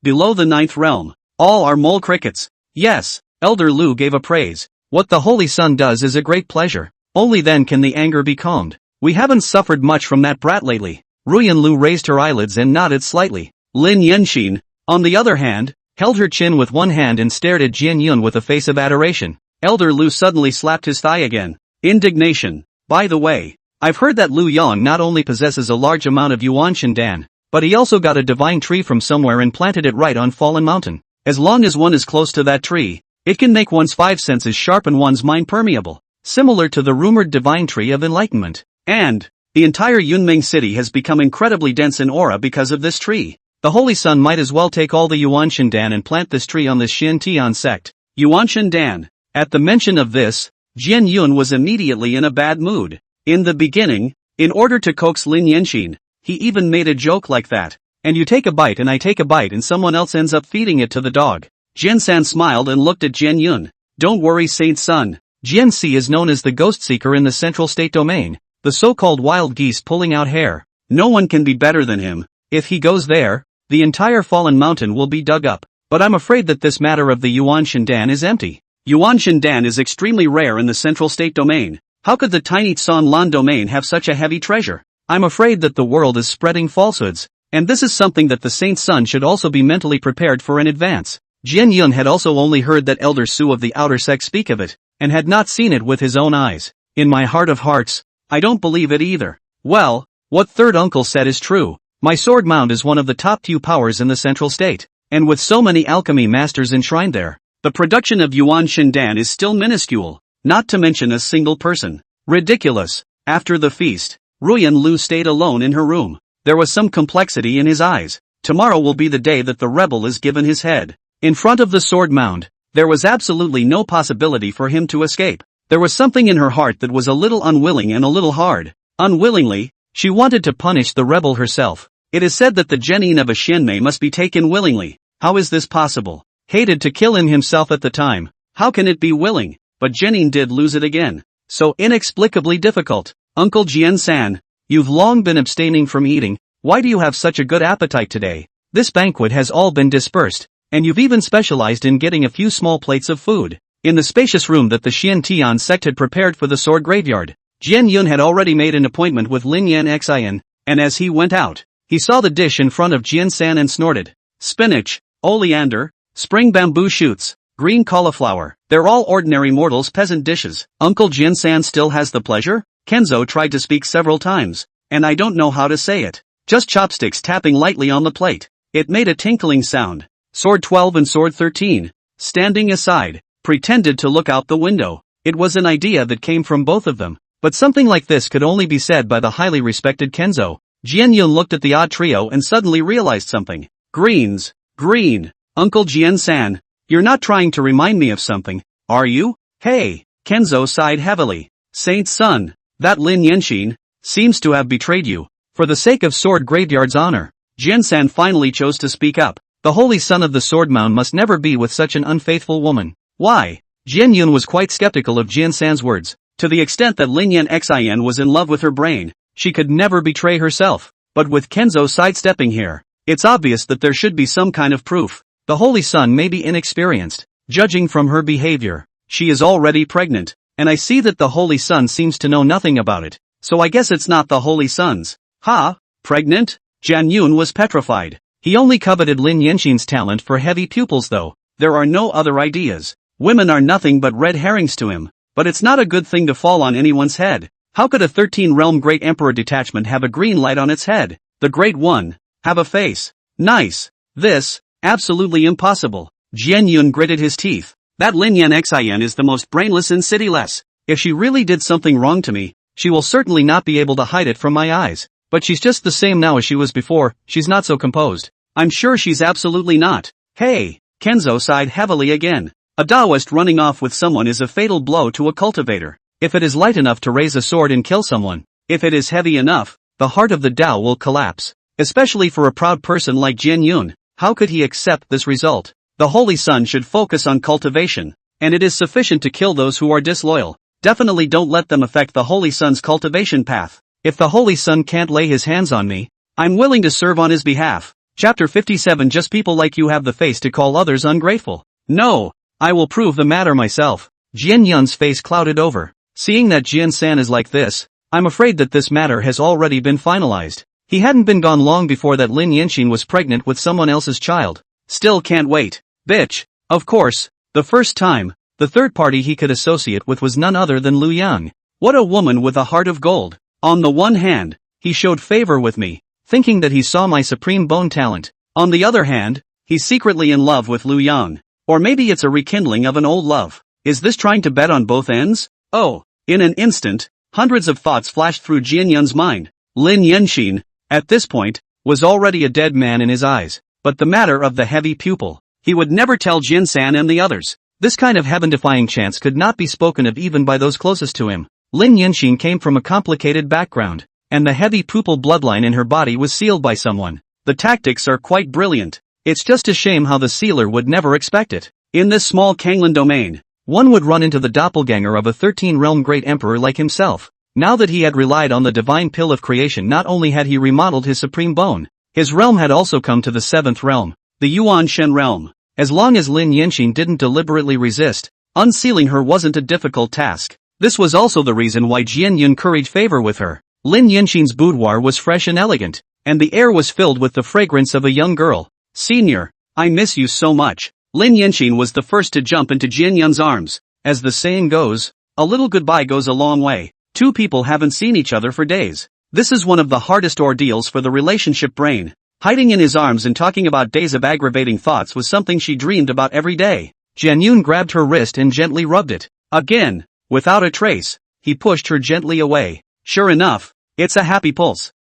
Below the 9th realm, all are mole crickets. Yes, Elder Lu gave a praise. What the Holy Sun does is a great pleasure. Only then can the anger be calmed. We haven't suffered much from that brat lately. Ruyan Lu raised her eyelids and nodded slightly. Lin Yenxin, on the other hand, held her chin with one hand and stared at Jian Yun with a face of adoration. Elder Lu suddenly slapped his thigh again. Indignation. By the way, I've heard that Lu Yang not only possesses a large amount of Yuan Shindan, but he also got a divine tree from somewhere and planted it right on Fallen Mountain. As long as one is close to that tree, it can make one's 5 senses sharp and one's mind permeable, similar to the rumored divine tree of enlightenment. And, The entire Yunming city has become incredibly dense in aura because of this tree. The Holy Sun might as well take all the Yuanshan and plant this tree on this Xintian sect. Yuanshan. At the mention of this, Jian Yun was immediately in a bad mood. In the beginning, in order to coax Lin Yanxin, he even made a joke like that. And you take a bite and I take a bite and someone else ends up feeding it to the dog. Jian San smiled and looked at Jian Yun. Don't worry, Saint Sun. Jian Si is known as the ghost seeker in the central state domain, the so-called wild geese pulling out hair. No one can be better than him. If he goes there, the entire fallen mountain will be dug up. But I'm afraid that this matter of the Yuanshan Dan is empty. Yuanshan Dan is extremely rare in the central state domain. How could the tiny Tsan Lan domain have such a heavy treasure? I'm afraid that the world is spreading falsehoods, and this is something that the Saint Sun should also be mentally prepared for in advance. Jian Yun had also only heard that Elder Su of the outer sect speak of it, and had not seen it with his own eyes. In my heart of hearts, I don't believe it either. Well, what third uncle said is true. My sword mound is one of the top few powers in the central state, and with so many alchemy masters enshrined there, the production of Yuan Shindan is still minuscule, not to mention a single person. Ridiculous. After the feast, Ruyan Lu stayed alone in her room. There was some complexity in his eyes. Tomorrow will be the day that the rebel is given his head. In front of the sword mound, there was absolutely no possibility for him to escape. There was something in her heart that was a little unwilling and a little hard. Unwillingly, she wanted to punish the rebel herself. It is said that the genin of a Xianmei must be taken willingly. How is this possible? Hated to kill him himself at the time. How can it be willing? But genin did lose it again. So inexplicably difficult. Uncle Jian-san, you've long been abstaining from eating. Why do you have such a good appetite today? This banquet has all been dispersed, and you've even specialized in getting a few small plates of food. In the spacious room that the Xian Tian sect had prepared for the sword graveyard, Jian Yun had already made an appointment with Lin Yan Xian, and as he went out, he saw the dish in front of Jian San and snorted. Spinach, oleander, spring bamboo shoots, green cauliflower, they're all ordinary mortals' peasant dishes. Uncle Jian San still has the pleasure? Kenzo tried to speak several times, and I don't know how to say it. Just chopsticks tapping lightly on the plate. It made a tinkling sound. Sword 12 and Sword 13, standing aside, pretended to look out the window. It was an idea that came from both of them, but something like this could only be said by the highly respected Kenzo. Jian Yun looked at the odd trio and suddenly realized something. Greens. Green. Uncle Jian-san, you're not trying to remind me of something, are you? Hey. Kenzo sighed heavily. Saint Sun, that Lin Yanxin seems to have betrayed you. For the sake of Sword Graveyard's honor, Jian-san finally chose to speak up. The holy son of the sword mound must never be with such an unfaithful woman. Why? Jian Yun was quite skeptical of Jian-san's words, to the extent that Lin Yan Xian was in love with her brain. She could never betray herself. But with Kenzo sidestepping here, it's obvious that there should be some kind of proof. The Holy Sun may be inexperienced. Judging from her behavior, she is already pregnant, and I see that the Holy Sun seems to know nothing about it. So I guess it's not the Holy Sun's. Ha? Pregnant? Jian Yun was petrified. He only coveted Lin Yanxin's talent for heavy pupils though. There are no other ideas. Women are nothing but red herrings to him. But it's not a good thing to fall on anyone's head. How could a 13-realm Great Emperor detachment have a green light on its head? The Great One, have a face. Nice. This, absolutely impossible. Jian Yun gritted his teeth. That Lin Yan Xian is the most brainless and cityless. If she really did something wrong to me, she will certainly not be able to hide it from my eyes. But she's just the same now as she was before, she's not so composed. I'm sure she's absolutely not. Hey, Kenzo sighed heavily again. A Taoist running off with someone is a fatal blow to a cultivator. If it is light enough to raise a sword and kill someone, if it is heavy enough, the heart of the Tao will collapse. Especially for a proud person like Jian Yun, how could he accept this result? The Holy Sun should focus on cultivation, and it is sufficient to kill those who are disloyal. Definitely don't let them affect the Holy Sun's cultivation path. If the Holy Sun can't lay his hands on me, I'm willing to serve on his behalf. Chapter 57. Just people like you have the face to call others ungrateful. No, I will prove the matter myself. Jian Yun's face clouded over. Seeing that Jian San is like this, I'm afraid that this matter has already been finalized. He hadn't been gone long before that Lin Yanxin was pregnant with someone else's child. Still can't wait. Bitch. Of course, the first time, the third party he could associate with was none other than Lu Yang. What a woman with a heart of gold. On the one hand, he showed favor with me, thinking that he saw my supreme bone talent. On the other hand, he's secretly in love with Lu Yang. Or maybe it's a rekindling of an old love. Is this trying to bet on both ends? Oh, in an instant, Hundreds of thoughts flashed through Jian Yun's mind. Lin Yunxin, at this point, was already a dead man in his eyes. But the matter of the heavy pupil, he would never tell Jin-san and the others. This kind of heaven-defying chance could not be spoken of even by those closest to him. Lin Yunxin came from a complicated background, and the heavy pupil bloodline in her body was sealed by someone. The tactics are quite brilliant. It's just a shame how the sealer would never expect it. In this small Kanglan domain, one would run into the doppelganger of a 13-realm great emperor like himself. Now that he had relied on the divine pill of creation, not only had he remodeled his supreme bone, his realm had also come to the 7th realm, the Yuan Shen realm. As long as Lin Yunxin didn't deliberately resist, unsealing her wasn't a difficult task. This was also the reason why Jian Yun curried favor with her. Lin Yunxin's boudoir was fresh and elegant, and the air was filled with the fragrance of a young girl. "Senior, I miss you so much." Lin Yunxin was the first to jump into Jian Yun's arms. As the saying goes, a little goodbye goes a long way. Two people haven't seen each other for days. This is one of the hardest ordeals for the relationship brain. Hiding in his arms and talking about days of aggravating thoughts was something she dreamed about every day. Jian Yun grabbed her wrist and gently rubbed it. Again, without a trace, he pushed her gently away. Sure enough, it's a happy pulse.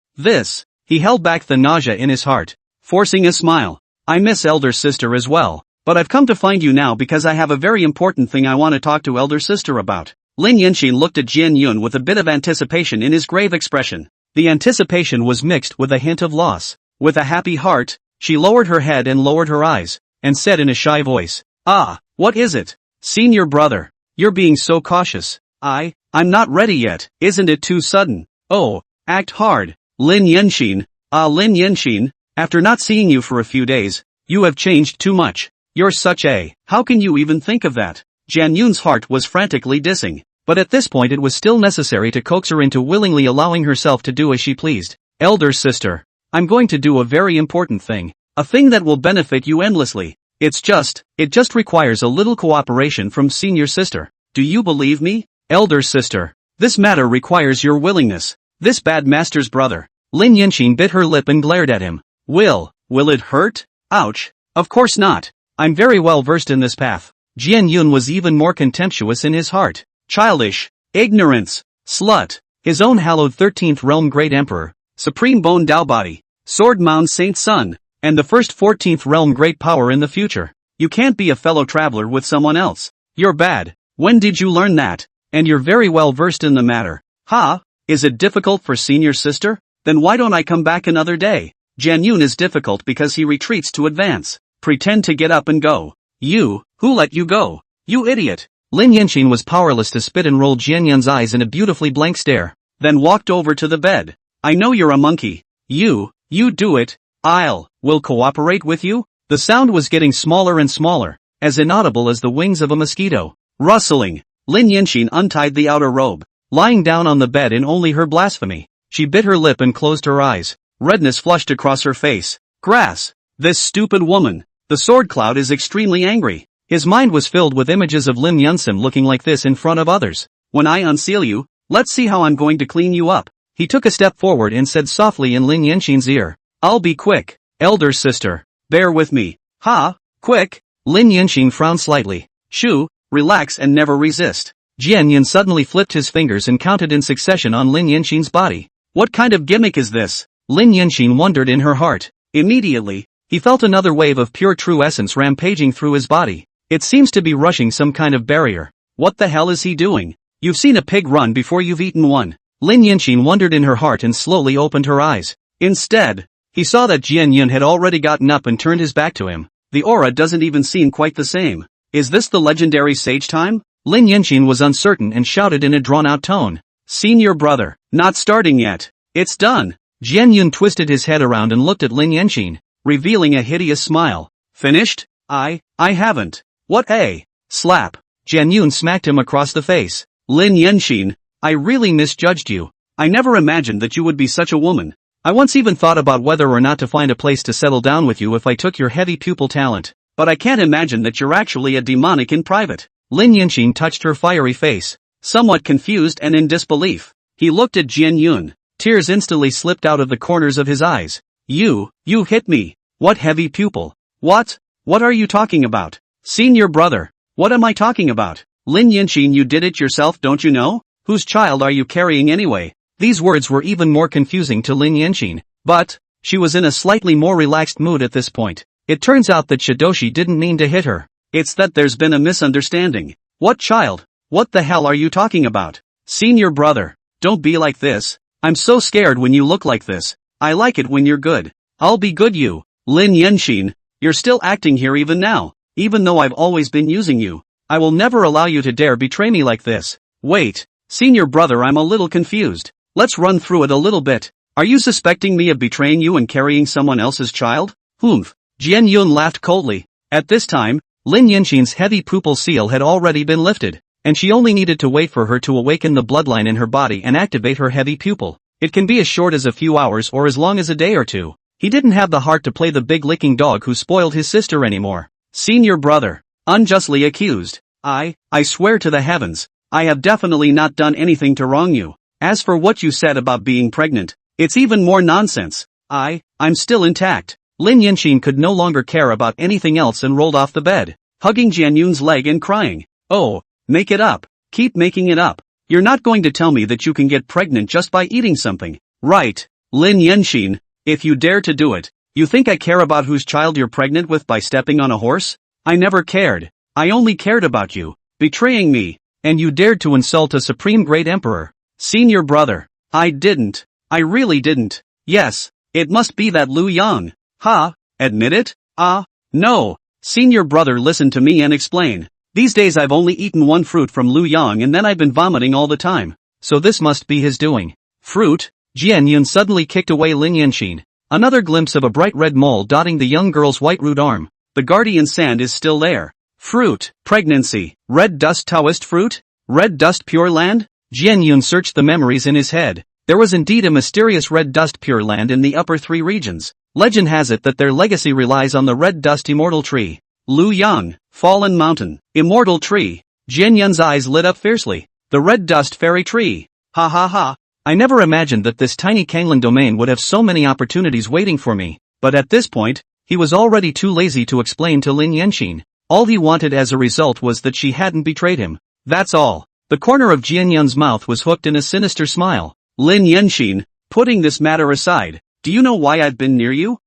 He held back the nausea in his heart, forcing a smile. "I miss elder sister as well, but I've come to find you now because I have a very important thing I want to talk to elder sister about." Lin Yunxin looked at Jian Yun with a bit of anticipation in his grave expression. The anticipation was mixed with a hint of loss. With a happy heart, she lowered her head and lowered her eyes, and said in a shy voice, "Ah, what is it? Senior brother, you're being so cautious. I'm not ready yet. Isn't it too sudden? Oh, act hard." Lin Yunxin, Lin Yunxin, after not seeing you for a few days, you have changed too much. You're such a, how can you even think of that? Jian Yun's heart was frantically dissing, but at this point it was still necessary to coax her into willingly allowing herself to do as she pleased. "Elder sister, I'm going to do a very important thing, a thing that will benefit you endlessly. It just requires a little cooperation from senior sister. Do you believe me? Elder sister, this matter requires your willingness." This bad master's brother. Lin Yunxin bit her lip and glared at him. Will it hurt? Ouch. Of course not. I'm very well versed in this path. Jian Yun was even more contemptuous in his heart. Childish. Ignorance. Slut. His own hallowed 13th realm great emperor, supreme bone Dao body, sword mound saint son, and the first 14th realm great power in the future. You can't be a fellow traveler with someone else. You're bad. When did you learn that? And you're very well versed in the matter. Ha? Is it difficult for senior sister? Then why don't I come back another day? Jian Yun is difficult because he retreats to advance. Pretend to get up and go. You, who let you go? You idiot. Lin Yunxin was powerless to spit and rolled Jian Yun's eyes in a beautifully blank stare, then walked over to the bed. "I know you're a monkey. You do it. Will cooperate with you?" The sound was getting smaller and smaller, as inaudible as the wings of a mosquito. Rustling. Lin Yunxin untied the outer robe. Lying down on the bed in only her blasphemy, she bit her lip and closed her eyes. Redness flushed across her face. Grass. This stupid woman. The sword cloud is extremely angry. His mind was filled with images of Lim Yunsim looking like this in front of others. "When I unseal you, let's see how I'm going to clean you up." He took a step forward and said softly in Lin Yunxin's ear, "I'll be quick. Elder sister, bear with me." "Ha? Quick?" Lin Yunxin frowned slightly. "Shoo, relax and never resist." Jian Yun suddenly flipped his fingers and counted in succession on Lin Yunxin's body. What kind of gimmick is this? Lin Yunxin wondered in her heart. Immediately, he felt another wave of pure true essence rampaging through his body. It seems to be rushing some kind of barrier. What the hell is he doing? You've seen a pig run before you've eaten one. Lin Yunxin wondered in her heart and slowly opened her eyes. Instead, he saw that Jian Yun had already gotten up and turned his back to him. The aura doesn't even seem quite the same. Is this the legendary sage time? Lin Yunxin was uncertain and shouted in a drawn-out tone. "Senior brother, not starting yet. It's done." Jian Yun twisted his head around and looked at Lin Yunxin, revealing a hideous smile. "Finished? I haven't." "What a slap." Jian Yun smacked him across the face. "Lin Yunxin, I really misjudged you. I never imagined that you would be such a woman. I once even thought about whether or not to find a place to settle down with you if I took your heavy pupil talent. But I can't imagine that you're actually a demonic in private." Lin Yunxin touched her fiery face, somewhat confused and in disbelief. He looked at Jian Yun. Tears instantly slipped out of the corners of his eyes. You hit me. What heavy pupil? What are you talking about? Senior brother, what am I talking about? Lin Yunxin, you did it yourself, don't you know? Whose child are you carrying anyway? These words were even more confusing to Lin Yanqin, but she was in a slightly more relaxed mood at this point. It turns out that Shidoshi didn't mean to hit her. It's that there's been a misunderstanding. What child? What the hell are you talking about? Senior brother, don't be like this. I'm so scared when you look like this. I like it when you're good. I'll be good you. Lin Yanqin, you're still acting here even now, even though I've always been using you. I will never allow you to dare betray me like this. Wait, senior brother, I'm a little confused. Let's run through it a little bit. Are you suspecting me of betraying you and carrying someone else's child? Humph. Jian Yun laughed coldly. At this time, Lin Yanqin's heavy pupil seal had already been lifted, and she only needed to wait for her to awaken the bloodline in her body and activate her heavy pupil. It can be as short as a few hours or as long as a day or two. He didn't have the heart to play the big licking dog who spoiled his sister anymore. Senior brother, unjustly accused. I swear to the heavens, I have definitely not done anything to wrong you. As for what you said about being pregnant, it's even more nonsense. I'm still intact. Lin Yanqin could no longer care about anything else and rolled off the bed, hugging Jian Yun's leg and crying. Oh, make it up. Keep making it up. You're not going to tell me that you can get pregnant just by eating something, right? Lin Yanqin, if you dare to do it, you think I care about whose child you're pregnant with by stepping on a horse? I never cared. I only cared about you, betraying me, and you dared to insult a supreme great emperor. Senior brother, I didn't. I really didn't. Yes, it must be that Lu Yang. Ha, admit it? No. Senior brother, listen to me and explain. These days I've only eaten one fruit from Lu Yang and then I've been vomiting all the time. So this must be his doing. Fruit? Jian Yun suddenly kicked away Lin Yanqin. Another glimpse of a bright red mole dotting the young girl's white root arm. The guardian sand is still there. Fruit, pregnancy, red dust Taoist fruit? Red dust Pure Land? Jian Yun searched the memories in his head. There was indeed a mysterious red dust Pure Land in the upper three regions. Legend has it that their legacy relies on the red dust immortal tree. Lu Yang, Fallen Mountain, immortal tree. Jian Yun's eyes lit up fiercely. The red dust fairy tree. Ha ha ha. I never imagined that this tiny Kangling domain would have so many opportunities waiting for me. But at this point, he was already too lazy to explain to Lin Yanqin. All he wanted as a result was that she hadn't betrayed him. That's all. The corner of Jian Yun's mouth was hooked in a sinister smile. Lin Yanqin, putting this matter aside, do you know why I've been near you?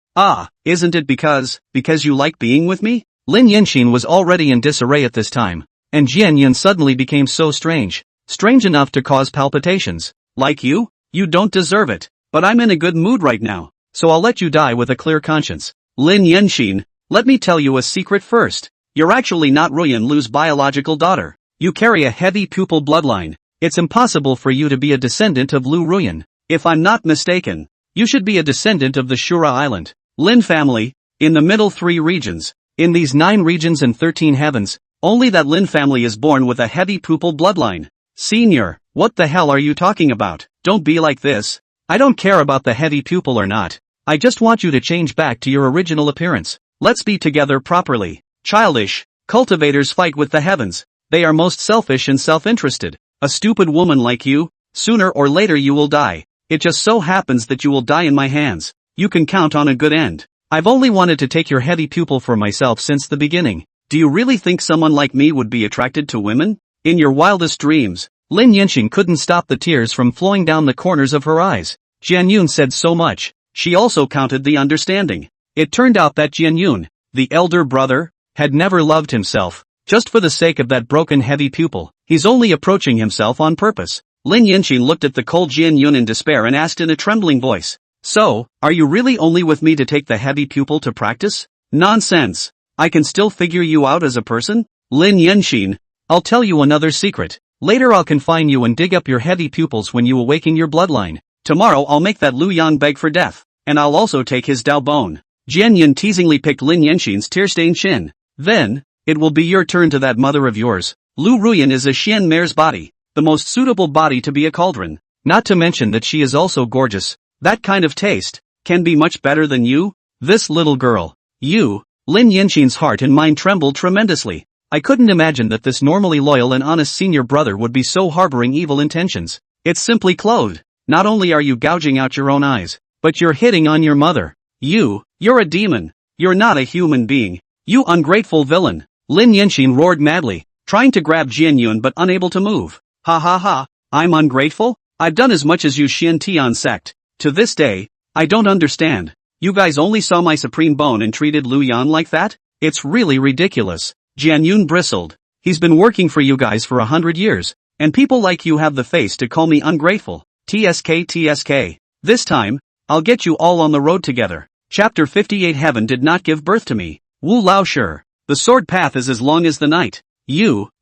Isn't it because you like being with me? Lin Yanqin was already in disarray at this time, and Jian Yun suddenly became so strange enough to cause palpitations. Like you? You don't deserve it, but I'm in a good mood right now, so I'll let you die with a clear conscience. Lin Yanqin, let me tell you a secret first. You're actually not Ruyan Lu's biological daughter. You carry a heavy pupil bloodline. It's impossible for you to be a descendant of Lu Ruyan. If I'm not mistaken, you should be a descendant of the Shura Island. Lin family, in the middle three regions, in these 9 regions and 13 heavens, only that Lin family is born with a heavy pupil bloodline. Senior, what the hell are you talking about? Don't be like this. I don't care about the heavy pupil or not. I just want you to change back to your original appearance. Let's be together properly. Childish. Cultivators fight with the heavens. They are most selfish and self-interested. A stupid woman like you, sooner or later you will die. It just so happens that you will die in my hands. You can count on a good end. I've only wanted to take your heavy pupil for myself since the beginning. Do you really think someone like me would be attracted to women? In your wildest dreams. Lin Yanqin couldn't stop the tears from flowing down the corners of her eyes. Jian Yun said so much. She also counted the understanding. It turned out that Jian Yun, the elder brother, had never loved himself. Just for the sake of that broken heavy pupil, he's only approaching himself on purpose. Lin Yanqin looked at the cold Jian Yun in despair and asked in a trembling voice. So, are you really only with me to take the heavy pupil to practice? Nonsense. I can still figure you out as a person? Lin Yanqin, I'll tell you another secret. Later I'll confine you and dig up your heavy pupils when you awaken your bloodline. Tomorrow I'll make that Lu Yang beg for death, and I'll also take his Dao bone. Jian Yun teasingly picked Lin Yanqin's tear-stained chin. Then, it will be your turn to that mother of yours. Lu Ruyan is a Xian mare's body, the most suitable body to be a cauldron. Not to mention that she is also gorgeous. That kind of taste can be much better than you, this little girl. You. Lin Yanqin's heart and mind trembled tremendously. I couldn't imagine that this normally loyal and honest senior brother would be so harboring evil intentions. It's simply clothed. Not only are you gouging out your own eyes, but you're hitting on your mother. You're a demon. You're not a human being. You ungrateful villain. Lin Yanqin roared madly, trying to grab Jian Yun but unable to move. Ha ha ha. I'm ungrateful? I've done as much as you Xian Tian sect. To this day, I don't understand. You guys only saw my supreme bone and treated Lu Yan like that? It's really ridiculous. Jian Yun bristled. He's been working for you guys for 100 years, and people like you have the face to call me ungrateful. TSK. This time, I'll get you all on the road together. Chapter 58. Heaven did not give birth to me. Wu Lao Shi. The sword path is as long as the night.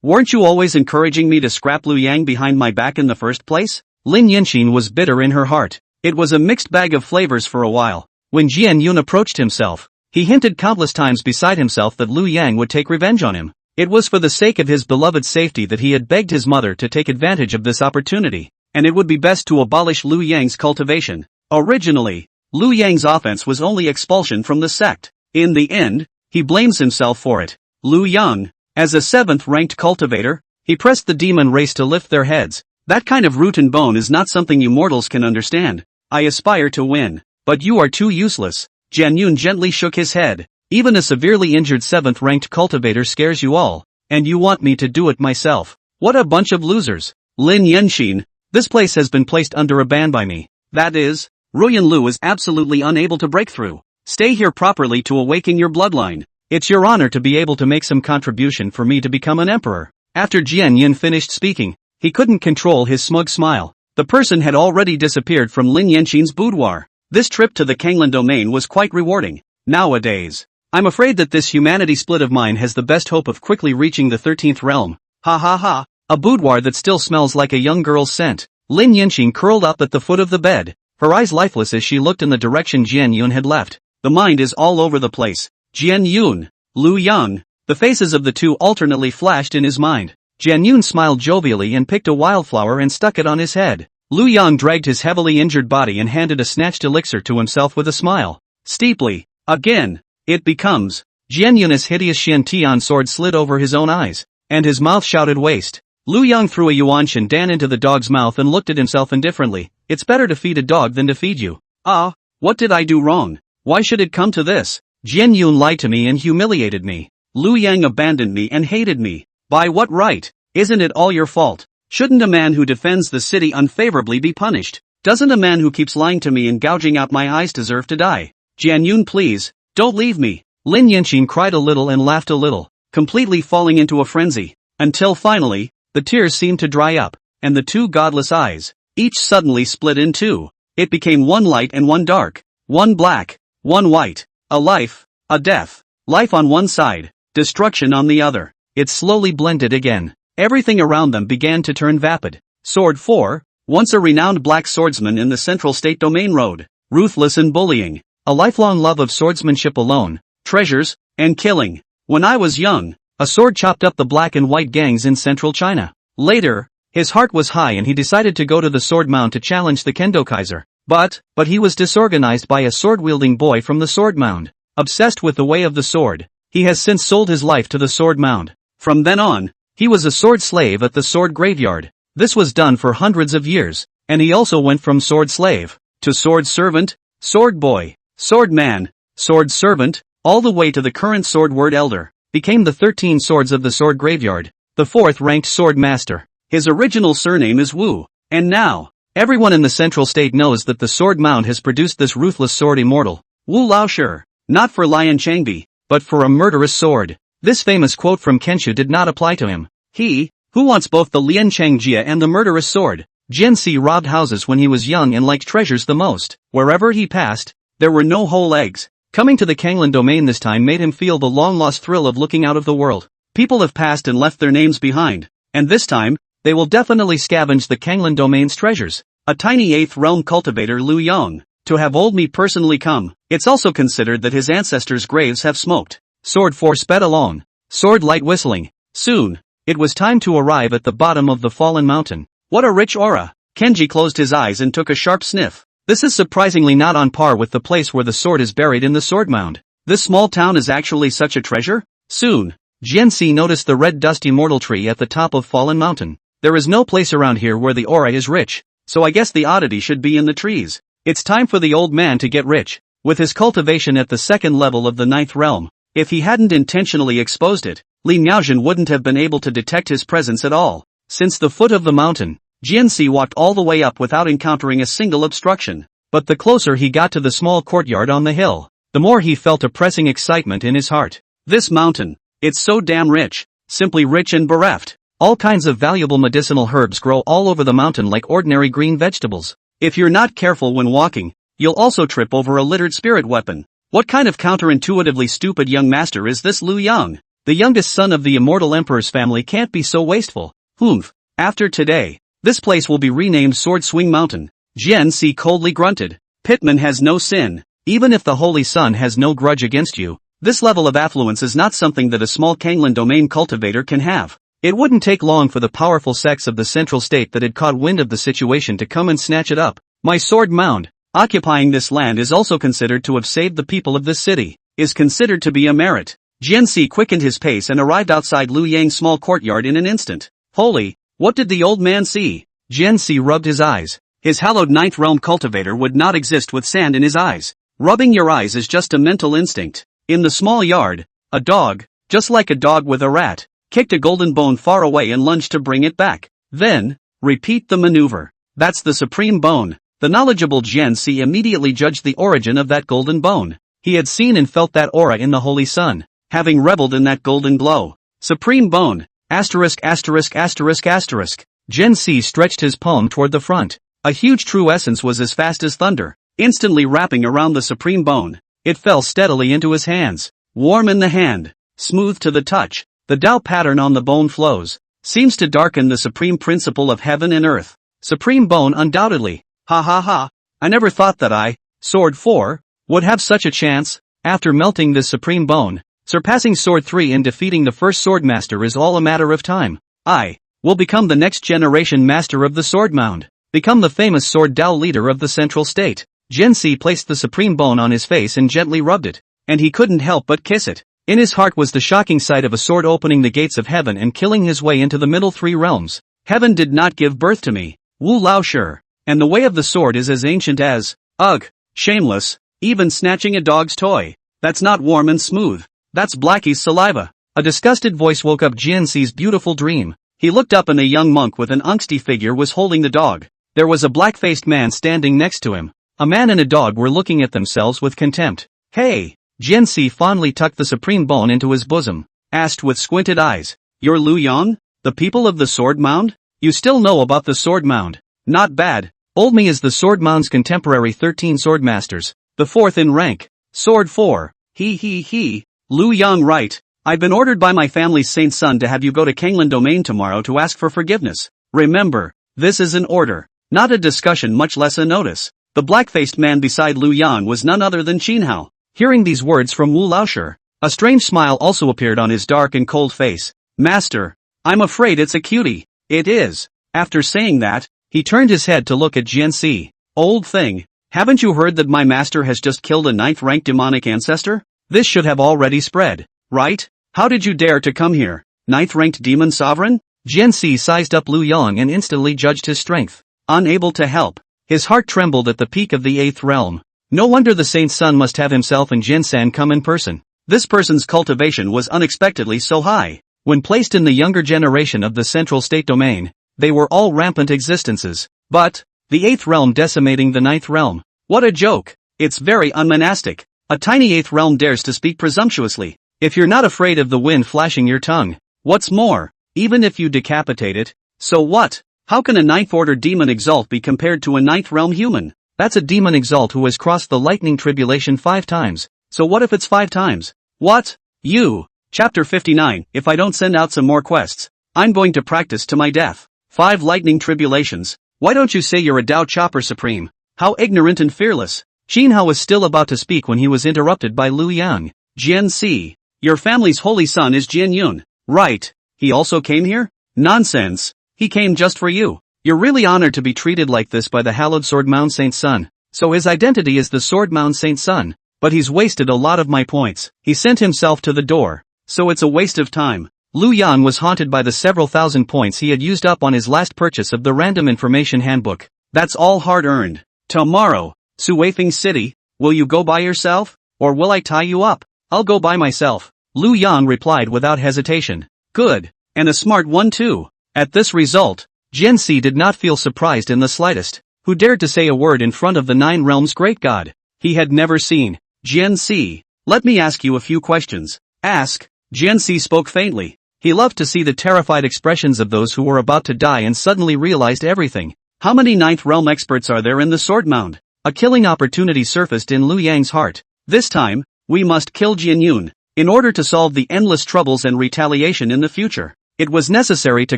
Weren't you always encouraging me to scrap Lu Yang behind my back in the first place? Lin Yinxin was bitter in her heart. It was a mixed bag of flavors for a while. When Jian Yun approached himself, he hinted countless times beside himself that Lu Yang would take revenge on him. It was for the sake of his beloved's safety that he had begged his mother to take advantage of this opportunity, and it would be best to abolish Lu Yang's cultivation. Originally, Lu Yang's offense was only expulsion from the sect. In the end, he blames himself for it. Lu Yang, as a 7th-ranked cultivator, he pressed the demon race to lift their heads. That kind of root and bone is not something you mortals can understand. I aspire to win, but you are too useless. Jian Yun gently shook his head. Even a severely injured 7th-ranked cultivator scares you all, and you want me to do it myself. What a bunch of losers. Lin Yinxin, this place has been placed under a ban by me. That is, Ruyan Lu is absolutely unable to break through. Stay here properly to awaken your bloodline. It's your honor to be able to make some contribution for me to become an emperor. After Jian Yun finished speaking, he couldn't control his smug smile. The person had already disappeared from Lin Yinxin's boudoir. This trip to the Kanglan domain was quite rewarding. Nowadays, I'm afraid that this humanity split of mine has the best hope of quickly reaching the 13th realm. Ha ha ha. A boudoir that still smells like a young girl's scent. Lin Yinxin curled up at the foot of the bed, her eyes lifeless as she looked in the direction Jian Yun had left. The mind is all over the place. Jian Yun, Lu Yang. The faces of the two alternately flashed in his mind. Jian Yun smiled jovially and picked a wildflower and stuck it on his head. Lu Yang dragged his heavily injured body and handed a snatched elixir to himself with a smile. Steeply. Again. It becomes. Jian Yun's hideous Xian Tian sword slid over his own eyes, and his mouth shouted waste. Lu Yang threw a Yuanshan Dan into the dog's mouth and looked at himself indifferently. It's better to feed a dog than to feed you. Ah, what did I do wrong? Why should it come to this? Jian Yun lied to me and humiliated me. Lu Yang abandoned me and hated me. By what right? Isn't it all your fault? Shouldn't a man who defends the city unfavorably be punished? Doesn't a man who keeps lying to me and gouging out my eyes deserve to die? Jian Yun, please, don't leave me. Lin Yinxin cried a little and laughed a little, completely falling into a frenzy, until finally, the tears seemed to dry up, and the two godless eyes, each suddenly split in two. It became one light and one dark, one black, one white, a life, a death, life on one side, destruction on the other. It slowly blended again. Everything around them began to turn vapid. Sword 4, once a renowned black swordsman in the Central State Domain Road, ruthless and bullying, a lifelong love of swordsmanship alone, treasures, and killing. When I was young, a sword chopped up the black and white gangs in central China. Later, his heart was high and he decided to go to the sword mound to challenge the Kendo Kaiser. But he was disorganized by a sword-wielding boy from the sword mound. Obsessed with the way of the sword, he has since sold his life to the sword mound. From then on, he was a sword slave at the sword graveyard. This was done for hundreds of years, and he also went from sword slave to sword servant, sword boy, sword man, sword servant, all the way to the current sword word elder, became the 13 swords of the sword graveyard, the 4th-ranked sword master. His original surname is Wu, and now, everyone in the central state knows that the sword mound has produced this ruthless sword immortal, Wu Lao Shi, not for Lian Changbi, but for a murderous sword. This famous quote from Kenshu did not apply to him. He, who wants both the Lian Changjia and the murderous sword. Jian Si robbed houses when he was young and liked treasures the most. Wherever he passed, there were no whole eggs. Coming to the Kanglan domain this time made him feel the long-lost thrill of looking out of the world. People have passed and left their names behind, and this time, they will definitely scavenge the Kanglan domain's treasures. A tiny 8th realm cultivator Lu Yang, to have old me personally come. It's also considered that his ancestors' graves have smoked. Sword 4 sped along, sword light whistling. Soon, it was time to arrive at the bottom of the fallen mountain. What a rich aura! Kenji closed his eyes and took a sharp sniff. This is surprisingly not on par with the place where the sword is buried in the sword mound. This small town is actually such a treasure? Soon, Jian Si noticed the red dusty immortal tree at the top of Fallen Mountain. There is no place around here where the aura is rich, so I guess the oddity should be in the trees. It's time for the old man to get rich. With his cultivation at the 2nd level of the 9th realm, if he hadn't intentionally exposed it, Li Miaojin wouldn't have been able to detect his presence at all. Since the foot of the mountain, Jianxi walked all the way up without encountering a single obstruction. But the closer he got to the small courtyard on the hill, the more he felt a pressing excitement in his heart. This mountain, it's so damn rich, simply rich and bereft. All kinds of valuable medicinal herbs grow all over the mountain like ordinary green vegetables. If you're not careful when walking, you'll also trip over a littered spirit weapon. What kind of counterintuitively stupid young master is this Lu Yang? The youngest son of the immortal emperor's family can't be so wasteful. Humph. After today, this place will be renamed Sword Swing Mountain. Jianxi coldly grunted. Pitman has no sin. Even if the Holy Sun has no grudge against you, this level of affluence is not something that a small Kanglan domain cultivator can have. It wouldn't take long for the powerful sects of the central state that had caught wind of the situation to come and snatch it up. My sword mound, occupying this land is also considered to have saved the people of this city, is considered to be a merit. Jianxi quickened his pace and arrived outside Lu Yang's small courtyard in an instant. Holy, what did the old man see? Jianxi rubbed his eyes. His hallowed ninth realm cultivator would not exist with sand in his eyes. Rubbing your eyes is just a mental instinct. In the small yard, a dog, just like a dog with a rat, kicked a golden bone far away and lunged to bring it back. Then, repeat the maneuver. That's the supreme bone. The knowledgeable Jianxi immediately judged the origin of that golden bone. He had seen and felt that aura in the Holy Sun, having reveled in that golden glow. Supreme bone, asterisk asterisk asterisk asterisk. Jianxi stretched his palm toward the front. A huge true essence was as fast as thunder, instantly wrapping around the supreme bone. It fell steadily into his hands. Warm in the hand, smooth to the touch, the Tao pattern on the bone flows, seems to darken the supreme principle of heaven and earth. Supreme bone undoubtedly. Ha ha ha. I never thought that I, Sword 4, would have such a chance. After melting this supreme bone, surpassing Sword 3 and defeating the first sword master is all a matter of time. I will become the next generation master of the sword mound. Become the famous sword Dao leader of the central state. Jianxi placed the supreme bone on his face and gently rubbed it, and he couldn't help but kiss it. In his heart was the shocking sight of a sword opening the gates of heaven and killing his way into the middle three realms. Heaven did not give birth to me, Wu Lao Shi, and the way of the sword is as ancient as, ugh, shameless, even snatching a dog's toy. That's not warm and smooth. That's Blackie's saliva. A disgusted voice woke up Jianxi's beautiful dream. He looked up and a young monk with an angsty figure was holding the dog. There was a black-faced man standing next to him. A man and a dog were looking at themselves with contempt. Hey! Jianxi fondly tucked the supreme bone into his bosom, asked with squinted eyes. You're Lu Yang? The people of the sword mound? You still know about the sword mound. Not bad. Old me is the sword mound's contemporary 13 sword masters, the fourth in rank. Sword 4. He. Lu Yang right. I've been ordered by my family's saint son to have you go to Kanglan domain tomorrow to ask for forgiveness. Remember, this is an order, not a discussion, much less a notice. The black-faced man beside Lu Yang was none other than Qinhao. Hearing these words from Wu Laoshi, a strange smile also appeared on his dark and cold face. Master, I'm afraid it's a cutie. It is. After saying that, he turned his head to look at Jianxi. Old thing, haven't you heard that my master has just killed a ninth-ranked demonic ancestor? This should have already spread, right? How did you dare to come here, ninth-ranked demon sovereign? Jianxi sized up Lu Yang and instantly judged his strength. Unable to help, his heart trembled at the peak of the 8th realm. No wonder the saint's son must have himself and Jinsan come in person. This person's cultivation was unexpectedly so high. When placed in the younger generation of the central state domain, they were all rampant existences. But, the 8th realm decimating the 9th realm. What a joke. It's very unmonastic. A tiny 8th realm dares to speak presumptuously. If you're not afraid of the wind flashing your tongue. What's more, even if you decapitate it, so what? How can a 9th order demon exalt be compared to a 9th realm human? That's a demon exalt who has crossed the lightning tribulation 5 times. So what if it's 5 times? What? You. Chapter 59. If I don't send out some more quests, I'm going to practice to my death. 5 lightning tribulations. Why don't you say you're a Dao Chopper Supreme? How ignorant and fearless. Qinhao was still about to speak when he was interrupted by Lu Yang. Jianxi. Your family's holy son is Jian Yun. Right. He also came here? Nonsense. He came just for you. You're really honored to be treated like this by the hallowed Sword Mound Saint's son. So his identity is the Sword Mound Saint's son. But he's wasted a lot of my points. He sent himself to the door. So it's a waste of time. Lu Yang was haunted by the several thousand points he had used up on his last purchase of the Random Information Handbook. That's all hard-earned. Tomorrow, Suifeng City, will you go by yourself? Or will I tie you up? I'll go by myself. Lu Yang replied without hesitation. Good. And a smart one too. At this result, Jian Si did not feel surprised in the slightest. Who dared to say a word in front of the Nine Realms' great god? He had never seen. Jian Si, let me ask you a few questions. Ask. Jian Si spoke faintly. He loved to see the terrified expressions of those who were about to die and suddenly realized everything. How many Ninth Realm experts are there in the Sword Mound? A killing opportunity surfaced in Liu Yang's heart. This time, we must kill Jian Yun. In order to solve the endless troubles and retaliation in the future, it was necessary to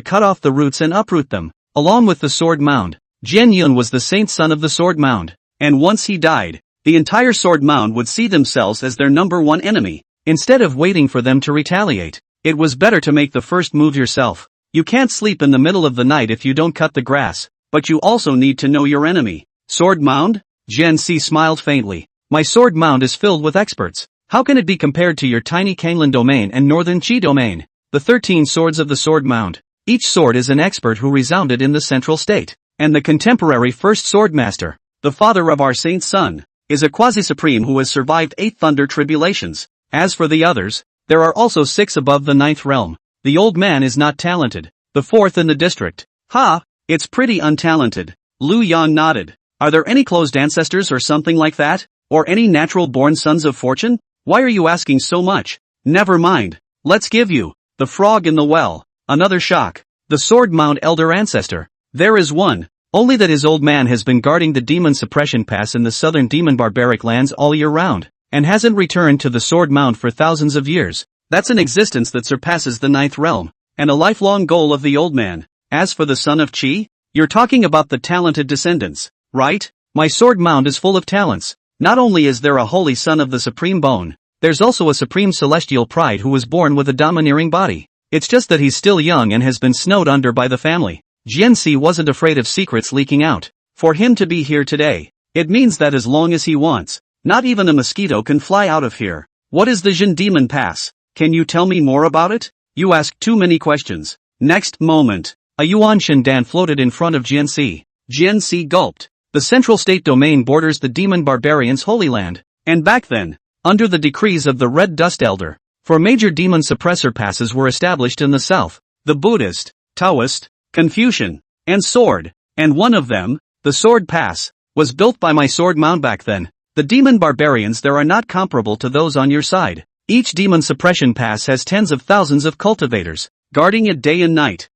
cut off the roots and uproot them. Along with the Sword Mound, Jian Yun was the saint son of the Sword Mound. And once he died, the entire Sword Mound would see themselves as their number one enemy. Instead of waiting for them to retaliate, it was better to make the first move yourself. You can't sleep in the middle of the night if you don't cut the grass, but you also need to know your enemy. Sword Mound? Jian Si smiled faintly. My Sword Mound is filled with experts. How can it be compared to your tiny Kanglan domain and Northern Qi domain? The 13 swords of the Sword Mound. Each sword is an expert who resounded in the central state. And the contemporary first swordmaster, the father of our saint's son, is a quasi-supreme who has survived 8 thunder tribulations. As for the others, there are also 6 above the 9th realm. The old man is not talented. The 4th in the district. Ha! It's pretty untalented. Liu Yang nodded. Are there any closed ancestors or something like that? Or any natural-born sons of fortune? Why are you asking so much? Never mind. Let's give you the frog in the well. Another shock. The Sword Mound elder ancestor. There is one. Only that his old man has been guarding the demon suppression pass in the southern demon barbaric lands all year round, and hasn't returned to the Sword Mound for thousands of years. That's an existence that surpasses the 9th realm, and a lifelong goal of the old man. As for the son of Qi, you're talking about the talented descendants, right? My Sword Mound is full of talents. Not only is there a holy son of the supreme bone, there's also a supreme celestial pride who was born with a domineering body. It's just that he's still young and has been snowed under by the family. Jian Si wasn't afraid of secrets leaking out. For him to be here today, it means that as long as he wants, not even a mosquito can fly out of here. What is the Jin Demon Pass? Can you tell me more about it? You ask too many questions. Next moment, a Yuan Shindan floated in front of Jian Si. Jian Si gulped. The central state domain borders the demon barbarians' holy land, and back then, under the decrees of the Red Dust Elder, 4 major demon suppressor passes were established in the south, the Buddhist, Taoist, Confucian, and Sword, and one of them, the Sword Pass, was built by my Sword Mound back then. The demon barbarians there are not comparable to those on your side. Each demon suppression pass has tens of thousands of cultivators, guarding it day and night.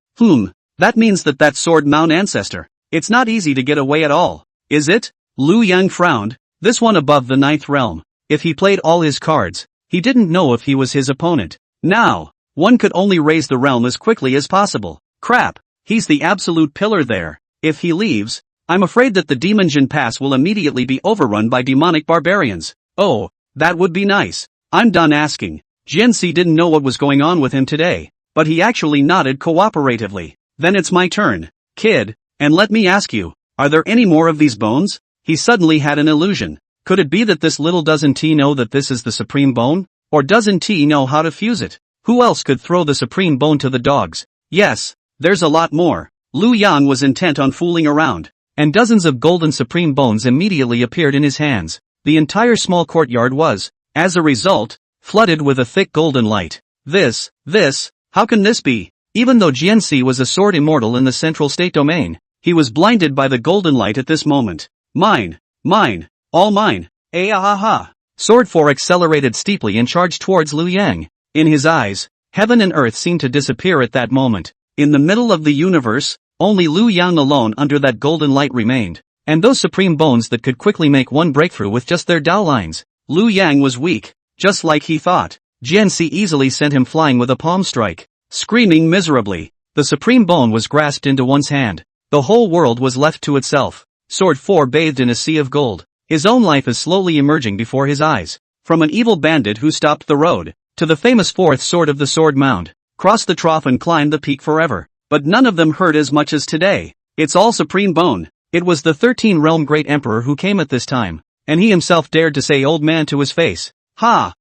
That means that Sword Mound ancestor, it's not easy to get away at all, is it? Liu Yang frowned. This one above the 9th realm. If he played all his cards, he didn't know if he was his opponent. Now, one could only raise the realm as quickly as possible. Crap, he's the absolute pillar there. If he leaves, I'm afraid that the Demon Jin Pass will immediately be overrun by demonic barbarians. Oh, that would be nice. I'm done asking. Jian Si didn't know what was going on with him today, but he actually nodded cooperatively. Then it's my turn, kid, and let me ask you, are there any more of these bones? He suddenly had an illusion. Could it be that this little doesn't T know that this is the supreme bone? Or doesn't T know how to fuse it? Who else could throw the supreme bone to the dogs? Yes, there's a lot more. Liu Yang was intent on fooling around, and dozens of golden supreme bones immediately appeared in his hands. The entire small courtyard was, as a result, flooded with a thick golden light. How can this be? Even though Jian Si was a sword immortal in the central state domain, he was blinded by the golden light at this moment. Mine, all mine, ah. Sword 4 accelerated steeply and charged towards Liu Yang. In his eyes, heaven and earth seemed to disappear at that moment. In the middle of the universe, only Liu Yang alone under that golden light remained, and those supreme bones that could quickly make one breakthrough with just their Dao lines. Liu Yang was weak, just like he thought. Jian Si easily sent him flying with a palm strike. Screaming miserably, the supreme bone was grasped into one's hand. The whole world was left to itself. Sword 4 bathed in a sea of gold. His own life is slowly emerging before his eyes. From an evil bandit who stopped the road, to the famous 4th sword of the Sword Mound, crossed the trough and climbed the peak forever. But none of them hurt as much as today. It's all supreme bone. It was the 13 realm great emperor who came at this time, and he himself dared to say old man to his face. Ha!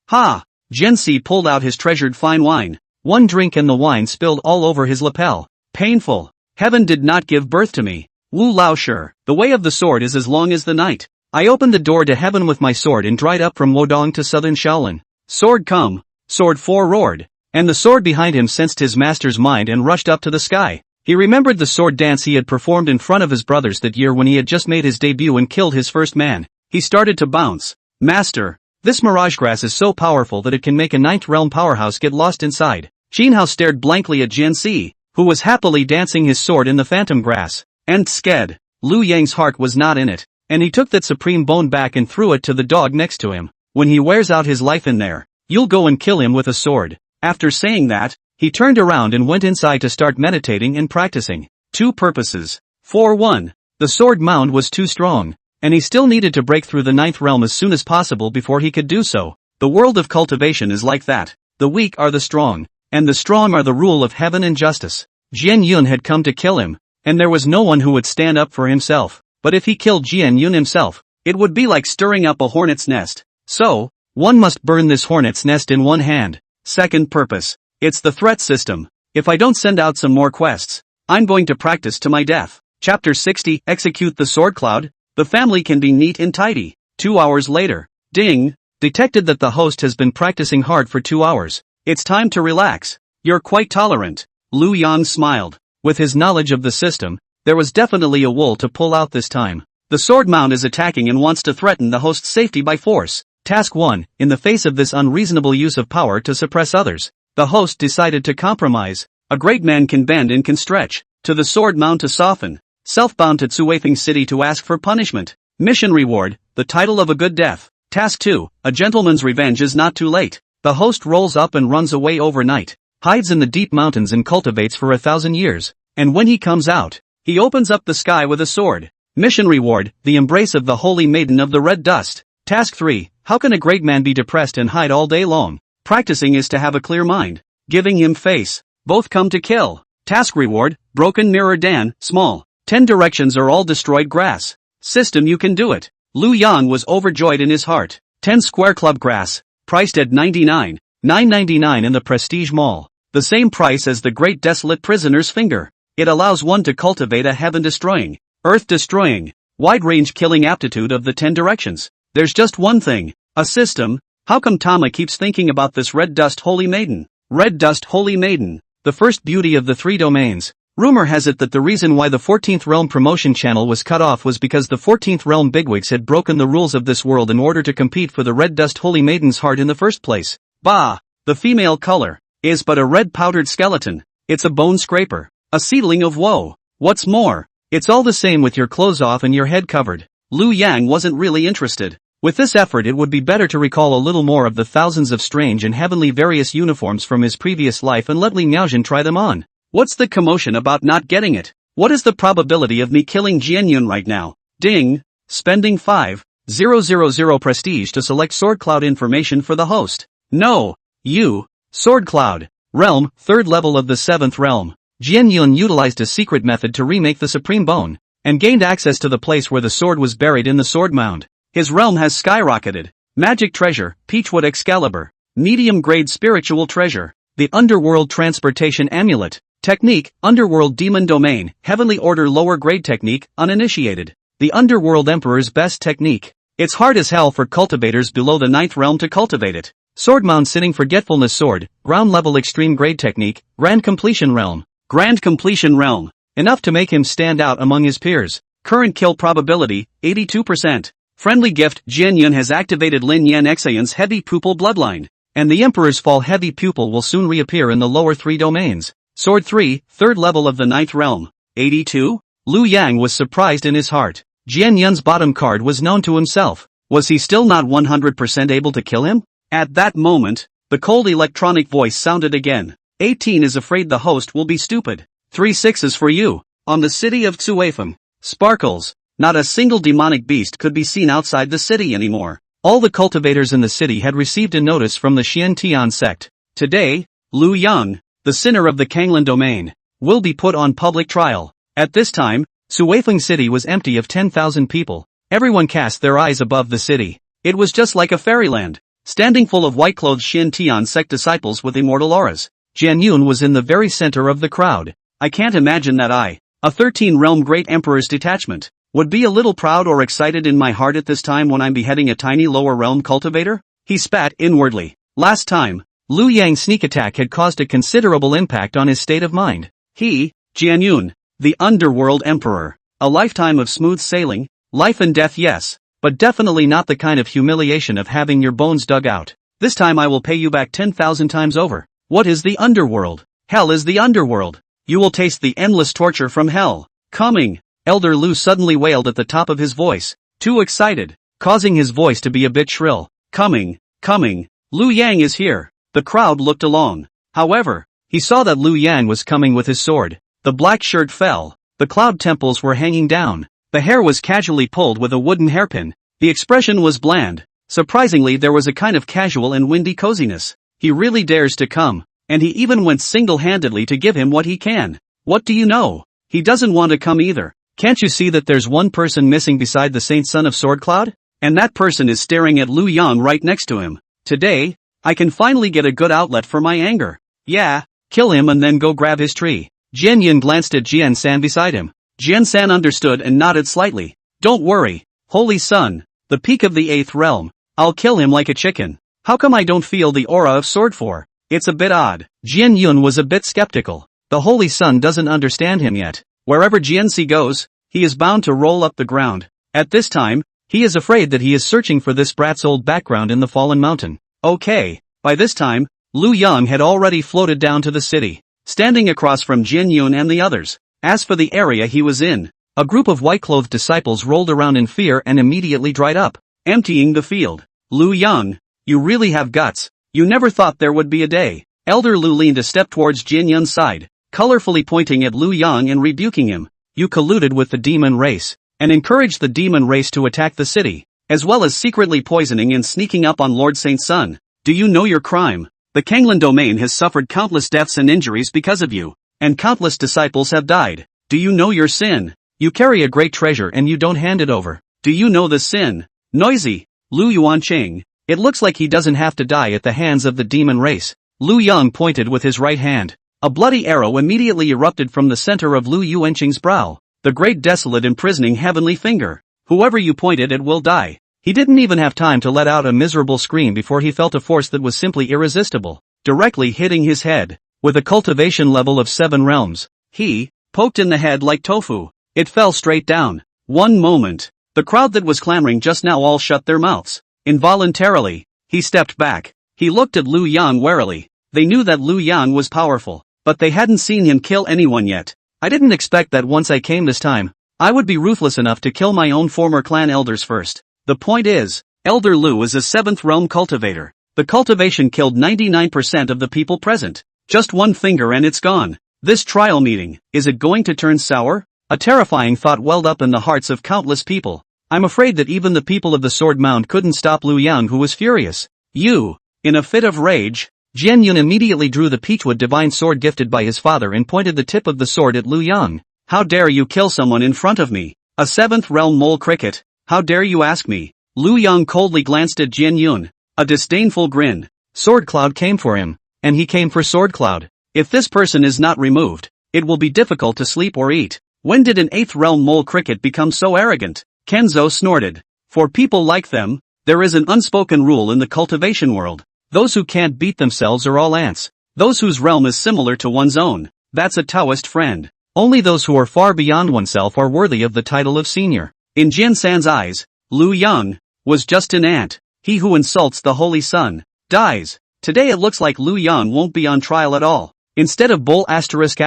Jian Si pulled out his treasured fine wine. One drink and the wine spilled all over his lapel. Painful. Heaven did not give birth to me. Wu Lao Shi, the way of the sword is as long as the night. I opened the door to heaven with my sword and dried up from Wodong to southern Shaolin. Sword come. Sword 4 roared. And the sword behind him sensed his master's mind and rushed up to the sky. He remembered the sword dance he had performed in front of his brothers that year when he had just made his debut and killed his first man. He started to bounce. Master, this mirage grass is so powerful that it can make a ninth realm powerhouse get lost inside. Jinhao stared blankly at Jian Si, who was happily dancing his sword in the phantom grass. And sked. Lu Yang's heart was not in it, and he took that supreme bone back and threw it to the dog next to him. When he wears out his life in there, you'll go and kill him with a sword. After saying that, he turned around and went inside to start meditating and practicing. 2 purposes. For 1, the sword mound was too strong, and he still needed to break through the ninth realm as soon as possible before he could do so. The world of cultivation is like that. The weak are the strong, and the strong are the rule of heaven and justice. Jian Yun had come to kill him, and there was no one who would stand up for himself. But if he killed Jian Yun himself, it would be like stirring up a hornet's nest. So, one must burn this hornet's nest in one hand. Second purpose. It's the threat system. If I don't send out some more quests, I'm going to practice to my death. Chapter 60. Execute the sword cloud. The family can be neat and tidy. 2 hours later. Ding. Detected that the host has been practicing hard for 2 hours. It's time to relax. You're quite tolerant. Lu Yang smiled. With his knowledge of the system, there was definitely a wool to pull out this time. The sword mound is attacking and wants to threaten the host's safety by force. Task 1. In the face of this unreasonable use of power to suppress others, the host decided to compromise. A great man can bend and can stretch. To the sword mound to soften. Self-bound to Cuifeng City to ask for punishment. Mission reward, the title of a good death. Task 2. A gentleman's revenge is not too late. The host rolls up and runs away overnight. Hides in the deep mountains and cultivates for 1,000 years. And when he comes out, he opens up the sky with a sword. Mission reward, the embrace of the holy maiden of the red dust. Task 3. How can a great man be depressed and hide all day long? Practicing is to have a clear mind. Giving him face. Both come to kill. Task reward, broken mirror Dan, small. 10 directions are all destroyed grass. System you can do it. Lu Yang was overjoyed in his heart. 10 square club grass. Priced at $9.99 in the Prestige Mall. The same price as the Great Desolate Prisoner's Finger. It allows one to cultivate a heaven-destroying, earth-destroying, wide-range killing aptitude of the 10 directions. There's just one thing. A system. How come Tama keeps thinking about this Red Dust Holy Maiden? Red Dust Holy Maiden. The first beauty of the 3 domains. Rumor has it that the reason why the 14th Realm promotion channel was cut off was because the 14th Realm bigwigs had broken the rules of this world in order to compete for the Red Dust Holy Maiden's heart in the first place. Bah! The female color is but a red powdered skeleton. It's a bone scraper. A seedling of woe. What's more, it's all the same with your clothes off and your head covered. Lu Yang wasn't really interested. With this effort it would be better to recall a little more of the thousands of strange and heavenly various uniforms from his previous life and let Li Miaojin try them on. What's the commotion about not getting it? What is the probability of me killing Jian Yun right now? Ding! Spending 5,000 prestige to select sword cloud information for the host. No! You! Sword cloud. Realm, 3rd level of the 7th realm. Jian Yun utilized a secret method to remake the supreme bone, and gained access to the place where the sword was buried in the sword mound. His realm has skyrocketed. Magic treasure, Peachwood Excalibur. Medium grade spiritual treasure. The Underworld Transportation Amulet. Technique, Underworld Demon Domain, Heavenly Order Lower Grade Technique, Uninitiated. The Underworld Emperor's Best Technique. It's hard as hell for cultivators below the 9th realm to cultivate it. Sword Mound Sitting Forgetfulness Sword, Ground Level Extreme Grade Technique, Grand Completion Realm. Grand Completion Realm. Enough to make him stand out among his peers. Current kill probability, 82%. Friendly gift, Jian Yun has activated Lin Yan Xayan's Heavy Pupil Bloodline. And the Emperor's Fall Heavy Pupil will soon reappear in the lower 3 domains. Sword 3, 3rd level of the 9th realm. 82? Lu Yang was surprised in his heart. Jian Yun's bottom card was known to himself. Was he still not 100% able to kill him? At that moment, the cold electronic voice sounded again. 18 is afraid the host will be stupid. 3 sixes for you. On the city of Cuifeng. Sparkles. Not a single demonic beast could be seen outside the city anymore. All the cultivators in the city had received a notice from the Xiantian sect. Today, Lu Yang, the sinner of the Kanglan domain, will be put on public trial. At this time, Cuifeng City was empty of 10,000 people. Everyone cast their eyes above the city. It was just like a fairyland, standing full of white-clothed Xiantian sect disciples with immortal auras. Jian Yun was in the very center of the crowd. I can't imagine that I, a 13-realm great emperor's detachment, would be a little proud or excited in my heart at this time when I'm beheading a tiny lower realm cultivator? He spat inwardly. Last time, Lu Yang's sneak attack had caused a considerable impact on his state of mind. He Jian Yun, the Underworld Emperor. A lifetime of smooth sailing, life and death yes, but definitely not the kind of humiliation of having your bones dug out. This time I will pay you back 10,000 times over. What is the underworld? Hell is the underworld. You will taste the endless torture from hell. Coming. Elder Lu suddenly wailed at the top of his voice, too excited, causing his voice to be a bit shrill. Coming. Lu Yang is here. The crowd looked along. However, he saw that Lu Yang was coming with his sword. The black shirt fell. The cloud temples were hanging down. The hair was casually pulled with a wooden hairpin. The expression was bland. Surprisingly, there was a kind of casual and windy coziness. He really dares to come, and he even went single-handedly to give him what he can. What do you know? He doesn't want to come either. Can't you see that there's one person missing beside the Saint Son of Swordcloud? And that person is staring at Lu Yang right next to him. Today, I can finally get a good outlet for my anger. Yeah, kill him and then go grab his tree. Jian Yun glanced at Jian San beside him. Jian San understood and nodded slightly. Don't worry, Holy Sun, the peak of the 8th realm. I'll kill him like a chicken. How come I don't feel the aura of sword for? It's a bit odd. Jian Yun was a bit skeptical. The Holy Sun doesn't understand him yet. Wherever Jianxi goes, he is bound to roll up the ground. At this time, he is afraid that he is searching for this brat's old background in the fallen mountain. Okay. By this time, Lu Yang had already floated down to the city, standing across from Jian Yun and the others. As for the area he was in, a group of white-clothed disciples rolled around in fear and immediately dried up, emptying the field. Lu Yang, you really have guts. You never thought there would be a day. Elder Lu leaned a step towards Jian Yun's side, colorfully pointing at Lu Yang and rebuking him. You colluded with the demon race, and encouraged the demon race to attack the city, as well as secretly poisoning and sneaking up on Lord Saint Sun. Do you know your crime? The Kanglan domain has suffered countless deaths and injuries because of you, and countless disciples have died. Do you know your sin? You carry a great treasure and you don't hand it over. Do you know the sin? Noisy. Lu Yuanqing. It looks like he doesn't have to die at the hands of the demon race. Lu Yang pointed with his right hand. A bloody arrow immediately erupted from the center of Lu Yuanqing's brow. The great desolate imprisoning heavenly finger. Whoever you pointed at will die. He didn't even have time to let out a miserable scream before he felt a force that was simply irresistible, directly hitting his head. With a cultivation level of 7 realms, he poked in the head like tofu. It fell straight down. One moment. The crowd that was clamoring just now all shut their mouths. Involuntarily, he stepped back. He looked at Lu Yang warily. They knew that Lu Yang was powerful, but they hadn't seen him kill anyone yet. I didn't expect that once I came this time, I would be ruthless enough to kill my own former clan elders first. The point is, Elder Lu is a 7th realm cultivator. The cultivation killed 99% of the people present. Just one finger and it's gone. This trial meeting, is it going to turn sour? A terrifying thought welled up in the hearts of countless people. I'm afraid that even the people of the Sword Mound couldn't stop Lu Yang, who was furious. You! In a fit of rage, Jian Yun immediately drew the Peachwood divine sword gifted by his father and pointed the tip of the sword at Lu Yang. How dare you kill someone in front of me? A 7th realm mole cricket? How dare you ask me? Lu Yang coldly glanced at Jian Yun. A disdainful grin. Sword Cloud came for him, and he came for Sword Cloud. If this person is not removed, it will be difficult to sleep or eat. When did an 8th realm mole cricket become so arrogant? Kenzo snorted. For people like them, there is an unspoken rule in the cultivation world. Those who can't beat themselves are all ants. Those whose realm is similar to one's own. That's a Taoist friend. Only those who are far beyond oneself are worthy of the title of senior. In Jian San's eyes, Lu Yang was just an ant. He who insults the Holy Sun dies. Today it looks like Lu Yang won't be on trial at all. Instead of bull asterisk,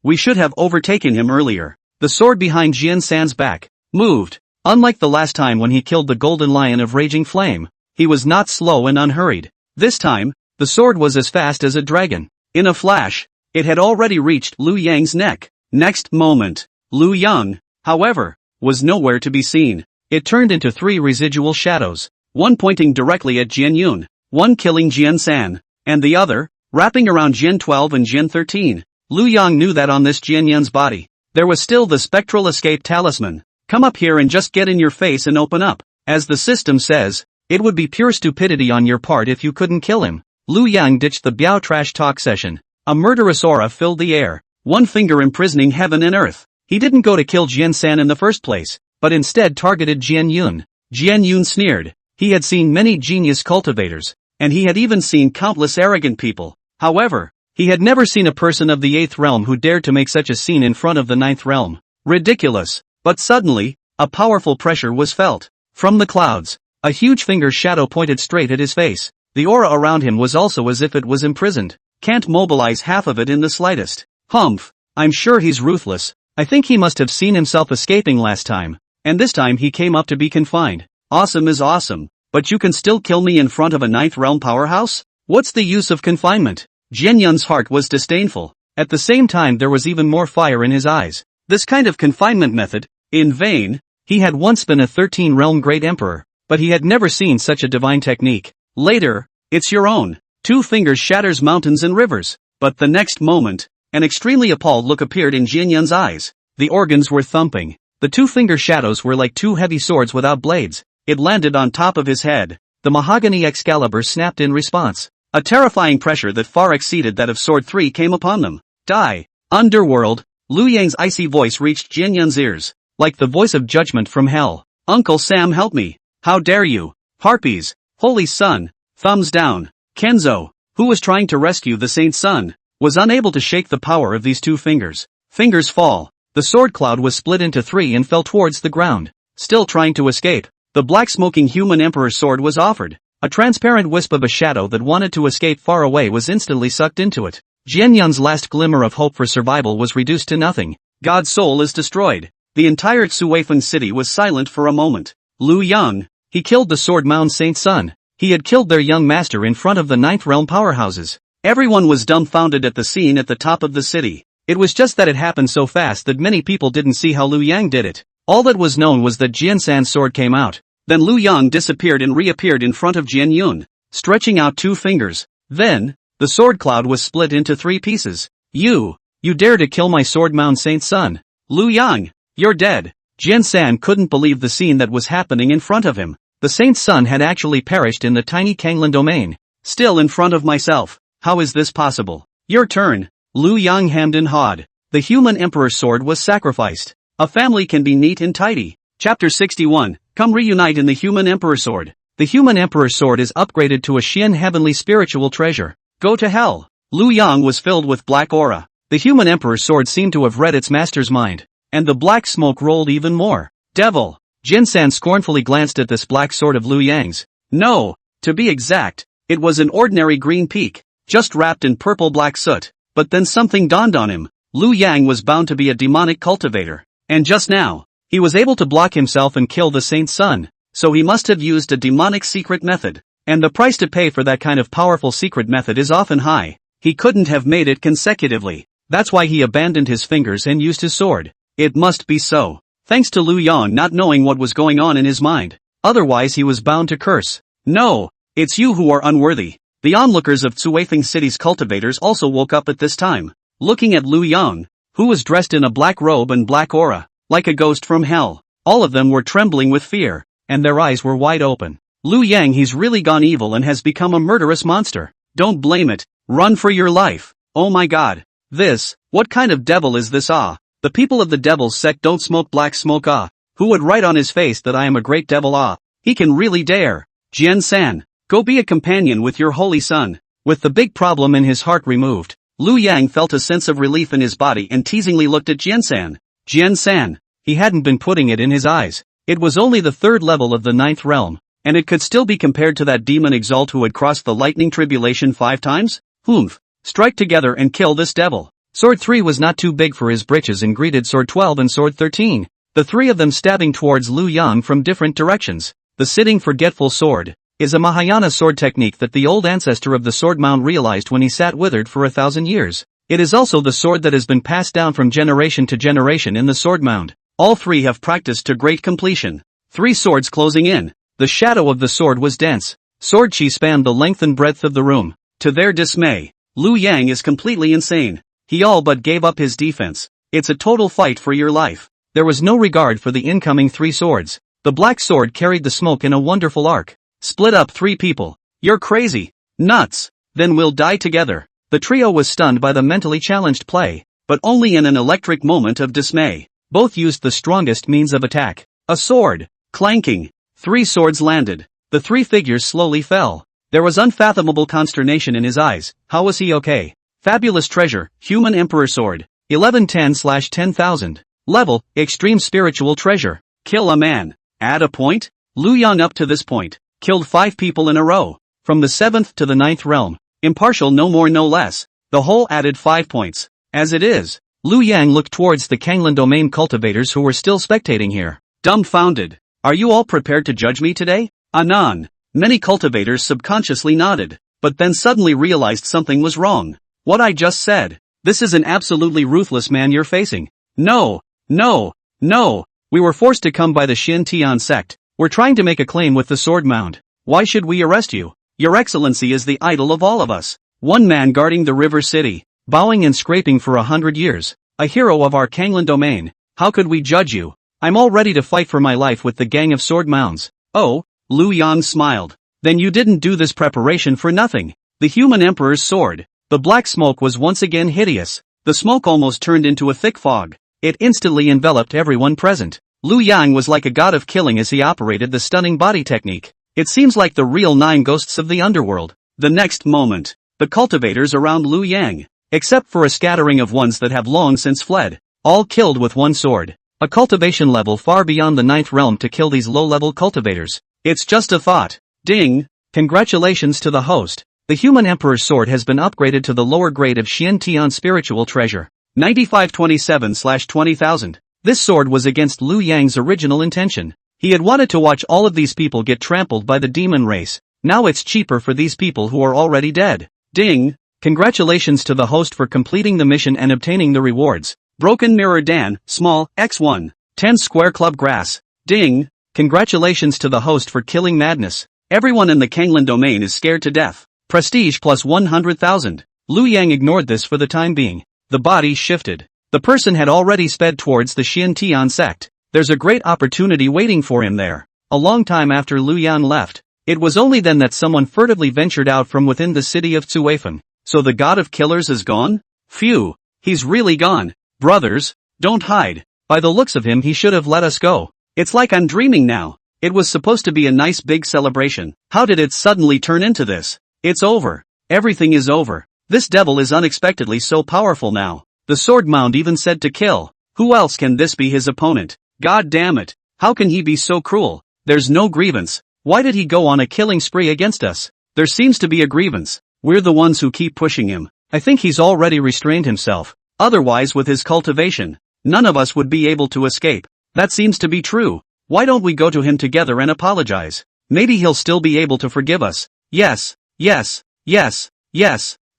we should have overtaken him earlier. The sword behind Jian San's back moved. Unlike the last time when he killed the golden lion of raging flame, he was not slow and unhurried. This time, the sword was as fast as a dragon. In a flash, it had already reached Lu Yang's neck. Next moment, Lu Yang, however, was nowhere to be seen. It turned into 3 residual shadows, one pointing directly at Jian Yun, one killing Jian San, and the other, wrapping around Jian 12 and Jian 13. Lu Yang knew that on this Jian Yun's body, there was still the spectral escape talisman. Come up here and just get in your face and open up. As the system says, it would be pure stupidity on your part if you couldn't kill him. Lu Yang ditched the Biao trash talk session. A murderous aura filled the air, one finger imprisoning heaven and earth. He didn't go to kill Jian San in the first place, but instead targeted Jian Yun. Jian Yun sneered. He had seen many genius cultivators, and he had even seen countless arrogant people. However, He had never seen a person of the 8th realm who dared to make such a scene in front of the 9th realm. Ridiculous. But suddenly, a powerful pressure was felt. From the clouds, a huge finger's shadow pointed straight at his face. The aura around him was also as if it was imprisoned. Can't mobilize half of it in the slightest. Humph. I'm sure he's ruthless. I think he must have seen himself escaping last time. And this time he came up to be confined. Awesome is awesome. But you can still kill me in front of a 9th realm powerhouse? What's the use of confinement? Jian Yun's heart was disdainful. At the same time there was even more fire in his eyes. This kind of confinement method, in vain. He had once been a 13 realm great emperor, but he had never seen such a divine technique. Later, it's your own. 2 fingers shatters mountains and rivers. But the next moment, an extremely appalled look appeared in Jian Yun's eyes. The organs were thumping. The 2-finger shadows were like 2 heavy swords without blades. It landed on top of his head. The mahogany Excalibur snapped in response. A terrifying pressure that far exceeded that of Sword 3 came upon them. Die. Underworld. Liu Yang's icy voice reached Jian Yun's ears, like the voice of judgment from hell. Uncle Sam, help me. How dare you? Harpies. Holy Sun. Thumbs down. Kenzo, who was trying to rescue the Saint Sun, was unable to shake the power of these 2 fingers. Fingers fall. The sword cloud was split into 3 and fell towards the ground. Still trying to escape, the black smoking human emperor's sword was offered. A transparent wisp of a shadow that wanted to escape far away was instantly sucked into it. Jian Yun's last glimmer of hope for survival was reduced to nothing. God's soul is destroyed. The entire Tsuifeng city was silent for a moment. Liu Yang, he killed the sword mound Saint Sun. He had killed their young master in front of the 9th realm powerhouses. Everyone was dumbfounded at the scene at the top of the city. It was just that it happened so fast that many people didn't see how Liu Yang did it. All that was known was that Jian San's sword came out. Then Liu Yang disappeared and reappeared in front of Jian Yun, stretching out 2 fingers. Then, the sword cloud was split into 3 pieces. You dare to kill my sword mound Saint Sun. Liu Yang, you're dead. Jian San couldn't believe the scene that was happening in front of him. The Saint Sun had actually perished in the tiny Kanglin domain. Still in front of myself. How is this possible? Your turn. Liu Yang hemmed and hawed. The human emperor's sword was sacrificed. A family can be neat and tidy. Chapter 61. Come reunite in the human emperor's sword. The human emperor's sword is upgraded to a Xian heavenly spiritual treasure. Go to hell. Liu Yang was filled with black aura. The human emperor's sword seemed to have read its master's mind. And the black smoke rolled even more. Devil. Jin San scornfully glanced at this black sword of Liu Yang's. No, to be exact, it was an ordinary green peak, just wrapped in purple-black soot. But then something dawned on him. Liu Yang was bound to be a demonic cultivator. And just now, he was able to block himself and kill the Saint Sun. So he must have used a demonic secret method. And the price to pay for that kind of powerful secret method is often high. He couldn't have made it consecutively. That's why he abandoned his fingers and used his sword. It must be so. Thanks to Liu Yang not knowing what was going on in his mind. Otherwise he was bound to curse. No, it's you who are unworthy. The onlookers of Tsuifeng City's cultivators also woke up at this time, looking at Liu Yang, who was dressed in a black robe and black aura, like a ghost from hell. All of them were trembling with fear, and their eyes were wide open. Liu Yang, he's really gone evil and has become a murderous monster. Don't blame it. Run for your life. Oh my god. What kind of devil is this? The people of the devil's sect don't smoke black smoke. Who would write on his face that I am a great devil? He can really dare. Jian San, go be a companion with your holy son. With the big problem in his heart removed, Liu Yang felt a sense of relief in his body and teasingly looked at Jian San. Jian San, he hadn't been putting it in his eyes. It was only the 3rd level of the 9th realm, and it could still be compared to that demon Exalt who had crossed the lightning tribulation 5 times? Humph. Strike together and kill this devil. Sword 3 was not too big for his britches and greeted Sword 12 and Sword 13, the 3 of them stabbing towards Liu Yang from different directions. The sitting forgetful sword is a Mahayana sword technique that the old ancestor of the sword mound realized when he sat withered for 1,000 years. It is also the sword that has been passed down from generation to generation in the sword mound. All 3 have practiced to great completion. 3 swords closing in. The shadow of the sword was dense. Sword chi spanned the length and breadth of the room. To their dismay, Liu Yang is completely insane. He all but gave up his defense. It's a total fight for your life. There was no regard for the incoming 3 swords. The black sword carried the smoke in a wonderful arc. Split up 3 people. You're crazy. Nuts. Then we'll die together. The trio was stunned by the mentally challenged play, but only in an electric moment of dismay. Both used the strongest means of attack. A sword. Clanking. 3 swords landed. The 3 figures slowly fell. There was unfathomable consternation in his eyes. How was he okay? Fabulous treasure, human emperor sword. 1110/10,000. Level, extreme spiritual treasure. Kill a man. Add a point? Lu Yang up to this point killed 5 people in a row. From the 7th to the 9th realm. Impartial no more no less. The whole added 5 points. As it is, Lu Yang looked towards the Kanglan domain cultivators who were still spectating here. Dumbfounded. Are you all prepared to judge me today? Anon. Many cultivators subconsciously nodded, but then suddenly realized something was wrong. What I just said. This is an absolutely ruthless man you're facing. No. We were forced to come by the Xin Tian sect. We're trying to make a claim with the sword mound. Why should we arrest you? Your excellency is the idol of all of us. One man guarding the river city, bowing and scraping for 100 years. A hero of our Kanglan domain. How could we judge you? I'm all ready to fight for my life with the gang of sword mounds. Oh, Lu Yang smiled. Then you didn't do this preparation for nothing. The human emperor's sword. The black smoke was once again hideous. The smoke almost turned into a thick fog. It instantly enveloped everyone present. Lu Yang was like a god of killing as he operated the stunning body technique. It seems like the real 9 ghosts of the underworld. The next moment, the cultivators around Lu Yang, except for a scattering of ones that have long since fled, all killed with one sword. A cultivation level far beyond the 9th realm to kill these low-level cultivators. It's just a thought. Ding! Congratulations to the host. The human emperor's sword has been upgraded to the lower grade of Xian Tian spiritual treasure. 9527/20,000. This sword was against Lu Yang's original intention. He had wanted to watch all of these people get trampled by the demon race. Now it's cheaper for these people who are already dead. Ding! Congratulations to the host for completing the mission and obtaining the rewards. Broken Mirror Dan, small, x1. 10 square club grass. Ding! Congratulations to the host for killing madness. Everyone in the Kanglan domain is scared to death. Prestige plus 100,000. Lu Yang ignored this for the time being. The body shifted. The person had already sped towards the Xin Tian sect. There's a great opportunity waiting for him there. A long time after Lu Yan left, it was only then that someone furtively ventured out from within the city of Cuifeng. So the god of killers is gone? Phew, he's really gone. Brothers, don't hide. By the looks of him he should have let us go. It's like I'm dreaming now. It was supposed to be a nice big celebration. How did it suddenly turn into this? It's over. Everything is over. This devil is unexpectedly so powerful now. The sword mound even said to kill. Who else can this be his opponent? God damn it. How can he be so cruel? There's no grievance. Why did he go on a killing spree against us? There seems to be a grievance. We're the ones who keep pushing him. I think he's already restrained himself. Otherwise with his cultivation, none of us would be able to escape. That seems to be true. Why don't we go to him together and apologize? Maybe he'll still be able to forgive us. Yes.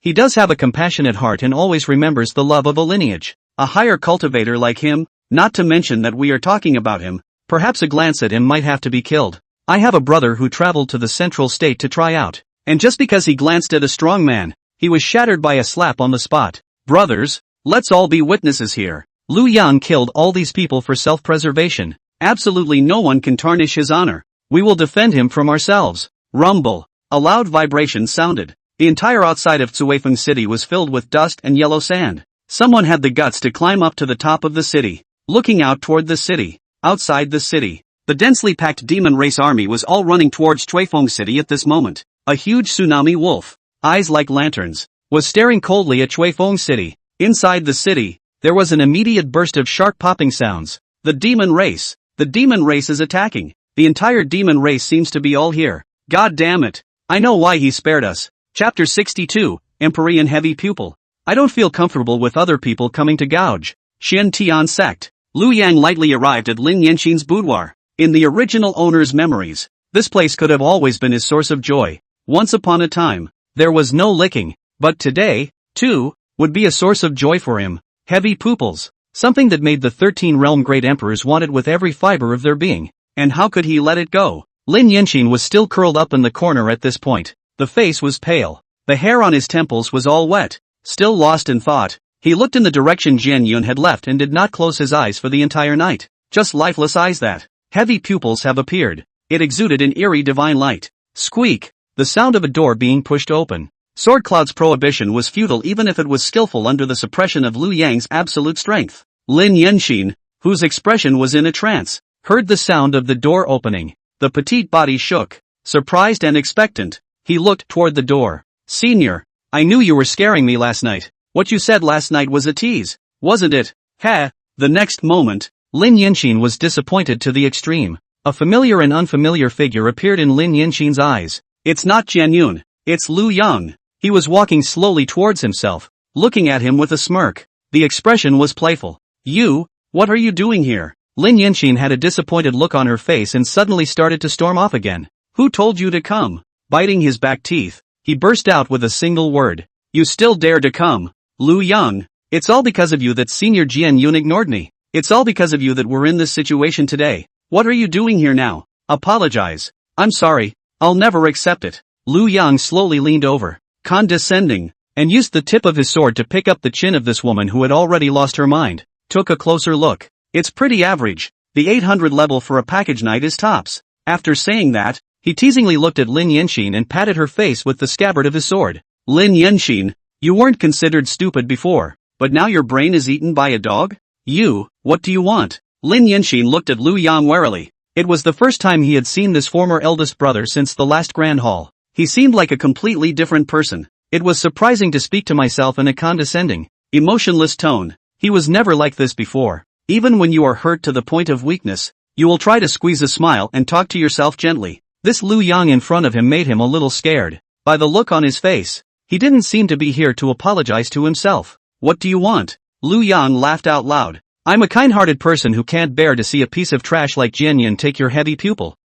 He does have a compassionate heart and always remembers the love of a lineage. A higher cultivator like him, not to mention that we are talking about him. Perhaps a glance at him might have to be killed. I have a brother who traveled to the central state to try out. And just because he glanced at a strong man, he was shattered by a slap on the spot. Brothers, let's all be witnesses here. Lu Yang killed all these people for self-preservation. Absolutely no one can tarnish his honor. We will defend him from ourselves. Rumble. A loud vibration sounded. The entire outside of Cuifeng city was filled with dust and yellow sand. Someone had the guts to climb up to the top of the city. Looking out toward the city. Outside the city, the densely packed demon race army was all running towards Cuifeng city at this moment. A huge tsunami wolf, eyes like lanterns, was staring coldly at Cuifeng city. Inside the city, there was an immediate burst of shark popping sounds. The demon race is attacking. The entire demon race seems to be all here. God damn it. I know why he spared us. Chapter 62, Empyrean Heavy Pupil. I don't feel comfortable with other people coming to gouge. Xian Tian sect. Lu Yang lightly arrived at Lin Yanxin's boudoir. In the original owner's memories, this place could have always been his source of joy. Once upon a time, there was no licking, but today, too, would be a source of joy for him. Heavy pupils. Something that made the 13 realm great emperors want it with every fiber of their being. And how could he let it go? Lin Yanxin was still curled up in the corner at this point. The face was pale. The hair on his temples was all wet. Still lost in thought, he looked in the direction Jian Yun had left and did not close his eyes for the entire night. Just lifeless eyes that. Heavy pupils have appeared. It exuded an eerie divine light. Squeak. The sound of a door being pushed open. Sword Cloud's prohibition was futile even if it was skillful under the suppression of Lu Yang's absolute strength. Lin Yanxin, whose expression was in a trance, heard the sound of the door opening. The petite body shook. Surprised and expectant, he looked toward the door. Senior, I knew you were scaring me last night. What you said last night was a tease, wasn't it? Ha! The next moment, Lin Yinxin was disappointed to the extreme. A familiar and unfamiliar figure appeared in Lin Yinxin's eyes. It's not Jian Yun, it's Lu Yang. He was walking slowly towards himself, looking at him with a smirk. The expression was playful. You, what are you doing here? Lin Yinxin had a disappointed look on her face and suddenly started to storm off again. Who told you to come? Biting his back teeth, he burst out with a single word. You still dare to come? Lu Yang, it's all because of you that Senior Jian Yun ignored me. It's all because of you that we're in this situation today. What are you doing here now? Apologize. I'm sorry, I'll never accept it. Lu Yang slowly leaned over, condescending, and used the tip of his sword to pick up the chin of this woman who had already lost her mind. Took a closer look. It's pretty average. The 800 level for a package knight is tops. After saying that, he teasingly looked at Lin Yinxin and patted her face with the scabbard of his sword. Lin Yinxin, you weren't considered stupid before, but now your brain is eaten by a dog? You, what do you want? Lin Yinxin looked at Lu Yang warily. It was the first time he had seen this former eldest brother since the last grand hall. He seemed like a completely different person. It was surprising to speak to myself in a condescending, emotionless tone. He was never like this before. Even when you are hurt to the point of weakness, you will try to squeeze a smile and talk to yourself gently. This Lu Yang in front of him made him a little scared. By the look on his face, he didn't seem to be here to apologize to himself. What do you want? Lu Yang laughed out loud. I'm a kind-hearted person who can't bear to see a piece of trash like Jian Yun take your heavy pupil.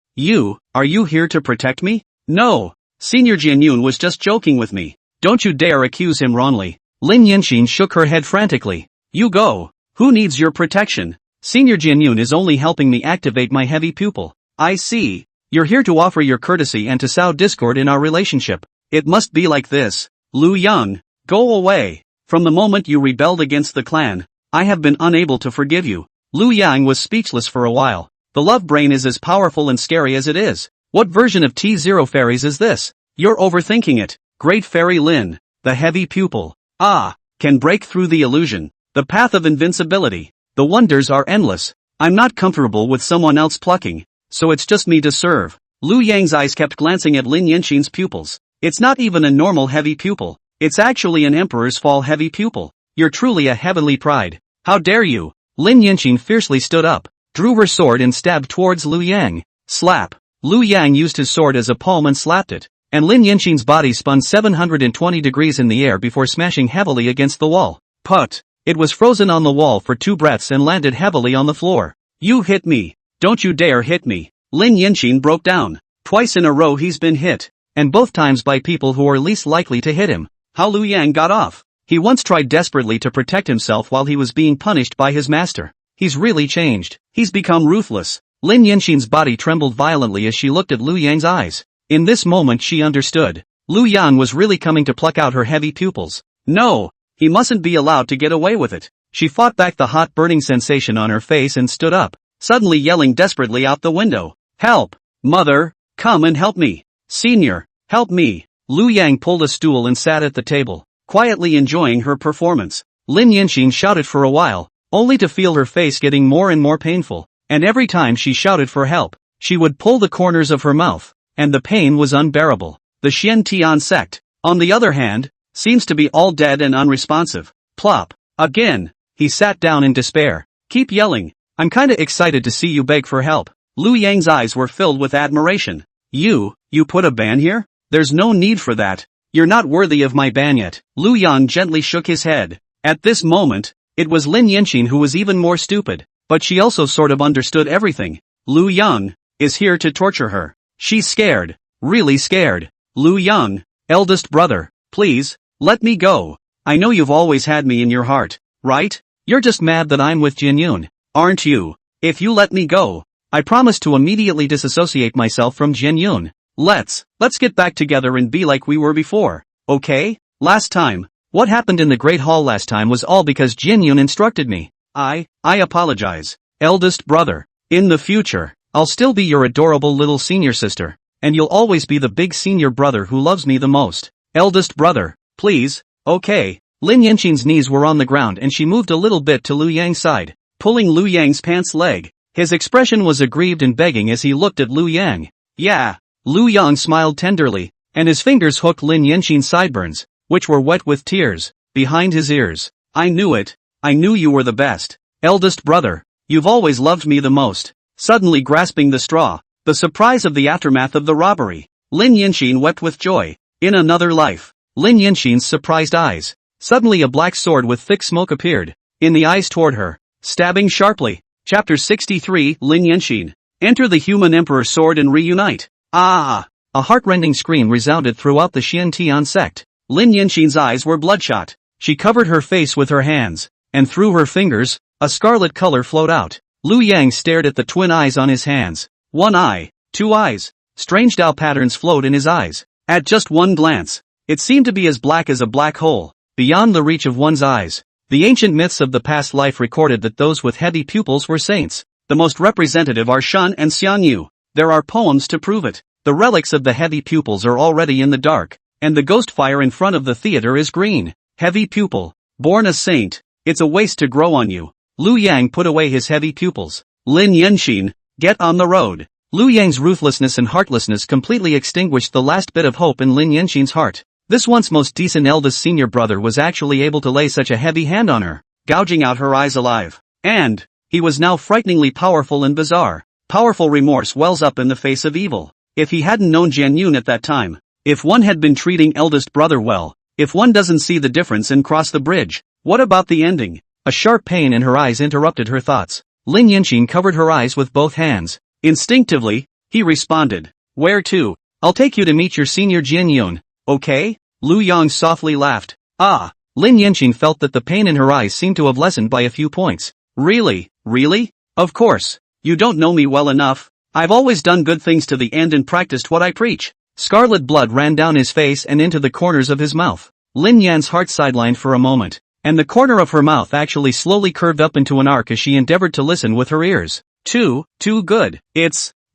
Are you here to protect me? No. Senior Jian Yun was just joking with me. Don't you dare accuse him wrongly. Lin Yinxin shook her head frantically. You go. Who needs your protection? Senior Jian Yun is only helping me activate my heavy pupil. I see. You're here to offer your courtesy and to sow discord in our relationship. It must be like this. Lu Yang, go away. From the moment you rebelled against the clan, I have been unable to forgive you. Lu Yang was speechless for a while. The love brain is as powerful and scary as it is. What version of T0 fairies is this? You're overthinking it. Great Fairy Lin, the heavy pupil. Can break through the illusion. The path of invincibility. The wonders are endless. I'm not comfortable with someone else plucking, so it's just me to serve. Lu Yang's eyes kept glancing at Lin Yinxin's pupils. It's not even a normal heavy pupil. It's actually an Emperor's Fall heavy pupil. You're truly a heavenly pride. How dare you? Lin Yinxin fiercely stood up, drew her sword and stabbed towards Lu Yang. Slap. Lu Yang used his sword as a palm and slapped it, and Lin Yinxin's body spun 720 degrees in the air before smashing heavily against the wall. Put. It was frozen on the wall for 2 breaths and landed heavily on the floor. You hit me. Don't you dare hit me. Lin Yinxin broke down. Twice in a row he's been hit, and both times by people who are least likely to hit him. How Lu Yang got off. He once tried desperately to protect himself while he was being punished by his master. He's really changed. He's become ruthless. Lin Yinxin's body trembled violently as she looked at Lu Yang's eyes. In this moment she understood. Lu Yang was really coming to pluck out her heavy pupils. No! He mustn't be allowed to get away with it. She fought back the hot burning sensation on her face and stood up, suddenly yelling desperately out the window. Help! Mother! Come and help me! Senior! Help me! Lu Yang pulled a stool and sat at the table, quietly enjoying her performance. Lin Yinxin shouted for a while, only to feel her face getting more and more painful, and every time she shouted for help, she would pull the corners of her mouth, and the pain was unbearable. The Xian Tian sect, on the other hand, seems to be all dead and unresponsive. Plop. Again. He sat down in despair. Keep yelling. I'm kinda excited to see you beg for help. Lu Yang's eyes were filled with admiration. You put a ban here? There's no need for that. You're not worthy of my ban yet. Lu Yang gently shook his head. At this moment, it was Lin Yinxin who was even more stupid, but she also sort of understood everything. Lu Yang is here to torture her. She's scared. Really scared. Lu Yang, eldest brother, please, let me go. I know you've always had me in your heart, right? You're just mad that I'm with Jian Yun, aren't you? If you let me go, I promise to immediately disassociate myself from Jian Yun. Let's get back together and be like we were before, okay? Last time, what happened in the Great Hall last time was all because Jian Yun instructed me. I apologize, eldest brother. In the future, I'll still be your adorable little senior sister, and you'll always be the big senior brother who loves me the most. Eldest brother. Please, okay. Lin Yinxin's knees were on the ground and she moved a little bit to Lu Yang's side, pulling Lu Yang's pants leg. His expression was aggrieved and begging as he looked at Lu Yang. Yeah. Lu Yang smiled tenderly, and his fingers hooked Lin Yinxin's sideburns. which were wet with tears, behind his ears. I knew it. I knew you were the best. Eldest brother. You've always loved me the most. Suddenly grasping the straw, the surprise of the aftermath of the robbery. Lin Yinxin wept with joy. In another life. Lin Yinxin's surprised eyes. Suddenly a black sword with thick smoke appeared, in the eyes toward her, stabbing sharply. Chapter 63 Lin Yinxin. Enter the human emperor's sword and reunite. Ah! A heart-rending scream resounded throughout the Xiantian sect. Lin Yinxin's eyes were bloodshot. She covered her face with her hands, and through her fingers, a scarlet color flowed out. Lu Yang stared at the twin eyes on his hands. One eye, two eyes. Strange Dao patterns flowed in his eyes. At just one glance, it seemed to be as black as a black hole, beyond the reach of one's eyes. The ancient myths of the past life recorded that those with heavy pupils were saints. The most representative are Shan and Xianyu. There are poems to prove it. The relics of the heavy pupils are already in the dark, and the ghost fire in front of the theater is green. Heavy pupil. Born a saint. It's a waste to grow on you. Lu Yang put away his heavy pupils. Lin Yinxin, get on the road. Lu Yang's ruthlessness and heartlessness completely extinguished the last bit of hope in Lin Yinxin's heart. This once most decent eldest senior brother was actually able to lay such a heavy hand on her, gouging out her eyes alive. And he was now frighteningly powerful and bizarre. Powerful remorse wells up in the face of evil. If he hadn't known Jian Yun at that time, if one had been treating eldest brother well, if one doesn't see the difference and cross the bridge, what about the ending? A sharp pain in her eyes interrupted her thoughts. Lin Yinxin covered her eyes with both hands. Instinctively, he responded. Where to? I'll take you to meet your senior Jian Yun, okay? Lu Yang softly laughed. Ah! Lin Yinxin felt that the pain in her eyes seemed to have lessened by a few points. Really? Really? Of course. You don't know me well enough. I've always done good things to the end and practiced what I preach. Scarlet blood ran down his face and into the corners of his mouth. Lin Yan's heart sidelined for a moment, and the corner of her mouth actually slowly curved up into an arc as she endeavored to listen with her ears. Too good.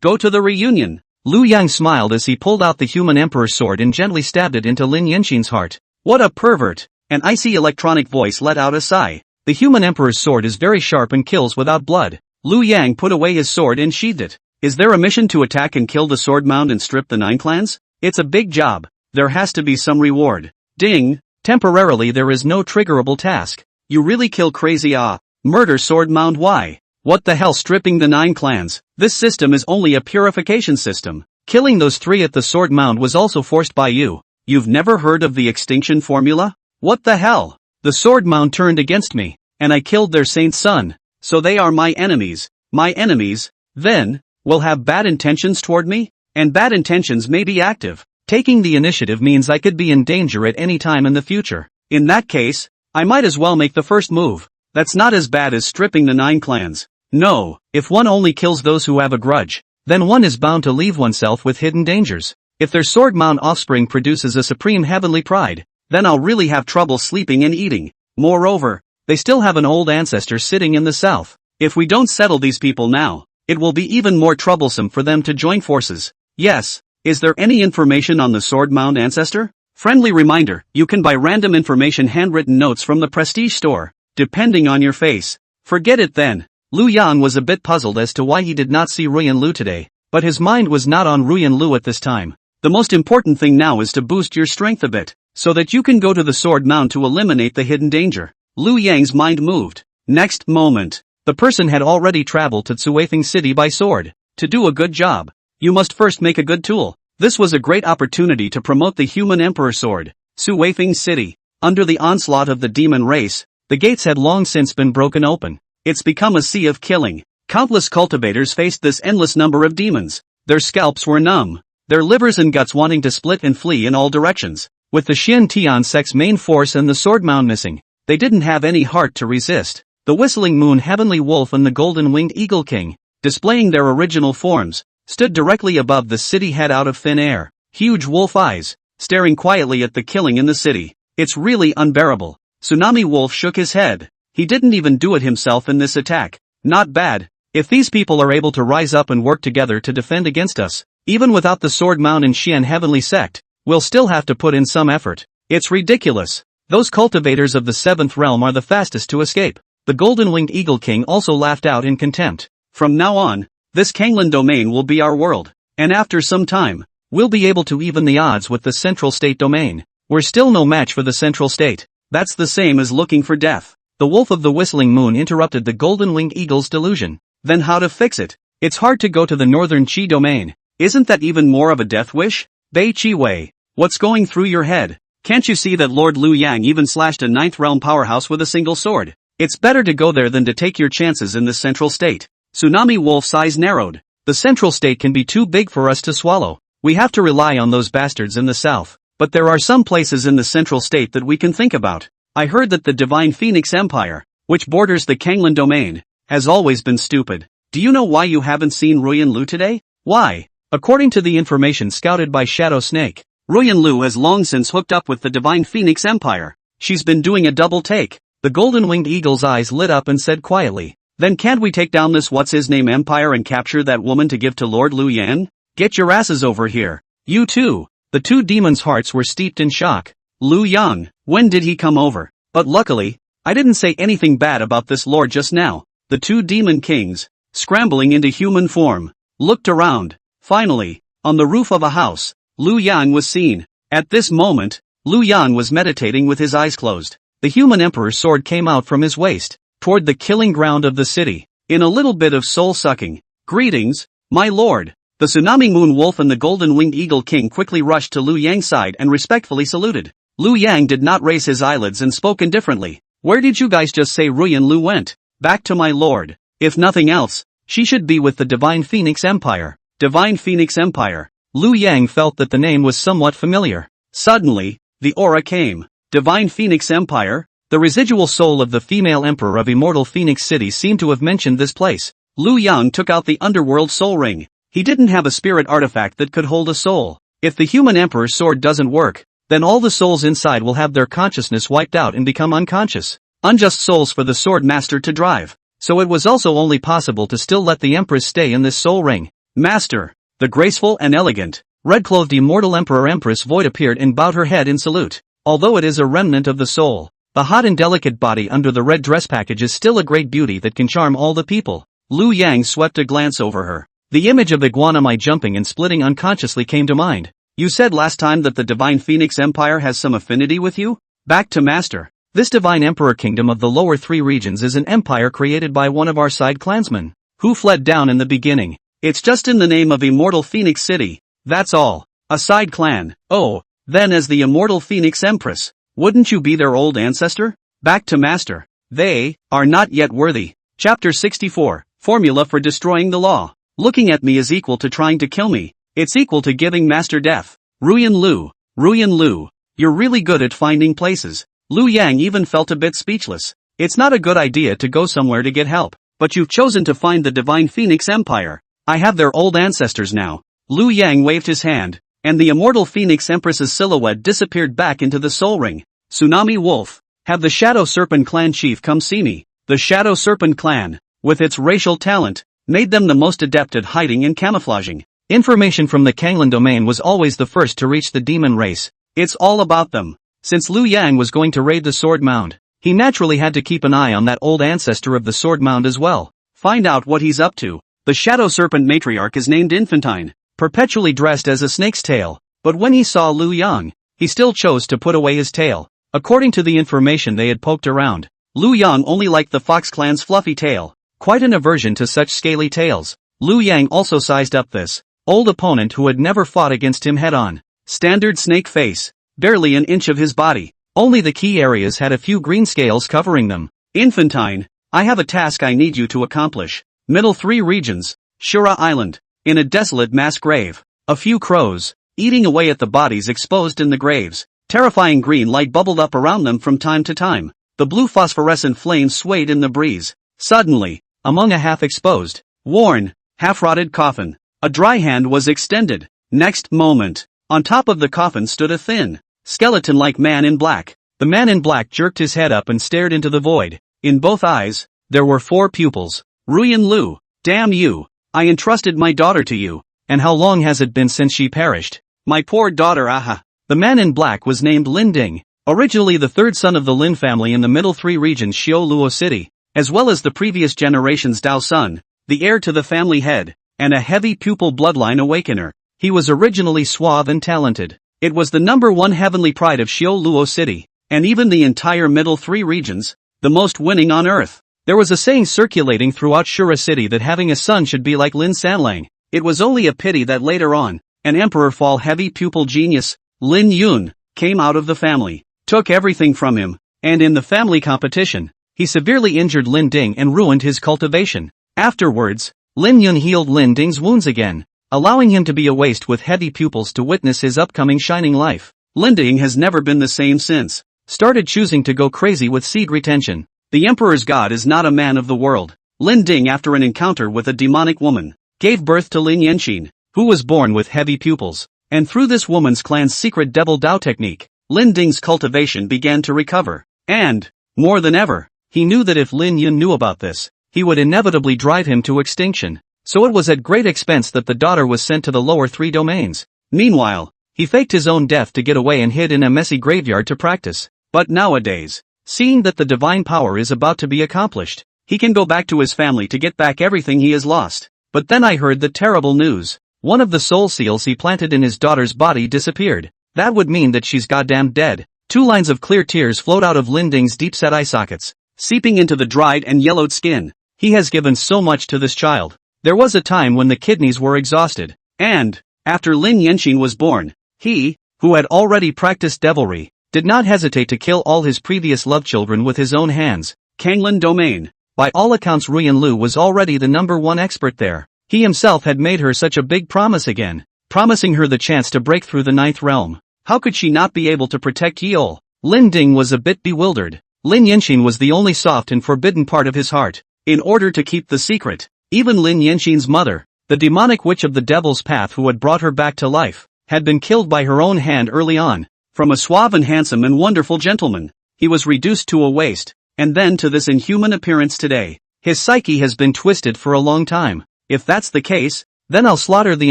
Go to the reunion. Lu Yang smiled as he pulled out the human emperor's sword and gently stabbed it into Lin Yinxin's heart. What a pervert! An icy electronic voice let out a sigh. The human emperor's sword is very sharp and kills without blood. Lu Yang put away his sword and sheathed it. Is there a mission to attack and kill the sword mound and strip the 9 clans? It's a big job. There has to be some reward. Ding! Temporarily there is no triggerable task. You really kill crazy murder sword mound. Why? What the hell, stripping the 9 clans? This system is only a purification system. Killing those 3 at the sword mound was also forced by you. You've never heard of the extinction formula? What the hell? The sword mound turned against me, and I killed their saint son. So they are my enemies. My enemies, then, will have bad intentions toward me? And bad intentions may be active. Taking the initiative means I could be in danger at any time in the future. In that case, I might as well make the first move. That's not as bad as stripping the 9 clans. No, if one only kills those who have a grudge, then one is bound to leave oneself with hidden dangers. If their sword mound offspring produces a supreme heavenly pride, then I'll really have trouble sleeping and eating. Moreover, they still have an old ancestor sitting in the south. If we don't settle these people now, it will be even more troublesome for them to join forces. Yes, is there any information on the sword mound ancestor? Friendly reminder, you can buy random information handwritten notes from the prestige store, depending on your face. Forget it then. Lu Yang was a bit puzzled as to why he did not see Ruyan Lu today, but his mind was not on Ruyan Lu at this time. The most important thing now is to boost your strength a bit, so that you can go to the sword mound to eliminate the hidden danger. Lu Yang's mind moved. Next moment, the person had already traveled to Tsuifeng City by sword. To do a good job, you must first make a good tool. This was a great opportunity to promote the human emperor sword. Tsuifeng City. Under the onslaught of the demon race, the gates had long since been broken open. It's become a sea of killing. Countless cultivators faced this endless number of demons. Their scalps were numb, their livers and guts wanting to split and flee in all directions. With the Xiantian sect's main force and the sword mound missing, they didn't have any heart to resist. The whistling moon heavenly wolf and the golden-winged eagle king, displaying their original forms, stood directly above the city head out of thin air. Huge wolf eyes, staring quietly at the killing in the city. It's really unbearable. Tsunami Wolf shook his head. He didn't even do it himself in this attack. Not bad. If these people are able to rise up and work together to defend against us, even without the sword mound and Xian heavenly sect, we'll still have to put in some effort. It's ridiculous. Those cultivators of the 7th realm are the fastest to escape. The golden-winged eagle king also laughed out in contempt. From now on, this Kanglan domain will be our world, and after some time, we'll be able to even the odds with the central state domain. We're still no match for the Central State. That's the same as looking for death. The Wolf of the Whistling Moon interrupted the golden-winged eagle's delusion. Then how to fix it? It's hard to go to the northern Qi domain. Isn't that even more of a death wish? Bei Qi Wei. What's going through your head? Can't you see that Lord Liu Yang even slashed a ninth realm powerhouse with a single sword? It's better to go there than to take your chances in the Central State. Tsunami Wolf's eyes narrowed. The Central State can be too big for us to swallow. We have to rely on those bastards in the south. But there are some places in the Central State that we can think about. I heard that the Divine Phoenix Empire, which borders the Kanglan domain, has always been stupid. Do you know why you haven't seen Ruyan Lu today? Why? According to the information scouted by Shadow Snake, Ruyan Lu has long since hooked up with the Divine Phoenix Empire. She's been doing a double take. The golden-winged eagle's eyes lit up and said quietly, then can't we take down this what's-his-name empire and capture that woman to give to Lord Liu Yan? Get your asses over here. You too. The two demons' hearts were steeped in shock. Liu Yang, when did he come over? But luckily, I didn't say anything bad about this lord just now. The two demon kings, scrambling into human form, looked around. Finally, on the roof of a house, Liu Yang was seen. At this moment, Liu Yang was meditating with his eyes closed. The human emperor's sword came out from his waist, toward the killing ground of the city, in a little bit of soul-sucking. Greetings, my lord. The Tsunami Moon Wolf and the Golden-Winged Eagle King quickly rushed to Liu Yang's side and respectfully saluted. Liu Yang did not raise his eyelids and spoke indifferently. Where did you guys just say Ruyan Lu went? Back to my lord. If nothing else, she should be with the Divine Phoenix Empire. Divine Phoenix Empire. Liu Yang felt that the name was somewhat familiar. Suddenly, the aura came. Divine Phoenix Empire? The residual soul of the female emperor of Immortal Phoenix City seemed to have mentioned this place. Liu Yang took out the underworld soul ring. He didn't have a spirit artifact that could hold a soul. If the human emperor's sword doesn't work, then all the souls inside will have their consciousness wiped out and become unconscious. Unjust souls for the sword master to drive. So it was also only possible to still let the empress stay in this soul ring. Master, the graceful and elegant, red-clothed immortal emperor Empress Void appeared and bowed her head in salute. Although it is a remnant of the soul, the hot and delicate body under the red dress package is still a great beauty that can charm all the people. Liu Yang swept a glance over her. The image of Iguanamai jumping and splitting unconsciously came to mind. You said last time that the Divine Phoenix Empire has some affinity with you? Back to Master. This Divine Emperor Kingdom of the lower three regions is an empire created by one of our side clansmen, who fled down in the beginning. It's just in the name of Immortal Phoenix City, that's all. A side clan. Oh, then as the Immortal Phoenix Empress, wouldn't you be their old ancestor? Back to Master. They are not yet worthy. Chapter 64, Formula for Destroying the Law. Looking at me is equal to trying to kill me. It's equal to giving Master death. Ruyan Lu, you're really good at finding places. Liu Yang even felt a bit speechless. It's not a good idea to go somewhere to get help, but you've chosen to find the Divine Phoenix Empire. I have their old ancestors now. Liu Yang waved his hand, and the Immortal Phoenix Empress's silhouette disappeared back into the soul ring. Tsunami Wolf, have the Shadow Serpent Clan chief come see me. The Shadow Serpent Clan, with its racial talent, made them the most adept at hiding and camouflaging. Information from the Kanglan domain was always the first to reach the demon race. It's all about them. Since Liu Yang was going to raid the Sword Mound, he naturally had to keep an eye on that old ancestor of the Sword Mound as well. Find out what he's up to. The Shadow Serpent Matriarch is named Infantine, perpetually dressed as a snake's tail, but when he saw Liu Yang, he still chose to put away his tail. According to the information they had poked around, Liu Yang only liked the Fox Clan's fluffy tail, quite an aversion to such scaly tails. Liu Yang also sized up this old opponent who had never fought against him head-on. Standard snake face, barely an inch of his body, only the key areas had a few green scales covering them. Infantine, I have a task I need you to accomplish. Middle 3 regions, Shura Island, in a desolate mass grave, a few crows, eating away at the bodies exposed in the graves. Terrifying green light bubbled up around them from time to time. The blue phosphorescent flames swayed in the breeze. Suddenly, among a half-exposed, worn, half-rotted coffin, a dry hand was extended. Next moment, on top of the coffin stood a thin, skeleton-like man in black. The man in black jerked his head up and stared into the void. In both eyes, there were 4 pupils. Ruyan Lu, damn you, I entrusted my daughter to you, and how long has it been since she perished? My poor daughter, aha. The man in black was named Lin Ding, originally the 3rd son of the Lin family in the Middle 3 regions Xiao Luo City, as well as the previous generation's Dao son, the heir to the family head, and a heavy pupil bloodline awakener. He was originally suave and talented, It was the #1 heavenly pride of Xiaoluo City, and even the entire middle 3 regions, the most winning on earth. There was a saying circulating throughout Shura City that having a son should be like Lin Sanlang. It was only a pity that later on, an emperor fall heavy pupil genius, Lin Yun, came out of the family, took everything from him, and in the family competition, he severely injured Lin Ding and ruined his cultivation. Afterwards, Lin Yun healed Lin Ding's wounds again, allowing him to be a waste with heavy pupils to witness his upcoming shining life. Lin Ding has never been the same since. Started choosing to go crazy with seed retention. The emperor's god is not a man of the world. Lin Ding, after an encounter with a demonic woman, gave birth to Lin Yanqin, who was born with heavy pupils, and through this woman's clan's secret devil Dao technique, Lin Ding's cultivation began to recover. And, more than ever, he knew that if Lin Yun knew about this, he would inevitably drive him to extinction. So it was at great expense that the daughter was sent to the lower 3 domains. Meanwhile, he faked his own death to get away and hid in a messy graveyard to practice. But nowadays, seeing that the divine power is about to be accomplished, he can go back to his family to get back everything he has lost. But then I heard the terrible news. One of the soul seals he planted in his daughter's body disappeared. That would mean that she's goddamn dead. 2 lines of clear tears flowed out of Lin Ding's deep-set eye sockets, seeping into the dried and yellowed skin. He has given so much to this child. There was a time when the kidneys were exhausted. And, after Lin Yanqin was born, he, who had already practiced devilry, did not hesitate to kill all his previous love children with his own hands. Kanglin domain. By all accounts Ruyan Lu was already the #1 expert there. He himself had made her such a big promise again, promising her the chance to break through the 9th realm. How could she not be able to protect Yeol? Lin Ding was a bit bewildered. Lin Yanqin was the only soft and forbidden part of his heart. In order to keep the secret, even Lin Yanqin's mother, the demonic witch of the devil's path who had brought her back to life, had been killed by her own hand early on. From a suave and handsome and wonderful gentleman, he was reduced to a waste, and then to this inhuman appearance today. His psyche has been twisted for a long time. If that's the case, then I'll slaughter the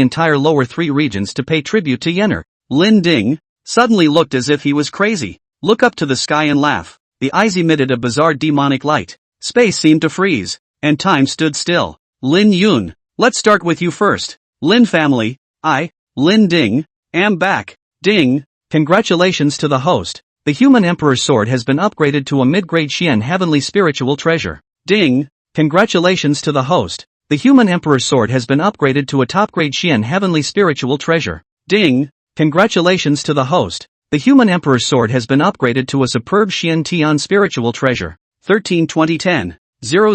entire lower 3 regions to pay tribute to Yenner. Lin Ding suddenly looked as if he was crazy. Look up to the sky and laugh. The eyes emitted a bizarre demonic light. Space seemed to freeze, and time stood still. Lin Yun, let's start with you first. Lin family, I, Lin Ding, am back. Ding. Congratulations to the host. The human emperor's sword has been upgraded to a mid-grade Xian heavenly spiritual treasure. Ding. Congratulations to the host. The human emperor's sword has been upgraded to a top-grade Xian heavenly spiritual treasure. Ding. Congratulations to the host. The human emperor's sword has been upgraded to a superb Xian Tian spiritual treasure. 13-2010. 000.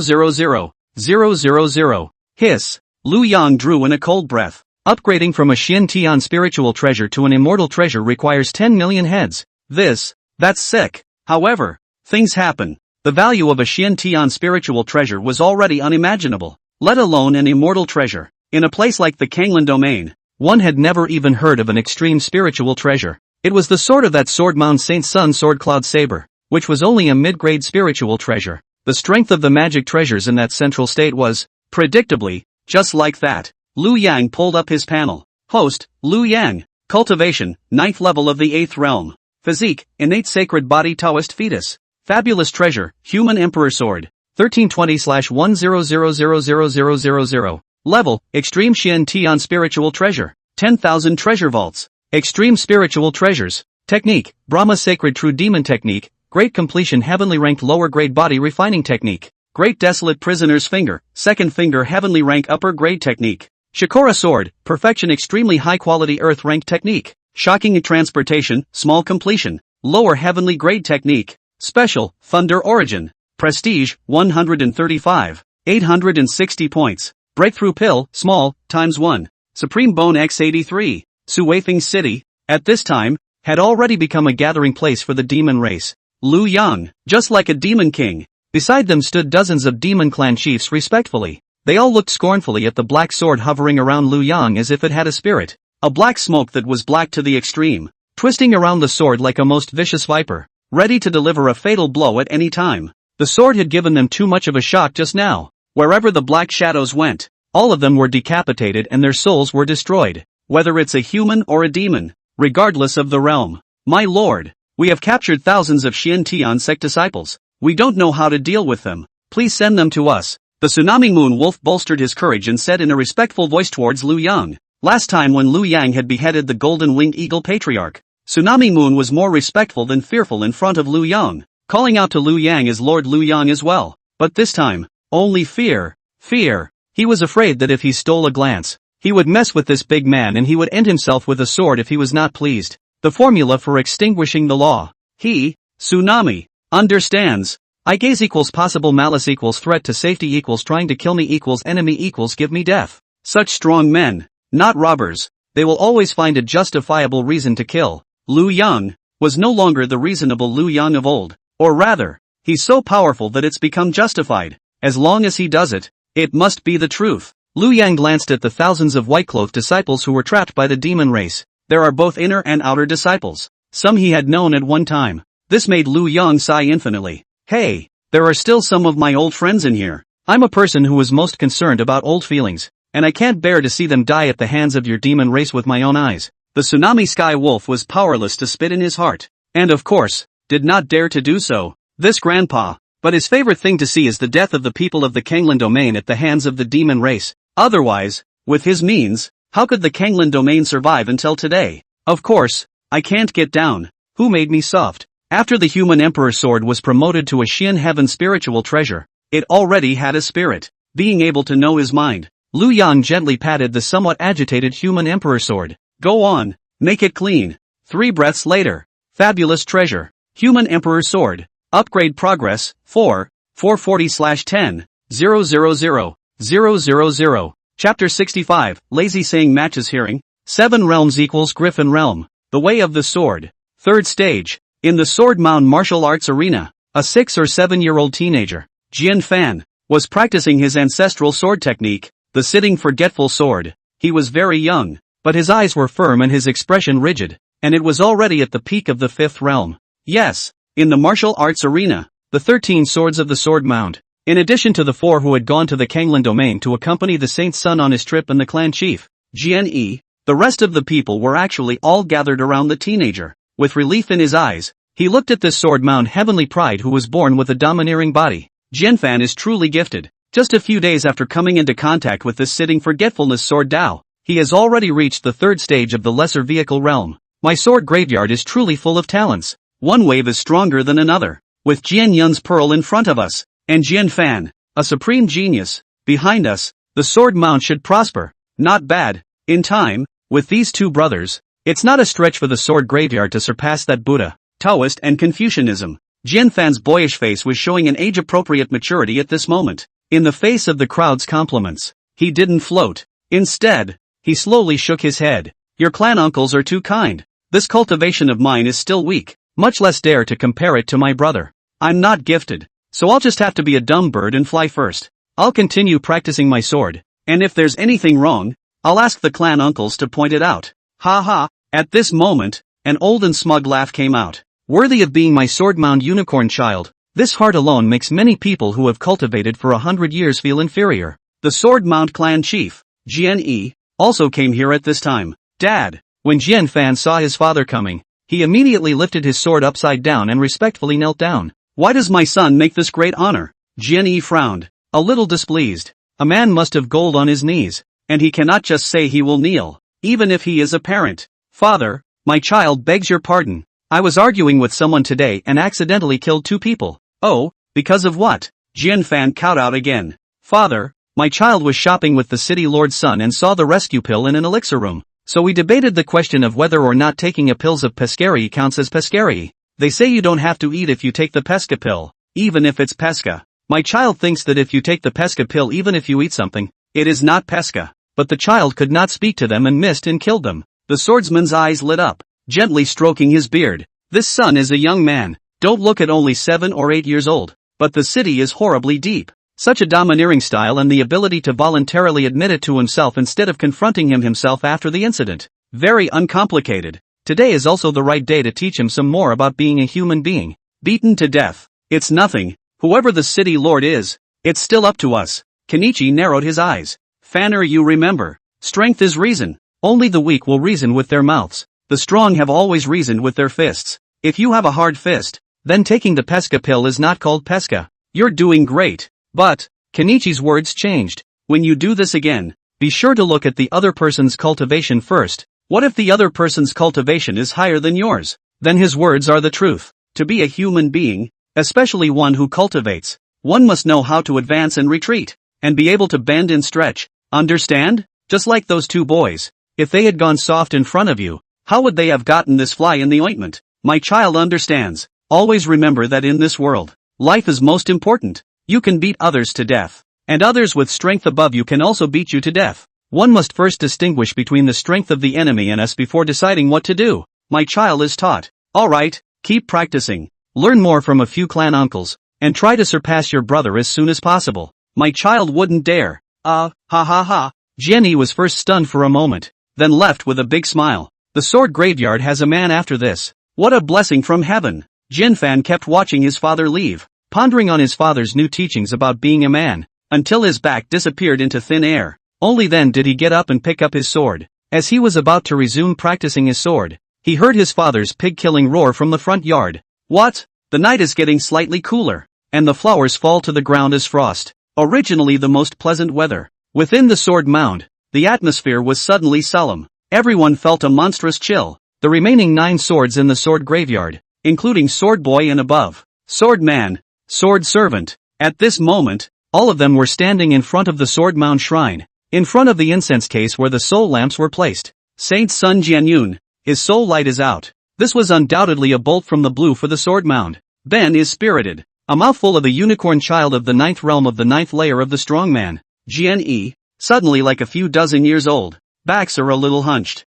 Hiss. Lu Yang drew in a cold breath. Upgrading from a Xian Tian spiritual treasure to an immortal treasure requires 10 million heads. That's sick. However, things happen. The value of a Xian Tian spiritual treasure was already unimaginable, let alone an immortal treasure. In a place like the Kanglin domain, one had never even heard of an extreme spiritual treasure. It was the sword of that sword Mount Saint Sun Sword Cloud Saber, which was only a mid-grade spiritual treasure. The strength of the magic treasures in that central state was, predictably, just like that. Lu Yang pulled up his panel. Host, Lu Yang. Cultivation, 9th level of the 8th realm. Physique, innate sacred body Taoist fetus. Fabulous treasure, human emperor sword. 1320/10000000. Level, extreme Xian Tian spiritual treasure. 10,000 treasure vaults. Extreme spiritual treasures. Technique, Brahma sacred true demon technique. Great completion heavenly ranked lower grade body refining technique. Great desolate prisoner's finger, 2nd finger heavenly rank upper grade technique. Shikora sword, perfection extremely high quality earth rank technique. Shocking transportation, small completion, lower heavenly grade technique. Special, thunder origin. Prestige, 135. 860 points. Breakthrough pill, small, ×1. Supreme bone X83. Suweifeng City, at this time, had already become a gathering place for the demon race. Lu Yang, just like a demon king. Beside them stood dozens of demon clan chiefs respectfully. They all looked scornfully at the black sword hovering around Lu Yang as if it had a spirit. A black smoke that was black to the extreme, twisting around the sword like a most vicious viper, ready to deliver a fatal blow at any time. The sword had given them too much of a shock just now. Wherever the black shadows went, all of them were decapitated and their souls were destroyed. Whether it's a human or a demon, regardless of the realm. My lord, we have captured thousands of Xian Tian sect disciples. We don't know how to deal with them. Please send them to us. The Tsunami Moon Wolf bolstered his courage and said in a respectful voice towards Lu Yang. Last time when Lu Yang had beheaded the golden-winged eagle patriarch, Tsunami Moon was more respectful than fearful in front of Liu Yang, calling out to Liu Yang as Lord Liu Yang as well. But this time, only fear. Fear. He was afraid that if he stole a glance, he would mess with this big man and he would end himself with a sword if he was not pleased. The formula for extinguishing the law. He, Tsunami, understands. I gaze equals possible malice equals threat to safety equals trying to kill me equals enemy equals give me death. Such strong men, not robbers, they will always find a justifiable reason to kill. Liu Yang was no longer the reasonable Liu Yang of old, or rather, he's so powerful that it's become justified. As long as he does it, it must be the truth. Liu Yang glanced at the thousands of white-clothed disciples who were trapped by the demon race. There are both inner and outer disciples. Some he had known at one time. This made Liu Yang sigh infinitely. Hey, there are still some of my old friends in here. I'm a person who is most concerned about old feelings, and I can't bear to see them die at the hands of your demon race with my own eyes. The Tsunami Sky Wolf was powerless to spit in his heart, and of course, did not dare to do so. This grandpa, but his favorite thing to see is the death of the people of the Kanglan domain at the hands of the demon race. Otherwise, with his means, how could the Kanglan domain survive until today? Of course, I can't get down. Who made me soft? After the human emperor sword was promoted to a Xian heaven spiritual treasure, it already had a spirit, being able to know his mind. Liu Yang gently patted the somewhat agitated human emperor sword. Go on, make it clean. 3 breaths later. Fabulous treasure. Human emperor sword. Upgrade progress, 440/10, 000. Chapter 65, Lazy Saying Matches Hearing. 7 realms equals Griffin Realm. The Way of the Sword. 3rd stage. In the Sword Mound martial arts arena, a 6 or 7-year-old teenager, Jian Fan, was practicing his ancestral sword technique, the sitting forgetful sword. He was very young, but his eyes were firm and his expression rigid, and it was already at the peak of the 5th realm. Yes, in the martial arts arena, the 13 swords of the Sword Mound, in addition to the 4 who had gone to the Kanglan domain to accompany the Saint's son on his trip and the clan chief, Jian Yi, the rest of the people were actually all gathered around the teenager. With relief in his eyes, he looked at this Sword Mound heavenly pride who was born with a domineering body. Jianfan is truly gifted. Just a few days after coming into contact with this sitting forgetfulness sword Dao, he has already reached the 3rd stage of the lesser vehicle realm. My sword graveyard is truly full of talents. One wave is stronger than another. With Jian Yun's pearl in front of us, and Jian Fan, a supreme genius, behind us, the Sword Mound should prosper. Not bad. In time, with these 2 brothers, it's not a stretch for the sword graveyard to surpass that Buddha, Taoist and Confucianism. Jian Fan's boyish face was showing an age-appropriate maturity at this moment. In the face of the crowd's compliments, he didn't float. Instead, he slowly shook his head. Your clan uncles are too kind. This cultivation of mine is still weak, much less dare to compare it to my brother. I'm not gifted, so I'll just have to be a dumb bird and fly first. I'll continue practicing my sword, and if there's anything wrong, I'll ask the clan uncles to point it out. Ha ha. At this moment, an old and smug laugh came out. Worthy of being my Sword Mound unicorn child, this heart alone makes many people who have cultivated for 100 years feel inferior. The Sword Mound clan chief, Jian Yi, also came here at this time. Dad. When Jian Fan saw his father coming, he immediately lifted his sword upside down and respectfully knelt down. Why does my son make this great honor? Jian Yi frowned, a little displeased. A man must have gold on his knees, and he cannot just say he will kneel, even if he is a parent. Father, my child begs your pardon. I was arguing with someone today and accidentally killed 2 people. Oh, because of what? Jian Fan cowed out again. Father, my child was shopping with the city lord's son and saw the rescue pill in an elixir room. So we debated the question of whether or not taking a pills of pescari counts as pescari. They say you don't have to eat if you take the pesca pill, even if it's pesca. My child thinks that if you take the pesca pill even if you eat something, it is not pesca. But the child could not speak to them and missed and killed them. The swordsman's eyes lit up, gently stroking his beard. This son is a young man. Don't look at only 7 or 8 years old. But the city is horribly deep. Such a domineering style and the ability to voluntarily admit it to himself instead of confronting him himself after the incident. Very uncomplicated. Today is also the right day to teach him some more about being a human being. Beaten to death. It's nothing. Whoever the city lord is, it's still up to us. Kenichi narrowed his eyes. Fanner, you remember. Strength is reason. Only the weak will reason with their mouths. The strong have always reasoned with their fists. If you have a hard fist, then taking the pesca pill is not called pesca. You're doing great. But, Kenichi's words changed. When you do this again, be sure to look at the other person's cultivation first. What if the other person's cultivation is higher than yours? Then his words are the truth. To be a human being, especially one who cultivates, one must know how to advance and retreat, and be able to bend and stretch. Understand? Just like those two boys. If they had gone soft in front of you, how would they have gotten this fly in the ointment? My child understands. Always remember that in this world, life is most important. You can beat others to death, and others with strength above you can also beat you to death. One must first distinguish between the strength of the enemy and us before deciding what to do. My child is taught. Alright, keep practicing. Learn more from a few clan uncles, and try to surpass your brother as soon as possible. My child wouldn't dare. Ha ha ha. Jenny was first stunned for a moment, then left with a big smile. The sword graveyard has a man after this. What a blessing from heaven. Jinfan kept watching his father leave, pondering on his father's new teachings about being a man, until his back disappeared into thin air. Only then did he get up and pick up his sword. As he was about to resume practicing his sword, he heard his father's pig-killing roar from the front yard. What? The night is getting slightly cooler, and the flowers fall to the ground as frost. Originally the most pleasant weather. Within the sword mound, the atmosphere was suddenly solemn. Everyone felt a monstrous chill. The remaining 9 swords in the sword graveyard, including Sword Boy and above, Sword Man, Sword Servant. At this moment, all of them were standing in front of the sword mound shrine, in front of the incense case where the soul lamps were placed. Saint Sun Jianyun, his soul light is out. This was undoubtedly a bolt from the blue for the sword mound. Ben is spirited. A mouthful of the unicorn child of the 9th realm of the 9th layer of the strongman. Jian suddenly like a few dozen years old. Backs are a little hunched.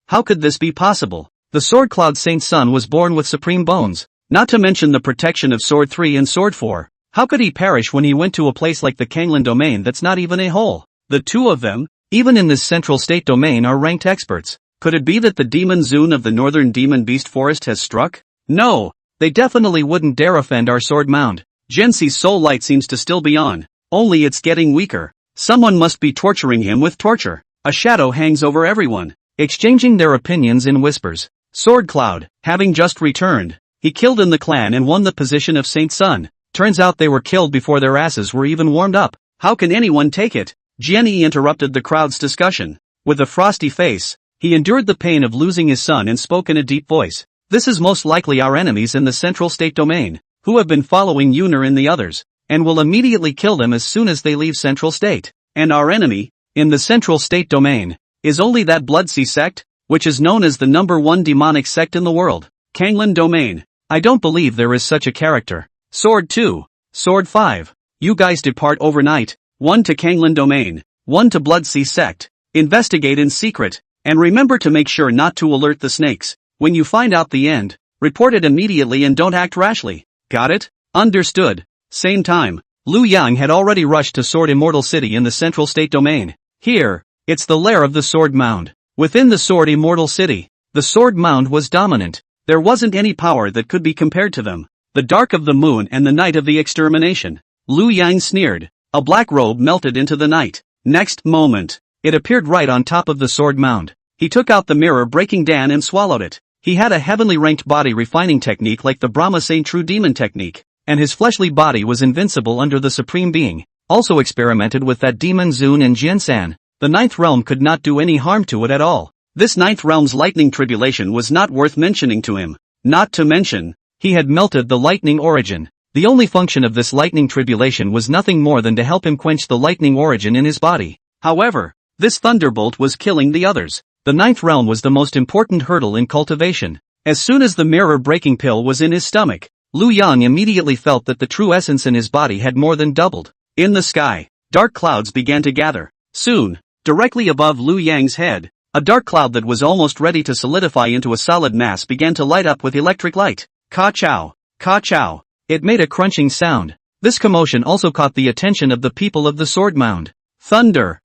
How could this be possible? The sword cloud Saint Sun was born with supreme bones, not to mention the protection of Sword 3 and Sword 4. How could he perish when he went to a place like the Kanglan domain that's not even a hole? The two of them, even in this central state domain, are ranked experts. Could it be that the demon Zune of the northern demon beast forest has struck? No, they definitely wouldn't dare offend our sword mound. Jensi's soul light seems to still be on, only it's getting weaker. Someone must be torturing him with torture. A shadow hangs over everyone, exchanging their opinions in whispers. Sword Cloud, having just returned, he killed in the clan and won the position of Saint Sun. Turns out they were killed before their asses were even warmed up. How can anyone take it? Jianyi interrupted the crowd's discussion. With a frosty face, he endured the pain of losing his son and spoke in a deep voice. This is most likely our enemies in the central state domain, who have been following Yuner and the others, and will immediately kill them as soon as they leave central state. And our enemy, in the central state domain, is only that Bloodsea sect, which is known as the #1 demonic sect in the world. Kanglan domain. I don't believe there is such a character. Sword 2, Sword 5. You guys depart overnight, 1 to Kanglan domain, 1 to Bloodsea sect. Investigate in secret, and remember to make sure not to alert the snakes. When you find out the end, report it immediately and don't act rashly. Got it? Understood. Same time, Liu Yang had already rushed to Sword Immortal City in the central state domain. Here, it's the lair of the Sword Mound. Within the Sword Immortal City, the Sword Mound was dominant. There wasn't any power that could be compared to them. The dark of the moon and the night of the extermination. Liu Yang sneered. A black robe melted into the night. Next moment, it appeared right on top of the Sword Mound. He took out the mirror breaking Dan and swallowed it. He had a heavenly ranked body refining technique like the Brahma Saint True Demon technique, and his fleshly body was invincible under the Supreme Being. Also experimented with that demon Zune and Jinsan. The 9th realm could not do any harm to it at all. This 9th realm's lightning tribulation was not worth mentioning to him. Not to mention, he had melted the lightning origin. The only function of this lightning tribulation was nothing more than to help him quench the lightning origin in his body. However, this thunderbolt was killing the others. The 9th realm was the most important hurdle in cultivation. As soon as the mirror-breaking pill was in his stomach, Liu Yang immediately felt that the true essence in his body had more than doubled. In the sky, dark clouds began to gather. Soon, directly above Liu Yang's head, a dark cloud that was almost ready to solidify into a solid mass began to light up with electric light. Ka-chow, ka-chow. It made a crunching sound. This commotion also caught the attention of the people of the Sword Mound. Thunder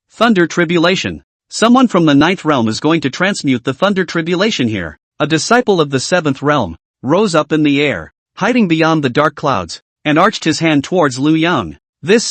tribulation. Someone from the 9th realm is going to transmute the thunder tribulation here. A disciple of the 7th realm rose up in the air, hiding beyond the dark clouds, and arched his hand towards Liu Yang. This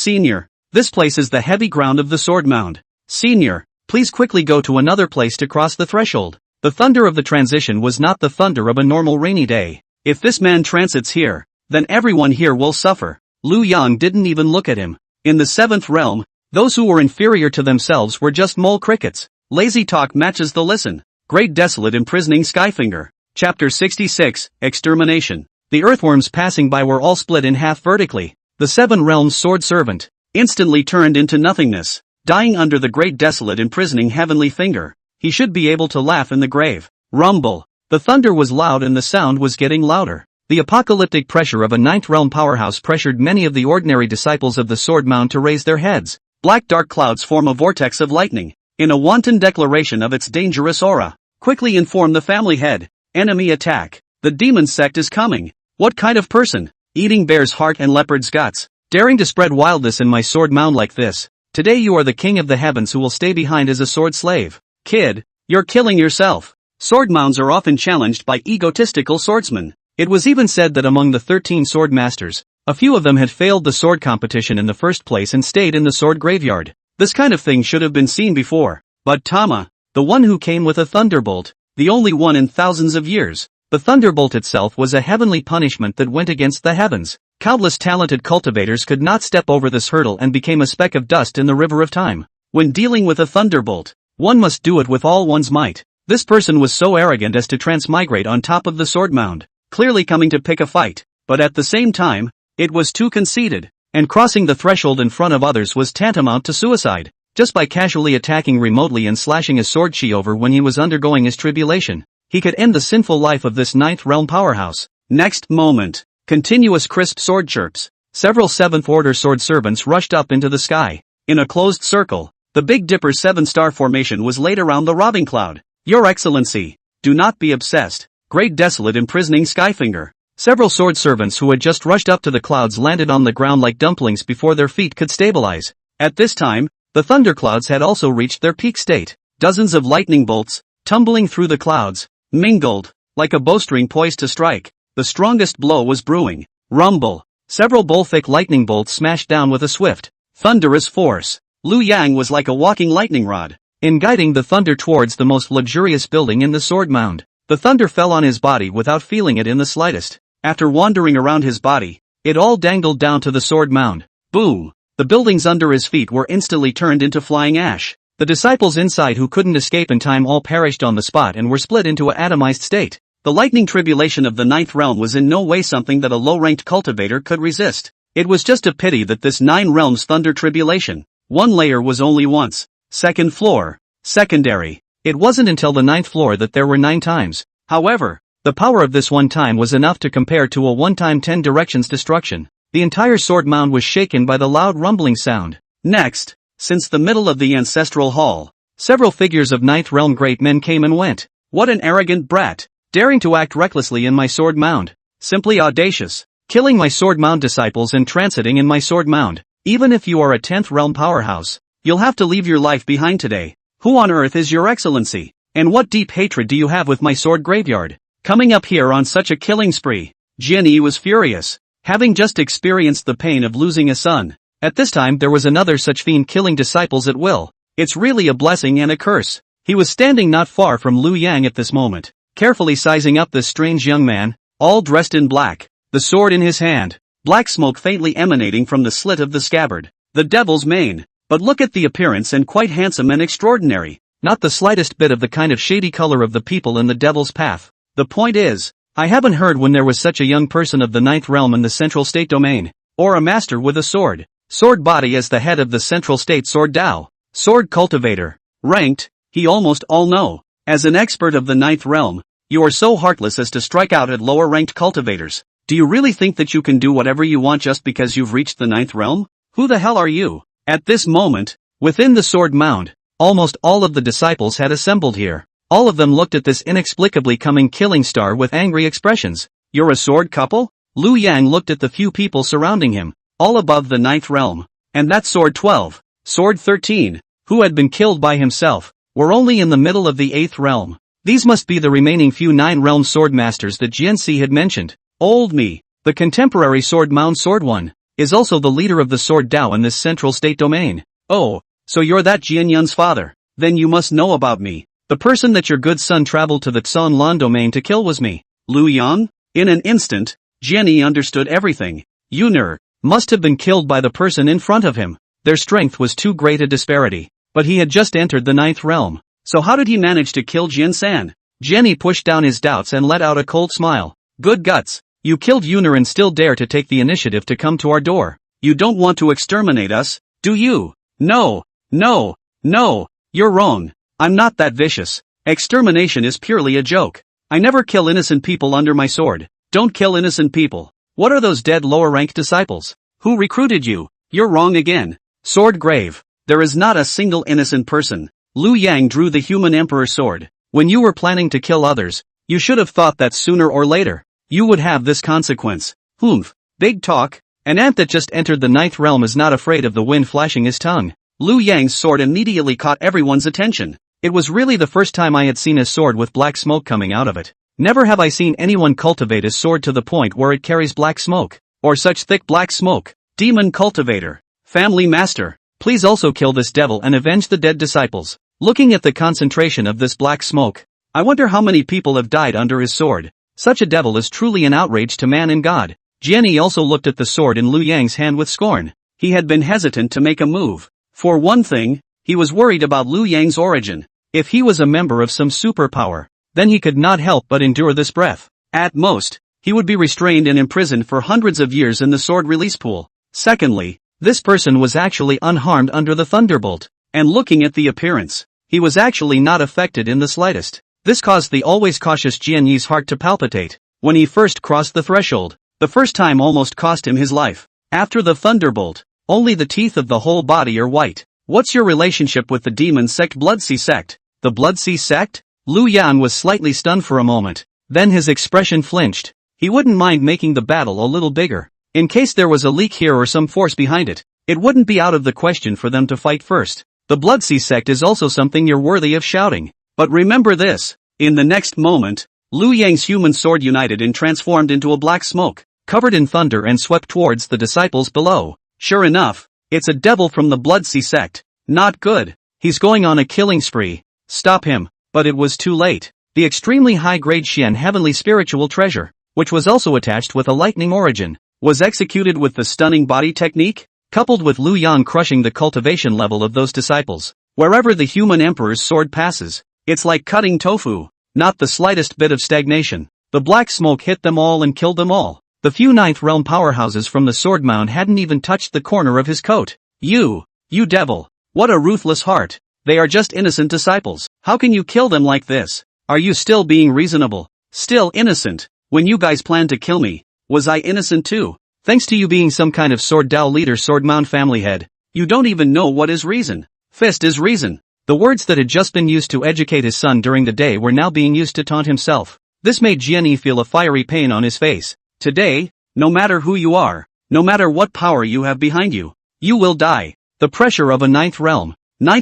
place is the heavy ground of the Sword Mound. Senior, please quickly go to another place to cross the threshold. The thunder of the transition was not the thunder of a normal rainy day. If this man transits here, then everyone here will suffer. Liu Yang didn't even look at him. In the 7th realm, those who were inferior to themselves were just mole crickets. Lazy talk matches the listen. Great Desolate Imprisoning Skyfinger. Chapter 66, Extermination. The earthworms passing by were all split in half vertically. The Seven Realms Sword Servant instantly turned into nothingness, dying under the Great Desolate Imprisoning Heavenly Finger. He should be able to laugh in the grave. Rumble. The thunder was loud and the sound was getting louder. The apocalyptic pressure of a Ninth Realm powerhouse pressured many of the ordinary disciples of the Sword Mound to raise their heads. Black dark clouds form a vortex of lightning, in a wanton declaration of its dangerous aura. Quickly inform the family head. Enemy attack. The demon sect is coming. What kind of person? Eating bear's heart and leopard's guts. Daring to spread wildness in my sword mound like this. Today you are the king of the heavens who will stay behind as a sword slave. Kid, you're killing yourself. Sword mounds are often challenged by egotistical swordsmen. It was even said that among the 13 sword masters, a few of them had failed the sword competition in the first place and stayed in the sword graveyard. This kind of thing should have been seen before. But Tama, the one who came with a thunderbolt, the only one in thousands of years. The thunderbolt itself was a heavenly punishment that went against the heavens. Countless talented cultivators could not step over this hurdle and became a speck of dust in the river of time. When dealing with a thunderbolt, one must do it with all one's might. This person was so arrogant as to transmigrate on top of the sword mound, clearly coming to pick a fight, but at the same time, it was too conceited, and crossing the threshold in front of others was tantamount to suicide. Just by casually attacking remotely and slashing his sword chi over when he was undergoing his tribulation, he could end the sinful life of this Ninth Realm powerhouse. Next moment, continuous crisp sword chirps. Several Seventh Order sword servants rushed up into the sky. In a closed circle, the Big Dipper's 7-star formation was laid around the robbing cloud. Your Excellency, do not be obsessed. Great Desolate Imprisoning Skyfinger. Several sword servants who had just rushed up to the clouds landed on the ground like dumplings before their feet could stabilize. At this time, the thunderclouds had also reached their peak state. Dozens of lightning bolts, tumbling through the clouds, mingled, like a bowstring poised to strike. The strongest blow was brewing. Rumble. Several bowl-thick lightning bolts smashed down with a swift, thunderous force. Liu Yang was like a walking lightning rod, in guiding the thunder towards the most luxurious building in the sword mound. The thunder fell on his body without feeling it in the slightest. After wandering around his body, it all dangled down to the sword mound. Boom! The buildings under his feet were instantly turned into flying ash. The disciples inside who couldn't escape in time all perished on the spot and were split into an atomized state. The lightning tribulation of the Ninth Realm was in no way something that a low-ranked cultivator could resist. It was just a pity that this 9 realms thunder tribulation. One layer was only once. Second floor. Secondary. It wasn't until the 9th floor that there were 9 times. However, the power of this one time was enough to compare to a one-time 10 directions destruction. The entire sword mound was shaken by the loud rumbling sound. Next, since the middle of the ancestral hall, several figures of Ninth Realm great men came and went. What an arrogant brat, daring to act recklessly in my sword mound. Simply audacious, killing my sword mound disciples and transiting in my sword mound. Even if you are a 10th realm powerhouse, you'll have to leave your life behind today. Who on earth is your excellency? And what deep hatred do you have with my sword graveyard? Coming up here on such a killing spree. Jianyi was furious, having just experienced the pain of losing a son. At this time there was another such fiend killing disciples at will. It's really a blessing and a curse. He was standing not far from Liu Yang at this moment, carefully sizing up this strange young man, all dressed in black, the sword in his hand, black smoke faintly emanating from the slit of the scabbard. The devil's mane. But look at the appearance, and quite handsome and extraordinary. Not the slightest bit of the kind of shady color of the people in the devil's path. The point is, I haven't heard when there was such a young person of the 9th realm in the central state domain, or a master with a sword. Sword body as the head of the central state sword Dao. Sword cultivator. Ranked, he almost all know. As an expert of the 9th realm, you are so heartless as to strike out at lower ranked cultivators. Do you really think that you can do whatever you want just because you've reached the 9th realm? Who the hell are you? At this moment, within the sword mound, almost all of the disciples had assembled here. All of them looked at this inexplicably coming killing star with angry expressions. You're a sword couple? Liu Yang looked at the few people surrounding him, all above the 9th realm. And that sword 12, sword 13, who had been killed by himself, were only in the middle of the 8th realm. These must be the remaining few 9 realm sword masters that Jianxi had mentioned. Old me, the contemporary sword mound sword one, is also the leader of the sword Dao in this central state domain. Oh, so you're that Jianyun's father. Then you must know about me. The person that your good son traveled to the Xan Lan domain to kill was me. Liu Yang? In an instant, Jianyi understood everything. Yuner must have been killed by the person in front of him. Their strength was too great a disparity. But he had just entered the 9th realm. So how did he manage to kill Jin-san? Jenny pushed down his doubts and let out a cold smile. Good guts. You killed Yuner and still dare to take the initiative to come to our door. You don't want to exterminate us, do you? No, no, no, you're wrong. I'm not that vicious. Extermination is purely a joke. I never kill innocent people under my sword. Don't kill innocent people. What are those dead lower-rank disciples? Who recruited you? You're wrong again. Sword grave. There is not a single innocent person. Liu Yang drew the human emperor's sword. When you were planning to kill others, you should have thought that sooner or later, you would have this consequence. Humph. Big talk. An ant that just entered the ninth realm is not afraid of the wind flashing his tongue. Liu Yang's sword immediately caught everyone's attention. It was really the first time I had seen a sword with black smoke coming out of it. Never have I seen anyone cultivate a sword to the point where it carries black smoke, or such thick black smoke. Demon cultivator. Family master. Please also kill this devil and avenge the dead disciples. Looking at the concentration of this black smoke, I wonder how many people have died under his sword. Such a devil is truly an outrage to man and God. Jianyi also looked at the sword in Liu Yang's hand with scorn. He had been hesitant to make a move. For one thing, he was worried about Liu Yang's origin. If he was a member of some superpower, then he could not help but endure this breath. At most, he would be restrained and imprisoned for hundreds of years in the sword release pool. Secondly, this person was actually unharmed under the thunderbolt. And looking at the appearance, he was actually not affected in the slightest. This caused the always cautious Jianyi's heart to palpitate. When he first crossed the threshold, the first time almost cost him his life. After the thunderbolt, only the teeth of the whole body are white. What's your relationship with the demon sect Bloodsea sect? The Bloodsea sect? Liu Yan was slightly stunned for a moment. Then his expression flinched. He wouldn't mind making the battle a little bigger. In case there was a leak here or some force behind it, it wouldn't be out of the question for them to fight first. The Bloodsea sect is also something you're worthy of shouting. But remember this, in the next moment, Liu Yang's human sword united and transformed into a black smoke, covered in thunder and swept towards the disciples below. Sure enough, it's a devil from the Bloodsea sect. Not good. He's going on a killing spree. Stop him. But it was too late. The extremely high-grade Xian heavenly spiritual treasure, which was also attached with a lightning origin, was executed with the stunning body technique, coupled with Liu Yang crushing the cultivation level of those disciples. Wherever the human emperor's sword passes, it's like cutting tofu. Not the slightest bit of stagnation. The black smoke hit them all and killed them all. The few ninth realm powerhouses from the sword mound hadn't even touched the corner of his coat. You devil. What a ruthless heart. They are just innocent disciples. How can you kill them like this? Are you still being reasonable? Still innocent? When you guys planned to kill me, was I innocent too? Thanks to you being some kind of sword Dao leader sword mound family head, you don't even know what is reason. Fist is reason. The words that had just been used to educate his son during the day were now being used to taunt himself. This made Jianyi feel a fiery pain on his face. Today, no matter who you are, no matter what power you have behind you, you will die. The pressure of a ninth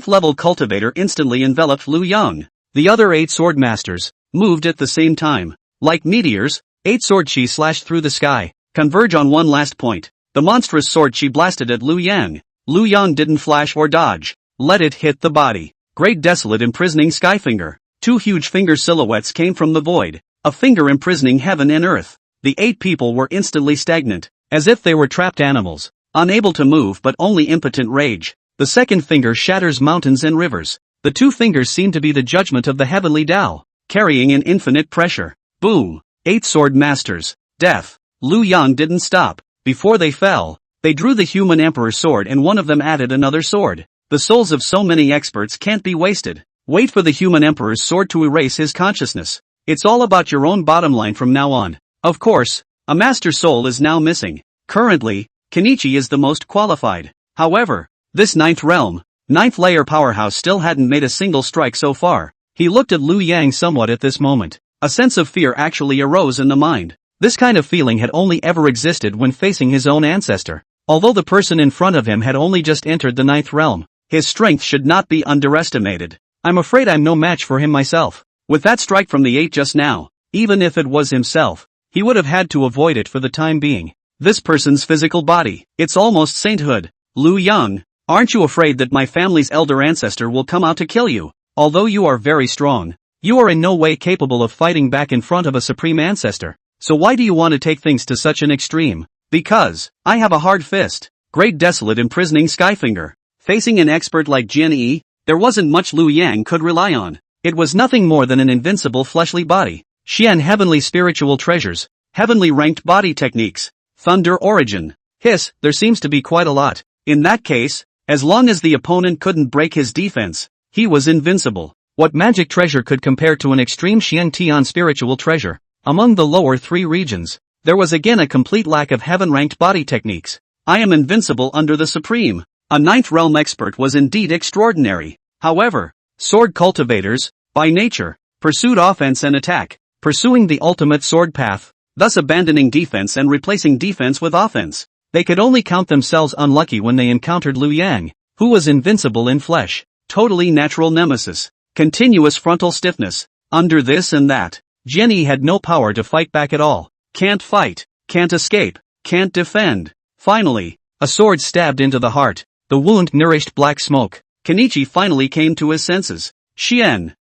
level cultivator instantly enveloped Liu Yang. The other 8 sword masters moved at the same time. Like meteors, 8 sword chi slashed through the sky, converge on one last point. The monstrous sword chi blasted at Liu Yang. Liu Yang didn't flash or dodge. Let it hit the body. Great desolate imprisoning sky finger. 2 huge finger silhouettes came from the void. A finger imprisoning heaven and earth. The 8 people were instantly stagnant, as if they were trapped animals, unable to move but only impotent rage. The second finger shatters mountains and rivers. The 2 fingers seem to be the judgment of the heavenly Tao, carrying an infinite pressure. Boom! 8 sword masters. Death. Liu Yang didn't stop. Before they fell, they drew the human emperor's sword and one of them added another sword. The souls of so many experts can't be wasted. Wait for the human emperor's sword to erase his consciousness. It's all about your own bottom line from now on. Of course, a master soul is now missing. Currently, Kenichi is the most qualified. However, this ninth layer powerhouse still hadn't made a single strike so far. He looked at Liu Yang somewhat at this moment. A sense of fear actually arose in the mind. This kind of feeling had only ever existed when facing his own ancestor. Although the person in front of him had only just entered the ninth realm, his strength should not be underestimated. I'm afraid I'm no match for him myself. With that strike from the 8 just now, even if it was himself, he would have had to avoid it for the time being. This person's physical body, it's almost sainthood. Liu Yang, aren't you afraid that my family's elder ancestor will come out to kill you? Although you are very strong, you are in no way capable of fighting back in front of a supreme ancestor. So why do you want to take things to such an extreme? Because I have a hard fist. Great desolate imprisoning skyfinger. Facing an expert like Jin Yi, there wasn't much Liu Yang could rely on. It was nothing more than an invincible fleshly body. Xian heavenly spiritual treasures, heavenly ranked body techniques, thunder origin. Hiss, there seems to be quite a lot. In that case, as long as the opponent couldn't break his defense, he was invincible. What magic treasure could compare to an extreme Xiang Tian spiritual treasure? Among the lower three regions, there was again a complete lack of heaven-ranked body techniques. I am invincible under the supreme. A ninth realm expert was indeed extraordinary. However, sword cultivators, by nature, pursued offense and attack, pursuing the ultimate sword path, thus abandoning defense and replacing defense with offense. They could only count themselves unlucky when they encountered Liu Yang, who was invincible in flesh, totally natural nemesis, continuous frontal stiffness, under this and that. Jenny had no power to fight back at all. Can't fight, can't escape, can't defend. Finally, a sword stabbed into the heart. The wound nourished black smoke. Kenichi finally came to his senses. Xian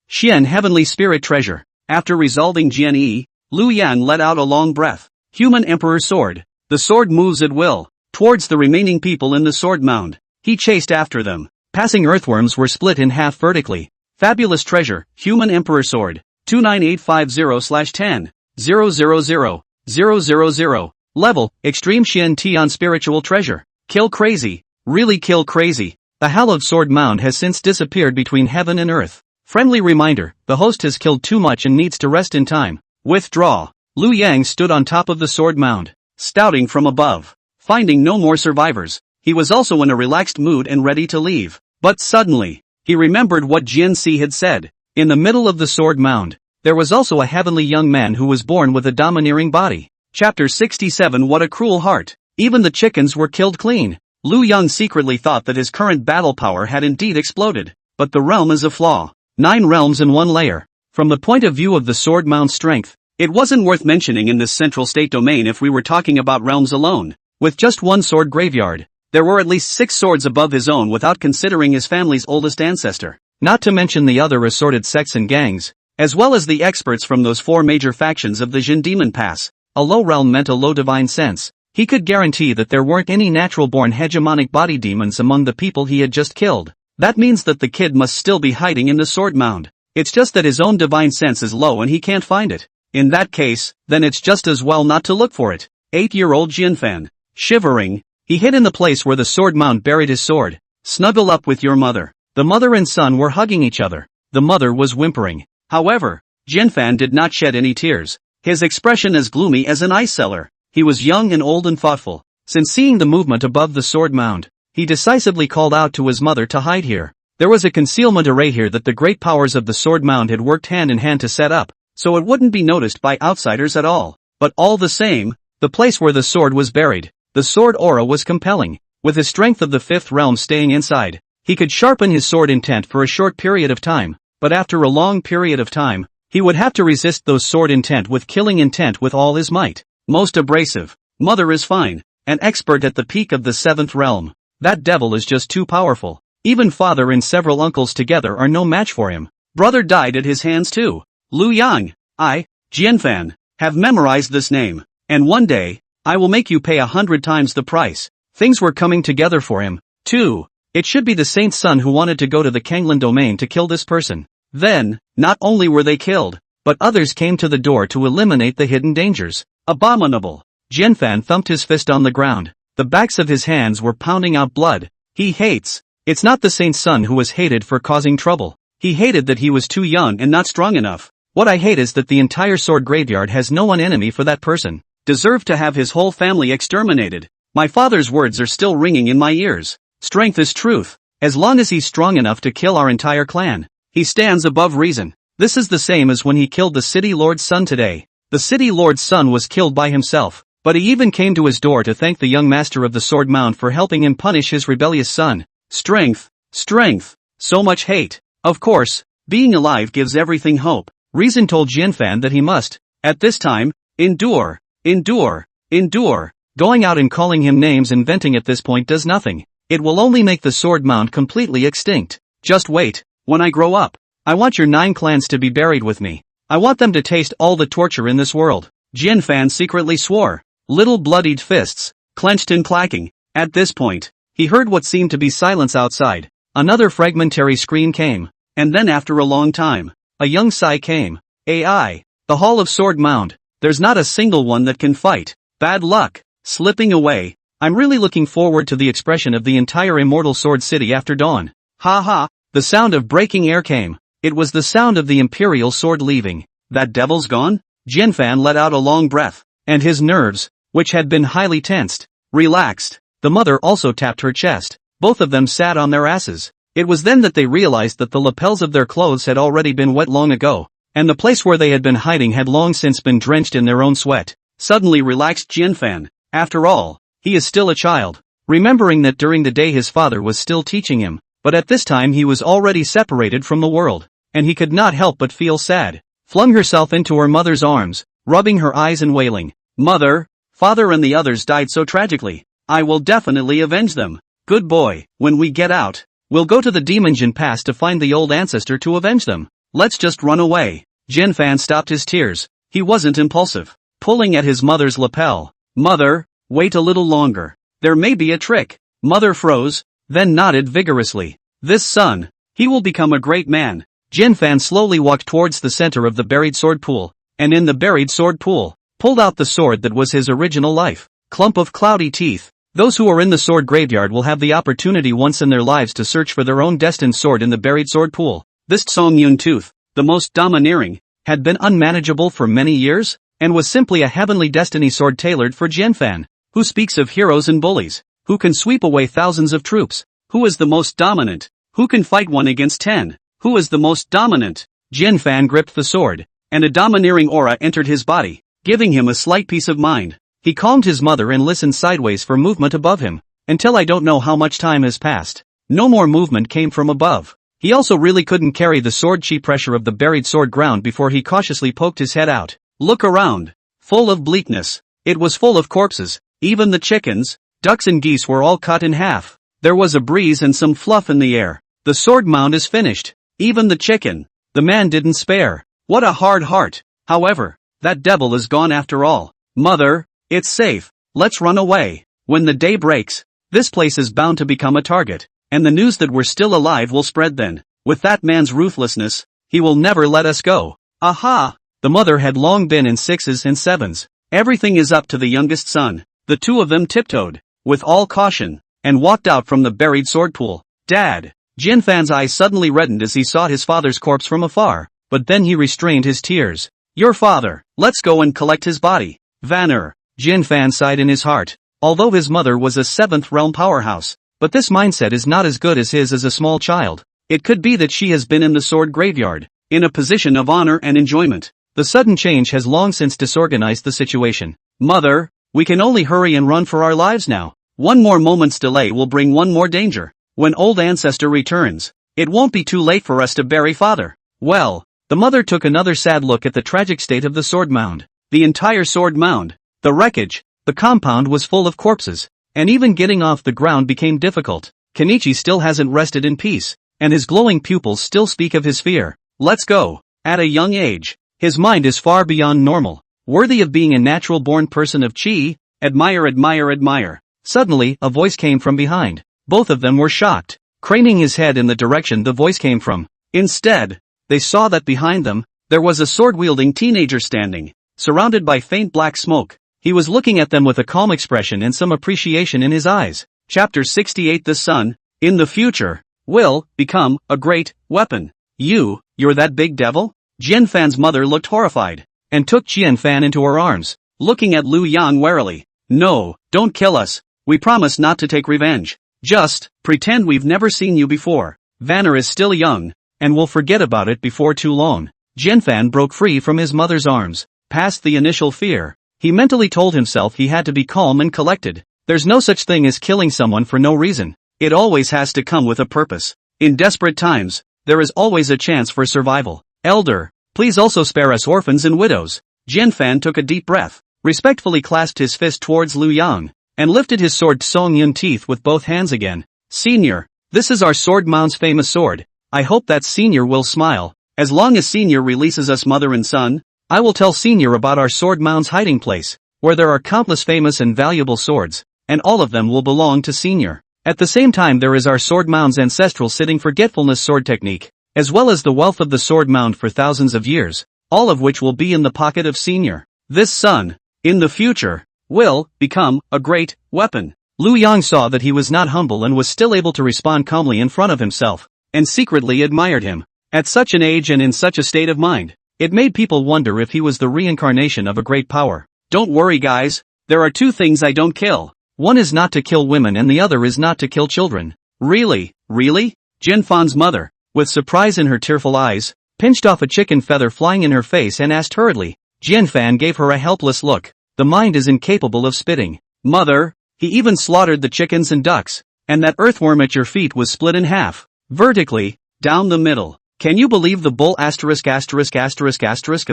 heavenly spirit treasure. After resolving Jian-Yi, Liu Yang let out a long breath. Human Emperor Sword. The sword moves at will, towards the remaining people in the sword mound. He chased after them. Passing earthworms were split in half vertically. Fabulous treasure, Human Emperor Sword. 29850/10-000-000. Level, Extreme Xian Tian Spiritual Treasure. Kill crazy. Really kill crazy. The hallowed sword mound has since disappeared between heaven and earth. Friendly reminder, the host has killed too much and needs to rest in time. Withdraw. Liu Yang stood on top of the sword mound, stouting from above. Finding no more survivors, he was also in a relaxed mood and ready to leave. But suddenly, he remembered what Jian Si had said. In the middle of the sword mound, there was also a heavenly young man who was born with a domineering body. Chapter 67. What a cruel heart. Even the chickens were killed clean. Liu Yang secretly thought that his current battle power had indeed exploded. But the realm is a flaw. 9 realms in one layer. From the point of view of the sword mound's strength, it wasn't worth mentioning in this central state domain if we were talking about realms alone. With just one sword graveyard, there were at least 6 swords above his own without considering his family's oldest ancestor. Not to mention the other assorted sects and gangs, as well as the experts from those 4 major factions of the Jin Demon Pass. A low realm meant a low divine sense. He could guarantee that there weren't any natural-born hegemonic body demons among the people he had just killed. That means that the kid must still be hiding in the sword mound. It's just that his own divine sense is low and he can't find it. In that case, then it's just as well not to look for it. 8-year-old Jinfan. Shivering, he hid in the place where the sword mound buried his sword. Snuggle up with your mother. The mother and son were hugging each other. The mother was whimpering. However, Jinfan did not shed any tears. His expression as gloomy as an ice cellar. He was young and old and thoughtful. Since seeing the movement above the sword mound, he decisively called out to his mother to hide here. There was a concealment array here that the great powers of the sword mound had worked hand in hand to set up, so it wouldn't be noticed by outsiders at all. But all the same, the place where the sword was buried, the sword aura was compelling. With the strength of the 5th realm staying inside, he could sharpen his sword intent for a short period of time, but after a long period of time, he would have to resist those sword intent with killing intent with all his might. Most abrasive. Mother is fine. An expert at the peak of the 7th realm. That devil is just too powerful. Even father and several uncles together are no match for him. Brother died at his hands too. Liu Yang. I, Jianfan, have memorized this name. And one day, I will make you pay 100 times the price. Things were coming together for him, too. It should be the saint's son who wanted to go to the Kanglin domain to kill this person. Then, not only were they killed, but others came to the door to eliminate the hidden dangers. Abominable. Jianfan thumped his fist on the ground. The backs of his hands were pounding out blood. He hates. It's not the saint's son who was hated for causing trouble. He hated that he was too young and not strong enough. What I hate is that the entire sword graveyard has no one enemy for that person. Deserved to have his whole family exterminated. My father's words are still ringing in my ears. Strength is truth. As long as he's strong enough to kill our entire clan, he stands above reason. This is the same as when he killed the city lord's son today. The city lord's son was killed by himself, but he even came to his door to thank the young master of the sword mound for helping him punish his rebellious son. Strength, strength, so much hate. Of course, being alive gives everything hope. Reason told Jianfan that he must, at this time, endure, endure, endure. Going out and calling him names and venting at this point does nothing. It will only make the sword mound completely extinct. Just wait, when I grow up, I want your 9 clans to be buried with me. I want them to taste all the torture in this world. Jianfan secretly swore. Little bloodied fists, clenched and clacking. At this point, he heard what seemed to be silence outside. Another fragmentary scream came. And then after a long time, a young sigh came. AI. The Hall of Sword Mound. There's not a single one that can fight. Bad luck. Slipping away. I'm really looking forward to the expression of the entire immortal sword city after dawn. Ha ha. The sound of breaking air came. It was the sound of the imperial sword leaving. That devil's gone? Jinfan let out a long breath, and his nerves, which had been highly tensed, relaxed. The mother also tapped her chest. Both of them sat on their asses. It was then that they realized that the lapels of their clothes had already been wet long ago, and the place where they had been hiding had long since been drenched in their own sweat. Suddenly relaxed Jinfan. After all, he is still a child. Remembering that during the day his father was still teaching him, but at this time he was already separated from the world, and he could not help but feel sad. Flung herself into her mother's arms, rubbing her eyes and wailing, "Mother, father and the others died so tragically. I will definitely avenge them. Good boy, when we get out, we'll go to the Demonjin Pass to find the old ancestor to avenge them. Let's just run away." Jinfan stopped his tears. He wasn't impulsive. Pulling at his mother's lapel. "Mother, wait a little longer. There may be a trick." Mother froze, then nodded vigorously. "This son, he will become a great man." Jinfan slowly walked towards the center of the buried sword pool, and in the buried sword pool, pulled out the sword that was his original life. Clump of cloudy teeth. Those who are in the sword graveyard will have the opportunity once in their lives to search for their own destined sword in the buried sword pool. This Songyun Tooth, the most domineering, had been unmanageable for many years, and was simply a heavenly destiny sword tailored for Jinfan, who speaks of heroes and bullies, who can sweep away thousands of troops, who is the most dominant, who can fight 1 against 10. Who is the most dominant? Jinfan gripped the sword, and a domineering aura entered his body, giving him a slight peace of mind. He calmed his mother and listened sideways for movement above him, until I don't know how much time has passed. No more movement came from above. He also really couldn't carry the sword chi pressure of the buried sword ground before he cautiously poked his head out. Look around. Full of bleakness. It was full of corpses. Even the chickens, ducks and geese were all cut in half. There was a breeze and some fluff in the air. The sword mound is finished. Even the chicken. The man didn't spare. What a hard heart. However, that devil is gone after all. Mother, it's safe. Let's run away. When the day breaks, this place is bound to become a target, and the news that we're still alive will spread then. With that man's ruthlessness, he will never let us go. Aha! The mother had long been in 6s and 7s. Everything is up to the youngest son. The two of them tiptoed, with all caution, and walked out from the buried sword pool. Dad! Jinfan's eyes suddenly reddened as he saw his father's corpse from afar, but then he restrained his tears. Your father, let's go and collect his body. Vanner. Jinfan sighed in his heart. Although his mother was a 7th realm powerhouse, but this mindset is not as good as his as a small child. It could be that she has been in the sword graveyard, in a position of honor and enjoyment. The sudden change has long since disorganized the situation. Mother, we can only hurry and run for our lives now. One more moment's delay will bring one more danger. When old ancestor returns, it won't be too late for us to bury father. Well, the mother took another sad look at the tragic state of the sword mound. The entire sword mound, the wreckage, the compound was full of corpses, and even getting off the ground became difficult. Kenichi still hasn't rested in peace, and his glowing pupils still speak of his fear. Let's go. At a young age, his mind is far beyond normal, worthy of being a natural-born person of chi. Admire, admire, admire. Suddenly, a voice came from behind. Both of them were shocked, craning his head in the direction the voice came from. Instead, they saw that behind them, there was a sword-wielding teenager standing, surrounded by faint black smoke. He was looking at them with a calm expression and some appreciation in his eyes. Chapter 68. The sun, in the future, will become a great weapon. You're that big devil? Jinfan's mother looked horrified, and took Jinfan into her arms, looking at Lu Yang warily. No, don't kill us. We promise not to take revenge. Just pretend we've never seen you before. Vanner is still young, and will forget about it before too long. Jinfan broke free from his mother's arms. Past the initial fear, he mentally told himself he had to be calm and collected. There's no such thing as killing someone for no reason. It always has to come with a purpose. In desperate times, there is always a chance for survival. Elder, please also spare us orphans and widows. Jinfan took a deep breath, respectfully clasped his fist towards Lu Yang, and lifted his sword Songyun teeth with both hands again. Senior, this is our sword mound's famous sword. I hope that Senior will smile. As long as Senior releases us mother and son, I will tell Senior about our sword mound's hiding place, where there are countless famous and valuable swords, and all of them will belong to Senior. At the same time there is our sword mound's ancestral sitting forgetfulness sword technique, as well as the wealth of the sword mound for thousands of years, all of which will be in the pocket of Senior. This son, in the future, will become a great weapon. Liu Yang saw that he was not humble and was still able to respond calmly in front of himself, and secretly admired him. At such an age and in such a state of mind, it made people wonder if he was the reincarnation of a great power. Don't worry guys, there are two things I don't kill. One is not to kill women and the other is not to kill children. Really? Really? Jian Fan's mother, with surprise in her tearful eyes, pinched off a chicken feather flying in her face and asked hurriedly. Jian Fan gave her a helpless look. The mind is incapable of spitting. Mother, he even slaughtered the chickens and ducks, and that earthworm at your feet was split in half, vertically, down the middle. Can you believe the bull of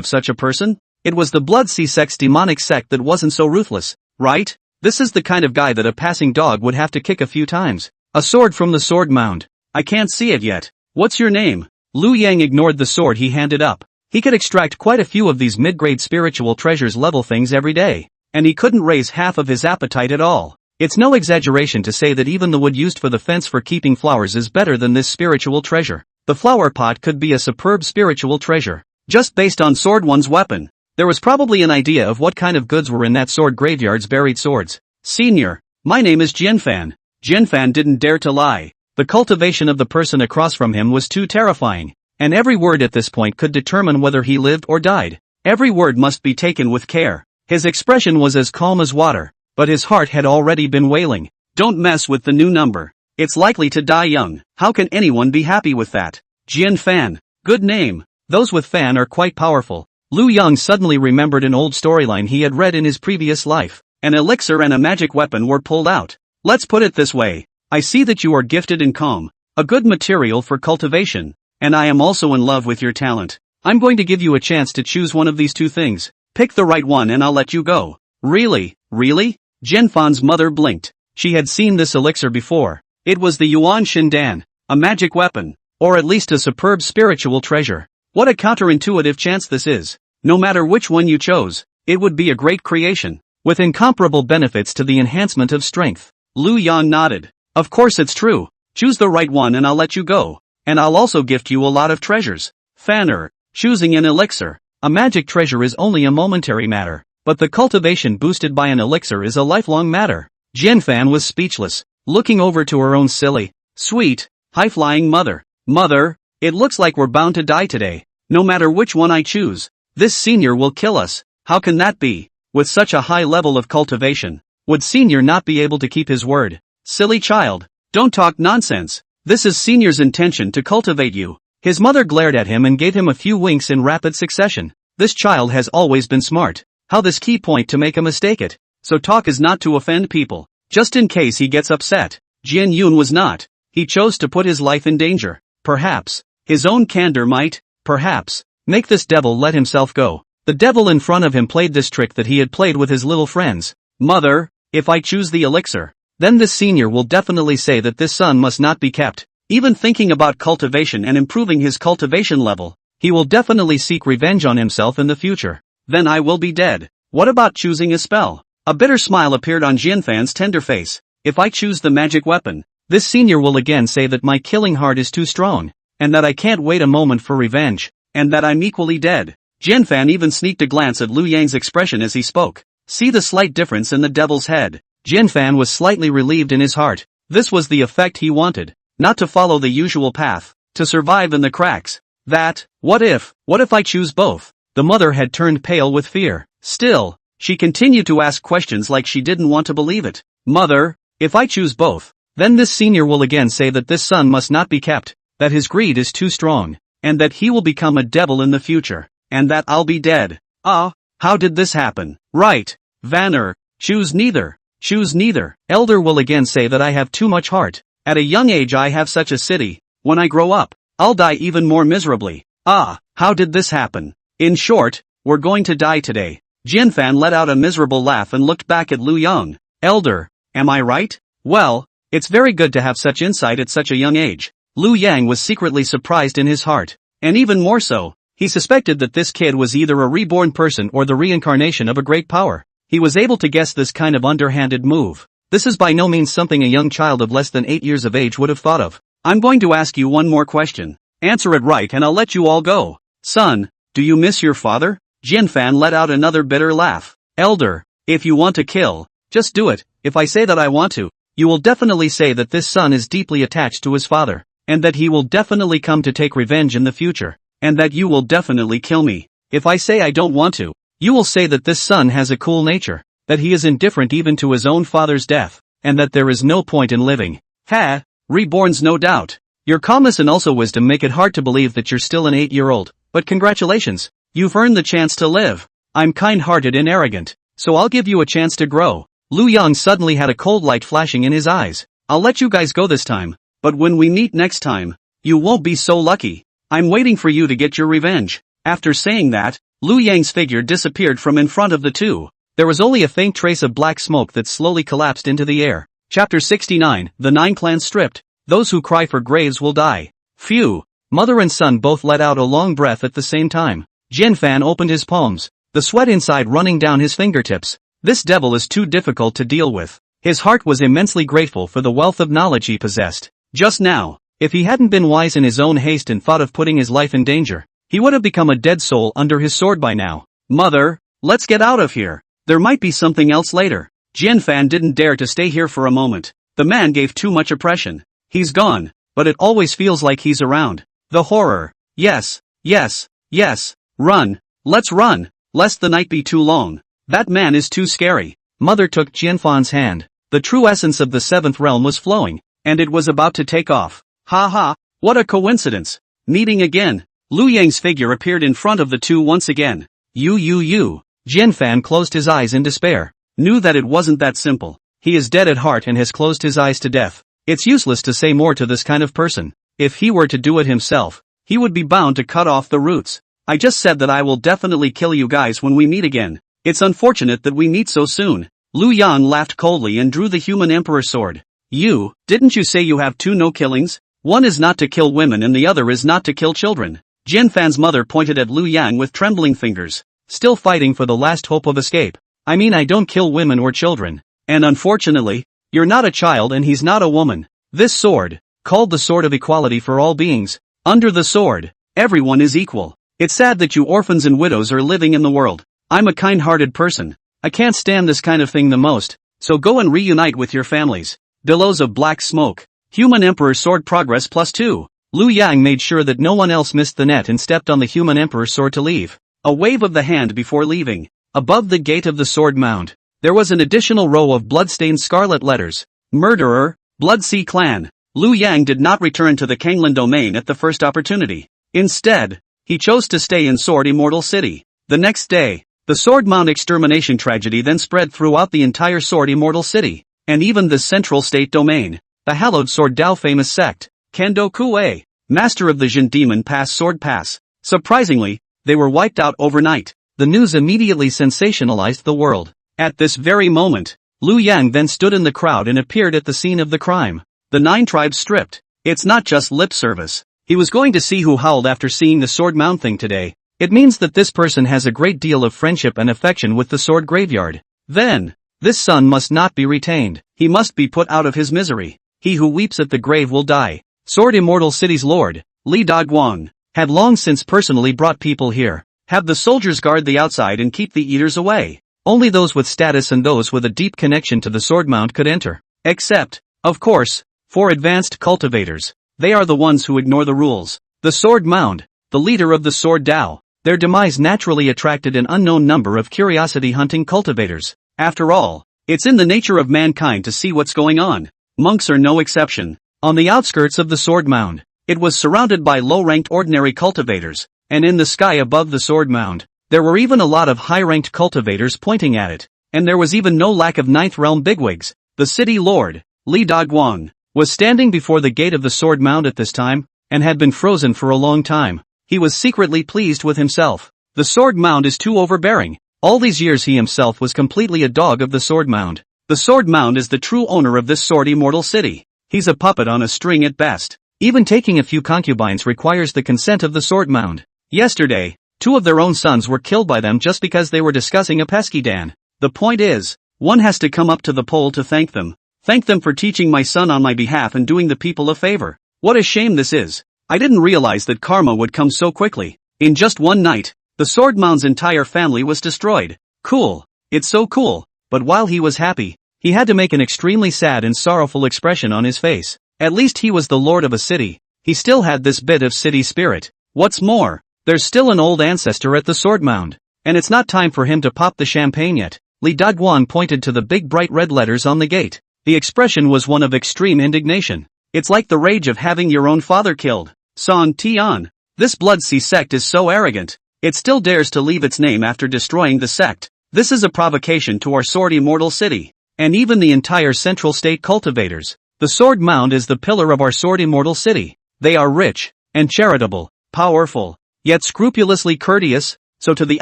such a person? It was the blood sex demonic sect that wasn't so ruthless, right? This is the kind of guy that a passing dog would have to kick a few times. A sword from the sword mound. I can't see it yet. What's your name? Liu Yang ignored the sword he handed up. He could extract quite a few of these mid-grade spiritual treasures level things every day, and he couldn't raise half of his appetite at all. It's no exaggeration to say that even the wood used for the fence for keeping flowers is better than this spiritual treasure. The flower pot could be a superb spiritual treasure, just based on sword one's weapon. There was probably an idea of what kind of goods were in that sword graveyard's buried swords. Senior, my name is Jian Fan. Jian Fan didn't dare to lie. The cultivation of the person across from him was too terrifying, and every word at this point could determine whether he lived or died. Every word must be taken with care. His expression was as calm as water, but his heart had already been wailing. Don't mess with the new number. It's likely to die young. How can anyone be happy with that? Jian Fan. Good name. Those with Fan are quite powerful. Liu Yang suddenly remembered an old storyline he had read in his previous life. An elixir and a magic weapon were pulled out. Let's put it this way. I see that you are gifted in calm, a good material for cultivation, and I am also in love with your talent. I'm going to give you a chance to choose one of these two things. Pick the right one and I'll let you go. Really? Really? Jian Fan's mother blinked. She had seen this elixir before. It was the Yuan Shindan, a magic weapon, or at least a superb spiritual treasure. What a counterintuitive chance this is. No matter which one you chose, it would be a great creation, with incomparable benefits to the enhancement of strength. Liu Yang nodded. Of course it's true. Choose the right one and I'll let you go. And I'll also gift you a lot of treasures. Fanner, choosing an elixir. A magic treasure is only a momentary matter, but the cultivation boosted by an elixir is a lifelong matter. Jian Fan was speechless, looking over to her own silly, sweet, high-flying mother. Mother, it looks like we're bound to die today. No matter which one I choose, this senior will kill us. How can that be? With such a high level of cultivation, would senior not be able to keep his word? Silly child, don't talk nonsense. This is senior's intention to cultivate you. His mother glared at him and gave him a few winks in rapid succession. This child has always been smart. How this key point to make a mistake it. So talk is not to offend people, just in case he gets upset. Jian Yun was not. He chose to put his life in danger. Perhaps his own candor might, perhaps, make this devil let himself go. The devil in front of him played this trick that he had played with his little friends. Mother, if I choose the elixir, then this senior will definitely say that this son must not be kept. Even thinking about cultivation and improving his cultivation level, he will definitely seek revenge on himself in the future. Then I will be dead. What about choosing a spell? A bitter smile appeared on Jian Fan's tender face. If I choose the magic weapon, this senior will again say that my killing heart is too strong, and that I can't wait a moment for revenge, and that I'm equally dead. Jian Fan even sneaked a glance at Liu Yang's expression as he spoke. See the slight difference in the devil's head. Jian Fan was slightly relieved in his heart. This was the effect he wanted. Not to follow the usual path, to survive in the cracks. What if I choose both? The mother had turned pale with fear. Still, she continued to ask questions like she didn't want to believe it. Mother, if I choose both, then this senior will again say that this son must not be kept, that his greed is too strong, and that he will become a devil in the future, and that I'll be dead. How did this happen? Right. Vanner, choose neither. Choose neither. Elder will again say that I have too much heart. At a young age I have such a city. When I grow up, I'll die even more miserably. How did this happen? In short, we're going to die today. Jian Fan let out a miserable laugh and looked back at Liu Yang. Elder, am I right? Well, it's very good to have such insight at such a young age. Liu Yang was secretly surprised in his heart, and even more so, he suspected that this kid was either a reborn person or the reincarnation of a great power. He was able to guess this kind of underhanded move. This is by no means something a young child of less than 8 years of age would have thought of. I'm going to ask you one more question. Answer it right and I'll let you all go. Son, do you miss your father? Jinfan let out another bitter laugh. Elder, if you want to kill, just do it. If I say that I want to, you will definitely say that this son is deeply attached to his father, and that he will definitely come to take revenge in the future, and that you will definitely kill me. If I say I don't want to, you will say that this son has a cool nature, that he is indifferent even to his own father's death, and that there is no point in living. Ha! Reborns no doubt. Your calmness and also wisdom make it hard to believe that you're still an 8-year-old, but congratulations, you've earned the chance to live. I'm kind-hearted and arrogant, so I'll give you a chance to grow. Lu Yang suddenly had a cold light flashing in his eyes. I'll let you guys go this time, but when we meet next time, you won't be so lucky. I'm waiting for you to get your revenge. After saying that, Lu Yang's figure disappeared from in front of the two. There was only a faint trace of black smoke that slowly collapsed into the air. Chapter 69, The 9 Clans Stripped. Those who cry for graves will die. Phew. Mother and son both let out a long breath at the same time. Jinfan opened his palms, the sweat inside running down his fingertips. This devil is too difficult to deal with. His heart was immensely grateful for the wealth of knowledge he possessed. Just now, if he hadn't been wise in his own haste and thought of putting his life in danger, he would have become a dead soul under his sword by now. Mother, let's get out of here. There might be something else later. Jinfan didn't dare to stay here for a moment. The man gave too much oppression. He's gone, but it always feels like he's around. The horror. Yes, yes, yes. Run. Let's run, lest the night be too long. That man is too scary. Mother took Jinfan's hand. The true essence of the 7th realm was flowing, and it was about to take off. Ha ha, what a coincidence. Meeting again. Lu Yang's figure appeared in front of the two once again. You. Jinfan closed his eyes in despair. Knew that it wasn't that simple. He is dead at heart and has closed his eyes to death. It's useless to say more to this kind of person. If he were to do it himself, he would be bound to cut off the roots. I just said that I will definitely kill you guys when we meet again. It's unfortunate that we meet so soon. Lu Yang laughed coldly and drew the human emperor sword. Didn't you say you have 2 no killings? One is not to kill women and the other is not to kill children. Jinfan's mother pointed at Lu Yang with trembling fingers, still fighting for the last hope of escape. I mean, I don't kill women or children. And unfortunately, you're not a child and he's not a woman. This sword, called the Sword of Equality for all beings, under the sword, everyone is equal. It's sad that you orphans and widows are living in the world. I'm a kind-hearted person. I can't stand this kind of thing the most, so go and reunite with your families. Billows of black smoke. Human Emperor's sword progress +2. Lu Yang made sure that no one else missed the net and stepped on the Human Emperor's sword to leave. A wave of the hand before leaving. Above the gate of the sword mound, there was an additional row of blood-stained scarlet letters. Murderer, Blood Sea Clan. Lu Yang did not return to the Kanglan domain at the first opportunity. Instead, he chose to stay in Sword Immortal City. The next day, the Sword Mound extermination tragedy then spread throughout the entire Sword Immortal City, and even the central state domain. The hallowed Sword Dao famous sect, Kendo Kue, master of the Jin Demon Pass Sword Pass. Surprisingly, they were wiped out overnight. The news immediately sensationalized the world. At this very moment, Lu Yang then stood in the crowd and appeared at the scene of the crime. The 9 tribes stripped. It's not just lip service. He was going to see who howled after seeing the Sword Mound thing today. It means that this person has a great deal of friendship and affection with the Sword Graveyard. Then, this son must not be retained. He must be put out of his misery. He who weeps at the grave will die. Sword Immortal City's lord, Li Daguang, had long since personally brought people here. Have the soldiers guard the outside and keep the eaters away. Only those with status and those with a deep connection to the Sword Mound could enter. Except, of course, for advanced cultivators. They are the ones who ignore the rules. The Sword Mound, the leader of the Sword Dao. Their demise naturally attracted an unknown number of curiosity-hunting cultivators. After all, it's in the nature of mankind to see what's going on. Monks are no exception. On the outskirts of the Sword Mound, it was surrounded by low-ranked ordinary cultivators, and in the sky above the Sword Mound, there were even a lot of high-ranked cultivators pointing at it, and there was even no lack of 9th realm bigwigs. The city lord, Li Daguang, was standing before the gate of the Sword Mound at this time, and had been frozen for a long time. He was secretly pleased with himself. The Sword Mound is too overbearing. All these years he himself was completely a dog of the Sword Mound. The Sword Mound is the true owner of this Sword Immortal City. He's a puppet on a string at best. Even taking a few concubines requires the consent of the Sword Mound. Yesterday, 2 of their own sons were killed by them just because they were discussing a pesky Dan. The point is, one has to come up to the pole to thank them. Thank them for teaching my son on my behalf and doing the people a favor. What a shame this is. I didn't realize that karma would come so quickly. In just one night, the Sword Mound's entire family was destroyed. Cool. It's so cool. But while he was happy, he had to make an extremely sad and sorrowful expression on his face. At least he was the lord of a city. He still had this bit of city spirit. What's more, there's still an old ancestor at the Sword Mound. And it's not time for him to pop the champagne yet. Li Dagwan pointed to the big bright red letters on the gate. The expression was one of extreme indignation. It's like the rage of having your own father killed. Song Tian. This Blood-Sea sect is so arrogant. It still dares to leave its name after destroying the sect. This is a provocation to our Sword Immortal City. And even the entire Central State cultivators. The Sword Mound is the pillar of our Sword Immortal City. They are rich, and charitable, powerful, yet scrupulously courteous, so to the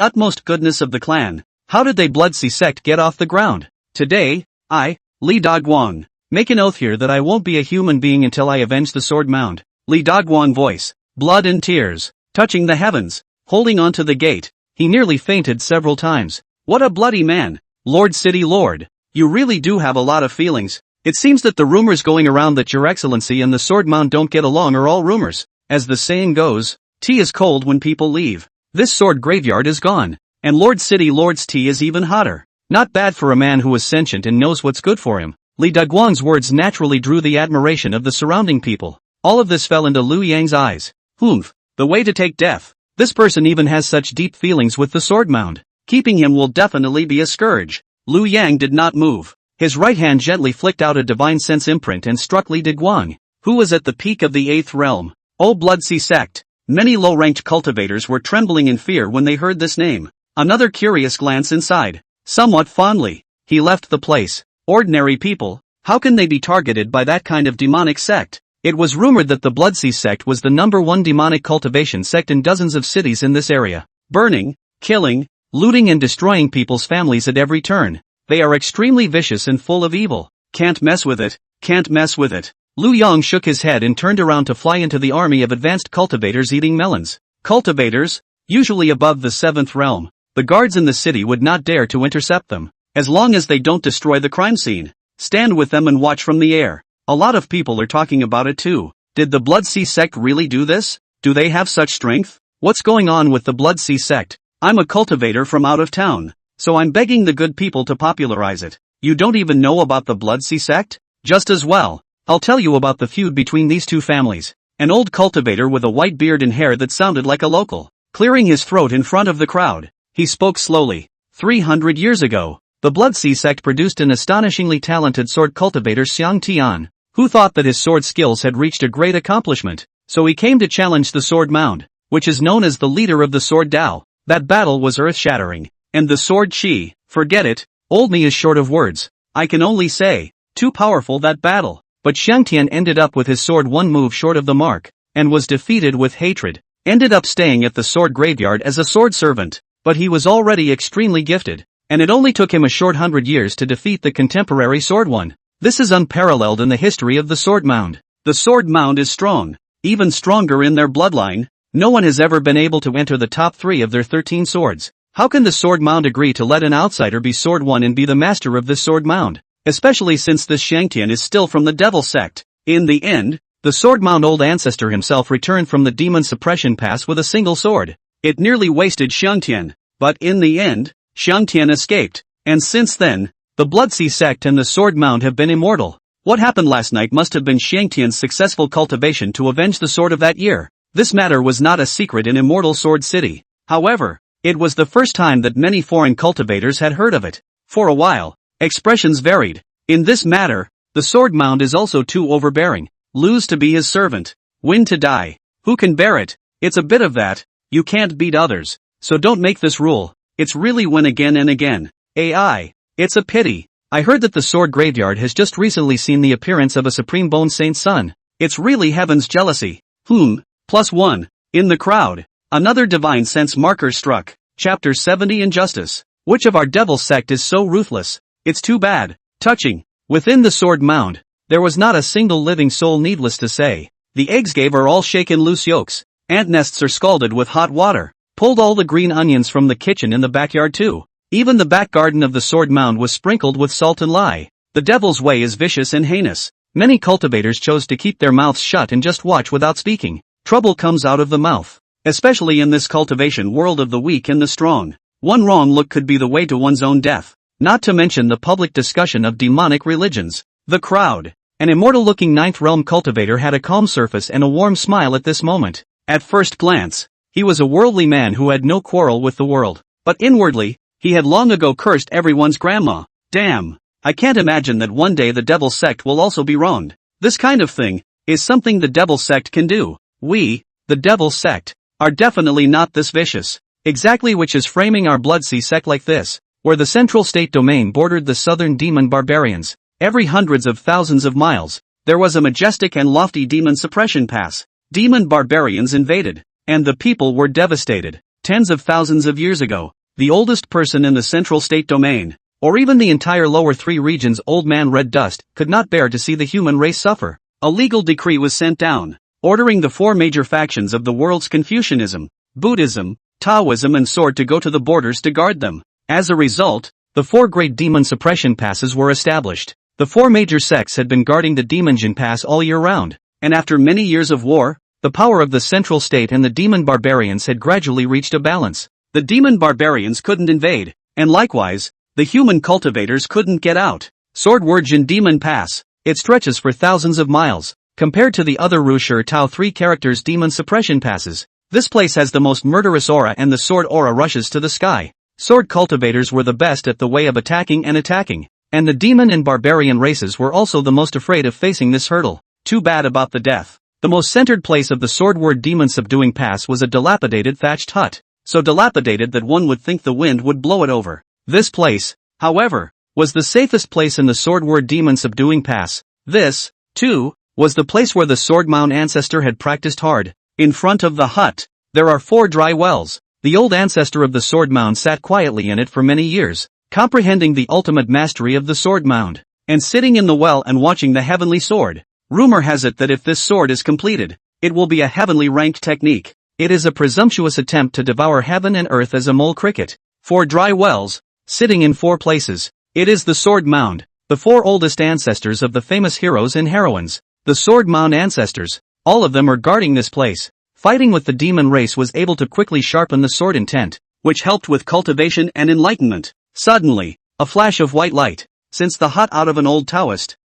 utmost goodness of the clan. How did they Blood-Sea sect get off the ground? Today, I, Li Dagwan, make an oath here that I won't be a human being until I avenge the Sword Mound. Li Dagwan voice, blood and tears, touching the heavens, holding on to the gate. He nearly fainted several times. What a bloody man. Lord City Lord, you really do have a lot of feelings. It seems that the rumors going around that Your Excellency and the Sword Mound don't get along are all rumors. As the saying goes, tea is cold when people leave. This sword graveyard is gone. And Lord City Lord's tea is even hotter. Not bad for a man who is sentient and knows what's good for him. Li Dagwan's words naturally drew the admiration of the surrounding people. All of this fell into Liu Yang's eyes. Humph, the way to take death. This person even has such deep feelings with the Sword Mound. Keeping him will definitely be a scourge. Liu Yang did not move. His right hand gently flicked out a divine sense imprint and struck Li Dagwan, who was at the peak of the 8th realm. Oh Blood-Sea sect. Many low-ranked cultivators were trembling in fear when they heard this name. Another curious glance inside. Somewhat fondly, he left the place. Ordinary people, how can they be targeted by that kind of demonic sect? It was rumored that the Blood-Sea sect was the #1 demonic cultivation sect in dozens of cities in this area. Burning, killing, looting and destroying people's families at every turn. They are extremely vicious and full of evil. Can't mess with it, can't mess with it. Liu Yang shook his head and turned around to fly into the army of advanced cultivators eating melons. Cultivators, usually above the 7th realm. The guards in the city would not dare to intercept them. As long as they don't destroy the crime scene. Stand with them and watch from the air. A lot of people are talking about it too. Did the Blood-Sea sect really do this? Do they have such strength? What's going on with the Blood-Sea sect? I'm a cultivator from out of town. So I'm begging the good people to popularize it. You don't even know about the Blood-Sea sect? Just as well. I'll tell you about the feud between these two families. An old cultivator with a white beard and hair that sounded like a local. Clearing his throat in front of the crowd, he spoke slowly. 300 years ago, the Blood-Sea sect produced an astonishingly talented sword cultivator Xiang Tian, who thought that his sword skills had reached a great accomplishment. So he came to challenge the Sword Mound, which is known as the leader of the Sword Dao. That battle was earth-shattering. And the Sword Qi, forget it, old me is short of words. I can only say, too powerful that battle. But Xiangtian ended up with his sword one move short of the mark, and was defeated with hatred. Ended up staying at the sword graveyard as a sword servant, but he was already extremely gifted, and it only took him a short 100 years to defeat the contemporary Sword One. This is unparalleled in the history of the Sword Mound. The Sword Mound is strong, even stronger in their bloodline. No one has ever been able to enter the top 3 of their 13 swords. How can the Sword Mound agree to let an outsider be Sword One and be the master of this Sword Mound? Especially since this Xiangtian is still from the Devil sect. In the end, the Sword Mound old ancestor himself returned from the Demon Suppression Pass with a single sword. It nearly wasted Xiangtian, but in the end, Xiangtian escaped, and since then, the Blood-Sea sect and the Sword Mound have been immortal. What happened last night must have been Xiangtian's successful cultivation to avenge the sword of that year. This matter was not a secret in Immortal Sword City. However, it was the first time that many foreign cultivators had heard of it. For a while, expressions varied. In this matter, the Sword Mound is also too overbearing. Lose to be his servant. Win to die. Who can bear it? It's a bit of that. You can't beat others. So don't make this rule. It's really win again and again. AI. It's a pity. I heard that the Sword Graveyard has just recently seen the appearance of a Supreme Bone Saint's son. It's really heaven's jealousy. +1. In the crowd, another divine sense marker struck. Chapter 70 Injustice. Which of our devil sect is so ruthless? It's too bad. Touching. Within the Sword Mound, there was not a single living soul, needless to say. The eggs gave are all shaken loose yolks. Ant nests are scalded with hot water. Pulled all the green onions from the kitchen in the backyard too. Even the back garden of the Sword Mound was sprinkled with salt and lye. The devil's way is vicious and heinous. Many cultivators chose to keep their mouths shut and just watch without speaking. Trouble comes out of the mouth. Especially in this cultivation world of the weak and the strong. One wrong look could be the way to one's own death. Not to mention the public discussion of demonic religions. The crowd. An immortal-looking ninth realm cultivator had a calm surface and a warm smile at this moment. At first glance, he was a worldly man who had no quarrel with the world. But inwardly, he had long ago cursed everyone's grandma. Damn. I can't imagine that one day the devil sect will also be wronged. This kind of thing is something the devil sect can do. We, the devil sect, are definitely not this vicious. Exactly, which is framing our Bloodsea sect like this, where the central state domain bordered the southern demon barbarians. Every hundreds of thousands of miles, there was a majestic and lofty demon suppression pass. Demon barbarians invaded, and the people were devastated. Tens of thousands of years ago, the oldest person in the central state domain, or even the entire lower three regions, Old Man Red Dust, could not bear to see the human race suffer. A legal decree was sent down, ordering the four major factions of the world's Confucianism, Buddhism, Taoism and Sword to go to the borders to guard them. As a result, the four great demon suppression passes were established. The four major sects had been guarding the Demonjin Pass all year round, and after many years of war, the power of the central state and the demon barbarians had gradually reached a balance. The demon barbarians couldn't invade, and likewise, the human cultivators couldn't get out. Swordward Demon Pass. It stretches for thousands of miles. Compared to the other Rushur Tao 3 characters demon suppression passes, this place has the most murderous aura, and the sword aura rushes to the sky. Sword cultivators were the best at the way of attacking, and the demon and barbarian races were also the most afraid of facing this hurdle. Too bad about the death. The most centered place of the Swordward Demon Subduing Pass was a dilapidated thatched hut. So dilapidated that one would think the wind would blow it over. This place, however, was the safest place in the Swordward Demon Subduing Pass. This, too, was the place where the Swordmound ancestor had practiced hard. In front of the hut, there are 4 dry wells. The old ancestor of the Swordmound sat quietly in it for many years, comprehending the ultimate mastery of the Swordmound, and sitting in the well and watching the heavenly sword. Rumor has it that if this sword is completed, it will be a heavenly ranked technique. It is a presumptuous attempt to devour heaven and earth as a mole cricket. 4 dry wells, sitting in 4 places. It is the Sword Mound, the 4 oldest ancestors of the famous heroes and heroines. The Sword Mound ancestors, all of them are guarding this place. Fighting with the demon race was able to quickly sharpen the sword intent, which helped with cultivation and enlightenment. Suddenly, a flash of white light, since the hut out of an old Taoist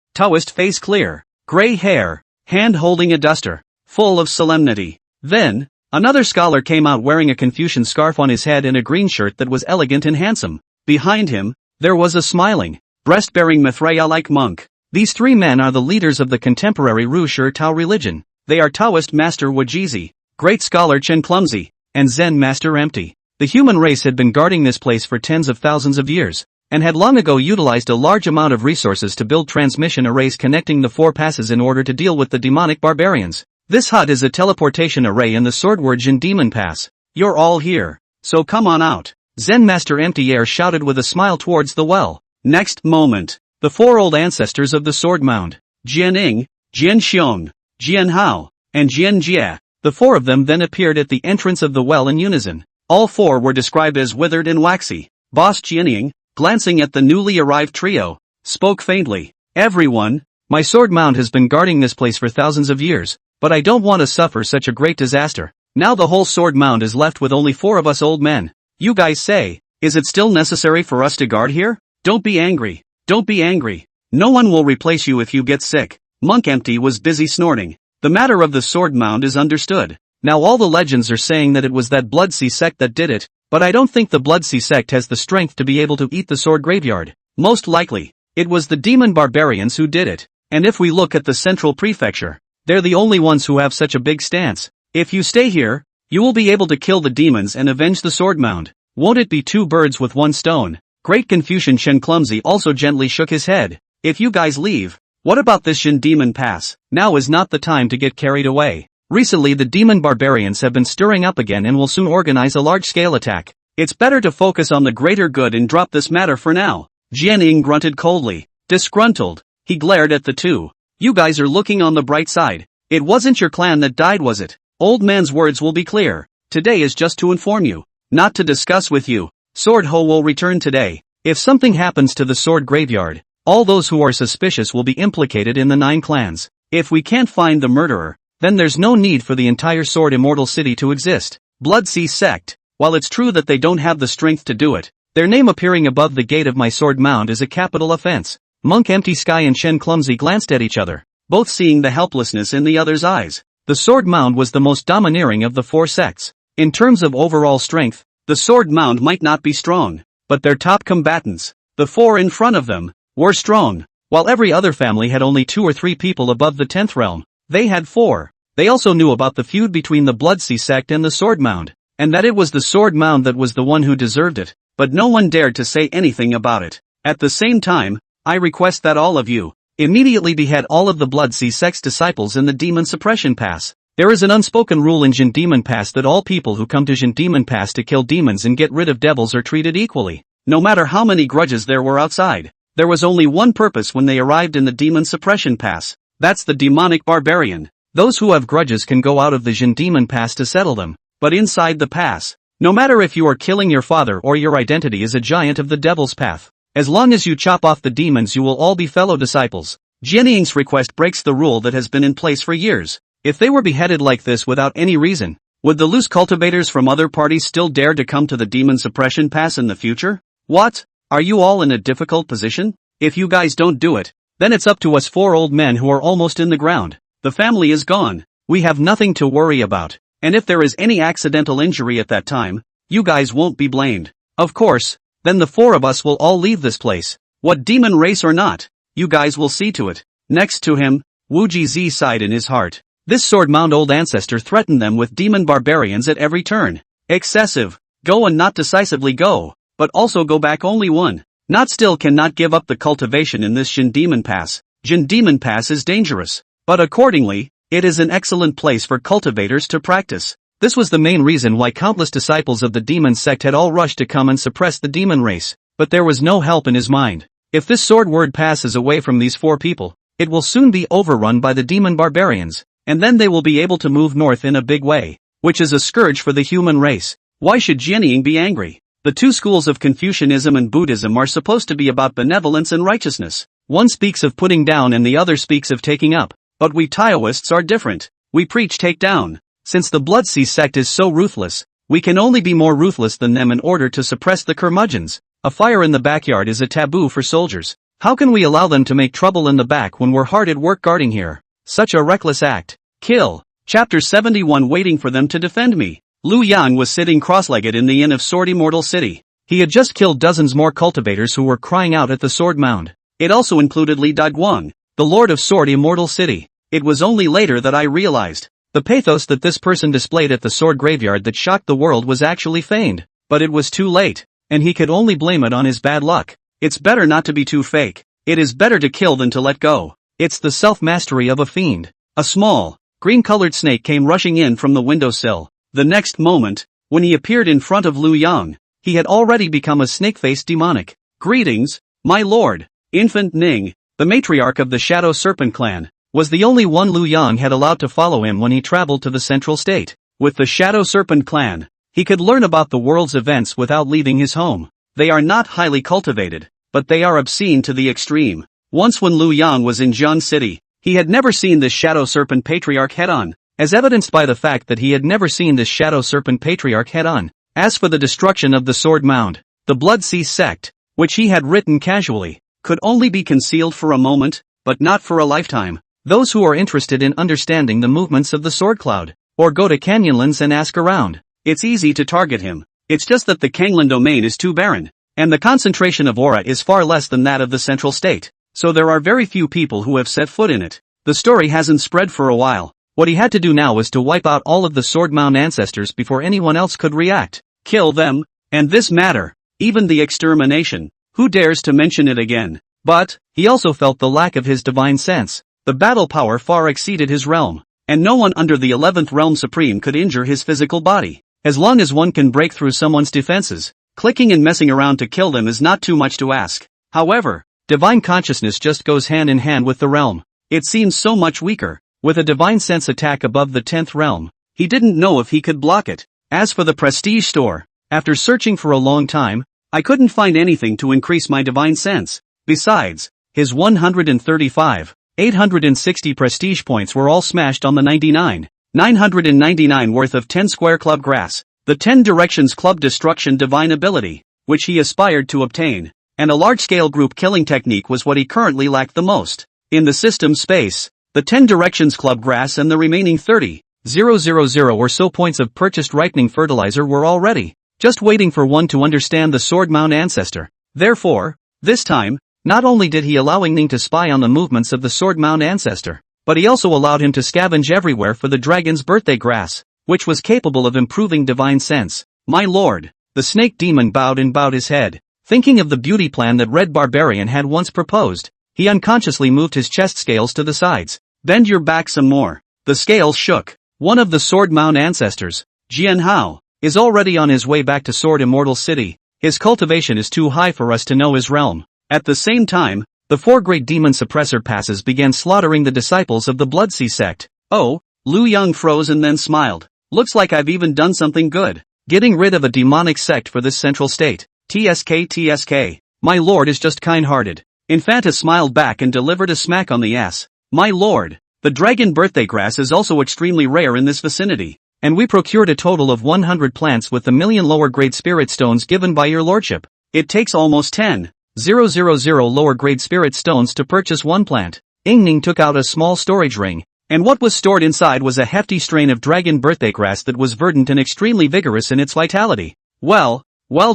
face clear, gray hair, hand holding a duster, full of solemnity. Then, another scholar came out wearing a Confucian scarf on his head and a green shirt that was elegant and handsome. Behind him, there was a smiling, breast-bearing Maitreya-like monk. These 3 men are the leaders of the contemporary Rushur Tao religion. They are Taoist Master Wajizi, Great Scholar Chen Clumsy, and Zen Master Empty. The human race had been guarding this place for tens of thousands of years, and had long ago utilized a large amount of resources to build transmission arrays connecting the 4 passes in order to deal with the demonic barbarians. This hut is a teleportation array in the Swordward Demon Pass. You're all here, so come on out. Zen Master Empty Air shouted with a smile towards the well. Next moment, the 4 old ancestors of the Sword Mound, Jianing, Jian Xiong, Jian Hao, and Jian Jie, the 4 of them then appeared at the entrance of the well in unison. All 4 were described as withered and waxy. Boss Jianing, glancing at the newly arrived trio, spoke faintly. Everyone, my Sword Mound has been guarding this place for thousands of years, but I don't want to suffer such a great disaster. Now the whole Sword Mound is left with only 4 of us old men. You guys say, is it still necessary for us to guard here? Don't be angry. Don't be angry. No one will replace you if you get sick. Monk Empty was busy snorting. The matter of the Sword Mound is understood. Now all the legends are saying that it was that Bloodsea sect that did it, but I don't think the Bloodsea sect has the strength to be able to eat the sword graveyard. Most likely, it was the demon barbarians who did it. And if we look at the central prefecture, they're the only ones who have such a big stance. If you stay here, you will be able to kill the demons and avenge the Sword Mound. Won't it be 2 birds with 1 stone? Great Confucian Shen Clumsy also gently shook his head. If you guys leave, what about this Shen Demon Pass? Now is not the time to get carried away. Recently the demon barbarians have been stirring up again and will soon organize a large-scale attack. It's better to focus on the greater good and drop this matter for now. Jianing grunted coldly. Disgruntled, he glared at the 2. You guys are looking on the bright side. It wasn't your clan that died, was it? Old man's words will be clear. Today is just to inform you, not to discuss with you. Sword Ho will return today. If something happens to the sword graveyard, All those who are suspicious will be implicated in the 9 clans. If we can't find the murderer, then there's no need for the entire Sword Immortal City to exist. Blood Sea Sect. While it's true that they don't have the strength to do it, their name appearing above the gate of my sword mound is a capital offense. Monk Empty Sky and Shen Clumsy glanced at each other, both seeing the helplessness in the other's eyes. The sword mound was the most domineering of the 4 sects. In terms of overall strength, the sword mound might not be strong, but their top combatants, the 4 in front of them, were strong. While every other family had only 2 or 3 people above the 10th realm, they had 4. They also knew about the feud between the Blood Sea sect and the Sword Mound, and that it was the Sword Mound that was the one who deserved it, but no one dared to say anything about it. At the same time, I request that all of you immediately behead all of the Blood Sea sect's disciples in the Demon Suppression Pass. There is an unspoken rule in Jin Demon Pass that all people who come to Jin Demon Pass to kill demons and get rid of devils are treated equally, no matter how many grudges there were outside. There was only one purpose when they arrived in the Demon Suppression Pass. That's the demonic barbarian. Those who have grudges can go out of the Jin Demon Pass to settle them, but inside the pass, no matter if you are killing your father or your identity is a giant of the devil's path, as long as you chop off the demons you will all be fellow disciples. Jianying's request breaks the rule that has been in place for years. If they were beheaded like this without any reason, would the loose cultivators from other parties still dare to come to the Demon Suppression Pass in the future? What? Are you all in a difficult position? If you guys don't do it, then it's up to us 4 old men who are almost in the ground. The family is gone. We have nothing to worry about. And if there is any accidental injury at that time, you guys won't be blamed. Of course, then the 4 of us will all leave this place. What demon race or not, you guys will see to it. Next to him, Wu Jizi sighed in his heart. This sword mound old ancestor threatened them with demon barbarians at every turn. Excessive. Go and not decisively go, but also go back only one. Not still cannot give up the cultivation in this Jin Demon Pass. Jin Demon Pass is dangerous, but accordingly, it is an excellent place for cultivators to practice. This was the main reason why countless disciples of the demon sect had all rushed to come and suppress the demon race, but there was no help in his mind. If this sword word passes away from these 4 people, it will soon be overrun by the demon barbarians, and then they will be able to move north in a big way, which is a scourge for the human race. Why should Jianying be angry? The 2 schools of Confucianism and Buddhism are supposed to be about benevolence and righteousness. One speaks of putting down and the other speaks of taking up. But we Taoists are different. We preach take down. Since the Blood Sea sect is so ruthless, we can only be more ruthless than them in order to suppress the curmudgeons. A fire in the backyard is a taboo for soldiers. How can we allow them to make trouble in the back when we're hard at work guarding here? Such a reckless act. Kill. Chapter 71. Waiting for them to defend me. Lu Yang was sitting cross-legged in the inn of Sword Immortal City. He had just killed dozens more cultivators who were crying out at the sword mound. It also included Li Daguang, the Lord of Sword Immortal City. It was only later that I realized the pathos that this person displayed at the sword graveyard that shocked the world was actually feigned. But it was too late, and he could only blame it on his bad luck. It's better not to be too fake. It is better to kill than to let go. It's the self-mastery of a fiend. A small, green-colored snake came rushing in from the windowsill. The next moment, when he appeared in front of Lu Yang, he had already become a snake-faced demonic. Greetings, my lord. Infant Ning, the matriarch of the Shadow Serpent clan, was the only one Lu Yang had allowed to follow him when he traveled to the central state. With the Shadow Serpent clan, he could learn about the world's events without leaving his home. They are not highly cultivated, but they are obscene to the extreme. Once when Lu Yang was in Jian City, he had never seen this Shadow Serpent patriarch head-on, as evidenced by the fact that he had never seen this Shadow Serpent patriarch head-on. As for the destruction of the Sword Mound, the Blood Sea sect, which he had written casually, could only be concealed for a moment, but not for a lifetime. Those who are interested in understanding the movements of the Sword Cloud, or go to Canyonlands and ask around. It's easy to target him. It's just that the Kanglan domain is too barren, and the concentration of aura is far less than that of the central state, so there are very few people who have set foot in it. The story hasn't spread for a while. What he had to do now was to wipe out all of the Sword Mound ancestors before anyone else could react. Kill them, and this matter, even the extermination. Who dares to mention it again? But, he also felt the lack of his divine sense. The battle power far exceeded his realm, and no one under the 11th realm supreme could injure his physical body. As long as one can break through someone's defenses, clicking and messing around to kill them is not too much to ask. However, divine consciousness just goes hand in hand with the realm. It seems so much weaker. With a divine sense attack above the 10th realm, he didn't know if he could block it. As for the prestige store, after searching for a long time, I couldn't find anything to increase my divine sense. Besides, His 135, 860 prestige points were all smashed on the 999 worth of 10 square club grass, the 10 directions club destruction divine ability, which he aspired to obtain, and a large-scale group killing technique was what he currently lacked the most. In the system space, the 10 directions club grass and the remaining 30,000 or so points of purchased ripening fertilizer were all ready, just waiting for one to understand the sword mount ancestor. Therefore, this time, not only did he allow Ning to spy on the movements of the sword mount ancestor, but he also allowed him to scavenge everywhere for the dragon's birthday grass, which was capable of improving divine sense. My lord, the snake demon bowed his head, thinking of the beauty plan that Red Barbarian had once proposed. He unconsciously moved his chest scales to the sides. Bend your back some more. The scales shook. One of the sword mount ancestors, Jian Hao, is already on his way back to Sword Immortal City. His cultivation is too high for us to know his realm. At the same time, the 4 great demon suppressor passes began slaughtering the disciples of the Bloodsea sect. Oh, Lu Yang froze and then smiled. Looks like I've even done something good. Getting rid of a demonic sect for this central state. TSK. My lord is just kind-hearted. Infanta smiled back and delivered a smack on the ass. My lord, the dragon birthday grass is also extremely rare in this vicinity, and we procured a total of 100 plants with the million lower grade spirit stones given by your lordship. It takes almost 10,000 lower grade spirit stones to purchase one plant. Ning took out a small storage ring, and what was stored inside was a hefty strain of dragon birthday grass that was verdant and extremely vigorous in its vitality. Well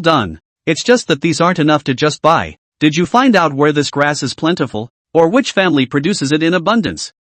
done. It's just that these aren't enough to just buy. Did you find out where this grass is plentiful, or which family produces it in abundance?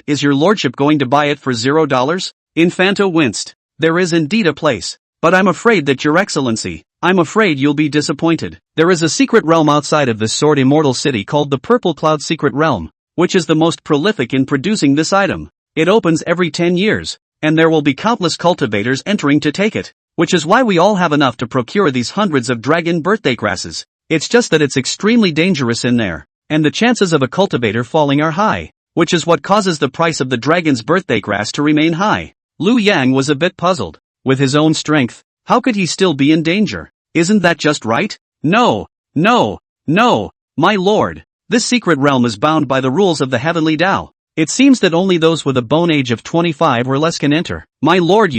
Is your lordship going to buy it for $0? Infanta winced. There is indeed a place, but I'm afraid that your excellency, I'm afraid you'll be disappointed. There is a secret realm outside of this Sword Immortal City called the Purple Cloud Secret Realm, which is the most prolific in producing this item. It opens every 10 years, and there will be countless cultivators entering to take it, which is why we all have enough to procure these hundreds of dragon birthday grasses. It's just that it's extremely dangerous in there, and the chances of a cultivator falling are high, which is what causes the price of the dragon's birthday grass to remain high. Lu Yang was a bit puzzled. With his own strength, how could he still be in danger? Isn't that just right? No, my lord. This secret realm is bound by the rules of the Heavenly Tao. It seems that only those with a bone age of 25 or less can enter. My lord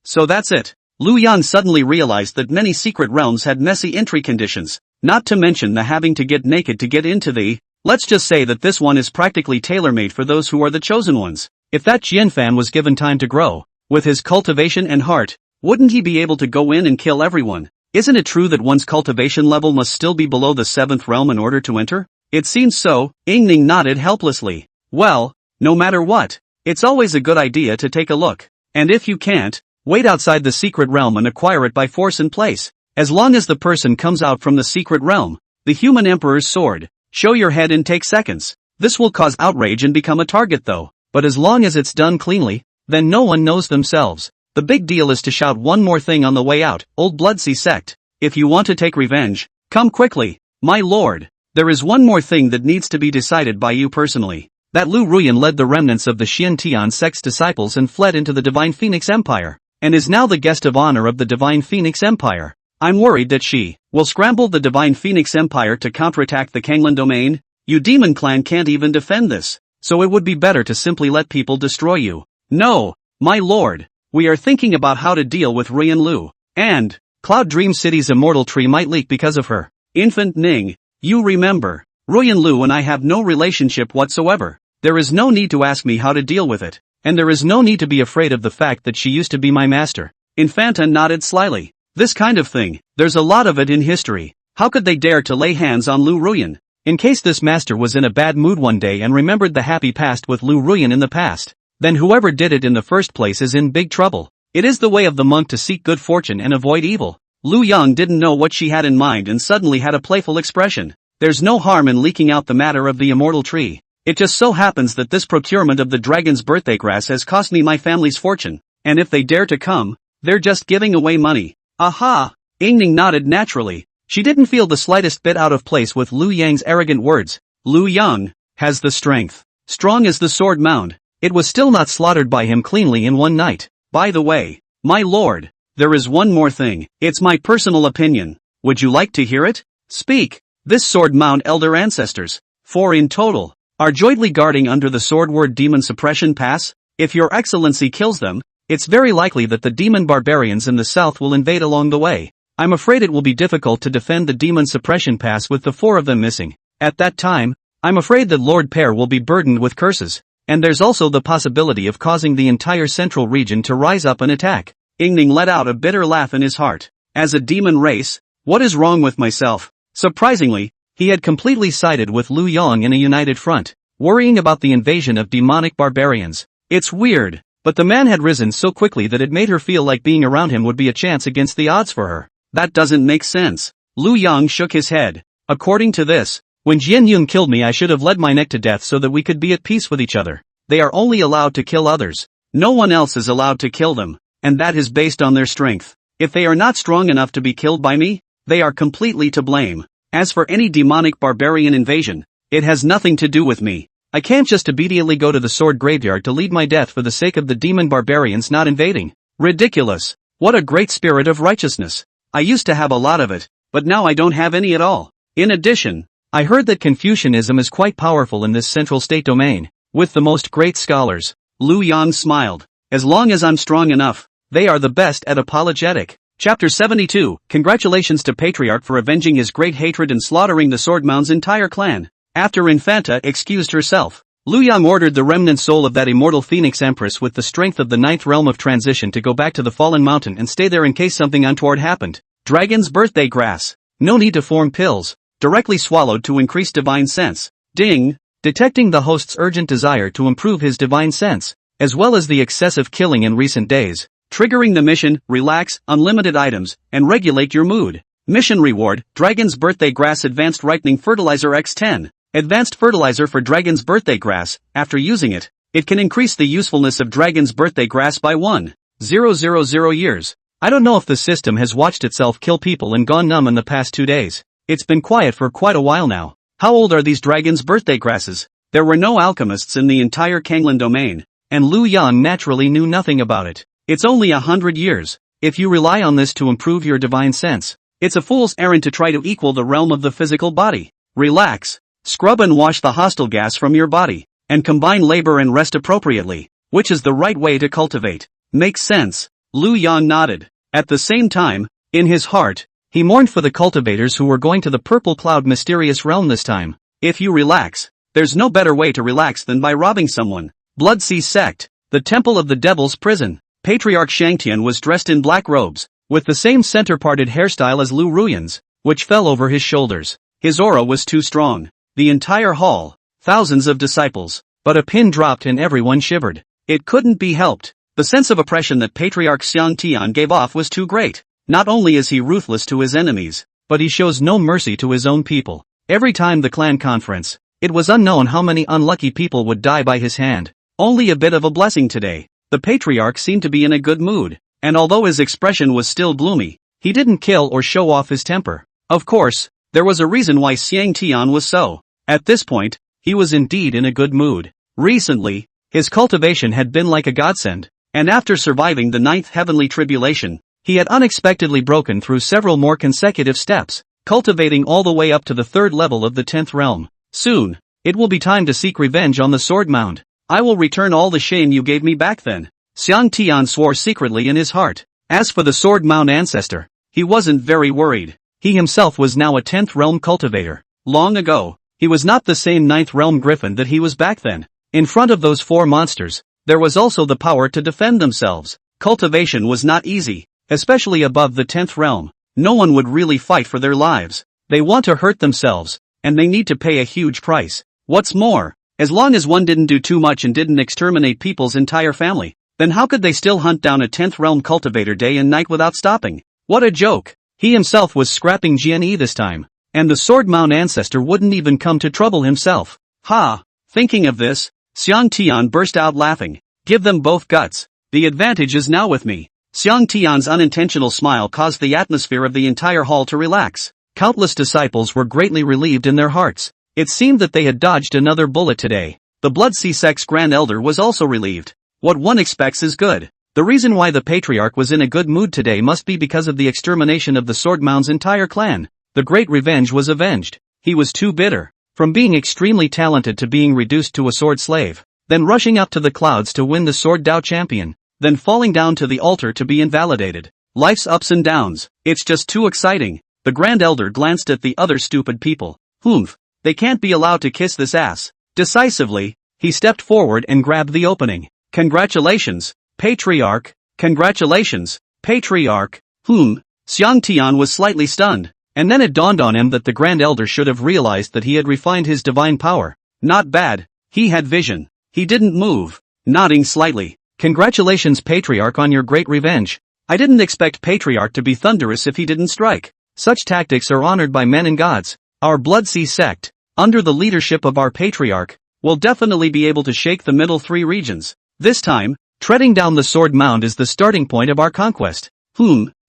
so that's it. Lu Yang suddenly realized that many secret realms had messy entry conditions, not to mention the having to get naked to get into the. Let's just say that this one is practically tailor-made for those who are the chosen ones. If that Jianfan was given time to grow, with his cultivation and heart, wouldn't he be able to go in and kill everyone? Isn't it true that one's cultivation level must still be below the 7th realm in order to enter? It seems so. Ning nodded helplessly. Well, no matter what, it's always a good idea to take a look. And if you can't, wait outside the secret realm and acquire it by force in place. As long as the person comes out from the secret realm, the human emperor's sword, show your head and take seconds. This will cause outrage and become a target though, but as long as it's done cleanly, then no one knows themselves. The big deal is to shout one more thing on the way out. Old Bloodsea sect, if you want to take revenge, come quickly. My lord, there is one more thing that needs to be decided by you personally. That Lu Ruyan led the remnants of the Xiantian sect's disciples and fled into the Divine Phoenix Empire, and is now the guest of honor of the Divine Phoenix Empire. I'm worried that she will scramble the Divine Phoenix Empire to counterattack the Kanglan domain. You demon clan can't even defend this, so it would be better to simply let people destroy you. No, my lord, we are thinking about how to deal with Ruyan Lu, and Cloud Dream City's immortal tree might leak because of her. Infant Ning, you remember, Ruyan Lu and I have no relationship whatsoever. There is no need to ask me how to deal with it, and there is no need to be afraid of the fact that she used to be my master. Infanta nodded slyly. This kind of thing, there's a lot of it in history. How could they dare to lay hands on Lu Ruyan? In case this master was in a bad mood one day and remembered the happy past with Lu Ruyan in the past, then whoever did it in the first place is in big trouble. It is the way of the monk to seek good fortune and avoid evil. Lu Yang didn't know what she had in mind and suddenly had a playful expression. There's no harm in leaking out the matter of the immortal tree. It just so happens that this procurement of the dragon's birthday grass has cost me my family's fortune, and if they dare to come, they're just giving away money. Aha! Ning nodded naturally. She didn't feel the slightest bit out of place with Lu Yang's arrogant words. Lu Yang has the strength, strong as the sword mound. It was still not slaughtered by him cleanly in one night. By the way, my lord, there is one more thing. It's my personal opinion. Would you like to hear it? Speak. This sword mound elder ancestors, 4 in total, are jointly guarding under the swordward demon suppression pass. If your excellency kills them, it's very likely that the demon barbarians in the south will invade along the way. I'm afraid it will be difficult to defend the demon suppression pass with the 4 of them missing. At that time, I'm afraid that Lord Pear will be burdened with curses, and there's also the possibility of causing the entire central region to rise up and attack. Yingning let out a bitter laugh in his heart. As a demon race, what is wrong with myself? Surprisingly, he had completely sided with Lu Yong in a united front, worrying about the invasion of demonic barbarians. It's weird, but the man had risen so quickly that it made her feel like being around him would be a chance against the odds for her. That doesn't make sense. Lu Yong shook his head. According to this, when Jian Yun killed me I should have led my neck to death so that we could be at peace with each other. They are only allowed to kill others. No one else is allowed to kill them, and that is based on their strength. If they are not strong enough to be killed by me, they are completely to blame. As for any demonic barbarian invasion, it has nothing to do with me. I can't just immediately go to the sword graveyard to lead my death for the sake of the demon barbarians not invading. Ridiculous. What a great spirit of righteousness. I used to have a lot of it, but now I don't have any at all. In addition, I heard that Confucianism is quite powerful in this central state domain, with the most great scholars. Lu Yong smiled. As long as I'm strong enough, they are the best at apologetic. Chapter 72, Congratulations to Patriarch for avenging his great hatred and slaughtering the Swordmound's entire clan. After Infanta excused herself, Lu Yong ordered the remnant soul of that immortal Phoenix Empress with the strength of the 9th realm of transition to go back to the Fallen Mountain and stay there in case something untoward happened. Dragon's birthday grass. No need to form pills. Directly swallowed to increase divine sense. Ding! Detecting the host's urgent desire to improve his divine sense, as well as the excessive killing in recent days. Triggering the mission, relax, unlimited items, and regulate your mood. Mission reward, Dragon's Birthday Grass Advanced Ripening Fertilizer X10. Advanced fertilizer for Dragon's Birthday Grass. After using it, it can increase the usefulness of Dragon's Birthday Grass by 1,000 years. I don't know if the system has watched itself kill people and gone numb in the past 2 days. It's been quiet for quite a while now. How old are these Dragon's Birthday Grasses? There were no alchemists in the entire Kanglan domain, and Lu Yong naturally knew nothing about it. It's only 100 years. If you rely on this to improve your divine sense, it's a fool's errand to try to equal the realm of the physical body. Relax. Scrub and wash the hostile gas from your body, and combine labor and rest appropriately, which is the right way to cultivate. Makes sense. Lu Yong nodded. At the same time, in his heart, he mourned for the cultivators who were going to the Purple Cloud mysterious realm this time. If you relax, there's no better way to relax than by robbing someone. Blood Sea Sect, the Temple of the Devil's Prison. Patriarch Shangtian was dressed in black robes, with the same center-parted hairstyle as Lu Ruyan's, which fell over his shoulders. His aura was too strong. The entire hall, thousands of disciples, but a pin dropped and everyone shivered. It couldn't be helped. The sense of oppression that Patriarch Xiangtian gave off was too great. Not only is he ruthless to his enemies, but he shows no mercy to his own people. Every time the clan conference, it was unknown how many unlucky people would die by his hand. Only a bit of a blessing today. The Patriarch seemed to be in a good mood, and although his expression was still gloomy, he didn't kill or show off his temper. Of course, there was a reason why Xiangtian was so. At this point, he was indeed in a good mood. Recently, his cultivation had been like a godsend, and after surviving the 9th heavenly tribulation, he had unexpectedly broken through several more consecutive steps, cultivating all the way up to the 3rd level of the 10th realm. Soon, it will be time to seek revenge on the Sword Mound. I will return all the shame you gave me back then. Xiangtian swore secretly in his heart. As for the Sword Mound ancestor, he wasn't very worried. He himself was now a 10th realm cultivator. Long ago, he was not the same 9th realm griffin that he was back then. In front of those 4 monsters, there was also the power to defend themselves. Cultivation was not easy, especially above the 10th realm. No one would really fight for their lives. They want to hurt themselves, and they need to pay a huge price. What's more, as long as one didn't do too much and didn't exterminate people's entire family, then how could they still hunt down a 10th realm cultivator day and night without stopping? What a joke! He himself was scrapping GNE this time, and the Sword Mound ancestor wouldn't even come to trouble himself. Ha! Thinking of this, Xiangtian burst out laughing. Give them both guts. The advantage is now with me. Xiangtian's unintentional smile caused the atmosphere of the entire hall to relax. Countless disciples were greatly relieved in their hearts. It seemed that they had dodged another bullet today. The Blood Sea Sect's Grand Elder was also relieved. What one expects is good. The reason why the Patriarch was in a good mood today must be because of the extermination of the Sword Mound's entire clan. The great revenge was avenged. He was too bitter. from being extremely talented to being reduced to a sword slave, then rushing up to the clouds to win the Sword Dao champion, then falling down to the altar to be invalidated. Life's ups and downs, it's just too exciting. The Grand Elder glanced at the other stupid people. Humph, they can't be allowed to kiss this ass. Decisively, he stepped forward and grabbed the opening. Congratulations, Patriarch, congratulations, Patriarch. Xiang Tian was slightly stunned, and then it dawned on him that the Grand Elder should have realized that he had refined his divine power. Not bad, he had vision. He didn't move, nodding slightly. Congratulations, Patriarch, on your great revenge. I didn't expect Patriarch to be thunderous if he didn't strike. Such tactics are honored by men and gods. Our Blood Sea sect, under the leadership of our Patriarch, will definitely be able to shake the middle three regions. This time, treading down the Sword Mound is the starting point of our conquest.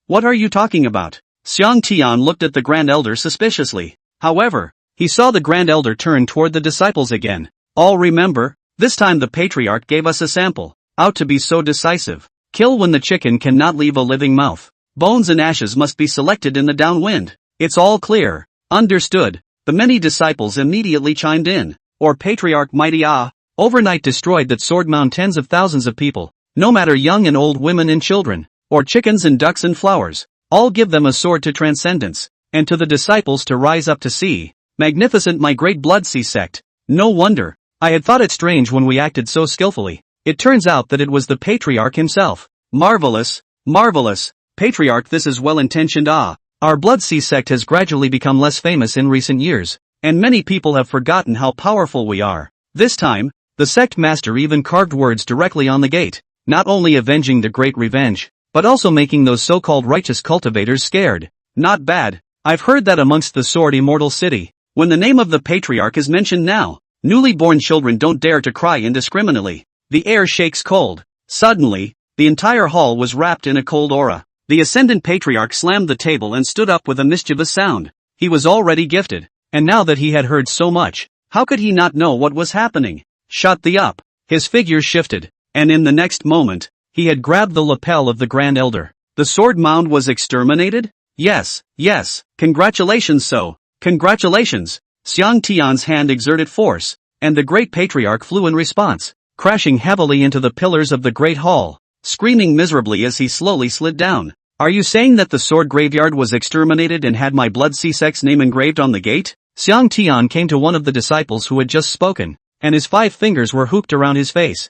What are you talking about? Xiang Tian looked at the Grand Elder suspiciously. However, he saw the Grand Elder turn toward the disciples again. All remember? This time the Patriarch gave us a sample. Out to be so decisive. Kill when the chicken cannot leave a living mouth. Bones and ashes must be selected in the downwind. It's all clear. Understood. The many disciples immediately chimed in. Or Patriarch mighty overnight destroyed that sword mound tens of thousands of people, no matter young and old, women and children, or chickens and ducks and flowers. All give them a sword to transcendence, and to the disciples to rise up to see. Magnificent, my great Blood Sea sect. No wonder. I had thought it strange when we acted so skillfully. It turns out that it was the Patriarch himself. Marvelous, marvelous. Patriarch, this is well-intentioned. Our Blood Sea sect has gradually become less famous in recent years, and many people have forgotten how powerful we are. This time, the sect master even carved words directly on the gate, not only avenging the great revenge, but also making those so-called righteous cultivators scared. Not bad. I've heard that amongst the Sword Immortal City, when the name of the Patriarch is mentioned now, newly born children don't dare to cry indiscriminately. The air shakes cold. Suddenly, the entire hall was wrapped in a cold aura. The Ascendant Patriarch slammed the table and stood up with a mischievous sound. He was already gifted, and now that he had heard so much, how could he not know what was happening? Shut the up. His figure shifted, and in the next moment, he had grabbed the lapel of the Grand Elder. The sword mound was exterminated? Yes, yes, congratulations congratulations. Xiang Tian's hand exerted force, and the great Patriarch flew in response, crashing heavily into the pillars of the great hall, screaming miserably as he slowly slid down. Are you saying that the sword graveyard was exterminated and had my Blood Sea sect's name engraved on the gate? Xiang Tian came to one of the disciples who had just spoken, and his 5 fingers were hooked around his face.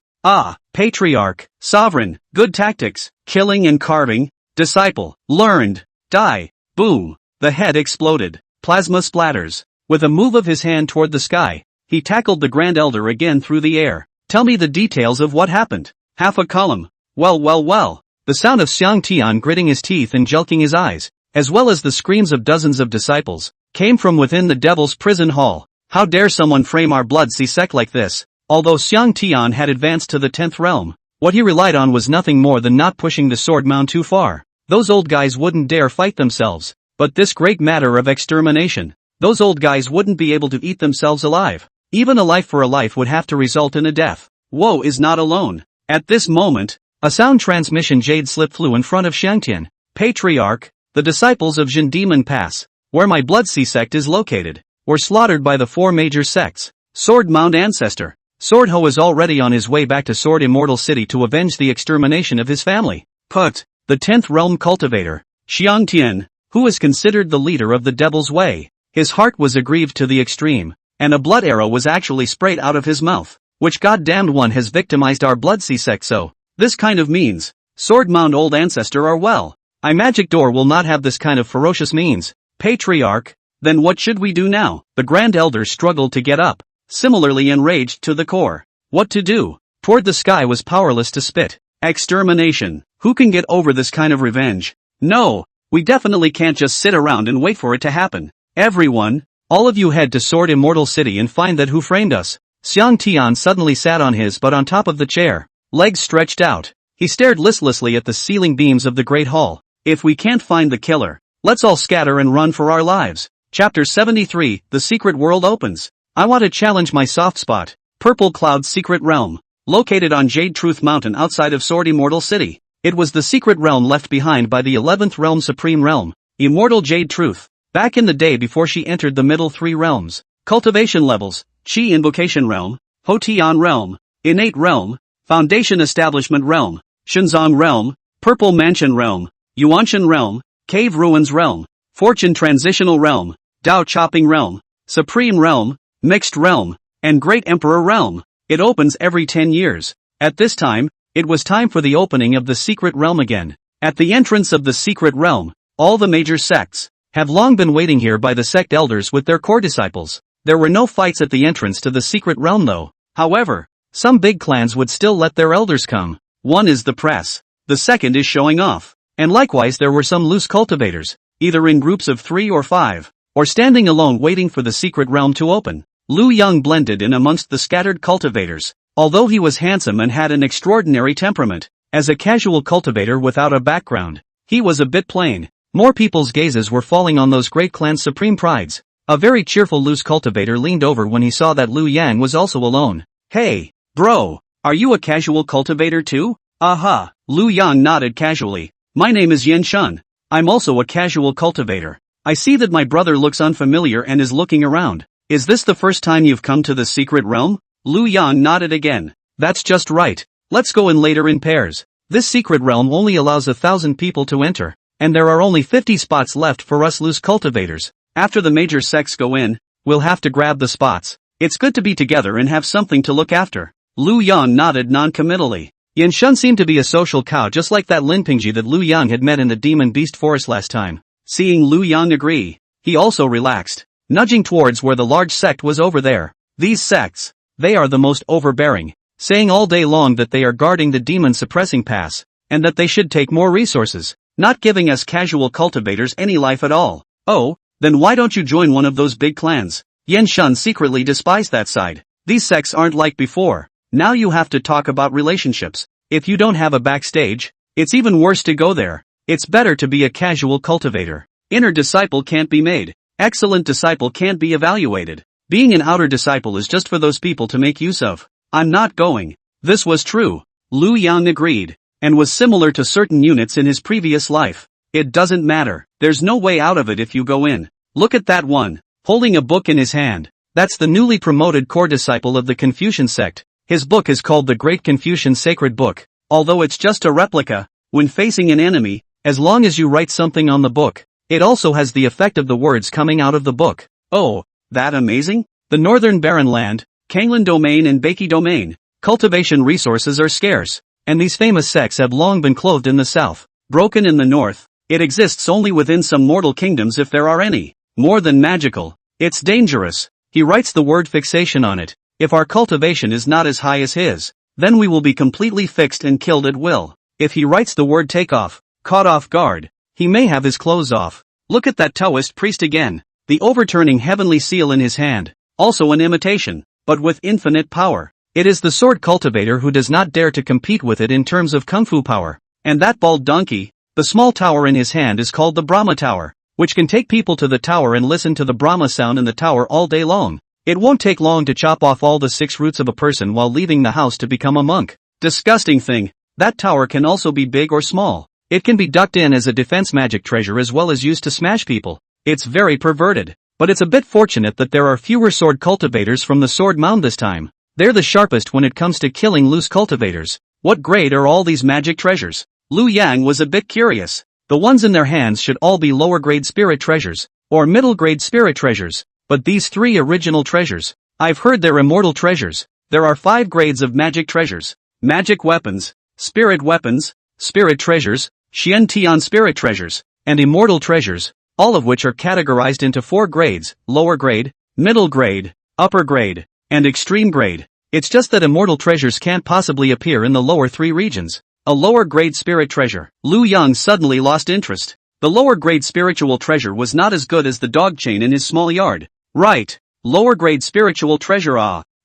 Patriarch, sovereign, good tactics, killing and carving, disciple, learned, die, boom, the head exploded, plasma splatters. With a move of his hand toward the sky, he tackled the Grand Elder again through the air. Tell me the details of what happened. Half a column. Well. The sound of Xiang Tian gritting his teeth and jelking his eyes, as well as the screams of dozens of disciples, came from within the Devil's Prison Hall. How dare someone frame our Blood Sea sect like this? Although Xiang Tian had advanced to the 10th realm, what he relied on was nothing more than not pushing the sword mound too far. Those old guys wouldn't dare fight themselves. But this great matter of extermination, those old guys wouldn't be able to eat themselves alive. Even a life for a life would have to result in a death. Woe is not alone. At this moment, a sound transmission jade slip flew in front of Shangtian. Patriarch, the disciples of Jin Demon Pass, where my Blood Sea sect is located, were slaughtered by the 4 major sects. Sword Mound Ancestor. Sword Ho is already on his way back to Sword Immortal City to avenge the extermination of his family. But, the 10th realm cultivator, Xiangtian, who is considered the leader of the Devil's Way, his heart was aggrieved to the extreme, and a blood arrow was actually sprayed out of his mouth. Which goddamned one has victimized our Blood Sea sect so? This kind of means, Sword Mound Old Ancestor are well. I Magic Door will not have this kind of ferocious means. Patriarch, then what should we do now? The Grand Elder struggled to get up, similarly enraged to the core. What to do? Toward the sky was powerless to spit. Extermination. Who can get over this kind of revenge? No, we definitely can't just sit around and wait for it to happen. Everyone, all of you head to Sword Immortal City and find that who framed us. Xiang Tian suddenly sat on his butt on top of the chair, legs stretched out. He stared listlessly at the ceiling beams of the Great Hall. If we can't find the killer, let's all scatter and run for our lives. Chapter 73, The Secret World opens. I want to challenge my soft spot, Purple Cloud's secret realm, located on Jade Truth Mountain outside of Sword Immortal City. It was the secret realm left behind by the 11th realm Supreme Realm, Immortal Jade Truth, back in the day before she entered the middle 3 realms. Cultivation levels: Qi Invocation Realm, Hotian Realm, Innate Realm, Foundation Establishment Realm, Shenzong Realm, Purple Mansion Realm, Yuanshan Realm, Cave Ruins Realm, Fortune Transitional Realm, Dao Chopping Realm, Supreme Realm, Mixed Realm, and Great Emperor Realm. It opens every 10 years. At this time, it was time for the opening of the Secret Realm again. At the entrance of the Secret Realm, all the major sects have long been waiting here by the sect elders with their core disciples. There were no fights at the entrance to the Secret Realm though. However, some big clans would still let their elders come. One is the press. The second is showing off. And likewise there were some loose cultivators, either in groups of 3 or 5, or standing alone waiting for the Secret Realm to open. Lu Yang blended in amongst the scattered cultivators. Although he was handsome and had an extraordinary temperament, as a casual cultivator without a background, he was a bit plain. More people's gazes were falling on those great clans' supreme prides. A very cheerful loose cultivator leaned over when he saw that Lu Yang was also alone. Hey, bro, are you a casual cultivator too? Aha, Lu Yang nodded casually. My name is Yan Shun. I'm also a casual cultivator. I see that my brother looks unfamiliar and is looking around. Is this the first time you've come to the Secret Realm? Lu Yang nodded again. That's just right. Let's go in later in pairs. This Secret Realm only allows 1,000 people to enter, and there are only 50 spots left for us loose cultivators. After the major sects go in, we'll have to grab the spots. It's good to be together and have something to look after. Lu Yang nodded non-committally. Yan Shun seemed to be a social cow just like that Lin Pingji that Lu Yang had met in the Demon Beast Forest last time. Seeing Lu Yang agree, he also relaxed, nudging towards where the large sect was over there. These sects, they are the most overbearing, saying all day long that they are guarding the demon suppressing pass, and that they should take more resources, not giving us casual cultivators any life at all. Oh, then why don't you join one of those big clans? Yan Shun secretly despised that side. These sects aren't like before. Now you have to talk about relationships. If you don't have a backstage, it's even worse to go there. It's better to be a casual cultivator. Inner disciple can't be made. Excellent disciple can't be evaluated. Being an outer disciple is just for those people to make use of. I'm not going. This was true. Lu Yang agreed, and was similar to certain units in his previous life. It doesn't matter. There's no way out of it if you go in. Look at that one, holding a book in his hand. That's the newly promoted core disciple of the Confucian sect. His book is called the Great Confucian Sacred Book. Although it's just a replica, when facing an enemy, as long as you write something on the book, it also has the effect of the words coming out of the book. Oh, that amazing? The Northern Barren Land, Kanglan Domain and Baki Domain, cultivation resources are scarce, and these famous sects have long been clothed in the south, broken in the north. It exists only within some mortal kingdoms if there are any. More than magical, it's dangerous. He writes the word fixation on it. If our cultivation is not as high as his, then we will be completely fixed and killed at will. If he writes the word takeoff, caught off guard, he may have his clothes off. Look at that Taoist priest again, the overturning heavenly seal in his hand, also an imitation, but with infinite power. It is the sword cultivator who does not dare to compete with it in terms of kung fu power. And that bald donkey, the small tower in his hand is called the Brahma Tower, which can take people to the tower and listen to the Brahma sound in the tower all day long. It won't take long to chop off all the 6 roots of a person while leaving the house to become a monk. Disgusting thing. That tower can also be big or small. It can be ducked in as a defense magic treasure as well as used to smash people. It's very perverted. But it's a bit fortunate that there are fewer sword cultivators from the sword mound this time. They're the sharpest when it comes to killing loose cultivators. What grade are all these magic treasures? Lu Yang was a bit curious. The ones in their hands should all be lower grade spirit treasures, or middle grade spirit treasures. But these 3 original treasures, I've heard they're immortal treasures. There are 5 grades of magic treasures. Magic weapons, spirit treasures, Xian Tian spirit treasures, and immortal treasures, all of which are categorized into 4 grades, lower grade, middle grade, upper grade, and extreme grade. It's just that immortal treasures can't possibly appear in the lower 3 regions. A lower grade spirit treasure. Lu Yang suddenly lost interest. The lower grade spiritual treasure was not as good as the dog chain in his small yard. Right, lower grade spiritual treasure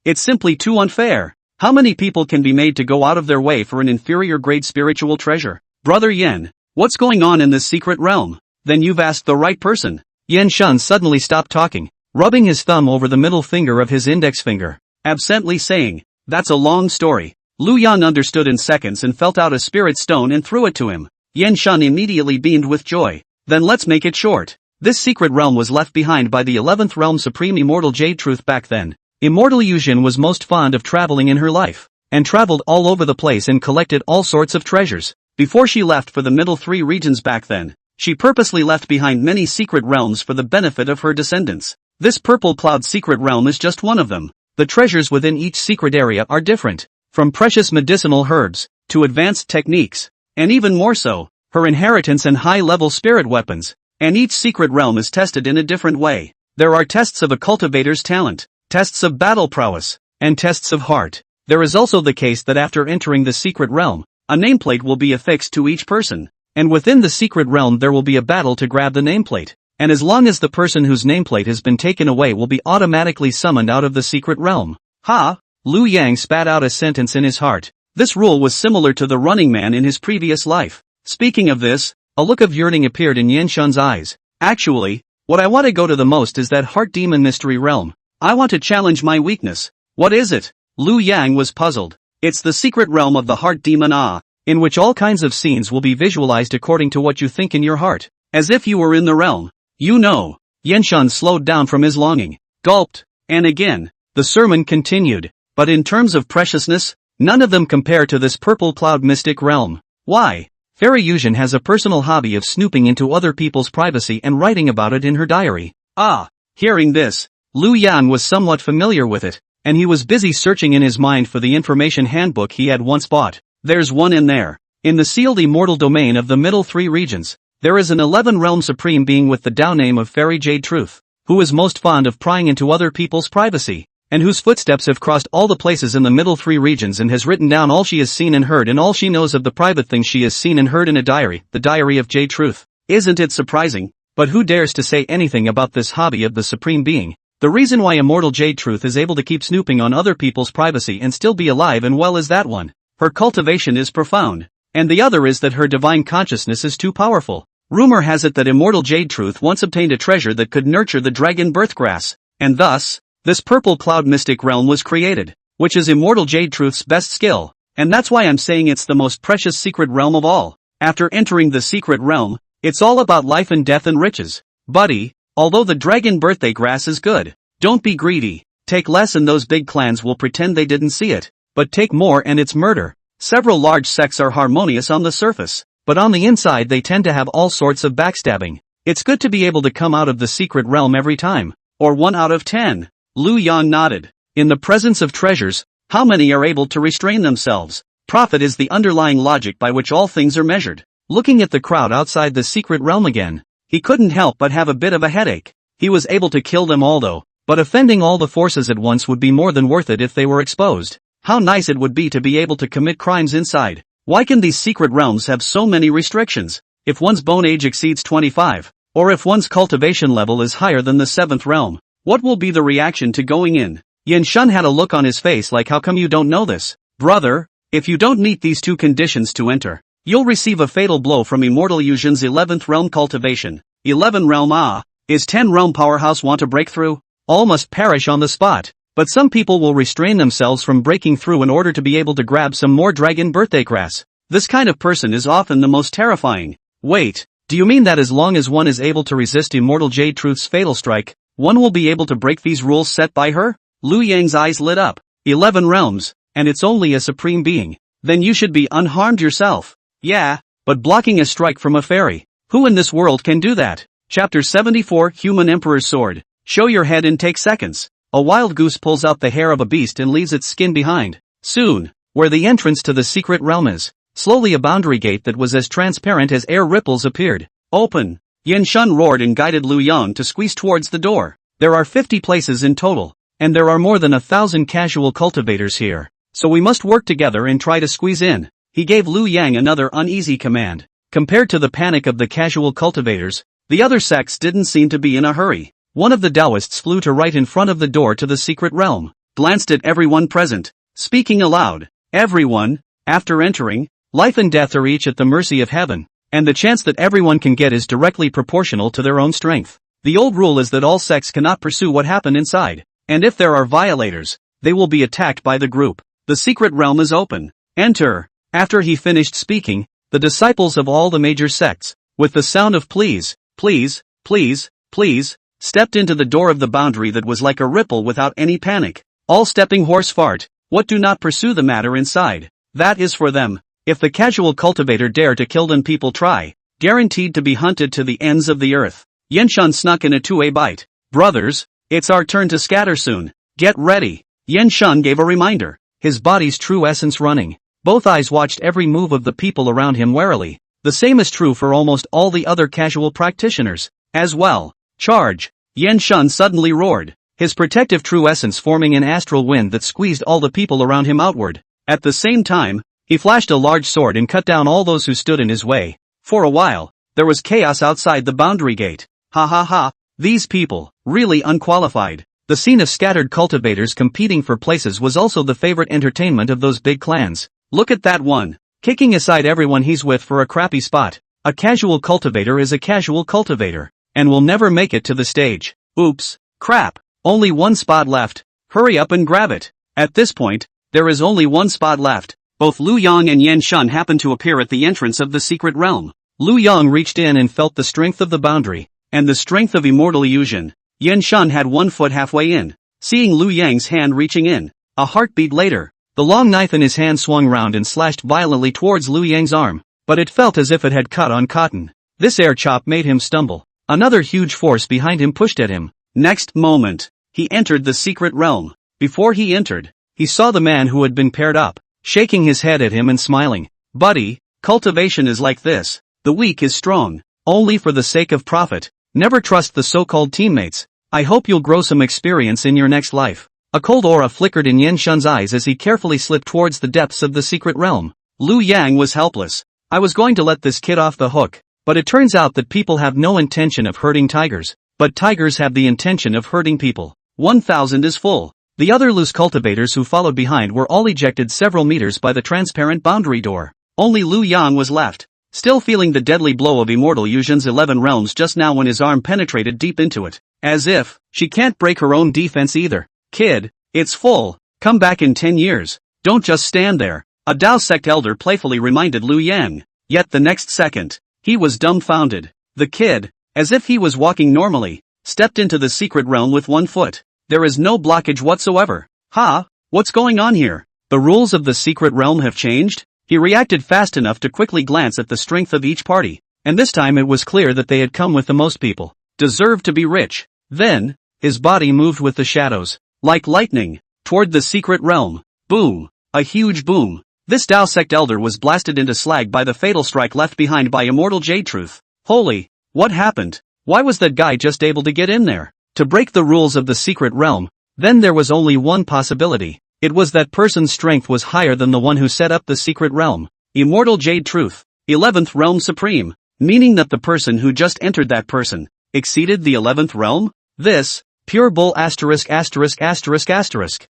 it's simply too unfair. How many people can be made to go out of their way for an inferior grade spiritual treasure? Brother Yen, what's going on in this secret realm? Then you've asked the right person. Yan Shun suddenly stopped talking, rubbing his thumb over the middle finger of his index finger, absently saying, that's a long story. Lu Yan understood in seconds and felt out a spirit stone and threw it to him. Yan Shun immediately beamed with joy. Then let's make it short. This secret realm was left behind by the 11th realm supreme immortal Jade Truth back then. Immortal Yuzhen was most fond of traveling in her life, and traveled all over the place and collected all sorts of treasures. Before she left for the middle 3 regions back then, she purposely left behind many secret realms for the benefit of her descendants. This purple cloud secret realm is just one of them. The treasures within each secret area are different, from precious medicinal herbs, to advanced techniques, and even more so, her inheritance and high-level spirit weapons. And each secret realm is tested in a different way. There are tests of a cultivator's talent, tests of battle prowess, and tests of heart. There is also the case that after entering the secret realm, a nameplate will be affixed to each person, and within the secret realm there will be a battle to grab the nameplate, and as long as the person whose nameplate has been taken away will be automatically summoned out of the secret realm. Ha! Liu Yang spat out a sentence in his heart. This rule was similar to the Running Man in his previous life. Speaking of this, a look of yearning appeared in Yan Shun's eyes. Actually, what I want to go to the most is that Heart Demon Mystery Realm. I want to challenge my weakness. What is it? Liu Yang was puzzled. It's the secret realm of the Heart Demon in which all kinds of scenes will be visualized according to what you think in your heart, as if you were in the realm. You know. Yan Shun slowed down from his longing, gulped, and again, the sermon continued. But in terms of preciousness, none of them compare to this purple cloud mystic realm. Why? Fairy Yuzhen has a personal hobby of snooping into other people's privacy and writing about it in her diary. Hearing this, Liu Yan was somewhat familiar with it, and he was busy searching in his mind for the information handbook he had once bought. There's one in there. In the sealed immortal domain of the middle 3 regions, there is an 11 realm supreme being with the Dao name of Fairy Jade Truth, who is most fond of prying into other people's privacy, and whose footsteps have crossed all the places in the middle 3 regions and has written down all she has seen and heard and all she knows of the private things she has seen and heard in a diary, the Diary of Jade Truth. Isn't it surprising? But who dares to say anything about this hobby of the Supreme Being? The reason why immortal Jade Truth is able to keep snooping on other people's privacy and still be alive and well is that one. Her cultivation is profound. And the other is that her divine consciousness is too powerful. Rumor has it that immortal Jade Truth once obtained a treasure that could nurture the dragon birthgrass, and thus, this purple cloud mystic realm was created, which is immortal Jade Truth's best skill, and that's why I'm saying it's the most precious secret realm of all. After entering the secret realm, it's all about life and death and riches. Buddy, although the dragon birthday grass is good, don't be greedy. Take less and those big clans will pretend they didn't see it, but take more and it's murder. Several large sects are harmonious on the surface, but on the inside they tend to have all sorts of backstabbing. It's good to be able to come out of the secret realm every time, or 1 out of 10. Liu Yang nodded. In the presence of treasures, how many are able to restrain themselves? Profit is the underlying logic by which all things are measured. Looking at the crowd outside the secret realm again, he couldn't help but have a bit of a headache. He was able to kill them all though, but offending all the forces at once would be more than worth it if they were exposed. How nice it would be to be able to commit crimes inside. Why can these secret realms have so many restrictions? If one's bone age exceeds 25, or if one's cultivation level is higher than the 7th realm, what will be the reaction to going in? Yan Shun had a look on his face like how come you don't know this? Brother, if you don't meet these 2 conditions to enter, you'll receive a fatal blow from immortal Yuzhen's 11th realm cultivation. 11 realm is 10 realm powerhouse want to break through? All must perish on the spot. But some people will restrain themselves from breaking through in order to be able to grab some more dragon birthday grass. This kind of person is often the most terrifying. Wait, do you mean that as long as one is able to resist immortal Jade Truth's fatal strike, one will be able to break these rules set by her? Liu Yang's eyes lit up. 11 realms, and it's only a supreme being. Then you should be unharmed yourself. Yeah, but blocking a strike from a fairy. Who in this world can do that? Chapter 74 Human Emperor's Sword. Show your head and take seconds. A wild goose pulls out the hair of a beast and leaves its skin behind. Soon, where the entrance to the secret realm is, slowly a boundary gate that was as transparent as air ripples appeared. Open! Yan Shun roared and guided Liu Yang to squeeze towards the door. There are 50 places in total, and there are more than 1,000 casual cultivators here, so we must work together and try to squeeze in. He gave Liu Yang another uneasy command. Compared to the panic of the casual cultivators, the other sects didn't seem to be in a hurry. One of the Taoists flew to right in front of the door to the secret realm, glanced at everyone present, speaking aloud. Everyone, after entering, life and death are each at the mercy of heaven, and the chance that everyone can get is directly proportional to their own strength. The old rule is that all sects cannot pursue what happened inside, and if there are violators, they will be attacked by the group. The secret realm is open. Enter. After he finished speaking, the disciples of all the major sects, with the sound of please, please, please, please, stepped into the door of the boundary that was like a ripple without any panic. All stepping horse fart, what do not pursue the matter inside. That is for them. If the casual cultivator dare to kill them, people try, guaranteed to be hunted to the ends of the earth. Yenshun snuck in a two-way bite. Brothers, it's our turn to scatter soon. Get ready. Yenshun gave a reminder, his body's true essence running. Both eyes watched every move of the people around him warily. The same is true for almost all the other casual practitioners, as well. Charge! Yenshun suddenly roared, his protective true essence forming an astral wind that squeezed all the people around him outward. At the same time, he flashed a large sword and cut down all those who stood in his way. For a while, there was chaos outside the boundary gate. Ha ha ha, these people, really unqualified. The scene of scattered cultivators competing for places was also the favorite entertainment of those big clans. Look at that one, kicking aside everyone he's with for a crappy spot. A casual cultivator is a casual cultivator, and will never make it to the stage. Oops, crap, only one spot left. Hurry up and grab it. At this point, there is only one spot left. Both Lu Yang and Yenshun happened to appear at the entrance of the secret realm. Lu Yang reached in and felt the strength of the boundary, and the strength of immortal illusion. Yenshun had 1 foot halfway in. Seeing Lu Yang's hand reaching in, a heartbeat later, the long knife in his hand swung round and slashed violently towards Lu Yang's arm, but it felt as if it had cut on cotton. This air chop made him stumble. Another huge force behind him pushed at him. Next moment, he entered the secret realm. Before he entered, he saw the man who had been paired up, shaking his head at him and smiling. Buddy, cultivation is like this. The weak is strong, only for the sake of profit. Never trust the so-called teammates. I hope you'll grow some experience in your next life. A cold aura flickered in Yenshun's eyes as he carefully slipped towards the depths of the secret realm. Lu Yang was helpless. I was going to let this kid off the hook, but it turns out that people have no intention of hurting tigers, but tigers have the intention of hurting people. 1,000 is full. The other loose cultivators who followed behind were all ejected several meters by the transparent boundary door. Only Lu Yang was left, still feeling the deadly blow of Immortal Yuzhen's 11 realms just now when his arm penetrated deep into it. As if, she can't break her own defense either. Kid, it's full. Come back in 10 years. Don't just stand there. A Dao sect elder playfully reminded Lu Yang. Yet the next second, he was dumbfounded. The kid, as if he was walking normally, stepped into the secret realm with 1 foot. There is no blockage whatsoever. Ha, what's going on here? The rules of the secret realm have changed? He reacted fast enough to quickly glance at the strength of each party, and this time it was clear that they had come with the most people. Deserved to be rich. Then, his body moved with the shadows, like lightning, toward the secret realm. Boom. A huge boom. This Dao sect elder was blasted into slag by the fatal strike left behind by Immortal Jade Truth. Holy, what happened? Why was that guy just able to get in there? To break the rules of the secret realm, then there was only one possibility. It was that person's strength was higher than the one who set up the secret realm. Immortal Jade Truth, 11th Realm Supreme, meaning that the person who just entered that person exceeded the 11th realm? This, pure bull asterisk.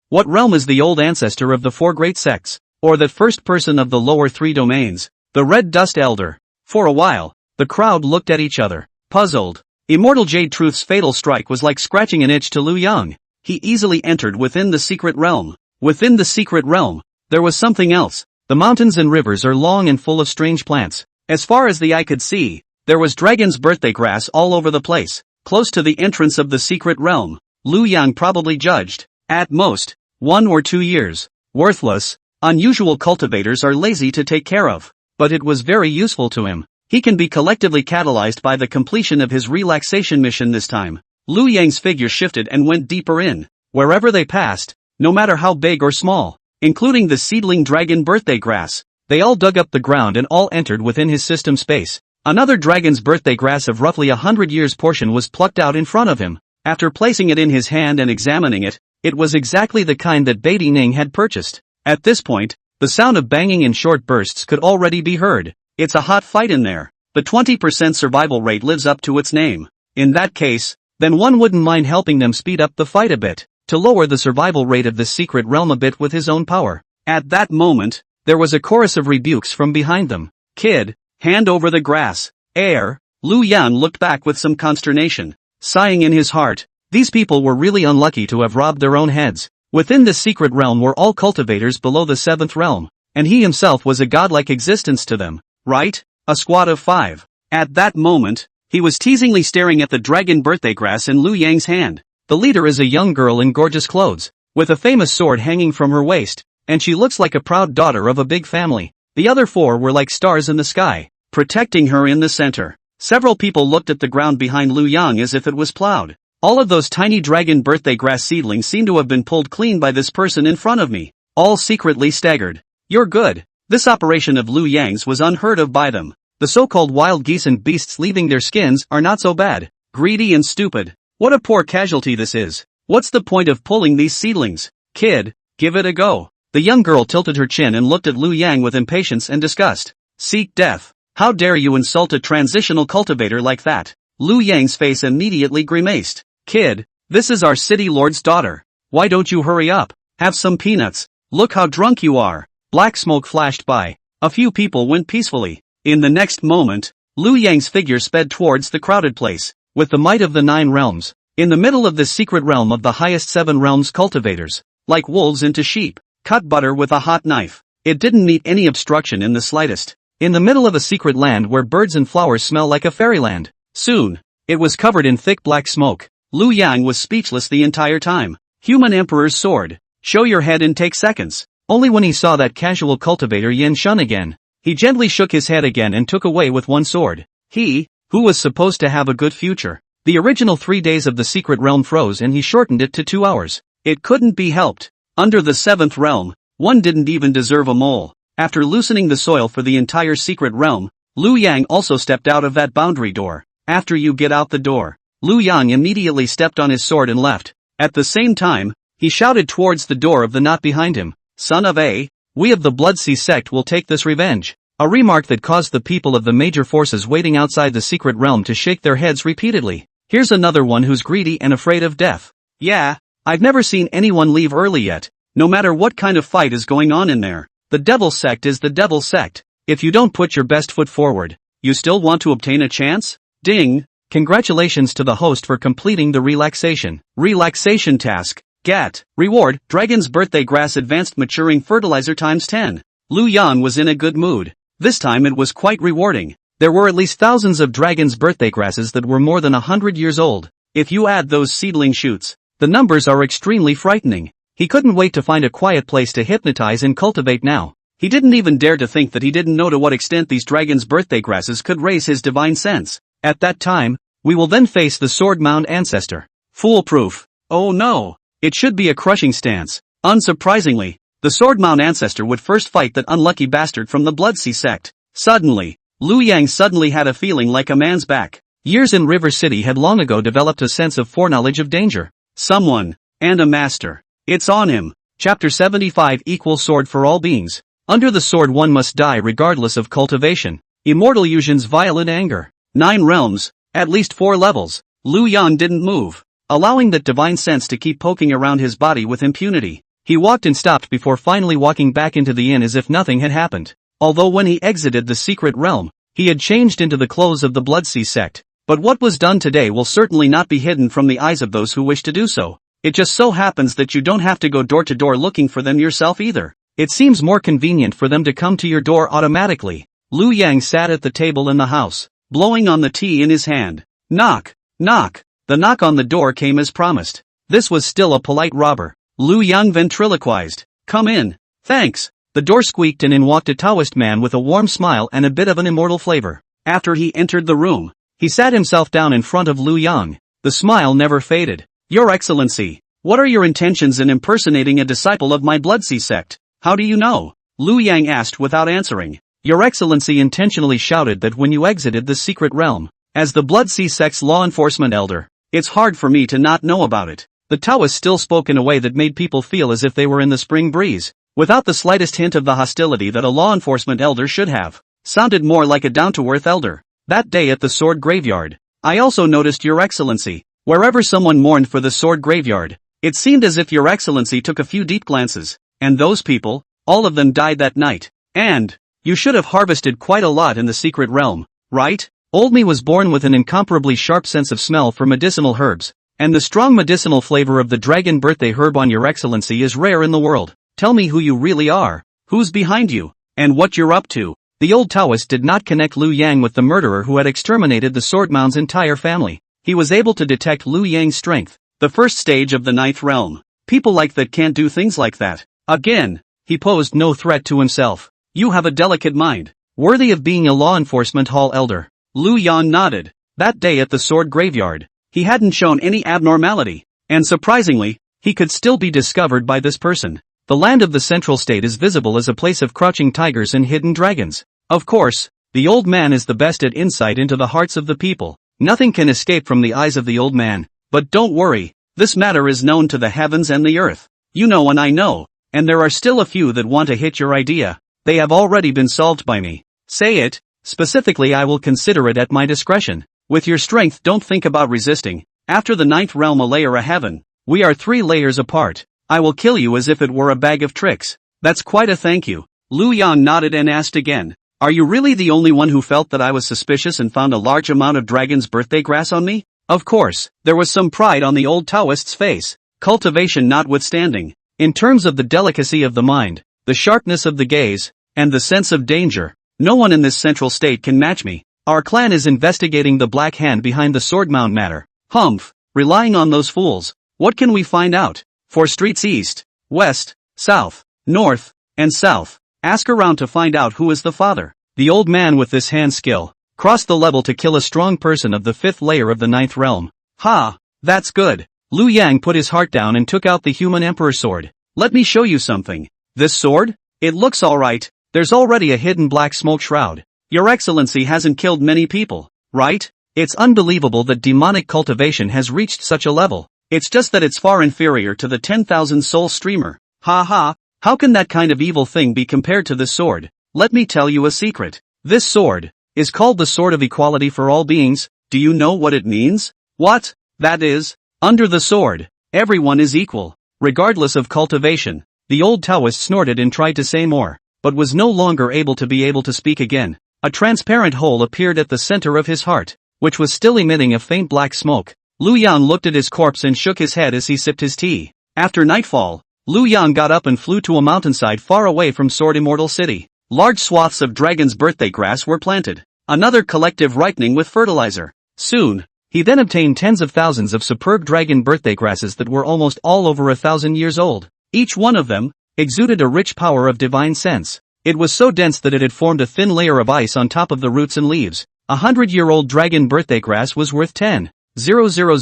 What realm is the old ancestor of the 4 great sects, or that first person of the lower 3 domains? The Red Dust Elder. For a while, the crowd looked at each other, puzzled. Immortal Jade Truth's fatal strike was like scratching an itch to Lu Yang. He easily entered within the secret realm. Within the secret realm, there was something else. The mountains and rivers are long and full of strange plants. As far as the eye could see, there was dragon's birthday grass all over the place. Close to the entrance of the secret realm, Lu Yang probably judged, at most, 1 or 2 years. Worthless, unusual cultivators are lazy to take care of, but it was very useful to him. He can be collectively catalyzed by the completion of his relaxation mission this time. Lu Yang's figure shifted and went deeper in. Wherever they passed, no matter how big or small, including the seedling dragon birthday grass, they all dug up the ground and all entered within his system space. Another dragon's birthday grass of roughly 100 years portion was plucked out in front of him. After placing it in his hand and examining it, it was exactly the kind that Beatty Ning had purchased. At this point, the sound of banging in short bursts could already be heard. It's a hot fight in there. The 20% survival rate lives up to its name. In that case, then one wouldn't mind helping them speed up the fight a bit, to lower the survival rate of the secret realm a bit with his own power. At that moment, there was a chorus of rebukes from behind them. Kid, hand over the grass. Air. Lu Yang looked back with some consternation, sighing in his heart. These people were really unlucky to have robbed their own heads. Within the secret realm were all cultivators below the 7th realm, and he himself was a godlike existence to them. Right? A squad of 5. At that moment, He was teasingly staring at the dragon birthday grass in Lu Yang's hand. The leader is a young girl in gorgeous clothes, with a famous sword hanging from her waist, and she looks like a proud daughter of a big family. The other four were like stars in the sky, protecting her in the center. Several people looked at the ground behind Lu Yang as if it was plowed. All of those tiny dragon birthday grass seedlings seem to have been pulled clean by this person in front of me. All secretly staggered. You're good. This operation of Lu Yang's was unheard of by them. The so-called wild geese and beasts leaving their skins are not so bad. Greedy and stupid. What a poor casualty this is. What's the point of pulling these seedlings? Kid, give it a go. The young girl tilted her chin and looked at Lu Yang with impatience and disgust. Seek death. How dare you insult a transitional cultivator like that? Lu Yang's face immediately grimaced. Kid, this is our city lord's daughter. Why don't you hurry up? Have some peanuts. Look how drunk you are. Black smoke flashed by. A few people went peacefully. In the next moment, Lu Yang's figure sped towards the crowded place, with the might of the 9 realms. In the middle of this secret realm of the highest 7 realms cultivators, like wolves into sheep, cut butter with a hot knife. It didn't meet any obstruction in the slightest. In the middle of a secret land where birds and flowers smell like a fairyland. Soon, it was covered in thick black smoke. Lu Yang was speechless the entire time. Human Emperor's sword. Show your head and take seconds. Only when he saw that casual cultivator Yin Shun again, he gently shook his head again and took away with one sword. He, who was supposed to have a good future. The original 3 days of the secret realm froze and he shortened it to 2 hours. It couldn't be helped. Under the 7th realm, one didn't even deserve a mole. After loosening the soil for the entire secret realm, Lu Yang also stepped out of that boundary door. After you get out the door. Lu Yang immediately stepped on his sword and left. At the same time, he shouted towards the door of the knot behind him. Son of a, we of the Blood Sea sect will take this revenge. A remark that caused the people of the major forces waiting outside the secret realm to shake their heads repeatedly. Here's another one who's greedy and afraid of death. Yeah, I've never seen anyone leave early yet, no matter what kind of fight is going on in there. The devil sect is the devil sect. If you don't put your best foot forward, you still want to obtain a chance? Ding! Congratulations to the host for completing the relaxation task. GAT. Reward, Dragon's Birthday Grass Advanced Maturing Fertilizer times 10. Lu Yang was in a good mood. This time it was quite rewarding. There were at least thousands of dragon's birthday grasses that were more than 100 years old. If you add those seedling shoots, the numbers are extremely frightening. He couldn't wait to find a quiet place to hypnotize and cultivate now. He didn't even dare to think that he didn't know to what extent these dragon's birthday grasses could raise his divine sense. At that time, we will then face the Sword Mound Ancestor. Foolproof. Oh no! It should be a crushing stance. Unsurprisingly, the Sword Mound Ancestor would first fight that unlucky bastard from the Blood Sea sect. Suddenly, Lu Yang suddenly had a feeling like a man's back. Years in River City had long ago developed a sense of foreknowledge of danger. Someone, and a master. It's on him. Chapter 75 equals Sword for all beings. Under the sword one must die regardless of cultivation. Immortal Yuzhin's violent anger. 9 realms, at least 4 levels. Lu Yang didn't move, allowing that divine sense to keep poking around his body with impunity. He walked and stopped before finally walking back into the inn as if nothing had happened. Although when he exited the secret realm, he had changed into the clothes of the Blood Sea sect. But what was done today will certainly not be hidden from the eyes of those who wish to do so. It just so happens that you don't have to go door to door looking for them yourself either. It seems more convenient for them to come to your door automatically. Lu Yang sat at the table in the house, blowing on the tea in his hand. Knock, knock. The knock on the door came as promised. This was still a polite robber. Lu Yang ventriloquized. Come in. Thanks. The door squeaked and in walked a Taoist man with a warm smile and a bit of an immortal flavor. After he entered the room, he sat himself down in front of Lu Yang. The smile never faded. Your Excellency, what are your intentions in impersonating a disciple of my Blood Sea sect? How do you know? Lu Yang asked without answering. Your Excellency intentionally shouted that when you exited the secret realm. As the Blood Sea sect's law enforcement elder, it's hard for me to not know about it. The Taoist still spoke in a way that made people feel as if they were in the spring breeze, without the slightest hint of the hostility that a law enforcement elder should have. Sounded more like a down-to-earth elder. That day at the sword graveyard, I also noticed Your Excellency. Wherever someone mourned for the sword graveyard, it seemed as if Your Excellency took a few deep glances, and those people, all of them died that night. And you should have harvested quite a lot in the secret realm, right? Old me was born with an incomparably sharp sense of smell for medicinal herbs, and the strong medicinal flavor of the dragon birthday herb on Your Excellency is rare in the world. Tell me who you really are, who's behind you, and what you're up to. The old Taoist did not connect Liu Yang with the murderer who had exterminated the Swordmound's entire family. He was able to detect Liu Yang's strength, the first stage of the ninth realm. People like that can't do things like that. Again, he posed no threat to himself. You have a delicate mind, worthy of being a law enforcement hall elder. Liu Yang nodded. That day at the sword graveyard, he hadn't shown any abnormality, and surprisingly, he could still be discovered by this person. The land of the central state is visible as a place of crouching tigers and hidden dragons. Of course, the old man is the best at insight into the hearts of the people. Nothing can escape from the eyes of the old man. But don't worry, this matter is known to the heavens and the earth. You know and I know, and there are still a few that want to hit your idea. They have already been solved by me. Say it, specifically I will consider it at my discretion. With your strength don't think about resisting. After the ninth realm a layer of heaven, we are 3 layers apart. I will kill you as if it were a bag of tricks. That's quite a thank you. Liu Yang nodded and asked again. Are you really the only one who felt that I was suspicious and found a large amount of dragon's birthday grass on me? Of course, there was some pride on the old Taoist's face, cultivation notwithstanding. In terms of the delicacy of the mind, the sharpness of the gaze, and the sense of danger, no one in this central state can match me. Our clan is investigating the black hand behind the Swordmound matter. Humph, relying on those fools, what can we find out? 4 streets east, west, south, north, and south. Ask around to find out who is the father. The old man with this hand skill crossed the level to kill a strong person of the 5th layer of the 9th realm. Ha, that's good. Liu Yang put his heart down and took out the human emperor sword. Let me show you something. This sword? It looks alright. There's already a hidden black smoke shroud. Your excellency hasn't killed many people, right? It's unbelievable that demonic cultivation has reached such a level. It's just that it's far inferior to the 10,000 soul streamer. Ha ha, how can that kind of evil thing be compared to this sword? Let me tell you a secret. This sword is called the Sword of Equality for all beings. Do you know what it means? What? That is, under the sword, everyone is equal, regardless of cultivation. The old Taoist snorted and tried to say more, but was no longer able to speak again. A transparent hole appeared at the center of his heart, which was still emitting a faint black smoke. Liu Yang looked at his corpse and shook his head as he sipped his tea. After nightfall, Liu Yang got up and flew to a mountainside far away from Sword Immortal City. Large swaths of dragon's birthday grass were planted, another collective ripening with fertilizer. Soon, he then obtained tens of thousands of superb dragon birthday grasses that were almost all over 1,000 years old. Each one of them exuded a rich power of divine sense. It was so dense that it had formed a thin layer of ice on top of the roots and leaves. 100-year-old dragon birthday grass was worth 10,000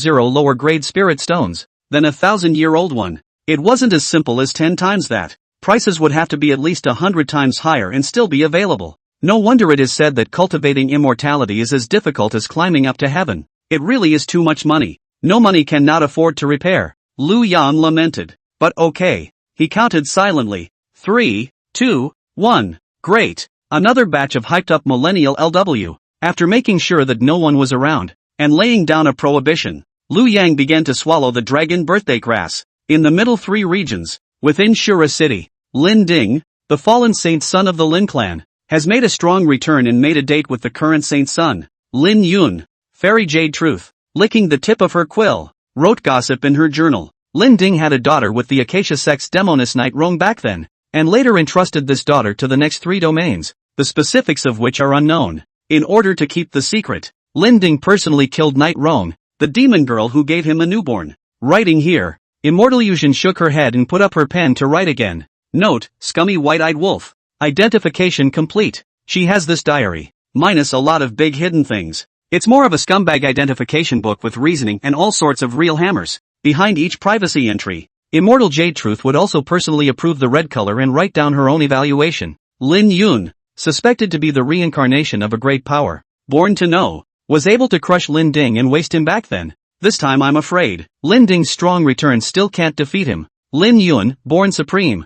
lower grade spirit stones than a 1,000-year-old one. It wasn't as simple as 10 times that. Prices would have to be at least 100 times higher and still be available. No wonder it is said that cultivating immortality is as difficult as climbing up to heaven. It really is too much money. No money cannot afford to repair. Liu Yang lamented. But okay. He counted silently. 3, 2, 1. Great. Another batch of hyped up millennial LW. After making sure that no one was around, and laying down a prohibition, Liu Yang began to swallow the dragon birthday grass. In the middle 3 regions, within Shura City, Lin Ding, the fallen saint son of the Lin clan, has made a strong return and made a date with the current saint son, Lin Yun. Fairy Jade Truth, licking the tip of her quill, wrote gossip in her journal. Lin Ding had a daughter with the Acacia sex demoness Night Rong back then, and later entrusted this daughter to the next 3 domains, the specifics of which are unknown. In order to keep the secret, Lin Ding personally killed Night Rong, the demon girl who gave him a newborn. Writing here, Immortal Yuzhen shook her head and put up her pen to write again. Note, scummy white-eyed wolf. Identification complete. She has this diary, minus a lot of big hidden things. It's more of a scumbag identification book with reasoning and all sorts of real hammers. Behind each privacy entry, Immortal Jade Truth would also personally approve the red color and write down her own evaluation. Lin Yun, suspected to be the reincarnation of a great power, born to know, was able to crush Lin Ding and waste him back then. This time I'm afraid, Lin Ding's strong return still can't defeat him. Lin Yun, born supreme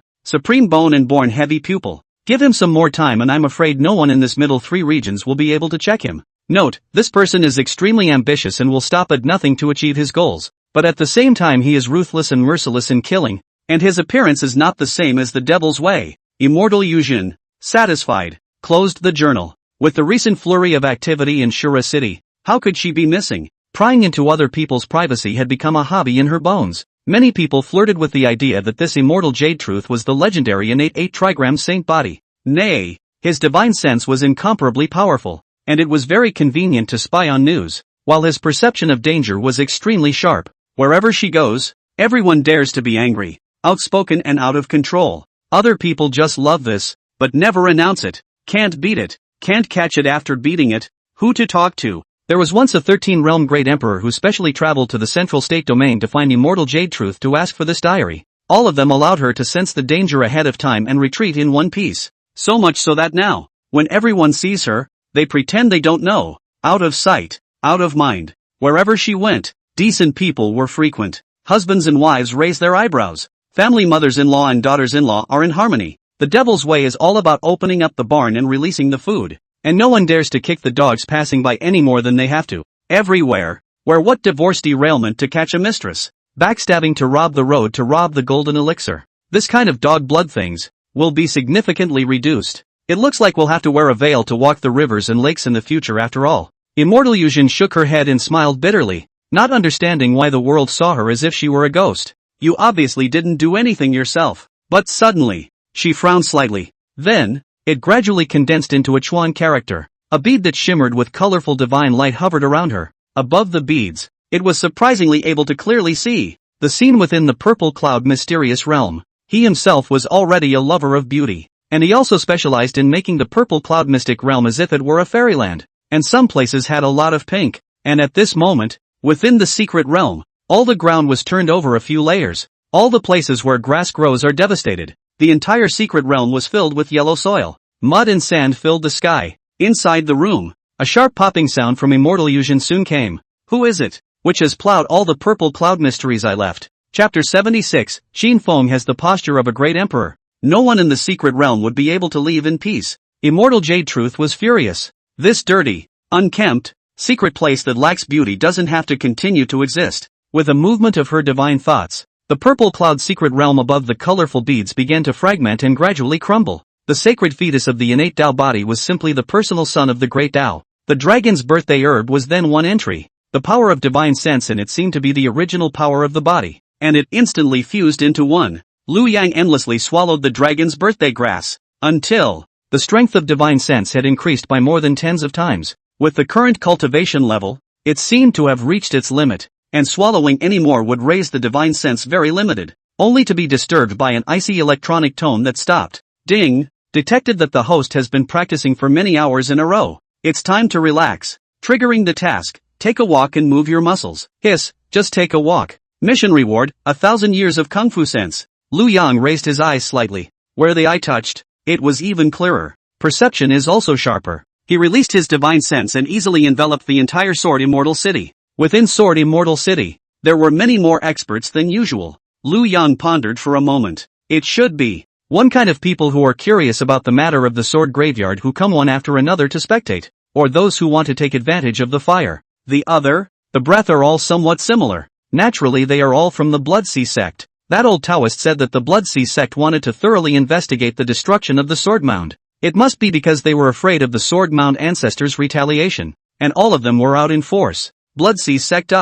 bone and born heavy pupil. Give him some more time and I'm afraid no one in this middle 3 regions will be able to check him. Note, this person is extremely ambitious and will stop at nothing to achieve his goals, but at the same time he is ruthless and merciless in killing, and his appearance is not the same as the devil's way. Immortal Yuzhen, satisfied, closed the journal. With the recent flurry of activity in Shura City, how could she be missing? Prying into other people's privacy had become a hobby in her bones. Many people flirted with the idea that this Immortal Jade Truth was the legendary innate 8 trigram saint body. Nay, His divine sense was incomparably powerful, and it was very convenient to spy on news, while his perception of danger was extremely sharp. Wherever she goes, everyone dares to be angry, outspoken and out of control. Other people just love this, but never announce it. Can't beat it, can't catch it after beating it. Who to talk to? There was once a 13-realm great emperor who specially traveled to the central state domain to find immortal Jade Truth to ask for this diary. All of them allowed her to sense the danger ahead of time and retreat in one piece. So much so that now, when everyone sees her, they pretend they don't know. Out of sight, out of mind. Wherever she went, decent people were frequent. Husbands and wives raise their eyebrows. Family mothers-in-law and daughters-in-law are in harmony. The devil's way is all about opening up the barn and releasing the food. And no one dares to kick the dogs passing by any more than they have to. Everywhere. Where what divorce derailment to catch a mistress. Backstabbing to rob the road to rob the golden elixir. This kind of dog blood things will be significantly reduced. It looks like we'll have to wear a veil to walk the rivers and lakes in the future after all. Immortal Yujin shook her head and smiled bitterly, not understanding why the world saw her as if she were a ghost. You obviously didn't do anything yourself. But suddenly, she frowned slightly. Then, it gradually condensed into a Chuan character. A bead that shimmered with colorful divine light hovered around her. Above the beads, it was surprisingly able to clearly see the scene within the purple cloud mysterious realm. He himself was already a lover of beauty, and he also specialized in making the purple cloud mystic realm as if it were a fairyland. And some places had a lot of pink. And at this moment, within the secret realm, all the ground was turned over a few layers. All the places where grass grows are devastated. The entire secret realm was filled with yellow soil. Mud and sand filled the sky. Inside the room, a sharp popping sound from Immortal Yujin soon came. Who is it, which has plowed all the purple cloud mysteries I left? Chapter 76, Qin Feng has the posture of a great emperor. No one in the secret realm would be able to leave in peace. Immortal Jade Truth was furious. This dirty, unkempt, secret place that lacks beauty doesn't have to continue to exist. With a movement of her divine thoughts, the purple cloud secret realm above the colorful beads began to fragment and gradually crumble. The sacred fetus of the innate Tao body was simply the personal son of the great Tao. The dragon's birthday herb was then one entry. The power of divine sense in it seemed to be the original power of the body, and it instantly fused into one. Lu Yang endlessly swallowed the dragon's birthday grass, until the strength of divine sense had increased by more than tens of times. With the current cultivation level, it seemed to have reached its limit, and swallowing any more would raise the divine sense very limited, only to be disturbed by an icy electronic tone that stopped. Ding! Detected that the host has been practicing for many hours in a row. It's time to relax. Triggering the task, take a walk and move your muscles. Hiss, just take a walk. Mission reward, 1,000 years of Kung Fu sense. Lu Yang raised his eyes slightly. Where the eye touched, it was even clearer. Perception is also sharper. He released his divine sense and easily enveloped the entire Sword Immortal City. Within Sword Immortal City, there were many more experts than usual. Lu Yang pondered for a moment. It should be one kind of people who are curious about the matter of the sword graveyard who come one after another to spectate, or those who want to take advantage of the fire. The other, the breath are all somewhat similar. Naturally they are all from the Blood Sea sect. That old Taoist said that the Blood Sea sect wanted to thoroughly investigate the destruction of the sword mound. It must be because they were afraid of the sword mound ancestors' retaliation, and all of them were out in force. Blood Sea sect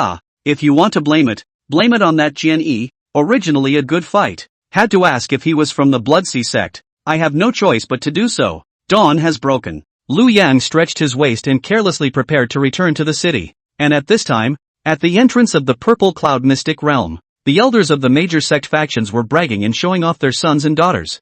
if you want to blame it on that Jian Yi, originally a good fight. Had to ask if he was from the Blood Sea sect. I have no choice but to do so. Dawn has broken. Lu Yang stretched his waist and carelessly prepared to return to the city. And at this time, at the entrance of the purple cloud mystic realm, the elders of the major sect factions were bragging and showing off their sons and daughters.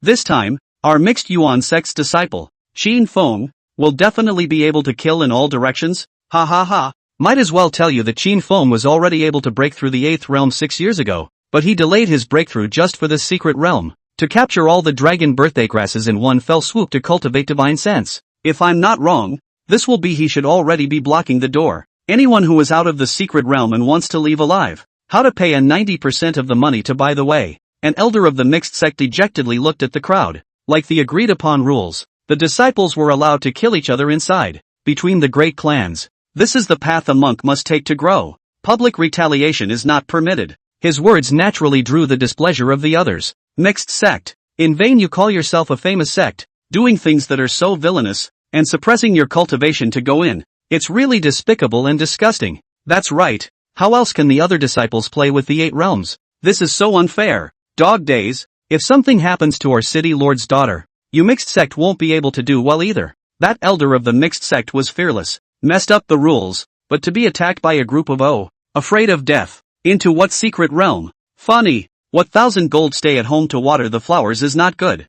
This time, our mixed Yuan sect's disciple, Qin Feng, will definitely be able to kill in all directions. Ha ha ha. Might as well tell you that Qin Feng was already able to break through the 8th realm 6 years ago. But he delayed his breakthrough just for this secret realm, to capture all the dragon birthday grasses in one fell swoop to cultivate divine sense. If I'm not wrong, this will be he should already be blocking the door. Anyone who is out of the secret realm and wants to leave alive. How to pay a 90% of the money to buy the way. An elder of the mixed sect dejectedly looked at the crowd. Like the agreed upon rules, the disciples were allowed to kill each other inside, between the great clans. This is the path a monk must take to grow. Public retaliation is not permitted. His words naturally drew the displeasure of the others. Mixed sect. In vain you call yourself a famous sect, doing things that are so villainous, and suppressing your cultivation to go in. It's really despicable and disgusting. That's right. How else can the other disciples play with the 8 realms? This is so unfair. Dog days. If something happens to our city lord's daughter, You mixed sect won't be able to do well either. That elder of the mixed sect was fearless, messed up the rules, but to be attacked by a group of afraid of death. Into what secret realm? Funny. What 1,000 gold stay at home to water the flowers is not good.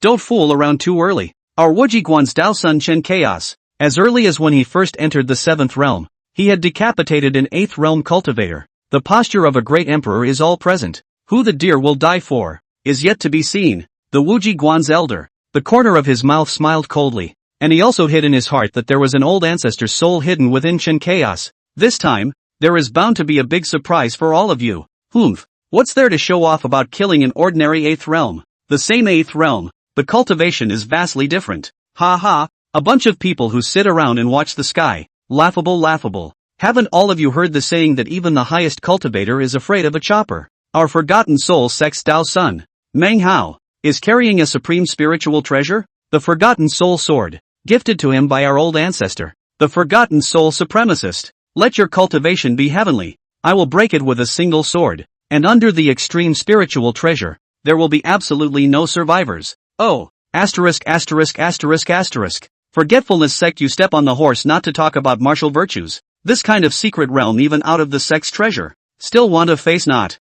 Don't fool around too early. Our Wujiguan's Dao Sun Chen Chaos. As early as when he first entered the 7th realm, he had decapitated an 8th realm cultivator. The posture of a great emperor is all present. Who the deer will die for is yet to be seen. The Wujiguan's elder. The corner of his mouth smiled coldly, and he also hid in his heart that there was an old ancestor's soul hidden within Chen Chaos. This time, there is bound to be a big surprise for all of you. What's there to show off about killing an ordinary 8th realm? The same 8th realm. The cultivation is vastly different. A bunch of people who sit around and watch the sky. Laughable. Haven't all of you heard the saying that even the highest cultivator is afraid of a chopper? Our forgotten soul sect's Dao Sun, Manhwa, is carrying a supreme spiritual treasure, the forgotten soul sword, gifted to him by our old ancestor, the forgotten soul supremacist. Let your cultivation be heavenly. I will break it with a single sword, and under the extreme spiritual treasure, there will be absolutely no survivors. Forgetfulness sect, you step on the horse not to talk about martial virtues. This kind of secret realm even out of the sect's treasure. Still want to face not.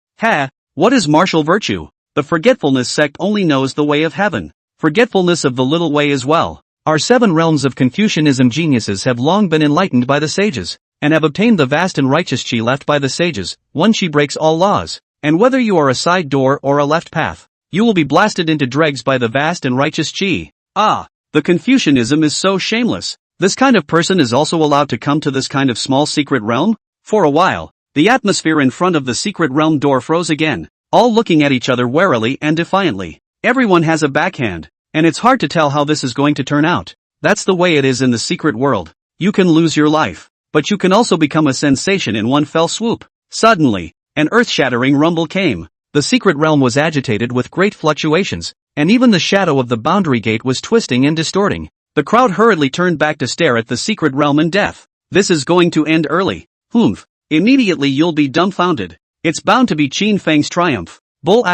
What is martial virtue? The forgetfulness sect only knows the way of heaven. Forgetfulness of the little way as well. Our 7 realms of Confucianism geniuses have long been enlightened by the sages, and have obtained the vast and righteous chi left by the sages. One chi breaks all laws, and whether you are a side door or a left path, you will be blasted into dregs by the vast and righteous chi. The Confucianism is so shameless. This kind of person is also allowed to come to this kind of small secret realm? For a while, the atmosphere in front of the secret realm door froze again, all looking at each other warily and defiantly. Everyone has a backhand, and it's hard to tell how this is going to turn out. That's the way it is in the secret world. You can lose your life, but you can also become a sensation in one fell swoop. Suddenly, an earth-shattering rumble came. The secret realm was agitated with great fluctuations, and even the shadow of the boundary gate was twisting and distorting. The crowd hurriedly turned back to stare at the secret realm in death. This is going to end early. Immediately you'll be dumbfounded. It's bound to be Qin Feng's triumph. Bull ********.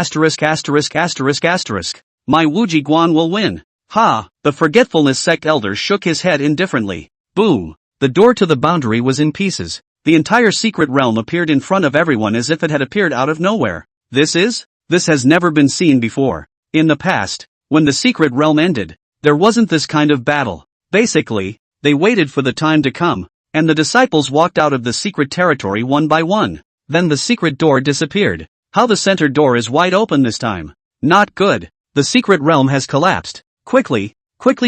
My Wujiguan will win. The forgetfulness sect elder shook his head indifferently. Boom. The door to the boundary was in pieces. The entire secret realm appeared in front of everyone as if it had appeared out of nowhere. This has never been seen before. In the past, when the secret realm ended, there wasn't this kind of battle. Basically, they waited for the time to come, and the disciples walked out of the secret territory one by one. Then the secret door disappeared. How the center door is wide open this time. Not good. The secret realm has collapsed. Quickly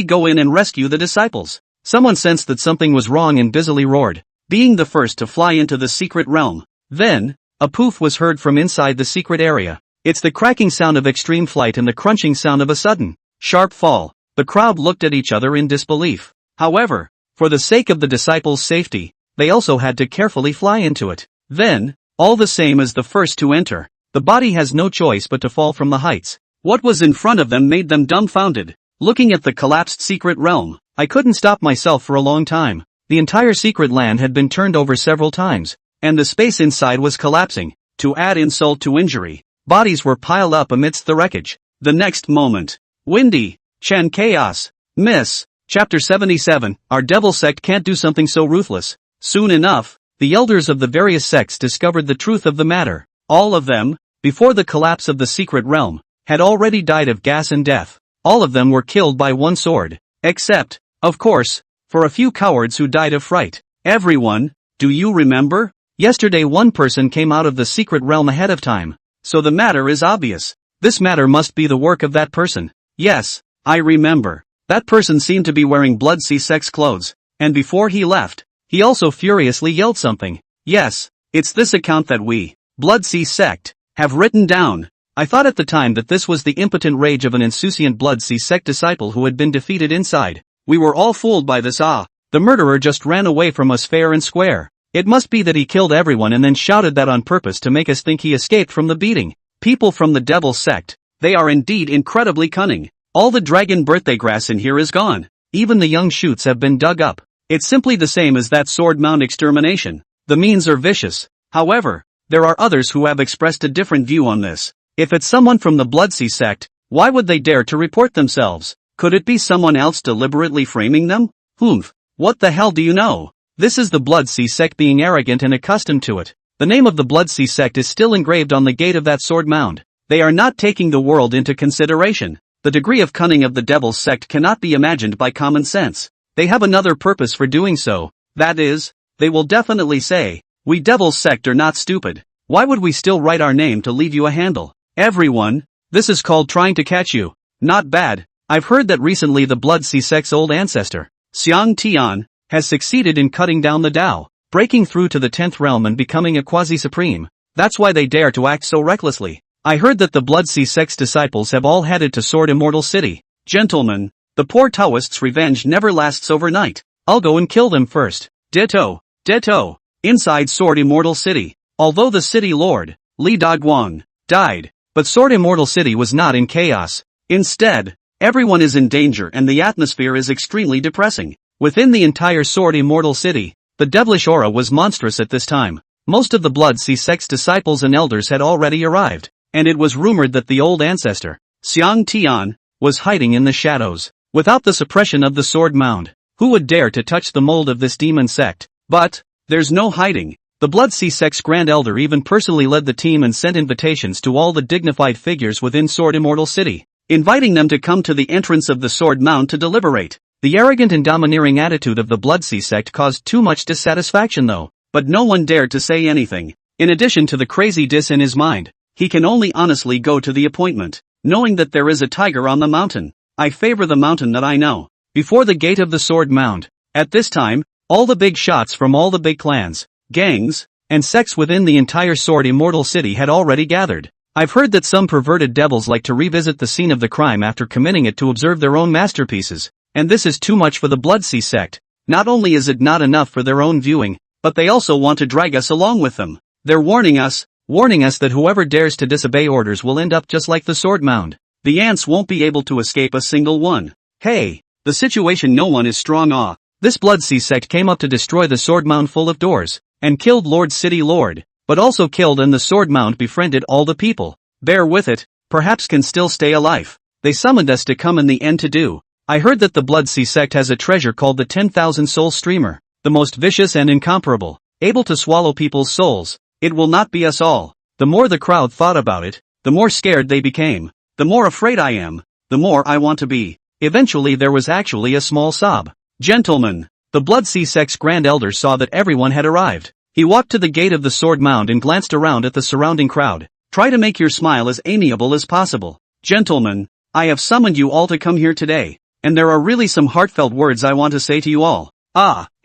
go in and rescue the disciples. Someone sensed that something was wrong and busily roared, being the first to fly into the secret realm. Then, a poof was heard from inside the secret area. It's the cracking sound of extreme flight and the crunching sound of a sudden, sharp fall. The crowd looked at each other in disbelief. However, for the sake of the disciples' safety, they also had to carefully fly into it. Then, all the same as the first to enter, the body has no choice but to fall from the heights. What was in front of them made them dumbfounded. Looking at the collapsed secret realm, I couldn't stop myself for a long time. The entire secret land had been turned over several times, and the space inside was collapsing. To add insult to injury, bodies were piled up amidst the wreckage. The next moment, Windy, Chen Chaos, Miss, Chapter 77, Our devil sect can't do something so ruthless. Soon enough, the elders of the various sects discovered the truth of the matter. All of them, before the collapse of the secret realm, had already died of gas and death. All of them were killed by one sword. Except, of course, for a few cowards who died of fright. Everyone, do you remember? Yesterday one person came out of the secret realm ahead of time. So the matter is obvious. This matter must be the work of that person. Yes, I remember. That person seemed to be wearing Blood Sea Sect's clothes, and before he left, he also furiously yelled something. Yes, it's this account that we, Blood Sea Sect, have written down. I thought at the time that this was the impotent rage of an insouciant Blood Sea Sect disciple who had been defeated inside. We were all fooled by this. The murderer just ran away from us fair and square. It must be that he killed everyone and then shouted that on purpose to make us think he escaped from the beating. People from the Devil Sect, they are indeed incredibly cunning. All the dragon birthday grass in here is gone. Even the young shoots have been dug up. It's simply the same as that sword mount extermination. The means are vicious. However, there are others who have expressed a different view on this. If it's someone from the Blood Sea Sect, Why would they dare to report themselves? Could it be someone else deliberately framing them? Humph. What the hell do you know? This is the Blood Sea sect being arrogant and accustomed to it. The name of the Blood Sea sect is still engraved on the gate of that sword mound. They are not taking the world into consideration. The degree of cunning of the Devil's sect cannot be imagined by common sense. They have another purpose for doing so. That is, they will definitely say, "We Devil's sect are not stupid. Why would we still write our name to leave you a handle? Everyone, this is called trying to catch you. Not bad. I've heard that recently the Blood Sea sect's old ancestor, Xiang Tian, has succeeded in cutting down the Tao, breaking through to the 10th realm and becoming a quasi-supreme. That's why they dare to act so recklessly. I heard that the Blood Sea sect's disciples have all headed to Sword Immortal City. Gentlemen, the poor Taoist's revenge never lasts overnight. I'll go and kill them first." Ditto. Ditto. Inside Sword Immortal City. Although the city lord, Li Daguang, died, but Sword Immortal City was not in chaos. Instead, everyone is in danger and the atmosphere is extremely depressing. Within the entire Sword Immortal City, the devilish aura was monstrous at this time. Most of the Blood Sea sect's disciples and elders had already arrived, and it was rumored that the old ancestor, Xiang Tian, was hiding in the shadows. Without the suppression of the sword mound, who would dare to touch the mold of this demon sect? But there's no hiding. The Blood Sea sect's Grand Elder even personally led the team and sent invitations to all the dignified figures within Sword Immortal City, inviting them to come to the entrance of the sword mound to deliberate. The arrogant and domineering attitude of the Blood Sea sect caused too much dissatisfaction though, but no one dared to say anything. In addition to the crazy diss in his mind, he can only honestly go to the appointment, knowing that there is a tiger on the mountain. I favor the mountain that I know. Before the gate of the sword mound, at this time, all the big shots from all the big clans, gangs, and sects within the entire Sword Immortal City had already gathered. I've heard that some perverted devils like to revisit the scene of the crime after committing it to observe their own masterpieces, and this is too much for the Blood Sea sect. Not only is it not enough for their own viewing, but they also want to drag us along with them. They're warning us that whoever dares to disobey orders will end up just like the sword mound. The ants won't be able to escape a single one. Hey, the situation no one is strong on. This Blood Sea sect came up to destroy the sword mound full of doors, and killed Lord City Lord, but also killed and the sword mound befriended all the people. Bear with it, perhaps can still stay alive. They summoned us to come in the end to do. I heard that the Blood Sea sect has a treasure called the 10,000 Soul Streamer, the most vicious and incomparable, able to swallow people's souls. It will not be us all. The more the crowd thought about it, the more scared they became. The more afraid I am, the more I want to be. Eventually there was actually a small sob. Gentlemen, the Blood Sea sect's Grand Elder saw that everyone had arrived. He walked to the gate of the sword mound and glanced around at the surrounding crowd. Try to make your smile as amiable as possible. Gentlemen, I have summoned you all to come here today, and there are really some heartfelt words I want to say to you all.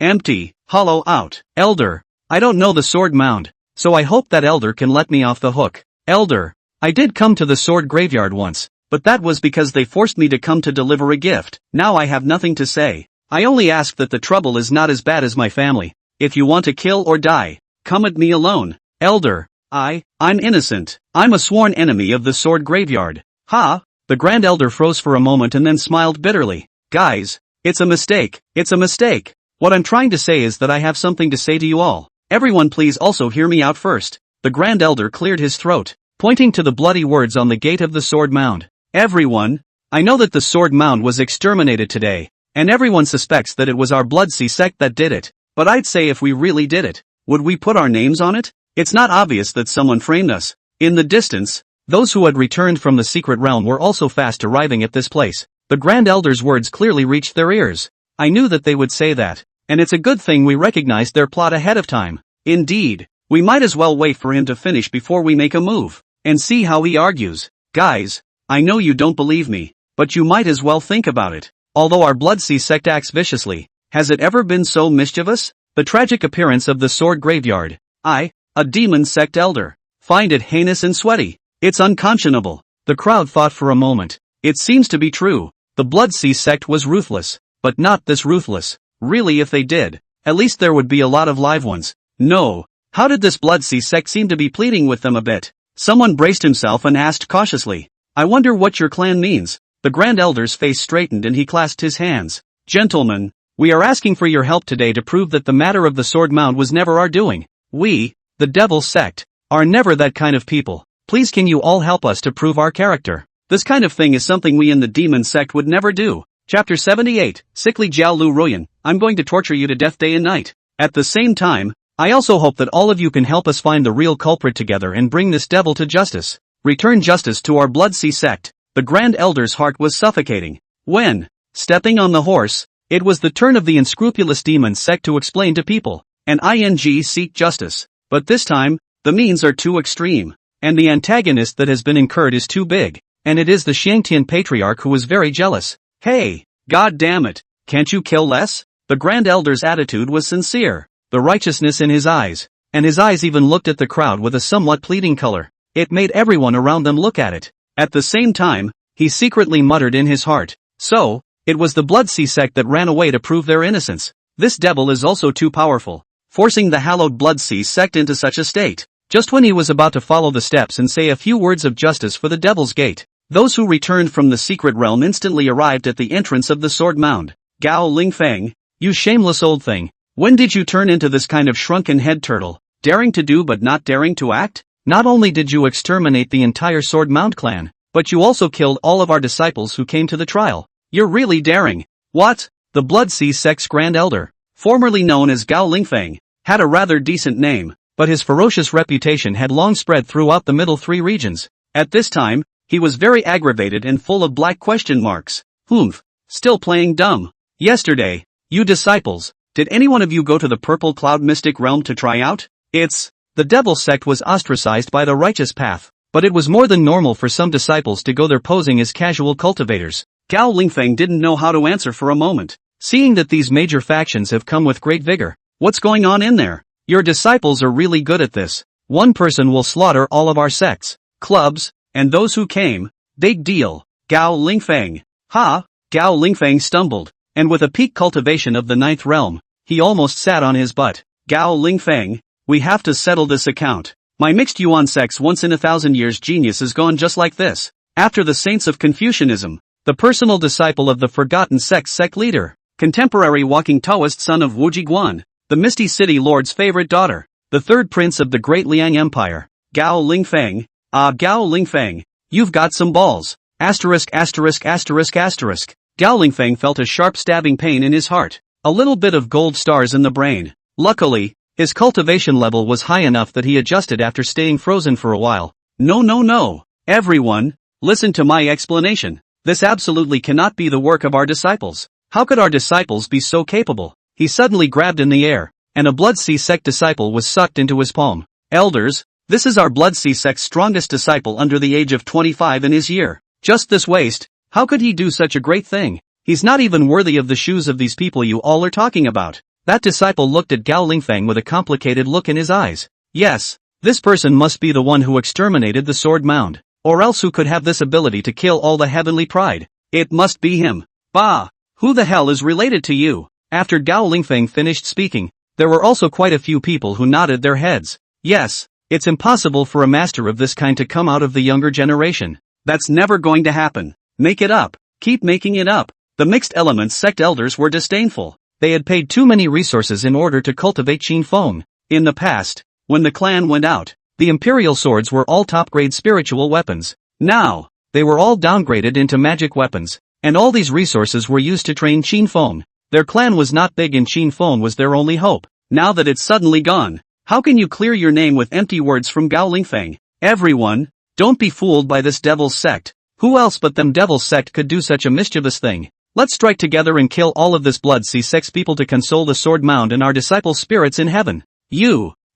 Empty, hollow out. Elder, I don't know the sword mound, so I hope that Elder can let me off the hook. Elder, I did come to the sword graveyard once, but that was because they forced me to come to deliver a gift. Now I have nothing to say. I only ask that the trouble is not as bad as my family. If you want to kill or die, come at me alone. Elder, I'm innocent. I'm a sworn enemy of the sword graveyard. Ha! The Grand Elder froze for a moment and then smiled bitterly. Guys, it's a mistake. It's a mistake. What I'm trying to say is that I have something to say to you all. Everyone please also hear me out first. The Grand Elder cleared his throat, pointing to the bloody words on the gate of the sword mound. Everyone, I know that the sword mound was exterminated today, and everyone suspects that it was our Blood Sea sect that did it, but I'd say if we really did it, would we put our names on it? It's not obvious that someone framed us. In the distance, those who had returned from the secret realm were also fast arriving at this place. The Grand Elder's words clearly reached their ears. I knew that they would say that, and it's a good thing we recognized their plot ahead of time. Indeed, we might as well wait for him to finish before we make a move, and see how he argues. Guys, I know you don't believe me, but you might as well think about it. Although our Blood Sea sect acts viciously, has it ever been so mischievous? The tragic appearance of the sword graveyard, a demon sect elder, find it heinous and sweaty. It's unconscionable. The crowd thought for a moment. It seems to be true. The Blood Sea sect was ruthless, but not this ruthless. Really, if they did, at least there would be a lot of live ones. No. How did this Blood Sea sect seem to be pleading with them a bit? Someone braced himself and asked cautiously, I wonder what your clan means. The Grand Elder's face straightened and he clasped his hands. Gentlemen, we are asking for your help today to prove that the matter of the sword mound was never our doing. We, the Devil's sect, are never that kind of people. Please can you all help us to prove our character? This kind of thing is something we in the demon sect would never do. Chapter 78, Sickly Jiao Lu Ruyan, I'm going to torture you to death day and night. At the same time, I also hope that all of you can help us find the real culprit together and bring this devil to justice. Return justice to our Blood Sea sect. The Grand Elder's heart was suffocating. When, stepping on the horse, it was the turn of the unscrupulous demon sect to explain to people, and seek justice. But this time, the means are too extreme, and the antagonist that has been incurred is too big, and it is the Xiangtian patriarch who is very jealous. Hey, god damn it, can't you kill less? The Grand Elder's attitude was sincere, the righteousness in his eyes, and his eyes even looked at the crowd with a somewhat pleading color. It made everyone around them look at it. At the same time, he secretly muttered in his heart, so, it was the Blood Sea sect that ran away to prove their innocence. This devil is also too powerful, forcing the hallowed Blood Sea sect into such a state. Just when he was about to follow the steps and say a few words of justice for the Devil's Gate, those who returned from the secret realm instantly arrived at the entrance of the Sword Mound. Gao Lingfeng, you shameless old thing, when did you turn into this kind of shrunken head turtle, daring to do but not daring to act? Not only did you exterminate the entire Sword Mound clan, but you also killed all of our disciples who came to the trial. You're really daring. What? The Blood Sea sect's Grand Elder, formerly known as Gao Lingfeng, had a rather decent name, but his ferocious reputation had long spread throughout the middle three regions. At this time, he was very aggravated and full of black question marks. Still playing dumb. Yesterday, you disciples, did any one of you go to the Purple Cloud Mystic Realm to try out? The Devil sect was ostracized by the righteous path, but it was more than normal for some disciples to go there posing as casual cultivators. Gao Lingfeng didn't know how to answer for a moment, seeing that these major factions have come with great vigor. What's going on in there? Your disciples are really good at this. One person will slaughter all of our sects, clubs, and those who came. Big deal. Gao Lingfeng. Ha! Gao Lingfeng stumbled, and with a peak cultivation of the ninth realm, he almost sat on his butt. Gao Lingfeng, we have to settle this account. My mixed Yuan sect's once in 1,000 years genius is gone just like this. After the saints of Confucianism, the personal disciple of the forgotten sect leader, contemporary walking Taoist son of Wu Jiguan, the Misty City Lord's favorite daughter, the third prince of the Great Liang Empire, Gao Lingfeng. Gao Lingfeng, you've got some balls. Gao Lingfeng felt a sharp stabbing pain in his heart, a little bit of gold stars in the brain. Luckily, his cultivation level was high enough that he adjusted after staying frozen for a while. No. Everyone, listen to my explanation. This absolutely cannot be the work of our disciples. How could our disciples be so capable? He suddenly grabbed in the air, and a Blood Sea sect disciple was sucked into his palm. Elders, this is our Blood Sea sect's strongest disciple under the age of 25 in his year. Just this waste, how could he do such a great thing? He's not even worthy of the shoes of these people you all are talking about. That disciple looked at Gao Lingfeng with a complicated look in his eyes. Yes, this person must be the one who exterminated the Sword Mound, or else who could have this ability to kill all the heavenly pride? It must be him. Bah! Who the hell is related to you? After Gao Lingfeng finished speaking, there were also quite a few people who nodded their heads. Yes, it's impossible for a master of this kind to come out of the younger generation. That's never going to happen. Make it up. Keep making it up. The mixed elements sect elders were disdainful. They had paid too many resources in order to cultivate Qin Feng. In the past, when the clan went out, the imperial swords were all top-grade spiritual weapons. Now, they were all downgraded into magic weapons, and all these resources were used to train Qin Feng. Their clan was not big and Qin Feng was their only hope. Now that it's suddenly gone, how can you clear your name with empty words from Gao Lingfeng? Everyone, don't be fooled by this devil's sect. Who else but them devil's sect could do such a mischievous thing? Let's strike together and kill all of this Blood Sea sect's people to console the Sword Mound and our disciples' spirits in heaven.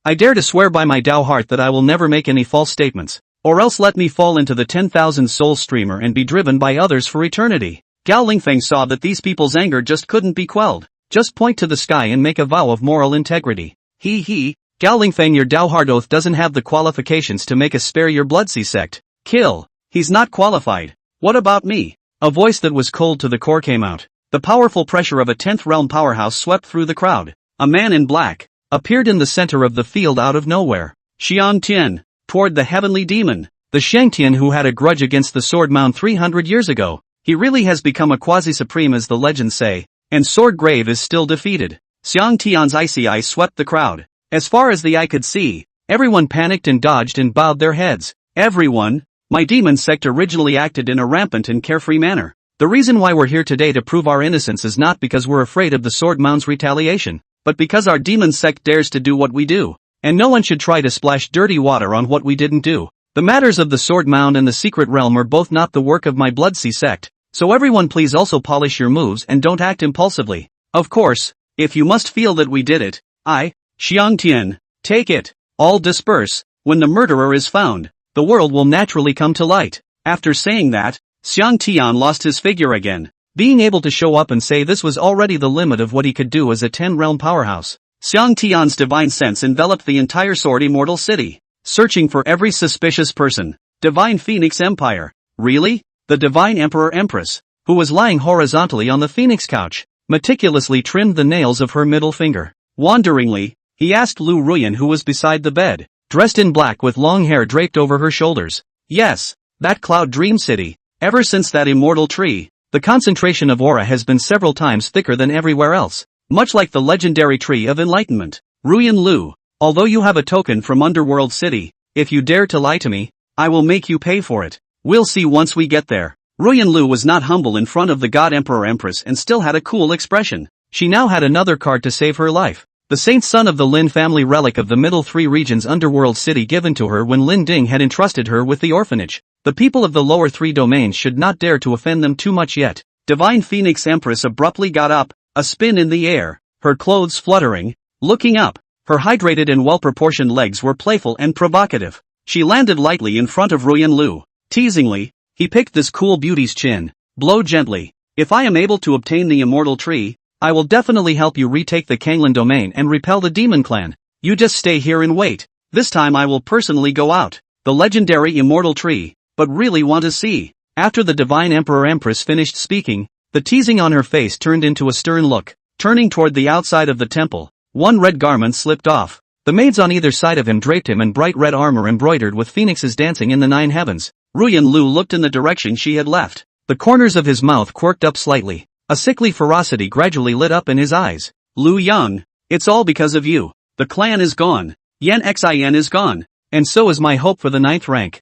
I dare to swear by my Tao heart that I will never make any false statements, or else let me fall into the 10,000 soul streamer and be driven by others for eternity. Gao Lingfeng saw that these people's anger just couldn't be quelled. Just point to the sky and make a vow of moral integrity. Gao Lingfeng, your Tao heart oath doesn't have the qualifications to make us spare your Blood Sea sect. Kill. He's not qualified. What about me? A voice that was cold to the core came out. The powerful pressure of a 10th realm powerhouse swept through the crowd. A man in black appeared in the center of the field out of nowhere. Xiang Tian, toward the heavenly demon. The Xiangtian who had a grudge against the Sword Mound 300 years ago. He really has become a quasi-supreme as the legends say, and Sword Grave is still defeated. Xiang Tian's icy eye swept the crowd. As far as the eye could see, everyone panicked and dodged and bowed their heads. Everyone, My demon sect originally acted in a rampant and carefree manner. The reason why we're here today to prove our innocence is not because we're afraid of the Sword Mound's retaliation, but because our demon sect dares to do what we do. And no one should try to splash dirty water on what we didn't do. The matters of the Sword Mound and the Secret Realm are both not the work of my Bloodsea sect, so everyone please also polish your moves and don't act impulsively. Of course, if you must feel that we did it, Xiang Tian, take it. All disperse. When the murderer is found, the world will naturally come to light. After saying that, Xiang Tian lost his figure again. Being able to show up and say this was already the limit of what he could do as a 10-realm powerhouse. Xiang Tian's divine sense enveloped the entire Sword Immortal City, searching for every suspicious person. Divine Phoenix Empire. Really? The Divine Emperor Empress, who was lying horizontally on the Phoenix couch, meticulously trimmed the nails of her middle finger. Wonderingly, he asked Lu Ruyan, who was beside the bed, dressed in black with long hair draped over her shoulders. Yes, that Cloud Dream City. Ever since that immortal tree, the concentration of aura has been several times thicker than everywhere else, much like the legendary Tree of Enlightenment. Ruyan Lu, although you have a token from Underworld City, if you dare to lie to me, I will make you pay for it. We'll see once we get there. Ruyan Lu was not humble in front of the God Emperor Empress and still had a cool expression. She now had another card to save her life. The Saint Son of the Lin family relic of the Middle Three Regions Underworld City given to her when Lin Ding had entrusted her with the orphanage. The people of the lower three domains should not dare to offend them too much yet. Divine Phoenix Empress abruptly got up, a spin in the air, her clothes fluttering, looking up. Her hydrated and well-proportioned legs were playful and provocative. She landed lightly in front of Ruyan Lu. Teasingly, he picked this cool beauty's chin. Blow gently. If I am able to obtain the immortal tree, I will definitely help you retake the Kanglin domain and repel the demon clan. You just stay here and wait. This time I will personally go out. The legendary immortal tree. But really want to see. After the Divine Emperor Empress finished speaking, the teasing on her face turned into a stern look. Turning toward the outside of the temple, one red garment slipped off. The maids on either side of him draped him in bright red armor embroidered with phoenixes dancing in the 9 heavens. Ruyan Lu looked in the direction she had left. The corners of his mouth quirked up slightly. A sickly ferocity gradually lit up in his eyes. Lu Yang, it's all because of you. The clan is gone. Yan Xin is gone. And so is my hope for the 9th rank.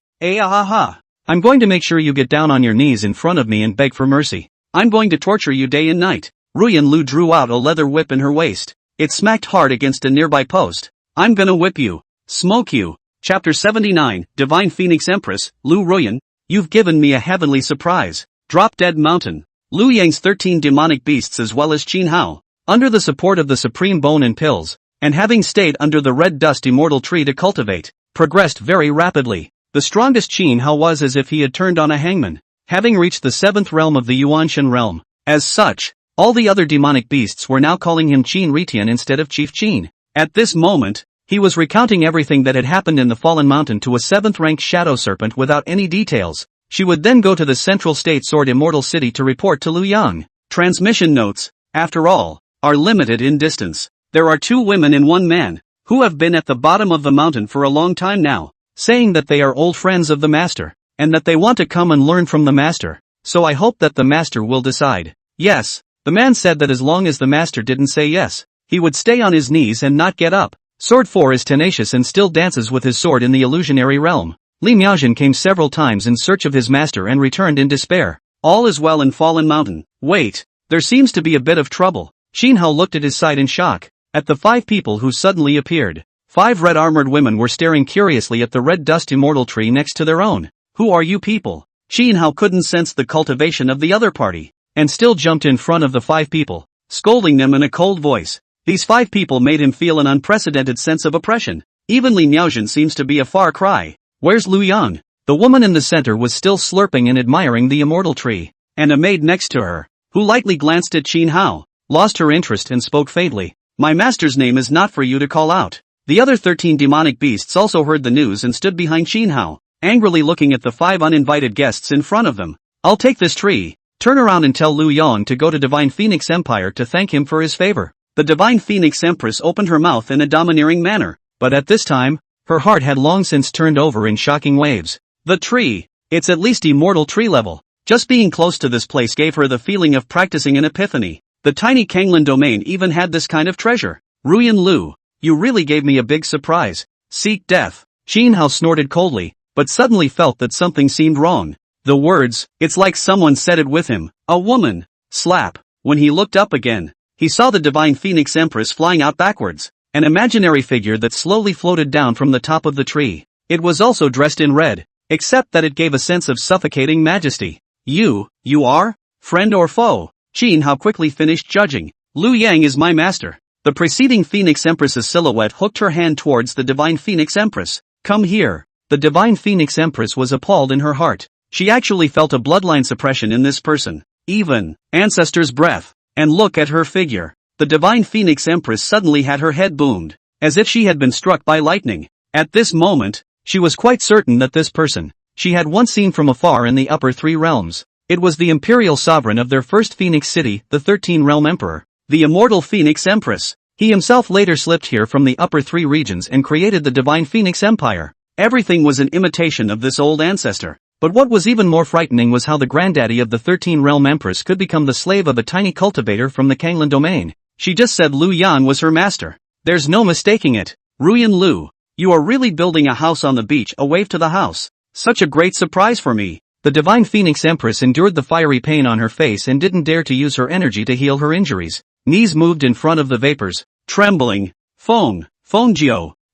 I'm going to make sure you get down on your knees in front of me and beg for mercy. I'm going to torture you day and night. Ruyan Lu drew out a leather whip in her waist. It smacked hard against a nearby post. I'm gonna whip you. Smoke you. Chapter 79, Divine Phoenix Empress, Lu Ruyan, you've given me a heavenly surprise. Drop Dead Mountain. Lu Yang's 13 demonic beasts as well as Qin Hao, under the support of the Supreme Bone and Pills, and having stayed under the Red Dust Immortal Tree to cultivate, progressed very rapidly. The strongest Qin Hao was as if he had turned on a hangman, having reached the 7th realm of the Yuanshan realm. As such, all the other demonic beasts were now calling him Qin Ritian instead of Chief Qin. At this moment, he was recounting everything that had happened in the Fallen Mountain to a 7th-ranked Shadow Serpent without any details. She would then go to the Central State Sword Immortal City to report to Lu Yang. Transmission notes, after all, are limited in distance. There are 2 women and 1 man, who have been at the bottom of the mountain for a long time now, saying that they are old friends of the Master, and that they want to come and learn from the Master. So I hope that the Master will decide. Yes, the man said that as long as the Master didn't say yes, he would stay on his knees and not get up. Sword 4 is tenacious and still dances with his sword in the illusionary realm. Li Miaojin came several times in search of his master and returned in despair. All is well in Fallen Mountain. Wait, there seems to be a bit of trouble. Xin Hao looked at his side in shock, at the 5 people who suddenly appeared. 5 red-armored women were staring curiously at the Red Dust Immortal Tree next to their own. Who are you people? Xin Hao couldn't sense the cultivation of the other party, and still jumped in front of the 5 people, scolding them in a cold voice. These 5 people made him feel an unprecedented sense of oppression. Even Li Miaojin seems to be a far cry. Where's Lu Yang? The woman in the center was still slurping and admiring the immortal tree, and a maid next to her, who lightly glanced at Xin Hao, lost her interest and spoke faintly. My master's name is not for you to call out. The other 13 demonic beasts also heard the news and stood behind Xin Hao, angrily looking at the 5 uninvited guests in front of them. I'll take this tree. Turn around and tell Lu Yang to go to Divine Phoenix Empire to thank him for his favor. The Divine Phoenix Empress opened her mouth in a domineering manner, but at this time, her heart had long since turned over in shocking waves. The tree. It's at least immortal tree level. Just being close to this place gave her the feeling of practicing an epiphany. The tiny Kanglin domain even had this kind of treasure. Ruyan Lu, you really gave me a big surprise. Seek death. Xin Hao snorted coldly, but suddenly felt that something seemed wrong. The words, "It's like someone said it with him, a woman." Slap. When he looked up again, he saw the divine Phoenix Empress flying out backwards, an imaginary figure that slowly floated down from the top of the tree. It was also dressed in red, except that it gave a sense of suffocating majesty. You are? Friend or foe? Qin Hao quickly finished judging. Liu Yang is my master. The preceding Phoenix Empress's silhouette hooked her hand towards the divine Phoenix Empress. Come here. The divine Phoenix Empress was appalled in her heart. She actually felt a bloodline suppression in this person. Even ancestor's breath. And look at her figure. The divine Phoenix Empress suddenly had her head boomed, as if she had been struck by lightning. At this moment, she was quite certain that this person she had once seen from afar in the upper three realms. It was the imperial sovereign of their first Phoenix city, the 13-realm emperor, the immortal Phoenix Empress. He himself later slipped here from the upper three regions and created the divine Phoenix Empire. Everything was an imitation of this old ancestor. But what was even more frightening was how the granddaddy of the 13-realm empress could become the slave of a tiny cultivator from the Kanglan domain. She just said Liu Yan was her master. There's no mistaking it. Ruyan Liu, you are really building a house on the beach. A wave to the house. Such a great surprise for me. The divine Phoenix Empress endured the fiery pain on her face and didn't dare to use her energy to heal her injuries. Knees moved in front of the vapors, trembling. Feng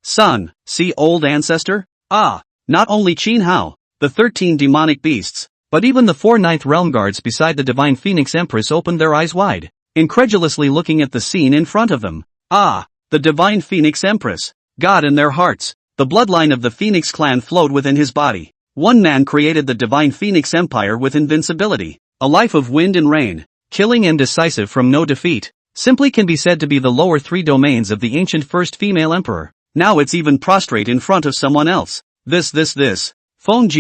son, see old ancestor? Ah, not only Qin Hao, the 13 demonic beasts, but even the 4 ninth realm guards beside the divine Phoenix Empress opened their eyes wide, incredulously looking at the scene in front of them. Ah, the divine Phoenix Empress. God in their hearts. The bloodline of the Phoenix clan flowed within his body. One man created the divine Phoenix Empire with invincibility, a life of wind and rain, killing and decisive from no defeat. Simply can be said to be the lower three domains of the ancient first female emperor. Now it's even prostrate in front of someone else. This. Feng,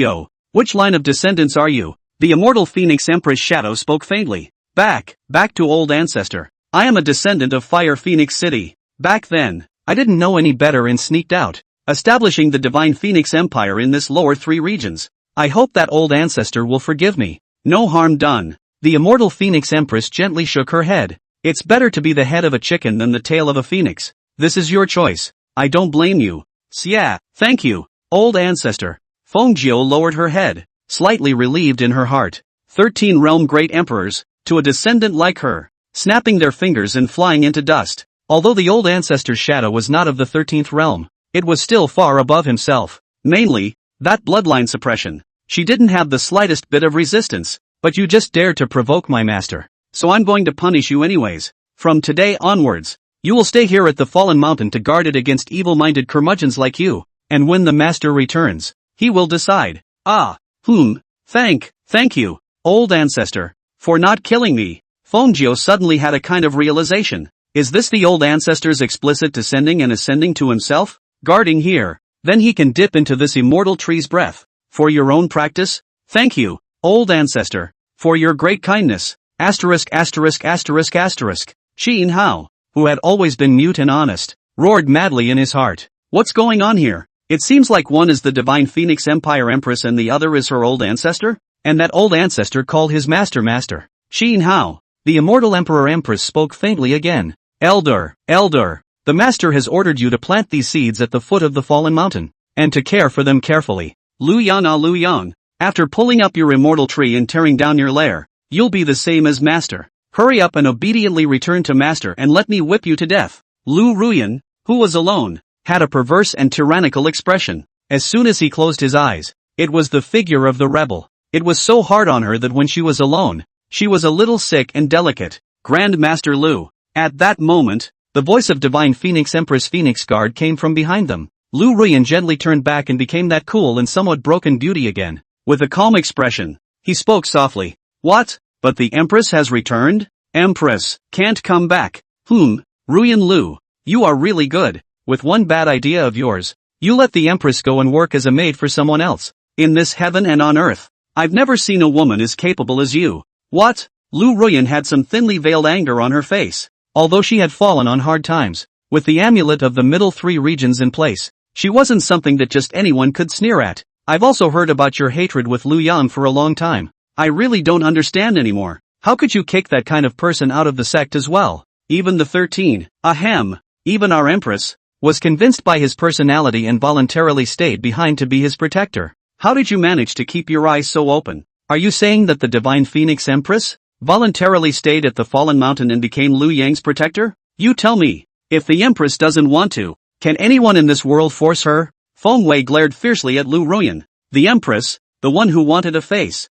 which line of descendants are you? The immortal Phoenix Empress shadow spoke faintly. Back to old ancestor. I am a descendant of Fire Phoenix City. Back then, I didn't know any better and sneaked out, establishing the divine Phoenix Empire in this lower three regions. I hope that old ancestor will forgive me. No harm done. The immortal Phoenix Empress gently shook her head. It's better to be the head of a chicken than the tail of a phoenix. This is your choice. I don't blame you. Xia, thank you, old ancestor. Feng lowered her head, slightly relieved in her heart. 13 realm great emperors, to a descendant like her, snapping their fingers and flying into dust. Although the old ancestor's shadow was not of the 13th realm, it was still far above himself. Mainly, that bloodline suppression. She didn't have the slightest bit of resistance. But you just dared to provoke my master. So I'm going to punish you anyways. From today onwards, you will stay here at the Fallen Mountain to guard it against evil-minded curmudgeons like you. And when the master returns, he will decide. Thank you, old ancestor, for not killing me. Fengjiu suddenly had a kind of realization. Is this the old ancestor's explicit descending and ascending to himself? Guarding here, then he can dip into this immortal tree's breath. For your own practice? Thank you, old ancestor, for your great kindness. Qin Hao, who had always been mute and honest, roared madly in his heart. What's going on here? It seems like one is the divine Phoenix Empire Empress and the other is her old ancestor? And that old ancestor called his master. Qin Hao, the immortal Emperor Empress spoke faintly again. Elder, the master has ordered you to plant these seeds at the foot of the Fallen Mountain, and to care for them carefully. Liu Yang, after pulling up your immortal tree and tearing down your lair, you'll be the same as master. Hurry up and obediently return to master and let me whip you to death. Lu Ruyan, who was alone, had a perverse and tyrannical expression. As soon as he closed his eyes, it was the figure of the rebel. It was so hard on her that when she was alone, she was a little sick and delicate. Grand Master Lu. At that moment, the voice of divine Phoenix Empress Phoenix Guard came from behind them. Lu Ruyan gently turned back and became that cool and somewhat broken beauty again. With a calm expression, he spoke softly. What? But the Empress has returned? Empress, can't come back. Ruyan Lu, you are really good. With one bad idea of yours, you let the Empress go and work as a maid for someone else. In this heaven and on earth, I've never seen a woman as capable as you. What? Lu Ruyan had some thinly veiled anger on her face. Although she had fallen on hard times, with the amulet of the middle three regions in place, she wasn't something that just anyone could sneer at. I've also heard about your hatred with Liu Yang for a long time. I really don't understand anymore. How could you kick that kind of person out of the sect as well? Even the 13, even our Empress, was convinced by his personality and voluntarily stayed behind to be his protector. How did you manage to keep your eyes so open? Are you saying that the Divine Phoenix Empress voluntarily stayed at the Fallen Mountain and became Liu Yang's protector? You tell me. If the Empress doesn't want to, can anyone in this world force her? Feng Wei glared fiercely at Liu Ruyan. The Empress, the one who wanted a face.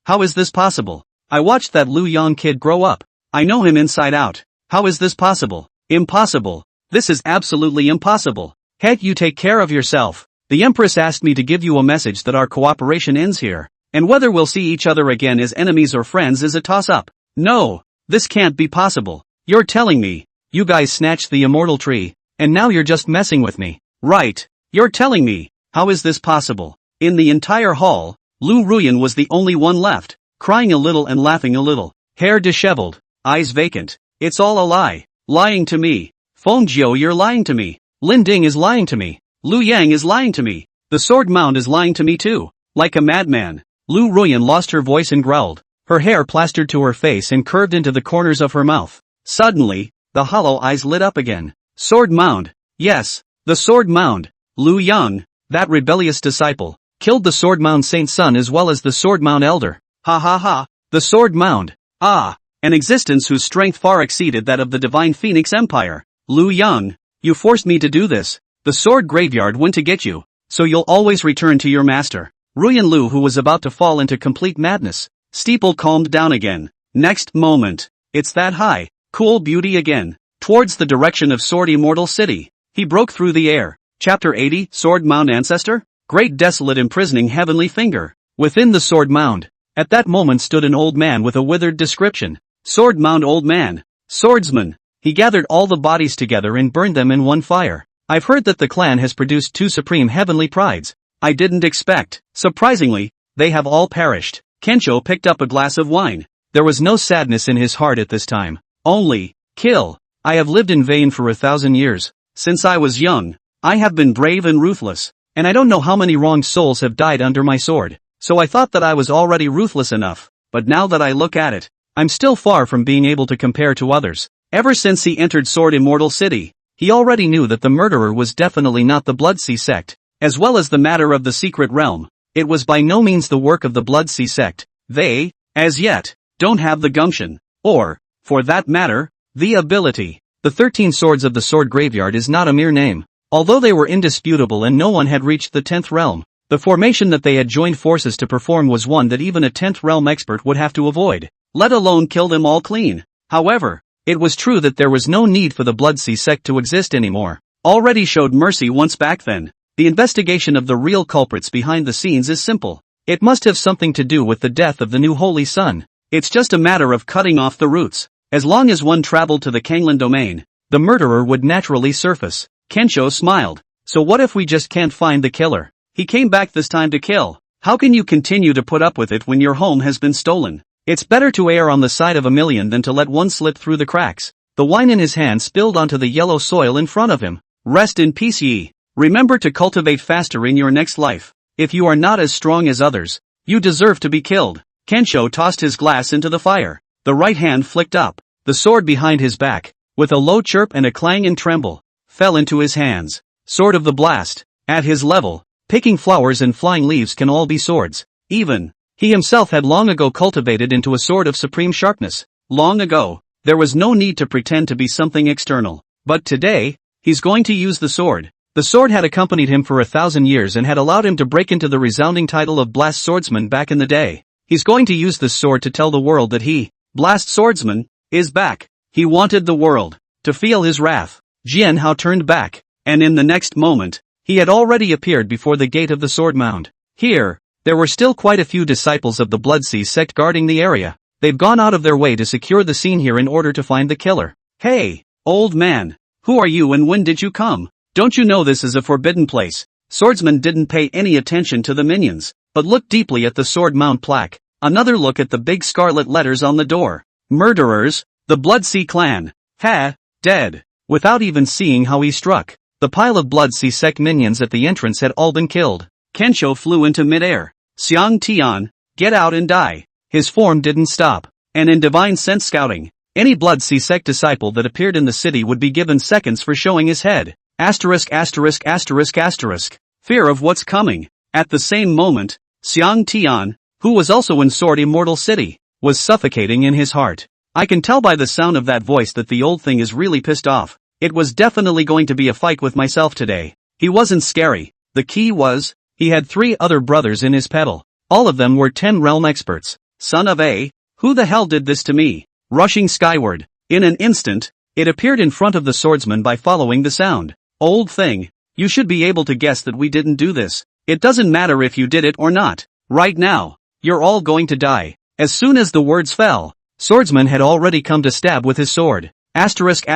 How is this possible? I watched that Liu Yang kid grow up. I know him inside out. How is this possible? Impossible. This is absolutely impossible. Heck, you take care of yourself. The Empress asked me to give you a message that our cooperation ends here, and whether we'll see each other again as enemies or friends is a toss-up. No, this can't be possible. You're telling me, you guys snatched the immortal tree, and now you're just messing with me. Right. You're telling me, how is this possible? In the entire hall, Liu Ruyan was the only one left, crying a little and laughing a little, hair disheveled, eyes vacant. It's all a lie. Lying to me. Feng Jiu, you're lying to me. Lin Ding is lying to me. Liu Yang is lying to me. The Sword Mound is lying to me too. Like a madman. Liu Ruyan lost her voice and growled. Her hair plastered to her face and curved into the corners of her mouth. Suddenly, the hollow eyes lit up again. Sword Mound. Yes, the Sword Mound. Liu Yang, that rebellious disciple, killed the Sword Mound Saint's son as well as the Sword Mound Elder. Ha ha ha. The Sword Mound. Ah, an existence whose strength far exceeded that of the Divine Phoenix Empire. Liu Yang, you forced me to do this. The sword graveyard went to get you, so you'll always return to your master. Ruyan Liu, who was about to fall into complete madness, steeple calmed down again. Next moment, it's that high, cool beauty again, towards the direction of Sword Immortal City. He broke through the air. Chapter 80, Sword Mound Ancestor? Great desolate imprisoning heavenly finger. Within the Sword Mound, at that moment stood an old man with a withered description. Sword Mound old man. Swordsman. He gathered all the bodies together and burned them in one fire. I've heard that the clan has produced 2 supreme heavenly prides. I didn't expect. Surprisingly, they have all perished. Kensho picked up a glass of wine. There was no sadness in his heart at this time. Only, kill. I have lived in vain for 1,000 years. Since I was young, I have been brave and ruthless, and I don't know how many wronged souls have died under my sword. So I thought that I was already ruthless enough, but now that I look at it, I'm still far from being able to compare to others. Ever since he entered Sword Immortal City, he already knew that the murderer was definitely not the Bloodsea sect, as well as the matter of the secret realm. It was by no means the work of the Bloodsea sect. They, as yet, don't have the gumption, or, for that matter, the ability. The 13 Swords of the Sword Graveyard is not a mere name. Although they were indisputable and no one had reached the 10th realm, the formation that they had joined forces to perform was one that even a 10th realm expert would have to avoid, let alone kill them all clean. However, it was true that there was no need for the Bloodsea sect to exist anymore. Already showed mercy once back then. The investigation of the real culprits behind the scenes is simple. It must have something to do with the death of the new Holy Sun. It's just a matter of cutting off the roots. As long as one traveled to the Kanglan domain, the murderer would naturally surface. Kensho smiled. So what if we just can't find the killer? He came back this time to kill. How can you continue to put up with it when your home has been stolen? It's better to err on the side of a million than to let one slip through the cracks. The wine in his hand spilled onto the yellow soil in front of him. Rest in peace, ye. Remember to cultivate faster in your next life. If you are not as strong as others, you deserve to be killed. Kensho tossed his glass into the fire. The right hand flicked up. The sword behind his back, with a low chirp and a clang and tremble, fell into his hands. Sword of the blast. At his level, picking flowers and flying leaves can all be swords. Even, he himself had long ago cultivated into a sword of supreme sharpness. Long ago, there was no need to pretend to be something external. But today, he's going to use the sword. The sword had accompanied him for 1,000 years and had allowed him to break into the resounding title of Blast Swordsman back in the day. He's going to use this sword to tell the world that he, Blast Swordsman, is back. He wanted the world to feel his wrath. Jian Hao turned back, and in the next moment, he had already appeared before the gate of the Sword Mound. Here, there were still quite a few disciples of the Bloodsea sect guarding the area. They've gone out of their way to secure the scene here in order to find the killer. Hey, old man, who are you and when did you come? Don't you know this is a forbidden place? Swordsman didn't pay any attention to the minions, but looked deeply at the Sword Mound plaque. Another look at the big scarlet letters on the door. Murderers, the Bloodsea clan. Ha, dead. Without even seeing how he struck, the pile of Bloodsea sect minions at the entrance had all been killed. Kensho flew into midair. Xiang Tian, get out and die. His form didn't stop. And in divine sense scouting, any Bloodsea sect disciple that appeared in the city would be given seconds for showing his head. Asterisk asterisk asterisk asterisk. Fear of what's coming. At the same moment, Xiang Tian, who was also in Sword Immortal City, was suffocating in his heart. I can tell by the sound of that voice that the old thing is really pissed off. It was definitely going to be a fight with myself today. He wasn't scary. The key was, he had 3 other brothers in his pedal. All of them were 10 realm experts. Son of a, who the hell did this to me? Rushing skyward. In an instant, it appeared in front of the swordsman by following the sound. Old thing, you should be able to guess that we didn't do this. It doesn't matter if you did it or not. Right now, you're all going to die. As soon as the words fell, swordsman had already come to stab with his sword. Asterisk.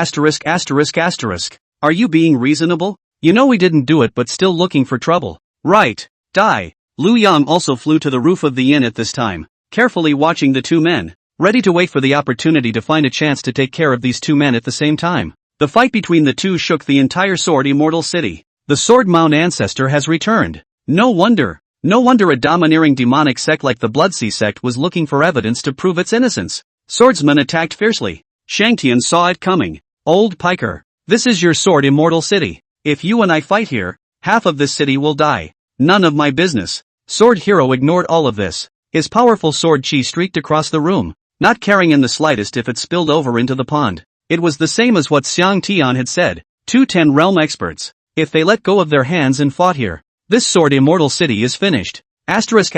Are you being reasonable? You know we didn't do it but still looking for trouble. Right. Die. Lu Yang also flew to the roof of the inn at this time, carefully watching the 2 men, ready to wait for the opportunity to find a chance to take care of these 2 men at the same time. The fight between the 2 shook the entire Sword Immortal City. The Sword Mount ancestor has returned. No wonder a domineering demonic sect like the Bloodsea sect was looking for evidence to prove its innocence. Swordsman attacked fiercely. Shangtian saw it coming. Old piker, this is your Sword Immortal City. If you and I fight here, half of this city will die. None of my business. Sword Hero ignored all of this. His powerful sword chi streaked across the room, not caring in the slightest if it spilled over into the pond. It was the same as what Xiang Tian had said. 2 10 realm experts. If they let go of their hands and fought here, this Sword Immortal City is finished. Asterisk,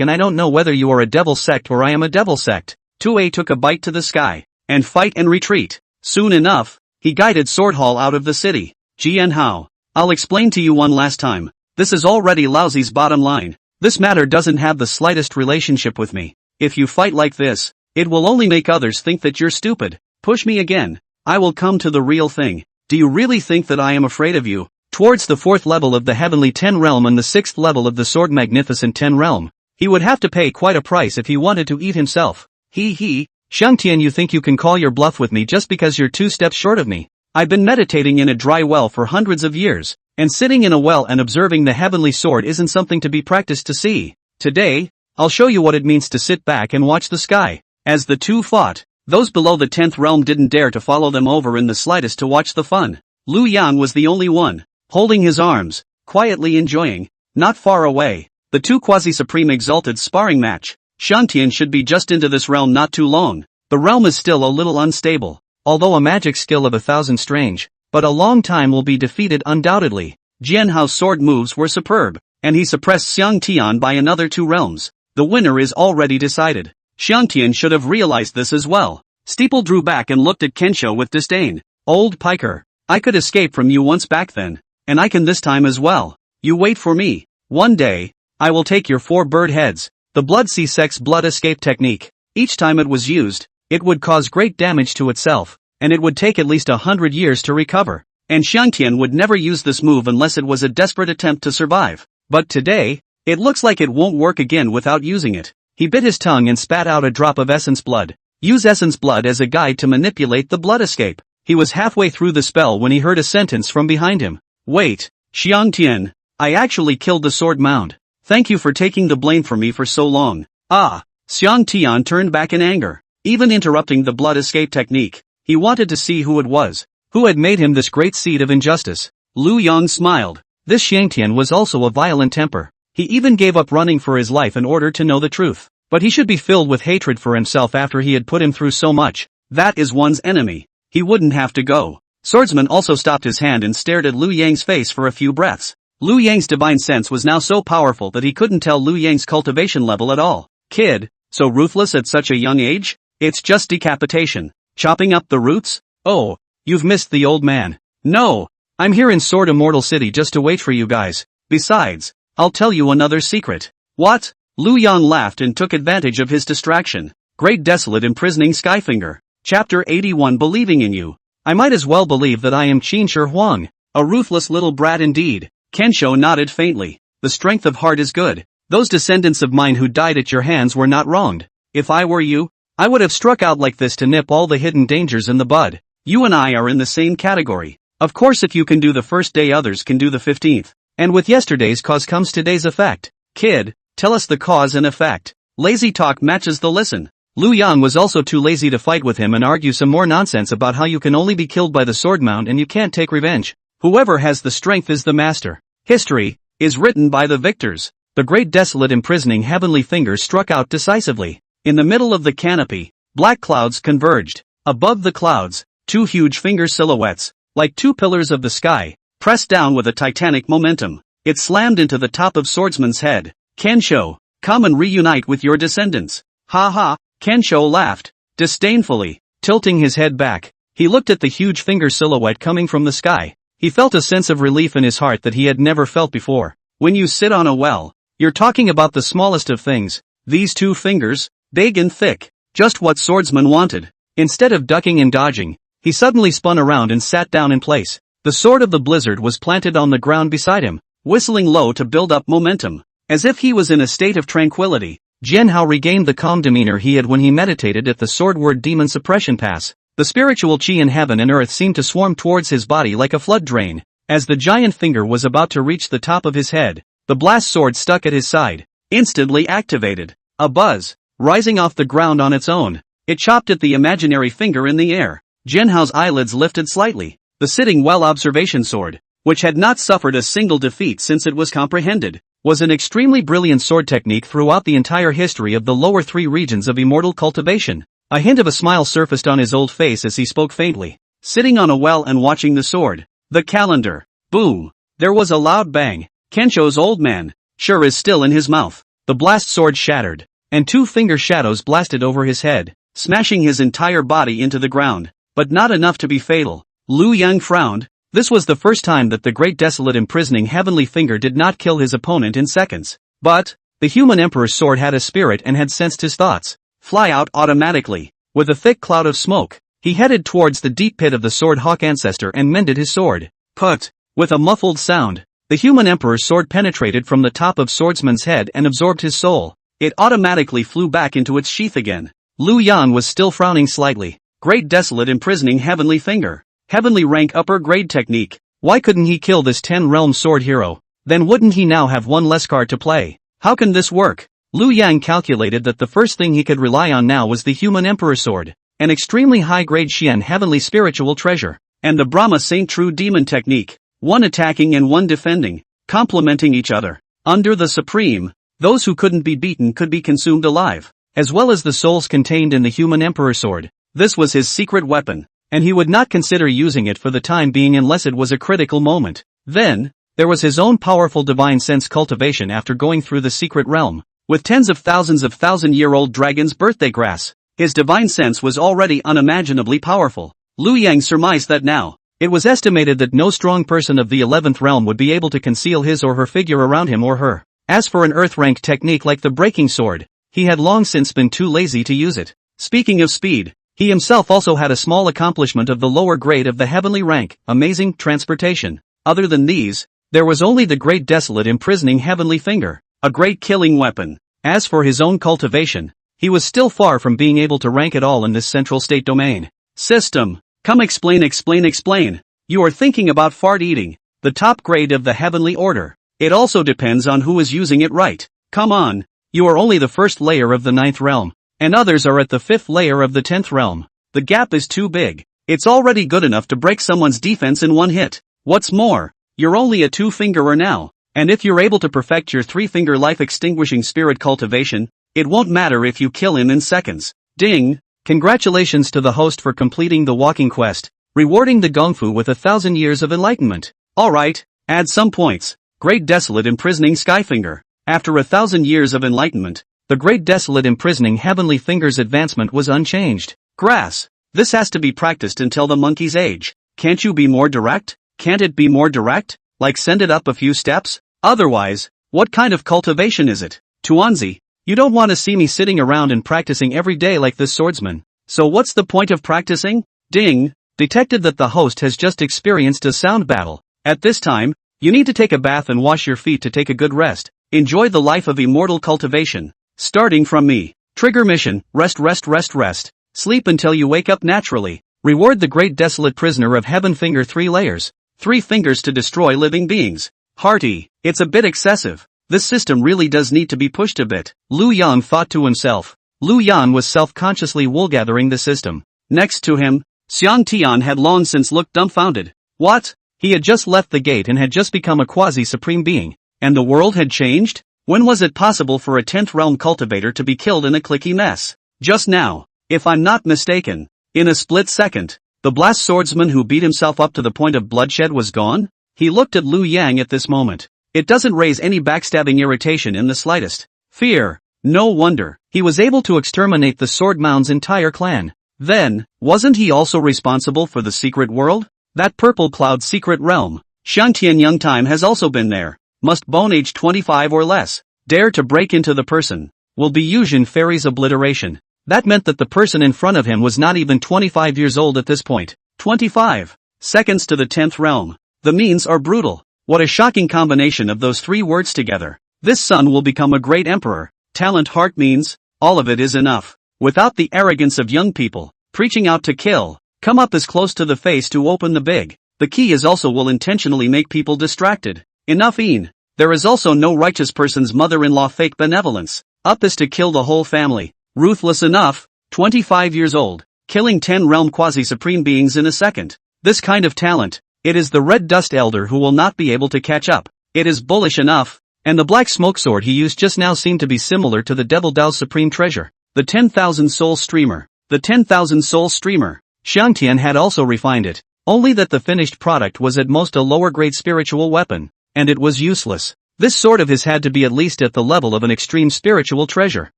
and I don't know whether you are a devil sect or I am a devil sect. 2A took a bite to the sky, and fight and retreat. Soon enough, he guided Sword Hall out of the city. Jianhao, I'll explain to you one last time. This is already Laozi's bottom line. This matter doesn't have the slightest relationship with me. If you fight like this, it will only make others think that you're stupid. Push me again. I will come to the real thing. Do you really think that I am afraid of you? Towards the 4th level of the Heavenly 10 Realm and the 6th level of the Sword Magnificent 10 Realm, he would have to pay quite a price if he wanted to eat himself. Shangtian, you think you can call your bluff with me just because you're 2 steps short of me? I've been meditating in a dry well for hundreds of years, and sitting in a well and observing the heavenly sword isn't something to be practiced to see. Today, I'll show you what it means to sit back and watch the sky. As the 2 fought, those below the 10th realm didn't dare to follow them over in the slightest to watch the fun. Lu Yang was the only one, holding his arms, quietly enjoying. Not far away, the 2 quasi-supreme exalted sparring match. Shangtian should be just into this realm not too long. The realm is still a little unstable, although a magic skill of 1,000 strange, but a long time will be defeated undoubtedly. Jianhao's sword moves were superb, and he suppressed Xiang Tian by another 2 realms. The winner is already decided. Shangtian should have realized this as well. Steeple drew back and looked at Kensho with disdain. Old piker, I could escape from you once back then, and I can this time as well. You wait for me. One day, I will take your 4 bird heads. The Bloodsea sect's blood escape technique. Each time it was used, it would cause great damage to itself, and it would take at least 100 years to recover. And Shangtian would never use this move unless it was a desperate attempt to survive. But today, it looks like it won't work again without using it. He bit his tongue and spat out a drop of essence blood. Use essence blood as a guide to manipulate the blood escape. He was halfway through the spell when he heard a sentence from behind him. Wait, Shangtian, I actually killed the sword mound. Thank you for taking the blame for me for so long. Xiang Tian turned back in anger, even interrupting the blood escape technique. He wanted to see who it was, who had made him this great seed of injustice. Lu Yang smiled. This Shangtian was also a violent temper. He even gave up running for his life in order to know the truth. But he should be filled with hatred for himself after he had put him through so much. That is one's enemy. He wouldn't have to go. Swordsman also stopped his hand and stared at Lu Yang's face for a few breaths. Lu Yang's divine sense was now so powerful that he couldn't tell Lu Yang's cultivation level at all. Kid, so ruthless at such a young age? It's just decapitation. Chopping up the roots? Oh, you've missed the old man. No, I'm here in Sword Immortal City just to wait for you guys. Besides, I'll tell you another secret. What? Lu Yang laughed and took advantage of his distraction. Great desolate imprisoning Skyfinger. Chapter 81 Believing in You. I might as well believe that I am Qin Shi Huang. A ruthless little brat indeed. Kensho nodded faintly. The strength of heart is good. Those descendants of mine who died at your hands were not wronged. If I were you, I would have struck out like this to nip all the hidden dangers in the bud. You and I are in the same category. Of course, if you can do the first day, others can do the 15th. And with yesterday's cause comes today's effect. Kid, tell us the cause and effect. Lazy talk matches the listen. Lu Yang was also too lazy to fight with him and argue some more nonsense about how you can only be killed by the sword mount and you can't take revenge. Whoever has the strength is the master. History, is written by the victors. The great desolate imprisoning heavenly finger struck out decisively. In the middle of the canopy, black clouds converged. Above the clouds, two huge finger silhouettes, like two pillars of the sky, pressed down with a titanic momentum. It slammed into the top of Swordsman's head. Kensho, come and reunite with your descendants. Ha ha, Kensho laughed, disdainfully, tilting his head back. He looked at the huge finger silhouette coming from the sky. He felt a sense of relief in his heart that he had never felt before. When you sit on a well, you're talking about the smallest of things. These two fingers, big and thick, just what Swordsman wanted. Instead of ducking and dodging, he suddenly spun around and sat down in place. The sword of the blizzard was planted on the ground beside him, whistling low to build up momentum. As if he was in a state of tranquility, Jianhao regained the calm demeanor he had when he meditated at the sword-word demon suppression pass. The spiritual chi in heaven and earth seemed to swarm towards his body like a flood drain. As the giant finger was about to reach the top of his head, the blast sword stuck at his side, instantly activated. A buzz, rising off the ground on its own. It chopped at the imaginary finger in the air. Jianhao's eyelids lifted slightly. The sitting well observation sword, which had not suffered a single defeat since it was comprehended, was an extremely brilliant sword technique throughout the entire history of the lower three regions of immortal cultivation. A hint of a smile surfaced on his old face as he spoke faintly. Sitting on a well and watching the sword. The calendar. Boom. There was a loud bang. Kensho's old man, sure is still in his mouth. The blast sword shattered, and two finger shadows blasted over his head, smashing his entire body into the ground, but not enough to be fatal. Lu Yang frowned. This was the first time that the great desolate imprisoning heavenly finger did not kill his opponent in seconds. But, the human emperor's sword had a spirit and had sensed his thoughts. Fly out automatically. With a thick cloud of smoke, he headed towards the deep pit of the sword hawk ancestor and mended his sword. Put. With a muffled sound, the human emperor's sword penetrated from the top of Swordsman's head and absorbed his soul. It automatically flew back into its sheath again. Lu Yan was still frowning slightly. Great desolate imprisoning heavenly finger. Heavenly rank upper grade technique. Why couldn't he kill this 10-realm sword hero? Then wouldn't he now have one less card to play? How can this work? Lu Yang calculated that the first thing he could rely on now was the human emperor sword, an extremely high-grade Xian heavenly spiritual treasure, and the Brahma Saint true demon technique, one attacking and one defending, complementing each other. Under the supreme, those who couldn't be beaten could be consumed alive, as well as the souls contained in the human emperor sword. This was his secret weapon, and he would not consider using it for the time being unless it was a critical moment. Then, there was his own powerful divine sense cultivation after going through the secret realm. With tens of thousands of thousand-year-old dragons' birthday grass, his divine sense was already unimaginably powerful. Lu Yang surmised that now, it was estimated that no strong person of the 11th realm would be able to conceal his or her figure around him or her. As for an earth-rank technique like the breaking sword, he had long since been too lazy to use it. Speaking of speed, he himself also had a small accomplishment of the lower grade of the heavenly rank, amazing transportation. Other than these, there was only the great desolate imprisoning heavenly finger, a great killing weapon. As for his own cultivation, he was still far from being able to rank at all in this central state domain. System. Come explain. You are thinking about fart eating, the top grade of the heavenly order. It also depends on who is using it right. Come on, you are only the first layer of the 9th realm, and others are at the 5th layer of the 10th realm. The gap is too big. It's already good enough to break someone's defense in one hit. What's more, you're only a 2-fingerer now, and if you're able to perfect your 3-finger life-extinguishing spirit cultivation, it won't matter if you kill him in seconds. Ding! Congratulations to the host for completing the walking quest, rewarding the Gongfu with 1,000 years of enlightenment. Alright, add some points. Great desolate imprisoning Skyfinger. After 1,000 years of enlightenment, the great desolate imprisoning heavenly finger's advancement was unchanged. Grass. This has to be practiced until the monkey's age. Can't you be more direct? Can't it be more direct? Like send it up a few steps? Otherwise, what kind of cultivation is it? Tuanzi, you don't want to see me sitting around and practicing every day like this swordsman. So what's the point of practicing? Ding! Detected that the host has just experienced a sound battle. At this time, you need to take a bath and wash your feet to take a good rest. Enjoy the life of immortal cultivation. Starting from me. Trigger mission, rest. Sleep until you wake up naturally. Reward the great desolate prisoner of heaven finger 3 layers. 3 fingers to destroy living beings. Hearty, it's a bit excessive. This system really does need to be pushed a bit. Lu Yan thought to himself. Lu Yan was self-consciously woolgathering the system. Next to him, Xiang Tian had long since looked dumbfounded. What? He had just left the gate and had just become a quasi-supreme being. And the world had changed? When was it possible for a 10th realm cultivator to be killed in a clicky mess? Just now, if I'm not mistaken. In a split second, the blast swordsman who beat himself up to the point of bloodshed was gone? He looked at Liu Yang at this moment. It doesn't raise any backstabbing irritation in the slightest. Fear. No wonder. He was able to exterminate the Sword Mound's entire clan. Then, wasn't he also responsible for the secret world? That purple cloud secret realm. Xiangtian Young Time has also been there. Must bone age 25 or less. Dare to break into the person. Will be Yuzhen Fairy's obliteration. That meant that the person in front of him was not even 25 years old at this point. 25 seconds to the 10th realm. The means are brutal. What a shocking combination of those three words together. This son will become a great emperor. Talent, heart, means, all of it is enough. Without the arrogance of young people, preaching out to kill, come up as close to the face to open the big. The key is also will intentionally make people distracted. Enough een. There is also no righteous person's mother-in-law fake benevolence. Up is to kill the whole family. Ruthless enough, 25 years old, killing 10 realm quasi-supreme beings in a second. This kind of talent, it is the red dust elder who will not be able to catch up. It is bullish enough. And the black smoke sword he used just now seemed to be similar to the Devil Dao's supreme treasure. The 10,000 soul streamer. The 10,000 soul streamer. Xiangtian had also refined it. Only that the finished product was at most a lower grade spiritual weapon. And it was useless. This sword of his had to be at least at the level of an extreme spiritual treasure.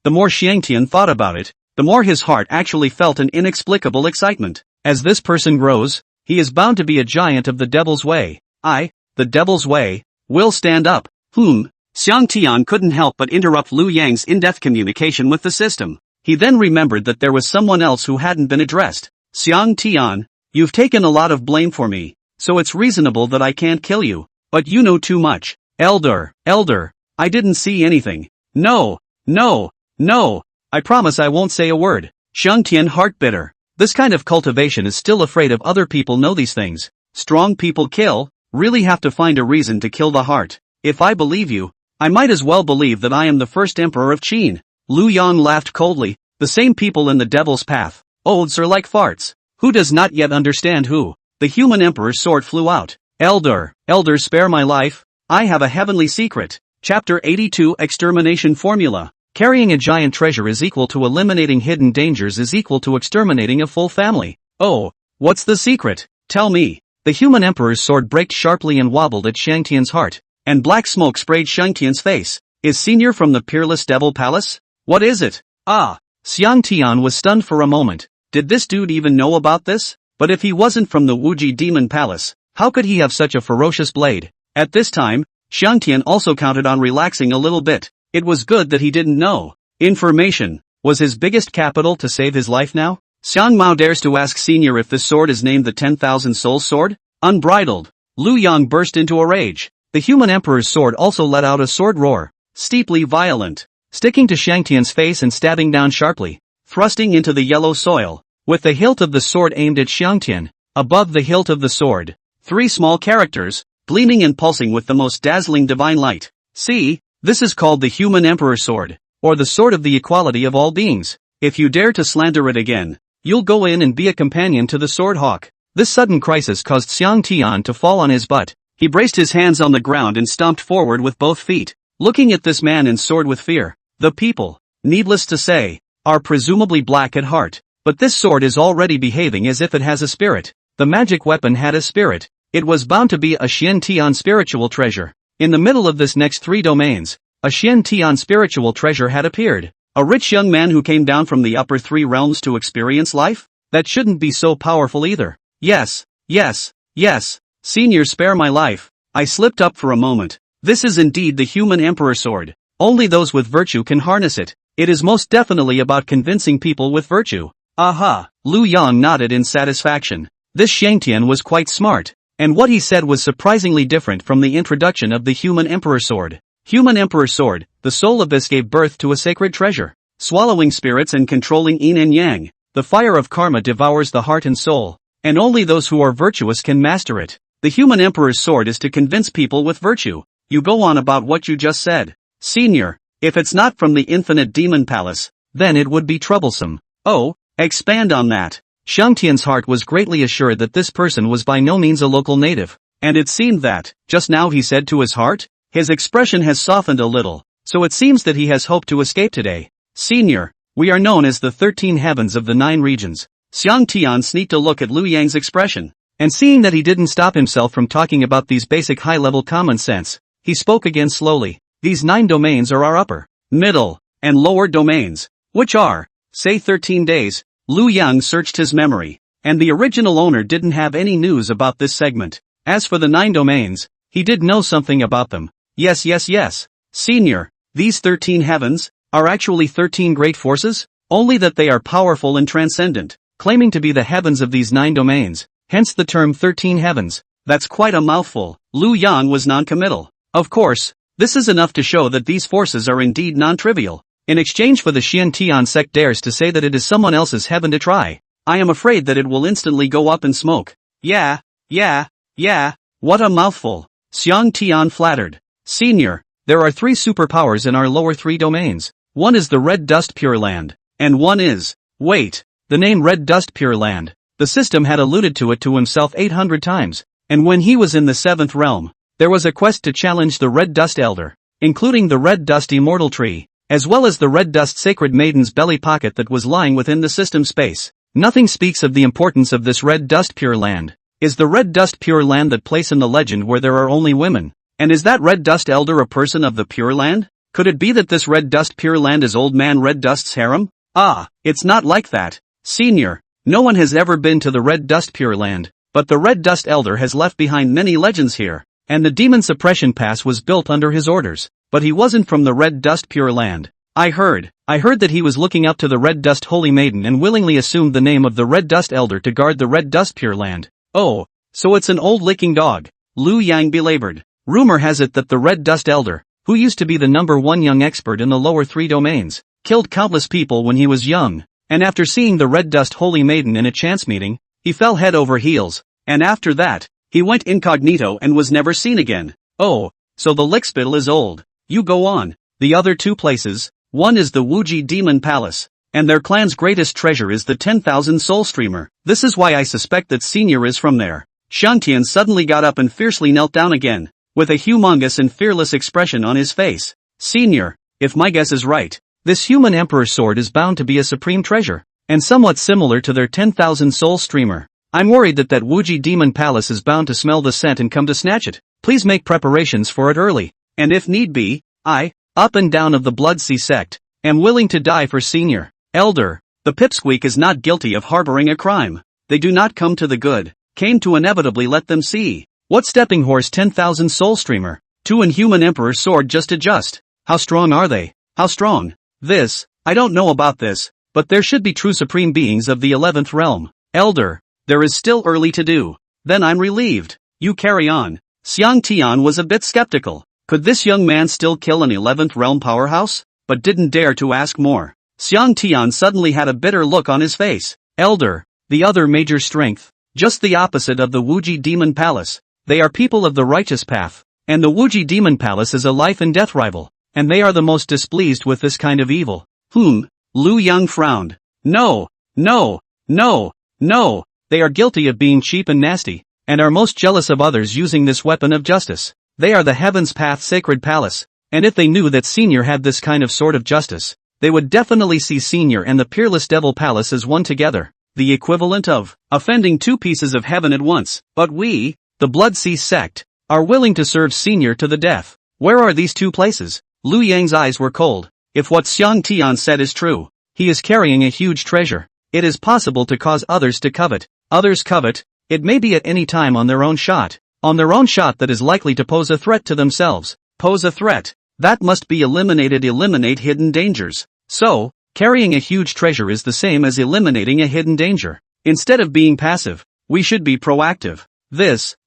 The more Xiangtian thought about it, the more his heart actually felt an inexplicable excitement. As this person grows, he is bound to be a giant of the devil's way. The devil's way, will stand up. Xiangtian couldn't help but interrupt Liu Yang's in-depth communication with the system. He then remembered that there was someone else who hadn't been addressed. Xiangtian, you've taken a lot of blame for me, so it's reasonable that I can't kill you. But you know too much. Elder, I didn't see anything. No, I promise I won't say a word. Xiangtian, heart bitter. This kind of cultivation is still afraid of other people know these things. Strong people kill, really have to find a reason to kill the heart. If I believe you, I might as well believe that I am the first emperor of Qin. Liu Yang laughed coldly. The same people in the devil's path. Oaths are like farts. Who does not yet understand who? The human emperor's sword flew out. Elder, spare my life. I have a heavenly secret. Chapter 82 Extermination Formula. Carrying a giant treasure is equal to eliminating hidden dangers is equal to exterminating a full family. Oh, what's the secret? Tell me. The human emperor's sword braked sharply and wobbled at Xiangtian's heart. And black smoke sprayed Xiangtian's face. Is Senior from the Peerless Devil Palace? What is it? Xiangtian was stunned for a moment. Did this dude even know about this? But if he wasn't from the Wuji Demon Palace, how could he have such a ferocious blade? At this time, Xiangtian also counted on relaxing a little bit. It was good that he didn't know. Information. Was his biggest capital to save his life now? Xiang Mao dares to ask Senior if this sword is named the 10,000 Soul Sword? Unbridled. Liu Yang burst into a rage. The human emperor's sword also let out a sword roar, steeply violent, sticking to Xiangtian's face and stabbing down sharply, thrusting into the yellow soil, with the hilt of the sword aimed at Xiangtian. Above the hilt of the sword, three small characters, gleaming and pulsing with the most dazzling divine light. See, this is called the human emperor's sword, or the sword of the equality of all beings. If you dare to slander it again, you'll go in and be a companion to the sword hawk. This sudden crisis caused Xiangtian to fall on his butt. He braced his hands on the ground and stomped forward with both feet, looking at this man in sword with fear. The people, needless to say, are presumably black at heart, but this sword is already behaving as if it has a spirit. The magic weapon had a spirit. It was bound to be a Xiantian spiritual treasure. In the middle of this next three domains, a Xiantian spiritual treasure had appeared. A rich young man who came down from the upper three realms to experience life? That shouldn't be so powerful either. Yes. Senior, spare my life. I slipped up for a moment. This is indeed the human emperor sword. Only those with virtue can harness it. It is most definitely about convincing people with virtue. Aha! Liu Yang nodded in satisfaction. This Xiangtian was quite smart. And what he said was surprisingly different from the introduction of the human emperor sword. Human emperor sword, the soul abyss gave birth to a sacred treasure. Swallowing spirits and controlling yin and yang. The fire of karma devours the heart and soul. And only those who are virtuous can master it. The human emperor's sword is to convince people with virtue. You go on about what you just said. Senior, if it's not from the infinite demon palace, then it would be troublesome. Oh, expand on that. Xiangtian's heart was greatly assured that this person was by no means a local native. And it seemed that, just now he said to his heart, His expression has softened a little, so it seems that he has hope to escape today. Senior, we are known as the 13 heavens of the 9 regions. Xiang Tian sneaked a look at Liu Yang's expression, and seeing that he didn't stop himself from talking about these basic high-level common sense, he spoke again slowly. These 9 domains are our upper, middle, and lower domains, which are, say 13 days. Liu Yang searched his memory, and the original owner didn't have any news about this segment. As for the 9 domains, he did know something about them. Yes. Senior, these 13 heavens are actually 13 great forces, only that they are powerful and transcendent, claiming to be the heavens of these 9 domains, hence the term 13 heavens. That's quite a mouthful. Liu Yang was non-committal. Of course, this is enough to show that these forces are indeed non-trivial. In exchange for the Xian Tian sect dares to say that it is someone else's heaven to try, I am afraid that it will instantly go up in smoke. Yeah, what a mouthful. Xiang Tian flattered. Senior, there are 3 superpowers in our lower 3 domains. One is the Red Dust Pure Land, and one is, wait, the name Red Dust Pure Land. The system had alluded to it to himself 800 times, and when he was in the 7th realm, there was a quest to challenge the Red Dust Elder, including the Red Dust Immortal Tree, as well as the Red Dust Sacred Maiden's belly pocket that was lying within the system space. Nothing speaks of the importance of this Red Dust Pure Land. Is the Red Dust Pure Land that place in the legend where there are only women? And is that Red Dust Elder a person of the Pure Land? Could it be that this Red Dust Pure Land is Old Man Red Dust's harem? Ah, it's not like that. Senior, no one has ever been to the Red Dust Pure Land, but the Red Dust Elder has left behind many legends here, and the Demon Suppression Pass was built under his orders, but he wasn't from the Red Dust Pure Land. I heard that he was looking up to the Red Dust Holy Maiden and willingly assumed the name of the Red Dust Elder to guard the Red Dust Pure Land. Oh, so it's an old licking dog. Liu Yang belabored. Rumor has it that the Red Dust Elder, who used to be the #1 young expert in the lower 3 domains, killed countless people when he was young, and after seeing the Red Dust Holy Maiden in a chance meeting, he fell head over heels, and after that, he went incognito and was never seen again. Oh, so the lickspittle is old. You go on. The other 2 places, one is the Wuji Demon Palace, and their clan's greatest treasure is the 10,000 Soul Streamer. This is why I suspect that Senior is from there. Xiangtian suddenly got up and fiercely knelt down again, with a humongous and fearless expression on his face. Senior, if my guess is right, this human emperor's sword is bound to be a supreme treasure, and somewhat similar to their 10,000 Soul Streamer. I'm worried that Wuji Demon Palace is bound to smell the scent and come to snatch it. Please make preparations for it early, and if need be, I, up and down of the Blood Sea sect, am willing to die for Senior. Elder, the pipsqueak is not guilty of harboring a crime. They do not come to the good, came to inevitably let them see. What stepping horse 10,000 Soul Streamer? 2 Inhuman Emperor's sword just adjust. How strong are they? How strong? This, I don't know about this, but there should be true supreme beings of the 11th realm. Elder, there is still early to do. Then I'm relieved. You carry on. Xiang Tian was a bit skeptical. Could this young man still kill an 11th realm powerhouse? But didn't dare to ask more. Xiang Tian suddenly had a bitter look on his face. Elder, the other major strength, just the opposite of the Wuji Demon Palace. They are people of the righteous path, and the Wuji Demon Palace is a life and death rival, and they are the most displeased with this kind of evil. Liu Yang frowned. No, they are guilty of being cheap and nasty, and are most jealous of others using this weapon of justice. They are the Heaven's Path Sacred Palace, and if they knew that Senior had this kind of sword of justice, they would definitely see Senior and the Peerless Devil Palace as one together, the equivalent of offending 2 pieces of heaven at once. But we, the Blood Sea sect, are willing to serve Senior to the death. Where are these 2 places? Liu Yang's eyes were cold. If what Xiang Tian said is true, he is carrying a huge treasure. It is possible to cause others to covet. Others covet, it may be at any time on their own shot that is likely to pose a threat to themselves. Pose a threat. That must be eliminate hidden dangers. So, carrying a huge treasure is the same as eliminating a hidden danger. Instead of being passive, we should be proactive.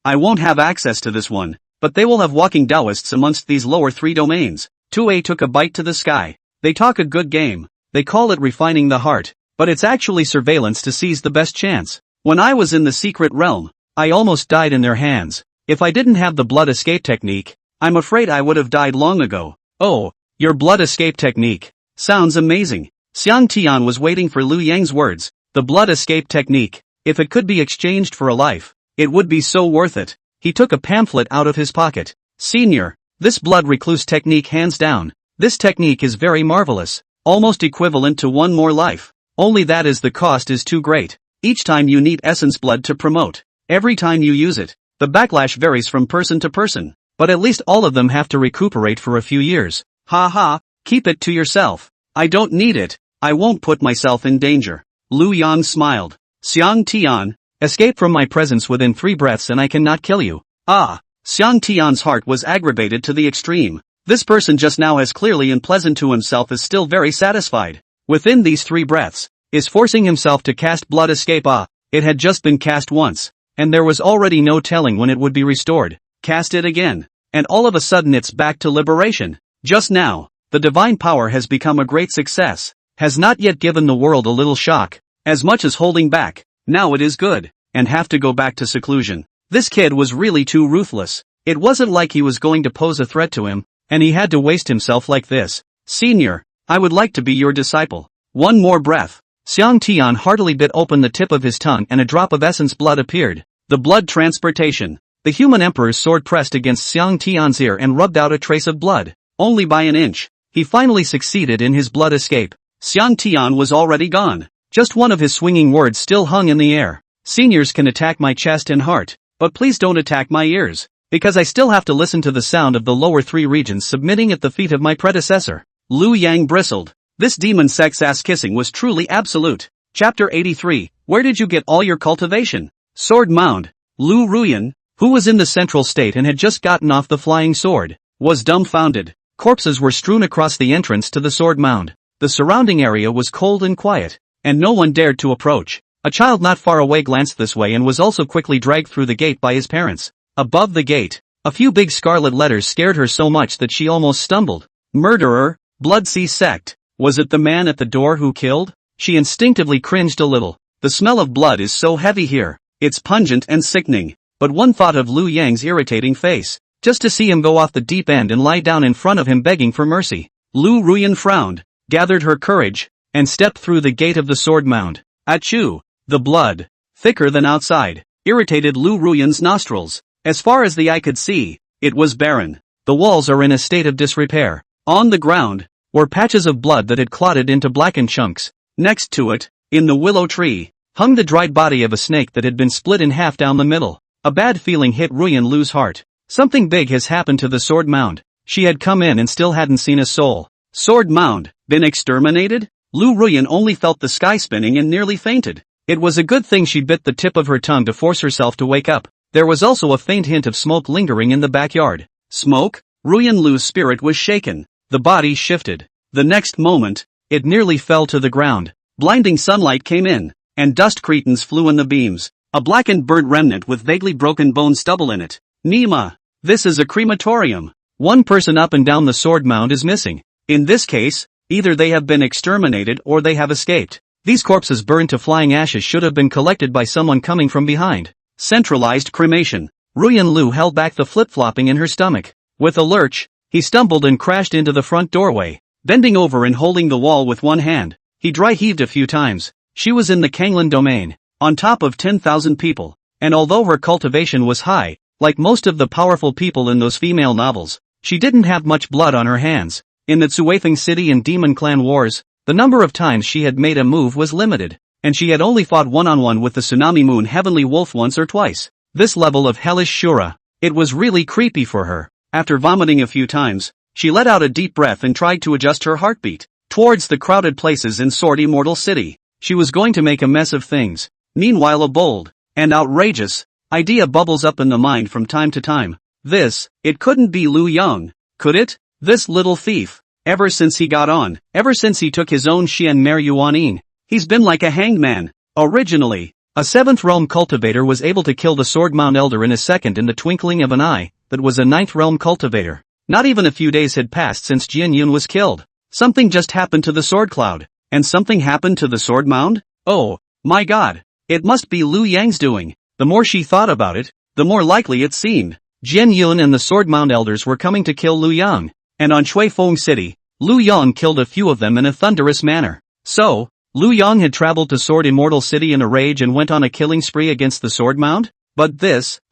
I won't have access to this one, but they will have walking Taoists amongst these lower 3 domains. 2A took a bite to the sky. They talk a good game. They call it refining the heart, but it's actually surveillance to seize the best chance. When I was in the secret realm, I almost died in their hands. If I didn't have the blood escape technique, I'm afraid I would have died long ago. Oh, your blood escape technique. Sounds amazing. Xiang Tian was waiting for Liu Yang's words. The blood escape technique. If it could be exchanged for a life, it would be so worth it. He took a pamphlet out of his pocket. Senior, This blood recluse technique hands down. This technique is very marvelous, almost equivalent to one more life. Only that is the cost is too great. Each time you need essence blood to promote. Every time you use it, the backlash varies from person to person. But at least all of them have to recuperate for a few years. Ha ha, keep it to yourself. I don't need it. I won't put myself in danger. Lu Yang smiled. Xiang Tian, escape from my presence within 3 breaths and I cannot kill you. Ah, Xiang Tian's heart was aggravated to the extreme. This person just now as clearly unpleasant to himself is still very satisfied. Within these 3 breaths, is forcing himself to cast blood escape. It had just been cast once, and there was already no telling when it would be restored. Cast it again, and all of a sudden it's back to liberation. Just now, the divine power has become a great success, has not yet given the world a little shock, as much as holding back. Now it is good, and have to go back to seclusion. This kid was really too ruthless. It wasn't like he was going to pose a threat to him, and he had to waste himself like this. Senior, I would like to be your disciple. One more breath. Xiang Tian heartily bit open the tip of his tongue and a drop of essence blood appeared. The blood transportation. The human emperor's sword pressed against Xiang Tian's ear and rubbed out a trace of blood. Only by an inch. He finally succeeded in his blood escape. Xiang Tian was already gone. Just one of his swinging words still hung in the air. Seniors can attack my chest and heart, but please don't attack my ears, because I still have to listen to the sound of the lower 3 regions submitting at the feet of my predecessor. Lu Yang bristled. This demon sex ass kissing was truly absolute. Chapter 83, where did you get all your cultivation? Sword Mound. Lu Ruyan, who was in the central state and had just gotten off the flying sword, was dumbfounded. Corpses were strewn across the entrance to the sword mound. The surrounding area was cold and quiet, and no one dared to approach. A child not far away glanced this way and was also quickly dragged through the gate by his parents. Above the gate, a few big scarlet letters scared her so much that she almost stumbled. Murderer, Blood Sea Sect. Was it the man at the door who killed? She instinctively cringed a little. The smell of blood is so heavy here. It's pungent and sickening. But one thought of Lu Yang's irritating face. Just to see him go off the deep end and lie down in front of him begging for mercy. Lu Ruyan frowned, gathered her courage, and stepped through the gate of the sword mound. Achoo! The blood, thicker than outside, irritated Lu Ruyan's nostrils. As far as the eye could see, it was barren. The walls are in a state of disrepair. On the ground were patches of blood that had clotted into blackened chunks. Next to it, in the willow tree, hung the dried body of a snake that had been split in half down the middle. A bad feeling hit Ruyan Lu's heart. Something big has happened to the sword mound. She had come in and still hadn't seen a soul. Sword mound, been exterminated? Lu Ruyan only felt the sky spinning and nearly fainted. It was a good thing she bit the tip of her tongue to force herself to wake up. There was also a faint hint of smoke lingering in the backyard. Smoke? Ruyan Lu's spirit was shaken. The body shifted. The next moment, it nearly fell to the ground. Blinding sunlight came in, and dust cretins flew in the beams. A blackened burnt remnant with vaguely broken bone stubble in it. Nima, this is a crematorium. One person up and down the sword mound is missing. In this case, either they have been exterminated or they have escaped. These corpses burned to flying ashes should have been collected by someone coming from behind. Centralized cremation. Ruyan Lu held back the flip-flopping in her stomach. With a lurch, he stumbled and crashed into the front doorway. Bending over and holding the wall with one hand, he dry-heaved a few times. She was in the Kanglan domain, on top of 10,000 people, and although her cultivation was high, like most of the powerful people in those female novels, she didn't have much blood on her hands. In the Tsuifeng City and Demon Clan Wars, the number of times she had made a move was limited, and she had only fought one-on-one with the Tsunami Moon Heavenly Wolf once or twice. This level of hellish Shura, it was really creepy for her. After vomiting a few times, she let out a deep breath and tried to adjust her heartbeat towards the crowded places in Sword Immortal City. She was going to make a mess of things. Meanwhile, a bold and outrageous idea bubbles up in the mind from time to time. It couldn't be Lu Yang, could it? This little thief. Ever since he took his own Xian Mer Yuanin, he's been like a hanged man. Originally, a 7th realm cultivator was able to kill the Sword Mound Elder in a second in the twinkling of an eye. That was a 9th realm cultivator. Not even a few days had passed since Jian Yun was killed. Something just happened to the sword cloud, and something happened to the sword mound? Oh, my god. It must be Lu Yang's doing. The more she thought about it, the more likely it seemed. Jian Yun and the sword mound elders were coming to kill Lu Yang, and on Shuifeng City, Lu Yang killed a few of them in a thunderous manner. So, Lu Yang had traveled to Sword Immortal City in a rage and went on a killing spree against the sword mound? But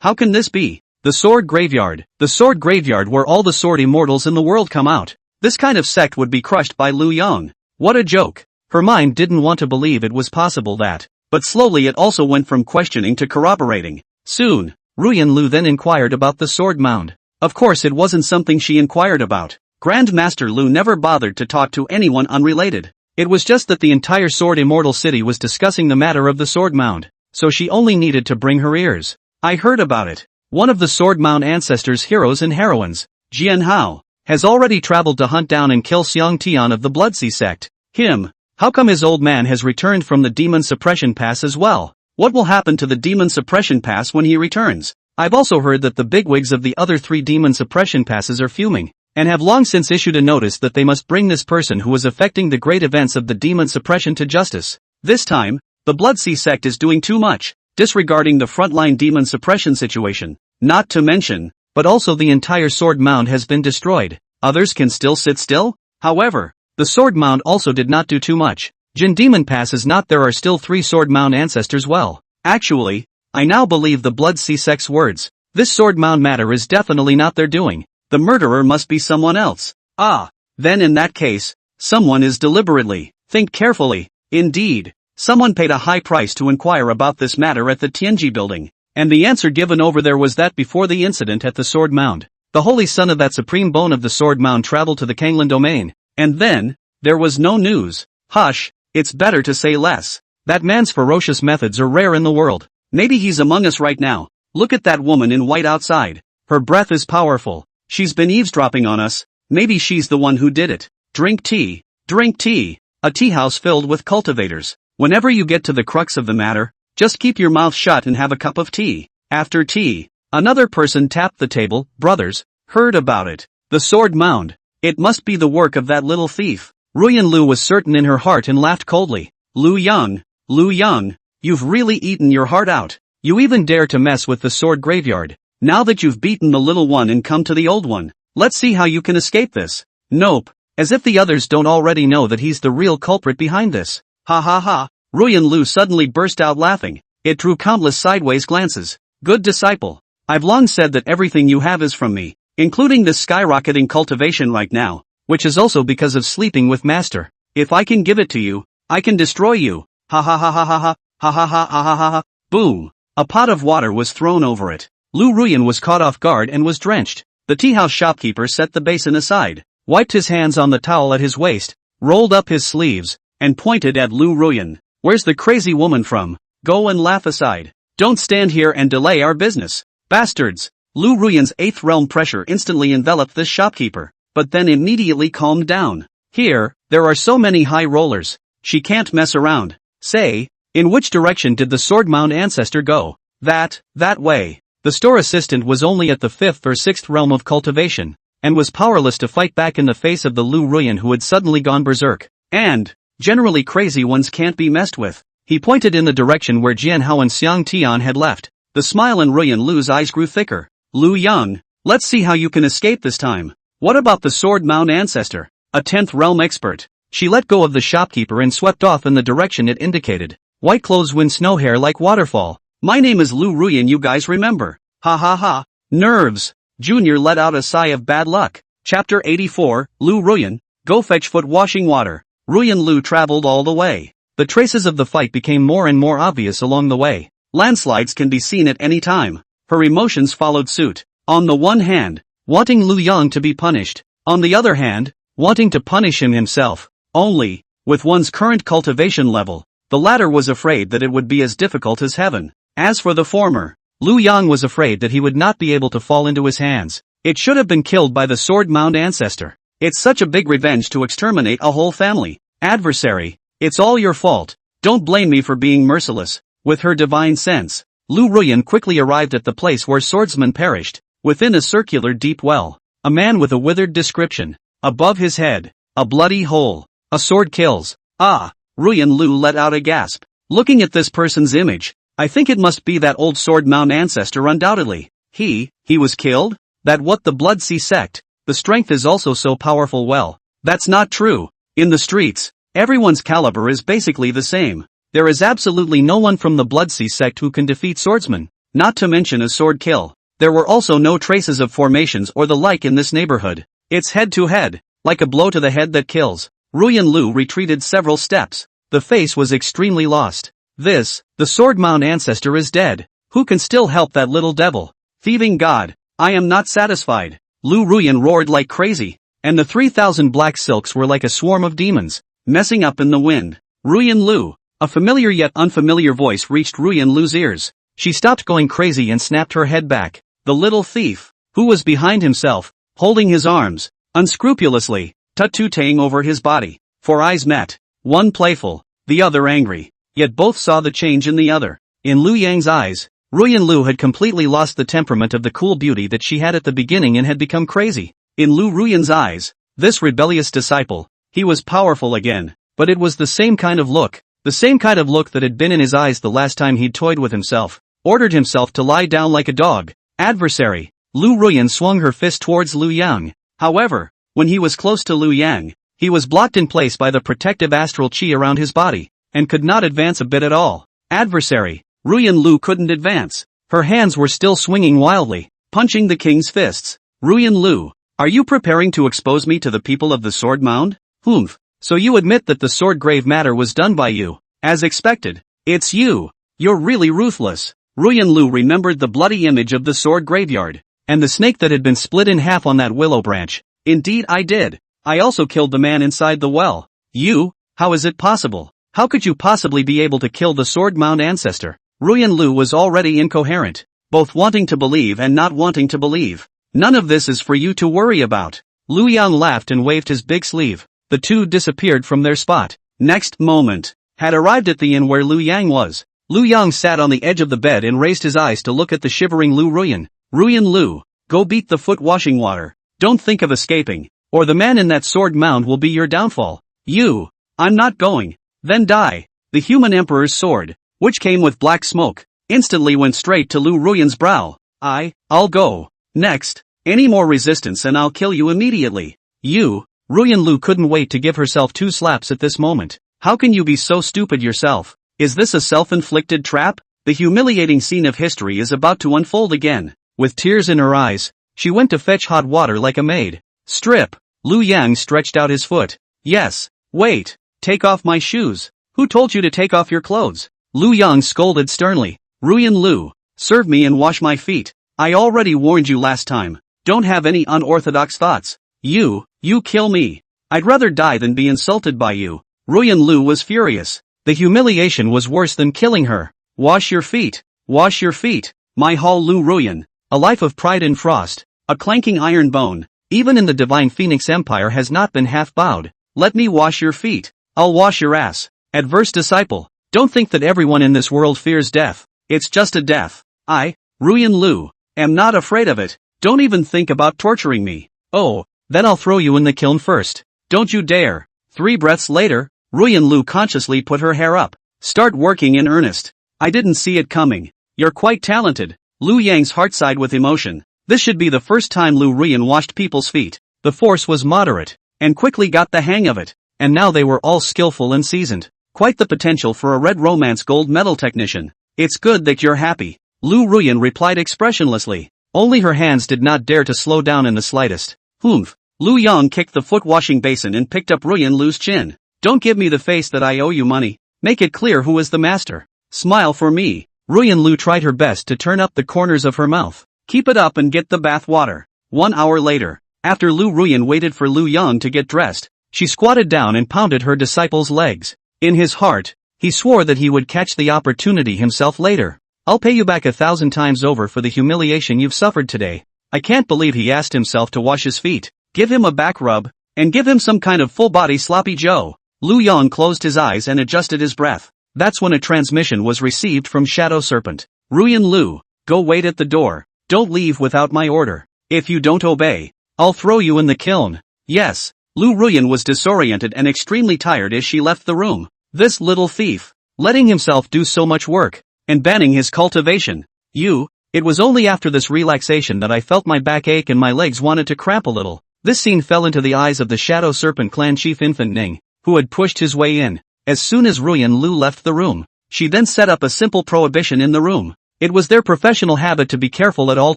how can this be? The sword graveyard. The sword graveyard where all the sword immortals in the world come out. This kind of sect would be crushed by Lu Yang. What a joke. Her mind didn't want to believe it was possible that, but slowly it also went from questioning to corroborating. Soon, Ruyan Lu then inquired about the sword mound. Of course it wasn't something she inquired about. Grandmaster Lu never bothered to talk to anyone unrelated. It was just that the entire Sword Immortal City was discussing the matter of the sword mound, so she only needed to bring her ears. I heard about it. One of the sword mound ancestors' heroes and heroines, Jian Hao, has already traveled to hunt down and kill Xiang Tian of the Bloodsea sect. Him. How come his old man has returned from the Demon Suppression Pass as well? What will happen to the Demon Suppression Pass when he returns? I've also heard that the bigwigs of the other 3 Demon Suppression Passes are fuming, and have long since issued a notice that they must bring this person who was affecting the great events of the Demon Suppression to justice. This time, the Bloodsea sect is doing too much, disregarding the frontline Demon Suppression situation. Not to mention, but also the entire sword mound has been destroyed. Others can still sit still? However, the sword mound also did not do too much. Jin Demon Pass is not there are still 3 sword mound ancestors well. Actually, I now believe the Bloodsea sect's words. This sword mound matter is definitely not their doing. The murderer must be someone else. Ah, then in that case, someone is deliberately. Think carefully. Indeed, someone paid a high price to inquire about this matter at the Tianji building, and the answer given over there was that before the incident at the sword mound, the holy son of that supreme bone of the sword mound traveled to the Kanglan domain, and then, there was no news. Hush, it's better to say less. That man's ferocious methods are rare in the world. Maybe he's among us right now. Look at that woman in white outside. Her breath is powerful. She's been eavesdropping on us. Maybe she's the one who did it. Drink tea. Drink tea. A tea house filled with cultivators. Whenever you get to the crux of the matter, just keep your mouth shut and have a cup of tea. After tea, another person tapped the table. Brothers, heard about it. The sword mound. It must be the work of that little thief. Ruyan Lu was certain in her heart and laughed coldly. Lu Yang, you've really eaten your heart out. You even dare to mess with the sword graveyard. Now that you've beaten the little one and come to the old one, let's see how you can escape this. Nope, as if the others don't already know that he's the real culprit behind this. Ha ha ha. Ruyan Lu suddenly burst out laughing. It drew countless sideways glances. Good disciple. I've long said that everything you have is from me, including this skyrocketing cultivation right now, which is also because of sleeping with master. If I can give it to you, I can destroy you. Ha ha ha ha ha ha, ha ha ha ha ha ha ha. Boom. A pot of water was thrown over it. Lu Ruyan was caught off guard and was drenched. The teahouse shopkeeper set the basin aside, wiped his hands on the towel at his waist, rolled up his sleeves, and pointed at Lu Ruyan. Where's the crazy woman from? Go and laugh aside. Don't stand here and delay our business. Bastards. Lu Ruyan's 8th realm pressure instantly enveloped this shopkeeper, but then immediately calmed down. Here, there are so many high rollers. She can't mess around. Say, in which direction did the sword mound ancestor go? That way. The store assistant was only at the 5th or 6th realm of cultivation, and was powerless to fight back in the face of the Lu Ruyan who had suddenly gone berserk. And, generally crazy ones can't be messed with. He pointed in the direction where Jian Hao and Xiang Tian had left. The smile in Ruyan Lu's eyes grew thicker. Lu Yang, let's see how you can escape this time. What about the sword mound ancestor? A 10th realm expert. She let go of the shopkeeper and swept off in the direction it indicated. White clothes win snow hair like waterfall. My name is Lu Ruyan, you guys remember. Ha ha ha. Nerves. Junior let out a sigh of bad luck. Chapter 84, Lu Ruyan, go fetch foot washing water. Ruyan Lu traveled all the way. The traces of the fight became more and more obvious along the way. Landslides can be seen at any time. Her emotions followed suit. On the one hand, wanting Lu Yang to be punished. On the other hand, wanting to punish him himself. Only, with one's current cultivation level, the latter was afraid that it would be as difficult as heaven. As for the former, Lu Yang was afraid that he would not be able to fall into his hands. It should have been killed by the sword mound ancestor. It's such a big revenge to exterminate a whole family. Adversary, it's all your fault. Don't blame me for being merciless. With her divine sense, Lu Ruyan quickly arrived at the place where swordsmen perished. Within a circular deep well, a man with a withered description. Above his head, a bloody hole. A sword kills. Ah, Ruyan Lu let out a gasp. Looking at this person's image, I think it must be that old sword mound ancestor undoubtedly. He was killed? That what the Bloodsea sect, the strength is also so powerful well. That's not true. In the streets, everyone's caliber is basically the same. There is absolutely no one from the Bloodsea sect who can defeat swordsmen, not to mention a sword kill. There were also no traces of formations or the like in this neighborhood. It's head to head, like a blow to the head that kills. Ruyan Lu retreated several steps. The face was extremely lost. The sword mound ancestor is dead. Who can still help that little devil? Thieving god, I am not satisfied. Lu Ruyan roared like crazy, and the 3,000 black silks were like a swarm of demons, messing up in the wind. Ruyan Lu. A familiar yet unfamiliar voice reached Ruyan Lu's ears. She stopped going crazy and snapped her head back. The little thief, who was behind himself, holding his arms, unscrupulously, tattooing over his body. Four eyes met, one playful, the other angry, yet both saw the change in the other. In Lu Yang's eyes, Ruyan Lu had completely lost the temperament of the cool beauty that she had at the beginning and had become crazy. In Lu Ruyan's eyes, this rebellious disciple, he was powerful again, but it was the same kind of look that had been in his eyes the last time he'd toyed with himself, ordered himself to lie down like a dog. Adversary. Lu Ruyan swung her fist towards Lu Yang. However, when he was close to Lu Yang, he was blocked in place by the protective astral chi around his body, and could not advance a bit at all. Adversary. Ruyan Lu couldn't advance. Her hands were still swinging wildly, punching the king's fists. Ruyan Lu, are you preparing to expose me to the people of the sword mound? Humph. So you admit that the sword grave matter was done by you, as expected. It's you. You're really ruthless. Ruyan Lu remembered the bloody image of the sword graveyard, and the snake that had been split in half on that willow branch. Indeed I did. I also killed the man inside the well. You? How is it possible? How could you possibly be able to kill the sword mound ancestor? Ruyan Lu was already incoherent, both wanting to believe and not wanting to believe. None of this is for you to worry about. Lu Yang laughed and waved his big sleeve. The two disappeared from their spot. Next moment, had arrived at the inn where Lu Yang was. Lu Yang sat on the edge of the bed and raised his eyes to look at the shivering Lu Ruyan. Ruyan Lu, go beat the foot washing water. Don't think of escaping, or the man in that sword mound will be your downfall. You. I'm not going. Then die. The human emperor's sword, which came with black smoke, instantly went straight to Lu Ruyan's brow. I'll go. Next. Any more resistance and I'll kill you immediately. You. Ruyan Lu couldn't wait to give herself 2 slaps at this moment. How can you be so stupid yourself? Is this a self-inflicted trap? The humiliating scene of history is about to unfold again. With tears in her eyes, she went to fetch hot water like a maid. Strip. Lu Yang stretched out his foot. Yes. Wait. Take off my shoes. Who told you to take off your clothes? Lu Yang scolded sternly. Ruyan Lu, serve me and wash my feet. I already warned you last time. Don't have any unorthodox thoughts. You kill me. I'd rather die than be insulted by you. Ruyan Lu was furious. The humiliation was worse than killing her. Wash your feet. Wash your feet. My Hall Lu Ruyan. A life of pride and frost. A clanking iron bone. Even in the divine Phoenix Empire has not been half bowed. Let me wash your feet. I'll wash your ass. Adverse disciple. Don't think that everyone in this world fears death. It's just a death. I, Ruyan Lu, am not afraid of it. Don't even think about torturing me. Oh, then I'll throw you in the kiln first. Don't you dare. 3 breaths later, Ruyan Lu consciously put her hair up. Start working in earnest. I didn't see it coming. You're quite talented. Lu Yang's heart sighed with emotion. This should be the first time Lu Ruyan washed people's feet. The force was moderate, and quickly got the hang of it. And now they were all skillful and seasoned. Quite the potential for a red romance gold medal technician. It's good that you're happy. Lu Ruyan replied expressionlessly. Only her hands did not dare to slow down in the slightest. Humph. Lu Yang kicked the foot washing basin and picked up Ruyan Lu's chin. Don't give me the face that I owe you money. Make it clear who is the master. Smile for me. Ruyan Lu tried her best to turn up the corners of her mouth. Keep it up and get the bath water. 1 hour later, after Lu Ruyan waited for Lu Yang to get dressed, she squatted down and pounded her disciple's legs. In his heart, he swore that he would catch the opportunity himself later. I'll pay you back 1,000 times over for the humiliation you've suffered today. I can't believe he asked himself to wash his feet. Give him a back rub, and give him some kind of full-body sloppy Joe. Lu Yang closed his eyes and adjusted his breath. That's when a transmission was received from Shadow Serpent. Ruyan Lu, go wait at the door. Don't leave without my order. If you don't obey, I'll throw you in the kiln. Yes. Lu Ruyan was disoriented and extremely tired as she left the room. This little thief, letting himself do so much work, and banning his cultivation. It was only after this relaxation that I felt my back ache and my legs wanted to cramp a little. This scene fell into the eyes of the Shadow Serpent clan chief Infant Ning, who had pushed his way in. As soon as Ruyan Lu left the room, she then set up a simple prohibition in the room. It was their professional habit to be careful at all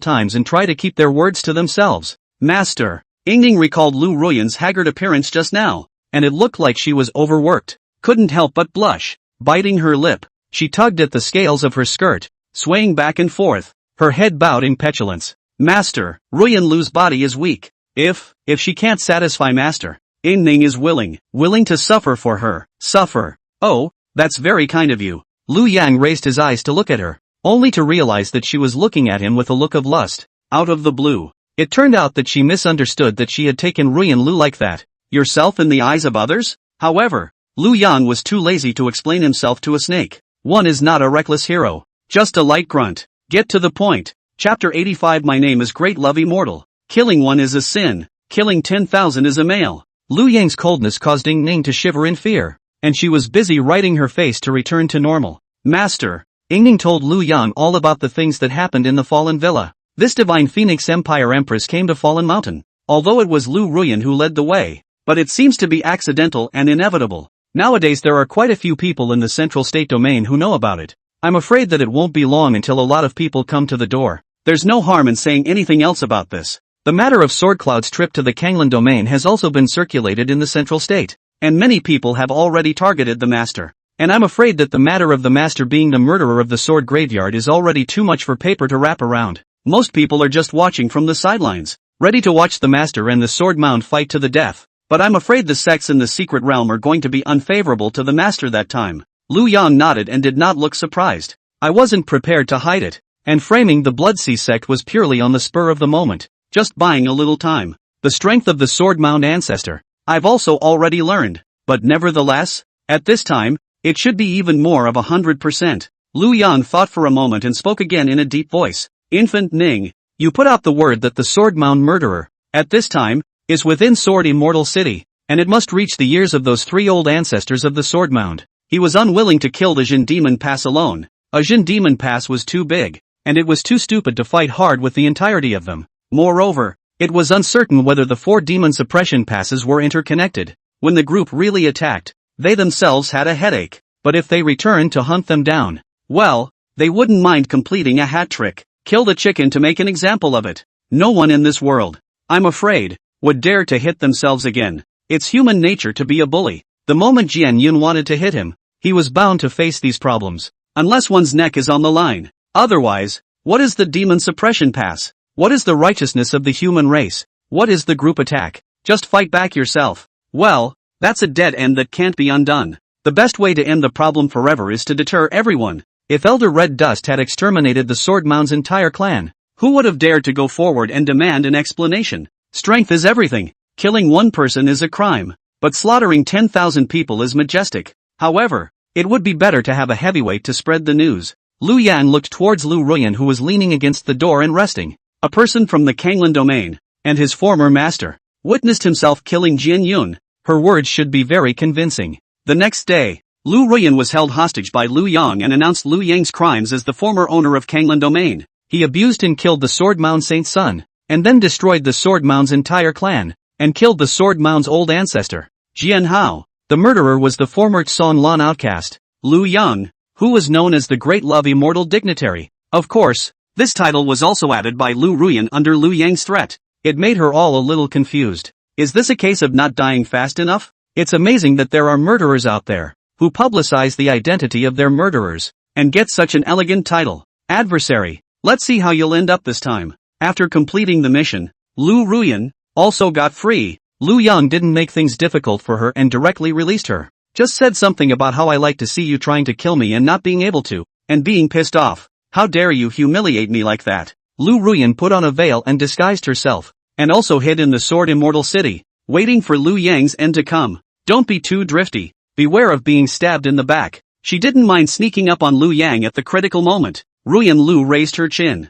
times and try to keep their words to themselves. Master. Yingning recalled Lu Ruyan's haggard appearance just now, and it looked like she was overworked. Couldn't help but blush. Biting her lip, she tugged at the scales of her skirt, swaying back and forth, her head bowed in petulance. Master, Ruyan Lu's body is weak. If she can't satisfy Master, Yingning is willing to suffer for her. Suffer. Oh, that's very kind of you. Lu Yang raised his eyes to look at her, only to realize that she was looking at him with a look of lust. Out of the blue, it turned out that she misunderstood that she had taken Ruyan Lu like that. Yourself in the eyes of others? However, Lu Yang was too lazy to explain himself to a snake. One is not a reckless hero, just a light grunt. Get to the point. Chapter 85. My name is Great Love Immortal. Killing one is a sin. Killing 10,000 is a male. Lu Yang's coldness caused Yingning to shiver in fear, and she was busy writing her face to return to normal. Master. Yingning told Lu Yang all about the things that happened in the Fallen Villa. This divine Phoenix Empire Empress came to Fallen Mountain, although it was Lu Ruyan who led the way, but it seems to be accidental and inevitable. Nowadays there are quite a few people in the Central State Domain who know about it. I'm afraid that it won't be long until a lot of people come to the door. There's no harm in saying anything else about this. The matter of Sword Cloud's trip to the Kanglan Domain has also been circulated in the Central State, and many people have already targeted the Master. And I'm afraid that the matter of the Master being the murderer of the Sword Graveyard is already too much for paper to wrap around. Most people are just watching from the sidelines, ready to watch the Master and the Sword Mound fight to the death. But I'm afraid the sects in the secret realm are going to be unfavorable to the Master that time. Lu Yang nodded and did not look surprised. I wasn't prepared to hide it, and framing the Bloodsea sect was purely on the spur of the moment, just buying a little time. The strength of the Sword Mound ancestor, I've also already learned, but nevertheless, at this time, it should be even more of 100%. Lu Yang thought for a moment and spoke again in a deep voice. Infant Ning, you put out the word that the Sword Mound murderer, at this time, is within Sword Immortal City, and it must reach the ears of those three old ancestors of the Sword Mound. He was unwilling to kill the Jin Demon Pass alone. A Jin Demon Pass was too big, and it was too stupid to fight hard with the entirety of them. Moreover, it was uncertain whether the 4 demon suppression passes were interconnected. When the group really attacked, they themselves had a headache, but if they returned to hunt them down, well, they wouldn't mind completing a hat trick. Kill the chicken to make an example of it. No one in this world, I'm afraid, would dare to hit themselves again. It's human nature to be a bully. The moment Jian Yun wanted to hit him, he was bound to face these problems, unless one's neck is on the line. Otherwise, what is the demon suppression pass? What is the righteousness of the human race? What is the group attack? Just fight back yourself. Well, that's a dead end that can't be undone. The best way to end the problem forever is to deter everyone. If Elder Red Dust had exterminated the Sword Mound's entire clan, who would have dared to go forward and demand an explanation? Strength is everything. Killing one person is a crime, but slaughtering 10,000 people is majestic. However, it would be better to have a heavyweight to spread the news. Lu Yan looked towards Lu Ruyan, who was leaning against the door and resting. A person from the Kanglan Domain, and his former master, witnessed himself killing Jian Yun. Her words should be very convincing. The next day, Lu Ruyan was held hostage by Lu Yang and announced Lu Yang's crimes as the former owner of Kanglan Domain. He abused and killed the Sword Mound Saint's son, and then destroyed the Sword Mound's entire clan, and killed the Sword Mound's old ancestor, Jian Hao. The murderer was the former Tson Lan outcast, Lu Yang, who was known as the Great Love Immortal Dignitary. Of course, this title was also added by Lu Ruyan under Lu Yang's threat. It made her all a little confused. Is this a case of not dying fast enough? It's amazing that there are murderers out there who publicize the identity of their murderers and get such an elegant title. Adversary. Let's see how you'll end up this time. After completing the mission, Lu Ruyan also got free. Lu Yang didn't make things difficult for her and directly released her. Just said something about how I like to see you trying to kill me and not being able to, and being pissed off. How dare you humiliate me like that? Lu Ruyan put on a veil and disguised herself, and also hid in the Sword Immortal City, waiting for Lu Yang's end to come. Don't be too drifty. Beware of being stabbed in the back. She didn't mind sneaking up on Lu Yang at the critical moment. Ruyan Lu raised her chin.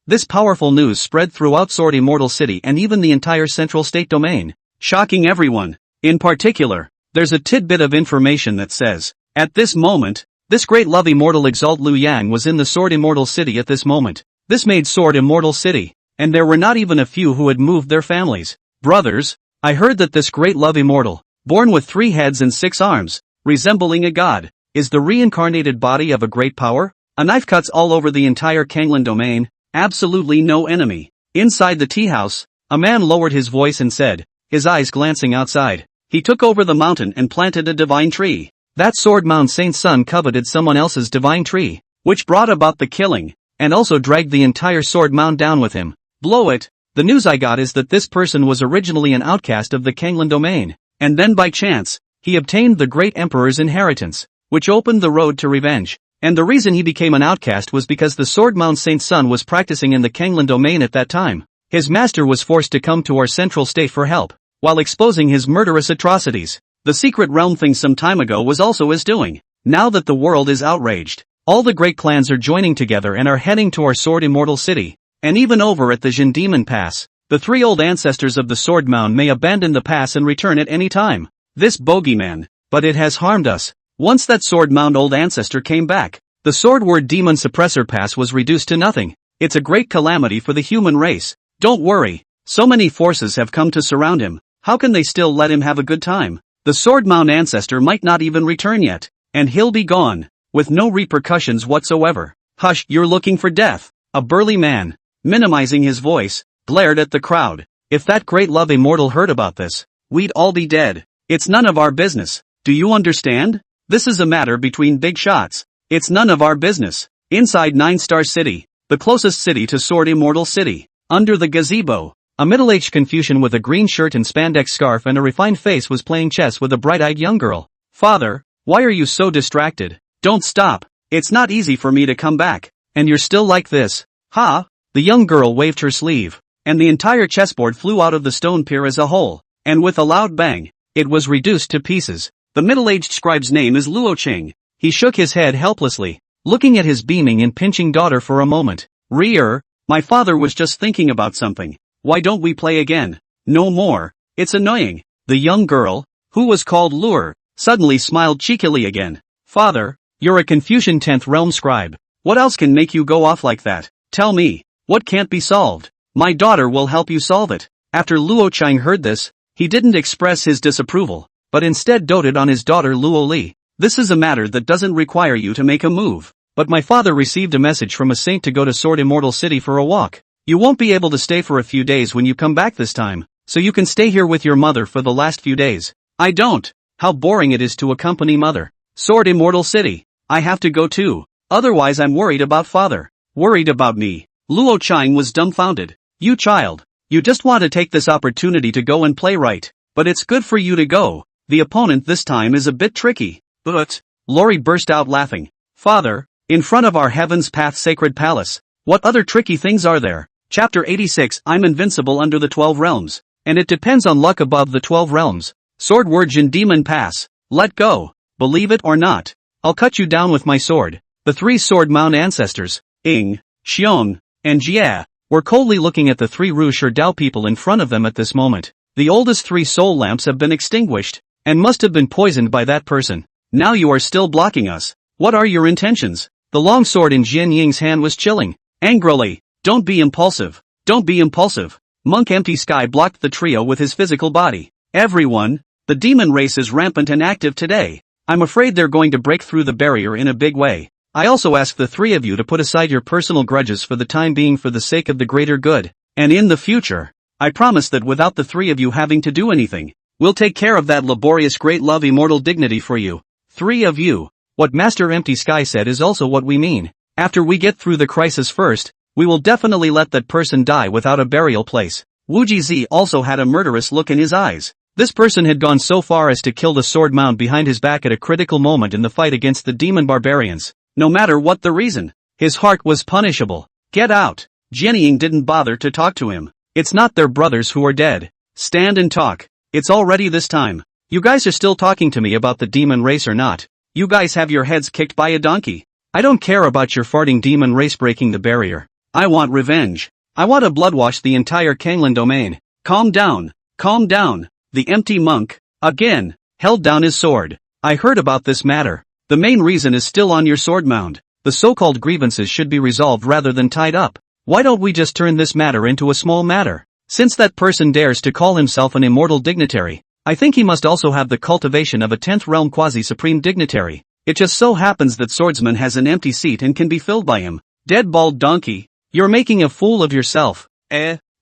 This powerful news spread throughout Sword Immortal City and even the entire Central State Domain, shocking everyone. In particular, there's a tidbit of information that says, at this moment, this great love immortal Exalt Lu Yang was in the Sword Immortal City at this moment. This made Sword Immortal City, and there were not even a few who had moved their families. Brothers, I heard that this great love immortal, born with 3 heads and 6 arms, resembling a god, is the reincarnated body of a great power. A knife cuts all over the entire Kanglan domain, absolutely no enemy. Inside the tea house, a man lowered his voice and said, his eyes glancing outside, he took over the mountain and planted a divine tree. That Sword Mound Saint's son coveted someone else's divine tree, which brought about the killing, and also dragged the entire Sword Mound down with him. Blow it. The news I got is that this person was originally an outcast of the Kanglan domain, and then by chance, he obtained the great emperor's inheritance, which opened the road to revenge. And the reason he became an outcast was because the Sword Mound Saint's son was practicing in the Kanglan domain at that time. His master was forced to come to our central state for help, while exposing his murderous atrocities. The secret realm thing some time ago was also his doing. Now that the world is outraged, all the great clans are joining together and are heading to our Sword Immortal City. And even over at the Jin Demon Pass, the three old ancestors of the Sword Mound may abandon the pass and return at any time. This bogeyman, but it has harmed us. Once that Sword Mound old ancestor came back, the Sword Word Demon Suppressor Pass was reduced to nothing. It's a great calamity for the human race. Don't worry, so many forces have come to surround him, how can they still let him have a good time? The Sword Mound ancestor might not even return yet, and he'll be gone, with no repercussions whatsoever. Hush, you're looking for death. A burly man, minimizing his voice, glared at the crowd. If that great love immortal heard about this, we'd all be dead. It's none of our business. Do you understand? This is a matter between big shots. It's none of our business. Inside 9-Star City, the closest city to Sword Immortal City, under the gazebo, a middle-aged Confucian with a green shirt and spandex scarf and a refined face was playing chess with a bright-eyed young girl. Father, why are you so distracted? Don't stop. It's not easy for me to come back. And you're still like this. Ha! The young girl waved her sleeve, and the entire chessboard flew out of the stone pier as a whole, and with a loud bang, it was reduced to pieces. The middle-aged scribe's name is Luo Ching. He shook his head helplessly, looking at his beaming and pinching daughter for a moment. Rear, my father was just thinking about something. Why don't we play again? No more. It's annoying. The young girl, who was called Lure, suddenly smiled cheekily again. Father, you're a Confucian 10th realm scribe. What else can make you go off like that? Tell me, what can't be solved? My daughter will help you solve it. After Luo Chang heard this, he didn't express his disapproval, but instead doted on his daughter Luo Li. This is a matter that doesn't require you to make a move. But my father received a message from a saint to go to Sword Immortal City for a walk. You won't be able to stay for a few days when you come back this time, so you can stay here with your mother for the last few days. I don't. How boring it is to accompany mother. Sword Immortal City. I have to go too. Otherwise I'm worried about father. Worried about me. Luo Chang was dumbfounded. You child. You just want to take this opportunity to go and play right. But it's good for you to go. The opponent this time is a bit tricky. But, Lori burst out laughing. Father, in front of our Heaven's Path Sacred Palace, what other tricky things are there? Chapter 86 I'm invincible under the 12 realms. And it depends on luck above the 12 realms. Sword Word Jin Demon Pass. Let go. Believe it or not. I'll cut you down with my sword. The three Sword Mound ancestors, Ying, Xiong, and Jie, were coldly looking at the three Rouge Dao people in front of them at this moment. The oldest three soul lamps have been extinguished, and must have been poisoned by that person. Now you are still blocking us. What are your intentions? The long sword in Jian Ying's hand was chilling. Angrily, don't be impulsive. Don't be impulsive. Monk Empty Sky blocked the trio with his physical body. Everyone, the demon race is rampant and active today. I'm afraid they're going to break through the barrier in a big way. I also ask the three of you to put aside your personal grudges for the time being for the sake of the greater good. And in the future, I promise that without the three of you having to do anything, we'll take care of that laborious great love immortal dignity for you. Three of you. What Master Empty Sky said is also what we mean. After we get through the crisis first, we will definitely let that person die without a burial place. Wu Jizi also had a murderous look in his eyes. This person had gone so far as to kill the sword mound behind his back at a critical moment in the fight against the demon barbarians. No matter what the reason, his heart was punishable. Get out. Jianying didn't bother to talk to him. It's not their brothers who are dead. Stand and talk. It's already this time. You guys are still talking to me about the demon race or not? You guys have your heads kicked by a donkey. I don't care about your farting demon race breaking the barrier. I want revenge. I want to bloodwash the entire Kanglan domain. Calm down. Calm down. The empty monk, again, held down his sword. I heard about this matter. The main reason is still on your sword mound. The so-called grievances should be resolved rather than tied up. Why don't we just turn this matter into a small matter? Since that person dares to call himself an immortal dignitary, I think he must also have the cultivation of a 10th realm quasi-supreme dignitary. It just so happens that Swordsman has an empty seat and can be filled by him. Dead bald donkey. You're making a fool of yourself.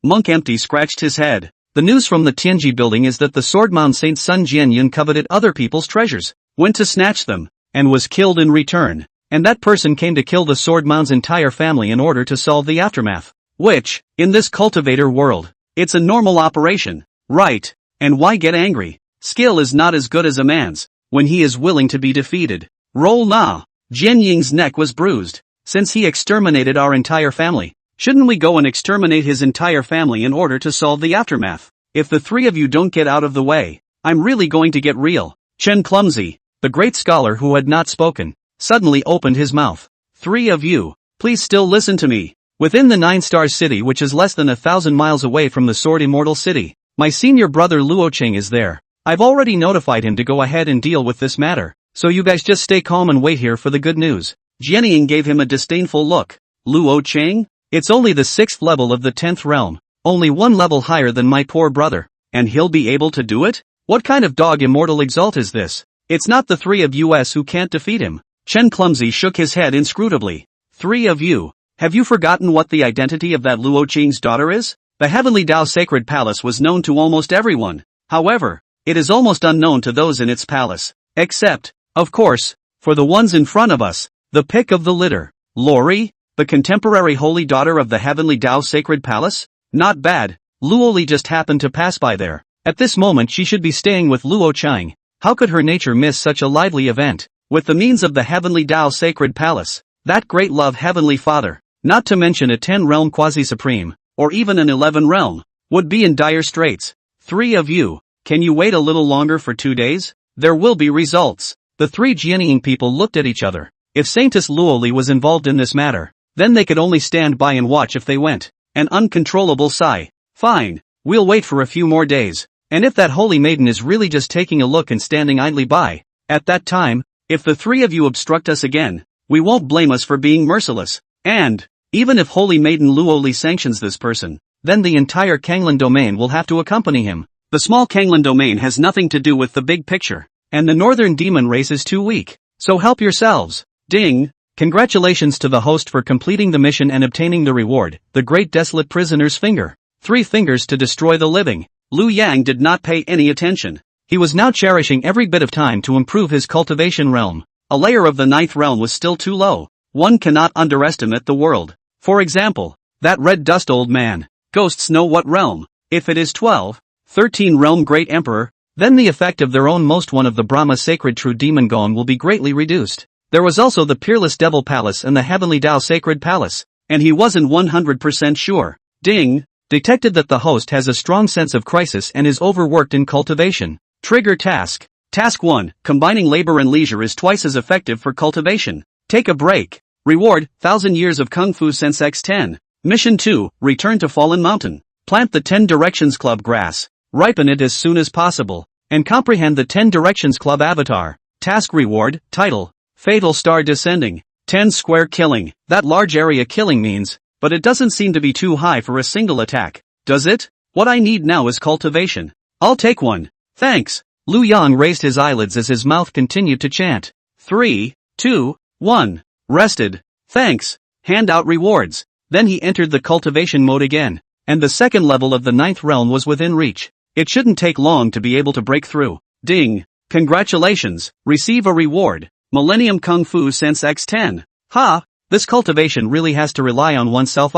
Monk Empty scratched his head. The news from the Tianji building is that the swordmound Saint Sun Jianyun coveted other people's treasures, went to snatch them, and was killed in return. And that person came to kill the swordmound's entire family in order to solve the aftermath. Which, in this cultivator world, it's a normal operation, right? And why get angry? Skill is not as good as a man's, when he is willing to be defeated. Roll na. Jian Ying's neck was bruised. Since he exterminated our entire family, shouldn't we go and exterminate his entire family in order to solve the aftermath? If the three of you don't get out of the way, I'm really going to get real. Chen Clumsy, the great scholar who had not spoken, suddenly opened his mouth. Three of you, please still listen to me. Within the 9-star city, which is less than 1,000 miles away from the Sword Immortal City, my senior brother Luo Cheng is there. I've already notified him to go ahead and deal with this matter, so you guys just stay calm and wait here for the good news. Jianying gave him a disdainful look. Luo Cheng? It's only the 6th level of the 10th realm, only one level higher than my poor brother, and he'll be able to do it? What kind of dog immortal exalt is this? It's not the three of us who can't defeat him. Chen Clumsy shook his head inscrutably. Three of you? Have you forgotten what the identity of that Luo Cheng's daughter is? The Heavenly Tao Sacred Palace was known to almost everyone. However, it is almost unknown to those in its palace. Except, of course, for the ones in front of us, the pick of the litter. Lori, the contemporary holy daughter of the Heavenly Tao Sacred Palace? Not bad. Luo Li just happened to pass by there. At this moment she should be staying with Luo Chang. How could her nature miss such a lively event? With the means of the Heavenly Tao Sacred Palace, that great love Heavenly Father, not to mention a 10-realm quasi-supreme, or even an 11-realm, would be in dire straits. Three of you, can you wait a little longer for 2 days? There will be results. The three Jianying people looked at each other. If Saintess Luoli was involved in this matter, then they could only stand by and watch if they went. An uncontrollable sigh. Fine, we'll wait for a few more days. And if that holy maiden is really just taking a look and standing idly by, at that time, if the three of you obstruct us again, we won't blame us for being merciless. And, even if Holy Maiden Luoli sanctions this person, then the entire Kanglan domain will have to accompany him. The small Kanglan domain has nothing to do with the big picture, and the northern demon race is too weak, so help yourselves. Ding! Congratulations to the host for completing the mission and obtaining the reward, the great desolate prisoner's finger. 3 fingers to destroy the living. Lu Yang did not pay any attention. He was now cherishing every bit of time to improve his cultivation realm. A layer of the 9th realm was still too low. One cannot underestimate the world. For example, that red dust old man. Ghosts know what realm. If it is 12, 13 realm great emperor, then the effect of their own most one of the Brahma sacred true demon gone will be greatly reduced. There was also the peerless devil palace and the heavenly Tao sacred palace, and he wasn't 100% sure. Ding! Detected that the host has a strong sense of crisis and is overworked in cultivation. Trigger task. Task 1, combining labor and leisure is twice as effective for cultivation. Take a break. Reward, 1000 years of Kung Fu Sense X10. Mission 2, return to Fallen Mountain. Plant the 10 Directions Club grass. Ripen it as soon as possible. And comprehend the 10 Directions Club avatar. Task reward, title, Fatal Star Descending. 10 square killing. That large area killing means, but it doesn't seem to be too high for a single attack, does it? What I need now is cultivation. I'll take one. Thanks. Lu Yang raised his eyelids as his mouth continued to chant. 3, 2, 1. Rested. Thanks. Hand out rewards. Then he entered the cultivation mode again, and the second level of the 9th realm was within reach. It shouldn't take long to be able to break through. Ding. Congratulations. Receive a reward. Millennium Kung Fu Sense X10. Ha! This cultivation really has to rely on oneself.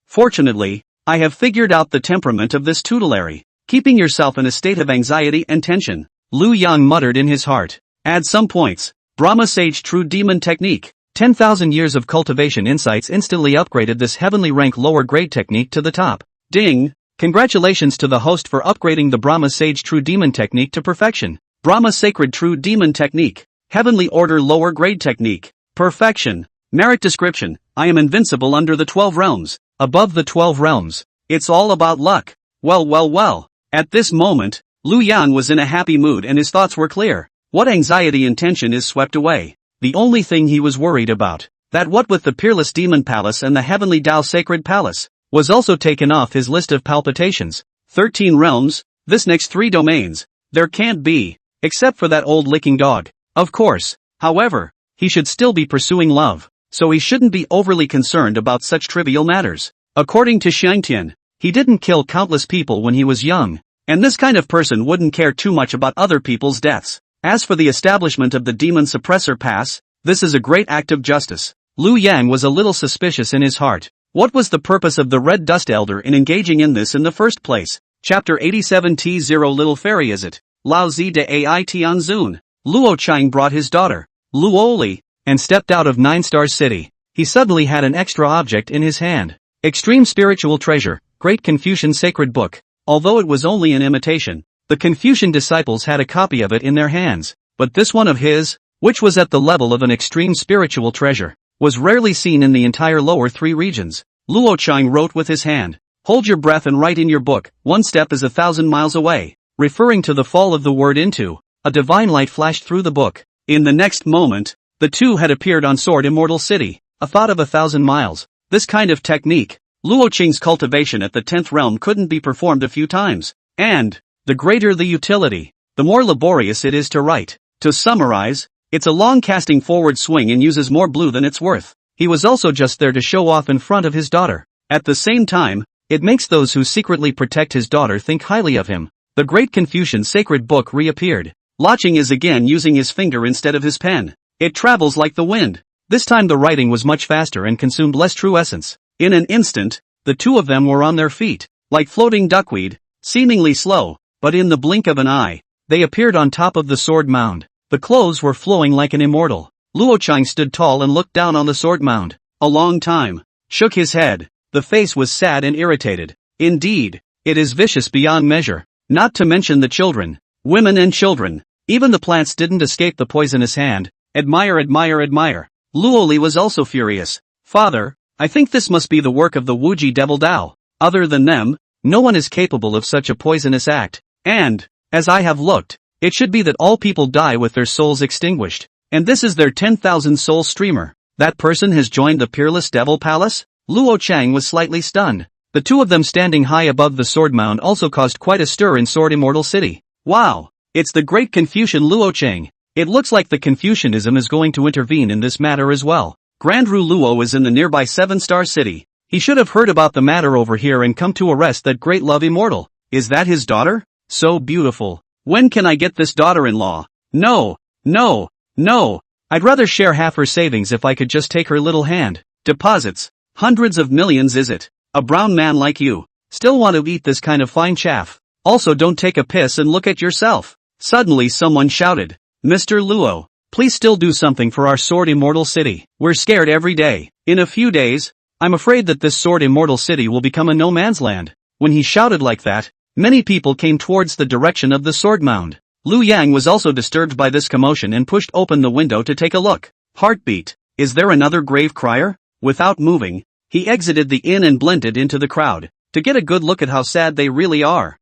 Fortunately, I have figured out the temperament of this tutelary. Keeping yourself in a state of anxiety and tension. Lu Yang muttered in his heart. Add some points. Brahma Sage True Demon Technique. 10,000 years of cultivation insights instantly upgraded this heavenly rank lower grade technique to the top. Ding! Congratulations to the host for upgrading the Brahma Sage True Demon Technique to perfection. Brahma Sacred True Demon Technique. Heavenly Order Lower Grade Technique. Perfection. Merit description. I am invincible under the 12 realms. Above the 12 realms. It's all about luck. Well. At this moment, Lu Yang was in a happy mood and his thoughts were clear. What anxiety and tension is swept away. The only thing he was worried about, that what with the Peerless Demon Palace and the Heavenly Tao Sacred Palace, was also taken off his list of palpitations. 13 realms, this next 3 domains, there can't be, except for that old licking dog. Of course, However, he should still be pursuing love, so he shouldn't be overly concerned about such trivial matters. According to Xiangtian, he didn't kill countless people when he was young, and this kind of person wouldn't care too much about other people's deaths. As for the establishment of the demon suppressor pass, this is a great act of justice. Liu Yang was a little suspicious in his heart. What was the purpose of the Red Dust Elder in engaging in this in the first place? Chapter 87T0 Little Fairy is it? Lao Zi de Ai Tianzun. Luo Chang brought his daughter, Luo Li, and stepped out of Nine Stars City. He suddenly had an extra object in his hand. Extreme Spiritual Treasure, Great Confucian Sacred Book. Although it was only an imitation, the Confucian disciples had a copy of it in their hands, but this one of his, which was at the level of an extreme spiritual treasure, was rarely seen in the entire lower three regions. Luo Chang wrote with his hand, "Hold your breath and write in your book, 1 step is 1,000 miles away," referring to the fall of the word into. A divine light flashed through the book. In the next moment, the two had appeared on Sword Immortal City. A thought of 1,000 miles. This kind of technique, Luo Qing's cultivation at the 10th realm couldn't be performed a few times. And, the greater the utility, the more laborious it is to write. To summarize, it's a long casting forward swing and uses more blue than it's worth. He was also just there to show off in front of his daughter. At the same time, it makes those who secretly protect his daughter think highly of him. The Great Confucian Sacred Book reappeared. Laching is again using his finger instead of his pen. It travels like the wind. This time the writing was much faster and consumed less true essence. In an instant, the two of them were on their feet, like floating duckweed, seemingly slow, but in the blink of an eye, they appeared on top of the sword mound. The clothes were flowing like an immortal. Luo Chang stood tall and looked down on the sword mound. A long time. Shook his head. The face was sad and irritated. Indeed, it is vicious beyond measure. Not to mention the children. Women and children. Even the plants didn't escape the poisonous hand. Admire, admire, admire. Luo Li was also furious. Father, I think this must be the work of the Wuji Devil Dao. Other than them, no one is capable of such a poisonous act. And, as I have looked, it should be that all people die with their souls extinguished. And this is their 10,000 soul streamer. That person has joined the Peerless Devil Palace? Luo Chang was slightly stunned. The two of them standing high above the sword mound also caused quite a stir in Sword Immortal City. Wow! It's the Great Confucian Luo Chang. It looks like the Confucianism is going to intervene in this matter as well. Grand Ru Luo is in the nearby 7-star city. He should have heard about the matter over here and come to arrest that great love immortal. Is that his daughter? So beautiful. When can I get this daughter-in-law? No, no, no. I'd rather share half her savings if I could just take her little hand. Deposits. Hundreds of millions is it? A brown man like you. Still want to eat this kind of fine chaff. Also don't take a piss and look at yourself. Suddenly someone shouted. Mr. Luo, please still do something for our Sword Immortal City. We're scared every day. In a few days, I'm afraid that this Sword Immortal City will become a no man's land. When he shouted like that, many people came towards the direction of the sword mound. Liu Yang was also disturbed by this commotion and pushed open the window to take a look. Heartbeat. Is there another grave crier? Without moving, he exited the inn and blended into the crowd, to get a good look at how sad they really are.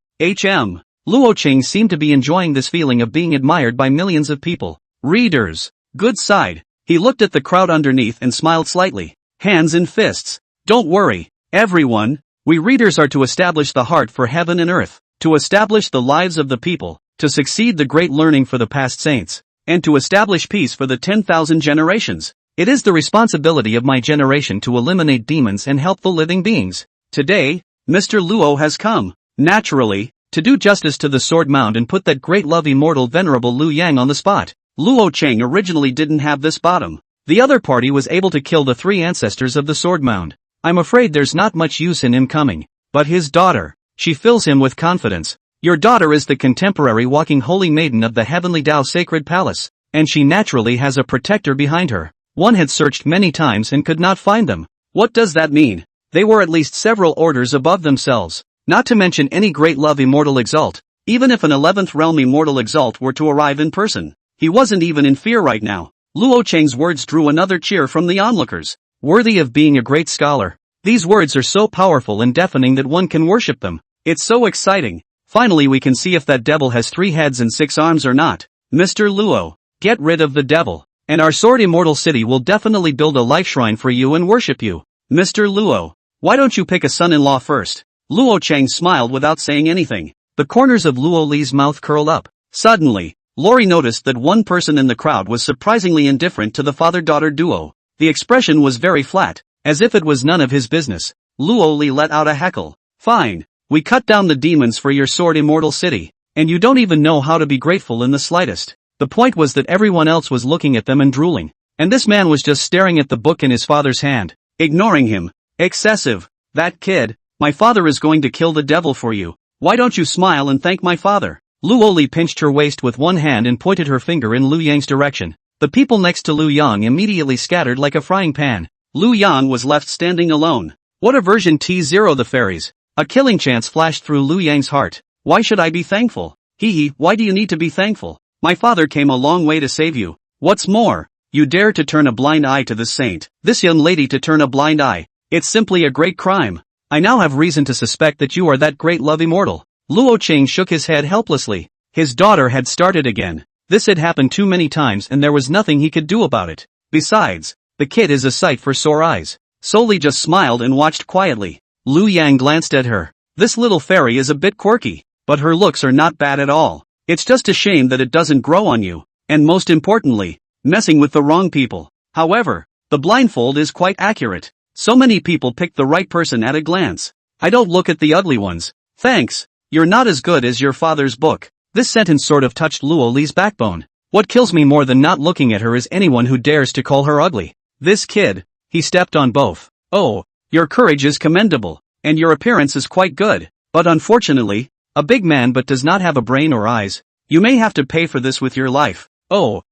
Luo Qing seemed to be enjoying this feeling of being admired by millions of people. Readers. Good side. He looked at the crowd underneath and smiled slightly. Hands in fists. Don't worry, everyone. We readers are to establish the heart for heaven and earth, to establish the lives of the people, to succeed the great learning for the past saints, and to establish peace for the 10,000 generations. It is the responsibility of my generation to eliminate demons and help the living beings. Today, Mr. Luo has come, naturally, to do justice to the sword mound and put that great love immortal venerable Liu Yang on the spot. Luo Cheng originally didn't have this bottom. The other party was able to kill the 3 ancestors of the sword mound. I'm afraid there's not much use in him coming. But his daughter, she fills him with confidence. Your daughter is the contemporary walking holy maiden of the heavenly Tao sacred palace, and she naturally has a protector behind her. One had searched many times and could not find them. What does that mean? They were at least several orders above themselves. Not to mention any great love immortal exalt. Even if an 11th realm immortal exalt were to arrive in person, he wasn't even in fear right now. Luo Cheng's words drew another cheer from the onlookers. Worthy of being a great scholar. These words are so powerful and deafening that one can worship them. It's so exciting. Finally we can see if that devil has 3 heads and 6 arms or not. Mr. Luo, get rid of the devil, and our Sword Immortal City will definitely build a life shrine for you and worship you. Mr. Luo, why don't you pick a son-in-law first? Luo Cheng smiled without saying anything. The corners of Luo Li's mouth curled up. Suddenly, Lori noticed that one person in the crowd was surprisingly indifferent to the father-daughter duo. The expression was very flat, as if it was none of his business. Luo Li let out a heckle. Fine. We cut down the demons for your sword immortal city, and you don't even know how to be grateful in the slightest. The point was that everyone else was looking at them and drooling, and this man was just staring at the book in his father's hand, ignoring him. Excessive. That kid. My father is going to kill the devil for you. Why don't you smile and thank my father? Luo Li pinched her waist with one hand and pointed her finger in Lu Yang's direction. The people next to Lu Yang immediately scattered like a frying pan. Lu Yang was left standing alone. What a version T0 the fairies. A killing chance flashed through Lu Yang's heart. Why should I be thankful? Hee, why do you need to be thankful? My father came a long way to save you. What's more, you dare to turn a blind eye to this saint, this young lady to turn a blind eye. It's simply a great crime. I now have reason to suspect that you are that great love immortal. Luo Cheng shook his head helplessly. His daughter had started again. This had happened too many times and there was nothing he could do about it. Besides, the kid is a sight for sore eyes. Soli just smiled and watched quietly. Lu Yang glanced at her. This little fairy is a bit quirky, but her looks are not bad at all. It's just a shame that it doesn't grow on you, and most importantly, messing with the wrong people. However, the blindfold is quite accurate. So many people pick the right person at a glance. I don't look at the ugly ones. Thanks. You're not as good as your father's book. This sentence sort of touched Luo Li's backbone. What kills me more than not looking at her is anyone who dares to call her ugly. This kid. He stepped on both. Oh, your courage is commendable, and your appearance is quite good, but unfortunately, a big man but does not have a brain or eyes. You may have to pay for this with your life. Oh,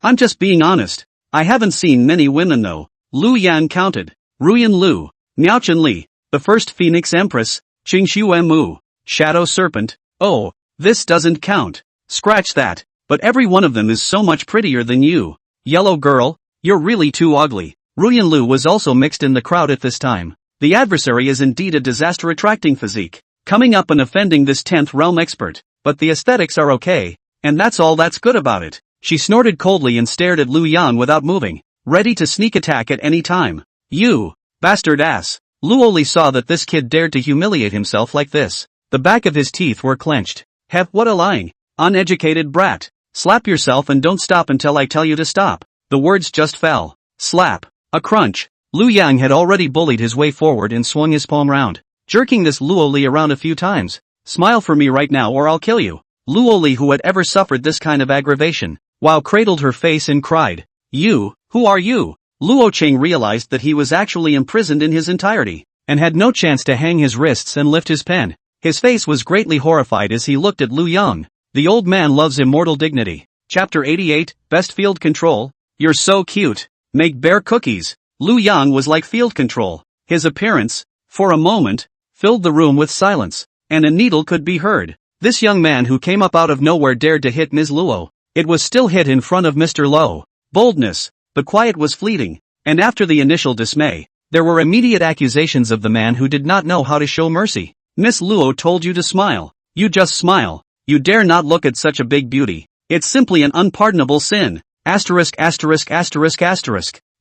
I'm just being honest. I haven't seen many women though. Lu Yan counted. Ruyan Lu, Miaochen Li, the first Phoenix Empress, Qingxu Mu, Shadow Serpent. Oh, this doesn't count. Scratch that, but every one of them is so much prettier than you. Yellow girl, you're really too ugly. Ruyan Lu was also mixed in the crowd at this time. The adversary is indeed a disaster-attracting physique, coming up and offending this 10th realm expert, but the aesthetics are okay, and that's all that's good about it. She snorted coldly and stared at Lu Yang without moving, ready to sneak attack at any time. You, bastard ass. Luo Li saw that this kid dared to humiliate himself like this. The back of his teeth were clenched. Hef, what a lying, uneducated brat. Slap yourself and don't stop until I tell you to stop. The words just fell. Slap. A crunch. Lu Yang had already bullied his way forward and swung his palm round, jerking this Luo Li around a few times. Smile for me right now or I'll kill you. Luo Li, who had ever suffered this kind of aggravation, while cradled her face and cried. You, who are you? Luo Cheng realized that he was actually imprisoned in his entirety, and had no chance to hang his wrists and lift his pen. His face was greatly horrified as he looked at Lu Yang. The old man loves immortal dignity. Chapter 88, Best Field Control. You're so cute. Make bear cookies. Lu Yang was like field control. His appearance, for a moment, filled the room with silence, and a needle could be heard. This young man who came up out of nowhere dared to hit Ms. Luo. It was still hit in front of Mr. Luo. Boldness, but quiet was fleeting, and after the initial dismay, there were immediate accusations of the man who did not know how to show mercy. Miss Luo told you to smile. You just smile. You dare not look at such a big beauty. It's simply an unpardonable sin. Asterisk.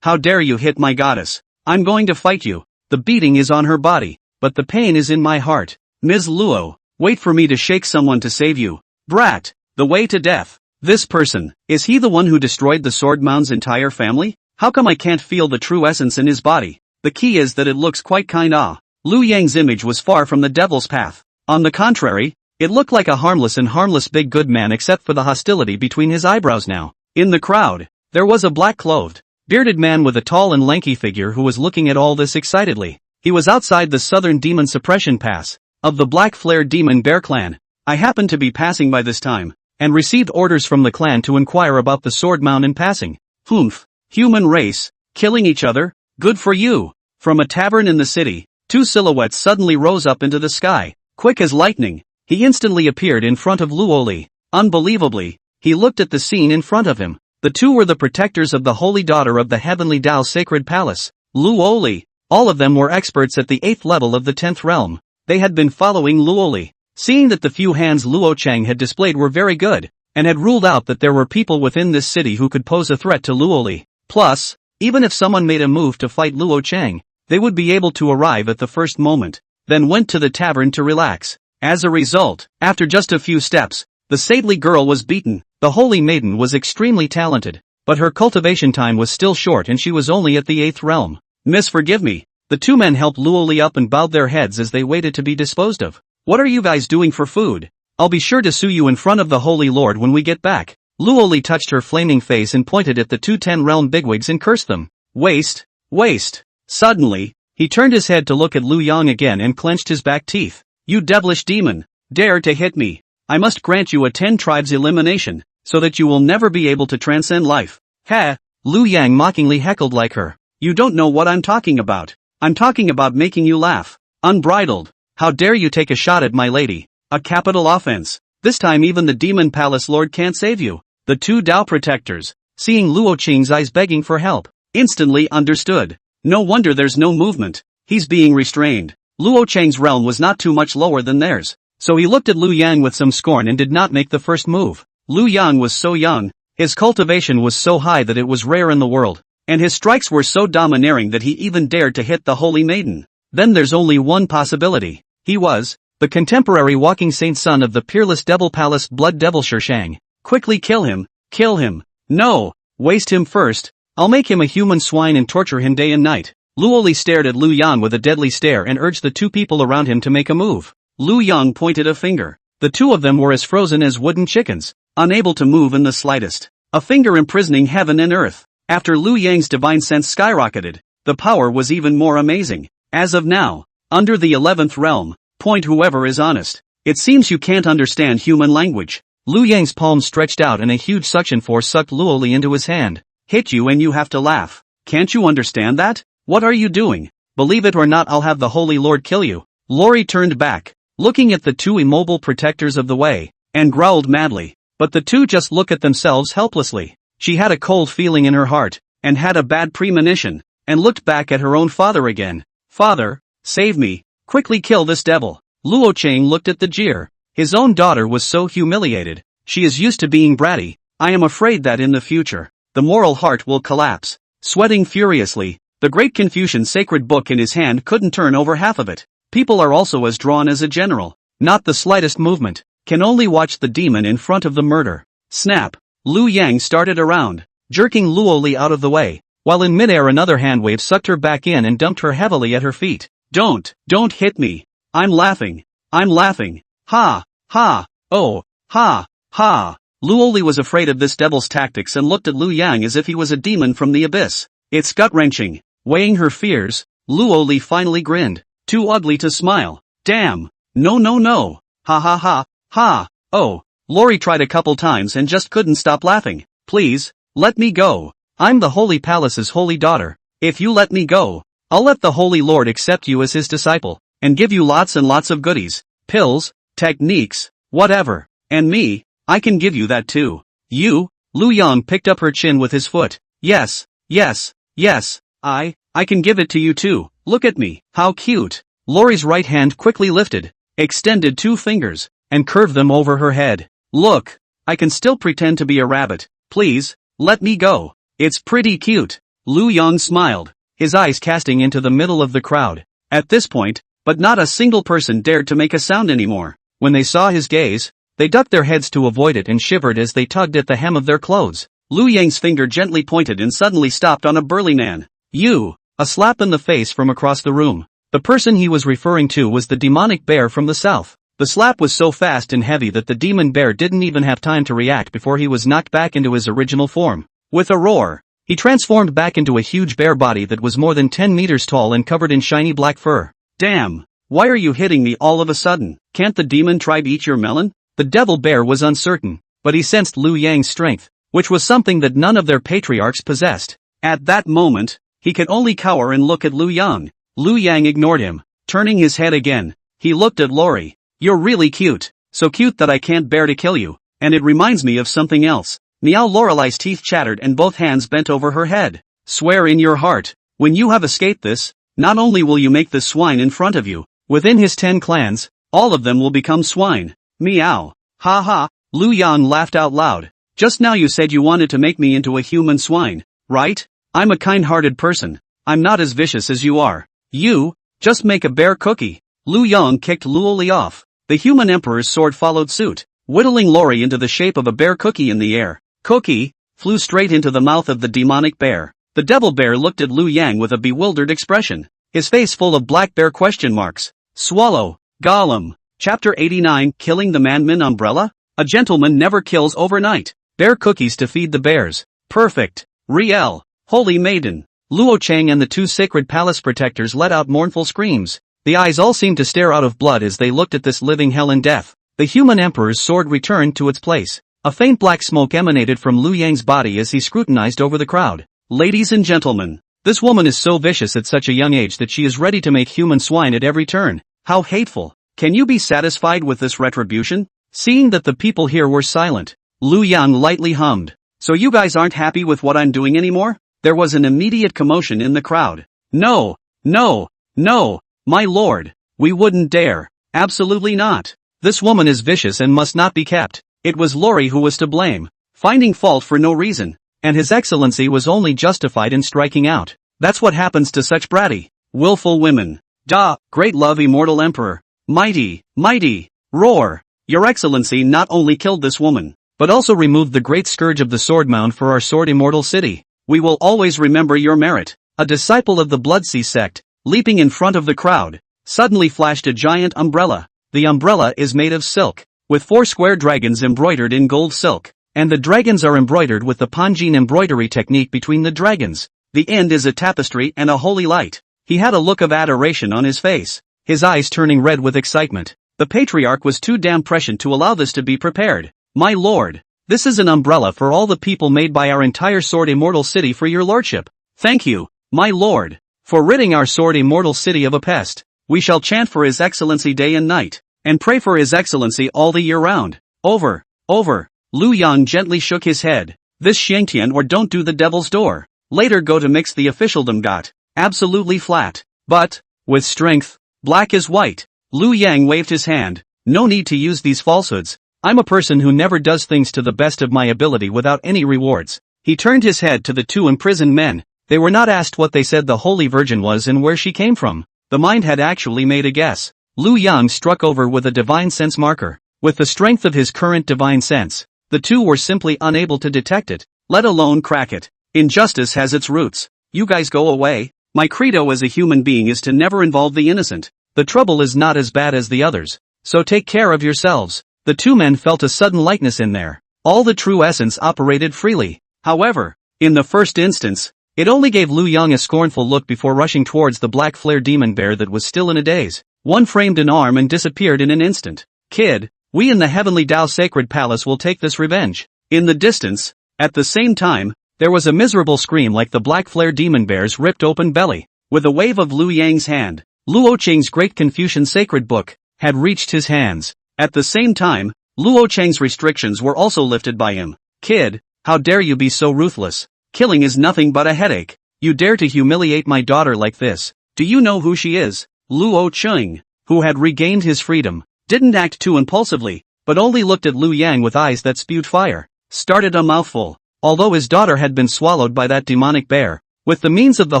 How dare you hit my goddess? I'm going to fight you. The beating is on her body, but the pain is in my heart. Ms. Luo, wait for me to shake someone to save you. Brat, the way to death. This person, is he the one who destroyed the Sword Mound's entire family? How come I can't feel the true essence in his body? The key is that it looks quite kinda. Lu Yang's image was far from the devil's path. On the contrary, it looked like a harmless big good man except for the hostility between his eyebrows now. In the crowd, there was a black-clothed, bearded man with a tall and lanky figure who was looking at all this excitedly. He was outside the Southern Demon Suppression Pass, of the Black Flare Demon Bear Clan. I happened to be passing by this time, and received orders from the clan to inquire about the Sword Mound in passing. Humph, human race, killing each other, good for you. From a tavern in the city, two silhouettes suddenly rose up into the sky. Quick as lightning, he instantly appeared in front of Luo Li. Unbelievably, he looked at the scene in front of him. The two were the protectors of the holy daughter of the heavenly Tao sacred palace, Luo Li. All of them were experts at the 8th level of the 10th realm. They had been following Luo Li, seeing that the few hands Luo Cheng had displayed were very good, and had ruled out that there were people within this city who could pose a threat to Luo Li. Plus, even if someone made a move to fight Luo Cheng, they would be able to arrive at the first moment, then went to the tavern to relax. As a result, after just a few steps, The saintly girl was beaten. The holy maiden was extremely talented, but her cultivation time was still short and she was only at the 8th realm. Miss, forgive me. The two men helped Luoli up and bowed their heads as they waited to be disposed of. What are you guys doing for food? I'll be sure to sue you in front of the Holy Lord when we get back. Luoli touched her flaming face and pointed at the two 10-realm bigwigs and cursed them. Waste. Waste. Suddenly, he turned his head to look at Lu Yang again and clenched his back teeth. You devilish demon. Dare to hit me. I must grant you a 10 tribes elimination, so that you will never be able to transcend life. Ha! Lu Yang mockingly heckled like her. You don't know what I'm talking about. I'm talking about making you laugh. Unbridled. How dare you take a shot at my lady? A capital offense. This time even the demon palace lord can't save you. The two Dao protectors, seeing Luo Qing's eyes begging for help, instantly understood. No wonder there's no movement. He's being restrained. Luo Qing's realm was not too much lower than theirs, so he looked at Lu Yang with some scorn and did not make the first move. Lu Yang was so young, his cultivation was so high that it was rare in the world, and his strikes were so domineering that he even dared to hit the holy maiden. Then there's only one possibility. He was the contemporary walking saint, son of the peerless devil palace blood devil Shishang. Quickly kill him. Kill him. No. Waste him first. I'll make him a human swine and torture him day and night. Luoli stared at Lu Yang with a deadly stare and urged the two people around him to make a move. Lu Yang pointed a finger. The two of them were as frozen as wooden chickens, unable to move in the slightest. A finger imprisoning heaven and earth. After Lu Yang's divine sense skyrocketed, the power was even more amazing. As of now, under the 11th realm, point whoever is honest. It seems you can't understand human language. Lu Yang's palm stretched out and a huge suction force sucked Luoli into his hand. Hit you and you have to laugh. Can't you understand that? What are you doing? Believe it or not, I'll have the Holy Lord kill you. Lori turned back, looking at the two immobile protectors of the way, and growled madly. But the two just look at themselves helplessly. She had a cold feeling in her heart, and had a bad premonition, and looked back at her own father again. Father, save me, quickly kill this devil. Luo Qing looked at the jeer. His own daughter was so humiliated. She is used to being bratty. I am afraid that in the future, the moral heart will collapse. Sweating furiously, the great Confucian sacred book in his hand couldn't turn over half of it. People are also as drawn as a general. Not the slightest movement. Can only watch the demon in front of the murder. Snap. Lu Yang started around, jerking Luoli out of the way, while in midair another handwave sucked her back in and dumped her heavily at her feet. Don't hit me. I'm laughing. Ha, ha, oh, ha, ha. Luoli was afraid of this devil's tactics and looked at Lu Yang as if he was a demon from the abyss. It's gut-wrenching. Weighing her fears, Luoli finally grinned. Too ugly to smile. Damn. No. Ha ha ha, ha, oh. Lori tried a couple times and just couldn't stop laughing. Please, let me go. I'm the Holy Palace's holy daughter. If you let me go, I'll let the Holy Lord accept you as his disciple, and give you lots and lots of goodies, pills, techniques, whatever. And me, I can give you that too. You? Lu Yang picked up her chin with his foot. Yes, I can give it to you too. Look at me. How cute. Lori's right hand quickly lifted, extended 2 fingers, and curved them over her head. Look, I can still pretend to be a rabbit. Please, let me go. It's pretty cute. Lu Yang smiled, his eyes casting into the middle of the crowd. At this point, but not a single person dared to make a sound anymore. When they saw his gaze, they ducked their heads to avoid it and shivered as they tugged at the hem of their clothes. Lu Yang's finger gently pointed and suddenly stopped on a burly man. You! A slap in the face from across the room. The person he was referring to was the demonic bear from the south. The slap was so fast and heavy that the demon bear didn't even have time to react before he was knocked back into his original form. With a roar, he transformed back into a huge bear body that was more than 10 meters tall and covered in shiny black fur. Damn! Why are you hitting me all of a sudden? Can't the demon tribe eat your melon? The devil bear was uncertain, but he sensed Lu Yang's strength, which was something that none of their patriarchs possessed. At that moment, he could only cower and look at Lu Yang. Lu Yang ignored him. Turning his head again, he looked at Lori. You're really cute. So cute that I can't bear to kill you. And it reminds me of something else. Meow. Lorelei's teeth chattered and both hands bent over her head. Swear in your heart, when you have escaped this, not only will you make this swine in front of you, within his 10 clans, all of them will become swine. Meow. Ha ha. Lu Yang laughed out loud. Just now you said you wanted to make me into a human swine, right? I'm a kind-hearted person. I'm not as vicious as you are. You, just make a bear cookie. Lu Yang kicked Luoli off. The human emperor's sword followed suit. whittling Lori into the shape of a bear cookie in the air. Cookie flew straight into the mouth of the demonic bear. The devil bear looked at Liu Yang with a bewildered expression, his face full of black bear question marks. Swallow. Gollum. Chapter 89 Killing the Man-Min Umbrella? A gentleman never kills overnight. Bear cookies to feed the bears. Perfect. Riel. Holy maiden. Luo Chang and the two sacred palace protectors let out mournful screams. The eyes all seemed to stare out of blood as they looked at this living hell and death. The human emperor's sword returned to its place. A faint black smoke emanated from Liu Yang's body as he scrutinized over the crowd. Ladies and gentlemen, this woman is so vicious at such a young age that she is ready to make human swine at every turn. How hateful. Can you be satisfied with this retribution? Seeing that the people here were silent, Liu Yang lightly hummed. So you guys aren't happy with what I'm doing anymore? There was an immediate commotion in the crowd. No, no, no, my lord, we wouldn't dare. Absolutely not. This woman is vicious and must not be kept. It was Lori who was to blame, finding fault for no reason, and His Excellency was only justified in striking out. That's what happens to such bratty, willful women. Da, great love immortal emperor. Mighty, mighty, roar. Your Excellency not only killed this woman, but also removed the great scourge of the sword mound for our sword immortal city. We will always remember your merit. A disciple of the Bloodsea sect, leaping in front of the crowd, suddenly flashed a giant umbrella. The umbrella is made of silk, with 4 square dragons embroidered in gold silk, and the dragons are embroidered with the Panjin embroidery technique between the dragons. The end is a tapestry and a holy light. He had a look of adoration on his face, his eyes turning red with excitement. The patriarch was too damn prescient to allow this to be prepared. My lord, this is an umbrella for all the people made by our entire sword immortal city for your lordship. Thank you, my lord, for ridding our sword immortal city of a pest. We shall chant for His Excellency day and night, and pray for His Excellency all the year round. Over, over. Liu Yang gently shook his head. This Xiangtian or don't do the devil's door. Later go to mix the officialdom got. Absolutely flat. But, with strength, black is white. Liu Yang waved his hand. No need to use these falsehoods. I'm a person who never does things to the best of my ability without any rewards. He turned his head to the two imprisoned men. They were not asked what they said the Holy Virgin was and where she came from. The mind had actually made a guess. Liu Yang struck over with a divine sense marker. With the strength of his current divine sense, the two were simply unable to detect it, let alone crack it. Injustice has its roots. You guys go away. My credo as a human being is to never involve the innocent. The trouble is not as bad as the others. So take care of yourselves. The two men felt a sudden lightness in there. All the true essence operated freely. However, in the first instance, it only gave Liu Yang a scornful look before rushing towards the black flare demon bear that was still in a daze. One framed an arm and disappeared in an instant. Kid, we in the heavenly Tao sacred palace will take this revenge. In the distance, at the same time, there was a miserable scream like the black flare demon bear's ripped open belly. With a wave of Liu Yang's hand, Luo Cheng's great Confucian sacred book had reached his hands. At the same time, Luo Cheng's restrictions were also lifted by him. Kid, how dare you be so ruthless? Killing is nothing but a headache. You dare to humiliate my daughter like this. Do you know who she is? Luo Cheng, who had regained his freedom, didn't act too impulsively, but only looked at Liu Yang with eyes that spewed fire. Started a mouthful. Although his daughter had been swallowed by that demonic bear, with the means of the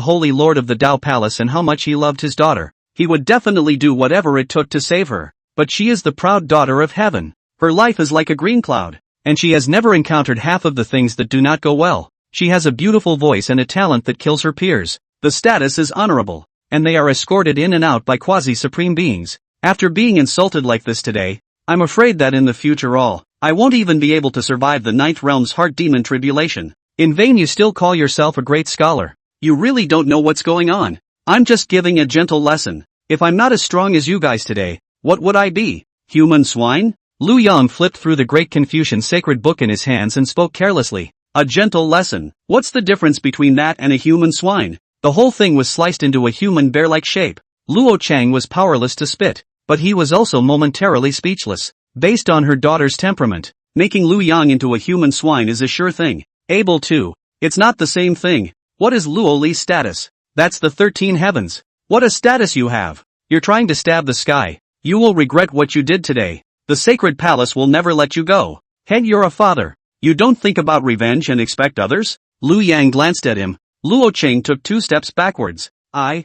Holy Lord of the Tao Palace and how much he loved his daughter, he would definitely do whatever it took to save her. But she is the proud daughter of heaven. Her life is like a green cloud, and she has never encountered half of the things that do not go well. She has a beautiful voice and a talent that kills her peers. The status is honorable, and they are escorted in and out by quasi-supreme beings. After being insulted like this today, I'm afraid that in the future I won't even be able to survive the ninth realm's heart demon tribulation. In vain you still call yourself a great scholar. You really don't know what's going on. I'm just giving a gentle lesson. If I'm not as strong as you guys today, what would I be? Human swine? Liu Yang flipped through the great Confucian sacred book in his hands and spoke carelessly. A gentle lesson. What's the difference between that and a human swine? The whole thing was sliced into a human bear-like shape. Luo Cheng was powerless to spit, but he was also momentarily speechless. Based on her daughter's temperament, making Liu Yang into a human swine is a sure thing. Able to. It's not the same thing. What is Luo Li's status? That's the 13 heavens. What a status you have. You're trying to stab the sky. You will regret what you did today. The sacred palace will never let you go. Head, you're a father. You don't think about revenge and expect others? Liu Yang glanced at him. Luo Cheng took 2 steps backwards. How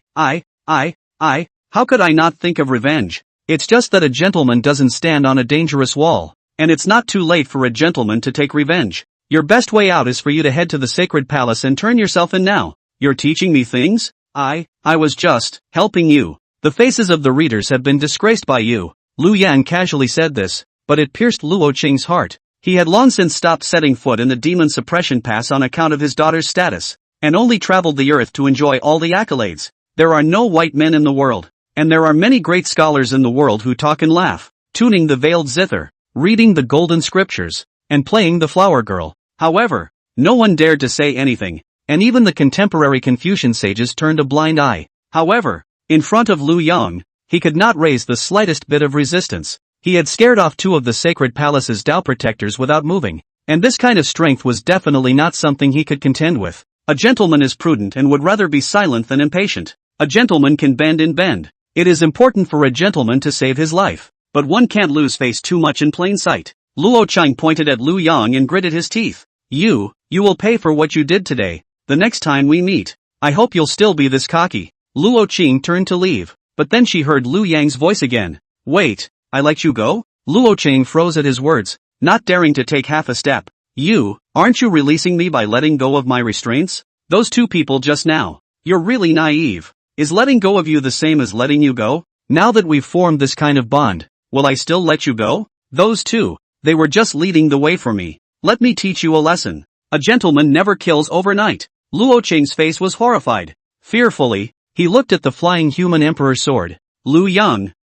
could I not think of revenge? It's just that a gentleman doesn't stand on a dangerous wall. and it's not too late for a gentleman to take revenge. Your best way out is for you to head to the sacred palace and turn yourself in now. You're teaching me things? I was just helping you. The faces of the readers have been disgraced by you. Lu Yang casually said this, but it pierced Luo Qing's heart. He had long since stopped setting foot in the demon suppression pass on account of his daughter's status, and only traveled the earth to enjoy all the accolades. There are no white men in the world, and there are many great scholars in the world who talk and laugh, tuning the veiled zither, reading the golden scriptures, and playing the flower girl. However, no one dared to say anything, and even the contemporary Confucian sages turned a blind eye. However, in front of Lu Yang, he could not raise the slightest bit of resistance. He had scared off 2 of the sacred palace's Tao protectors without moving, and this kind of strength was definitely not something he could contend with. A gentleman is prudent and would rather be silent than impatient. A gentleman can bend and bend. It is important for a gentleman to save his life, but one can't lose face too much in plain sight. Luo Qing pointed at Lu Yang and gritted his teeth. You will pay for what you did today. The next time we meet, I hope you'll still be this cocky. Luo Qing turned to leave, but then she heard Lu Yang's voice again. Wait, I let you go? Luo Qing froze at his words, not daring to take half a step. Aren't you releasing me by letting go of my restraints? Those 2 people just now. You're really naive. Is letting go of you the same as letting you go? Now that we've formed this kind of bond, will I still let you go? Those 2, they were just leading the way for me. Let me teach you a lesson. A gentleman never kills overnight. Luo Qing's face was horrified. Fearfully, he looked at the flying human emperor's sword. Lu Yang,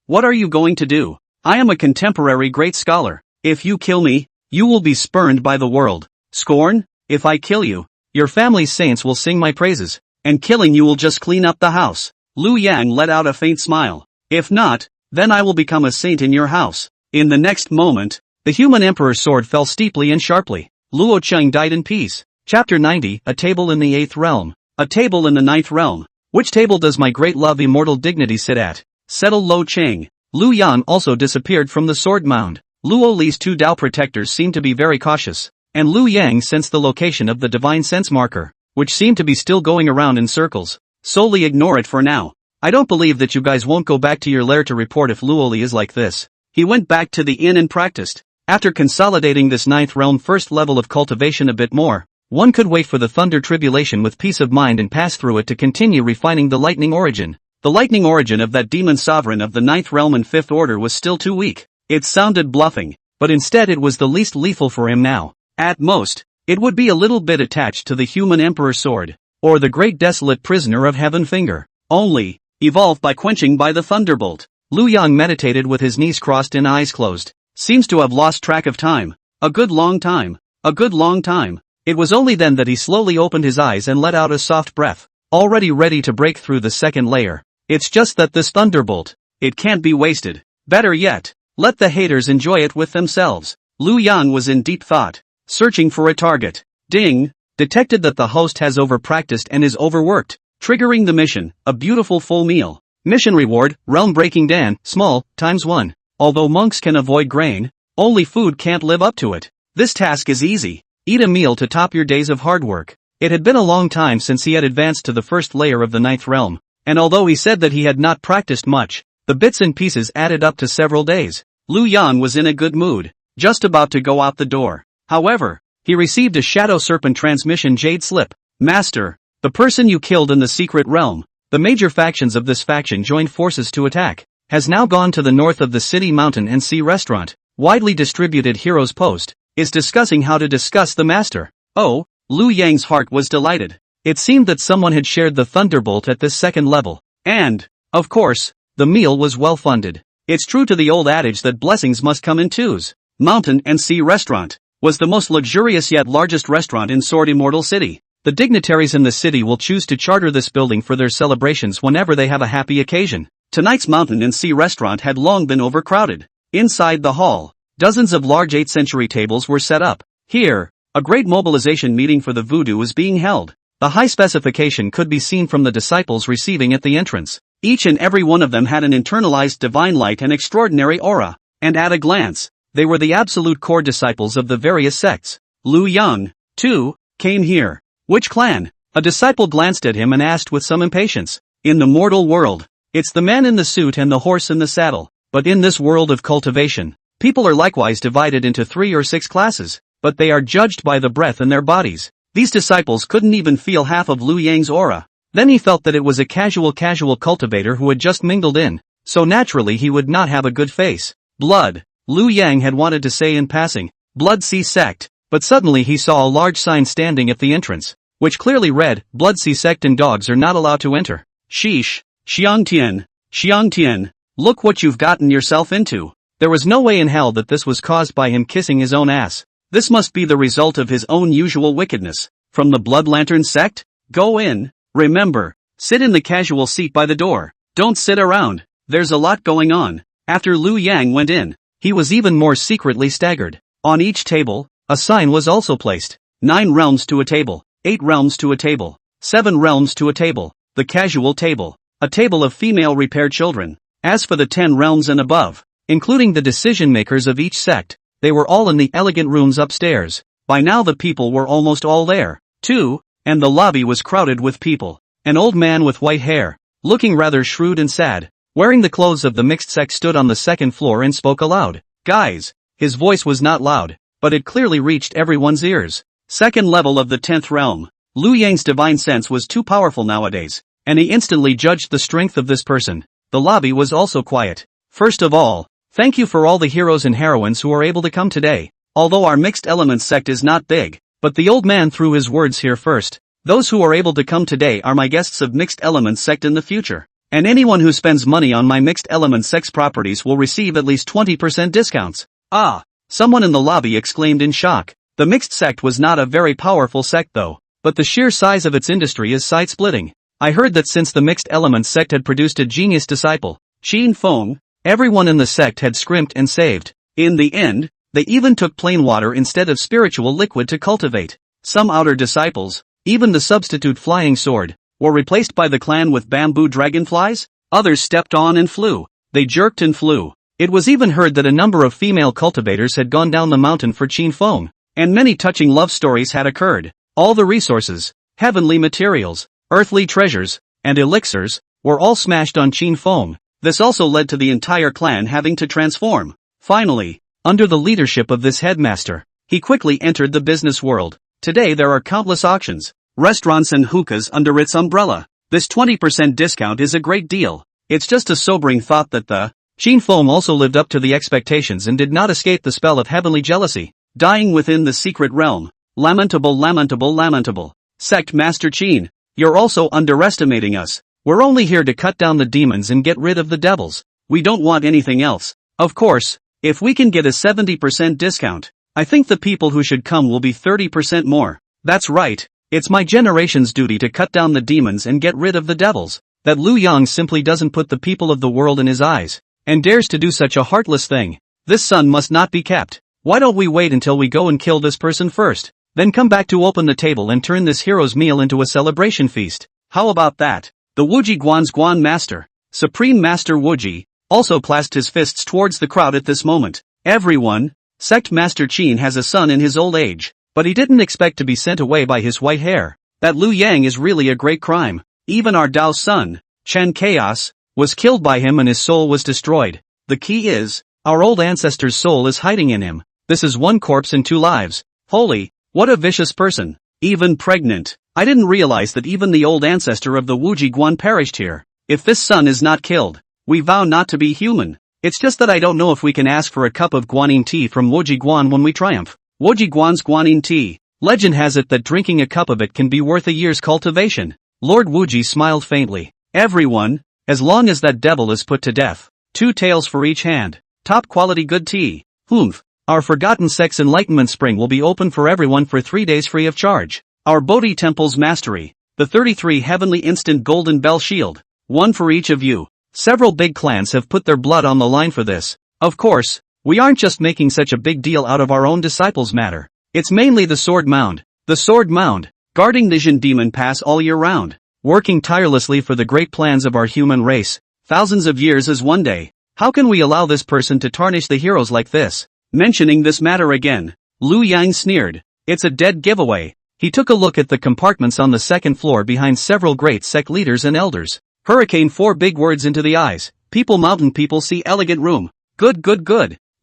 what are you going to do? I am a contemporary great scholar. If you kill me, you will be spurned by the world. Scorn? If I kill you, your family's saints will sing my praises, and killing you will just clean up the house. Lu Yang let out a faint smile. If not, then I will become a saint in your house. In the next moment, the human emperor's sword fell steeply and sharply. Luo Qing died in peace. Chapter 90, A Table in the 8th Realm. A table in the 9th realm. Which table does my great love immortal dignity sit at? Settled Lo Qing. Lu Yan also disappeared from the sword mound. Luo Li's 2 Tao protectors seemed to be very cautious, and Lu Yang sensed the location of the divine sense marker, which seemed to be still going around in circles. Solely ignore it for now. I don't believe that you guys won't go back to your lair to report if Luo Li is like this. He went back to the inn and practiced. After consolidating this 9th realm first level of cultivation a bit more, one could wait for the thunder tribulation with peace of mind and pass through it to continue refining the lightning origin. The lightning origin of that demon sovereign of the 9th realm and 5th order was still too weak. It sounded bluffing, but instead it was the least lethal for him now. At most, it would be a little bit attached to the human emperor's sword, or the great desolate prisoner of heaven finger. Only, evolved by quenching by the thunderbolt. Lu Yang meditated with his knees crossed and eyes closed. Seems to have lost track of time. A good long time. A good long time. It was only then that he slowly opened his eyes and let out a soft breath, already ready to break through the second layer. It's just that this thunderbolt, it can't be wasted. Better yet, let the haters enjoy it with themselves. Lu Yang was in deep thought, searching for a target. Ding! Detected that the host has overpracticed and is overworked. Triggering the mission, a beautiful full meal. Mission reward, realm-breaking Dan, small, ×1. Although monks can avoid grain, only food can't live up to it. This task is easy. Eat a meal to top your days of hard work. It had been a long time since he had advanced to the first layer of the 9th realm, and although he said that he had not practiced much, the bits and pieces added up to several days. Lu Yan was in a good mood, just about to go out the door. However, he received a Shadow Serpent transmission jade slip. Master, the person you killed in the secret realm, the major factions of this faction joined forces to attack, has now gone to the north of the city mountain and sea restaurant. Widely distributed heroes post is discussing how to discuss the master. Oh, Lu Yang's heart was delighted. It seemed that someone had shared the thunderbolt at this second level. And, of course, the meal was well funded. It's true to the old adage that blessings must come in twos. Mountain and Sea Restaurant was the most luxurious yet largest restaurant in Sword Immortal City. The dignitaries in the city will choose to charter this building for their celebrations whenever they have a happy occasion. Tonight's Mountain and Sea Restaurant had long been overcrowded. Inside the hall, dozens of large 8th century tables were set up. Here, a great mobilization meeting for the voodoo was being held. The high specification could be seen from the disciples receiving at the entrance. Each and every one of them had an internalized divine light and extraordinary aura, and at a glance, they were the absolute core disciples of the various sects. Lu Yang, too, came here. Which clan? A disciple glanced at him and asked with some impatience. In the mortal world, it's the man in the suit and the horse in the saddle, but in this world of cultivation, People are likewise divided into 3 or 6 classes, but they are judged by the breath in their bodies. These disciples couldn't even feel half of Liu Yang's aura. Then he felt that it was a casual cultivator who had just mingled in, so naturally he would not have a good face. Blood. Liu Yang had wanted to say in passing, Blood Sea Sect, but suddenly he saw a large sign standing at the entrance, which clearly read, Blood Sea Sect and dogs are not allowed to enter. Sheesh. Xiangtian, look what you've gotten yourself into. There was no way in hell that this was caused by him kissing his own ass. This must be the result of his own usual wickedness. From the Blood Lantern sect? Go in. Remember, sit in the casual seat by the door. Don't sit around. There's a lot going on. After Liu Yang went in, he was even more secretly staggered. On each table, a sign was also placed. 9 realms to a table, 8 realms to a table, 7 realms to a table, the casual table, a table of female repair children. As for the 10 realms and above, including the decision makers of each sect, they were all in the elegant rooms upstairs. By now the people were almost all there, too, and the lobby was crowded with people. An old man with white hair, looking rather shrewd and sad, wearing the clothes of the mixed sect stood on the second floor and spoke aloud. Guys, his voice was not loud, but it clearly reached everyone's ears. Second level of the 10th realm. Liu Yang's divine sense was too powerful nowadays, and he instantly judged the strength of this person. The lobby was also quiet. First of all, thank you for all the heroes and heroines who are able to come today. Although our mixed elements sect is not big, but the old man threw his words here first. Those who are able to come today are my guests of mixed elements sect in the future. And anyone who spends money on my mixed elements sect's properties will receive at least 20% discounts. Ah! Someone in the lobby exclaimed in shock. The mixed sect was not a very powerful sect though, but the sheer size of its industry is side-splitting. I heard that since the mixed elements sect had produced a genius disciple, Qin Feng, everyone in the sect had scrimped and saved. In the end, they even took plain water instead of spiritual liquid to cultivate. Some outer disciples, even the substitute flying sword, were replaced by the clan with bamboo dragonflies. Others stepped on and flew. They jerked and flew. It was even heard that a number of female cultivators had gone down the mountain for Qin Feng, and many touching love stories had occurred. All the resources, heavenly materials, earthly treasures, and elixirs, were all smashed on Qin Feng. This also led to the entire clan having to transform. Finally, under the leadership of this headmaster, he quickly entered the business world. Today there are countless auctions, restaurants and hookahs under its umbrella. This 20% discount is a great deal. It's just a sobering thought that the Qin Feng also lived up to the expectations and did not escape the spell of heavenly jealousy, dying within the secret realm. Lamentable. Sect Master Qin, you're also underestimating us. We're only here to cut down the demons and get rid of the devils. We don't want anything else. Of course, if we can get a 70% discount, I think the people who should come will be 30% more. That's right, it's my generation's duty to cut down the demons and get rid of the devils. That Liu Yang simply doesn't put the people of the world in his eyes, and dares to do such a heartless thing. This son must not be kept. Why don't we wait until we go and kill this person first, then come back to open the table and turn this hero's meal into a celebration feast? How about that? The Wuji Guan's Guan Master, Supreme Master Wuji, also clasped his fists towards the crowd at this moment. Everyone, Sect Master Qin has a son in his old age, but he didn't expect to be sent away by his white hair. That Liu Yang is really a great crime. Even our Dao's son, Chen Chaos, was killed by him and his soul was destroyed. The key is, our old ancestor's soul is hiding in him. This is 1 corpse and 2 lives. Holy, what a vicious person. Even pregnant. I didn't realize that even the old ancestor of the Wuji Guan perished here. If this son is not killed, we vow not to be human. It's just that I don't know if we can ask for a cup of guanyin tea from Wuji Guan when we triumph. Wuji Guan's guanyin tea. Legend has it that drinking a cup of it can be worth a year's cultivation. Lord Wuji smiled faintly. Everyone, as long as that devil is put to death. 2 taels for each hand. Top quality good tea. Humph. Our Forgotten Sect's Enlightenment Spring will be open for everyone for 3 days free of charge. Our Bodhi Temple's Mastery. The 33 Heavenly Instant Golden Bell Shield. 1 for each of you. Several big clans have put their blood on the line for this. Of course, we aren't just making such a big deal out of our own disciples' matter. It's mainly the Sword Mound. The Sword Mound, guarding Nijin Demon Pass all year round. Working tirelessly for the great plans of our human race. Thousands of years is one day. How can we allow this person to tarnish the heroes like this? Mentioning this matter again, Liu Yang sneered. It's a dead giveaway. He took a look at the compartments on the second floor behind several great sect leaders and elders. Hurricane 4 big words into the eyes. People mountain people see elegant room. Good.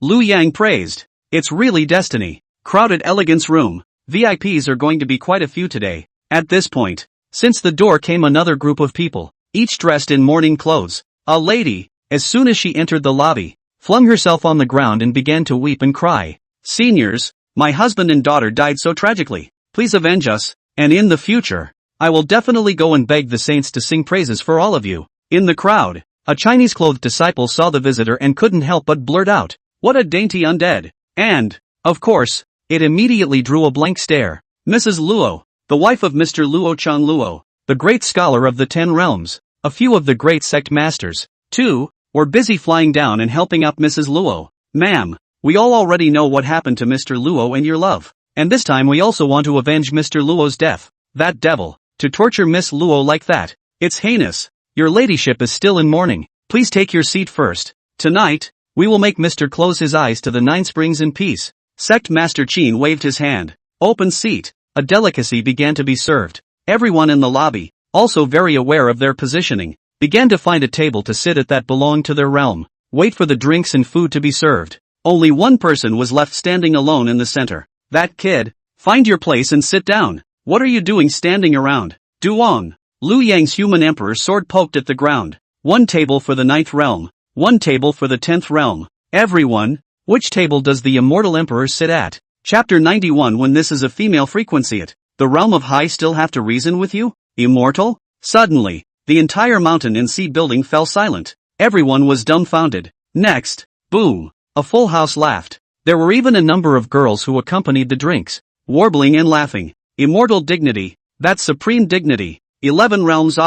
Lu Yang praised. It's really destiny. Crowded elegance room. VIPs are going to be quite a few today. At this point, since the door came another group of people, each dressed in morning clothes. A lady, as soon as she entered the lobby, flung herself on the ground and began to weep and cry. Seniors, my husband and daughter died so tragically. Please avenge us, and in the future, I will definitely go and beg the saints to sing praises for all of you. In the crowd, a Chinese-clothed disciple saw the visitor and couldn't help but blurt out, "What a dainty undead!" And, of course, it immediately drew a blank stare. Mrs. Luo, the wife of Mr. Luo Chang Luo, the great scholar of the 10 realms, a few of the great sect masters, too, were busy flying down and helping up Mrs. Luo. Ma'am, we all already know what happened to Mr. Luo and your love. And this time we also want to avenge Mr. Luo's death. That devil, to torture Miss Luo like that, it's heinous. Your ladyship is still in mourning. Please take your seat first. Tonight, we will make Mr. close his eyes to the 9 springs in peace. Sect Master Qin waved his hand. Open seat. A delicacy began to be served. Everyone in the lobby, also very aware of their positioning, began to find a table to sit at that belonged to their realm. Wait for the drinks and food to be served. Only one person was left standing alone in the center. That kid. Find your place and sit down. What are you doing standing around? Duong. Lu Yang's human emperor's sword poked at the ground. 1 table for the 9th realm. 1 table for the 10th realm. Everyone, which table does the immortal emperor sit at? Chapter 91. When this is a female frequency it, the realm of high still have to reason with you? Immortal? Suddenly, the entire mountain and sea building fell silent. Everyone was dumbfounded. Next, boom, a full house laughed. There were even a number of girls who accompanied the drinks, warbling and laughing. Immortal dignity, that's supreme dignity. 11 realms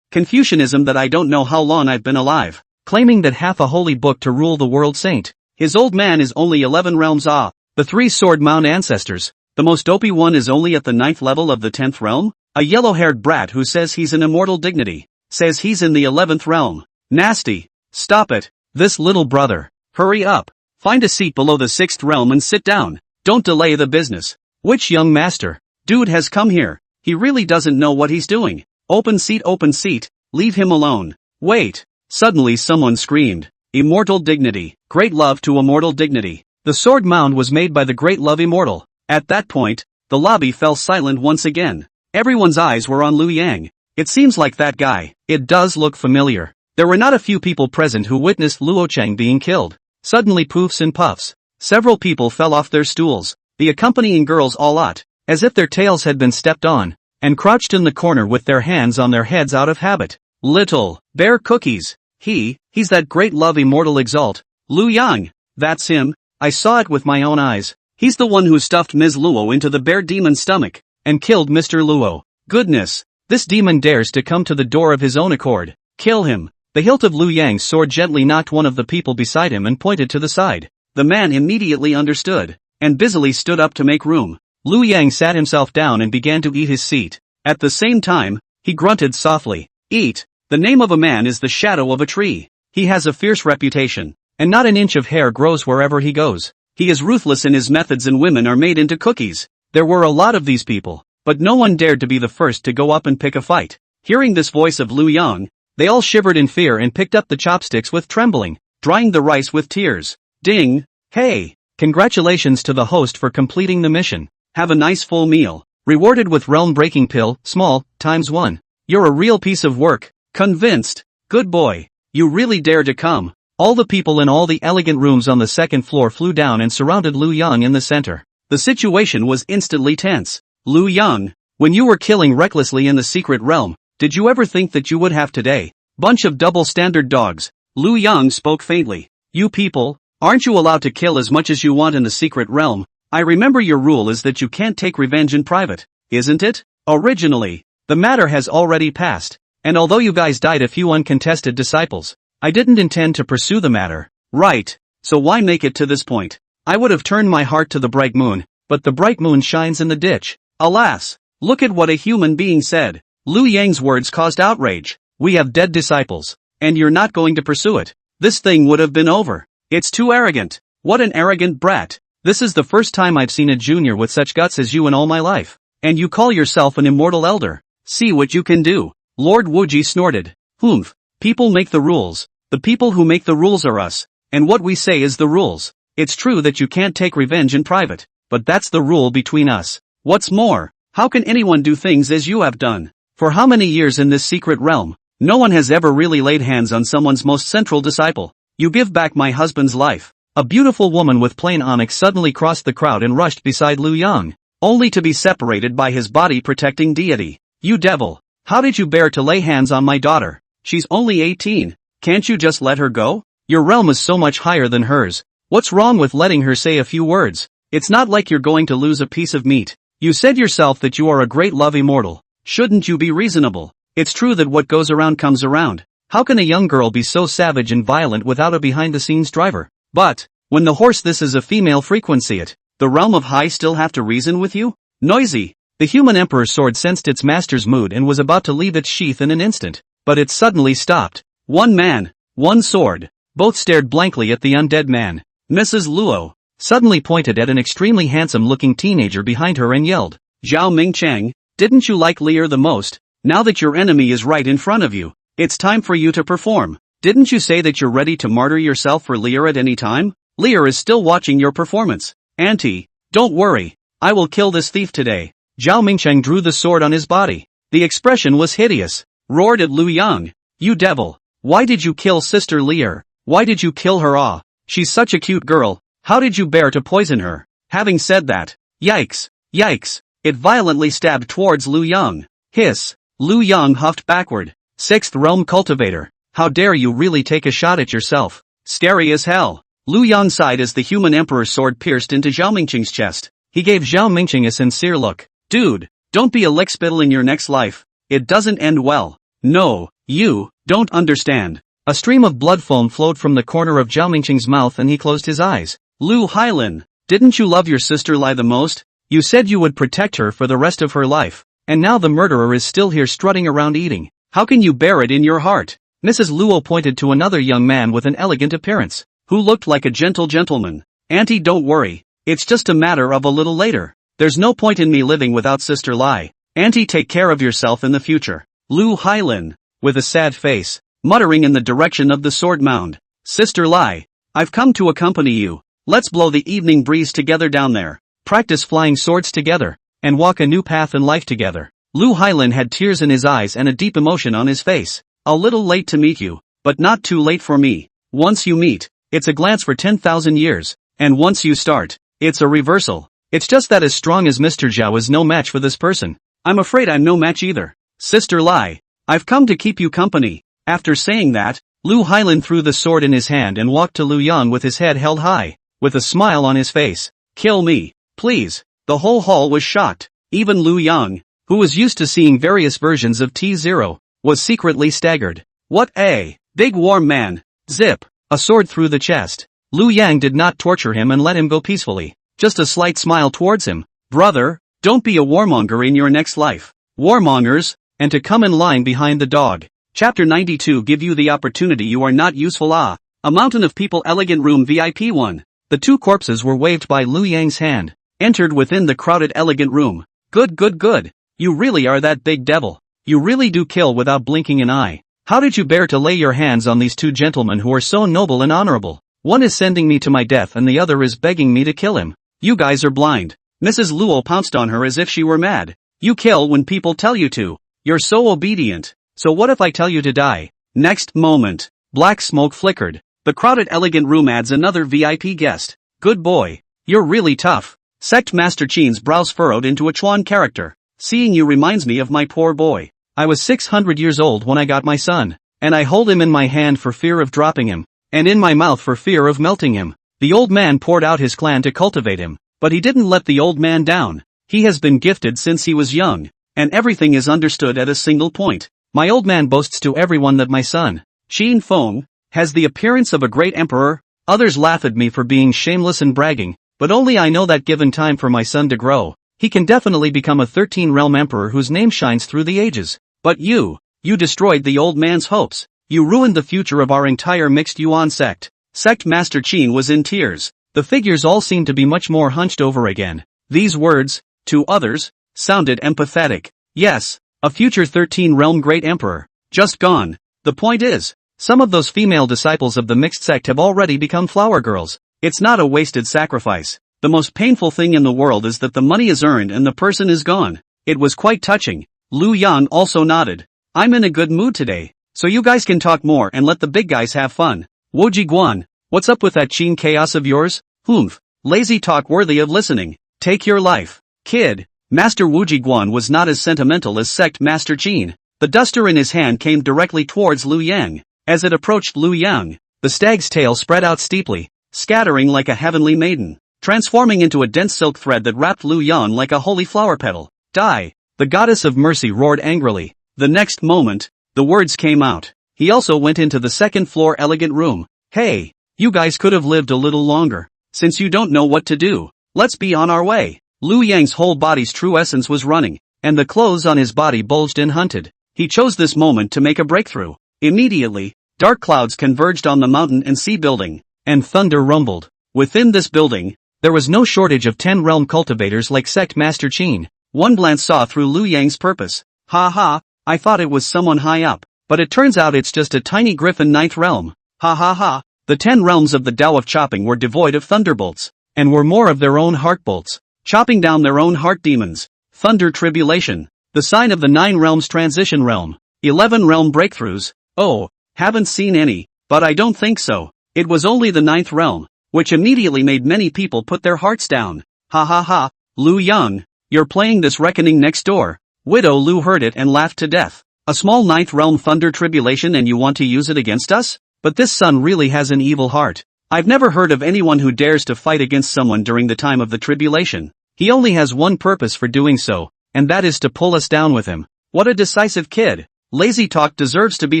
Confucianism that I don't know how long I've been alive. Claiming that half a holy book to rule the world saint. His old man is only 11 realms The 3 sword mount ancestors. The most OP one is only at the 9th level of the 10th realm. A yellow-haired brat who says he's an immortal dignity. Says he's in the 11th realm. Nasty. Stop it. This little brother. Hurry up. Find a seat below the 6th realm and sit down. Don't delay the business. Which young master? Dude has come here. He really doesn't know what he's doing. Open seat, leave him alone. Wait. Suddenly someone screamed. Immortal dignity. Great love to immortal dignity. The sword mound was made by the great love immortal. At that point, the lobby fell silent once again. Everyone's eyes were on Lu Yang. It seems like that guy. It does look familiar. There were not a few people present who witnessed Luo Cheng being killed. Suddenly poofs and puffs. Several people fell off their stools. The accompanying girls all out, as if their tails had been stepped on, and crouched in the corner with their hands on their heads out of habit. Little bear cookies. He's that great love immortal exalt. Lu Yang. That's him. I saw it with my own eyes. He's the one who stuffed Ms. Luo into the bear demon's stomach, and killed Mr. Luo. Goodness. This demon dares to come to the door of his own accord. Kill him. The hilt of Lu Yang's sword gently knocked one of the people beside him and pointed to the side. The man immediately understood, and busily stood up to make room. Lu Yang sat himself down and began to eat his seat. At the same time, he grunted softly. Eat. The name of a man is the shadow of a tree. He has a fierce reputation, and not an inch of hair grows wherever he goes. He is ruthless in his methods and women are made into cookies. There were a lot of these people, but no one dared to be the first to go up and pick a fight. Hearing this voice of Lu Yang, they all shivered in fear and picked up the chopsticks with trembling, drying the rice with tears. Ding! Hey! Congratulations to the host for completing the mission. Have a nice full meal. Rewarded with realm-breaking pill, small, ×1. You're a real piece of work. Convinced. Good boy. You really dare to come. All the people in all the elegant rooms on the 2nd floor flew down and surrounded Lu Yang in the center. The situation was instantly tense. Lu Yang, when you were killing recklessly in the secret realm, did you ever think that you would have today? Bunch of double-standard dogs. Lu Yang spoke faintly. You people, aren't you allowed to kill as much as you want in the secret realm? I remember your rule is that you can't take revenge in private, isn't it? Originally, the matter has already passed, and although you guys died a few uncontested disciples, I didn't intend to pursue the matter. Right, so why make it to this point? I would have turned my heart to the bright moon, but the bright moon shines in the ditch. Alas, look at what a human being said. Lu Yang's words caused outrage. We have dead disciples, and you're not going to pursue it. This thing would have been over. It's too arrogant. What an arrogant brat. This is the first time I've seen a junior with such guts as you in all my life. And you call yourself an immortal elder. See what you can do. Lord Wuji snorted. Humph. People make the rules. The people who make the rules are us. And what we say is the rules. It's true that you can't take revenge in private, but that's the rule between us. What's more, how can anyone do things as you have done? For how many years in this secret realm, no one has ever really laid hands on someone's most central disciple. You give back my husband's life. A beautiful woman with plain onyx suddenly crossed the crowd and rushed beside Liu Yang, only to be separated by his body-protecting deity. You devil! How did you bear to lay hands on my daughter? She's only 18. Can't you just let her go? Your realm is so much higher than hers. What's wrong with letting her say a few words? It's not like you're going to lose a piece of meat. You said yourself that you are a great love immortal. Shouldn't you be reasonable? It's true that what goes around comes around. How can a young girl be so savage and violent without a behind-the-scenes driver? But, when the horse this is a female frequency it, the realm of high still have to reason with you? Noisy! The human emperor's sword sensed its master's mood and was about to leave its sheath in an instant, but it suddenly stopped. One man, one sword. Both stared blankly at the undead man. Mrs. Luo suddenly pointed at an extremely handsome-looking teenager behind her and yelled, Zhao Mingcheng, didn't you like Lear the most? Now that your enemy is right in front of you, it's time for you to perform. Didn't you say that you're ready to martyr yourself for Lear at any time? Lear is still watching your performance. Auntie, don't worry, I will kill this thief today. Zhao Mingcheng drew the sword on his body. The expression was hideous. Roared at Liu Yang, you devil! Why did you kill Sister Lear? Why did you kill her? Ah, she's such a cute girl. How did you bear to poison her? Having said that, yikes, yikes, it violently stabbed towards Liu Yang. Hiss. Liu Yang huffed backward. Sixth realm cultivator, how dare you really take a shot at yourself? Scary as hell. Liu Yang sighed as the human emperor's sword pierced into Zhao Mingcheng's chest. He gave Zhao Mingcheng a sincere look. Dude, don't be a lickspittle in your next life. It doesn't end well. No, you don't understand. A stream of blood foam flowed from the corner of Zhao Mingcheng's mouth and he closed his eyes. Liu Hailin, didn't you love your sister Lai the most? You said you would protect her for the rest of her life. And now the murderer is still here strutting around eating. How can you bear it in your heart? Mrs. Luo pointed to another young man with an elegant appearance, who looked like a gentle gentleman. Auntie, don't worry. It's just a matter of a little later. There's no point in me living without Sister Lai. Auntie, take care of yourself in the future. Liu Hailin, with a sad face, muttering in the direction of the sword mound. Sister Lai, I've come to accompany you. Let's blow the evening breeze together down there. Practice flying swords together, and walk a new path in life together. Liu Hailin had tears in his eyes and a deep emotion on his face. A little late to meet you, but not too late for me. Once you meet, it's a glance for 10,000 years, and once you start, it's a reversal. It's just that as strong as Mr. Zhao is no match for this person. I'm afraid I'm no match either. Sister Lai, I've come to keep you company. After saying that, Liu Hailin threw the sword in his hand and walked to Liu Yang with his head held high, with a smile on his face. Kill me, please. The whole hall was shocked. Even Liu Yang, who was used to seeing various versions of T0, was secretly staggered. What a big warm man. Zip. A sword through the chest. Liu Yang did not torture him and let him go peacefully. Just a slight smile towards him. Brother, don't be a warmonger in your next life. Warmongers, and to come in line behind the dog. Chapter 92 give you the opportunity you are not useful. Ah. A mountain of people. Elegant room VIP 1. The two corpses were waved by Liu Yang's hand. Entered within the crowded elegant room. Good, good, good. You really are that big devil. You really do kill without blinking an eye. How did you bear to lay your hands on these two gentlemen who are so noble and honorable? One is sending me to my death and the other is begging me to kill him. You guys are blind. Mrs. Luo pounced on her as if she were mad. You kill when people tell you to. You're so obedient. So what if I tell you to die? Next moment. Black smoke flickered. The crowded elegant room adds another VIP guest. Good boy. You're really tough. Sect Master Qin's brows furrowed into a Chuan character. Seeing you reminds me of my poor boy. I was 600 years old when I got my son, and I hold him in my hand for fear of dropping him, and in my mouth for fear of melting him. The old man poured out his clan to cultivate him, but he didn't let the old man down. He has been gifted since he was young, and everything is understood at a single point. My old man boasts to everyone that my son, Qin Feng, has the appearance of a great emperor. Others laugh at me for being shameless and bragging. But only I know that given time for my son to grow, he can definitely become a 13-realm emperor whose name shines through the ages. But you destroyed the old man's hopes. You ruined the future of our entire mixed Yuan sect. Sect Master Qin was in tears. The figures all seemed to be much more hunched over again. These words, to others, sounded empathetic. Yes, a future 13-realm great emperor. Just gone. The point is, some of those female disciples of the mixed sect have already become flower girls. It's not a wasted sacrifice. The most painful thing in the world is that the money is earned and the person is gone. It was quite touching. Lu Yang also nodded. I'm in a good mood today, so you guys can talk more and let the big guys have fun. Woji Guan, what's up with that Qin chaos of yours? Humph. Lazy talk worthy of listening. Take your life. Kid. Master Wuji Guan was not as sentimental as Sect Master Qin. The duster in his hand came directly towards Lu Yang. As it approached Lu Yang, the stag's tail spread out steeply, scattering like a heavenly maiden, transforming into a dense silk thread that wrapped Lu Yang like a holy flower petal. Die! The goddess of mercy roared angrily. The next moment, the words came out. He also went into the second floor elegant room. Hey, you guys could have lived a little longer. Since you don't know what to do, let's be on our way. Lu Yang's whole body's true essence was running, and the clothes on his body bulged and hunted. He chose this moment to make a breakthrough. Immediately, dark clouds converged on the mountain and sea building, and thunder rumbled. Within this building, there was no shortage of 10 realm cultivators like Sect Master Qin. One glance saw through Lu Yang's purpose. Ha ha, I thought it was someone high up, but it turns out it's just a tiny griffin 9th realm. Ha ha ha. The 10 realms of the Tao of chopping were devoid of thunderbolts, and were more of their own heart bolts, chopping down their own heart demons. Thunder tribulation. The sign of the 9 realms transition realm. 11 realm breakthroughs. Oh, haven't seen any, but I don't think so. It was only the 9th realm, which immediately made many people put their hearts down. Ha ha ha. Lu Yang, you're playing this reckoning next door. Widow Lu heard it and laughed to death. A small 9th realm thunder tribulation and you want to use it against us? But this son really has an evil heart. I've never heard of anyone who dares to fight against someone during the time of the tribulation. He only has one purpose for doing so, and that is to pull us down with him. What a decisive kid. Lazy talk deserves to be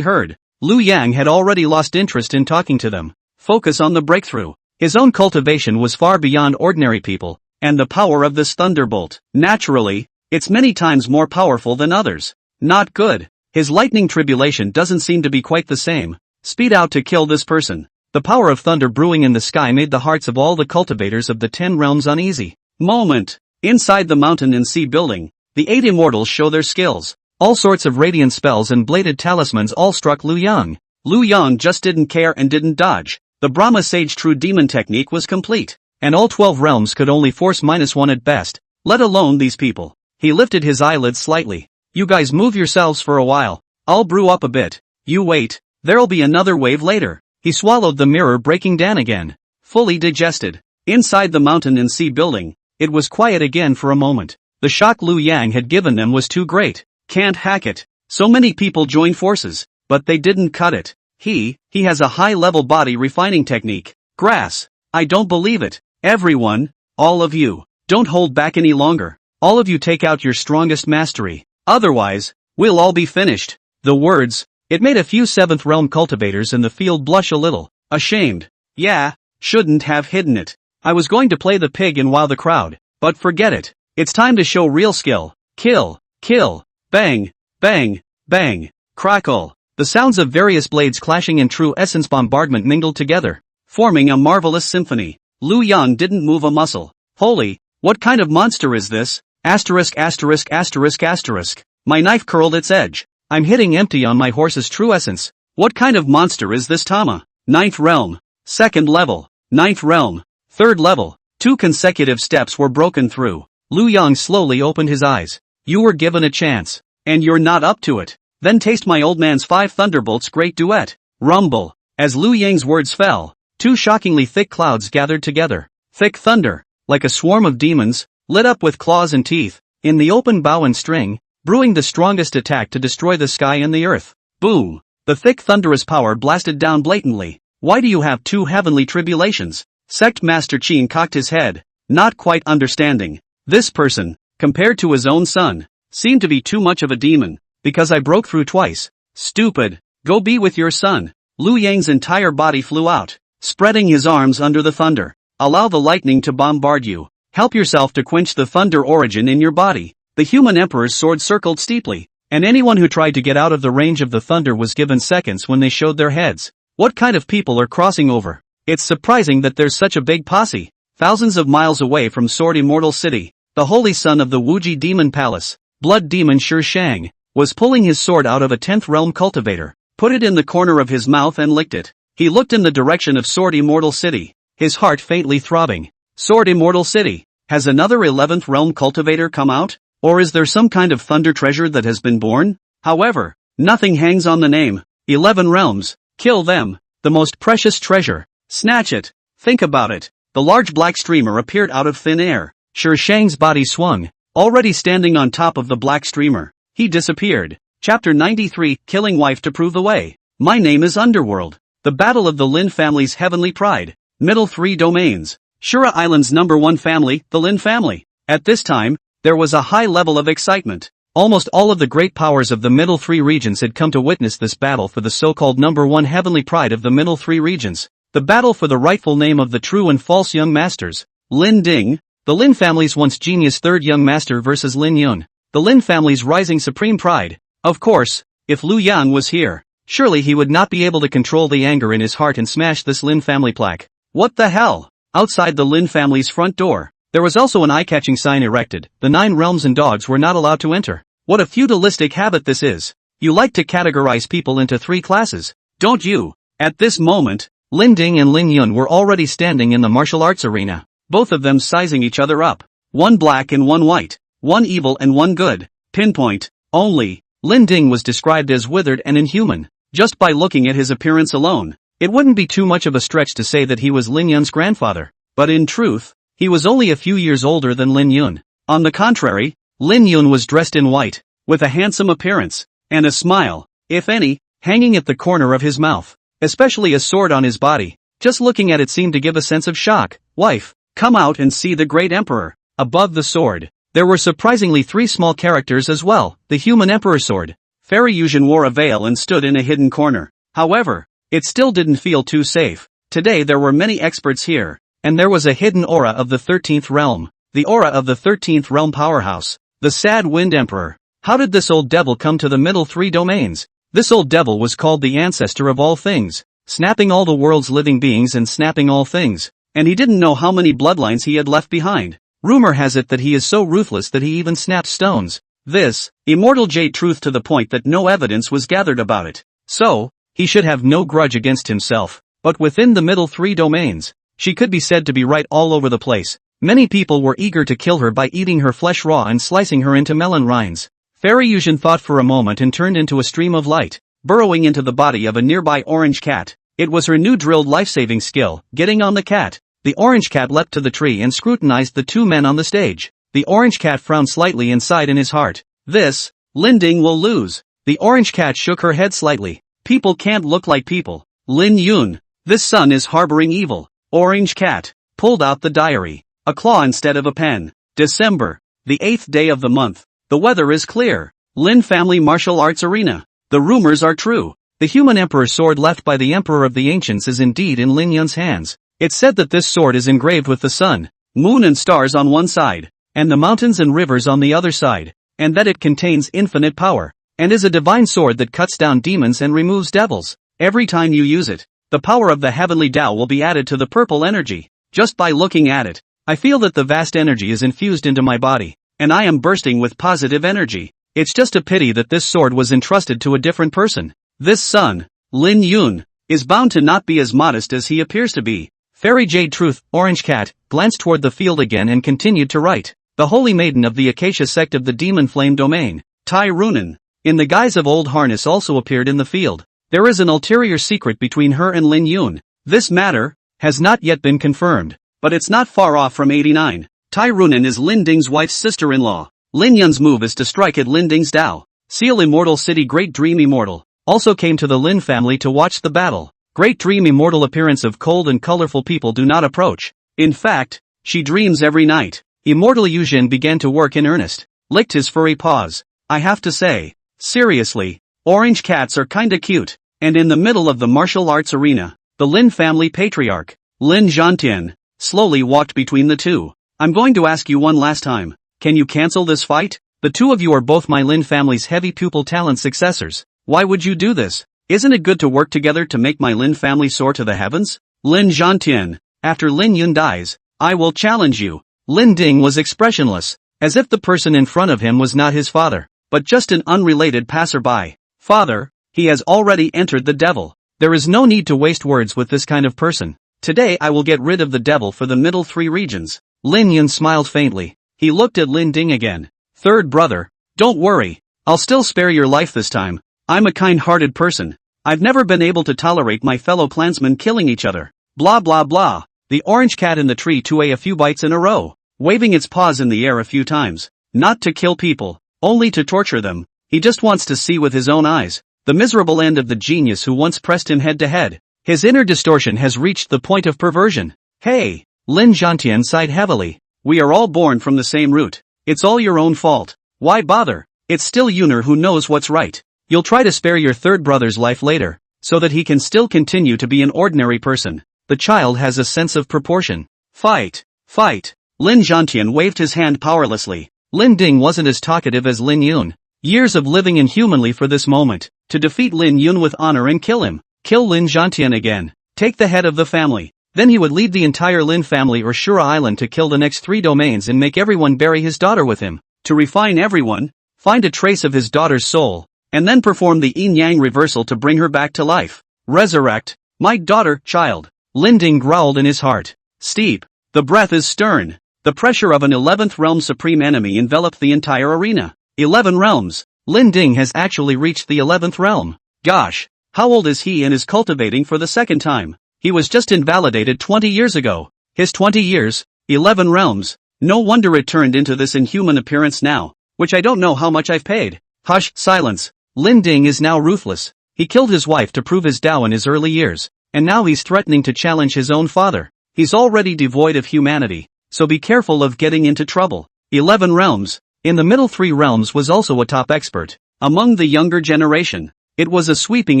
heard. Lu Yang had already lost interest in talking to them. Focus on the breakthrough. His own cultivation was far beyond ordinary people, and the power of this thunderbolt. Naturally, it's many times more powerful than others. Not good. His lightning tribulation doesn't seem to be quite the same. Speed out to kill this person. The power of thunder brewing in the sky made the hearts of all the cultivators of the 10 realms uneasy. Moment. Inside the mountain and sea building, the 8 immortals show their skills. All sorts of radiant spells and bladed talismans all struck Lu Yang. Lu Yang just didn't care and didn't dodge. The Brahma Sage True Demon technique was complete, and all 12 realms could only force -1 at best, let alone these people. He lifted his eyelids slightly. You guys move yourselves for a while. I'll brew up a bit. You wait. There'll be another wave later. He swallowed the mirror, breaking down again. Fully digested. Inside the mountain and sea building, it was quiet again for a moment. The shock Lu Yang had given them was too great. Can't hack it. So many people joined forces, but they didn't cut it. He has a high-level body refining technique. Grass. I don't believe it. Everyone, all of you, don't hold back any longer. All of you take out your strongest mastery. Otherwise, we'll all be finished. The words, it made a few 7th realm cultivators in the field blush a little, ashamed. Yeah, shouldn't have hidden it. I was going to play the pig and wow the crowd, but forget it. It's time to show real skill. Kill, kill, bang, bang, bang, crackle. The sounds of various blades clashing in true essence bombardment mingled together, forming a marvelous symphony. Lu Yang didn't move a muscle. Holy, what kind of monster is this? Asterisk asterisk asterisk asterisk. My knife curled its edge. I'm hitting empty on my horse's true essence. What kind of monster is this Tama? 9th realm. 2nd level. 9th realm. 3rd level. 2 consecutive steps were broken through. Lu Yang slowly opened his eyes. You were given a chance. And you're not up to it. Then taste my old man's 5 thunderbolts great duet. Rumble. As Lu Yang's words fell, 2 shockingly thick clouds gathered together. Thick thunder, like a swarm of demons, lit up with claws and teeth, in the open bow and string, brewing the strongest attack to destroy the sky and the earth. Boom! The thick thunderous power blasted down blatantly. Why do you have 2 heavenly tribulations? Sect Master Qin cocked his head, not quite understanding. This person, compared to his own son, seemed to be too much of a demon, because I broke through twice. Stupid. Go be with your son. Lu Yang's entire body flew out, spreading his arms under the thunder. Allow the lightning to bombard you. Help yourself to quench the thunder origin in your body. The human emperor's sword circled steeply, and anyone who tried to get out of the range of the thunder was given seconds when they showed their heads. What kind of people are crossing over? It's surprising that there's such a big posse. Thousands of miles away from Sword Immortal City, the holy son of the Wuji Demon Palace, Blood Demon Shi Shang, was pulling his sword out of a 10th realm cultivator, put it in the corner of his mouth and licked it. He looked in the direction of Sword Immortal City. his heart faintly throbbing. Sword Immortal City. Has another 11th realm cultivator come out? Or is there some kind of thunder treasure that has been born? However, nothing hangs on the name. 11 realms. Kill them. The most precious treasure. Snatch it. Think about it. The large black streamer appeared out of thin air. Shi Shang's body swung. Already standing on top of the black streamer, he disappeared. Chapter 93, Killing Wife to Prove the Way. My name is Underworld. The Battle of the Lin Family's Heavenly Pride. Middle 3 Domains. Shura Island's #1 family, the Lin family. At this time, there was a high level of excitement. Almost all of the great powers of the Middle 3 regions had come to witness this battle for the so-called #1 Heavenly Pride of the Middle 3 regions. The battle for the rightful name of the true and false young masters. Lin Ding, the Lin family's once genius third young master versus Lin Yun, the Lin family's rising supreme pride. Of course, if Lu Yan was here, surely he would not be able to control the anger in his heart and smash this Lin family plaque. What the hell? Outside the Lin family's front door, there was also an eye-catching sign erected. The 9 realms and dogs were not allowed to enter. What a feudalistic habit this is. You like to categorize people into 3 classes, don't you? At this moment, Lin Ding and Lin Yun were already standing in the martial arts arena, both of them sizing each other up. One black and one white, one evil and one good. Pinpoint, only. Lin Ding was described as withered and inhuman. Just by looking at his appearance alone, it wouldn't be too much of a stretch to say that he was Lin Yun's grandfather. But in truth, he was only a few years older than Lin Yun. On the contrary, Lin Yun was dressed in white, with a handsome appearance, and a smile, if any, hanging at the corner of his mouth, especially a sword on his body. Just looking at it seemed to give a sense of shock. Wife, come out and see the great emperor. Above the sword, there were surprisingly 3 small characters as well. The human emperor sword. Fairy Yuzhen wore a veil and stood in a hidden corner. However, it still didn't feel too safe. Today there were many experts here, and there was a hidden aura of the 13th realm. The aura of the 13th realm powerhouse. The sad wind emperor. How did this old devil come to the middle 3 domains? This old devil was called the ancestor of all things, snapping all the world's living beings and snapping all things. And he didn't know how many bloodlines he had left behind. Rumor has it that he is so ruthless that he even snaps stones. This, immortal jade truth to the point that no evidence was gathered about it. So, he should have no grudge against himself. But within the middle 3 domains, she could be said to be right all over the place. Many people were eager to kill her by eating her flesh raw and slicing her into melon rinds. Fairy Yuzhen thought for a moment and turned into a stream of light, burrowing into the body of a nearby orange cat. It was her new drilled life-saving skill, getting on the cat. The orange cat leapt to the tree and scrutinized the 2 men on the stage. The orange cat frowned slightly inside in his heart. This, Lin Ding will lose. The orange cat shook her head slightly. People can't look like people. Lin Yun, this son is harboring evil. Orange cat, pulled out the diary. A claw instead of a pen. December, the 8th day of the month. The weather is clear. Lin family martial arts arena. The rumors are true. The human emperor sword left by the emperor of the ancients is indeed in Lin Yun's hands. It's said that this sword is engraved with the sun, moon and stars on one side, and the mountains and rivers on the other side, and that it contains infinite power, and is a divine sword that cuts down demons and removes devils. Every time you use it, the power of the heavenly Tao will be added to the purple energy. Just by looking at it, I feel that the vast energy is infused into my body, and I am bursting with positive energy. It's just a pity that this sword was entrusted to a different person. This son, Lin Yun, is bound to not be as modest as he appears to be. Fairy Jade Truth, Orange Cat, glanced toward the field again and continued to write. The holy maiden of the Acacia sect of the Demon Flame domain, Tai Runan, in the guise of old harness also appeared in the field. There is an ulterior secret between her and Lin Yun. This matter has not yet been confirmed, but it's not far off from 89. Tai Runan is Lin Ding's wife's sister-in-law. Lin Yun's move is to strike at Lin Ding's Tao. Seal Immortal City Great Dream Immortal also came to the Lin family to watch the battle. Great Dream Immortal appearance of cold and colorful people do not approach. In fact, she dreams every night. Immortal Yuzhen began to work in earnest. Licked his furry paws. I have to say, seriously, orange cats are kinda cute. And in the middle of the martial arts arena, the Lin family patriarch, Lin Zhantian, slowly walked between the two. I'm going to ask you one last time. Can you cancel this fight? The two of you are both my Lin family's heavy pupil talent successors. Why would you do this? Isn't it good to work together to make my Lin family soar to the heavens? Lin Zhantian, after Lin Yun dies, I will challenge you. Lin Ding was expressionless, as if the person in front of him was not his father, but just an unrelated passerby. Father, he has already entered the devil. There is no need to waste words with this kind of person. Today I will get rid of the devil for the middle 3 regions. Lin Yun smiled faintly. He looked at Lin Ding again. Third brother, don't worry. I'll still spare your life this time. I'm a kind-hearted person. I've never been able to tolerate my fellow clansmen killing each other. Blah blah blah. The orange cat in the tree took a few bites in a row, waving its paws in the air a few times. Not to kill people, only to torture them. He just wants to see with his own eyes the miserable end of the genius who once pressed him head to head. His inner distortion has reached the point of perversion. Hey, Lin Zhantian sighed heavily. We are all born from the same root. It's all your own fault. Why bother? It's still Yuner who knows what's right. You'll try to spare your third brother's life later, so that he can still continue to be an ordinary person. The child has a sense of proportion. Fight! Fight! Lin Zhantian waved his hand powerlessly. Lin Ding wasn't as talkative as Lin Yun. Years of living inhumanly for this moment, to defeat Lin Yun with honor and kill him. Kill Lin Zhantian again. Take the head of the family. Then he would lead the entire Lin family or Shura Island to kill the next 3 domains and make everyone bury his daughter with him. To refine everyone, find a trace of his daughter's soul, and then perform the yin-yang reversal to bring her back to life. Resurrect, my daughter, child. Lin Ding growled in his heart. Steep. The breath is stern. The pressure of an 11th realm supreme enemy enveloped the entire arena. 11 realms. Lin Ding has actually reached the 11th realm. Gosh, how old is he and is cultivating for the second time? He was just invalidated 20 years ago. His 20 years, 11 realms. No wonder it turned into this inhuman appearance now, which I don't know how much I've paid. Hush, silence. Lin Ding is now ruthless. He killed his wife to prove his Tao in his early years, and now he's threatening to challenge his own father. He's already devoid of humanity, so be careful of getting into trouble. 11 realms. In the middle 3 realms was also a top expert. Among the younger generation, it was a sweeping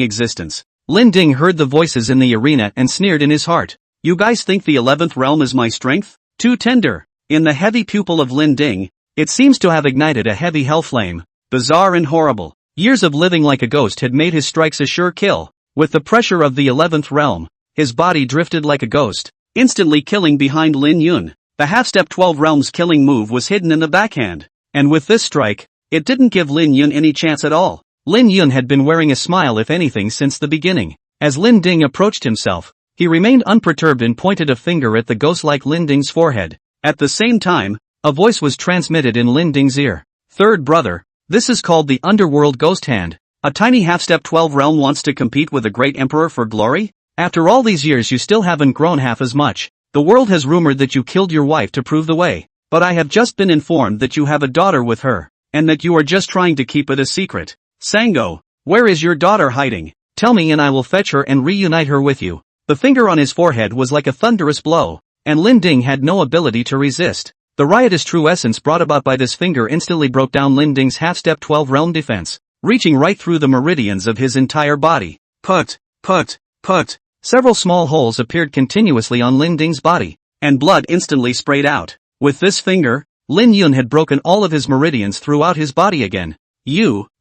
existence. Lin Ding heard the voices in the arena and sneered in his heart. You guys think the 11th realm is my strength? Too tender. In the heavy pupil of Lin Ding, it seems to have ignited a heavy hell flame. Bizarre and horrible. Years of living like a ghost had made his strikes a sure kill. With the pressure of the 11th realm, his body drifted like a ghost, instantly killing behind Lin Yun. The half-step 12 realms killing move was hidden in the backhand. And with this strike, it didn't give Lin Yun any chance at all. Lin Yun had been wearing a smile if anything since the beginning. As Lin Ding approached himself, he remained unperturbed and pointed a finger at the ghost-like Lin Ding's forehead. At the same time, a voice was transmitted in Lin Ding's ear. Third brother, this is called the Underworld Ghost Hand. A tiny half-step 12 realm wants to compete with a great emperor for glory? After all these years you still haven't grown half as much. The world has rumored that you killed your wife to prove the way. But I have just been informed that you have a daughter with her, and that you are just trying to keep it a secret. Sango, where is your daughter hiding? Tell me and I will fetch her and reunite her with you. The finger on his forehead was like a thunderous blow, and Lin Ding had no ability to resist. The riotous true essence brought about by this finger instantly broke down Lin Ding's half-step 12 realm defense, reaching right through the meridians of his entire body. Put. Several small holes appeared continuously on Lin Ding's body, and blood instantly sprayed out. With this finger, Lin Yun had broken all of his meridians throughout his body again.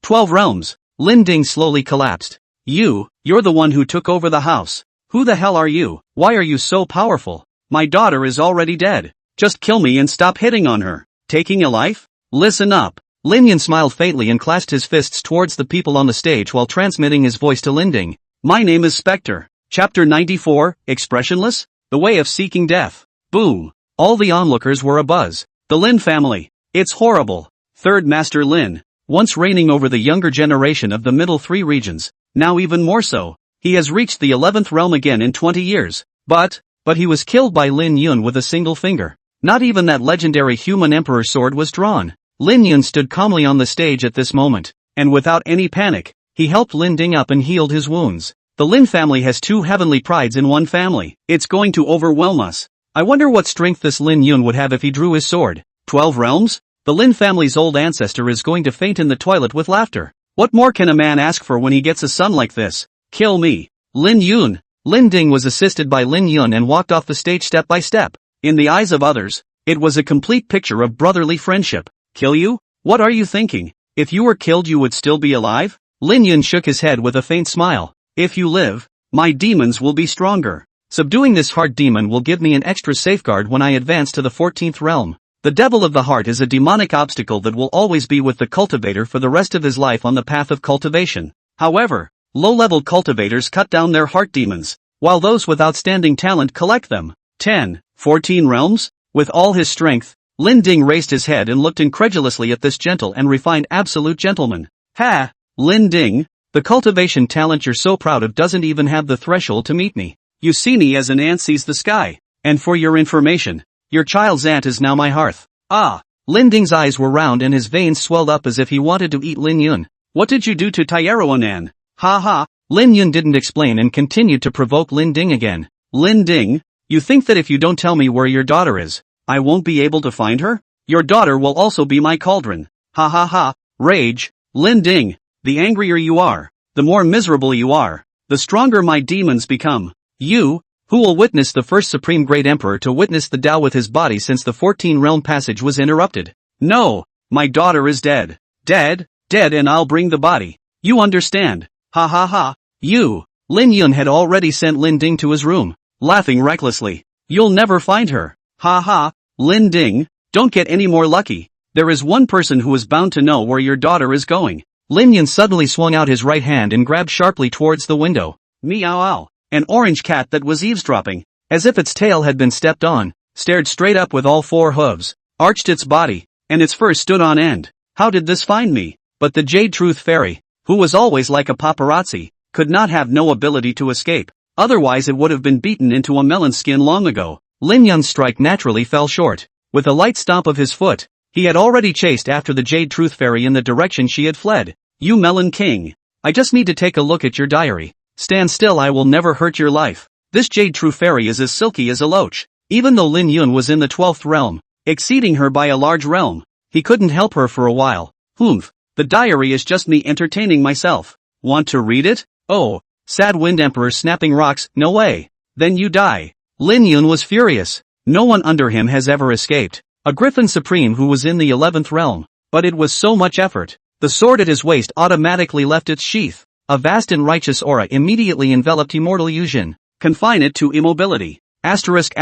12 realms. Lin Ding slowly collapsed. You're the one who took over the house. Who the hell are you? Why are you so powerful? My daughter is already dead. Just kill me and stop hitting on her. Taking a life? Listen up. Lin Yun smiled faintly and clasped his fists towards the people on the stage while transmitting his voice to Lin Ding. My name is Spectre. Chapter 94, Expressionless? The Way of Seeking Death. Boom. All the onlookers were abuzz. The Lin family. It's horrible. Third Master Lin, once reigning over the younger generation of the middle 3 regions, now even more so. He has reached the 11th realm again in 20 years. But he was killed by Lin Yun with a single finger. Not even that legendary human emperor sword was drawn. Lin Yun stood calmly on the stage at this moment, and without any panic, he helped Lin Ding up and healed his wounds. The Lin family has 2 heavenly prides in one family. It's going to overwhelm us. I wonder what strength this Lin Yun would have if he drew his sword. 12 realms? The Lin family's old ancestor is going to faint in the toilet with laughter. What more can a man ask for when he gets a son like this? Kill me. Lin Yun. Lin Ding was assisted by Lin Yun and walked off the stage step by step. In the eyes of others, it was a complete picture of brotherly friendship. Kill you? What are you thinking? If you were killed you would still be alive? Lin Yun shook his head with a faint smile. If you live, my demons will be stronger. Subduing this heart demon will give me an extra safeguard when I advance to the 14th realm. The devil of the heart is a demonic obstacle that will always be with the cultivator for the rest of his life on the path of cultivation. However, low-level cultivators cut down their heart demons. while those with outstanding talent collect them. 10, 14 realms? With all his strength, Lin Ding raised his head and looked incredulously at this gentle and refined absolute gentleman. Ha! Lin Ding, the cultivation talent you're so proud of doesn't even have the threshold to meet me. You see me as an ant sees the sky. And for your information, your child's aunt is now my hearth. Ah! Lin Ding's eyes were round and his veins swelled up as if he wanted to eat Lin Yun. What did you do to Taiyeroanan? Ha ha! Lin Yun didn't explain and continued to provoke Lin Ding again. Lin Ding, you think that if you don't tell me where your daughter is, I won't be able to find her? Your daughter will also be my cauldron. Ha ha ha! Rage! Lin Ding, the angrier you are, the more miserable you are, the stronger my demons become. You, who will witness the first Supreme Great Emperor to witness the Tao with his body since the 14-realm passage was interrupted. No, my daughter is dead. Dead, dead, and I'll bring the body. You understand? Ha ha ha. You. Lin Yun had already sent Lin Ding to his room, laughing recklessly. You'll never find her. Ha ha. Lin Ding, don't get any more lucky. There is one person who is bound to know where your daughter is going. Lin Yun suddenly swung out his right hand and grabbed sharply towards the window. Meow. An orange cat that was eavesdropping, as if its tail had been stepped on, stared straight up with all four hooves, arched its body, and its fur stood on end. How did this find me? But the Jade Truth Fairy, who was always like a paparazzi, could not have no ability to escape. Otherwise it would have been beaten into a melon skin long ago. Lin Yun's strike naturally fell short. With a light stomp of his foot, he had already chased after the Jade Truth Fairy in the direction she had fled. You Melon King! I just need to take a look at your diary. Stand still, I will never hurt your life. This Jade Truth Fairy is as silky as a loach. Even though Lin Yun was in the 12th realm, exceeding her by a large realm, he couldn't help her for a while. Humph, the diary is just me entertaining myself. Want to read it? Oh, sad Wind Emperor snapping rocks, no way. Then you die. Lin Yun was furious. No one under him has ever escaped. A Griffin Supreme who was in the 11th realm. But it was so much effort. The sword at his waist automatically left its sheath. A vast and righteous aura immediately enveloped immortal Yujin. Confine it to immobility. Asterisk.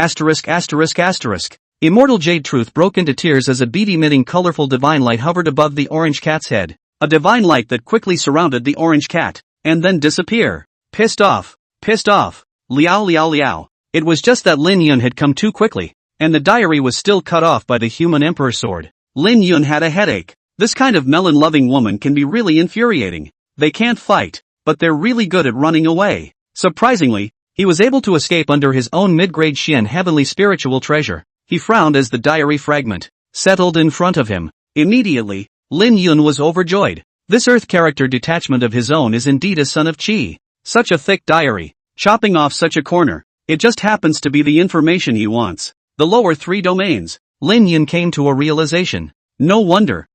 Immortal Jade Truth broke into tears as a bead-emitting colorful divine light hovered above the orange cat's head. A divine light that quickly surrounded the orange cat, and then disappear. Pissed off. Liao. It was just that Lin Yun had come too quickly, and the diary was still cut off by the human emperor sword. Lin Yun had a headache. This kind of melon-loving woman can be really infuriating. They can't fight, but they're really good at running away. Surprisingly, he was able to escape under his own mid-grade Xian heavenly spiritual treasure. He frowned as the diary fragment settled in front of him. Immediately, Lin Yun was overjoyed. This earth character detachment of his own is indeed a son of Qi. Such a thick diary, chopping off such a corner. It just happens to be the information he wants. The lower three domains. Lin Yun came to a realization. No wonder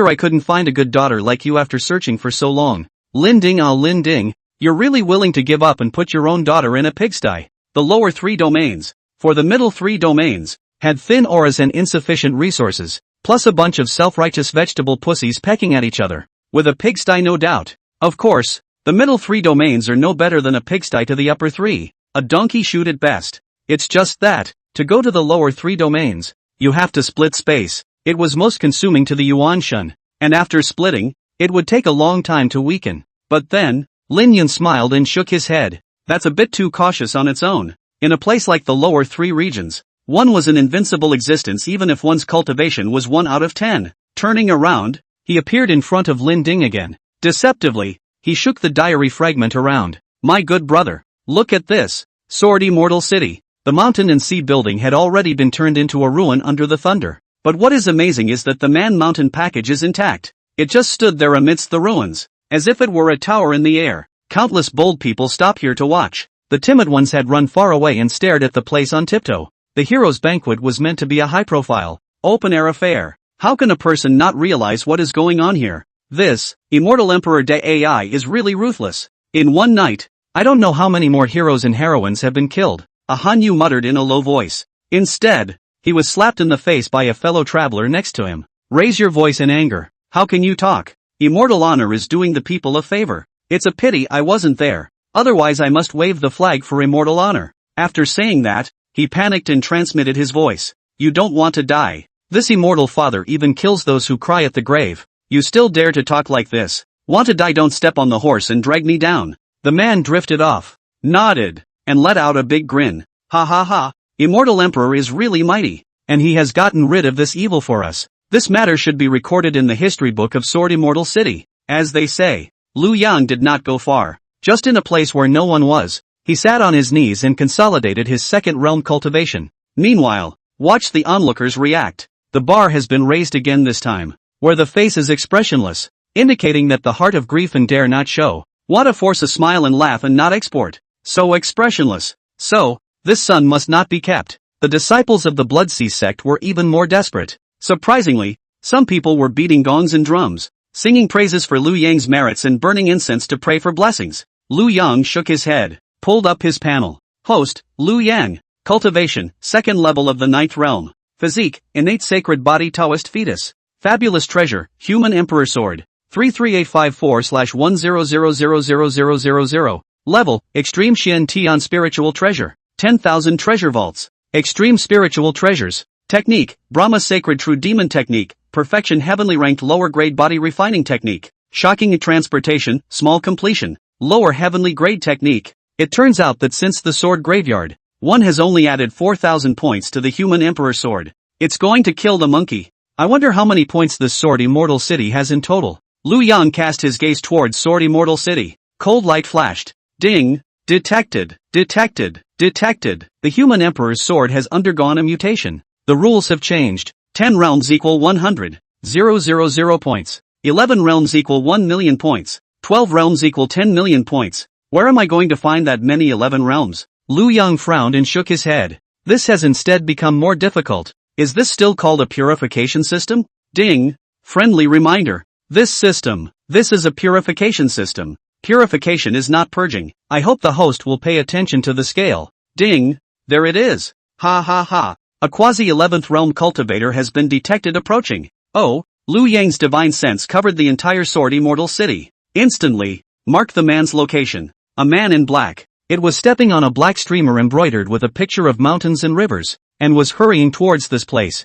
I couldn't find a good daughter like you after searching for so long. Lin Ding, you're really willing to give up and put your own daughter in a pigsty. The lower three domains, for the middle three domains, had thin auras and insufficient resources, plus a bunch of self-righteous vegetable pussies pecking at each other. With a pigsty, no doubt. Of course, the middle three domains are no better than a pigsty to the upper three. A donkey shoot at best. It's just that, to go to the lower three domains, you have to split space. It was most consuming to the Yuan Shun, and after splitting, it would take a long time to weaken. But then, Lin Yun smiled and shook his head. That's a bit too cautious on its own. In a place like the lower three regions, one was an invincible existence even if one's cultivation was 1 out of 10. Turning around, he appeared in front of Lin Ding again. Deceptively, he shook the diary fragment around. My good brother, look at this. Sword Immortal City. The mountain and sea building had already been turned into a ruin under the thunder. But what is amazing is that the Man Mountain package is intact. It just stood there amidst the ruins, as if it were a tower in the air. Countless bold people stopped here to watch. The timid ones had run far away and stared at the place on tiptoe. The hero's banquet was meant to be a high-profile, open-air affair. How can a person not realize what is going on here? This, Immortal Emperor de AI is really ruthless. In one night, I don't know how many more heroes and heroines have been killed, a Hanyu muttered in a low voice. Instead, he was slapped in the face by a fellow traveler next to him. Raise your voice in anger. How can you talk? Immortal Honor is doing the people a favor. It's a pity I wasn't there. Otherwise I must wave the flag for Immortal Honor. After saying that, he panicked and transmitted his voice. You don't want to die. This immortal father even kills those who cry at the grave. You still dare to talk like this? Want to die? Don't step on the horse and drag me down. The man drifted off, nodded, and let out a big grin. Ha ha ha, Immortal Emperor is really mighty, and he has gotten rid of this evil for us. This matter should be recorded in the history book of Sword Immortal City. As they say, Liu Yang did not go far. Just in a place where no one was, he sat on his knees and consolidated his second realm cultivation. Meanwhile, watch the onlookers react. The bar has been raised again this time, where the face is expressionless, indicating that the heart of grief and dare not show. Want to force a smile and laugh and not export. So expressionless. So, this son must not be kept. The disciples of the Blood Sea sect were even more desperate. Surprisingly, some people were beating gongs and drums, singing praises for Liu Yang's merits and burning incense to pray for blessings. Liu Yang shook his head, pulled up his panel. Host, Liu Yang. Cultivation, second level of the ninth realm. Physique, innate sacred body Taoist fetus. Fabulous treasure, human emperor sword. 33854/100000000. Level, extreme Xian Tian spiritual treasure. 10,000 treasure vaults. Extreme spiritual treasures. Technique, Brahma sacred true demon technique. Perfection heavenly ranked lower grade body refining technique. Shocking transportation, small completion. Lower heavenly grade technique. It turns out that since the sword graveyard, one has only added 4,000 points to the human emperor sword. It's going to kill the monkey. I wonder how many points this Sword Immortal City has in total. Liu Yang cast his gaze towards Sword Immortal City. Cold light flashed. Ding! Detected! Detected! Detected! The human emperor's sword has undergone a mutation. The rules have changed. 10 realms equal 100,000 points. 11 realms equal 1 million points. 12 realms equal 10 million points. Where am I going to find that many 11 realms? Liu Yang frowned and shook his head. This has instead become more difficult. Is this still called a purification system? Ding! Friendly reminder. This is a purification system. Purification is not purging. I hope the host will pay attention to the scale. Ding! There it is. Ha ha ha. A quasi-11th realm cultivator has been detected approaching. Oh, Liu Yang's divine sense covered the entire Sword Immortal City. Instantly, mark the man's location. A man in black. It was stepping on a black streamer embroidered with a picture of mountains and rivers, and was hurrying towards this place.